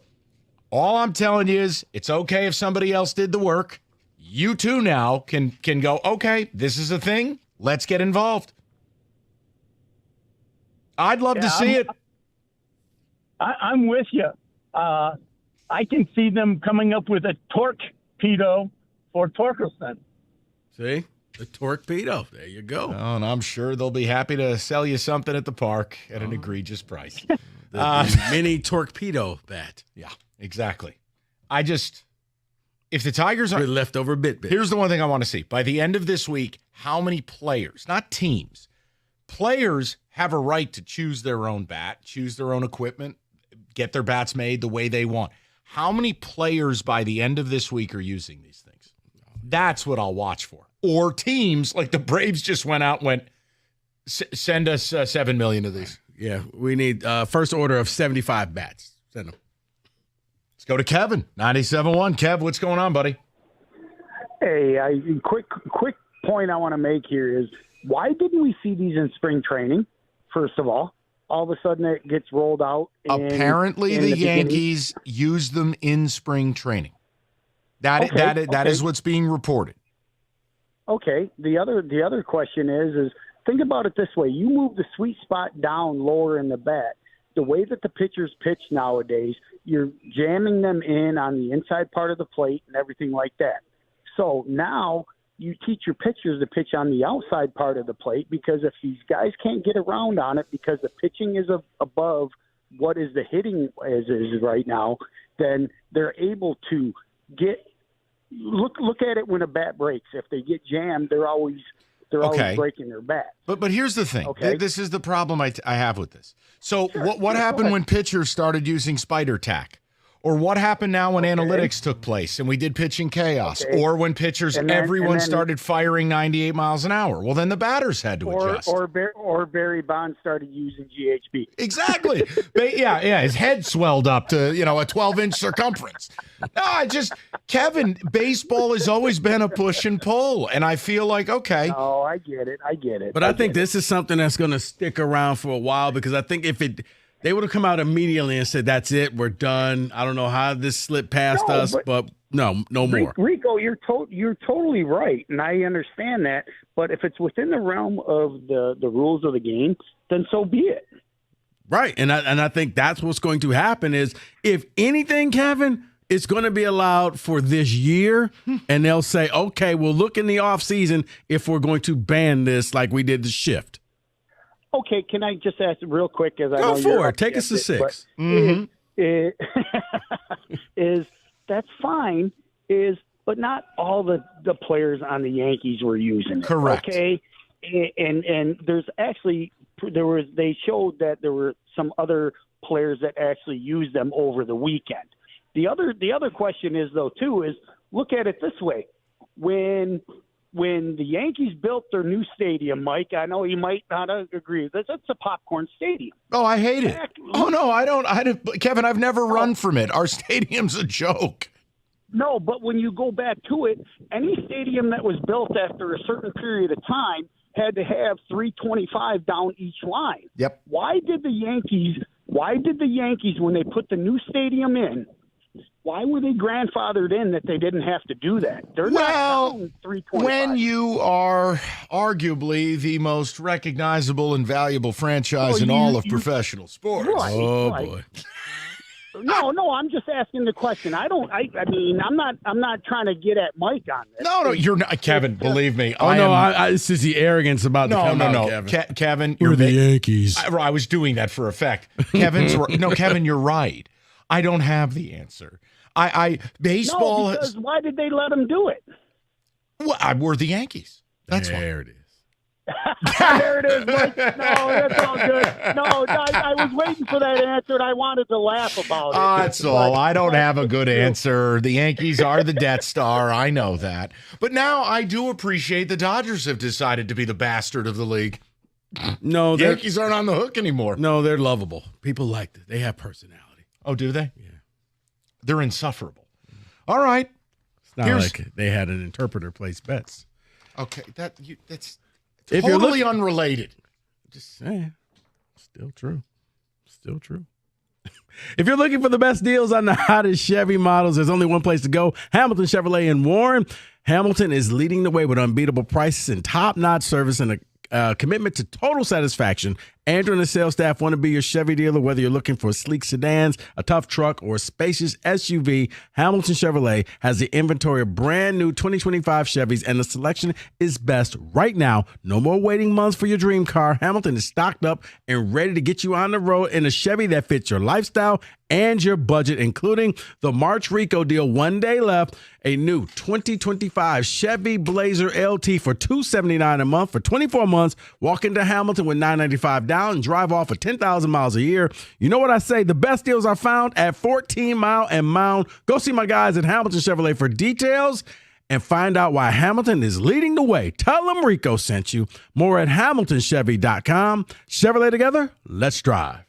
[SPEAKER 7] all I'm telling you is it's okay if somebody else did the work. You too now can go, okay, this is a thing. Let's get involved. I'd love to see it.
[SPEAKER 19] I'm with you. I can see them coming up with a torpedo for Torkelson.
[SPEAKER 21] See? The torpedo. There you go.
[SPEAKER 7] Oh, and I'm sure they'll be happy to sell you something at the park at an egregious price.
[SPEAKER 21] The mini torpedo bat.
[SPEAKER 7] Yeah, exactly. If the Tigers are
[SPEAKER 21] leftover bit.
[SPEAKER 7] Here's the one thing I want to see. By the end of this week, how many players, not teams, players have a right to choose their own bat, choose their own equipment, get their bats made the way they want. How many players by the end of this week are using these things? That's what I'll watch for. Or teams like the Braves just went out and went, send us 7 million of these.
[SPEAKER 21] Yeah, we need first order of 75 bats. Send them.
[SPEAKER 7] Let's go to Kevin, 97.1. Kev, what's going on, buddy?
[SPEAKER 20] Hey, quick point I want to make here is why didn't we see these in spring training, first of all? All of a sudden it gets rolled out.
[SPEAKER 7] Apparently the Yankees used them in spring training. That is what's being reported.
[SPEAKER 20] Okay. The other question is think about it this way. You move the sweet spot down lower in the bat. The way that the pitchers pitch nowadays, you're jamming them in on the inside part of the plate and everything like that. So now you teach your pitchers to pitch on the outside part of the plate, because if these guys can't get around on it because the pitching is above what is the hitting is right now, then they're able to look at it when a bat breaks. If they get jammed, they're always breaking their bat.
[SPEAKER 7] But here's the thing.
[SPEAKER 20] Okay.
[SPEAKER 7] This is the problem I have with this. So what happened when pitchers started using spider tack? Or what happened now when analytics took place and we did pitching chaos?
[SPEAKER 20] Okay.
[SPEAKER 7] Or when pitchers, everyone started firing 98 miles an hour? Well, then the batters had to adjust.
[SPEAKER 20] Or Barry Bonds started using GHB.
[SPEAKER 7] Exactly. Yeah. His head swelled up to, a 12-inch circumference. No, Kevin, baseball has always been a push and pull. And I feel like, okay.
[SPEAKER 20] Oh, I get it.
[SPEAKER 21] But I think this is something that's going to stick around for a while, because I think they would have come out immediately and said, that's it, we're done. I don't know how this slipped past us, but no more.
[SPEAKER 20] Rico, you're totally right, and I understand that. But if it's within the realm of the rules of the game, then so be it.
[SPEAKER 21] Right, and I think that's what's going to happen is, if anything, Kevin, it's going to be allowed for this year, and they'll say, okay, we'll look in the offseason if we're going to ban this like we did the shift.
[SPEAKER 20] Okay, can I just ask real quick? As I
[SPEAKER 21] Go
[SPEAKER 20] know
[SPEAKER 21] for
[SPEAKER 20] you're
[SPEAKER 21] it. Take us to 6.
[SPEAKER 20] Is that's fine? But not all the players on the Yankees were using it.
[SPEAKER 7] Correct.
[SPEAKER 20] Okay, and there's actually they showed that there were some other players that actually used them over the weekend. The other question is though too is, look at it this way: when the Yankees built their new stadium, Mike, I know you might not agree with this. It's a popcorn stadium.
[SPEAKER 7] Oh, I hate it. Oh, no, I don't. Kevin, I've never run from it. Our stadium's a joke.
[SPEAKER 20] No, but when you go back to it, any stadium that was built after a certain period of time had to have 325 down each line.
[SPEAKER 7] Yep.
[SPEAKER 20] Why did the Yankees, when they put the new stadium in, Why were they grandfathered in that they didn't have to do that? They're not counting 325.
[SPEAKER 7] When you are arguably the most recognizable and valuable franchise in all of professional sports.
[SPEAKER 20] Right, boy. No, I'm just asking the question. I mean, I'm not trying to get at Mike on this.
[SPEAKER 7] No, you're not, Kevin. Believe me.
[SPEAKER 21] It's just the arrogance about to come out, Kevin.
[SPEAKER 7] Kevin,
[SPEAKER 21] We're the Yankees.
[SPEAKER 7] I was doing that for effect. Kevin, you're right. I don't have the answer. Baseball.
[SPEAKER 20] No, because why did they let them do it?
[SPEAKER 7] Well, we're the Yankees. That's
[SPEAKER 21] there it is.
[SPEAKER 20] There it is, Mike. No, that's all good. No, I was waiting for that answer, and I wanted to laugh about it.
[SPEAKER 7] That's all. I don't have a good answer. The Yankees are the Death Star. I know that. But now I do appreciate the Dodgers have decided to be the bastard of the league.
[SPEAKER 21] No,
[SPEAKER 7] the Yankees aren't on the hook anymore.
[SPEAKER 21] No, they're lovable. People like it. They have personality.
[SPEAKER 7] Oh, do they?
[SPEAKER 21] Yeah.
[SPEAKER 7] They're insufferable. All right.
[SPEAKER 21] It's not like they had an interpreter place bets.
[SPEAKER 7] Okay, that's totally unrelated.
[SPEAKER 21] Just saying. Still true. If you're looking for the best deals on the hottest Chevy models, there's only one place to go, Hamilton Chevrolet in Warren. Hamilton is leading the way with unbeatable prices and top-notch service and a commitment to total satisfaction. Andrew and the sales staff want to be your Chevy dealer, whether you're looking for sleek sedans, a tough truck, or a spacious SUV. Hamilton Chevrolet has the inventory of brand new 2025 Chevys, and the selection is best right now. No more waiting months for your dream car. Hamilton is stocked up and ready to get you on the road in a Chevy that fits your lifestyle and your budget, including the March Rico deal. 1 day left. A new 2025 Chevy Blazer LT for $279 a month for 24 months. Walk into Hamilton with $995 down and drive off for 10,000 miles a year. You know what I say? The best deals are found at 14 Mile and Mound. Go see my guys at Hamilton Chevrolet for details and find out why Hamilton is leading the way. Tell them Rico sent you. More at HamiltonChevy.com. Chevrolet together. Let's drive.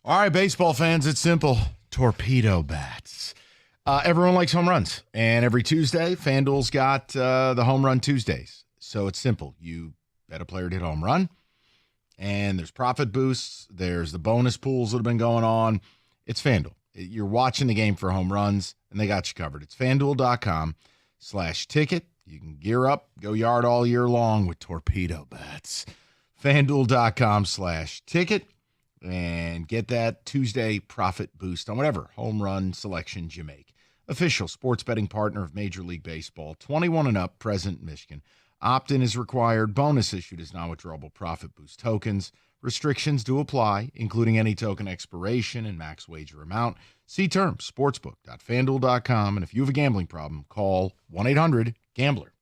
[SPEAKER 7] All right, baseball fans, it's simple. Torpedo bats. Everyone likes home runs. And every Tuesday, FanDuel's got the Home Run Tuesdays. So it's simple. You bet a player to hit a home run, and there's profit boosts. There's the bonus pools that have been going on. It's FanDuel. You're watching the game for home runs, and they got you covered. It's FanDuel.com/ticket. You can gear up, go yard all year long with torpedo bats. FanDuel.com/ticket. And get that Tuesday profit boost on whatever home run selections you make. Official sports betting partner of Major League Baseball. 21 and up, present in Michigan. Opt-in is required. Bonus issued as non-withdrawable profit boost tokens. Restrictions do apply, including any token expiration and max wager amount. See terms, sportsbook.fanduel.com. And if you have a gambling problem, call 1-800-GAMBLER.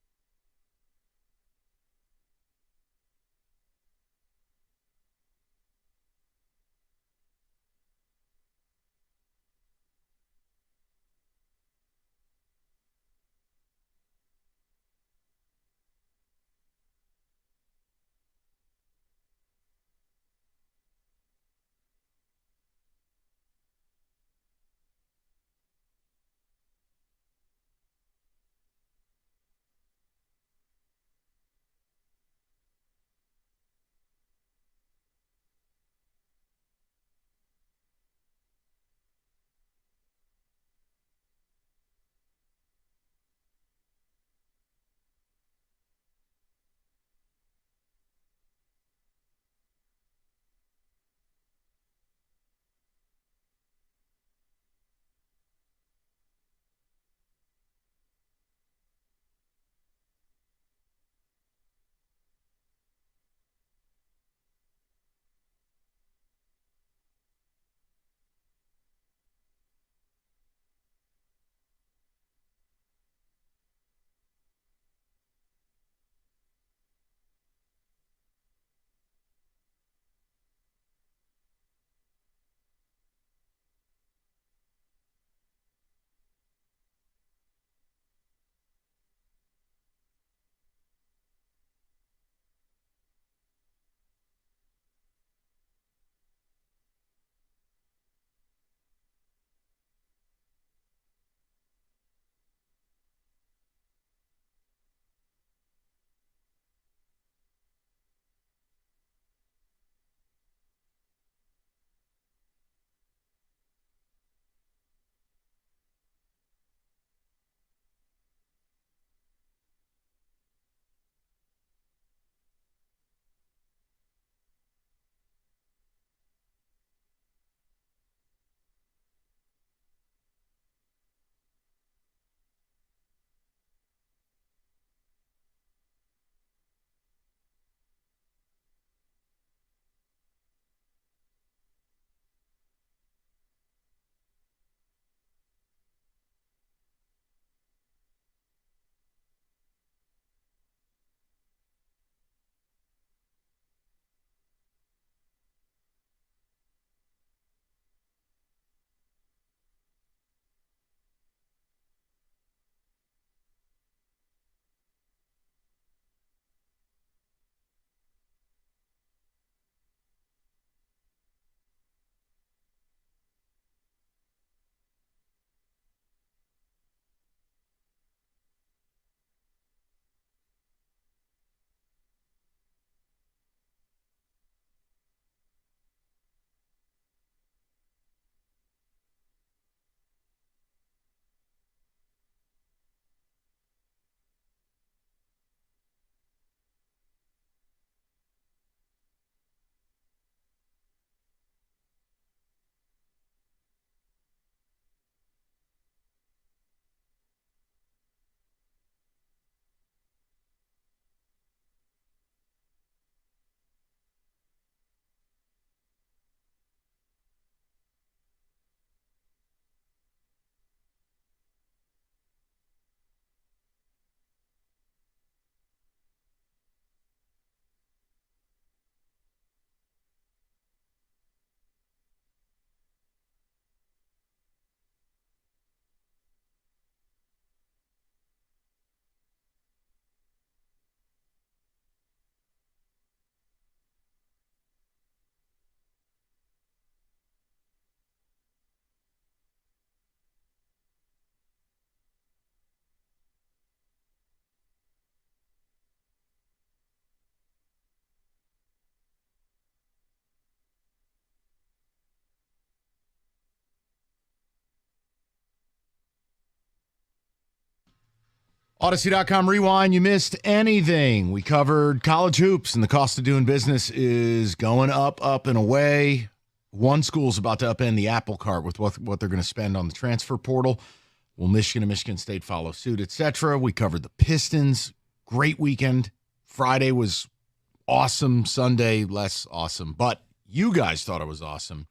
[SPEAKER 7] Odyssey.com Rewind. You missed anything. We covered college hoops, and the cost of doing business is going up, and away. One school's about to upend the apple cart with what they're going to spend on the transfer portal. Will Michigan and Michigan State follow suit, etc.? We covered the Pistons. Great weekend. Friday was awesome. Sunday, less awesome. But you guys thought it was awesome.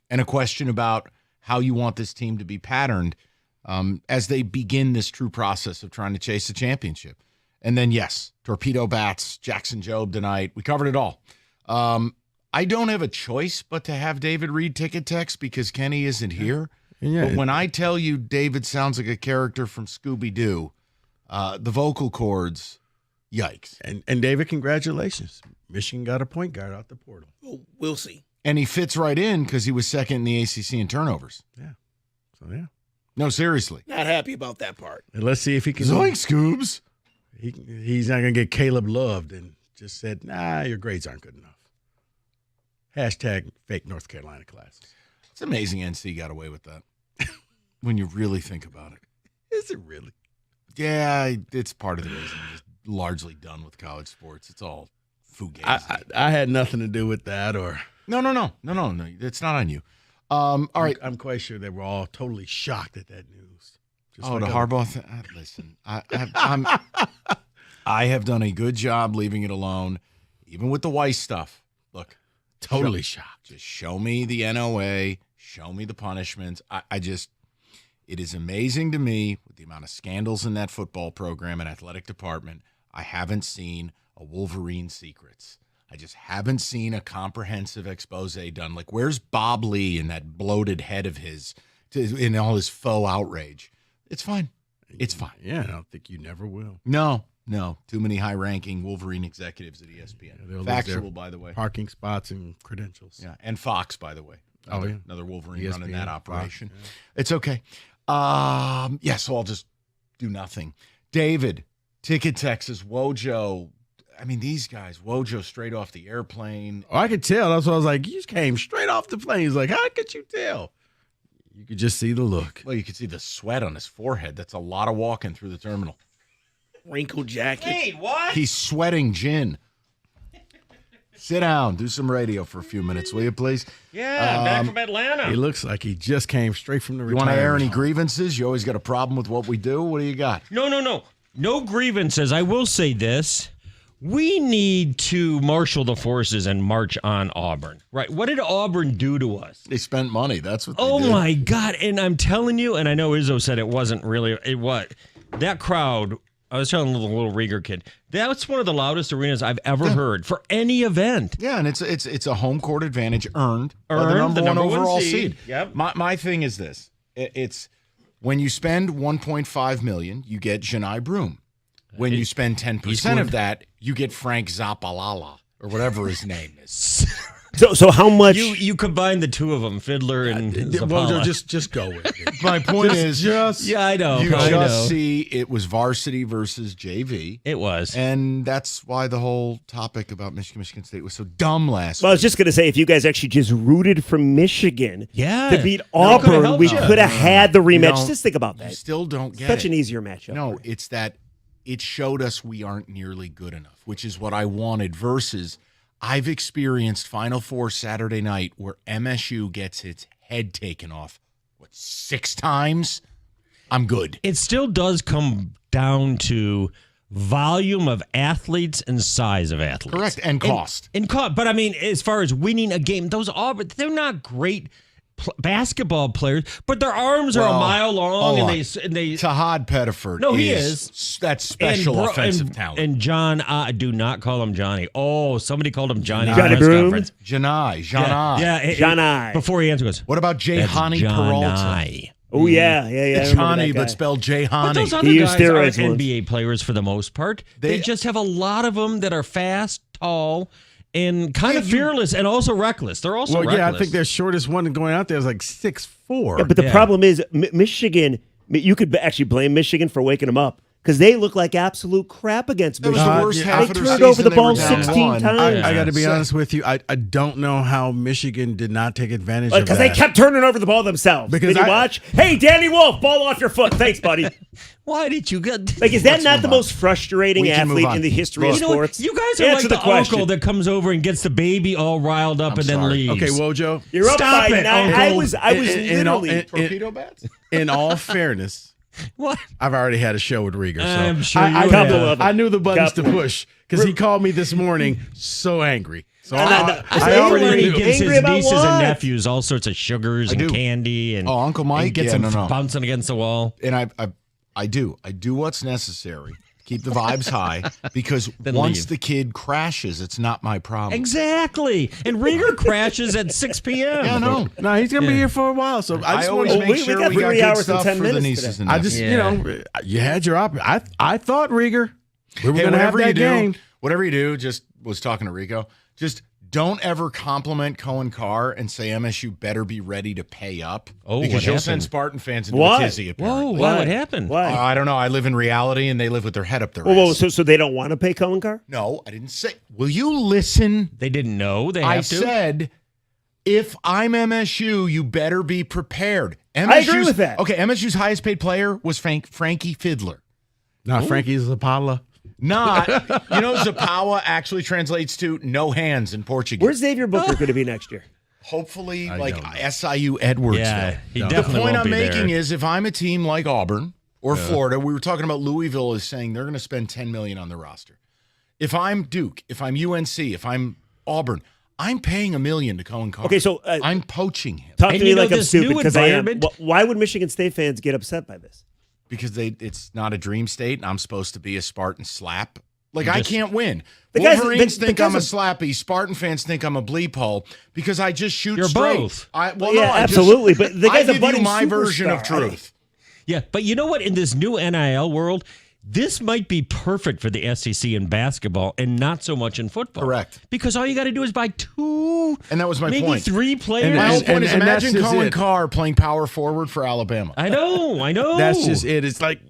[SPEAKER 7] And a question about how you want this team to be patterned as they begin this true process of trying to chase a championship. And then, yes, Torpedo Bats, Jackson Jobe tonight. We covered it all. I don't have a choice but to have David read Ticket Text because Kenny isn't here. Yeah. But when I tell you David sounds like a character from Scooby-Doo, the vocal cords, yikes.
[SPEAKER 21] And David, congratulations. Michigan got a point guard out the portal.
[SPEAKER 15] Well, we'll see.
[SPEAKER 7] And he fits right in because he was second in the ACC in turnovers.
[SPEAKER 21] Yeah. So, yeah.
[SPEAKER 7] No, seriously.
[SPEAKER 15] Not happy about that part.
[SPEAKER 21] And let's see if he can.
[SPEAKER 7] Zoink, Scoobs.
[SPEAKER 21] He's not going to get Caleb loved and just said, nah, your grades aren't good enough. Hashtag fake North Carolina classes.
[SPEAKER 7] It's amazing NC got away with that when you really think about it.
[SPEAKER 21] Is it really?
[SPEAKER 7] Yeah, it's part of the reason I'm just largely done with college sports. It's all fugazi.
[SPEAKER 21] I had nothing to do with that or.
[SPEAKER 7] No. It's not on you. All right.
[SPEAKER 21] I'm quite sure they were all totally shocked at that news.
[SPEAKER 7] Just the Harbaugh thing? Listen, I have done a good job leaving it alone, even with the Weiss stuff. Look.
[SPEAKER 21] Totally shocked.
[SPEAKER 7] Just show me the NOA. Show me the punishments. It is amazing to me with the amount of scandals in that football program and athletic department. I haven't seen a Wolverine Secrets. I just haven't seen a comprehensive expose done. Like, where's Bob Lee and that bloated head of his in all his faux outrage? It's fine. It's fine.
[SPEAKER 21] Yeah, I don't think you never will.
[SPEAKER 7] No. Too many high-ranking Wolverine executives at ESPN.
[SPEAKER 21] Yeah,
[SPEAKER 7] Factual, by the way.
[SPEAKER 21] Parking spots and credentials.
[SPEAKER 7] Yeah, and Fox, by the way. Another Wolverine
[SPEAKER 21] ESPN,
[SPEAKER 7] running that operation.
[SPEAKER 21] Fox, yeah.
[SPEAKER 7] It's okay. So I'll just do nothing. David, Ticket Texas, Wojo. I mean, these guys, Wojo straight off the airplane.
[SPEAKER 21] Oh, I could tell. That's what I was like, you came straight off the plane. He's like, how could you tell? You could just see the look.
[SPEAKER 7] Well, you could see the sweat on his forehead. That's a lot of walking through the terminal.
[SPEAKER 15] Wrinkled jacket.
[SPEAKER 11] Wait, what?
[SPEAKER 7] He's sweating gin. Sit down. Do some radio for a few minutes, will you, please?
[SPEAKER 11] Yeah, back from Atlanta.
[SPEAKER 21] He looks like he just came straight from the
[SPEAKER 7] retirement. You want to air any grievances? You always got a problem with what we do? What do you got?
[SPEAKER 11] No. No grievances. I will say this. We need to marshal the forces and march on Auburn. Right? What did Auburn do to us?
[SPEAKER 7] They spent money. That's what they did.
[SPEAKER 11] Oh, my God. And I'm telling you, and I know Izzo said it wasn't really, that crowd, I was telling the little Rieger kid, that's one of the loudest arenas I've ever heard for any event.
[SPEAKER 7] Yeah, and it's a home court advantage earned by the number one overall seed.
[SPEAKER 11] Yep.
[SPEAKER 7] My thing is this. It's when you spend $1.5 million, you get Janai Broom. When you spend 10% of that, you get Frank Zappalala or whatever his name is.
[SPEAKER 12] So how much?
[SPEAKER 11] You combine the two of them, Fiddler and Zappala.
[SPEAKER 21] Well, just go with it.
[SPEAKER 7] My point is,
[SPEAKER 11] I know.
[SPEAKER 7] You just see it was varsity versus JV.
[SPEAKER 11] It was.
[SPEAKER 7] And that's why the whole topic about Michigan State was so dumb last week.
[SPEAKER 12] Well, I was just going to say, if you guys actually just rooted for Michigan to beat
[SPEAKER 11] that
[SPEAKER 12] Auburn, we could have had the rematch. Just think about that.
[SPEAKER 7] You still don't get
[SPEAKER 12] Such an easier matchup.
[SPEAKER 7] No, it's that it showed us we aren't nearly good enough, which is what I wanted versus I've experienced Final Four Saturday night where MSU gets its head taken off, 6 times? I'm good.
[SPEAKER 11] It still does come down to volume of athletes and size of athletes.
[SPEAKER 7] Correct, and cost.
[SPEAKER 11] And cost. But, I mean, as far as winning a game, those Auburn, they're not great basketball players, but their arms are a mile long, and they
[SPEAKER 7] Tahad Pettiford.
[SPEAKER 11] No, he is.
[SPEAKER 7] That's special offensive talent.
[SPEAKER 11] And John, do not call him Johnny. Oh, somebody called him Johnny.
[SPEAKER 12] Johnny Broom.
[SPEAKER 7] Janai.
[SPEAKER 12] Janai.
[SPEAKER 11] Before he answers,
[SPEAKER 7] what about Jayhani Peralta?
[SPEAKER 12] Oh, yeah.
[SPEAKER 7] Johnny, but spelled Jayhani.
[SPEAKER 11] But those other guys aren't NBA players for the most part. They just have a lot of them that are fast, tall, and kind of fearless and also reckless. They're also reckless.
[SPEAKER 21] Yeah, I think their shortest one going out there is like 6'4".
[SPEAKER 12] Yeah, but the problem is Michigan, you could actually blame Michigan for waking them up. because they look like absolute crap against
[SPEAKER 7] That was
[SPEAKER 12] Michigan.
[SPEAKER 7] the worst half of
[SPEAKER 12] They
[SPEAKER 7] their
[SPEAKER 12] turned over
[SPEAKER 7] season.
[SPEAKER 12] the
[SPEAKER 7] They were
[SPEAKER 12] ball
[SPEAKER 7] down
[SPEAKER 12] 16
[SPEAKER 7] one.
[SPEAKER 12] times.
[SPEAKER 21] I got to be honest with you. I don't know how Michigan did not take advantage of
[SPEAKER 12] Because
[SPEAKER 21] that.
[SPEAKER 12] they kept turning over the ball themselves.
[SPEAKER 21] Because
[SPEAKER 12] Did you watch? Hey, Danny Wolf, ball off your foot. Thanks, buddy.
[SPEAKER 11] Why did you get?
[SPEAKER 12] Like, is that not the most frustrating
[SPEAKER 7] We can move
[SPEAKER 12] athlete
[SPEAKER 7] on.
[SPEAKER 12] in the history of
[SPEAKER 11] You know what?
[SPEAKER 12] sports?
[SPEAKER 11] You guys are
[SPEAKER 12] Answer
[SPEAKER 11] like the
[SPEAKER 12] question.
[SPEAKER 11] uncle that comes over and gets the baby all riled up and then leaves.
[SPEAKER 21] Okay, Wojo.
[SPEAKER 12] You're up
[SPEAKER 11] Stop
[SPEAKER 12] by
[SPEAKER 11] it,
[SPEAKER 12] 9. I was
[SPEAKER 21] In all-
[SPEAKER 12] literally.
[SPEAKER 10] Torpedo bats?
[SPEAKER 21] In all fairness,
[SPEAKER 11] What?
[SPEAKER 21] I've already had a show with Rieger, so
[SPEAKER 11] I'm sure
[SPEAKER 21] I
[SPEAKER 11] you have.
[SPEAKER 21] I knew the buttons to
[SPEAKER 12] Couple.
[SPEAKER 21] push because he called me this morning so angry. So
[SPEAKER 11] I
[SPEAKER 21] I already
[SPEAKER 11] already
[SPEAKER 21] knew.
[SPEAKER 11] gives
[SPEAKER 12] Angry
[SPEAKER 11] his
[SPEAKER 12] about
[SPEAKER 11] nieces
[SPEAKER 12] what?
[SPEAKER 11] and nephews all sorts of sugars and
[SPEAKER 7] do.
[SPEAKER 11] candy and
[SPEAKER 7] Uncle Mike?
[SPEAKER 11] and gets
[SPEAKER 7] Yeah,
[SPEAKER 11] them
[SPEAKER 7] no.
[SPEAKER 11] bouncing against the wall.
[SPEAKER 7] And I do what's necessary. Keep the vibes high because
[SPEAKER 11] Then
[SPEAKER 7] once
[SPEAKER 11] leave.
[SPEAKER 7] the kid crashes, it's not my problem.
[SPEAKER 11] Exactly. And Rieger crashes at 6 p.m.
[SPEAKER 7] Yeah, no.
[SPEAKER 21] No, he's gonna be here for a while. So I
[SPEAKER 7] I
[SPEAKER 21] just
[SPEAKER 7] always
[SPEAKER 21] want
[SPEAKER 7] make
[SPEAKER 12] we
[SPEAKER 7] sure
[SPEAKER 12] got
[SPEAKER 7] we got
[SPEAKER 12] 3
[SPEAKER 7] good
[SPEAKER 12] hours and
[SPEAKER 7] stuff
[SPEAKER 12] 10
[SPEAKER 7] for the
[SPEAKER 12] minutes
[SPEAKER 7] nieces
[SPEAKER 12] today.
[SPEAKER 7] and
[SPEAKER 21] I just,
[SPEAKER 7] nephews.
[SPEAKER 21] you had your I thought Rieger, we were
[SPEAKER 7] Hey,
[SPEAKER 21] gonna have
[SPEAKER 7] whatever
[SPEAKER 21] that
[SPEAKER 7] you
[SPEAKER 21] game.
[SPEAKER 7] do, whatever you do, just was talking to Rico. Just don't ever compliment Cohen Carr and say MSU better be ready to pay up.
[SPEAKER 11] Oh,
[SPEAKER 7] because
[SPEAKER 11] what
[SPEAKER 7] you'll
[SPEAKER 11] happened?
[SPEAKER 7] send Spartan fans into
[SPEAKER 12] Why?
[SPEAKER 7] a tizzy.
[SPEAKER 11] Whoa,
[SPEAKER 7] Apparently.
[SPEAKER 11] what happened?
[SPEAKER 12] Why?
[SPEAKER 7] I don't know. I live in reality, and they live with their head up their
[SPEAKER 12] Whoa,
[SPEAKER 7] ass.
[SPEAKER 12] so they don't want to pay Cohen Carr?
[SPEAKER 7] No, I didn't say. Will you listen?
[SPEAKER 11] They didn't know they
[SPEAKER 7] I
[SPEAKER 11] have to.
[SPEAKER 7] said, if I'm MSU, you better be prepared.
[SPEAKER 12] I agree with that.
[SPEAKER 7] Okay, MSU's highest paid player was Frankie Fiddler.
[SPEAKER 21] No, Frankie Zapala.
[SPEAKER 7] Not, Zapawa actually translates to no hands in Portuguese.
[SPEAKER 12] Where's Xavier Booker going to be next year?
[SPEAKER 7] Hopefully,
[SPEAKER 21] I
[SPEAKER 7] like
[SPEAKER 21] don't know.
[SPEAKER 7] SIU Edwardsville.
[SPEAKER 11] Yeah, he
[SPEAKER 7] The
[SPEAKER 11] definitely
[SPEAKER 7] point
[SPEAKER 11] won't
[SPEAKER 7] I'm
[SPEAKER 11] be
[SPEAKER 7] making
[SPEAKER 11] there.
[SPEAKER 7] is if I'm a team like Auburn or Florida, we were talking about Louisville is saying they're going to spend $10 million on their roster. If I'm Duke, if I'm UNC, if I'm Auburn, I'm paying $1 million to Cohen Carr.
[SPEAKER 12] Okay, so
[SPEAKER 7] I'm poaching him
[SPEAKER 12] talk to
[SPEAKER 11] And
[SPEAKER 12] me
[SPEAKER 11] you know
[SPEAKER 12] like I'm
[SPEAKER 11] this
[SPEAKER 12] stupid
[SPEAKER 11] new
[SPEAKER 12] because I am.
[SPEAKER 11] environment-
[SPEAKER 12] Why would Michigan State fans get upset by this?
[SPEAKER 7] because it's not a dream state, and I'm supposed to be a Spartan slap. Like, I
[SPEAKER 11] just-
[SPEAKER 7] can't win.
[SPEAKER 12] The guys-
[SPEAKER 7] Wolverines
[SPEAKER 12] the
[SPEAKER 7] think
[SPEAKER 12] guys
[SPEAKER 7] I'm a
[SPEAKER 12] are-
[SPEAKER 7] slappy. Spartan fans think I'm a bleep hole because I just shoot
[SPEAKER 11] You're
[SPEAKER 7] straight.
[SPEAKER 11] both.
[SPEAKER 12] Absolutely. But the guy's
[SPEAKER 7] I
[SPEAKER 12] a
[SPEAKER 7] give
[SPEAKER 12] budding
[SPEAKER 7] you my version of
[SPEAKER 12] superstar.
[SPEAKER 7] truth.
[SPEAKER 11] Yeah, but you know what? In this new NIL world, this might be perfect for the SEC in basketball and not so much in football.
[SPEAKER 7] Correct.
[SPEAKER 11] Because all you got to do is buy 2,
[SPEAKER 7] And that was my
[SPEAKER 11] maybe
[SPEAKER 7] point.
[SPEAKER 11] 3 players.
[SPEAKER 7] My whole point is
[SPEAKER 21] and that's
[SPEAKER 7] imagine
[SPEAKER 21] just
[SPEAKER 7] Cohen
[SPEAKER 21] it.
[SPEAKER 7] Carr playing power forward for Alabama.
[SPEAKER 11] I know.
[SPEAKER 21] That's just it. It's like,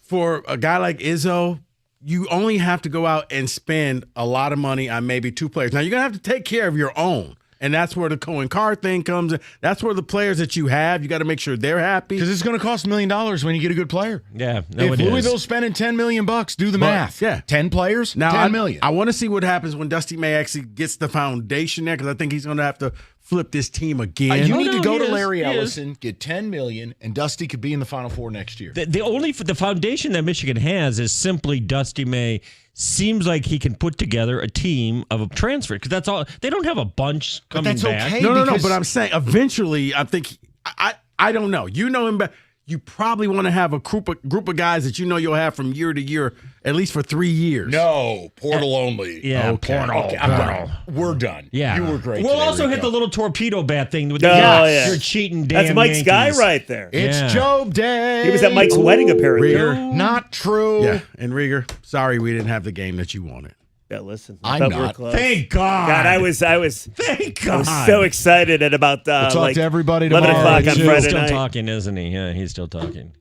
[SPEAKER 21] for a guy like Izzo, you only have to go out and spend a lot of money on maybe 2 players. Now, you're going to have to take care of your own. And that's where the Cohen Carr thing comes in. That's where the players that you have, you got to make sure they're happy.
[SPEAKER 7] Because it's going to cost $1 million when you get a good player.
[SPEAKER 11] Yeah,
[SPEAKER 7] If Louisville's spending $10 million, do the math.
[SPEAKER 21] Yeah.
[SPEAKER 7] 10 players,
[SPEAKER 21] Now,
[SPEAKER 7] $10 million.
[SPEAKER 21] I want to see what happens when Dusty May actually gets the foundation there because I think he's going to have to flip this team again.
[SPEAKER 7] You need to go
[SPEAKER 11] he
[SPEAKER 7] to
[SPEAKER 11] is.
[SPEAKER 7] Larry
[SPEAKER 11] He is.
[SPEAKER 7] Ellison, get $10 million, and Dusty could be in the Final Four next year.
[SPEAKER 11] The foundation that Michigan has is simply Dusty May. Seems like he can put together a team of a transfer because that's all. They don't have a bunch coming
[SPEAKER 7] that's
[SPEAKER 11] back.
[SPEAKER 7] okay.
[SPEAKER 21] No.
[SPEAKER 7] because-
[SPEAKER 21] But I'm saying eventually, I think I don't know. You know him, but you probably want to have a group of guys that you know you'll have from year to year, at least for 3 years.
[SPEAKER 7] No, portal only.
[SPEAKER 11] Yeah,
[SPEAKER 21] Okay.
[SPEAKER 11] portal.
[SPEAKER 7] Okay, I'm done. We're done.
[SPEAKER 11] Yeah,
[SPEAKER 7] You were great.
[SPEAKER 11] We'll
[SPEAKER 7] today,
[SPEAKER 11] also hit
[SPEAKER 7] Rico.
[SPEAKER 11] the little torpedo bat thing with
[SPEAKER 12] Oh,
[SPEAKER 11] the
[SPEAKER 12] yeah.
[SPEAKER 11] you're cheating. Damn
[SPEAKER 12] That's Mike's guy
[SPEAKER 11] Yankees.
[SPEAKER 12] right there.
[SPEAKER 7] It's
[SPEAKER 11] Yeah.
[SPEAKER 7] Job Day.
[SPEAKER 12] He was at Mike's wedding, apparently.
[SPEAKER 21] Rieger.
[SPEAKER 7] Not true.
[SPEAKER 21] Yeah, and Rieger, sorry we didn't have the game that you wanted.
[SPEAKER 12] Yeah, listen.
[SPEAKER 7] I'm
[SPEAKER 12] thought we were
[SPEAKER 7] not.
[SPEAKER 12] close.
[SPEAKER 11] Thank God.
[SPEAKER 12] God, I was
[SPEAKER 11] Thank God.
[SPEAKER 12] so excited at about
[SPEAKER 7] We'll talk to everybody
[SPEAKER 12] 11
[SPEAKER 7] tomorrow.
[SPEAKER 12] o'clock on
[SPEAKER 11] He's
[SPEAKER 12] Friday
[SPEAKER 11] still
[SPEAKER 12] night.
[SPEAKER 11] talking, isn't he? Yeah, he's still talking.